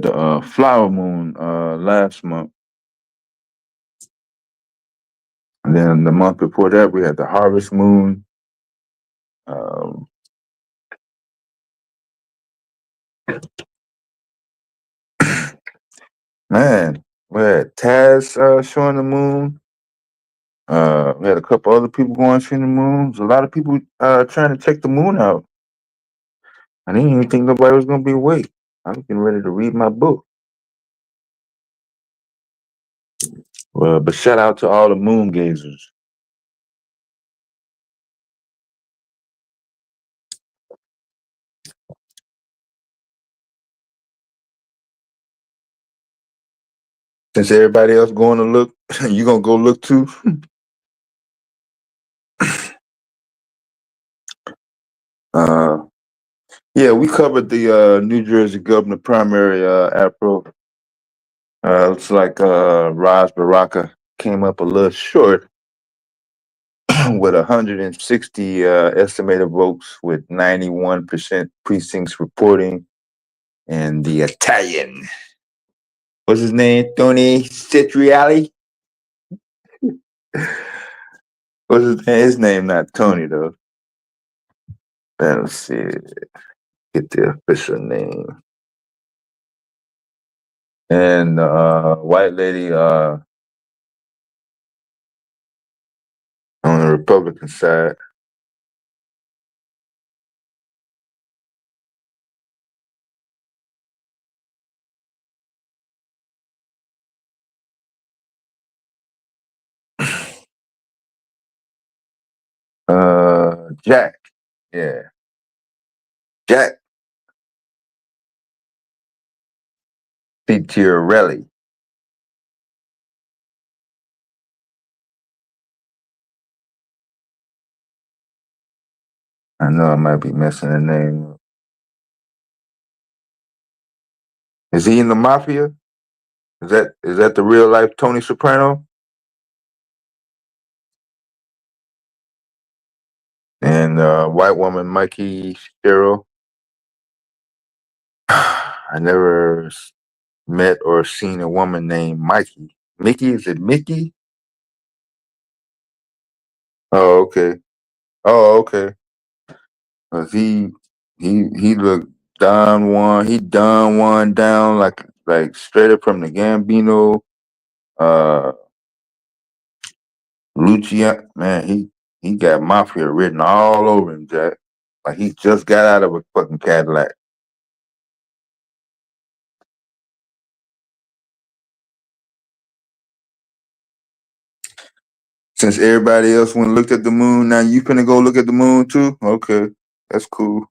the flower moon last month, and then the month before that we had the harvest moon. Man, we had Taz showing the moon. We had a couple other people going see the moon. There's a lot of people trying to check the moon out. I didn't even think nobody was gonna be awake. I was getting ready to read my book. Well, but shout out to all the moon gazers. Since everybody else going to look, you gonna go look too? Yeah, we covered the New Jersey governor primary, April. Looks like Raj Baraka came up a little short with 160 estimated votes with 91% precincts reporting. And the Italian, what's his name? Tony Citriali? What's his name? His name not Tony though. Let's see. Get the official name. And white lady on the Republican side. Jack. Yeah. Jack Picciarelli. I know I might be messing the name up. Is he in the mafia? Is that the real life Tony Soprano? And white woman Mikey Sherrill. I never met or seen a woman named Mikey. Mickey? Is it Mickey? Oh, okay. Oh, okay. 'Cause he looked Don Juan. He Don Juan down like straight up from the Gambino. Lucian, man, he got mafia written all over him, Jack. Like he just got out of a fucking Cadillac. Since everybody else went and looked at the moon, now you finna go look at the moon too? Okay, that's cool.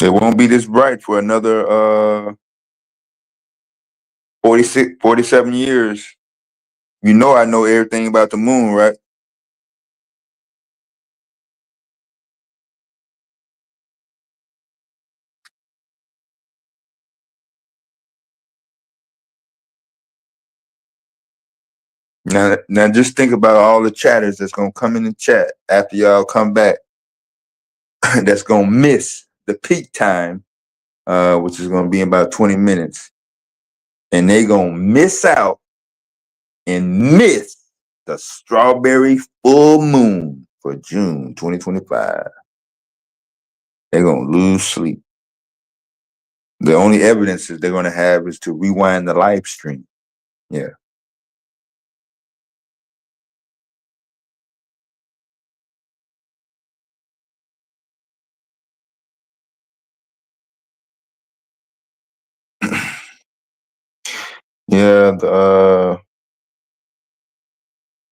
It won't be this bright for another 47 years. You know I know everything about the moon, right? Now just think about all the chatters that's gonna come in the chat after y'all come back. That's gonna miss the peak time, which is gonna be in about 20 minutes. And they gonna miss out and miss the strawberry full moon for June 2025. They're gonna lose sleep. The only evidence they're gonna have is to rewind the live stream. Yeah. Yeah,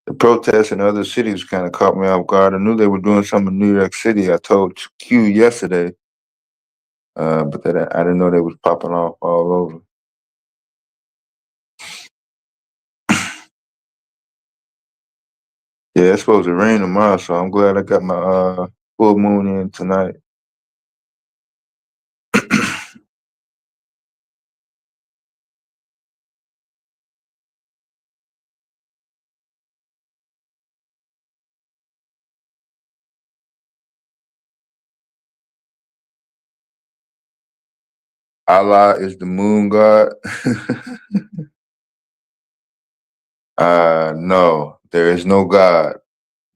the protests in other cities kind of caught me off guard. I knew they were doing something in New York City. I told Q yesterday, but that I didn't know they was popping off all over. Yeah, it's supposed to rain tomorrow, so I'm glad I got my full moon in tonight. Allah is the moon god. No, there is no god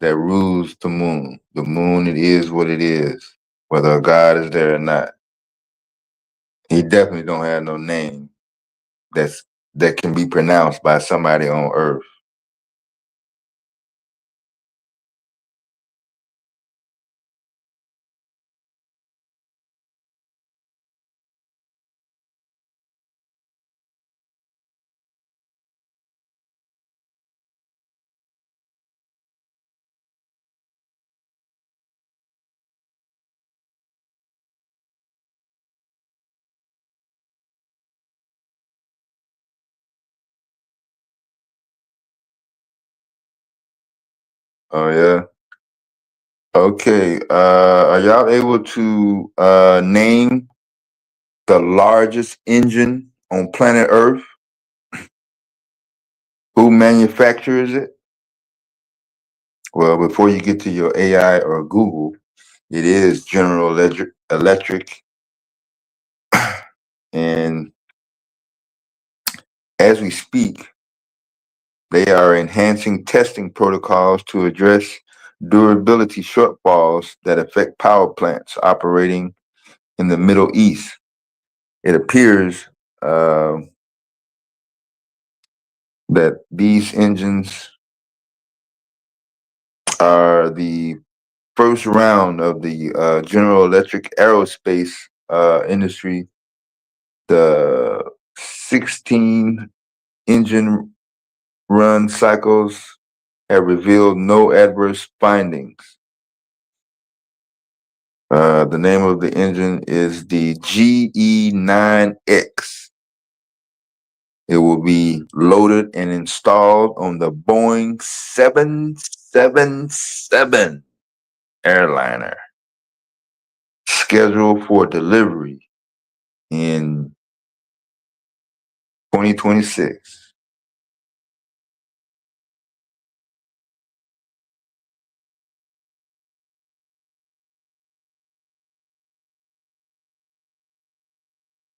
that rules the moon. The moon, it is what it is, whether a god is there or not. He definitely don't have no name that can be pronounced by somebody on Earth. Oh yeah. Okay. Are y'all able to name the largest engine on planet Earth? Who manufactures it? Well, before you get to your AI or Google, it is General Electric. And As we speak, they are enhancing testing protocols to address durability shortfalls that affect power plants operating in the Middle East. It appears that these engines are the first round of the General Electric aerospace industry. The 16 engine run cycles have revealed no adverse findings. The name of the engine is the GE9X. It will be loaded and installed on the Boeing 777 airliner, scheduled for delivery in 2026.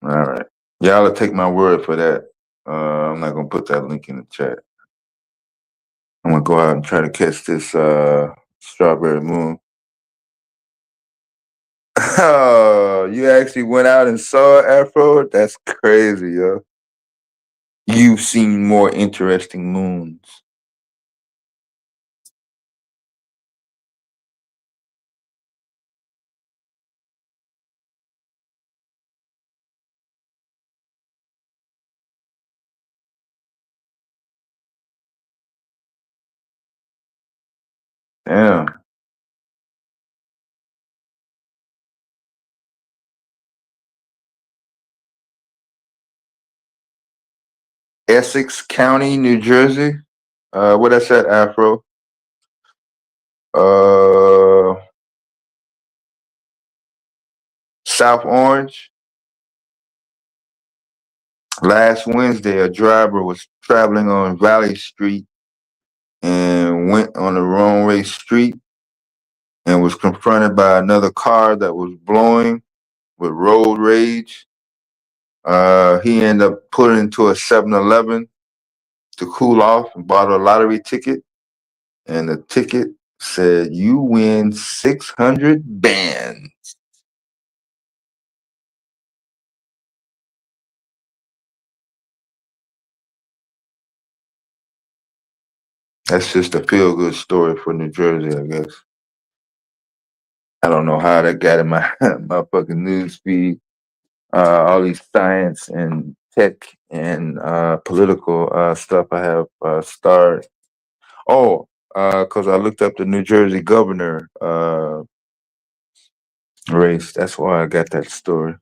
All right. Y'all will take my word for that. I'm not going to put that link in the chat. I'm going to go out and try to catch this strawberry moon. Oh, you actually went out and saw Afro? That's crazy, yo. You've seen more interesting moons. Damn. Essex County, New Jersey. What that's at, Afro? South Orange. Last Wednesday, a driver was traveling on Valley Street and went on the wrong way street and was confronted by another car that was blowing with road rage. He ended up pulling into a 7-Eleven to cool off and bought a lottery ticket. And the ticket said, "You win 600 bands." That's just a feel-good story for New Jersey, I guess. I don't know how that got in my my fucking news feed. All these science and tech and political stuff I have started. Oh, because I looked up the New Jersey governor race. That's why I got that story.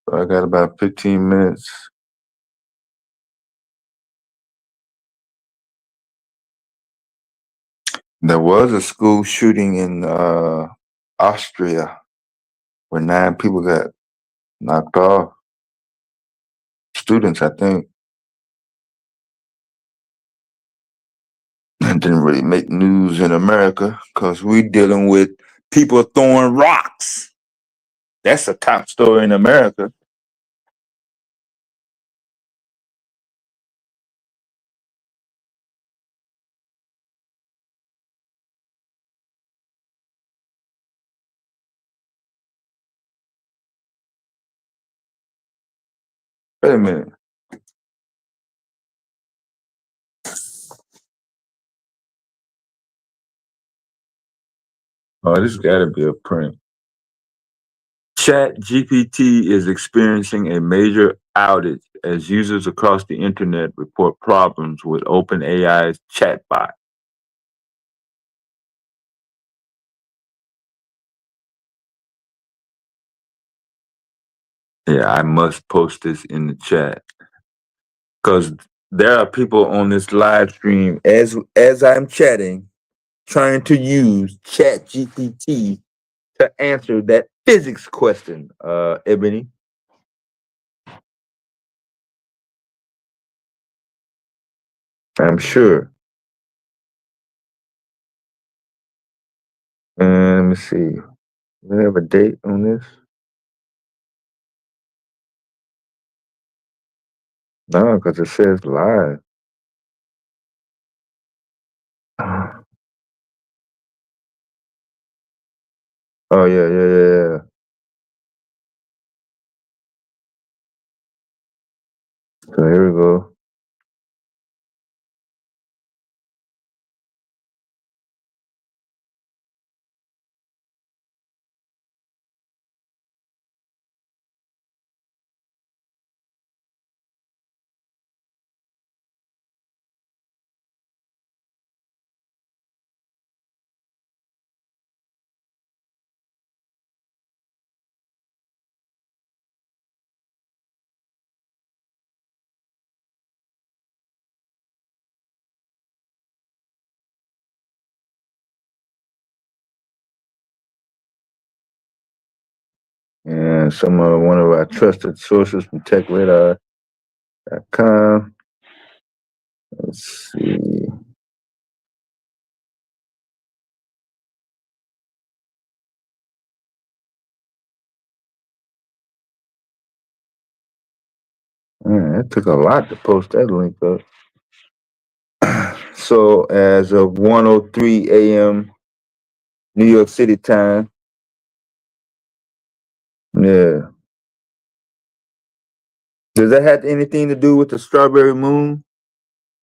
So I got about 15 minutes. There was a school shooting in Austria where 9 people got knocked off. Students, I think. It didn't really make news in America because we're dealing with people throwing rocks. That's a top story in America. Wait a minute. Oh, this gotta be a print. ChatGPT is experiencing a major outage as users across the internet report problems with OpenAI's chatbot. Yeah, I must post this in the chat because there are people on this live stream as I'm chatting, trying to use ChatGPT to answer that physics question, Ebony. I'm sure. And let me see. Do we have a date on this? No, because it says live. Oh yeah. So here we go. And some one of our trusted sources from TechRadar.com. Let's see. Man, it took a lot to post that link up. So as of 1:03 a.m. New York City time. Yeah. Does that have anything to do with the strawberry moon?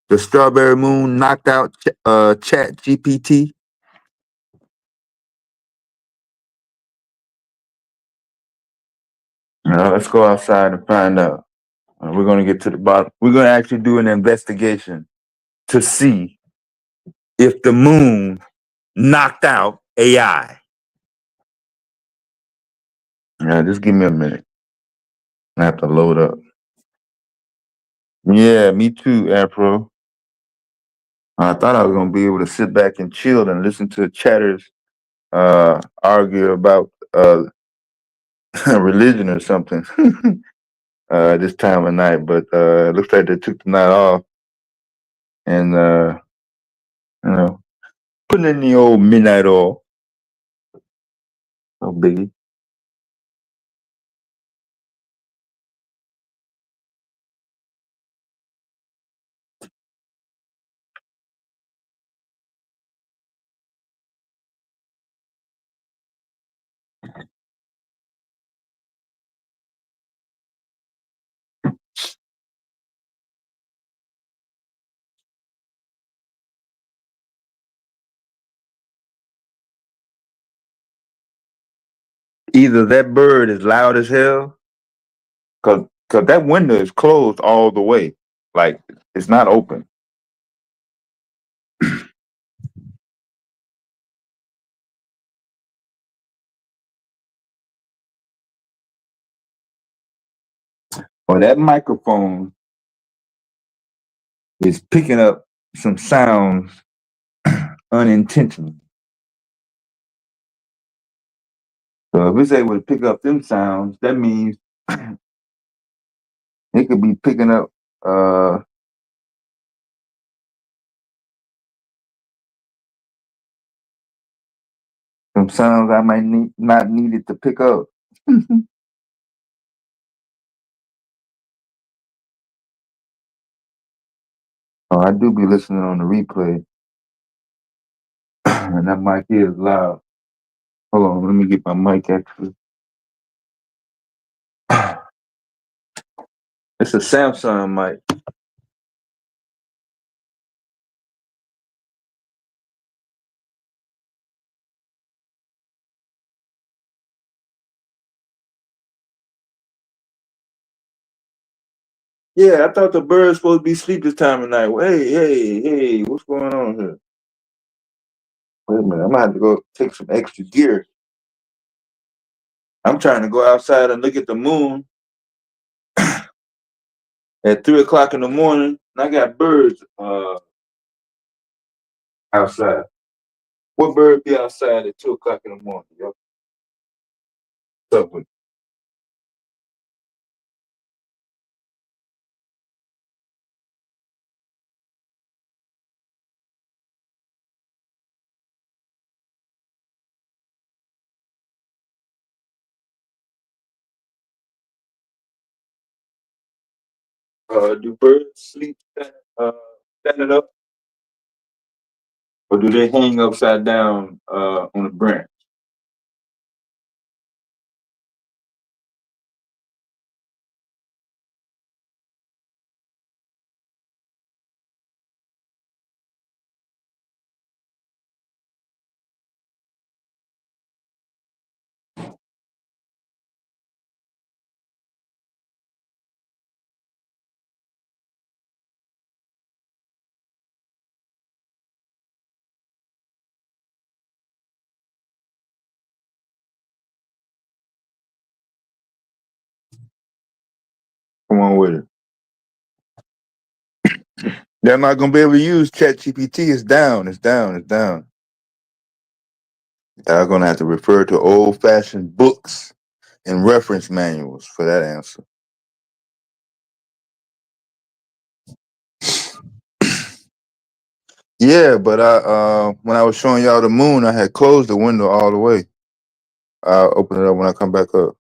The strawberry moon knocked out Chat GPT? Let's go outside and find out. We're going to get to the bottom. We're going to actually do an investigation to see if the moon knocked out AI. Yeah, just give me a minute. I have to load up. Yeah, me too, Afro. I thought I was going to be able to sit back and chill and listen to chatters argue about religion or something this time of night, but it looks like they took the night off and putting in the old midnight oil. No biggie. Either that bird is loud as hell, cause that window is closed all the way, like it's not open. Or that microphone is picking up some sounds unintentionally. So if it's able to pick up them sounds, that means it could be picking up some sounds I might not need it to pick up. Oh, I do be listening on the replay, and that mic is loud. Hold on, let me get my mic actually. It's a Samsung mic. Yeah, I thought the bird's supposed to be asleep this time of night. Hey, what's going on here? Wait a minute, I'm gonna have to go take some extra gear. I'm trying to go outside and look at the moon at 3 o'clock in the morning, and I got birds outside. What bird be outside at 2 o'clock in the morning, yo? What's up with Do birds sleep standing up, or do they hang upside down on a branch? Come on with it. They're not gonna be able to use ChatGPT. It's down. It's down. It's down. They're gonna have to refer to old-fashioned books and reference manuals for that answer. Yeah, but when I was showing y'all the moon, I had closed the window all the way. I'll open it up when I come back up.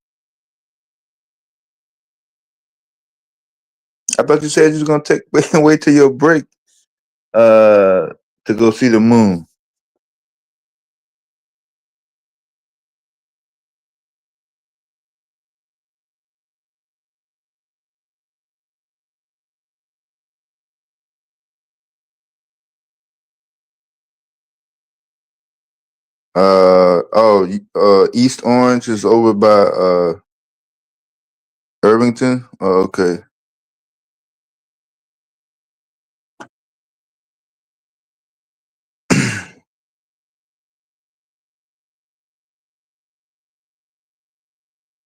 I thought you said you was gonna wait till your break to go see the moon. East Orange is over by Irvington. Oh, okay.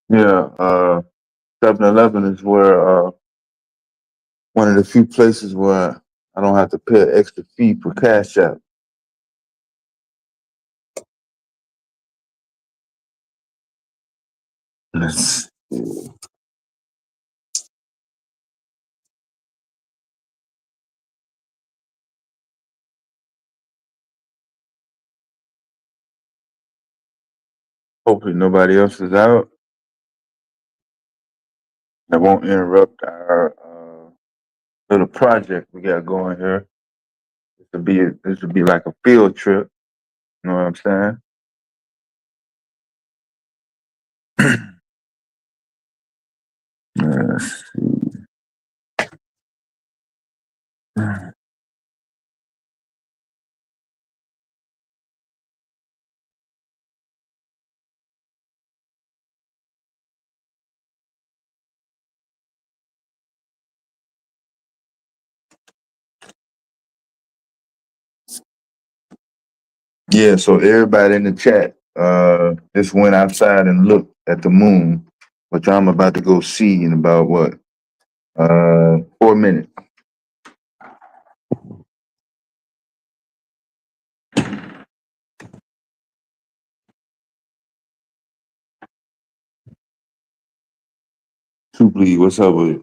Yeah, 7-Eleven is where one of the few places where I don't have to pay an extra fee for Cash App. Let's see. Hopefully nobody else is out. That won't interrupt our little project we got going here. This would be like a field trip. You know what I'm saying? Let's see. Yeah, so everybody in the chat just went outside and looked at the moon, which I'm about to go see in about what? 4 minutes. Super, what's up with it?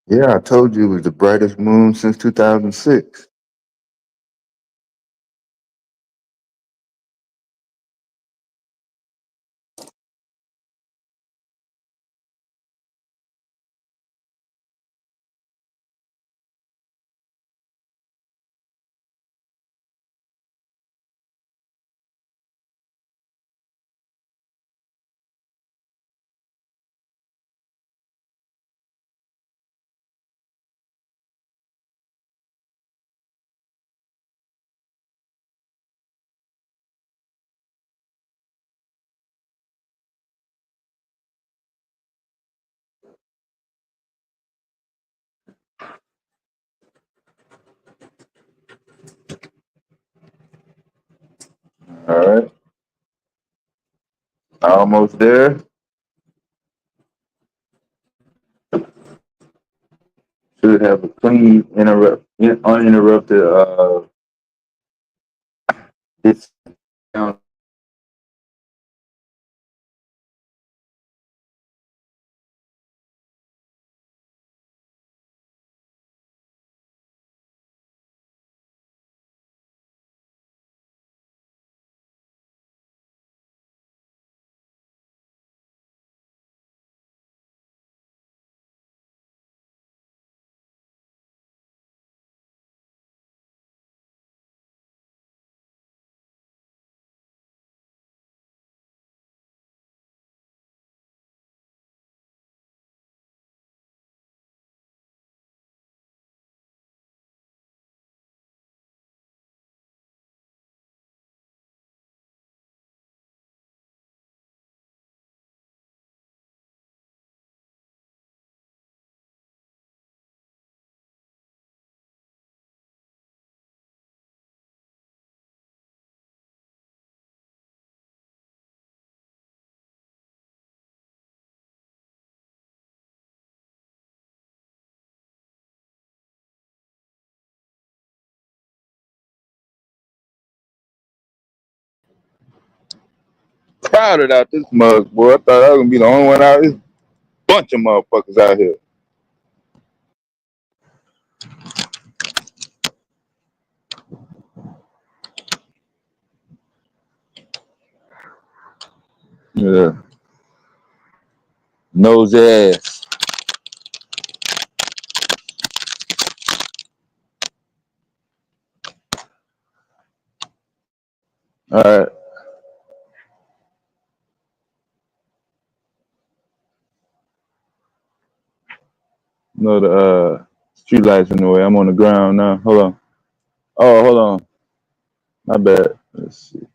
Yeah, I told you it was the brightest moon since 2006. All right, almost there. Should have a clean, uninterrupted this down. crowded out this mug, boy. I thought I was gonna be the only one out. There's a bunch of motherfuckers out here. Yeah. Nose ass. All right. No, the street lights in the way. I'm on the ground now. Hold on. Oh, hold on. My bad. Let's see.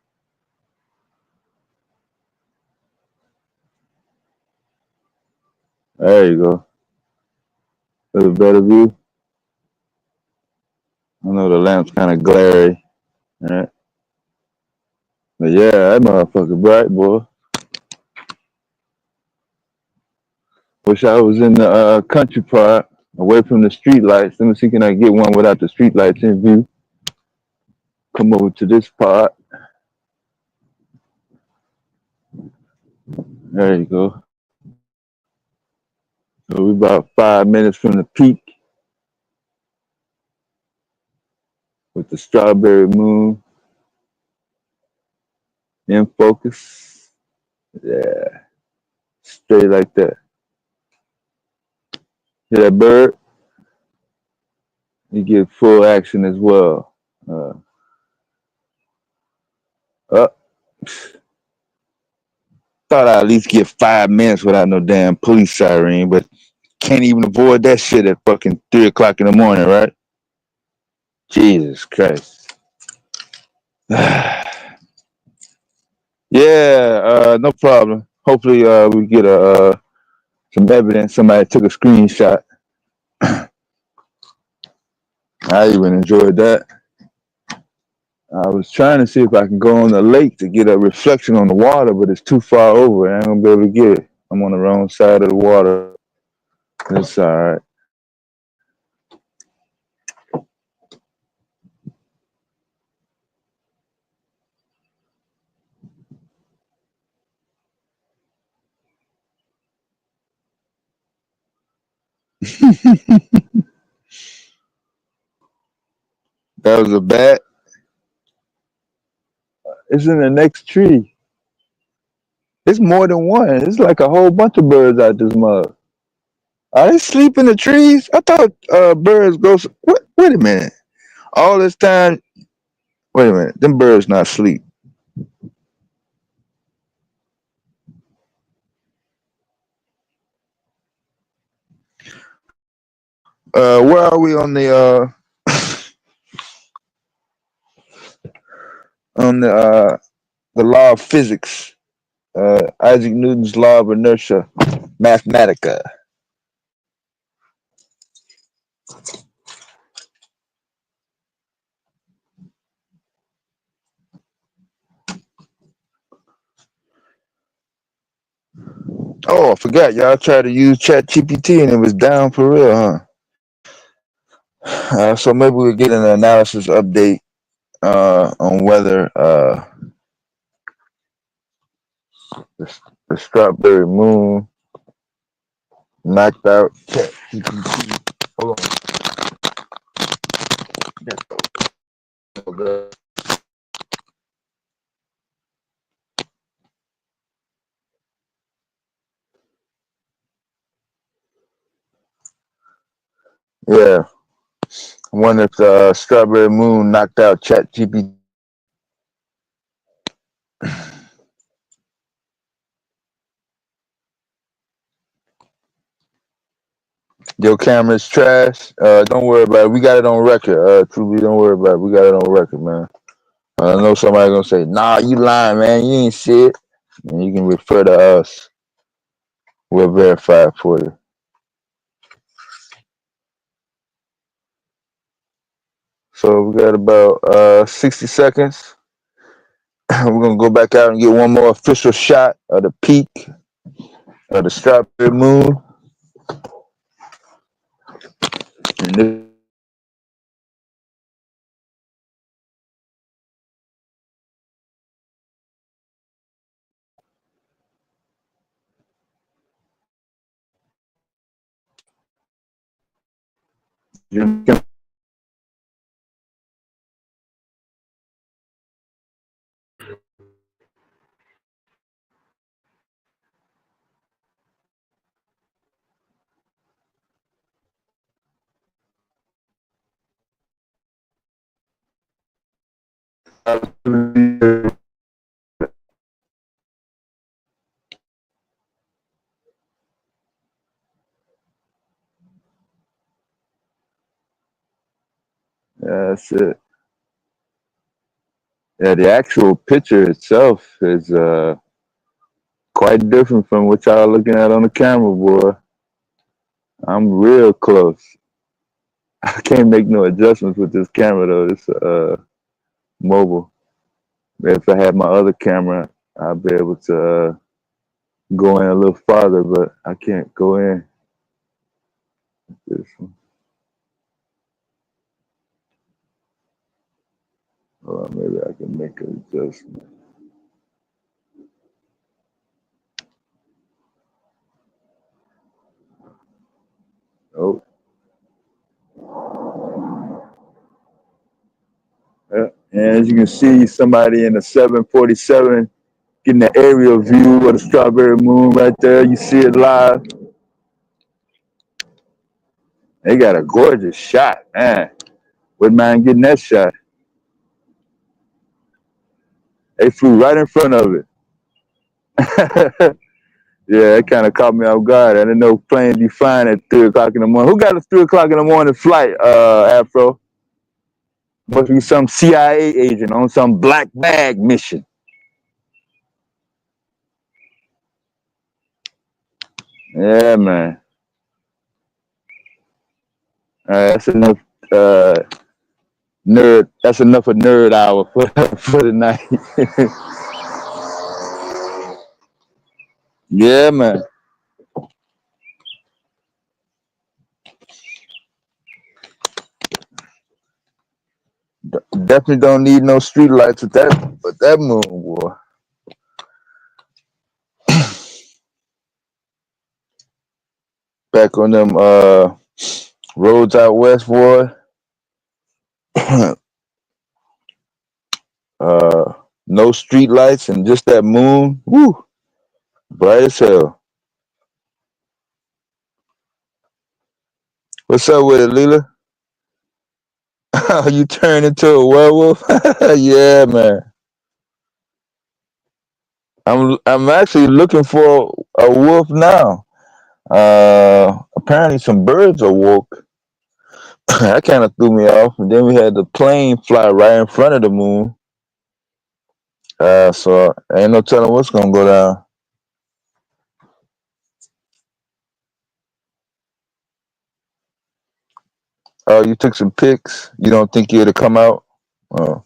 There you go. That's a better view. I know the lamp's kind of glary. All right. But yeah, that motherfucker bright, boy. Wish I was in the country part, away from the street lights. Let me see, can I get one without the street lights in view? Come over to this part. There you go. So we're about 5 minutes from the peak with the strawberry moon in focus. Yeah, straight like that. Hear that bird? You get full action as well. Thought I'd at least get 5 minutes without no damn police siren, but can't even avoid that shit at fucking 3 o'clock in the morning, right? Jesus Christ. Yeah, no problem. Hopefully we get some evidence. Somebody took a screenshot. I even enjoyed that. I was trying to see if I can go on the lake to get a reflection on the water, but it's too far over. I ain't gonna be able to get it. I'm on the wrong side of the water. It's all right. That was a bat. It's in the next tree. It's more than one. It's like a whole bunch of birds out this mug. Are they sleep in the trees? I thought birds go. Wait a minute. All this time. Wait a minute. Them birds not sleep. Where are we on the law of physics? Isaac Newton's law of inertia, Mathematica. Oh, I forgot. Y'all tried to use ChatGPT and it was down for real, huh? So maybe we'll get an analysis update on whether the strawberry moon knocked out ChatGPT. Hold on. Yeah. I wonder if the strawberry moon knocked out ChatGPT. Your camera's trash. Don't worry about it. We got it on record. Truly, don't worry about it. We got it on record, man. I know somebody gonna say, "Nah, you lying, man. You ain't see it." And you can refer to us. We'll verify it for you. So we got about 60 seconds. We're gonna go back out and get one more official shot of the peak of the strawberry moon. And this That's it. Yeah, the actual picture itself is quite different from what y'all looking at on the camera, boy. I'm real close. I can't make no adjustments with this camera though. It's mobile. If I had my other camera, I'd be able to go in a little farther, but I can't go in. This one. Or maybe I can make an adjustment. Oh. Yeah. And as you can see, somebody in a 747 getting the aerial view of the strawberry moon right there. You see it live. They got a gorgeous shot, man. Wouldn't mind getting that shot. They flew right in front of it. Yeah, that kind of caught me off guard. I didn't know planes be flying at 3 o'clock in the morning. Who got a 3 o'clock in the morning flight, Afro? Must be some CIA agent on some black bag mission. Yeah, man. That's enough nerd. That's enough of nerd hour for the night. Yeah, man. Definitely don't need no street lights with that moon, boy. Back on them roads out west, boy. No street lights and just that moon. Woo, bright as hell. What's up with it, Leela? You turned into a werewolf? Yeah, man. I'm actually looking for a wolf now. Apparently some birds awoke. That kind of threw me off. And then we had the plane fly right in front of the moon. So ain't no telling what's gonna go down. Oh, you took some pics. You don't think it'll come out? Oh.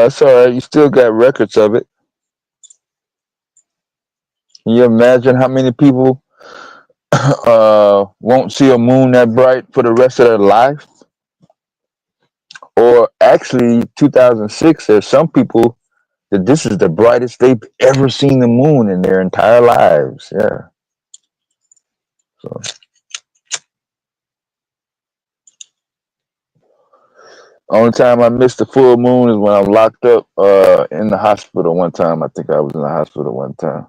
It's all right. You still got records of it. Can you imagine how many people won't see a moon that bright for the rest of their life? Or actually, 2006, there's some people that this is the brightest they've ever seen the moon in their entire lives. Yeah. So only time I missed the full moon is when I'm locked up in the hospital one time. I think I was in the hospital one time.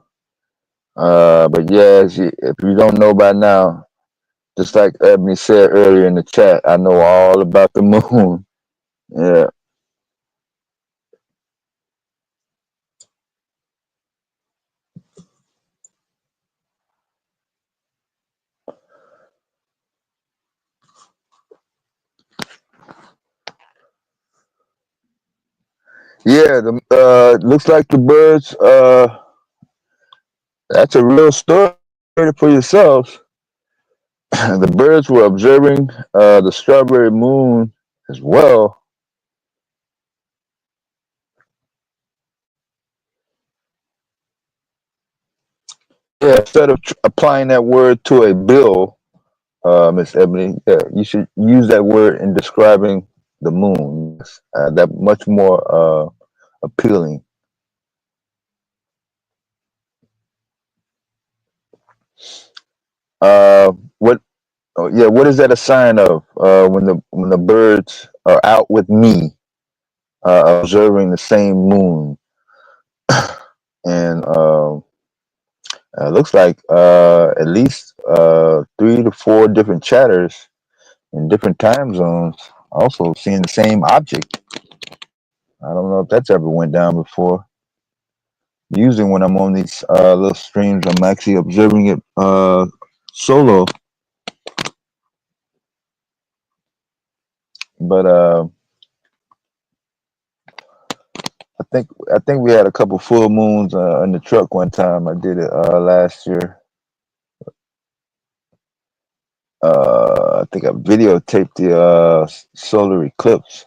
But yeah, if you don't know by now, just like Ebony said earlier in the chat, I know all about the moon. Yeah. Yeah, looks like the birds, that's a real story for yourselves. The birds were observing the strawberry moon as well. Yeah, instead of applying that word to a bill, Miss Ebony, yeah, you should use that word in describing the moon. Yes, that much more appealing. What Oh yeah, what is that a sign of? When the birds are out with me, observing the same moon, and it looks like at least 3 to 4 different chatters in different time zones, also seeing the same object. I don't know if that's ever went down before. Usually, when I'm on these little streams, I'm actually observing it solo. But I think we had a couple full moons in the truck one time. I did it last year. I think I videotaped the solar eclipse.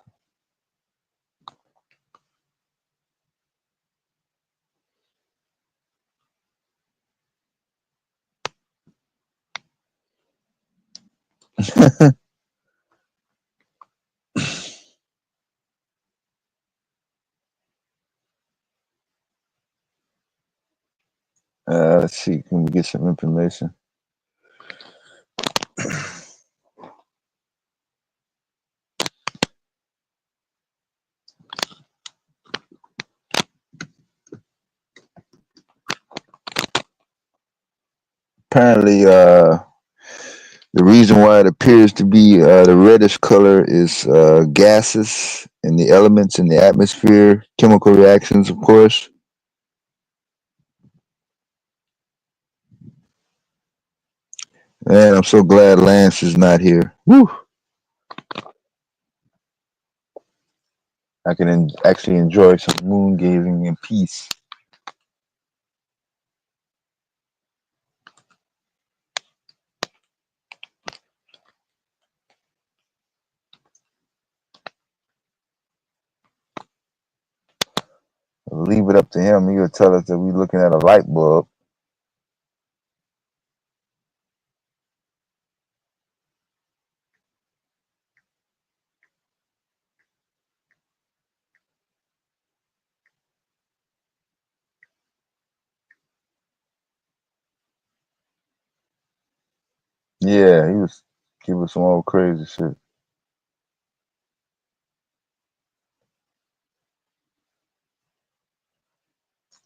Let's see, can we get some information? Apparently, the reason why it appears to be the reddish color is gases and the elements in the atmosphere, chemical reactions, of course. Man, I'm so glad Lance is not here. Woo! I can actually enjoy some moon gazing in peace. Leave it up to him. He'll tell us that we're looking at a light bulb. Yeah, he was giving some old crazy shit.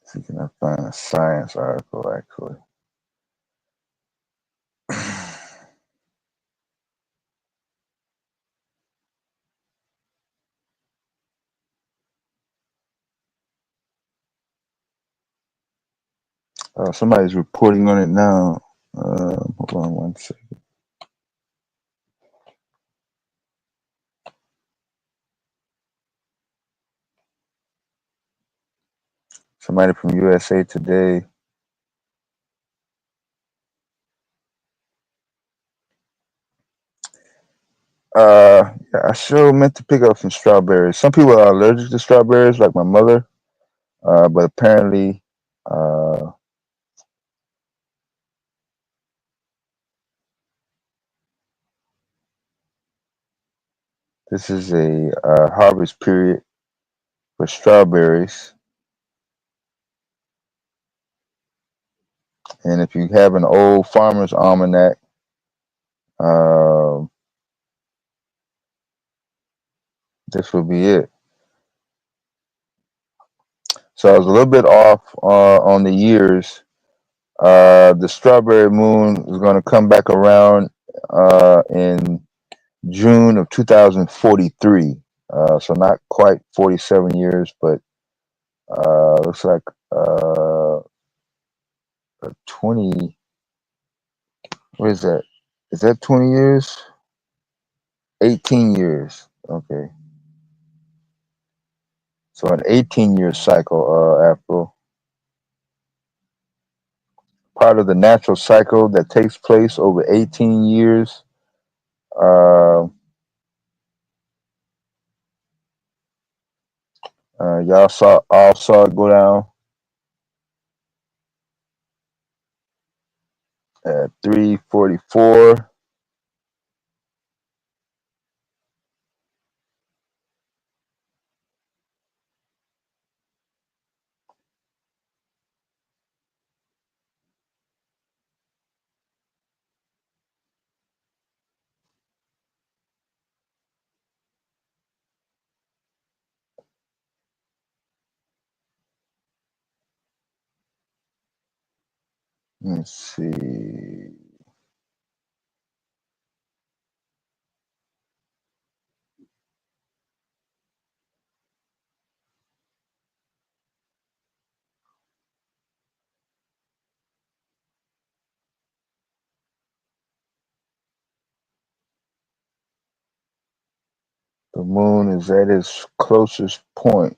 See, can I find a science article actually? Somebody's reporting on it now. Hold on one second. Somebody from USA Today. Yeah, I sure meant to pick up some strawberries. Some people are allergic to strawberries, like my mother. But apparently, this is a harvest period for strawberries. And if you have an old farmer's almanac, this will be it. So I was a little bit off on the years. The strawberry moon is going to come back around in June of 2043. So not quite 47 years, but looks like 20. What is that? Is that 20 years? 18 years. Okay. So an 18-year cycle, April. Part of the natural cycle that takes place over 18 years. Y'all all saw it go down at 3:44. Let's see. The moon is at its closest point.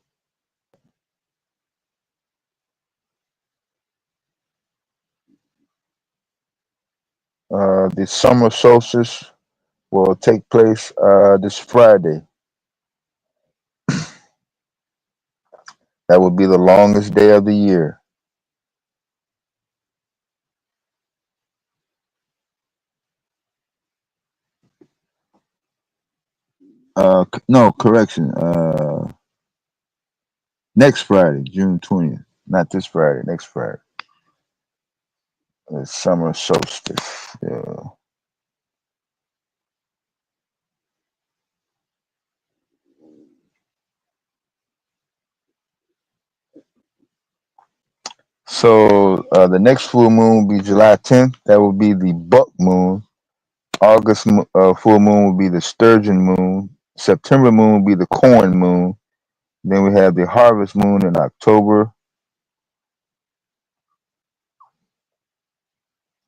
The summer solstice will take place this Friday. That will be the longest day of the year. No, correction. Next Friday, June 20th. Not this Friday, next Friday. The summer solstice. Yeah. So the next full moon will be July 10th. That will be the buck moon. August full moon will be the sturgeon moon. September moon will be the corn moon. Then we have the harvest moon in October.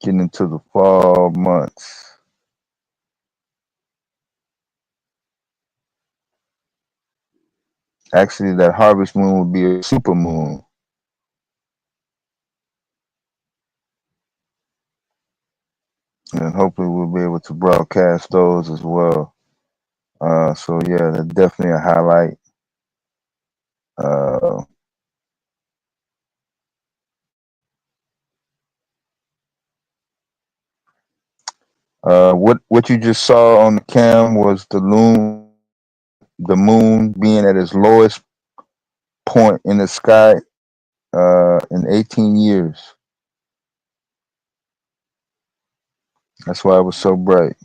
Getting into the fall months. Actually, that harvest moon will be a super moon. And hopefully we'll be able to broadcast those as well. So yeah, that's definitely a highlight. What you just saw on the cam was the moon being at its lowest point in the sky in 18 years. That's why it was so bright.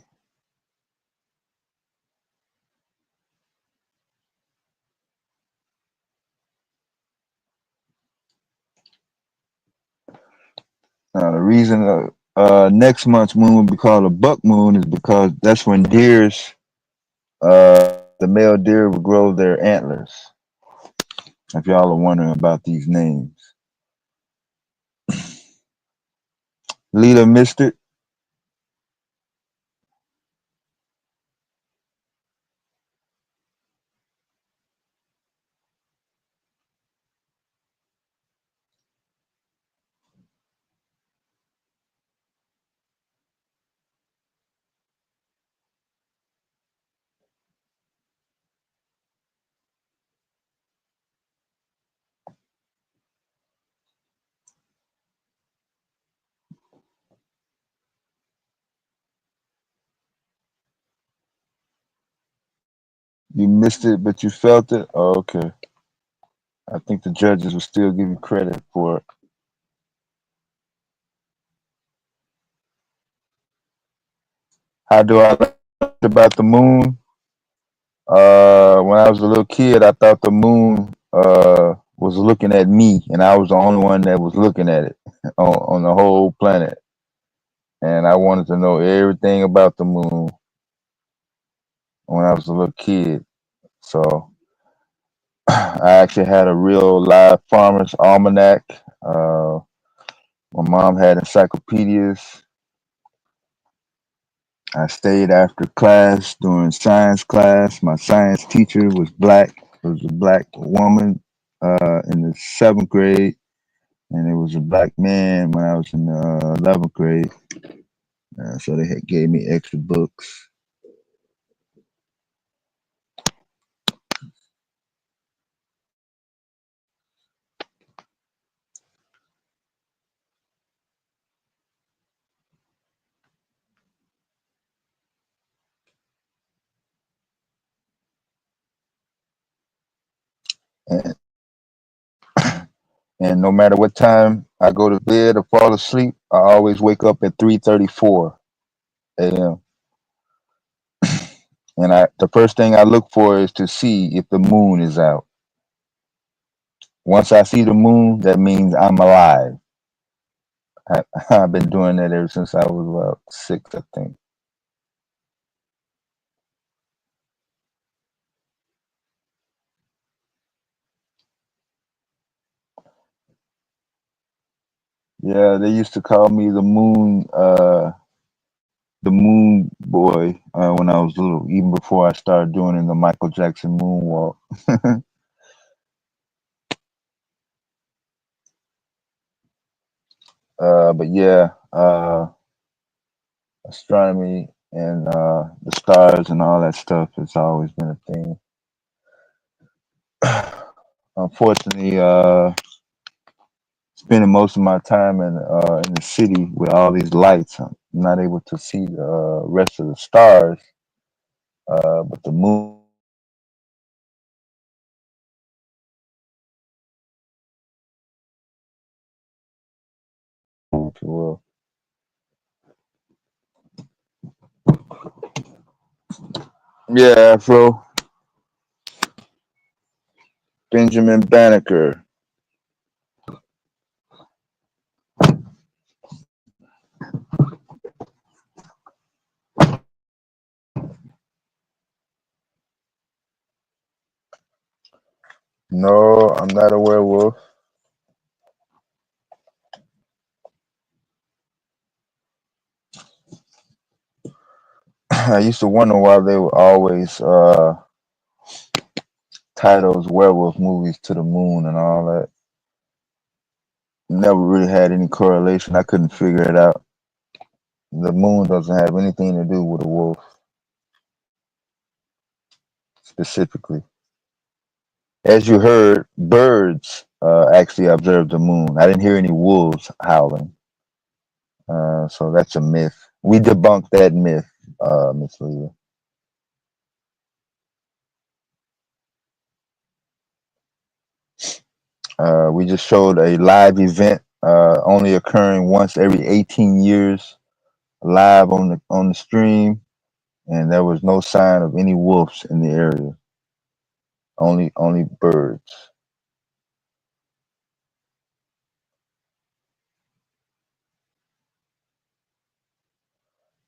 Now the reason next month's moon will be called a buck moon is because that's when deers, the male deer will grow their antlers. If y'all are wondering about these names. Lita missed it. You missed it, but you felt it? Oh, okay. I think the judges will still give you credit for it. How do I like about the moon? When I was a little kid, I thought the moon was looking at me, and I was the only one that was looking at it on the whole planet. And I wanted to know everything about the moon when I was a little kid. So I actually had a real live farmer's almanac. My mom had encyclopedias. I stayed after class during science class. My science teacher was black. It was a black woman in the 7th grade, and it was a black man when I was in the 11th grade. So they gave me extra books. And no matter what time I go to bed or fall asleep, I always wake up at 3:34 a.m. And the first thing I look for is to see if the moon is out. Once I see the moon, that means I'm alive. I've been doing that ever since I was about 6, I think. Yeah, they used to call me the moon boy when I was little, even before I started doing the Michael Jackson moonwalk. But yeah, astronomy and the stars and all that stuff has always been a thing. Unfortunately, spending most of my time in the city with all these lights, I'm not able to see the rest of the stars. But the moon, if you will. Yeah, Afro. Benjamin Banneker. No, I'm not a werewolf. I used to wonder why they would always tie those werewolf movies to the moon and all that. Never really had any correlation. I couldn't figure it out. The moon doesn't have anything to do with a wolf specifically. As you heard, birds actually observed the moon. I didn't hear any wolves howling. So that's a myth. We debunked that myth, Miss Leah. We just showed a live event only occurring once every 18 years, live on the stream, and there was no sign of any wolves in the area. Only birds.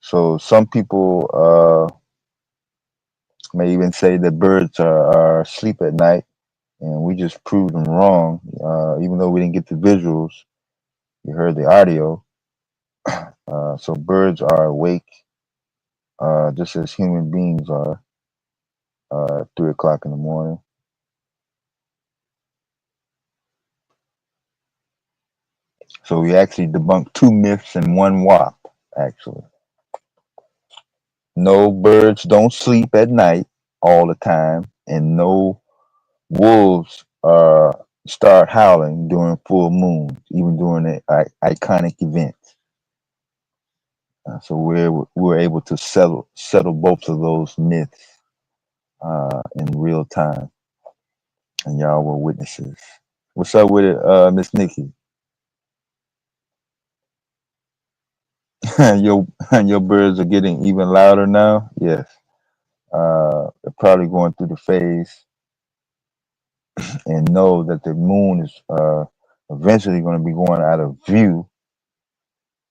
So some people may even say that birds are asleep at night, and we just proved them wrong. Even though we didn't get the visuals, you heard the audio. So birds are awake, just as human beings are. 3 o'clock in the morning. So we actually debunked 2 myths in one whop. Actually, no, birds don't sleep at night all the time, and no wolves start howling during full moon, even during the iconic event. So we're able to settle both of those myths in real time, and y'all were witnesses. What's up with it, Miss Nikki? your birds are getting even louder now. Yes, they're probably going through the phase and know that the moon is eventually going to be going out of view,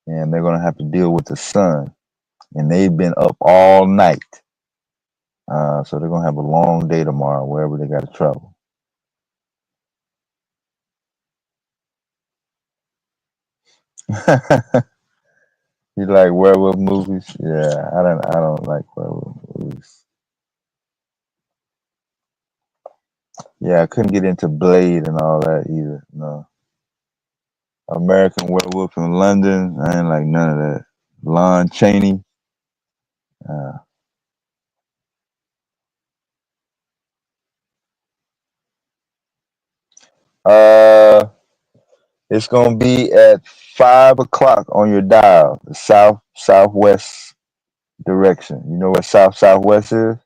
and they're going to have to deal with the sun. And they've been up all night, so they're going to have a long day tomorrow wherever they got to travel. You like werewolf movies? Yeah, I don't like werewolf movies. Yeah, I couldn't get into Blade and all that either. No. American Werewolf in London, I ain't like none of that. Lon Chaney. Uh, it's gonna be at 5 o'clock on your dial, the southwest direction. You know what southwest is?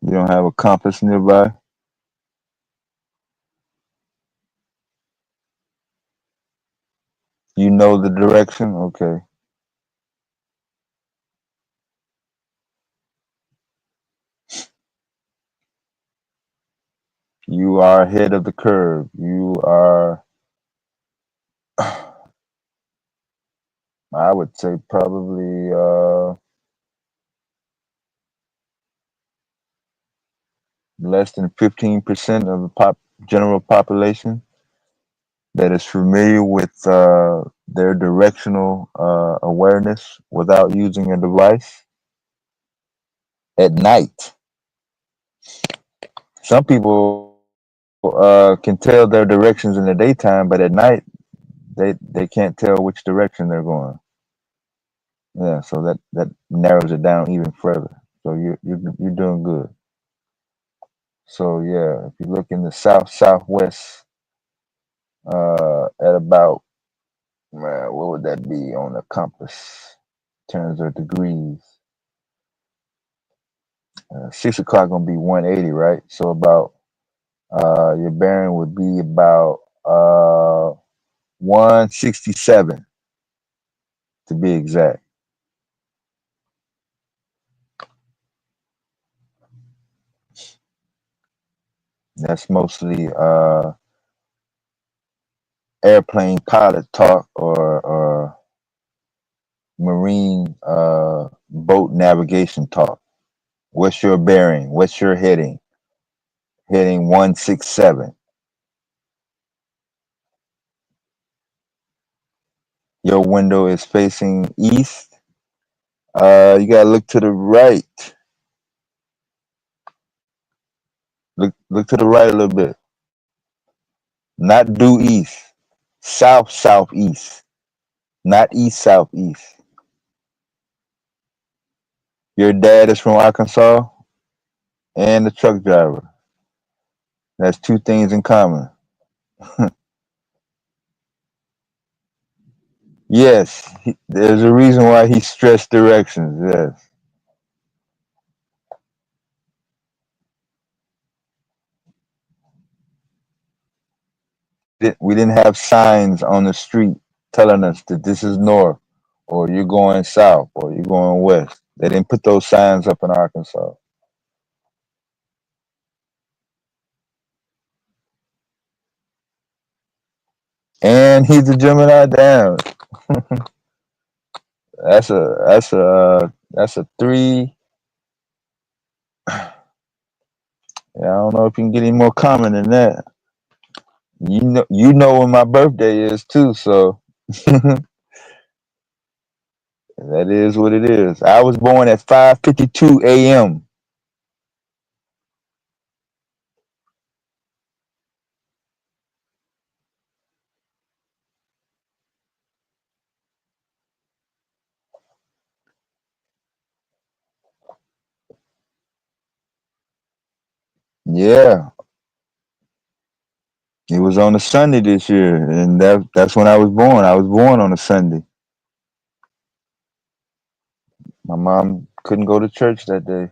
You don't have a compass nearby? You know the direction? Okay. You are ahead of the curve. You are, I would say, probably less than 15% of the general population that is familiar with their directional awareness without using a device at night. Some people can tell their directions in the daytime, but at night they can't tell which direction they're going. Yeah, so that narrows it down even further. So you're doing good. So yeah, if you look in the southwest, at about what would that be on the compass in terms of degrees? 6 o'clock gonna be 180, right? So about your bearing would be about 167 to be exact. That's mostly airplane pilot talk or marine boat navigation talk. What's your bearing? What's your heading? Heading 167. Your window is facing east. You gotta look to the right. Look to the right a little bit. Not due east. Southeast. Not east southeast. Your dad is from Arkansas and the truck driver. That's two things in common. Yes, there's a reason why he stressed directions. Yes. We didn't have signs on the street telling us that this is north or you're going south or you're going west. They didn't put those signs up in Arkansas. And he's a Gemini. Damn. That's a 3. Yeah, I don't know if you can get any more common than that. You know when my birthday is too, so that is what it is. I was born at 5:52 a.m. Yeah, it was on a Sunday this year, and that's when I was born. I was born on a Sunday. My mom couldn't go to church that day.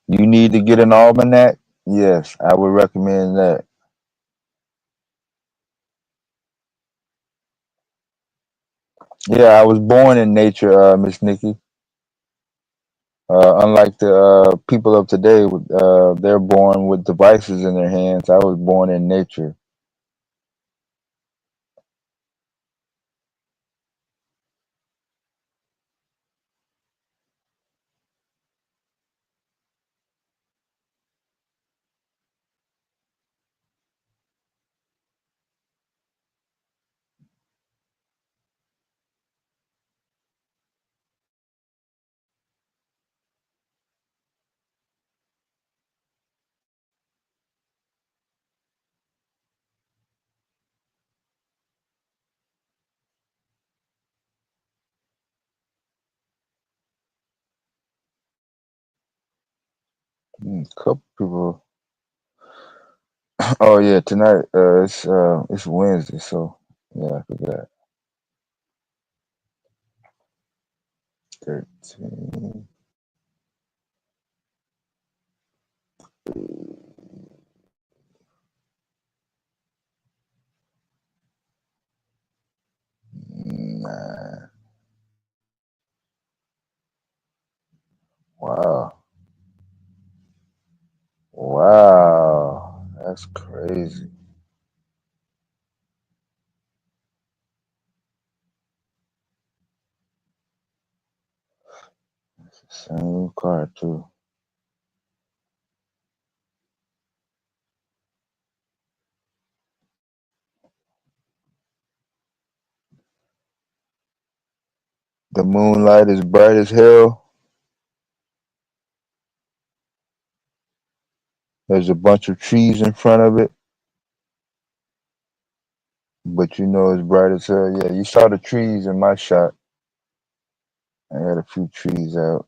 You need to get an almanac? Yes, I would recommend that. Yeah, I was born in nature, Miss Nikki. Unlike the people of today, they're born with devices in their hands. I was born in nature. Couple people. Oh yeah, tonight it's Wednesday, so yeah, I forgot. 13. That's crazy. Same car too. The moonlight is bright as hell. There's a bunch of trees in front of it, but you know it's bright as hell. Yeah, you saw the trees in my shot. I had a few trees out.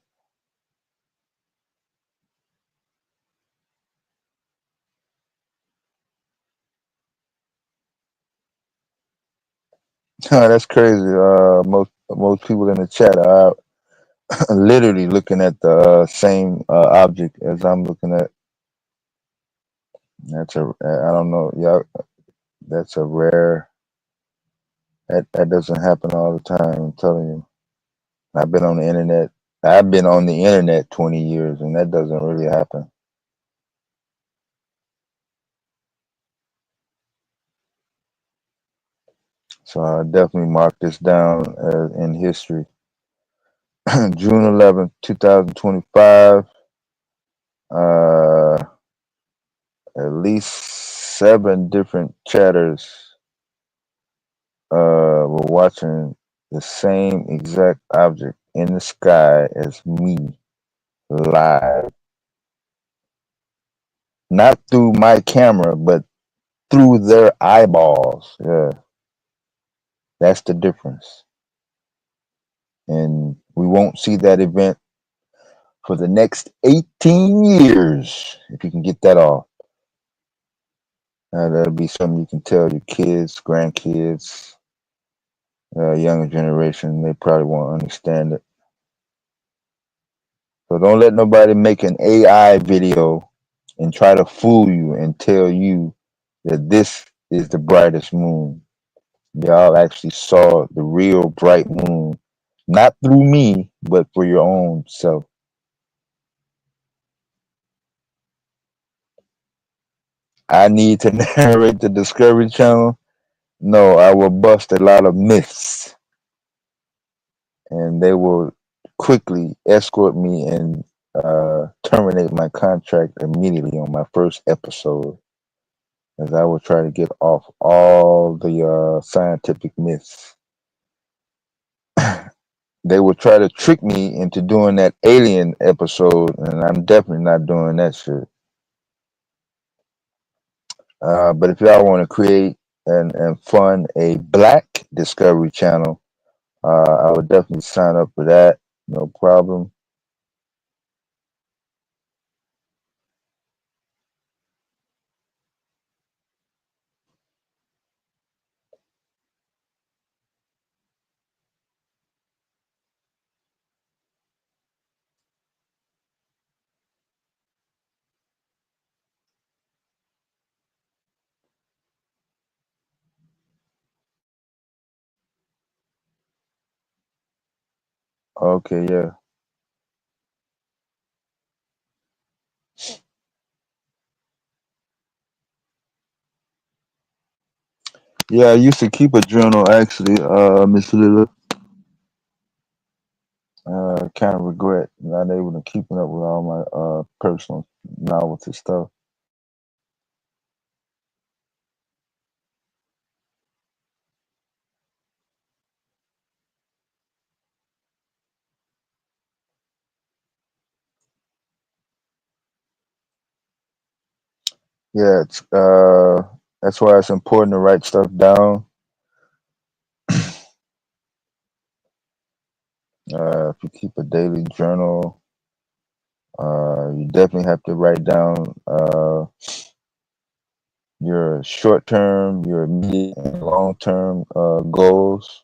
That's crazy. Most people in the chat are literally looking at the same object as I'm looking at. I don't know, y'all. That's a rare. That doesn't happen all the time. I'm telling you. I've been on the internet. I've been on the internet 20 years, and that doesn't really happen. So I definitely mark this down in history. June 11th, 2025. At least 7 different chatters were watching the same exact object in the sky as me live. Not through my camera, but through their eyeballs. Yeah. That's the difference. And we won't see that event for the next 18 years if you can get that off. That'll be something you can tell your kids, grandkids, younger generation. They probably won't understand it. So don't let nobody make an AI video and try to fool you and tell you that this is the brightest moon. Y'all actually saw the real bright moon, not through me, but for your own self. I need to narrate the Discovery Channel. No, I will bust a lot of myths, and they will quickly escort me and terminate my contract immediately on my first episode, as I will try to get off all the scientific myths. They will try to trick me into doing that alien episode, and I'm definitely not doing that shit. But if y'all want to create and fund a black Discovery Channel, I would definitely sign up for that. No problem. Okay, yeah. Yeah, I used to keep a journal actually, Miss Lila. Kind of regret not able to keeping up with all my personal novelty stuff. Yeah, that's why it's important to write stuff down. If you keep a daily journal, you definitely have to write down your short term, your immediate and long term goals.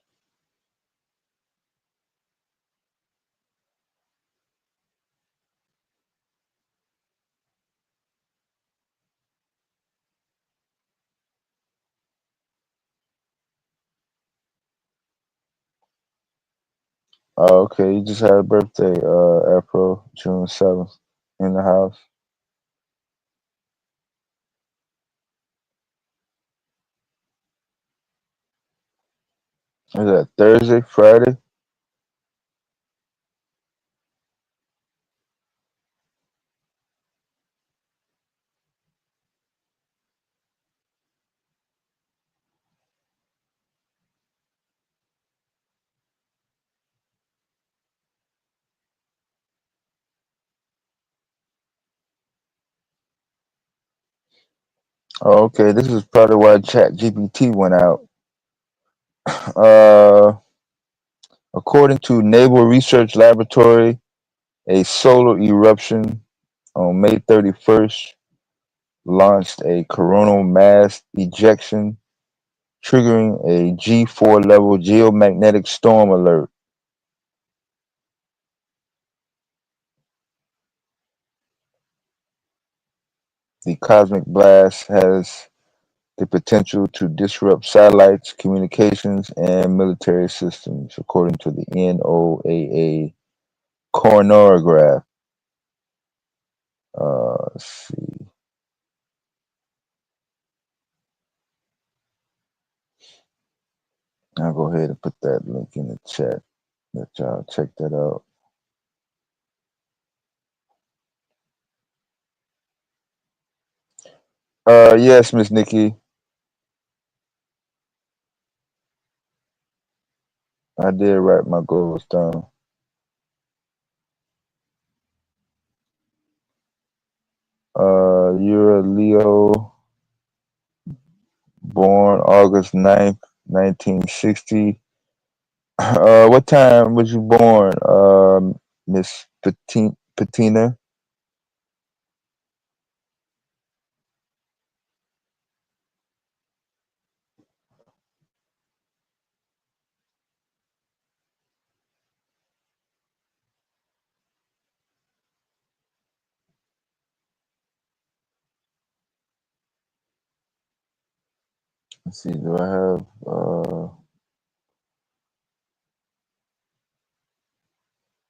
Okay, you just had a birthday, Afro, June 7th, in the house. Is that Thursday, Friday? Oh, okay. This is probably why ChatGPT went out. According to Naval Research Laboratory, a solar eruption on May 31st launched a coronal mass ejection, triggering a G4 level geomagnetic storm alert. The cosmic blast has the potential to disrupt satellites, communications, and military systems, according to the NOAA coronagraph. Let's see. I'll go ahead and put that link in the chat. Let y'all check that out. Yes, Miss Nikki, I did write my goals down. You're a Leo, born August 9th, 1960. What time was you born, Miss Patina? Let's see, do I have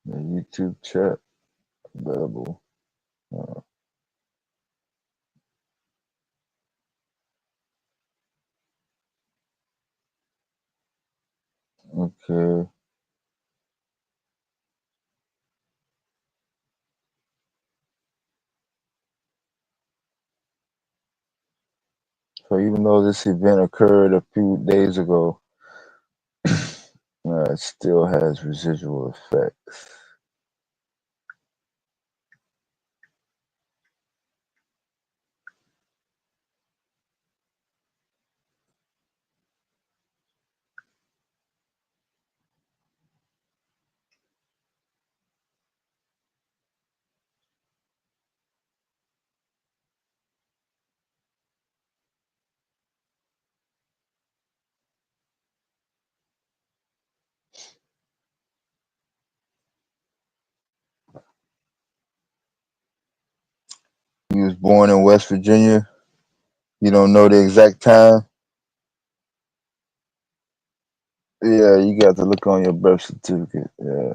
the YouTube chat available? Okay. So even though this event occurred a few days ago, it still has residual effects. You was born in West Virginia. You don't know the exact time. Yeah, you got to look on your birth certificate. Yeah.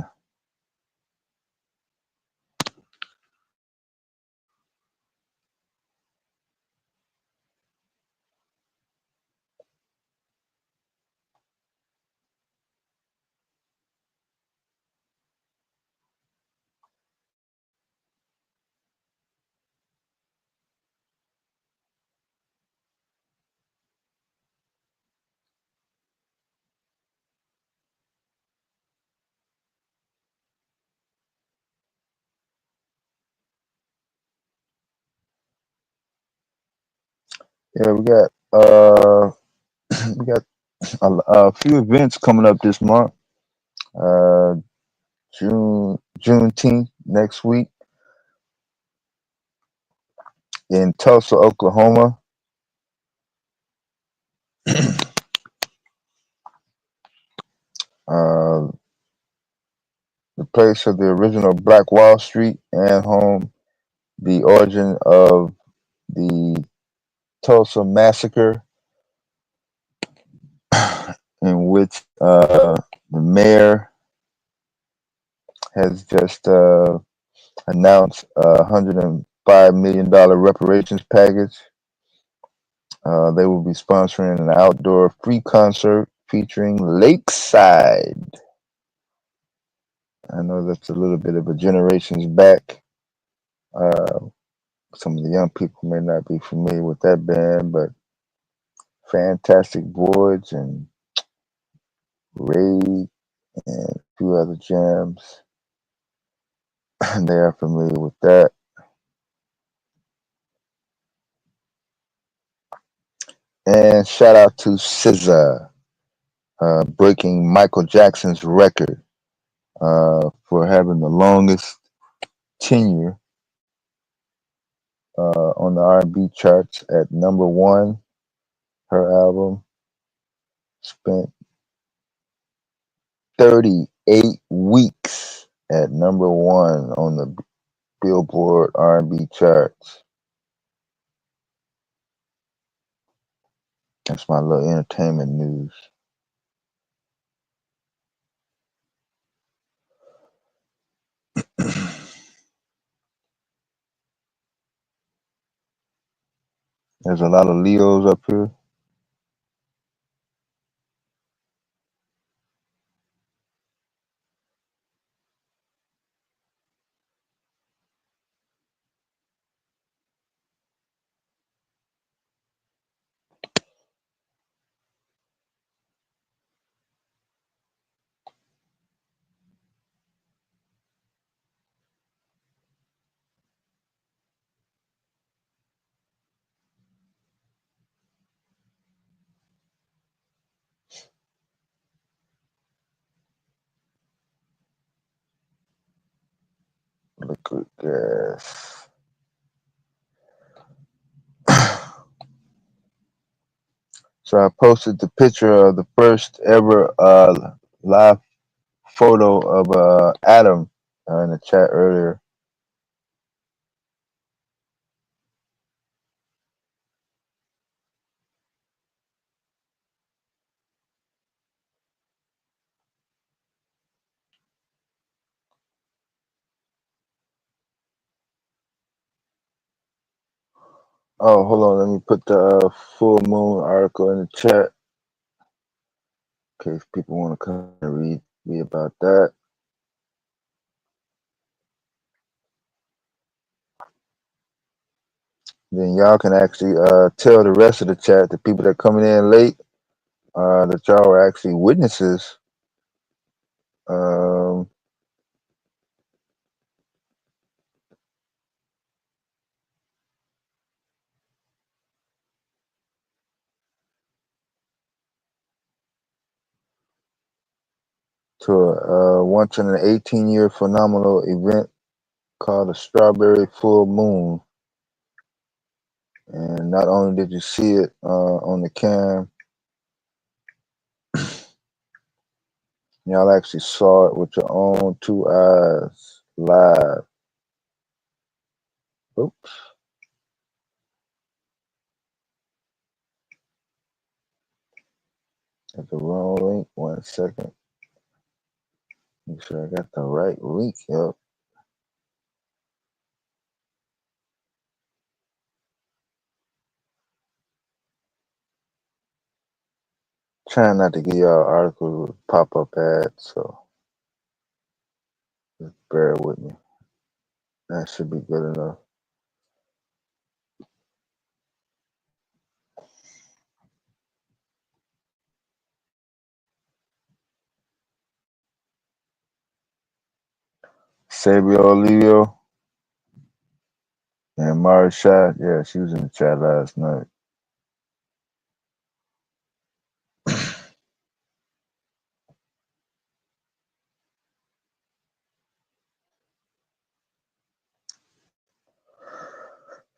Yeah, we got we got a few events coming up this month. Juneteenth next week in Tulsa, Oklahoma. The place of the original Black Wall Street and home, the origin of the Tulsa Massacre, in which the mayor has just announced a $105 million reparations package. They will be sponsoring an outdoor free concert featuring Lakeside. I know that's a little bit of a generations back. Some of the young people may not be familiar with that band, but Fantastic Voyage and Raid and a few other jams. They are familiar with that. And shout out to SZA, breaking Michael Jackson's record for having the longest tenure on the R&B charts at number one. Her album spent 38 weeks at number one on the Billboard R&B charts. That's my little entertainment news. There's a lot of Leos up here. Liquid gas. So I posted the picture of the first ever live photo of Adam in the chat earlier. Oh, hold on. Let me put the full moon article in the chat in case people want to come and read about that. Then y'all can actually tell the rest of the chat, the people that coming in late, that y'all were actually witnesses to a once in an 18-year phenomenal event called the Strawberry Full Moon. And not only did you see it on the cam, y'all actually saw it with your own two eyes live. Oops. Got the wrong link. 1 second. Make sure I got the right link up. Trying not to give y'all articles with pop-up ads, so just bear with me. That should be good enough. Sabio Olivio and Mari Shah, yeah, she was in the chat last night.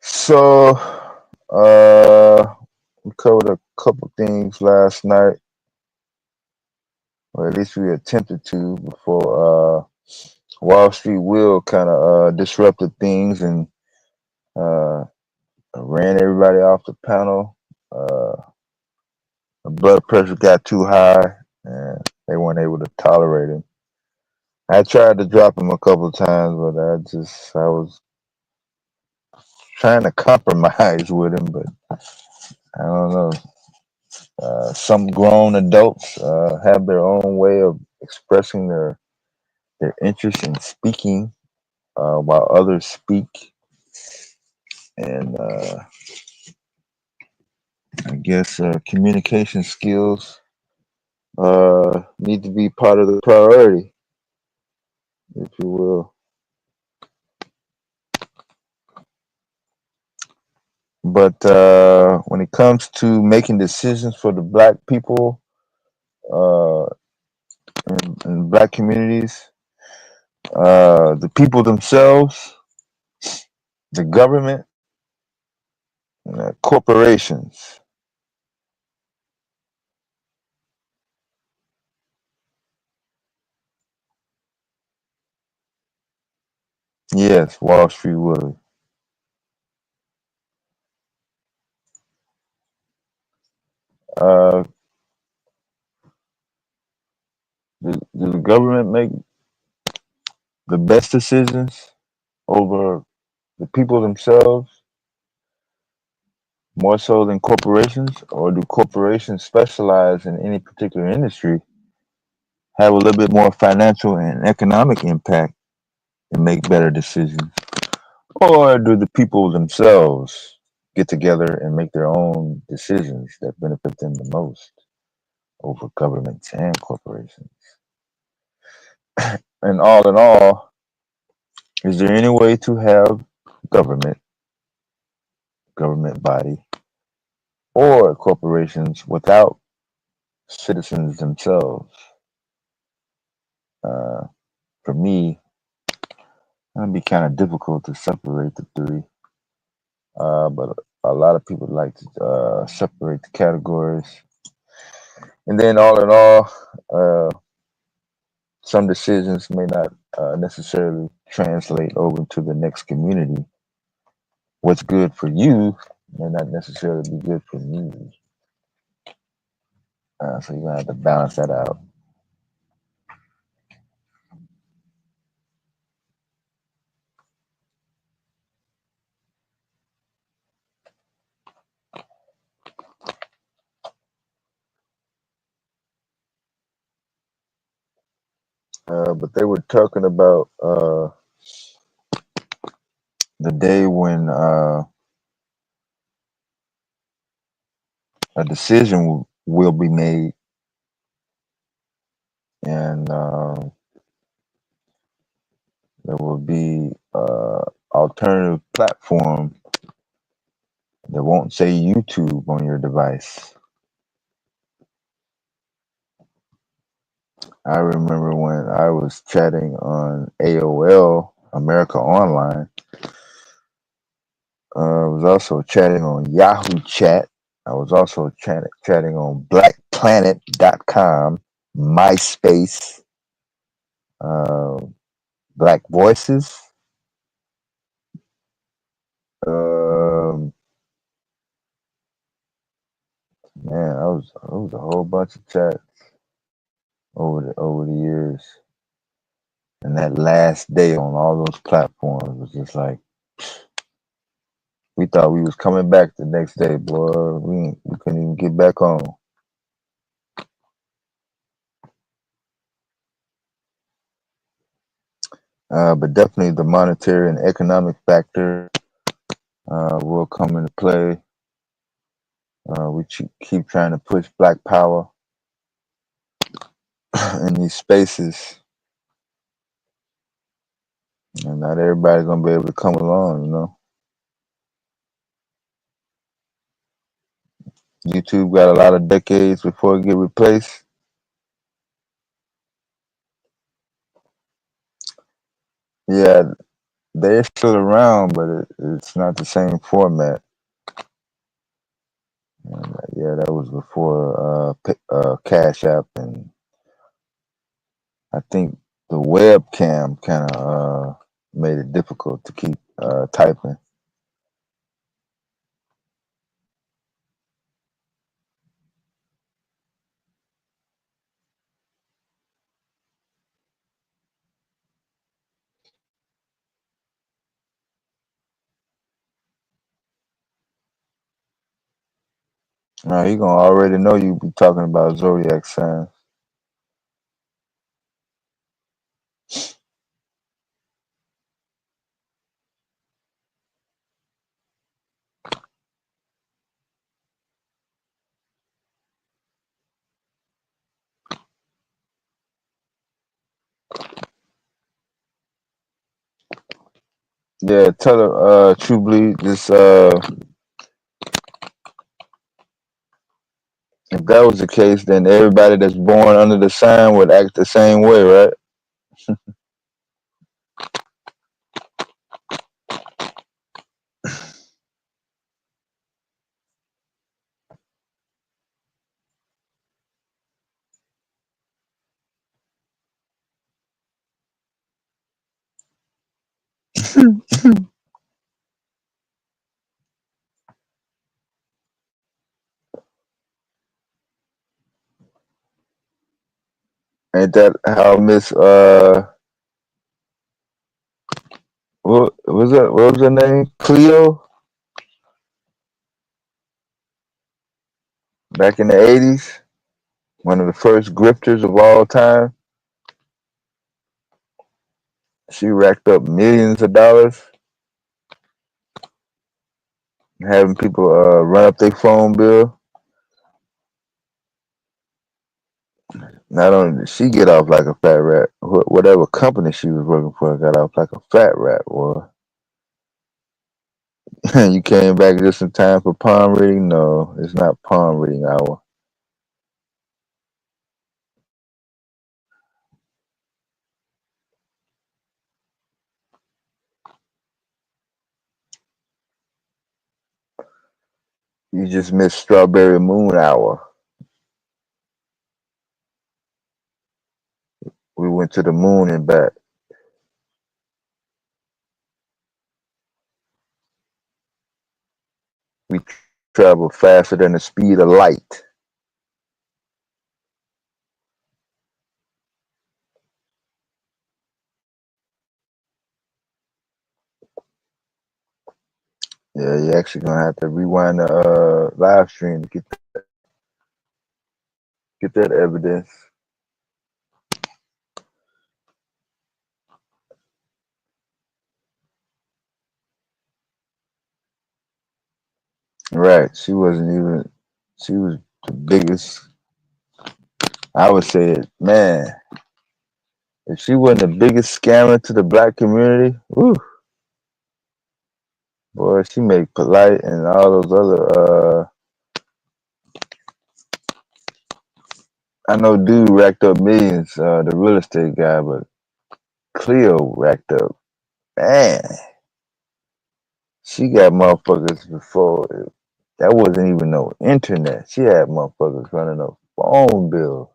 So, we covered a couple things last night, or at least we attempted to before Wall Street Will kind of disrupted things and ran everybody off the panel. The blood pressure got too high, and they weren't able to tolerate him. I tried to drop him a couple of times, but I was trying to compromise with him, but I don't know. Some grown adults have their own way of expressing their interest in speaking, while others speak. And I guess communication skills need to be part of the priority, if you will. But when it comes to making decisions for the black people uh, in black communities, the people themselves, the government, corporations. Yes, Wall Street Willie. Uh, does the government make the best decisions over the people themselves more so than corporations, or do corporations specialize in any particular industry, have a little bit more financial and economic impact, and make better decisions? Or do the people themselves get together and make their own decisions that benefit them the most over governments and corporations? And all in all, is there any way to have government, government body, or corporations without citizens themselves? Uh, for me, it'd be kind of difficult to separate the three. But a lot of people like to separate the categories. And then, all in all, some decisions may not necessarily translate over to the next community. What's good for you may not necessarily be good for me. So you're gonna have to balance that out. But they were talking about the day when a decision will be made, and there will be alternative platform that won't say YouTube on your device. I remember when I was chatting on AOL, America Online. I was also chatting on Yahoo Chat. I was also chatting on BlackPlanet.com, MySpace, uh, Black Voices. Man, I was a whole bunch of chats over the years, and that last day on all those platforms was just like, we thought we was coming back the next day, boy. We couldn't even get back on. But definitely the monetary and economic factor will come into play. We keep trying to push Black Power in these spaces, and not everybody's gonna be able to come along. YouTube got a lot of decades before it get replaced. Yeah, they're still around, but it's not the same format. And, yeah, that was before Cash App, and I think the webcam kind of made it difficult to keep typing. Nah, he gonna already know you be talking about zodiac signs. Yeah, tell her, True Bleed, just if that was the case, then everybody that's born under the sign would act the same way, right? Ain't that how Miss what was her name? Cleo back in the 80s, one of the first grifters of all time. She racked up millions of dollars having people run up their phone bill. Not only did she get off like a fat rat, whatever company she was working for got off like a fat rat, boy. You came back just in time for palm reading? No, it's not palm reading hour. You just missed strawberry moon hour. We went to the moon and back. We traveled faster than the speed of light. Yeah, you're actually gonna have to rewind the live stream to get that evidence. Right. She wasn't even. She was the biggest. I would say it, man. If she wasn't the biggest scammer to the black community, whew, boy, she made Polite and all those other. I know dude racked up millions, the real estate guy, but Cleo racked up. Man, she got motherfuckers before. That wasn't even no internet. She had motherfuckers running a phone bill.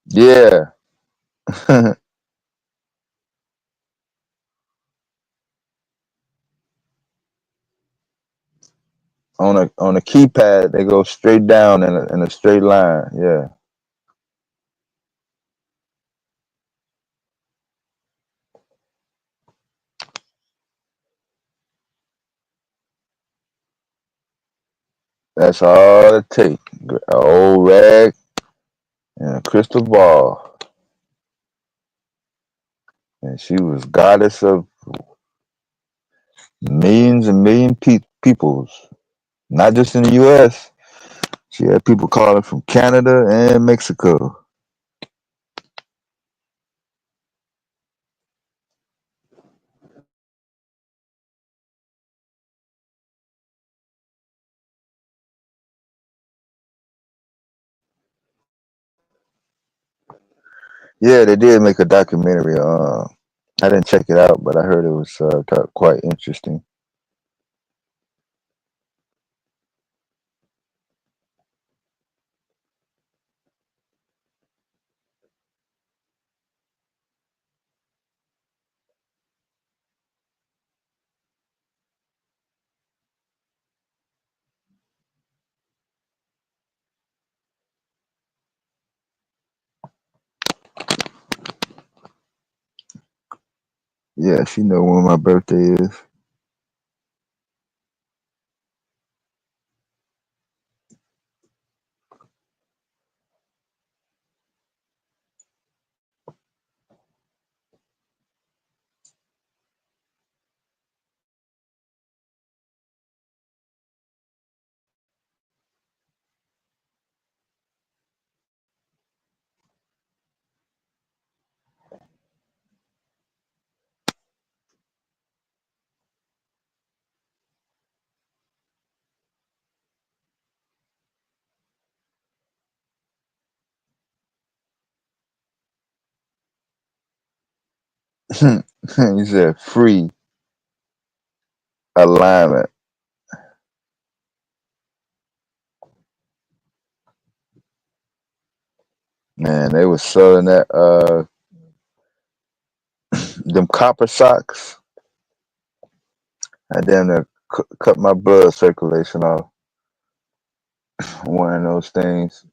Yeah. on a keypad, they go straight down in a straight line. Yeah. That's all it takes. An old rag and a crystal ball. And she was goddess of millions and million peoples. Not just in the US. She had people calling from Canada and Mexico. Yeah, they did make a documentary. I didn't check it out, but I heard it was quite interesting. Yeah, she know when my birthday is. He said free alignment. Man, they was selling that them copper socks. I damn near cut my blood circulation off wearing those things.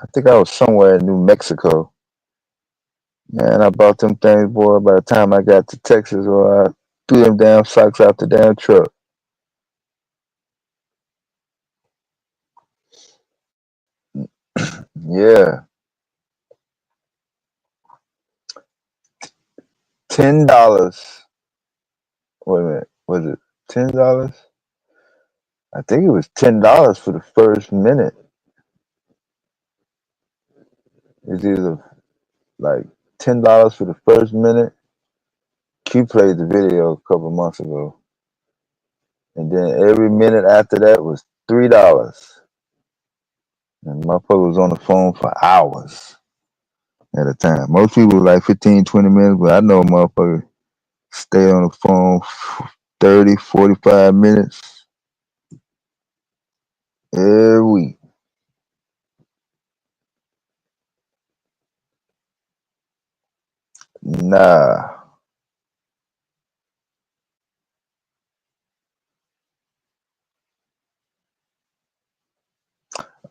I think I was somewhere in New Mexico. Man, I bought them things, boy. By the time I got to Texas, boy, I threw them damn socks out the damn truck. Yeah, $10. Wait a minute, was it $10? I think it was $10 for the first minute. It's either like $10 for the first minute. Q played the video a couple months ago, and then every minute after that was $3. And motherfucker was on the phone for hours at a time. Most people like 15, 20 minutes, but I know a motherfucker stay on the phone 30, 45 minutes every week. Nah.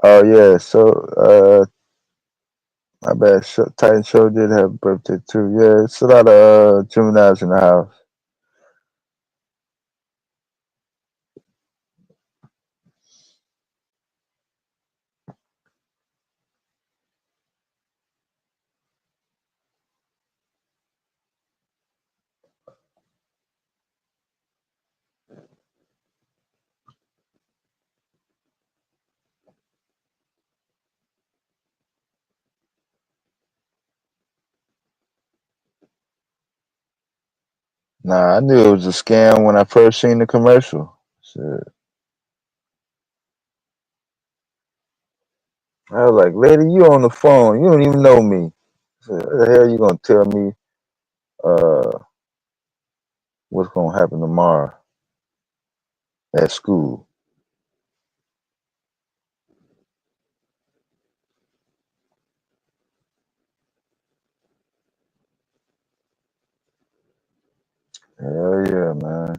Oh yeah, so my bad. Titan Show did have a birthday too. Yeah, it's a lot of Geminis in the house. Nah, I knew it was a scam when I first seen the commercial. Shit. I was like, lady, you on the phone. You don't even know me. Shit, what the hell you gonna tell me what's gonna happen tomorrow at school? Hell yeah, man.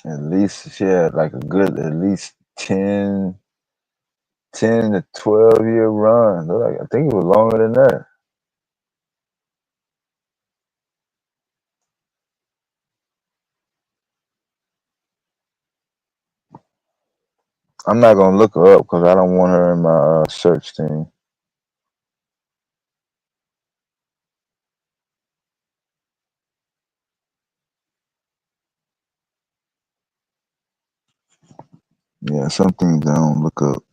At least she had like a good at least 10 to 12 year run. Like, I think it was longer than that. I'm not gonna look her up because I don't want her in my search team. Yeah, some things I don't look up.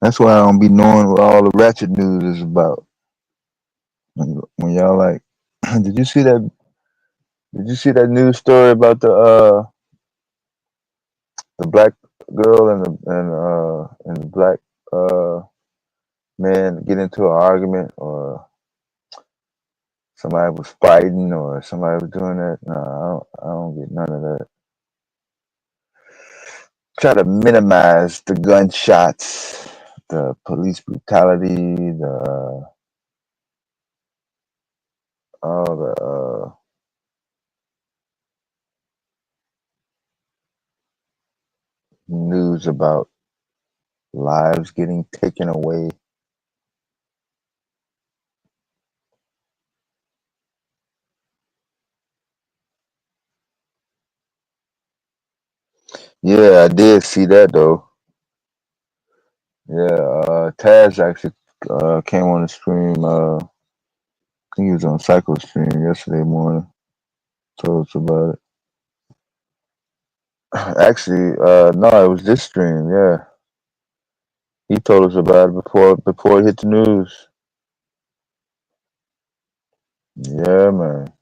That's why I don't be knowing what all the ratchet news is about. When y'all like, did you see that? Did you see that news story about the black girl and the black man get into an argument, or somebody was fighting, or somebody was doing that? No, I don't get none of that. Try to minimize the gunshots, the police brutality, the all the news about lives getting taken away. Yeah, I did see that though. Yeah, Taz actually came on the stream. I think he was on Psycho stream yesterday morning. Told us about it. Actually, no, it was this stream. Yeah, he told us about it before it hit the news. Yeah, man.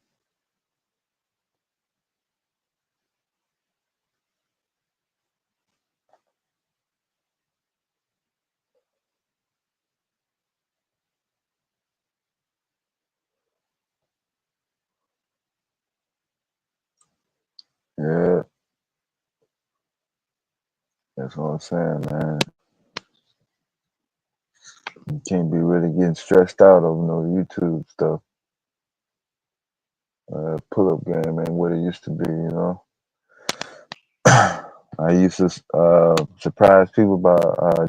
Yeah, that's what I'm saying, man. You can't be really getting stressed out over no YouTube stuff. Pull-up game ain't what it used to be, you know. I used to surprise people by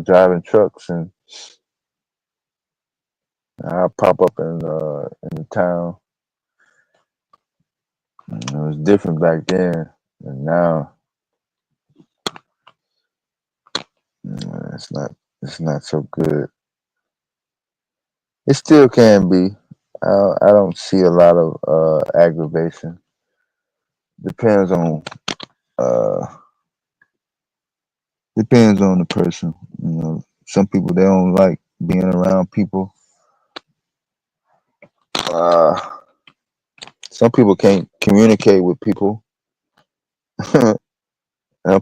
driving trucks, and I pop up in the town. It was different back then, and now it's not so good. It still can be. I don't see a lot of aggravation. Depends on uh, depends on the person. You know, some people they don't like being around people. Some people can't communicate with people.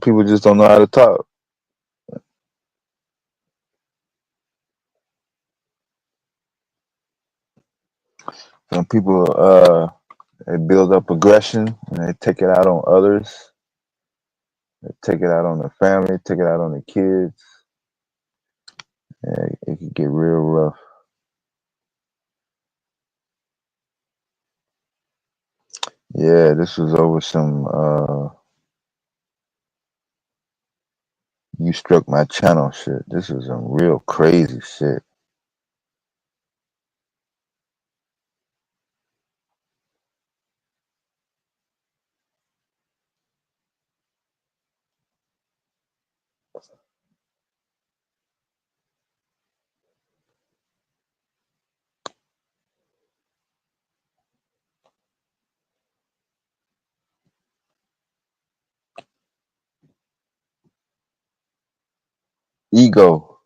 People just don't know how to talk. Some people they build up aggression and they take it out on others. They take it out on the family, take it out on the kids. Yeah, it can get real rough. Yeah, this was over some you struck my channel shit. This was some real crazy shit. Ego.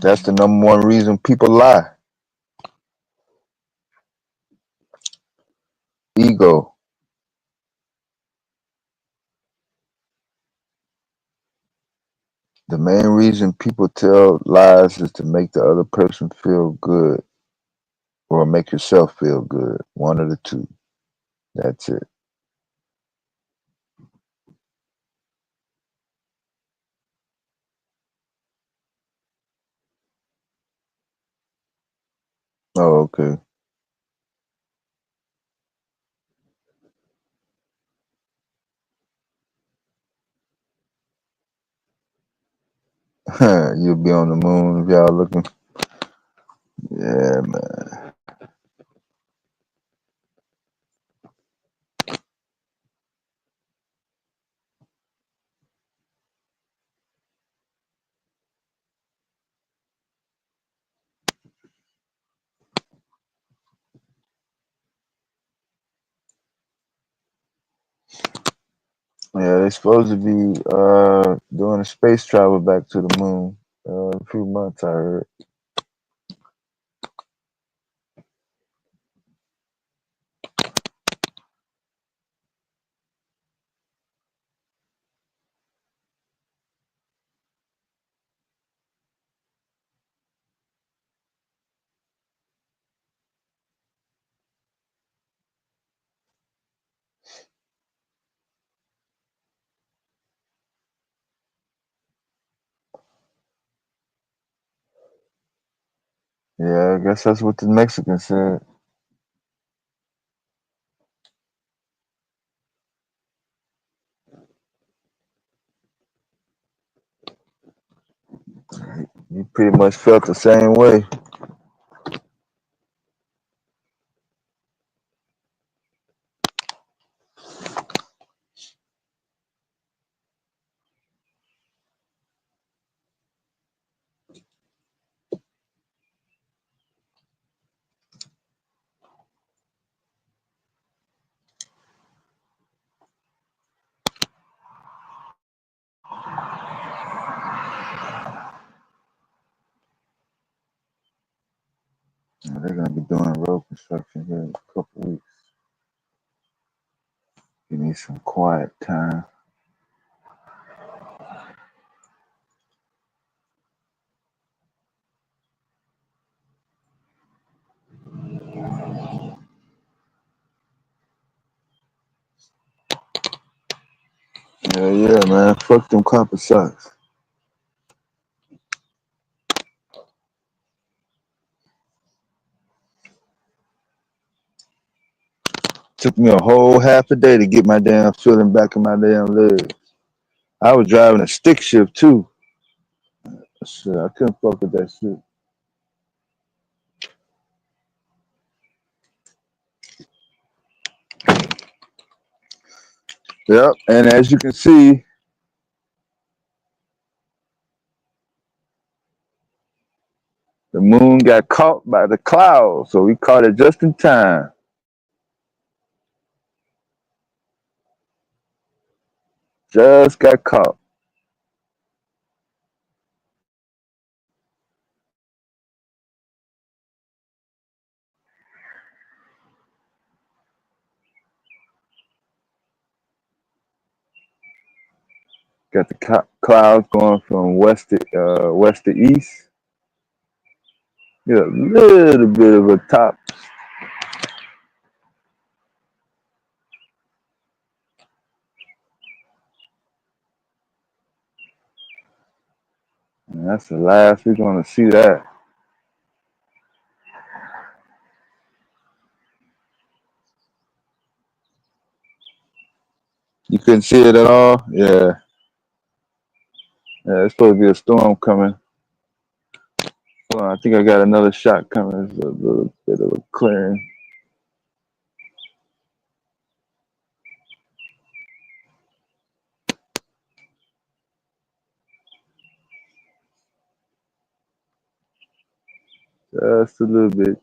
That's the number one reason people lie. Ego. The main reason people tell lies is to make the other person feel good or make yourself feel good. One of the two. That's it. Oh, okay. You'll be on the moon if y'all looking. Yeah, man. Yeah, they're supposed to be doing a space travel back to the moon in a few months, I heard. Yeah, I guess that's what the Mexicans said. You pretty much felt the same way. Yeah, they're gonna be doing road construction here in a couple weeks. You need some quiet time. Yeah, man. Fuck them copper socks. Took me a whole half a day to get my damn feeling back in my damn legs. I was driving a stick shift too. Shit, I couldn't fuck with that shit. Yep, and as you can see, the moon got caught by the clouds, so we caught it just in time. Just got caught. Got the clouds going from west to east. Get a little bit of a top. And that's the last we're gonna see that. You couldn't see it at all? Yeah. Yeah, it's supposed to be a storm coming. Well, I think I got another shot coming. It's a little bit of a clearing. Just a little bit.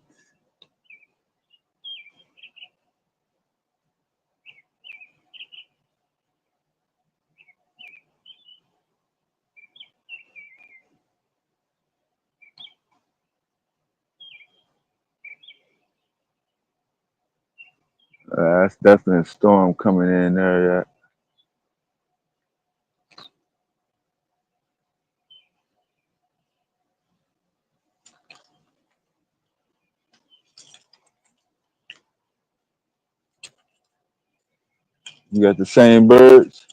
That's definitely a storm coming in there. Yeah. You got the same birds.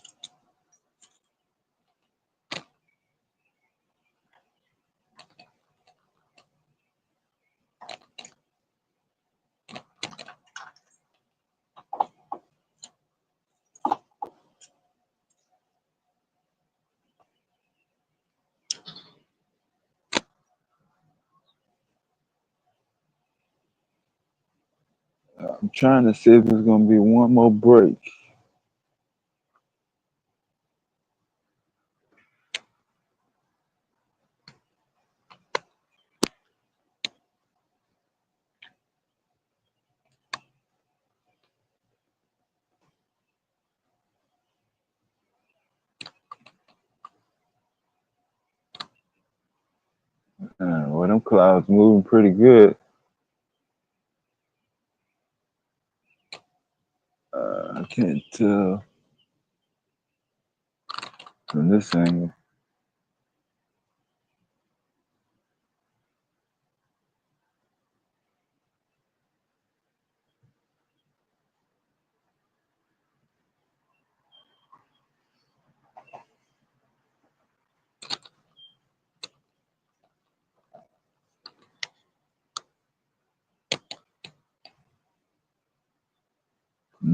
I'm trying to see if there's gonna be one more break. Well, them clouds moving pretty good. I can't tell from this angle.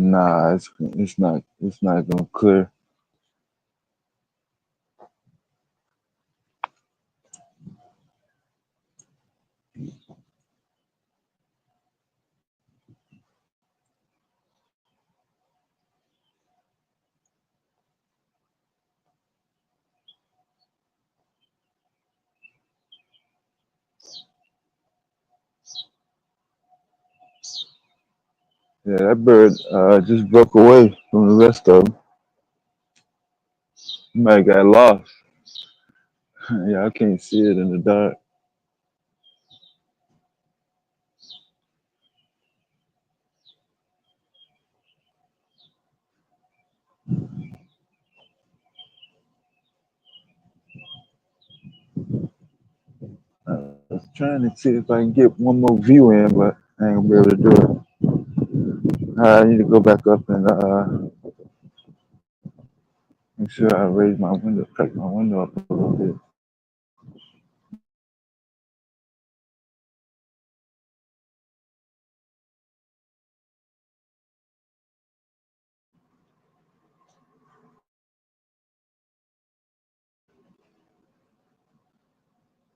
Nah, it's not gonna clear. Yeah, that bird just broke away from the rest of them. Might have got lost. Yeah, I can't see it in the dark. I was trying to see if I can get one more view in, but I ain't gonna be able to do it. I need to go back up and make sure I raise my window, crack my window up a little bit.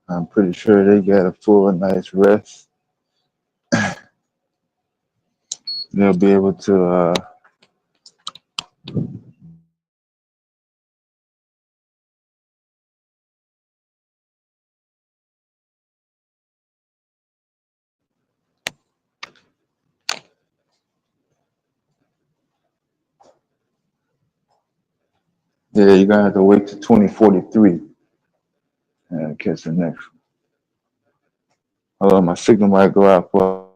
I'm pretty sure they got a full night's rest. They'll be able to yeah, you're gonna have to wait to 2043 and catch the next one. Although my signal might go out for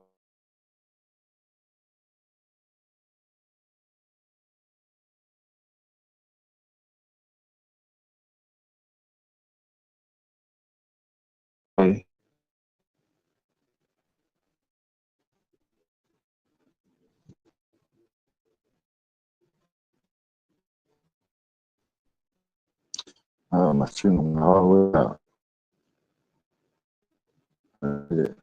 my signal went all the way out. Yeah.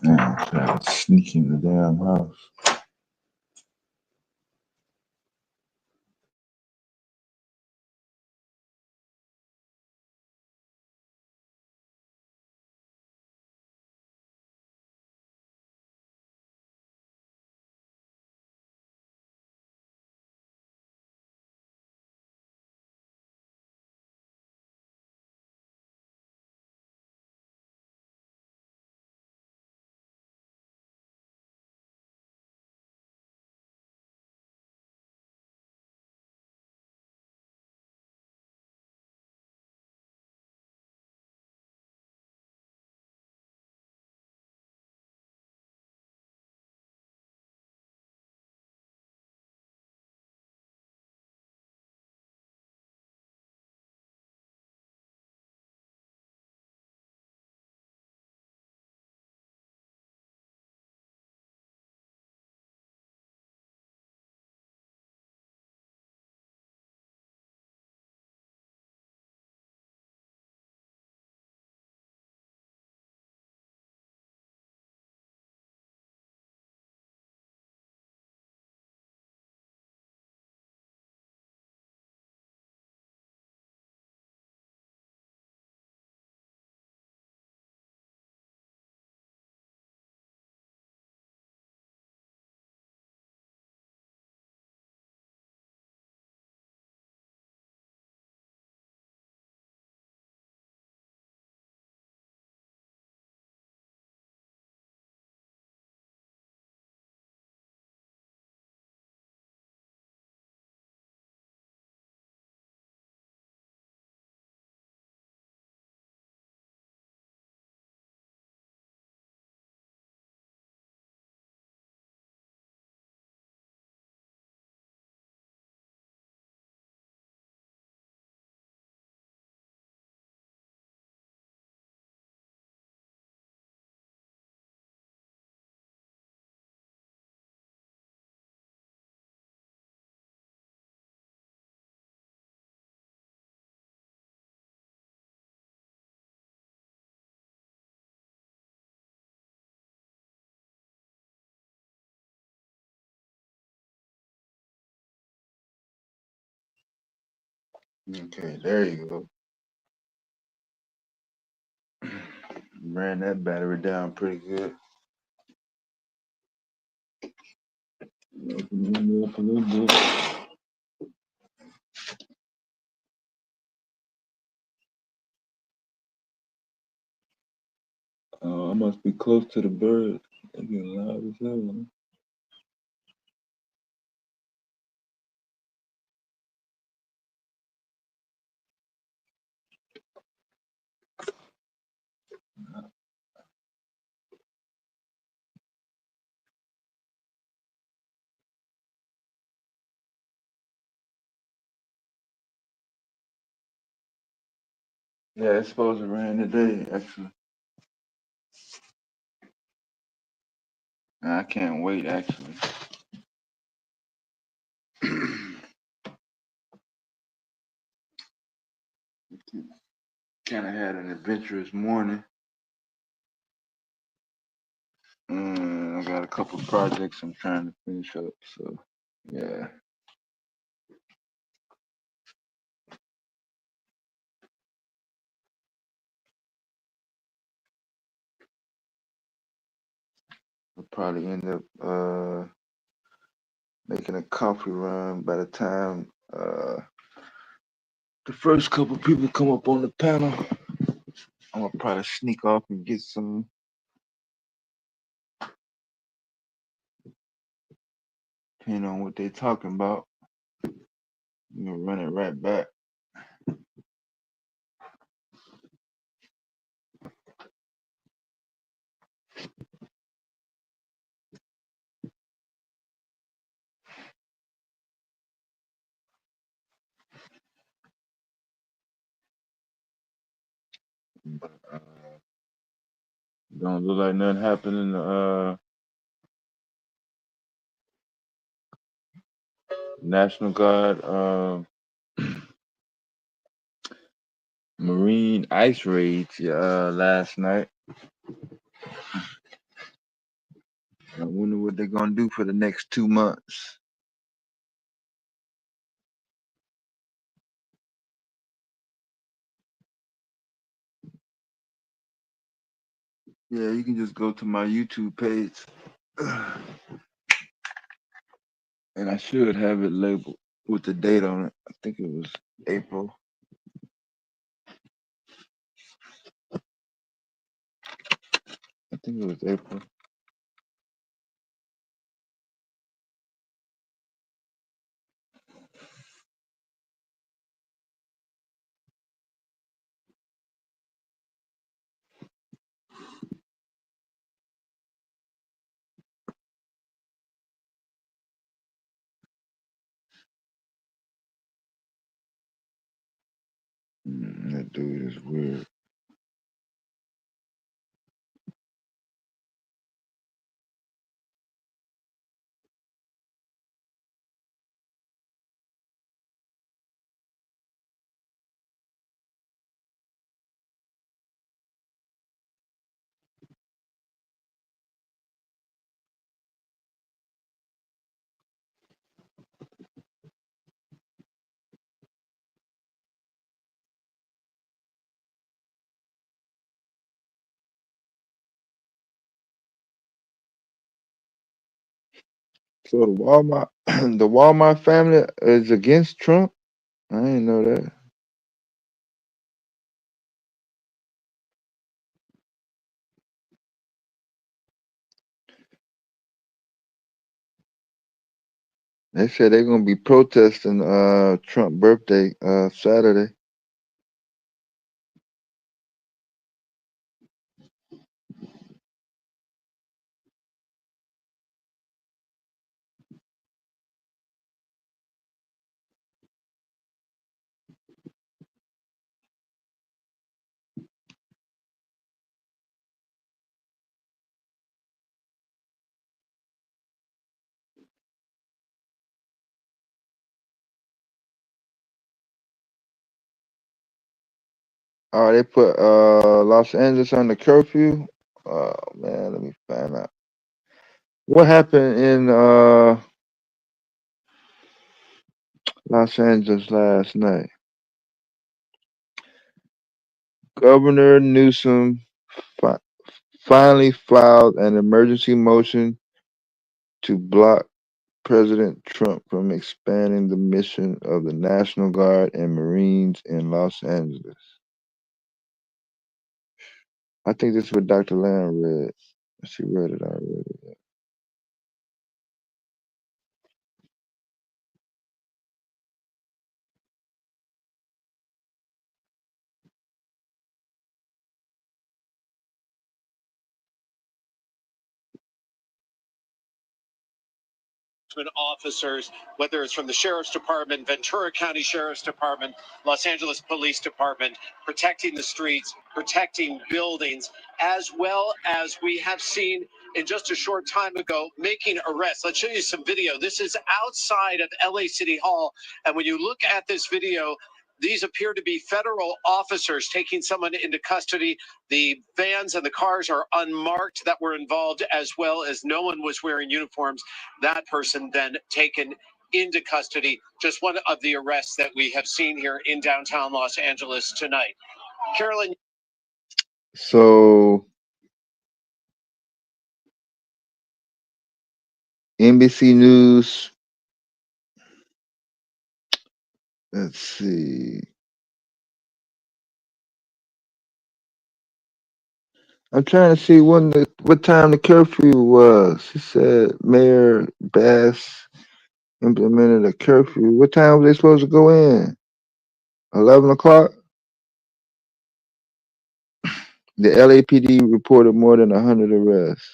Man, I'm trying to sneak in the damn house. Okay, there you go. Ran that battery down pretty good. Open it up a little bit. I must be close to the birds. They get loud as hell. Yeah, it's supposed to rain today, actually. I can't wait, actually. Kind of had an adventurous morning. I got a couple projects I'm trying to finish up, so yeah. I'll probably end up making a coffee run by the time the first couple people come up on the panel. I'm gonna probably sneak off and get some. Depending on what they're talking about, I'm gonna run it right back. But don't look like nothing happened in the National Guard Marine ice raids last night. I wonder what they're gonna do for the next 2 months. Yeah, you can just go to my YouTube page. And I should have it labeled with the date on it. I think it was April. I think it was April. That dude is weird. So the Walmart, the Walmart family is against Trump. I didn't know that. They said they're gonna be protesting Trump birthday Saturday. Oh, they put Los Angeles on the curfew. Oh man, let me find out. What happened in Los Angeles last night? Governor Newsom fi- finally filed an emergency motion to block President Trump from expanding the mission of the National Guard and Marines in Los Angeles. I think this is what Dr. Lamb read. She read it already. Officers, whether it's from the Sheriff's Department, Ventura County Sheriff's Department, Los Angeles Police Department, protecting the streets, protecting buildings, as well as we have seen in just a short time ago, making arrests. Let's show you some video. This is outside of LA City Hall. And when you look at this video, these appear to be federal officers taking someone into custody. The vans and the cars are unmarked that were involved, as well as no one was wearing uniforms. That person then taken into custody. Just one of the arrests that we have seen here in downtown Los Angeles tonight. Carolyn. So NBC News. Let's see. I'm trying to see what time the curfew was. She said Mayor Bass implemented a curfew. What time were they supposed to go in? 11 o'clock? The LAPD reported more than 100 arrests.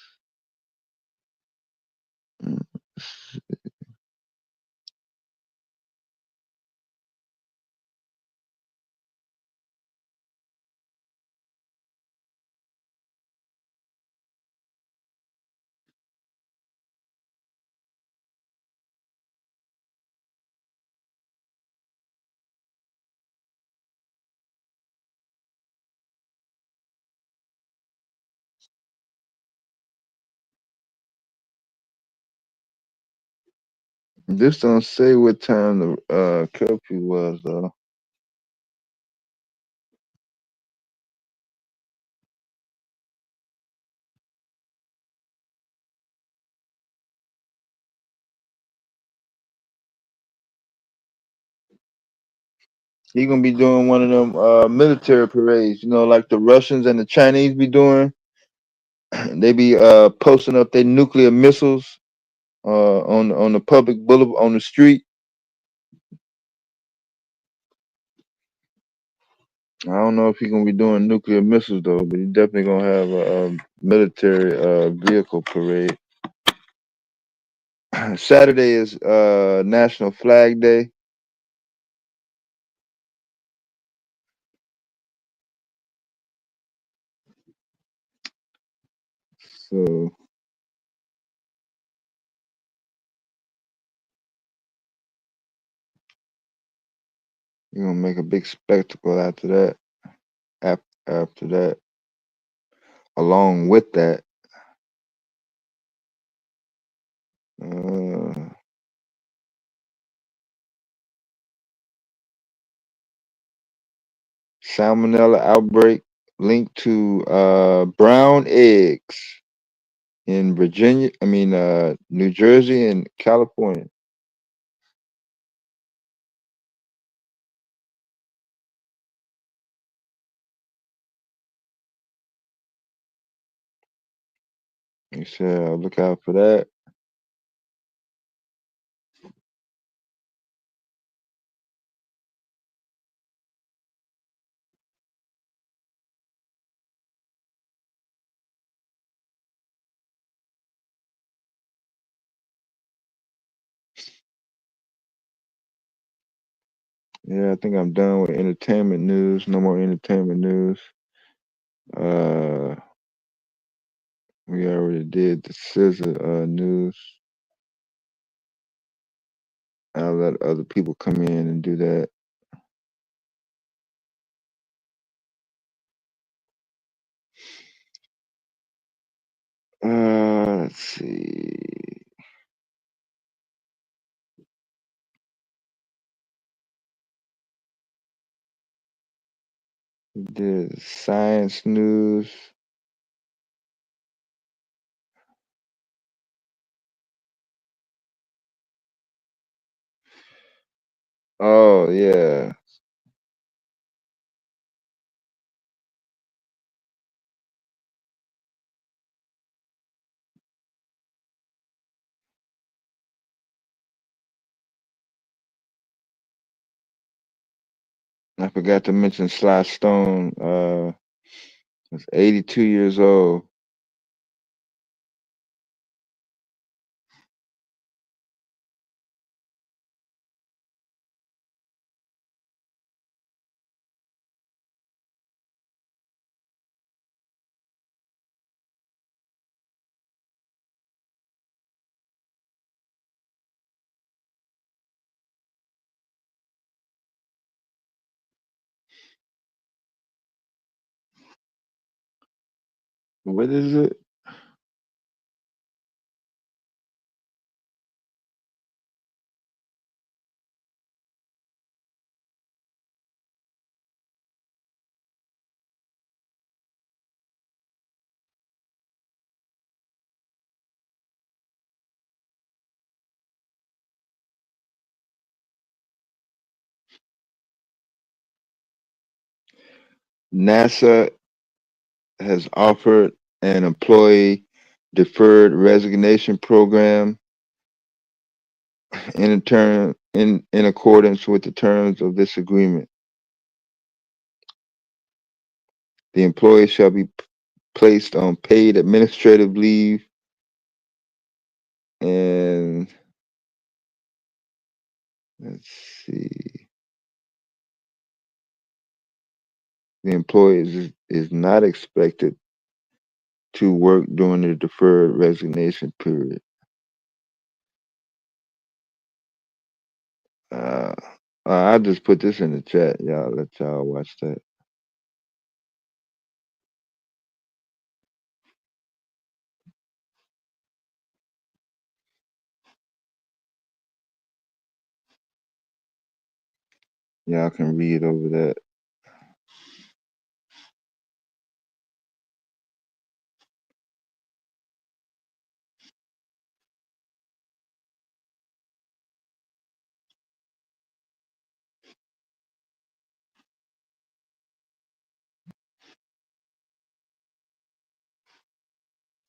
This don't say what time the curfew was though. He gonna be doing one of them military parades, like the Russians and the Chinese be doing. They be posting up their nuclear missiles on the public boulevard on the street. I don't know if he's gonna be doing nuclear missiles though, but he's definitely gonna have a military vehicle parade. Saturday is National Flag Day. So you're gonna make a big spectacle after that. After that, along with that, salmonella outbreak linked to brown eggs in Virginia. New Jersey and California. You said look out for that. Yeah, I think I'm done with entertainment news. No more entertainment news. We already did the scissor news. I'll let other people come in and do that. Let's see. The Science News. Oh yeah. I forgot to mention Sly Stone. Was 82 years old. What is it? NASA has offered an employee deferred resignation program in accordance with the terms of this agreement. The employee shall be placed on paid administrative leave and let's see. The employee is not expected to work during the deferred resignation period. Uh, I'll just put this in the chat, y'all. Let y'all watch that. Y'all can read over that.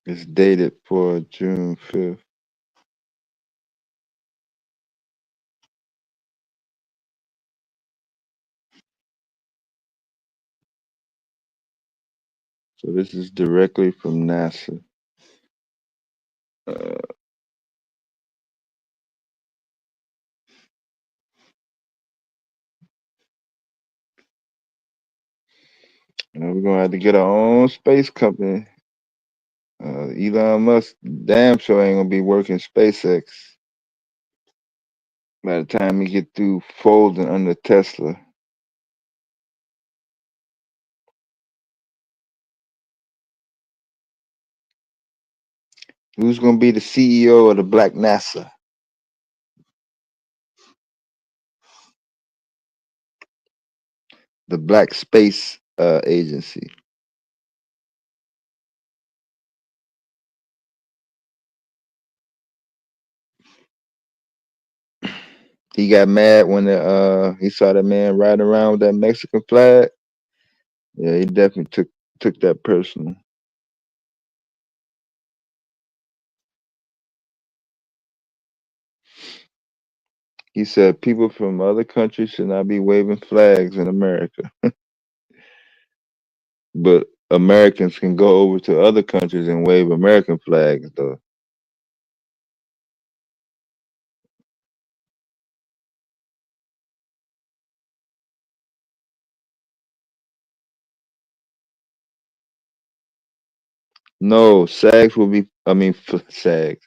It's dated for June 5th. So this is directly from NASA. And we're gonna have to get our own space company. Elon Musk damn sure ain't gonna be working SpaceX by the time he get through folding under Tesla. Who's gonna be the CEO of the Black NASA? The Black Space Agency. He got mad when he saw that man riding around with that Mexican flag. Yeah, he definitely took that personal. He said people from other countries should not be waving flags in America. But Americans can go over to other countries and wave American flags, though. No, SAGs will be, SAGs.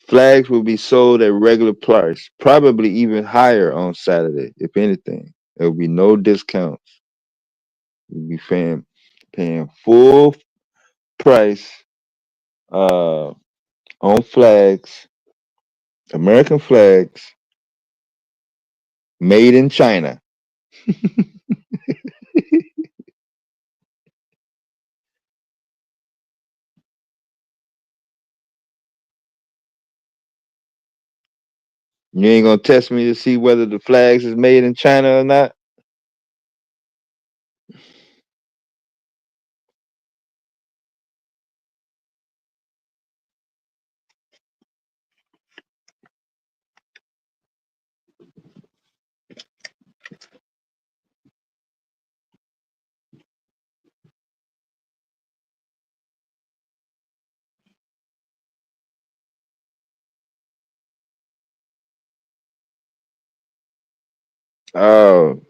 Flags will be sold at regular price, probably even higher on Saturday, if anything. There will be no discounts. You'll be paying full price on flags, American flags, made in China. You ain't gonna test me to see whether the flags is made in China or not? Oh,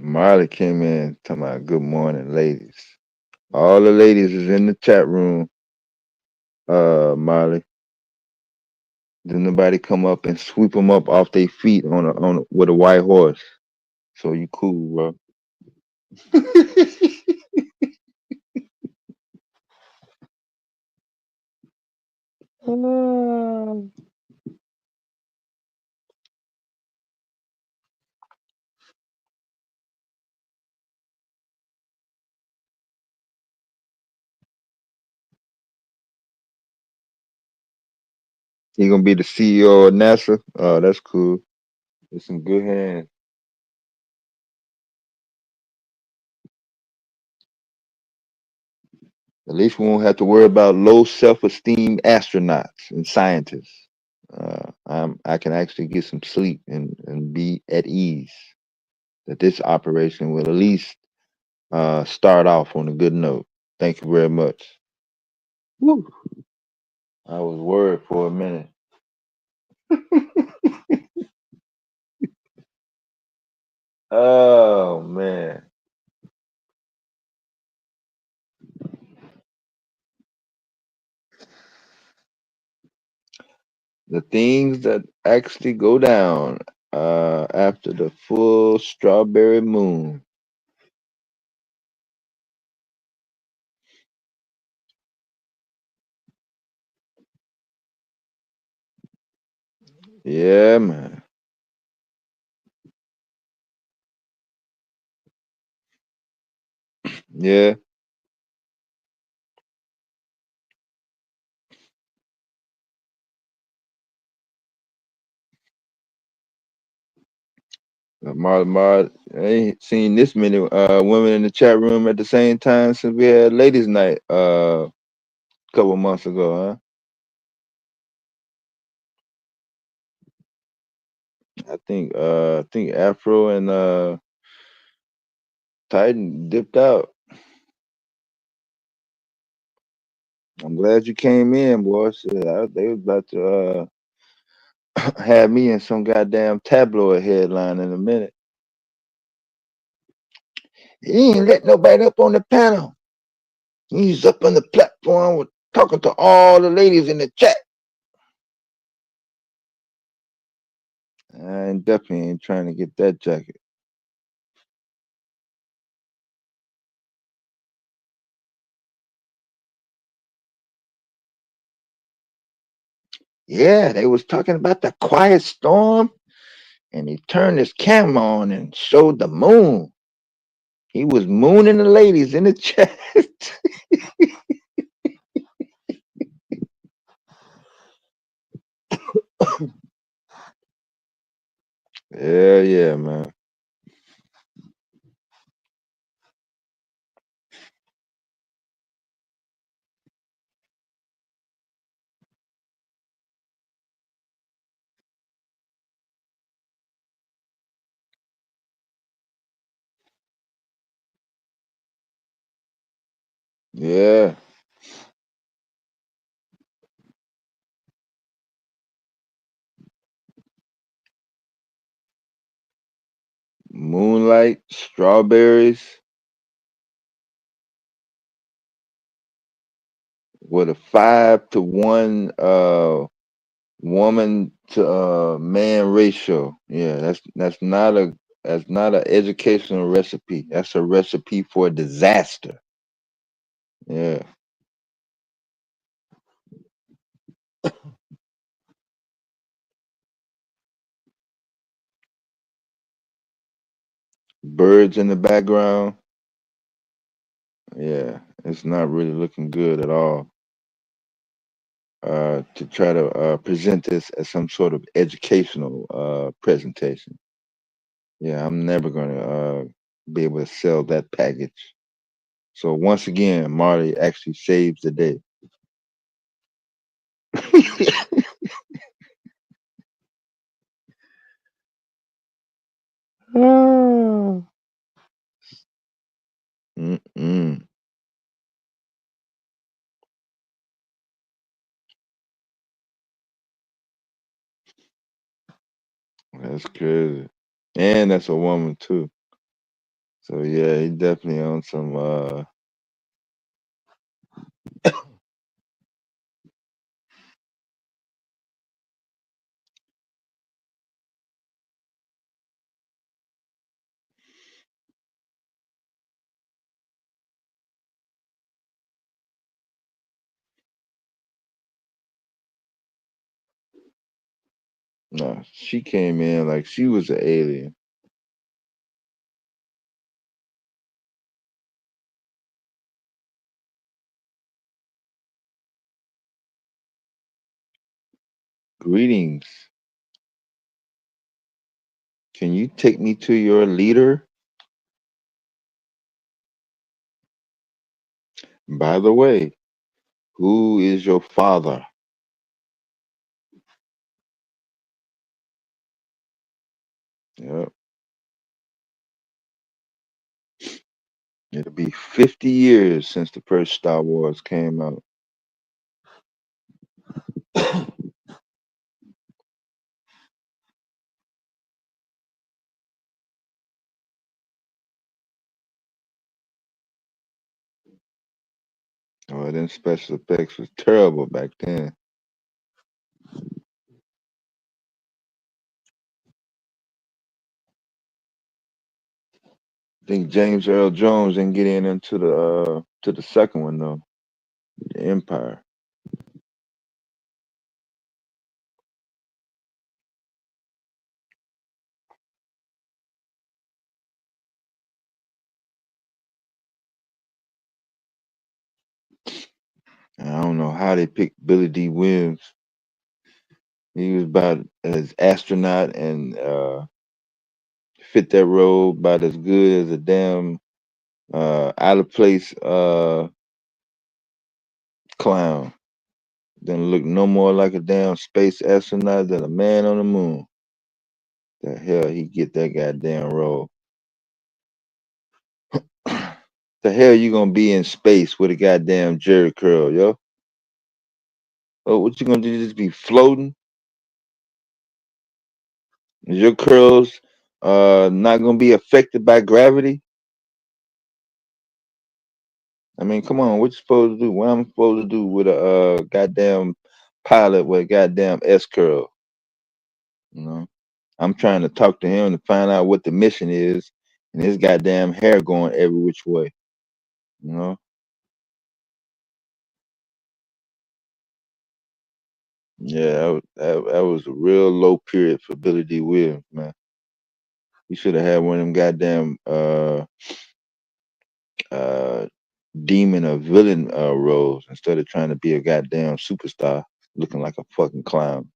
Marley came in talking about good morning, ladies. All the ladies is in the chat room. Marley. Did nobody come up and sweep them up off their feet with a white horse? So you cool, bro. He gonna be the CEO of NASA. Oh, that's cool. It's some good hands. At least we won't have to worry about low self-esteem astronauts and scientists. I can actually get some sleep and be at ease. That this operation will at least start off on a good note. Thank you very much. Woo. I was worried for a minute. Oh man. The things that actually go down after the full strawberry moon. Yeah, man. Yeah. I ain't seen this many women in the chat room at the same time since we had ladies' night a couple months ago, huh? I think Afro and Titan dipped out. I'm glad you came in, boy. Shit, they was about to have me in some goddamn tabloid headline in a minute. He ain't let nobody up on the panel. He's up on the platform with, talking to all the ladies in the chat. I definitely ain't trying to get that jacket. Yeah, they was talking about the quiet storm, and he turned his camera on and showed the moon. He was mooning the ladies in the chat. Yeah, man. Yeah. Moonlight, strawberries, with a 5-to-1 woman to man ratio. Yeah, that's not an educational recipe. That's a recipe for disaster. Yeah. Birds in the background. Yeah, it's not really looking good at all. to try to present this as some sort of educational presentation. Yeah, I'm never going to be able to sell that package. So once again, Marty actually saves the day. Oh. Mm-mm. That's crazy. And that's a woman too. So yeah, he definitely on some no, she came in like she was an alien. Greetings. Can you take me to your leader? By the way, who is your father? Yep. It'll be 50 years since the first Star Wars came out. Oh, then special effects was terrible back then. I think James Earl Jones didn't get in into the to the second one though, the Empire. And I don't know how they picked Billy D. Williams. He was about as astronaut and fit that role about as good as a damn out of place clown. Didn't look no more like a damn space astronaut than a man on the moon. The hell he get that goddamn role? The hell you gonna be in space with a goddamn Jerry curl, yo? Oh, what you gonna do? Just be floating? Is your curls not gonna be affected by gravity? I mean, come on, what you supposed to do? What I'm supposed to do with a goddamn pilot with a goddamn S curl? You know, I'm trying to talk to him to find out what the mission is, and his goddamn hair going every which way. You know, yeah, that was a real low period for Billy D. Williams, man. He should have had one of them goddamn uh demon or villain roles instead of trying to be a goddamn superstar looking like a fucking clown.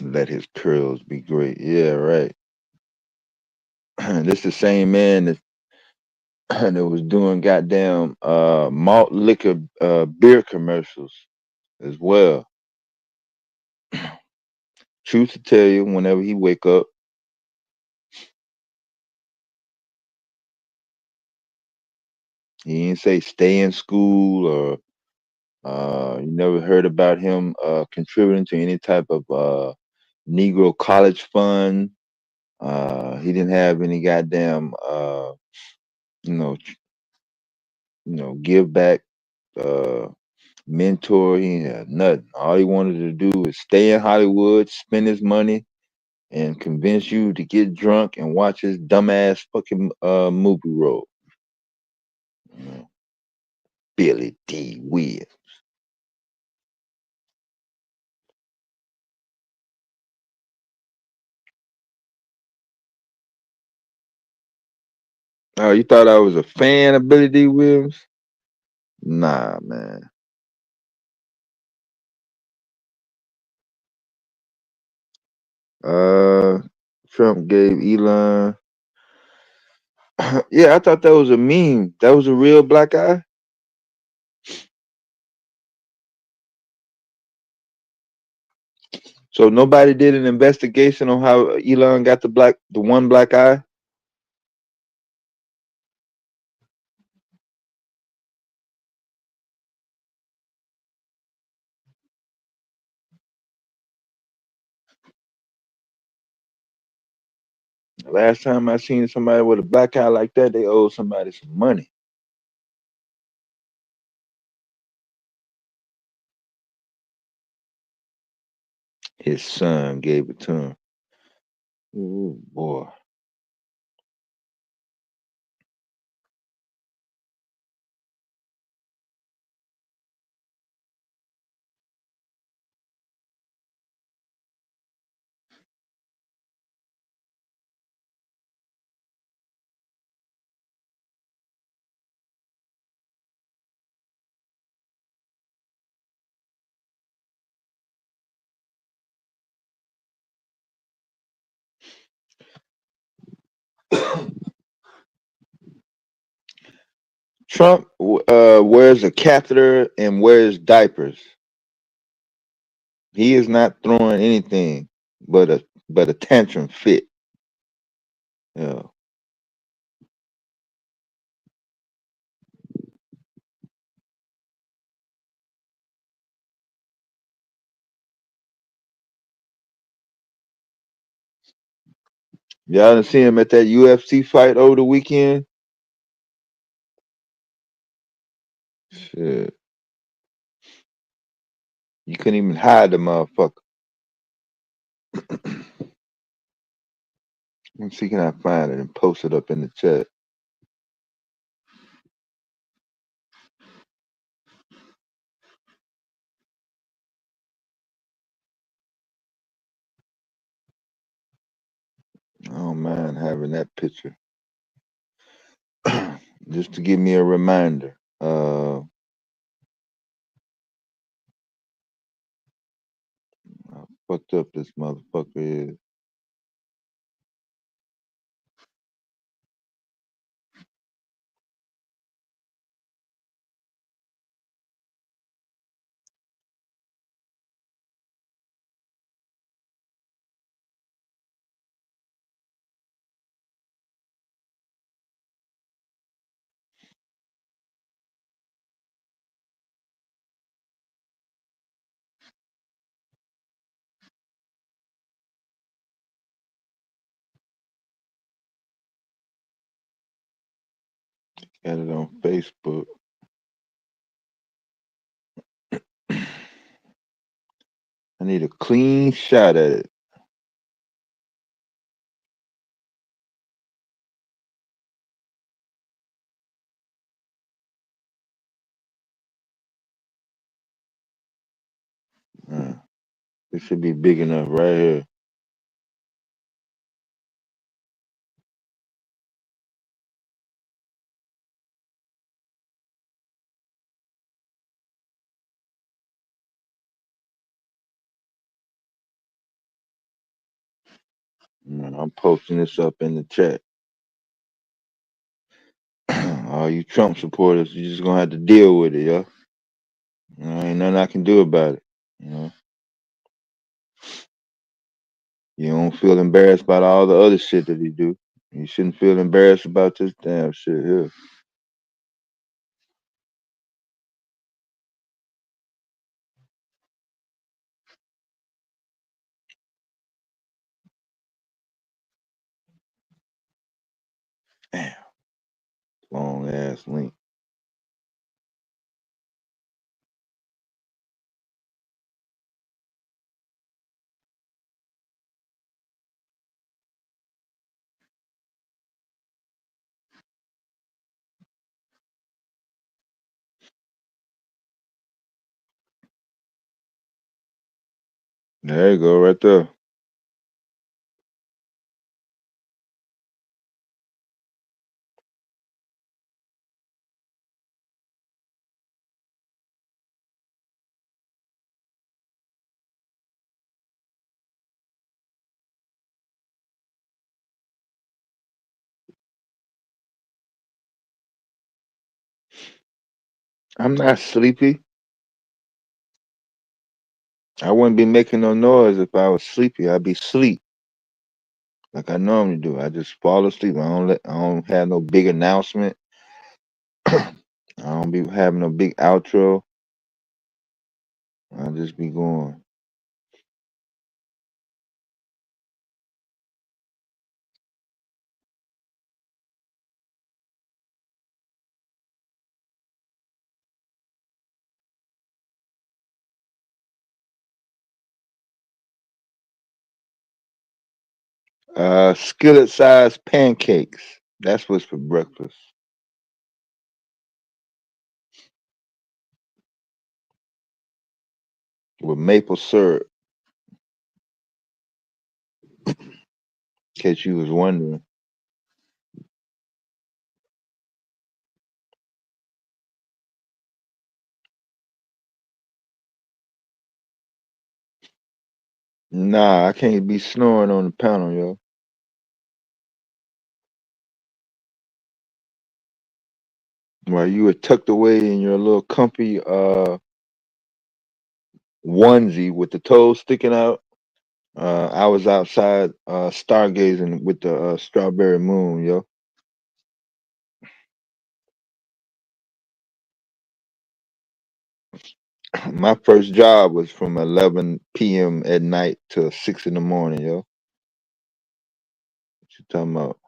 Let his curls be great. Yeah, right. This the same man that that was doing goddamn malt liquor beer commercials as well. Truth to tell you, whenever he wake up, he ain't say stay in school or you never heard about him contributing to any type of Negro college fund. He didn't have any goddamn you know give back mentor. He ain't had nothing. All he wanted to do is stay in Hollywood, spend his money, and convince you to get drunk and watch his dumbass fucking movie role. You know, Billy D. Williams. Oh, you thought I was a fan of Billy D. Williams? Nah, man. Uh, Trump gave Elon. Yeah, I thought that was a meme. That was a real black eye. So nobody did an investigation on how Elon got the one black eye. Last time I seen somebody with a black eye like that, they owed somebody some money. His son gave it to him. Ooh, boy. Trump wears a catheter and wears diapers. He is not throwing anything but a tantrum fit. Yeah. Y'all done see him at that UFC fight over the weekend? Shit. You couldn't even hide the motherfucker. Let's see, can I find it and post it up in the chat? I don't mind having that picture. Just to give me a reminder. How fucked up this motherfucker is. Got it on Facebook. I need a clean shot at it. It should be big enough right here. I'm posting this up in the chat. All you Trump supporters, you just gonna have to deal with it, yo. Ain't nothing I can do about it. You know, you don't feel embarrassed about all the other shit that he do. You shouldn't feel embarrassed about this damn shit here. Damn, long ass link. There you go, right there. I'm not sleepy. I wouldn't be making no noise if I was sleepy. I'd be asleep like I normally do. I just fall asleep. I don't have no big announcement. I don't be having no big outro. I'll just be going. Skillet sized pancakes. That's what's for breakfast. With maple syrup. In case you was wondering. Nah, I can't be snoring on the panel, yo. While you were tucked away in your little comfy onesie with the toes sticking out. I was outside stargazing with the strawberry moon, yo. My first job was from 11 p.m. at night till 6 in the morning, yo. What you talking about?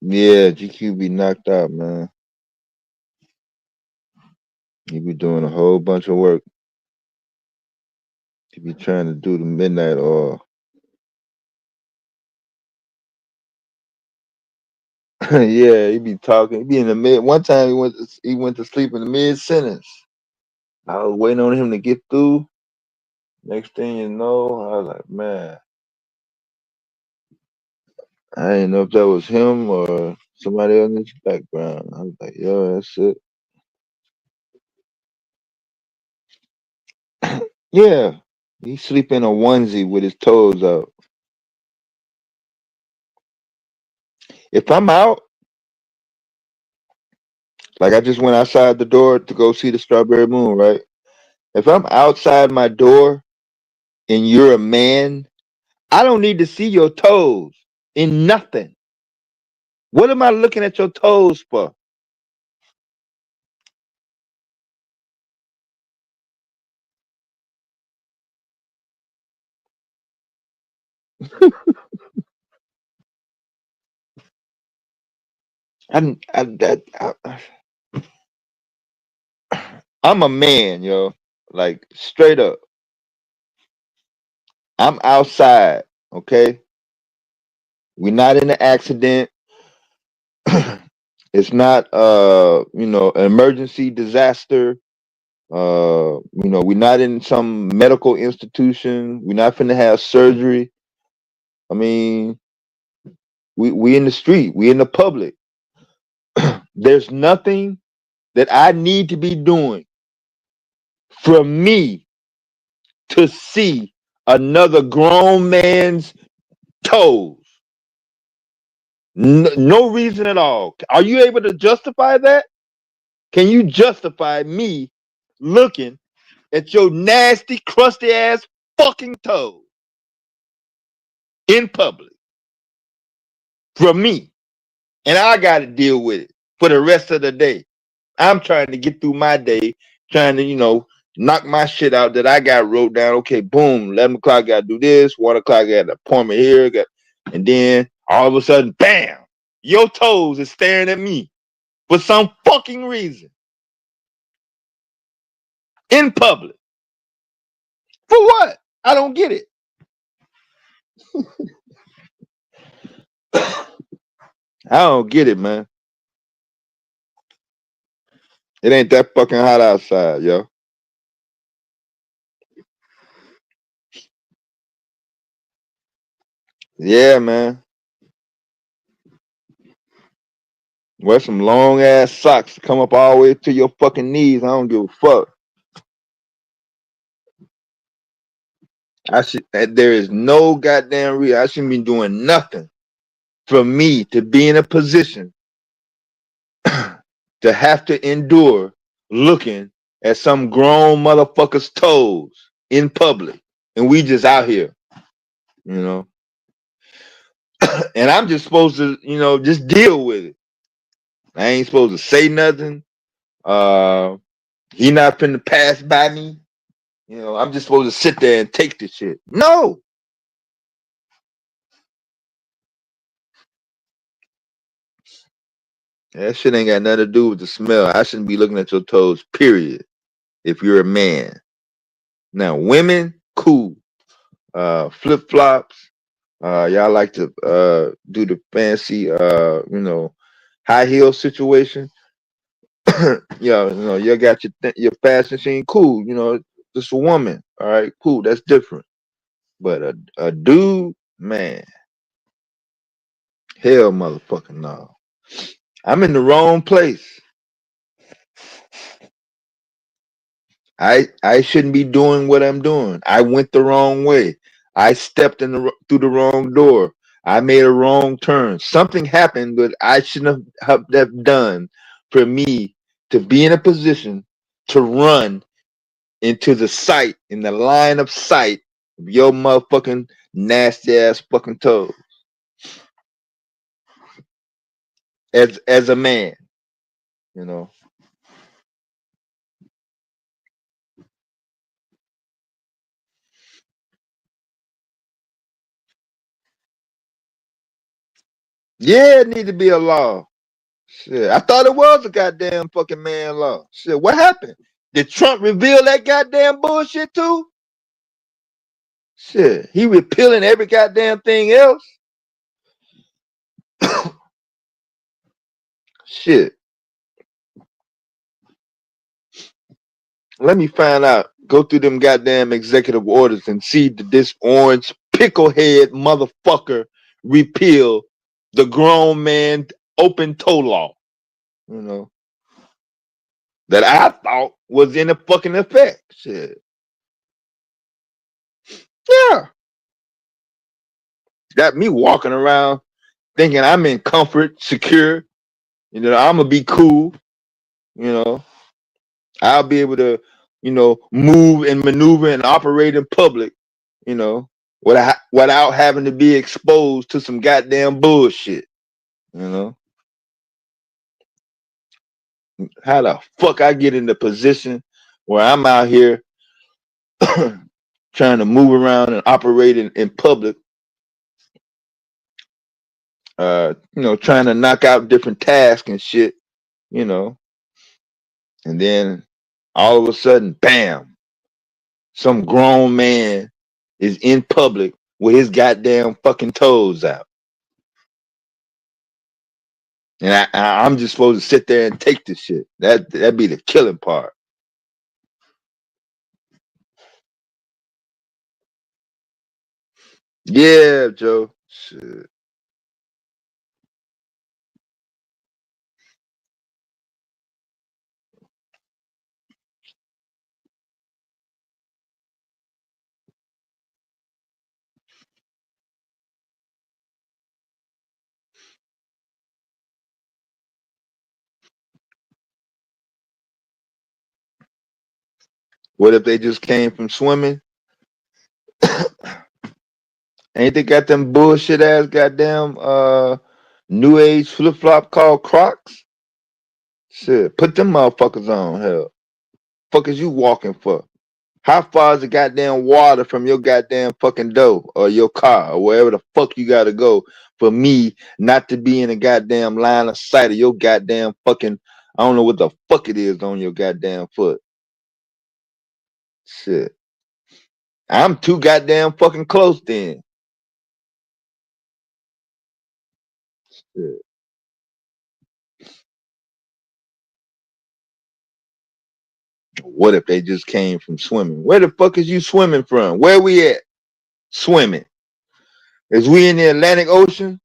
Yeah, GQ be knocked out, man. He be doing a whole bunch of work. He be trying to do the midnight oil. Yeah, he be talking. He be in the mid. One time he went to sleep in the mid sentence. I was waiting on him to get through. Next thing you know, I was like, man, I didn't know if that was him or somebody else in his background. I was like, yo, that's it. Yeah, he sleep in a onesie with his toes out. If I'm out, like I just went outside the door to go see the strawberry moon, right? If I'm outside my door and you're a man, I don't need to see your toes in nothing. What am I looking at your toes for? I'm a man, yo. Like straight up. I'm outside, okay? We're not in an accident. It's not an emergency disaster. We're not in some medical institution. We're not finna have surgery. I mean, we in the street. We in the public. There's nothing that I need to be doing for me to see another grown man's toes. No reason at all. Are you able to justify that? Can you justify me looking at your nasty, crusty ass fucking toes in public for me? And I got to deal with it for the rest of the day. I'm trying to get through my day, trying to, knock my shit out that I got wrote down. Okay, boom, 11 o'clock, got to do this. 1 o'clock, got an appointment here. And then all of a sudden, bam, your toes is staring at me for some fucking reason in public. For what? I don't get it. I don't get it, man. It ain't that fucking hot outside, yo. Yeah, man. Wear some long ass socks to come up all the way to your fucking knees. I don't give a fuck. There is no goddamn reason. I shouldn't be doing nothing for me to be in a position to have to endure looking at some grown motherfucker's toes in public, and we just out here, you know, and I'm just supposed to, you know, just deal with it. I ain't supposed to say nothing. He not finna pass by me. You know, I'm just supposed to sit there and take the shit. No. That shit ain't got nothing to do with the smell. I shouldn't be looking at your toes, period. If you're a man. Now, women, cool. Flip flops. Y'all like to do the fancy you know, high heel situation. Yeah, you know, you got your fashion scene, cool, you know, just a woman. All right, cool, that's different. But a dude, man, hell motherfucking no. I'm in the wrong place. I shouldn't be doing what I'm doing. I went the wrong way. I stepped through the wrong door. I made a wrong turn. Something happened that I shouldn't have done for me to be in a position to run into the sight, in the line of sight of your motherfucking nasty ass fucking toes. As a man, you know. Yeah, it need to be a law. Shit, I thought it was a goddamn fucking man law. Shit, what happened? Did Trump reveal that goddamn bullshit too? Shit, he repealing every goddamn thing else. Shit, let me find out. Go through them goddamn executive orders and see that this orange picklehead motherfucker repeal the grown man open toe law. You know, that I thought was in a fucking effect. Shit. Yeah. Got me walking around thinking I'm in comfort, secure. You know, I'm gonna be cool. You know, I'll be able to, you know, move and maneuver and operate in public. You know, without having to be exposed to some goddamn bullshit. You know, how the fuck I get in the position where I'm out here trying to move around and operate in public, you know, trying to knock out different tasks and shit, you know, and then all of a sudden, bam, some grown man is in public with his goddamn fucking toes out. And I'm just supposed to sit there and take this shit. That'd be the killing part. Yeah, Joe. Shit. What if they just came from swimming? Ain't they got them bullshit ass goddamn new age flip flop called Crocs? Shit, put them motherfuckers on. Hell, fuck is you walking for? How far is the goddamn water from your goddamn fucking door or your car or wherever the fuck you gotta go for me not to be in a goddamn line of sight of your goddamn fucking, I don't know what the fuck it is on your goddamn foot. Shit. I'm too goddamn fucking close then. Shit. What if they just came from swimming? Where the fuck is you swimming from? Where we at? Swimming. Is we in the Atlantic Ocean?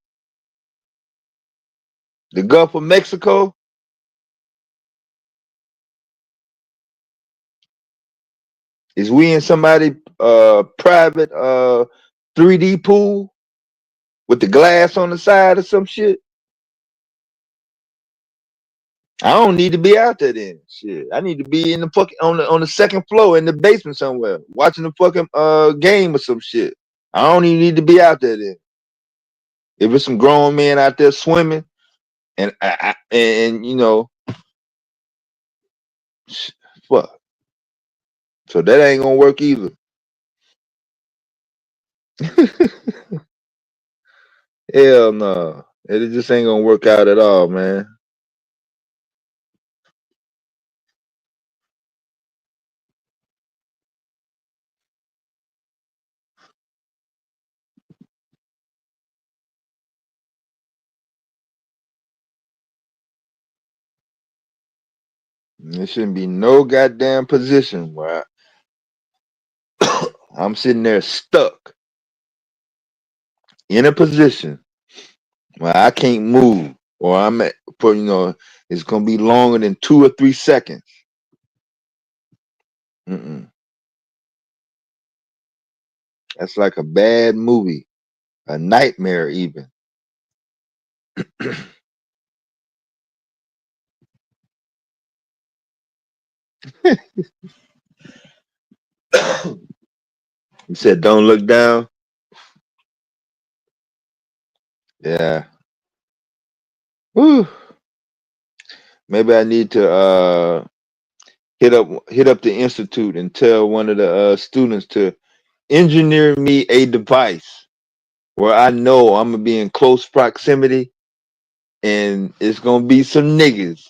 The Gulf of Mexico? Is we in somebody private 3D pool? with the glass on the side or some shit. I don't need to be out there then. Shit. I need to be in the fucking on the second floor in the basement somewhere, watching the fucking game or some shit. I don't even need to be out there then. If it's some grown men out there swimming and and you know, fuck. So that ain't gonna work either. Hell no. It just ain't gonna work out at all, man. There shouldn't be no goddamn position where I'm sitting there stuck in a position where I can't move, or I'm at, for it's gonna be longer than 2 or 3 seconds. Mm-mm. That's like a bad movie, a nightmare even. You said don't look down. Yeah. Whew. Maybe I need to hit up the institute and tell one of the students to engineer me a device where I know I'm gonna be in close proximity and it's gonna be some niggas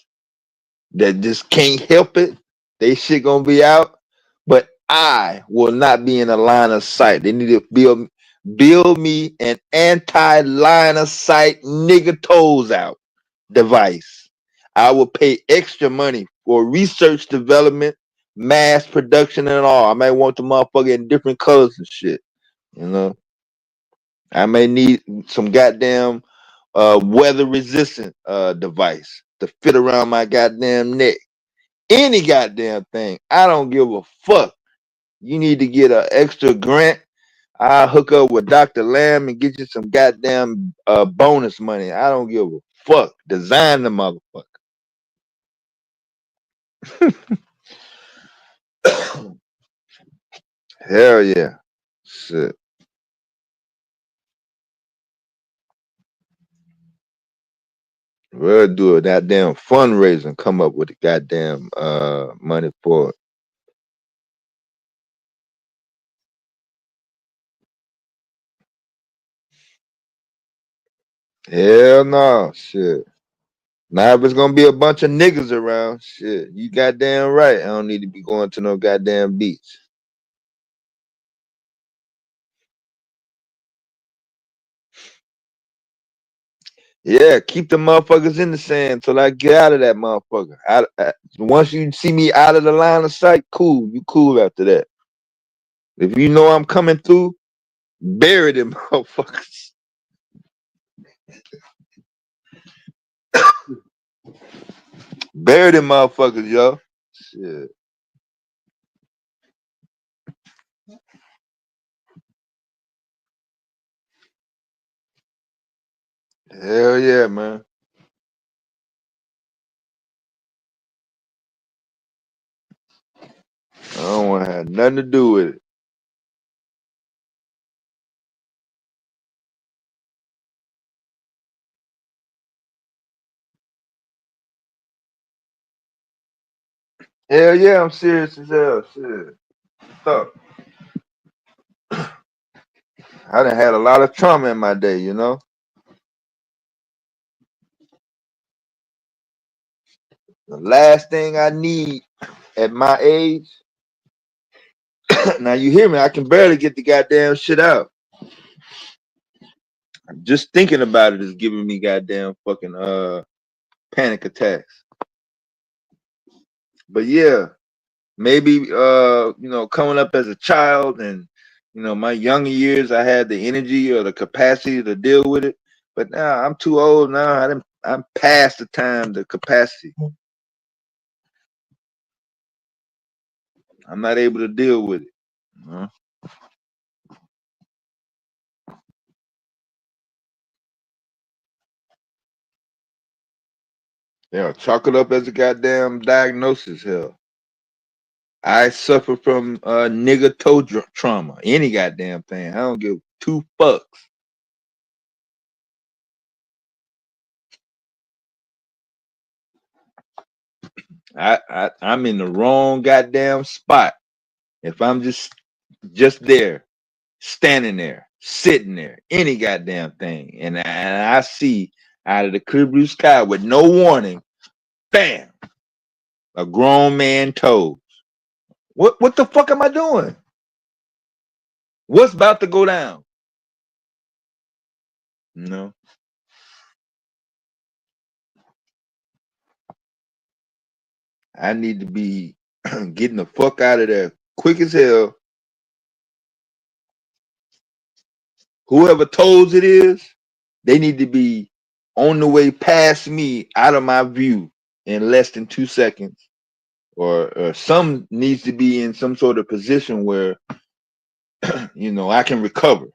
that just can't help it. They shit gonna be out, but I will not be in a line of sight. They need to build me an anti-line of sight nigga toes out device. I will pay extra money for research development, mass production, and all. I might want the motherfucker in different colors and shit. You know, I may need some goddamn weather resistant device to fit around my goddamn neck. Any goddamn thing. I don't give a fuck. You need to get an extra grant. I'll hook up with Dr. Lamb and get you some goddamn bonus money. I don't give a fuck. Design the motherfucker. Hell yeah. Shit. We'll do a goddamn fundraiser and come up with the goddamn money for it. Hell no. Shit. Now if it's gonna be a bunch of niggas around, shit, you goddamn right. I don't need to be going to no goddamn beach. Yeah, keep the motherfuckers in the sand till I get out of that motherfucker. Once you see me out of the line of sight, cool. You cool after that. If you know I'm coming through, bury them motherfuckers. Bury them motherfuckers, yo. Shit. Hell yeah, man. I don't want to have nothing to do with it. Hell yeah, I'm serious as hell. Shit. Fuck. I done had a lot of trauma in my day, you know? The last thing I need at my age, now you hear me, I can barely get the goddamn shit out. Just thinking about it is giving me goddamn fucking panic attacks. But yeah, maybe coming up as a child and my younger years I had the energy or the capacity to deal with it. But now I'm too old now. I'm past the time, the capacity. I'm not able to deal with it. You know? Yeah, chalk it up as a goddamn diagnosis. Hell, I suffer from nigga toe trauma. Any goddamn thing. I don't give two fucks. I'm in the wrong goddamn spot. If I'm just there, standing there, sitting there, any goddamn thing, and I see out of the clear blue sky with no warning, bam, a grown man toes. What the fuck am I doing? What's about to go down? No. I need to be getting the fuck out of there quick as hell. Whoever toes it is, they need to be on the way past me out of my view in less than 2 seconds. Or some needs to be in some sort of position where I can recover.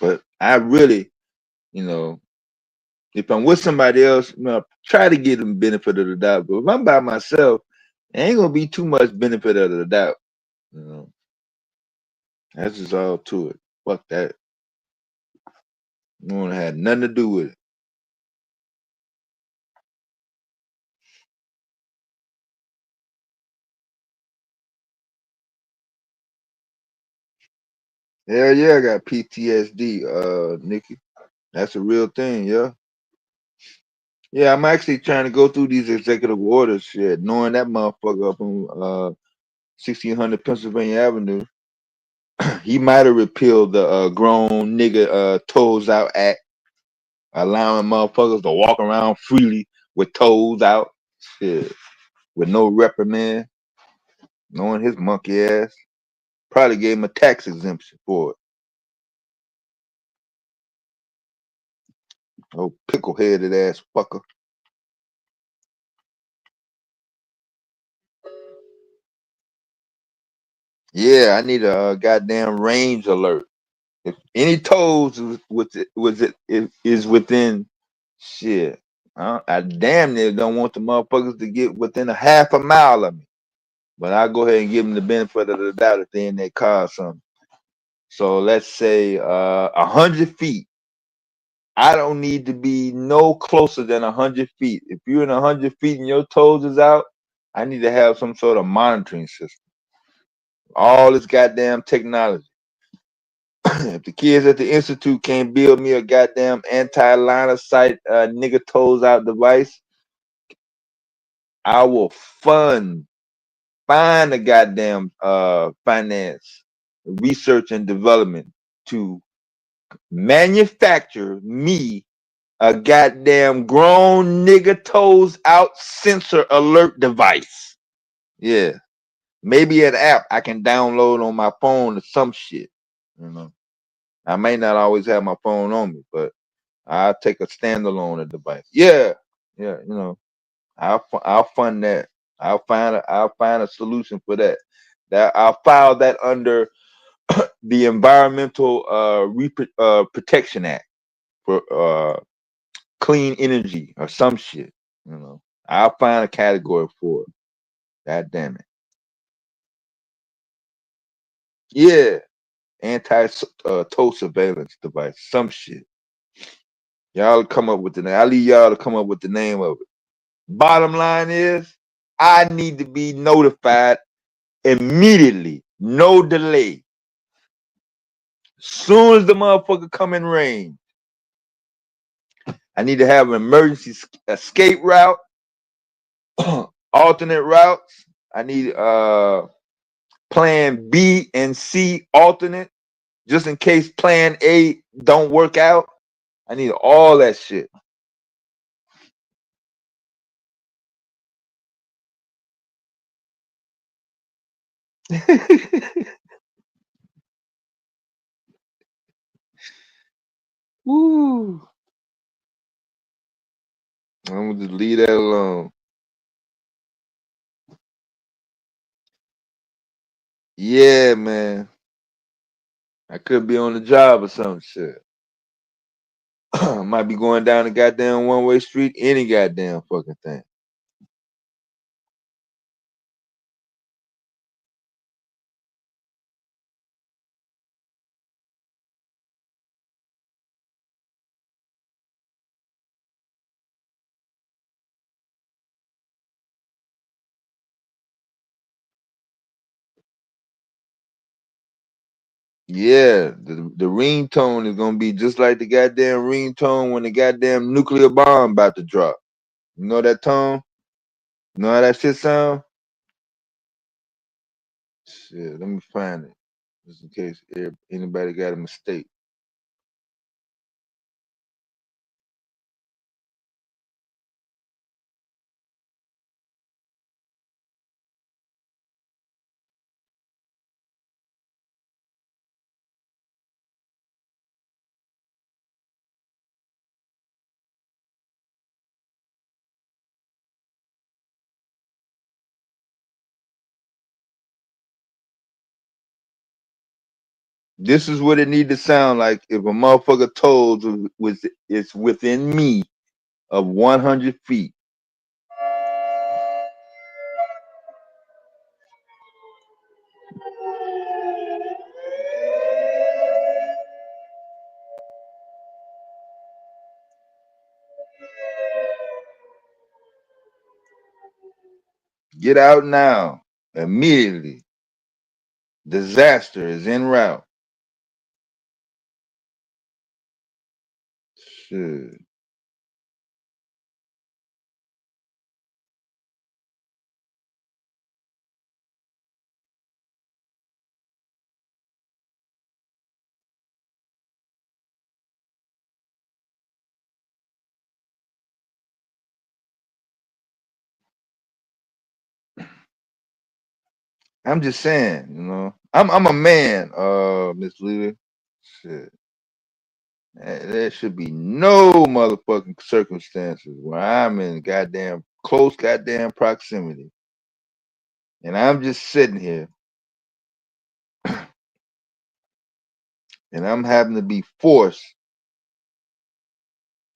But I really, if I'm with somebody else, try to give them benefit of the doubt. But if I'm by myself, there ain't gonna be too much benefit of the doubt. That's just all to it. Fuck that. You want to have nothing to do with it. Hell yeah, I got PTSD, Nikki. That's a real thing, yeah. Yeah, I'm actually trying to go through these executive orders shit, knowing that motherfucker up on 1600 Pennsylvania Avenue. He might have repealed the grown nigga toes out act, allowing motherfuckers to walk around freely with toes out, shit, with no reprimand, knowing his monkey ass. Probably gave him a tax exemption for it. Oh, pickle-headed ass fucker. Yeah, I need a goddamn range alert. If any toes is within shit, I damn near don't want the motherfuckers to get within a half a mile of me. But I'll go ahead and give them the benefit of the doubt if they in their car or something. So let's say 100 feet. I don't need to be no closer than 100 feet. If you're in 100 feet and your toes is out, I need to have some sort of monitoring system. All this goddamn technology. If the kids at the institute can't build me a goddamn anti-line of sight nigga toes out device, I will find the goddamn finance, research and development to manufacture me a goddamn grown nigga toes out sensor alert device. Yeah. Maybe an app I can download on my phone or some shit. I may not always have my phone on me, but I'll take a standalone device. Yeah. Yeah, I'll fund that. I'll find a solution for that. I'll file that under the Environmental Protection Act for clean energy or some shit. I'll find a category for it. God damn it. Yeah, toe surveillance device, some shit. Y'all come up with the name. I leave y'all to come up with the name of it. Bottom line is, I need to be notified immediately, no delay. Soon as the motherfucker come in range, I need to have an emergency escape route, alternate routes. I need plan B and C alternate, just in case plan A don't work out. I need all that shit. Woo. I'm gonna just leave that alone. Yeah, man. I could be on the job or some shit. Might be going down the goddamn one-way street, any goddamn fucking thing. Yeah, the ringtone is gonna be just like the goddamn ringtone when the goddamn nuclear bomb about to drop. You know that tone? You know how that shit sound? Shit, let me find it. Just in case anybody got a mistake. This is what it need to sound like if a motherfucker told was it's within me of 100 feet. Get out now, immediately. Disaster is en route. Shit. I'm just saying, you know. I'm a man, Miss Lita. Shit. There should be no motherfucking circumstances where I'm in goddamn close goddamn proximity. And I'm just sitting here and I'm having to be forced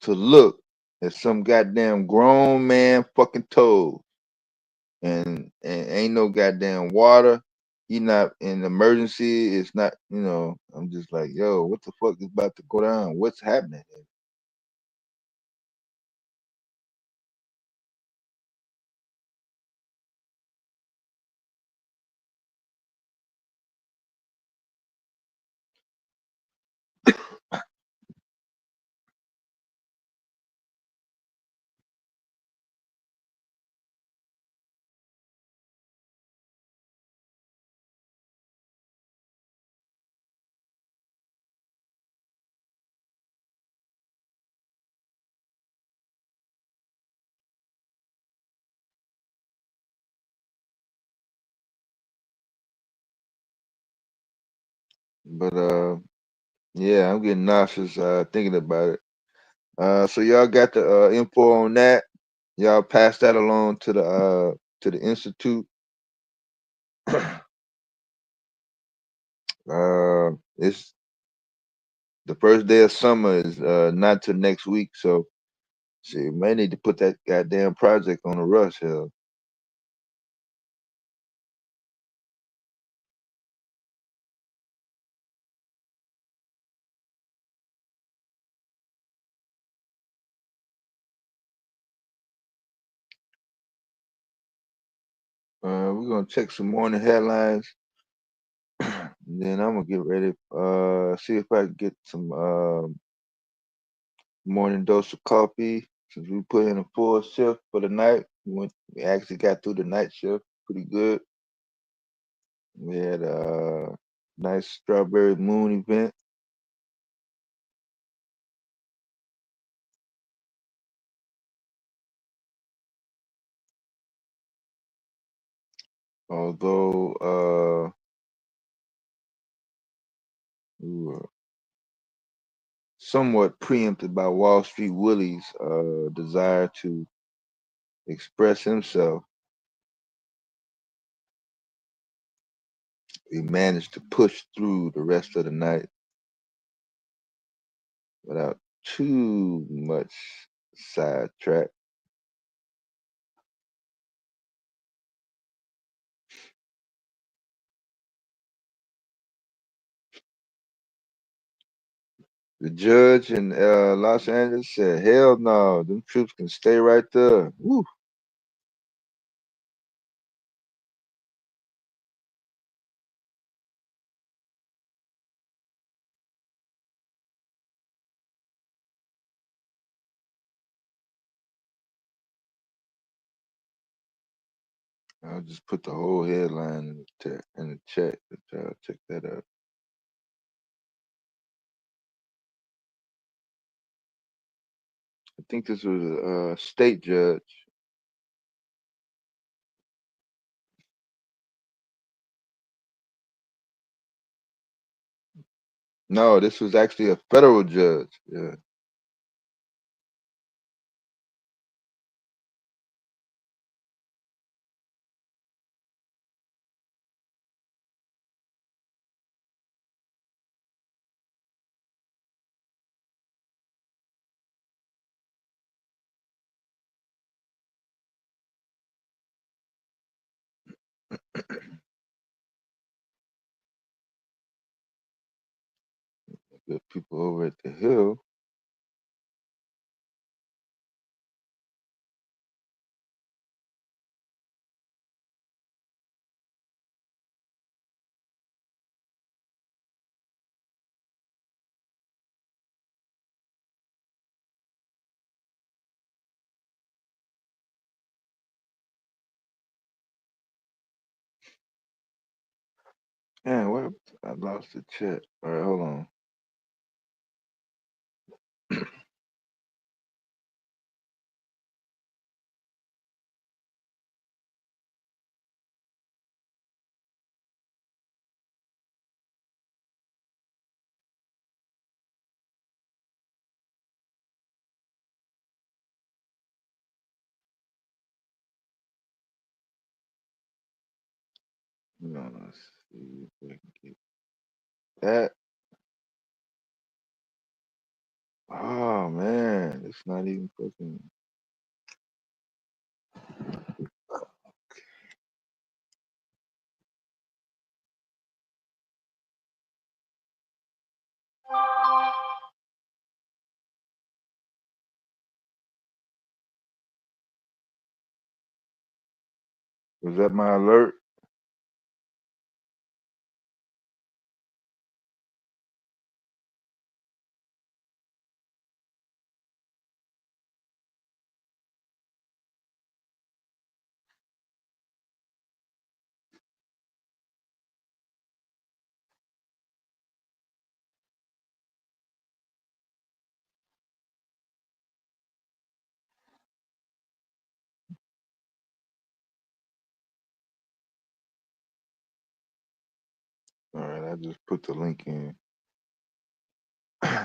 to look at some goddamn grown man fucking toes. And ain't no goddamn water. He not in emergency. It's not, you know, I'm just like, yo, what the fuck is about to go down? What's happening? But yeah, I'm getting nauseous thinking about it. So y'all got the info on that. Y'all pass that along to the institute. It's the first day of summer is not till next week, so see, may need to put that goddamn project on the rush here. We're gonna check some morning headlines, and then I'm gonna get ready. See if I can get some morning dose of coffee. Since we put in a full shift for the night, we actually got through the night shift pretty good. We had a nice strawberry moon event. Although we were somewhat preempted by Wall Street Willie's desire to express himself, we managed to push through the rest of the night without too much sidetrack. The judge in Los Angeles said, "Hell no, them troops can stay right there." Woo. I'll just put the whole headline in the chat. Check that out. I think this was a state judge. No, this was actually a federal judge. Yeah. The people over at the Hill. Man, where I lost the chat. All right, hold on. No, let's see if I can get that. Oh man, it's not even fucking. Was that my alert? All right, I just put the link in.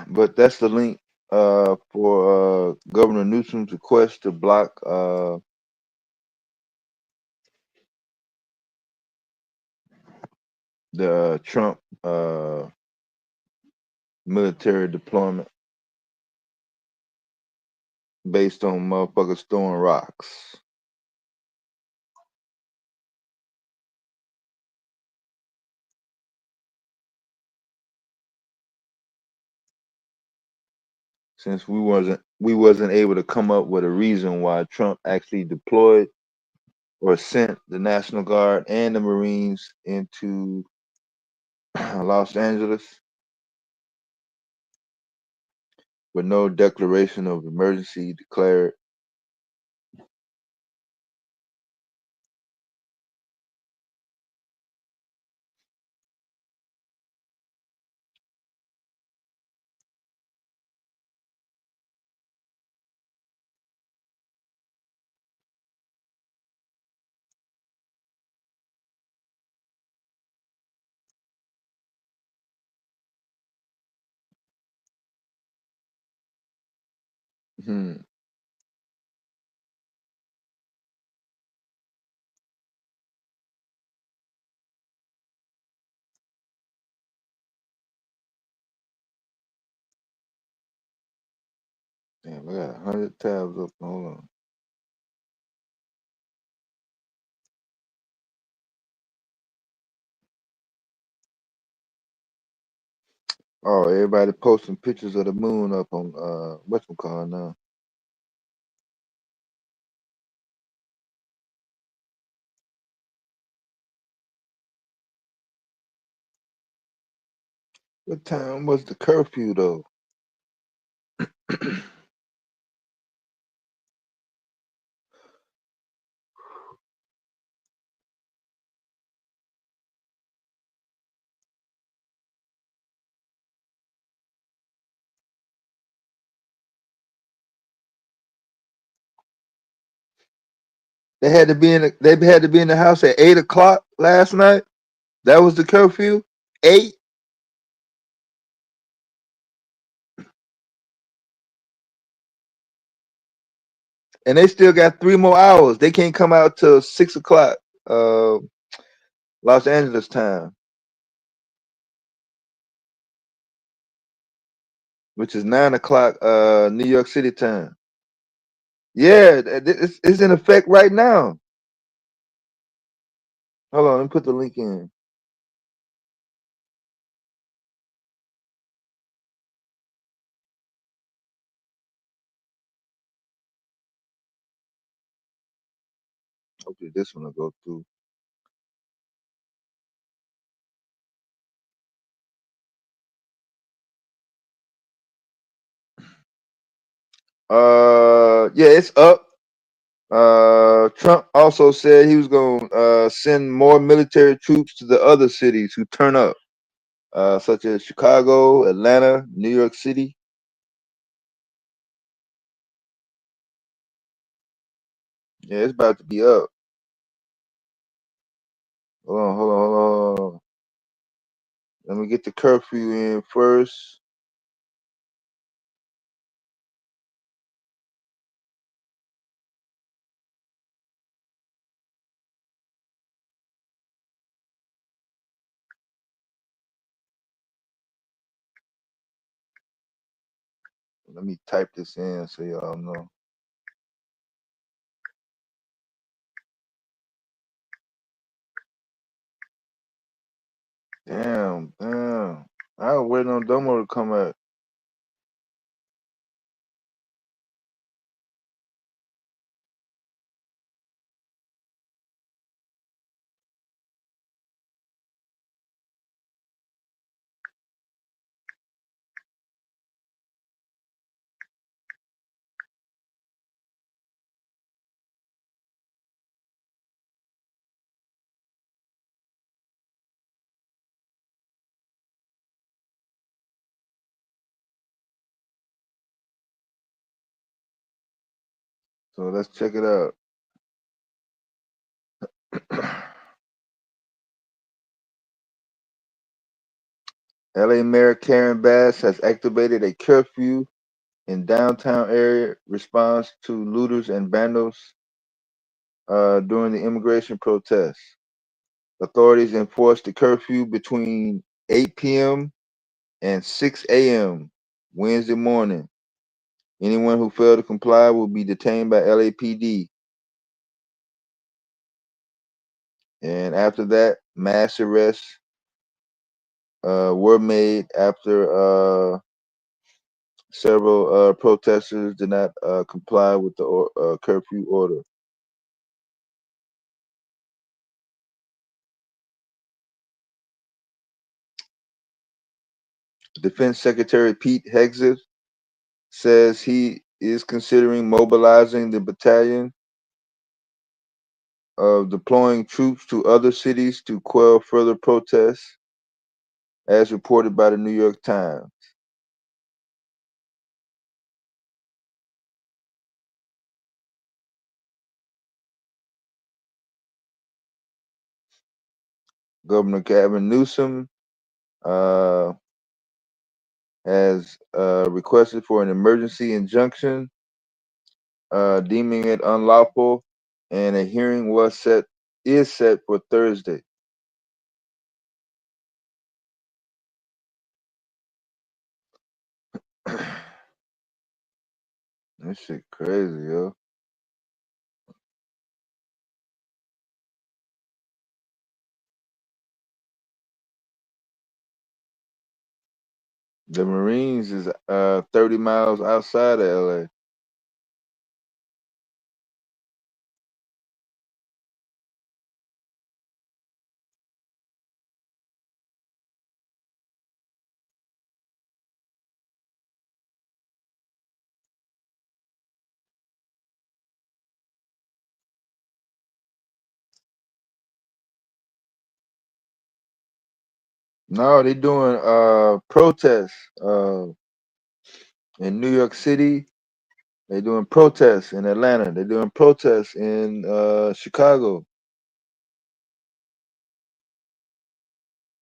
But that's the link for Governor Newsom's request to block the Trump military deployment based on motherfuckers throwing rocks. Since we wasn't able to come up with a reason why Trump actually deployed or sent the National Guard and the Marines into Los Angeles with no declaration of emergency declared. Hmm. I got 100 tabs up. Hold on. Oh, everybody posting pictures of the moon up on whatchamacallit now. What time was the curfew though? They had to be in the house at 8 o'clock last night. That was the curfew. 8. And they still got 3 more hours. They can't come out till 6 o'clock, Los Angeles time, which is 9 o'clock, New York City time. Yeah, it's in effect right now. Hold on, let me put the link in. Okay, this one will go through. Yeah, it's up. Trump also said he was going to send more military troops to the other cities who turn up, such as Chicago, Atlanta, New York City. Yeah, it's about to be up. Hold on. Let me get the curfew in first. Let me type this in so y'all know. Damn. I was waiting on Domo to come out. So let's check it out. LA Mayor Karen Bass has activated a curfew in downtown area response to looters and vandals during the immigration protests. Authorities enforced the curfew between 8 p.m. and 6 a.m. Wednesday morning. Anyone who failed to comply will be detained by LAPD. And after that, mass arrests were made after several protesters did not comply with the curfew order. Defense Secretary Pete Hegseth says he is considering mobilizing the battalion of deploying troops to other cities to quell further protests, as reported by the New York Times. Governor Gavin Newsom has requested for an emergency injunction, deeming it unlawful, and a hearing is set for Thursday. That shit crazy, yo. The Marines is 30 miles outside of LA. No, they doing protests in New York City. They doing protests in Atlanta. They're doing protests in Chicago.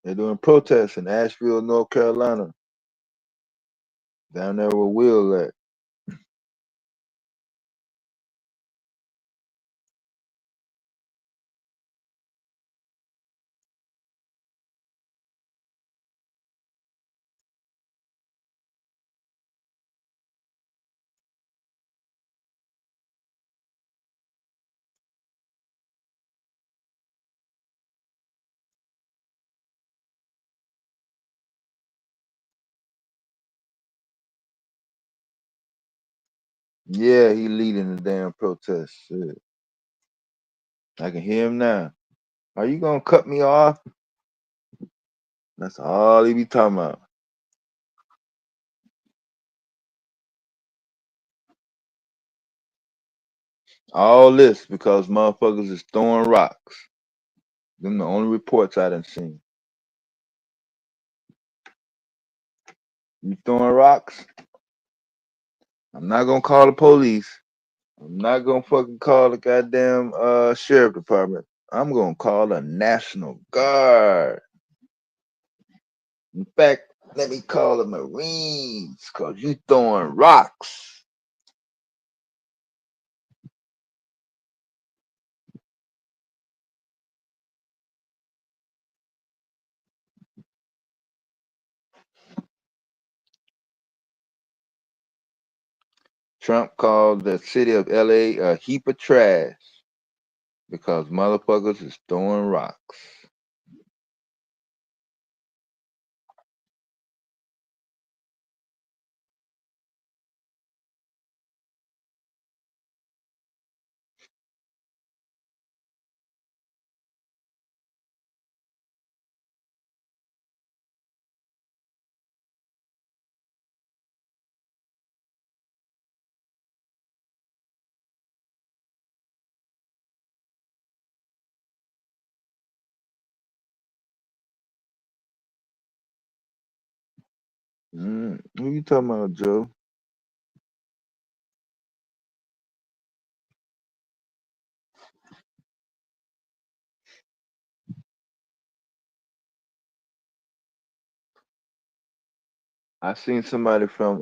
They're doing protests in Asheville, North Carolina. Down there where Will at. Yeah, he leading the damn protest. Shit. I can hear him now. Are you gonna cut me off? That's all he be talking about. All this because motherfuckers is throwing rocks. Them the only reports I done seen. You throwing rocks? I'm not gonna call the police. I'm not gonna fucking call the goddamn sheriff department. I'm gonna call the National Guard. In fact, let me call the Marines, cause you throwing rocks. Trump called the city of LA a heap of trash because motherfuckers is throwing rocks. Who you talking about, Joe? I seen somebody from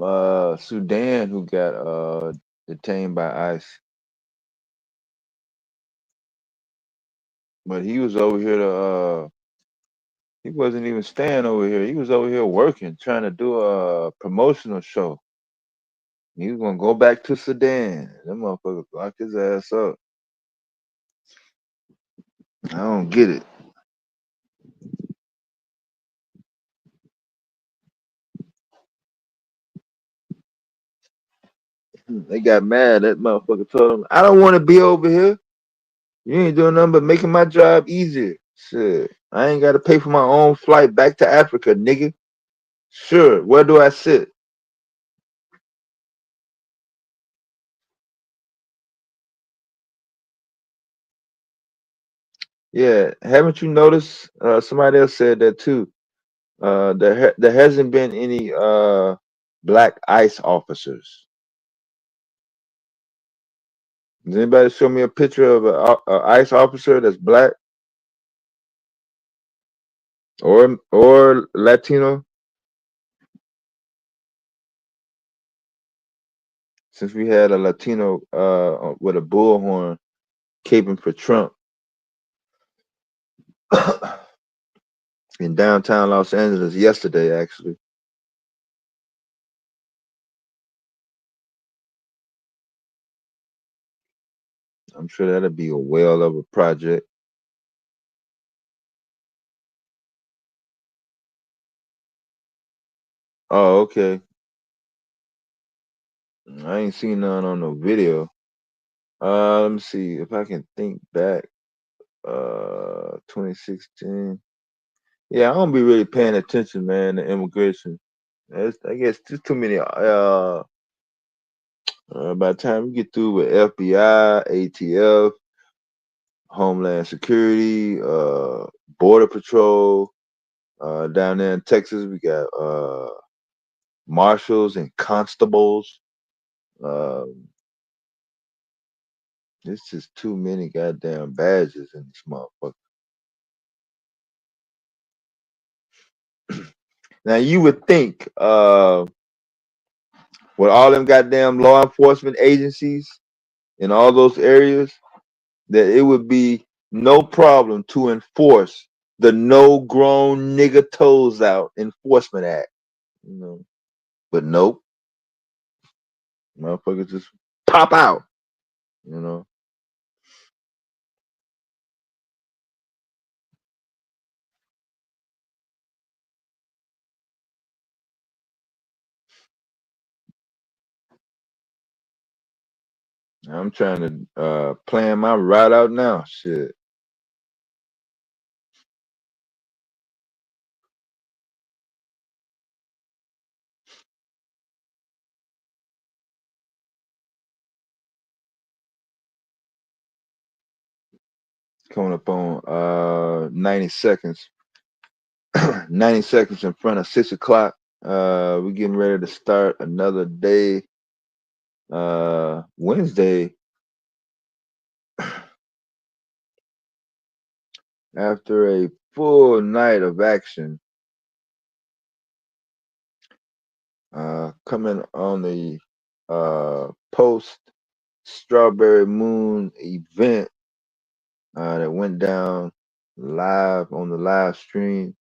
Sudan who got detained by ICE. But he was over here to he wasn't even staying over here. He was over here working, trying to do a promotional show. He was gonna go back to Sudan. Them motherfuckers locked his ass up. I don't get it. They got mad. That motherfucker told him, I don't want to be over here. You ain't doing nothing but making my job easier. Shit. I ain't got to pay for my own flight back to Africa, nigga. Sure. Where do I sit? Yeah. Haven't you noticed? Somebody else said that too. There hasn't been any black ICE officers. Does anybody show me a picture of a ICE officer that's black or Latino? Since we had a Latino with a bullhorn caping for Trump in downtown Los Angeles yesterday, actually. I'm sure that'll be a whale of a project. Oh, okay. I ain't seen none on no video. Let me see if I can think back. 2016. Yeah, I don't be really paying attention, man, to immigration. I guess just too many. By the time you get through with FBI, ATF, Homeland Security, Border Patrol, down there in Texas, we got marshals and constables. It's just too many goddamn badges in this motherfucker. Now you would think, with all them goddamn law enforcement agencies in all those areas, that it would be no problem to enforce the No Grown Nigga Toes Out Enforcement Act. You know, but nope, motherfuckers just pop out. You know. I'm trying to plan my route out now. Shit. Coming up on 90 seconds. 90 seconds in front of 6 o'clock. We're getting ready to start another day. Wednesday. After a full night of action. Coming on the post Strawberry Moon event that went down live on the live stream.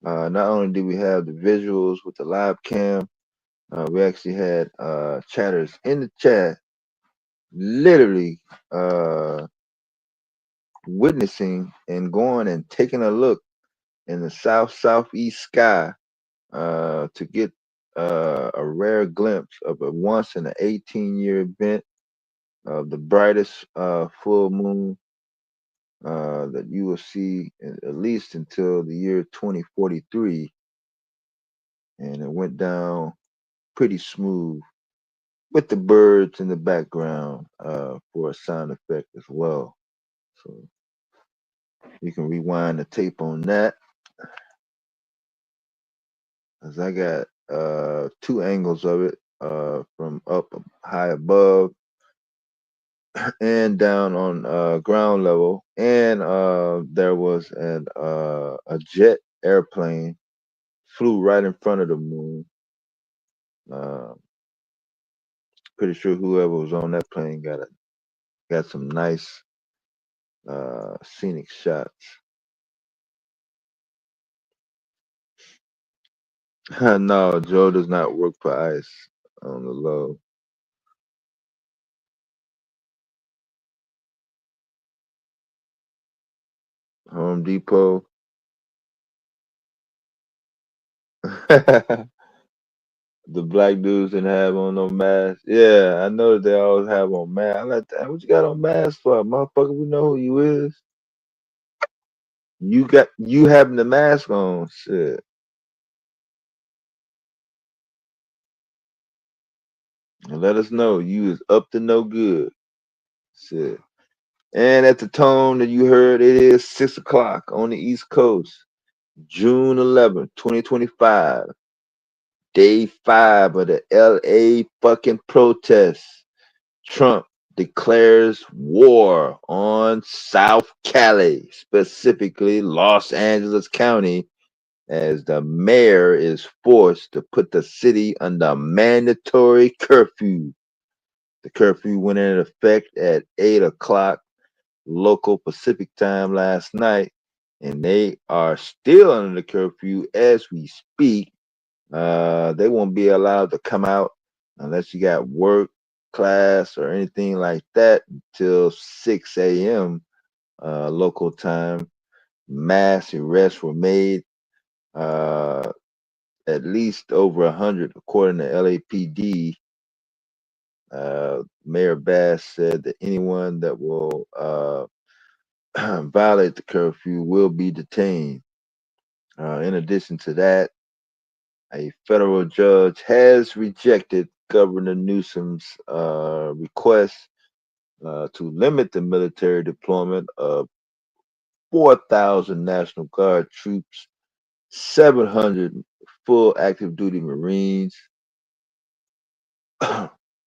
Not only did we have the visuals with the live cam, we actually had chatters in the chat literally witnessing and going and taking a look in the southeast sky to get a rare glimpse of a once in an 18-year event of the brightest full moon that you will see at least until the year 2043. And it went down pretty smooth with the birds in the background for a sound effect as well. So you can rewind the tape on that. As I got two angles of it from up high above and down on ground level, and there was a jet airplane flew right in front of the moon. Pretty sure whoever was on that plane got some nice scenic shots. No, Joe does not work for ICE on the low. Home Depot. The black dudes didn't have on no mask. Yeah, I know that they always have on mask. I'm like, damn, what you got on mask for, motherfucker? We know who you is. You having the mask on, shit. And let us know you is up to no good, shit. And at the tone that you heard, it is 6 o'clock on the East Coast, June 11th, 2025. Day 5 of the LA fucking protests. Trump declares war on South Cali, specifically Los Angeles County, as the mayor is forced to put the city under mandatory curfew. The curfew went into effect at 8 o'clock local Pacific time last night, and they are still under the curfew as we speak. They won't be allowed to come out unless you got work, class or anything like that until 6 a.m. Local time. Mass arrests were made. At least over 100, according to LAPD. Mayor Bass said that anyone that will violate the curfew will be detained. In addition to that, a federal judge has rejected Governor Newsom's request to limit the military deployment of 4,000 National Guard troops, 700 full active duty Marines.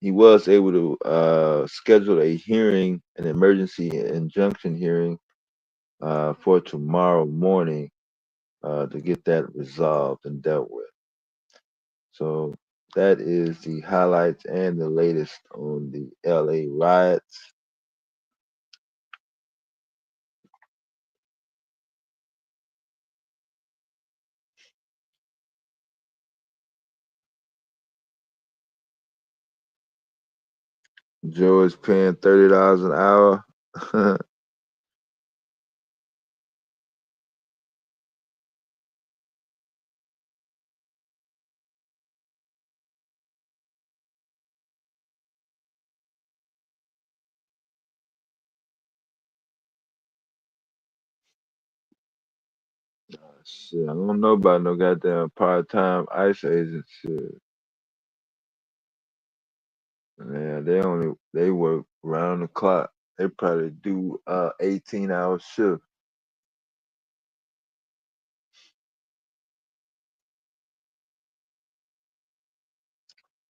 He was able to schedule a hearing, an emergency injunction hearing, for tomorrow morning to get that resolved and dealt with. So that is the highlights and the latest on the LA riots. Joe is paying $30 an hour. Shit, I don't know about no goddamn part-time ICE agent shit. Yeah, they work round the clock. They probably do 18-hour shift.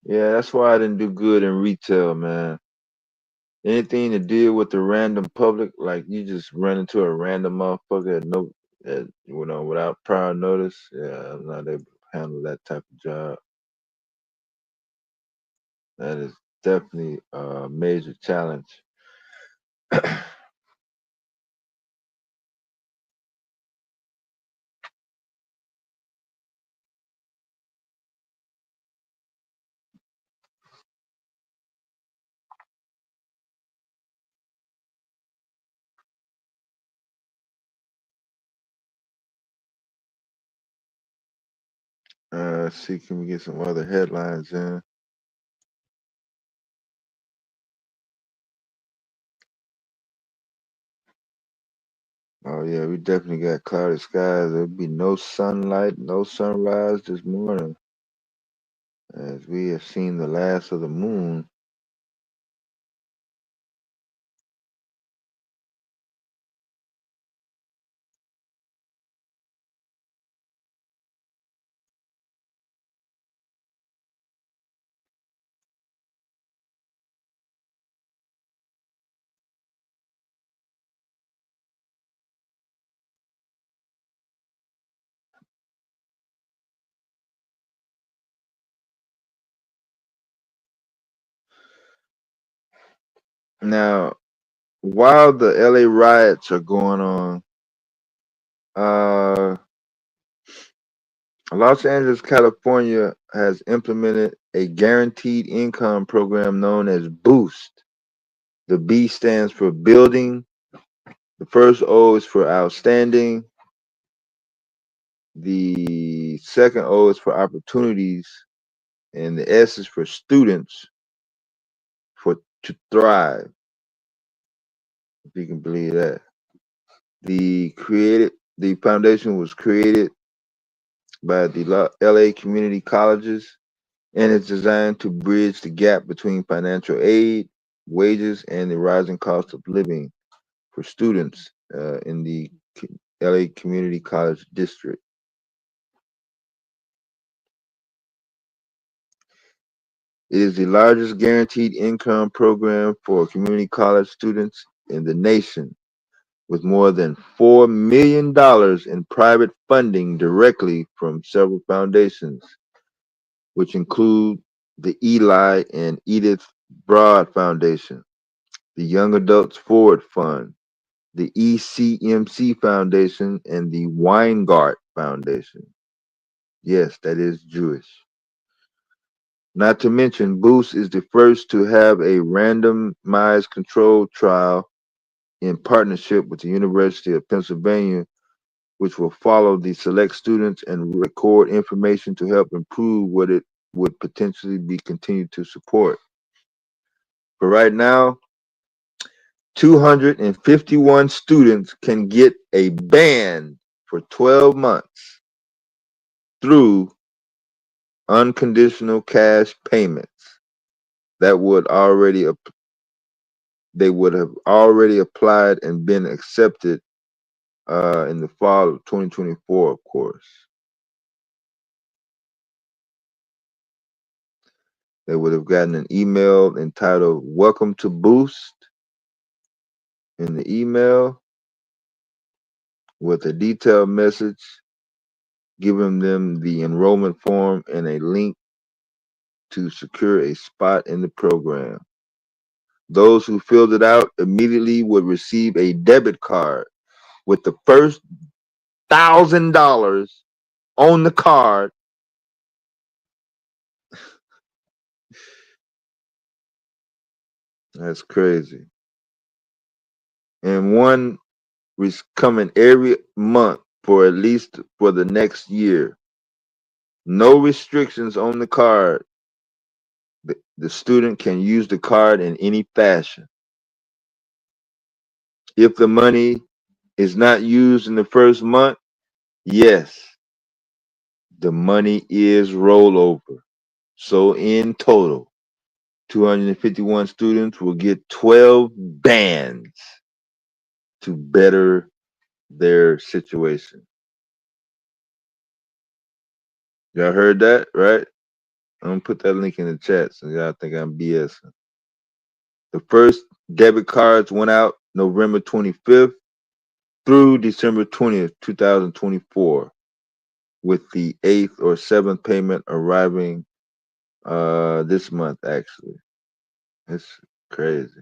Yeah, that's why I didn't do good in retail, man. Anything to deal with the random public, like you just run into a random motherfucker without prior notice. Yeah, I'm not able to handle that type of job. That is definitely a major challenge. See, can we get some other headlines in? Oh yeah, we definitely got cloudy skies. There'll be no sunlight, no sunrise this morning, as we have seen the last of the moon. Now, while the LA riots are going on, Los Angeles, California has implemented a guaranteed income program known as Boost. The B stands for building. The first O is for outstanding. The second O is for opportunities. And the S is for students to thrive. If you can believe that. The foundation was created by the LA community colleges, and it's designed to bridge the gap between financial aid, wages, and the rising cost of living for students in the LA Community College District. It is the largest guaranteed income program for community college students in the nation, with more than $4 million in private funding directly from several foundations, which include the Eli and Edith Broad Foundation, the Young Adults Forward Fund, the ECMC Foundation, and the Weingart Foundation. Yes, that is Jewish. Not to mention, Boost is the first to have a randomized controlled trial in partnership with the University of Pennsylvania, which will follow the select students and record information to help improve what it would potentially be continued to support. For right now, 251 students can get a band for 12 months through unconditional cash payments that they would have already applied and been accepted in the fall of 2024, of course. They would have gotten an email entitled "Welcome to Boost" in the email with a detailed message giving them the enrollment form and a link to secure a spot in the program. Those who filled it out immediately would receive a debit card with the first $1,000 on the card. That's crazy. And one is coming every month for at least for the next year. No restrictions on the card. The student can use the card in any fashion. If the money is not used in the first month, yes, the money is rollover. So in total, 251 students will get 12 bands to better their situation. Y'all heard that, right? I'm gonna put that link in the chat so y'all think I'm BSing. The first debit cards went out November 25th through December 20th, 2024, with the 8th or 7th payment arriving this month, actually. It's crazy.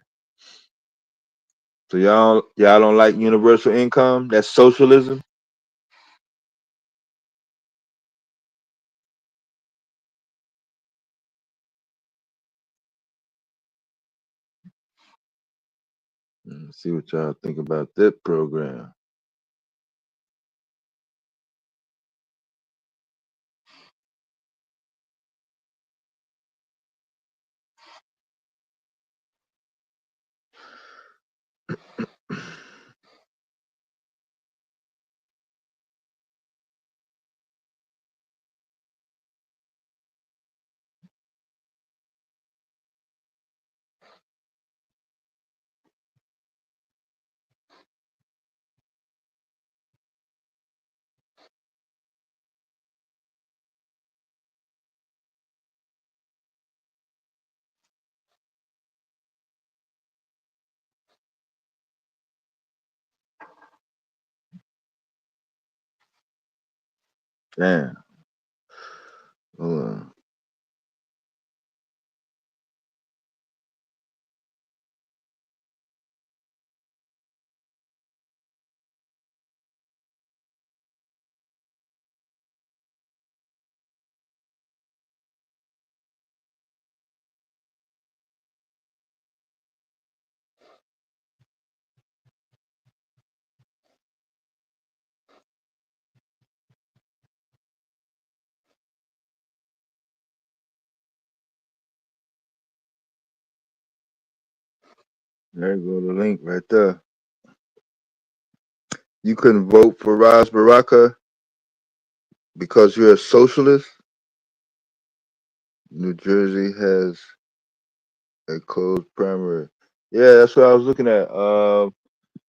So y'all don't like universal income? That's socialism? Let's see what y'all think about that program. Damn. Hold on. There you go, the link right there. You couldn't vote for Ras Baraka because you're a socialist? New Jersey has a closed primary. Yeah, that's what I was looking at.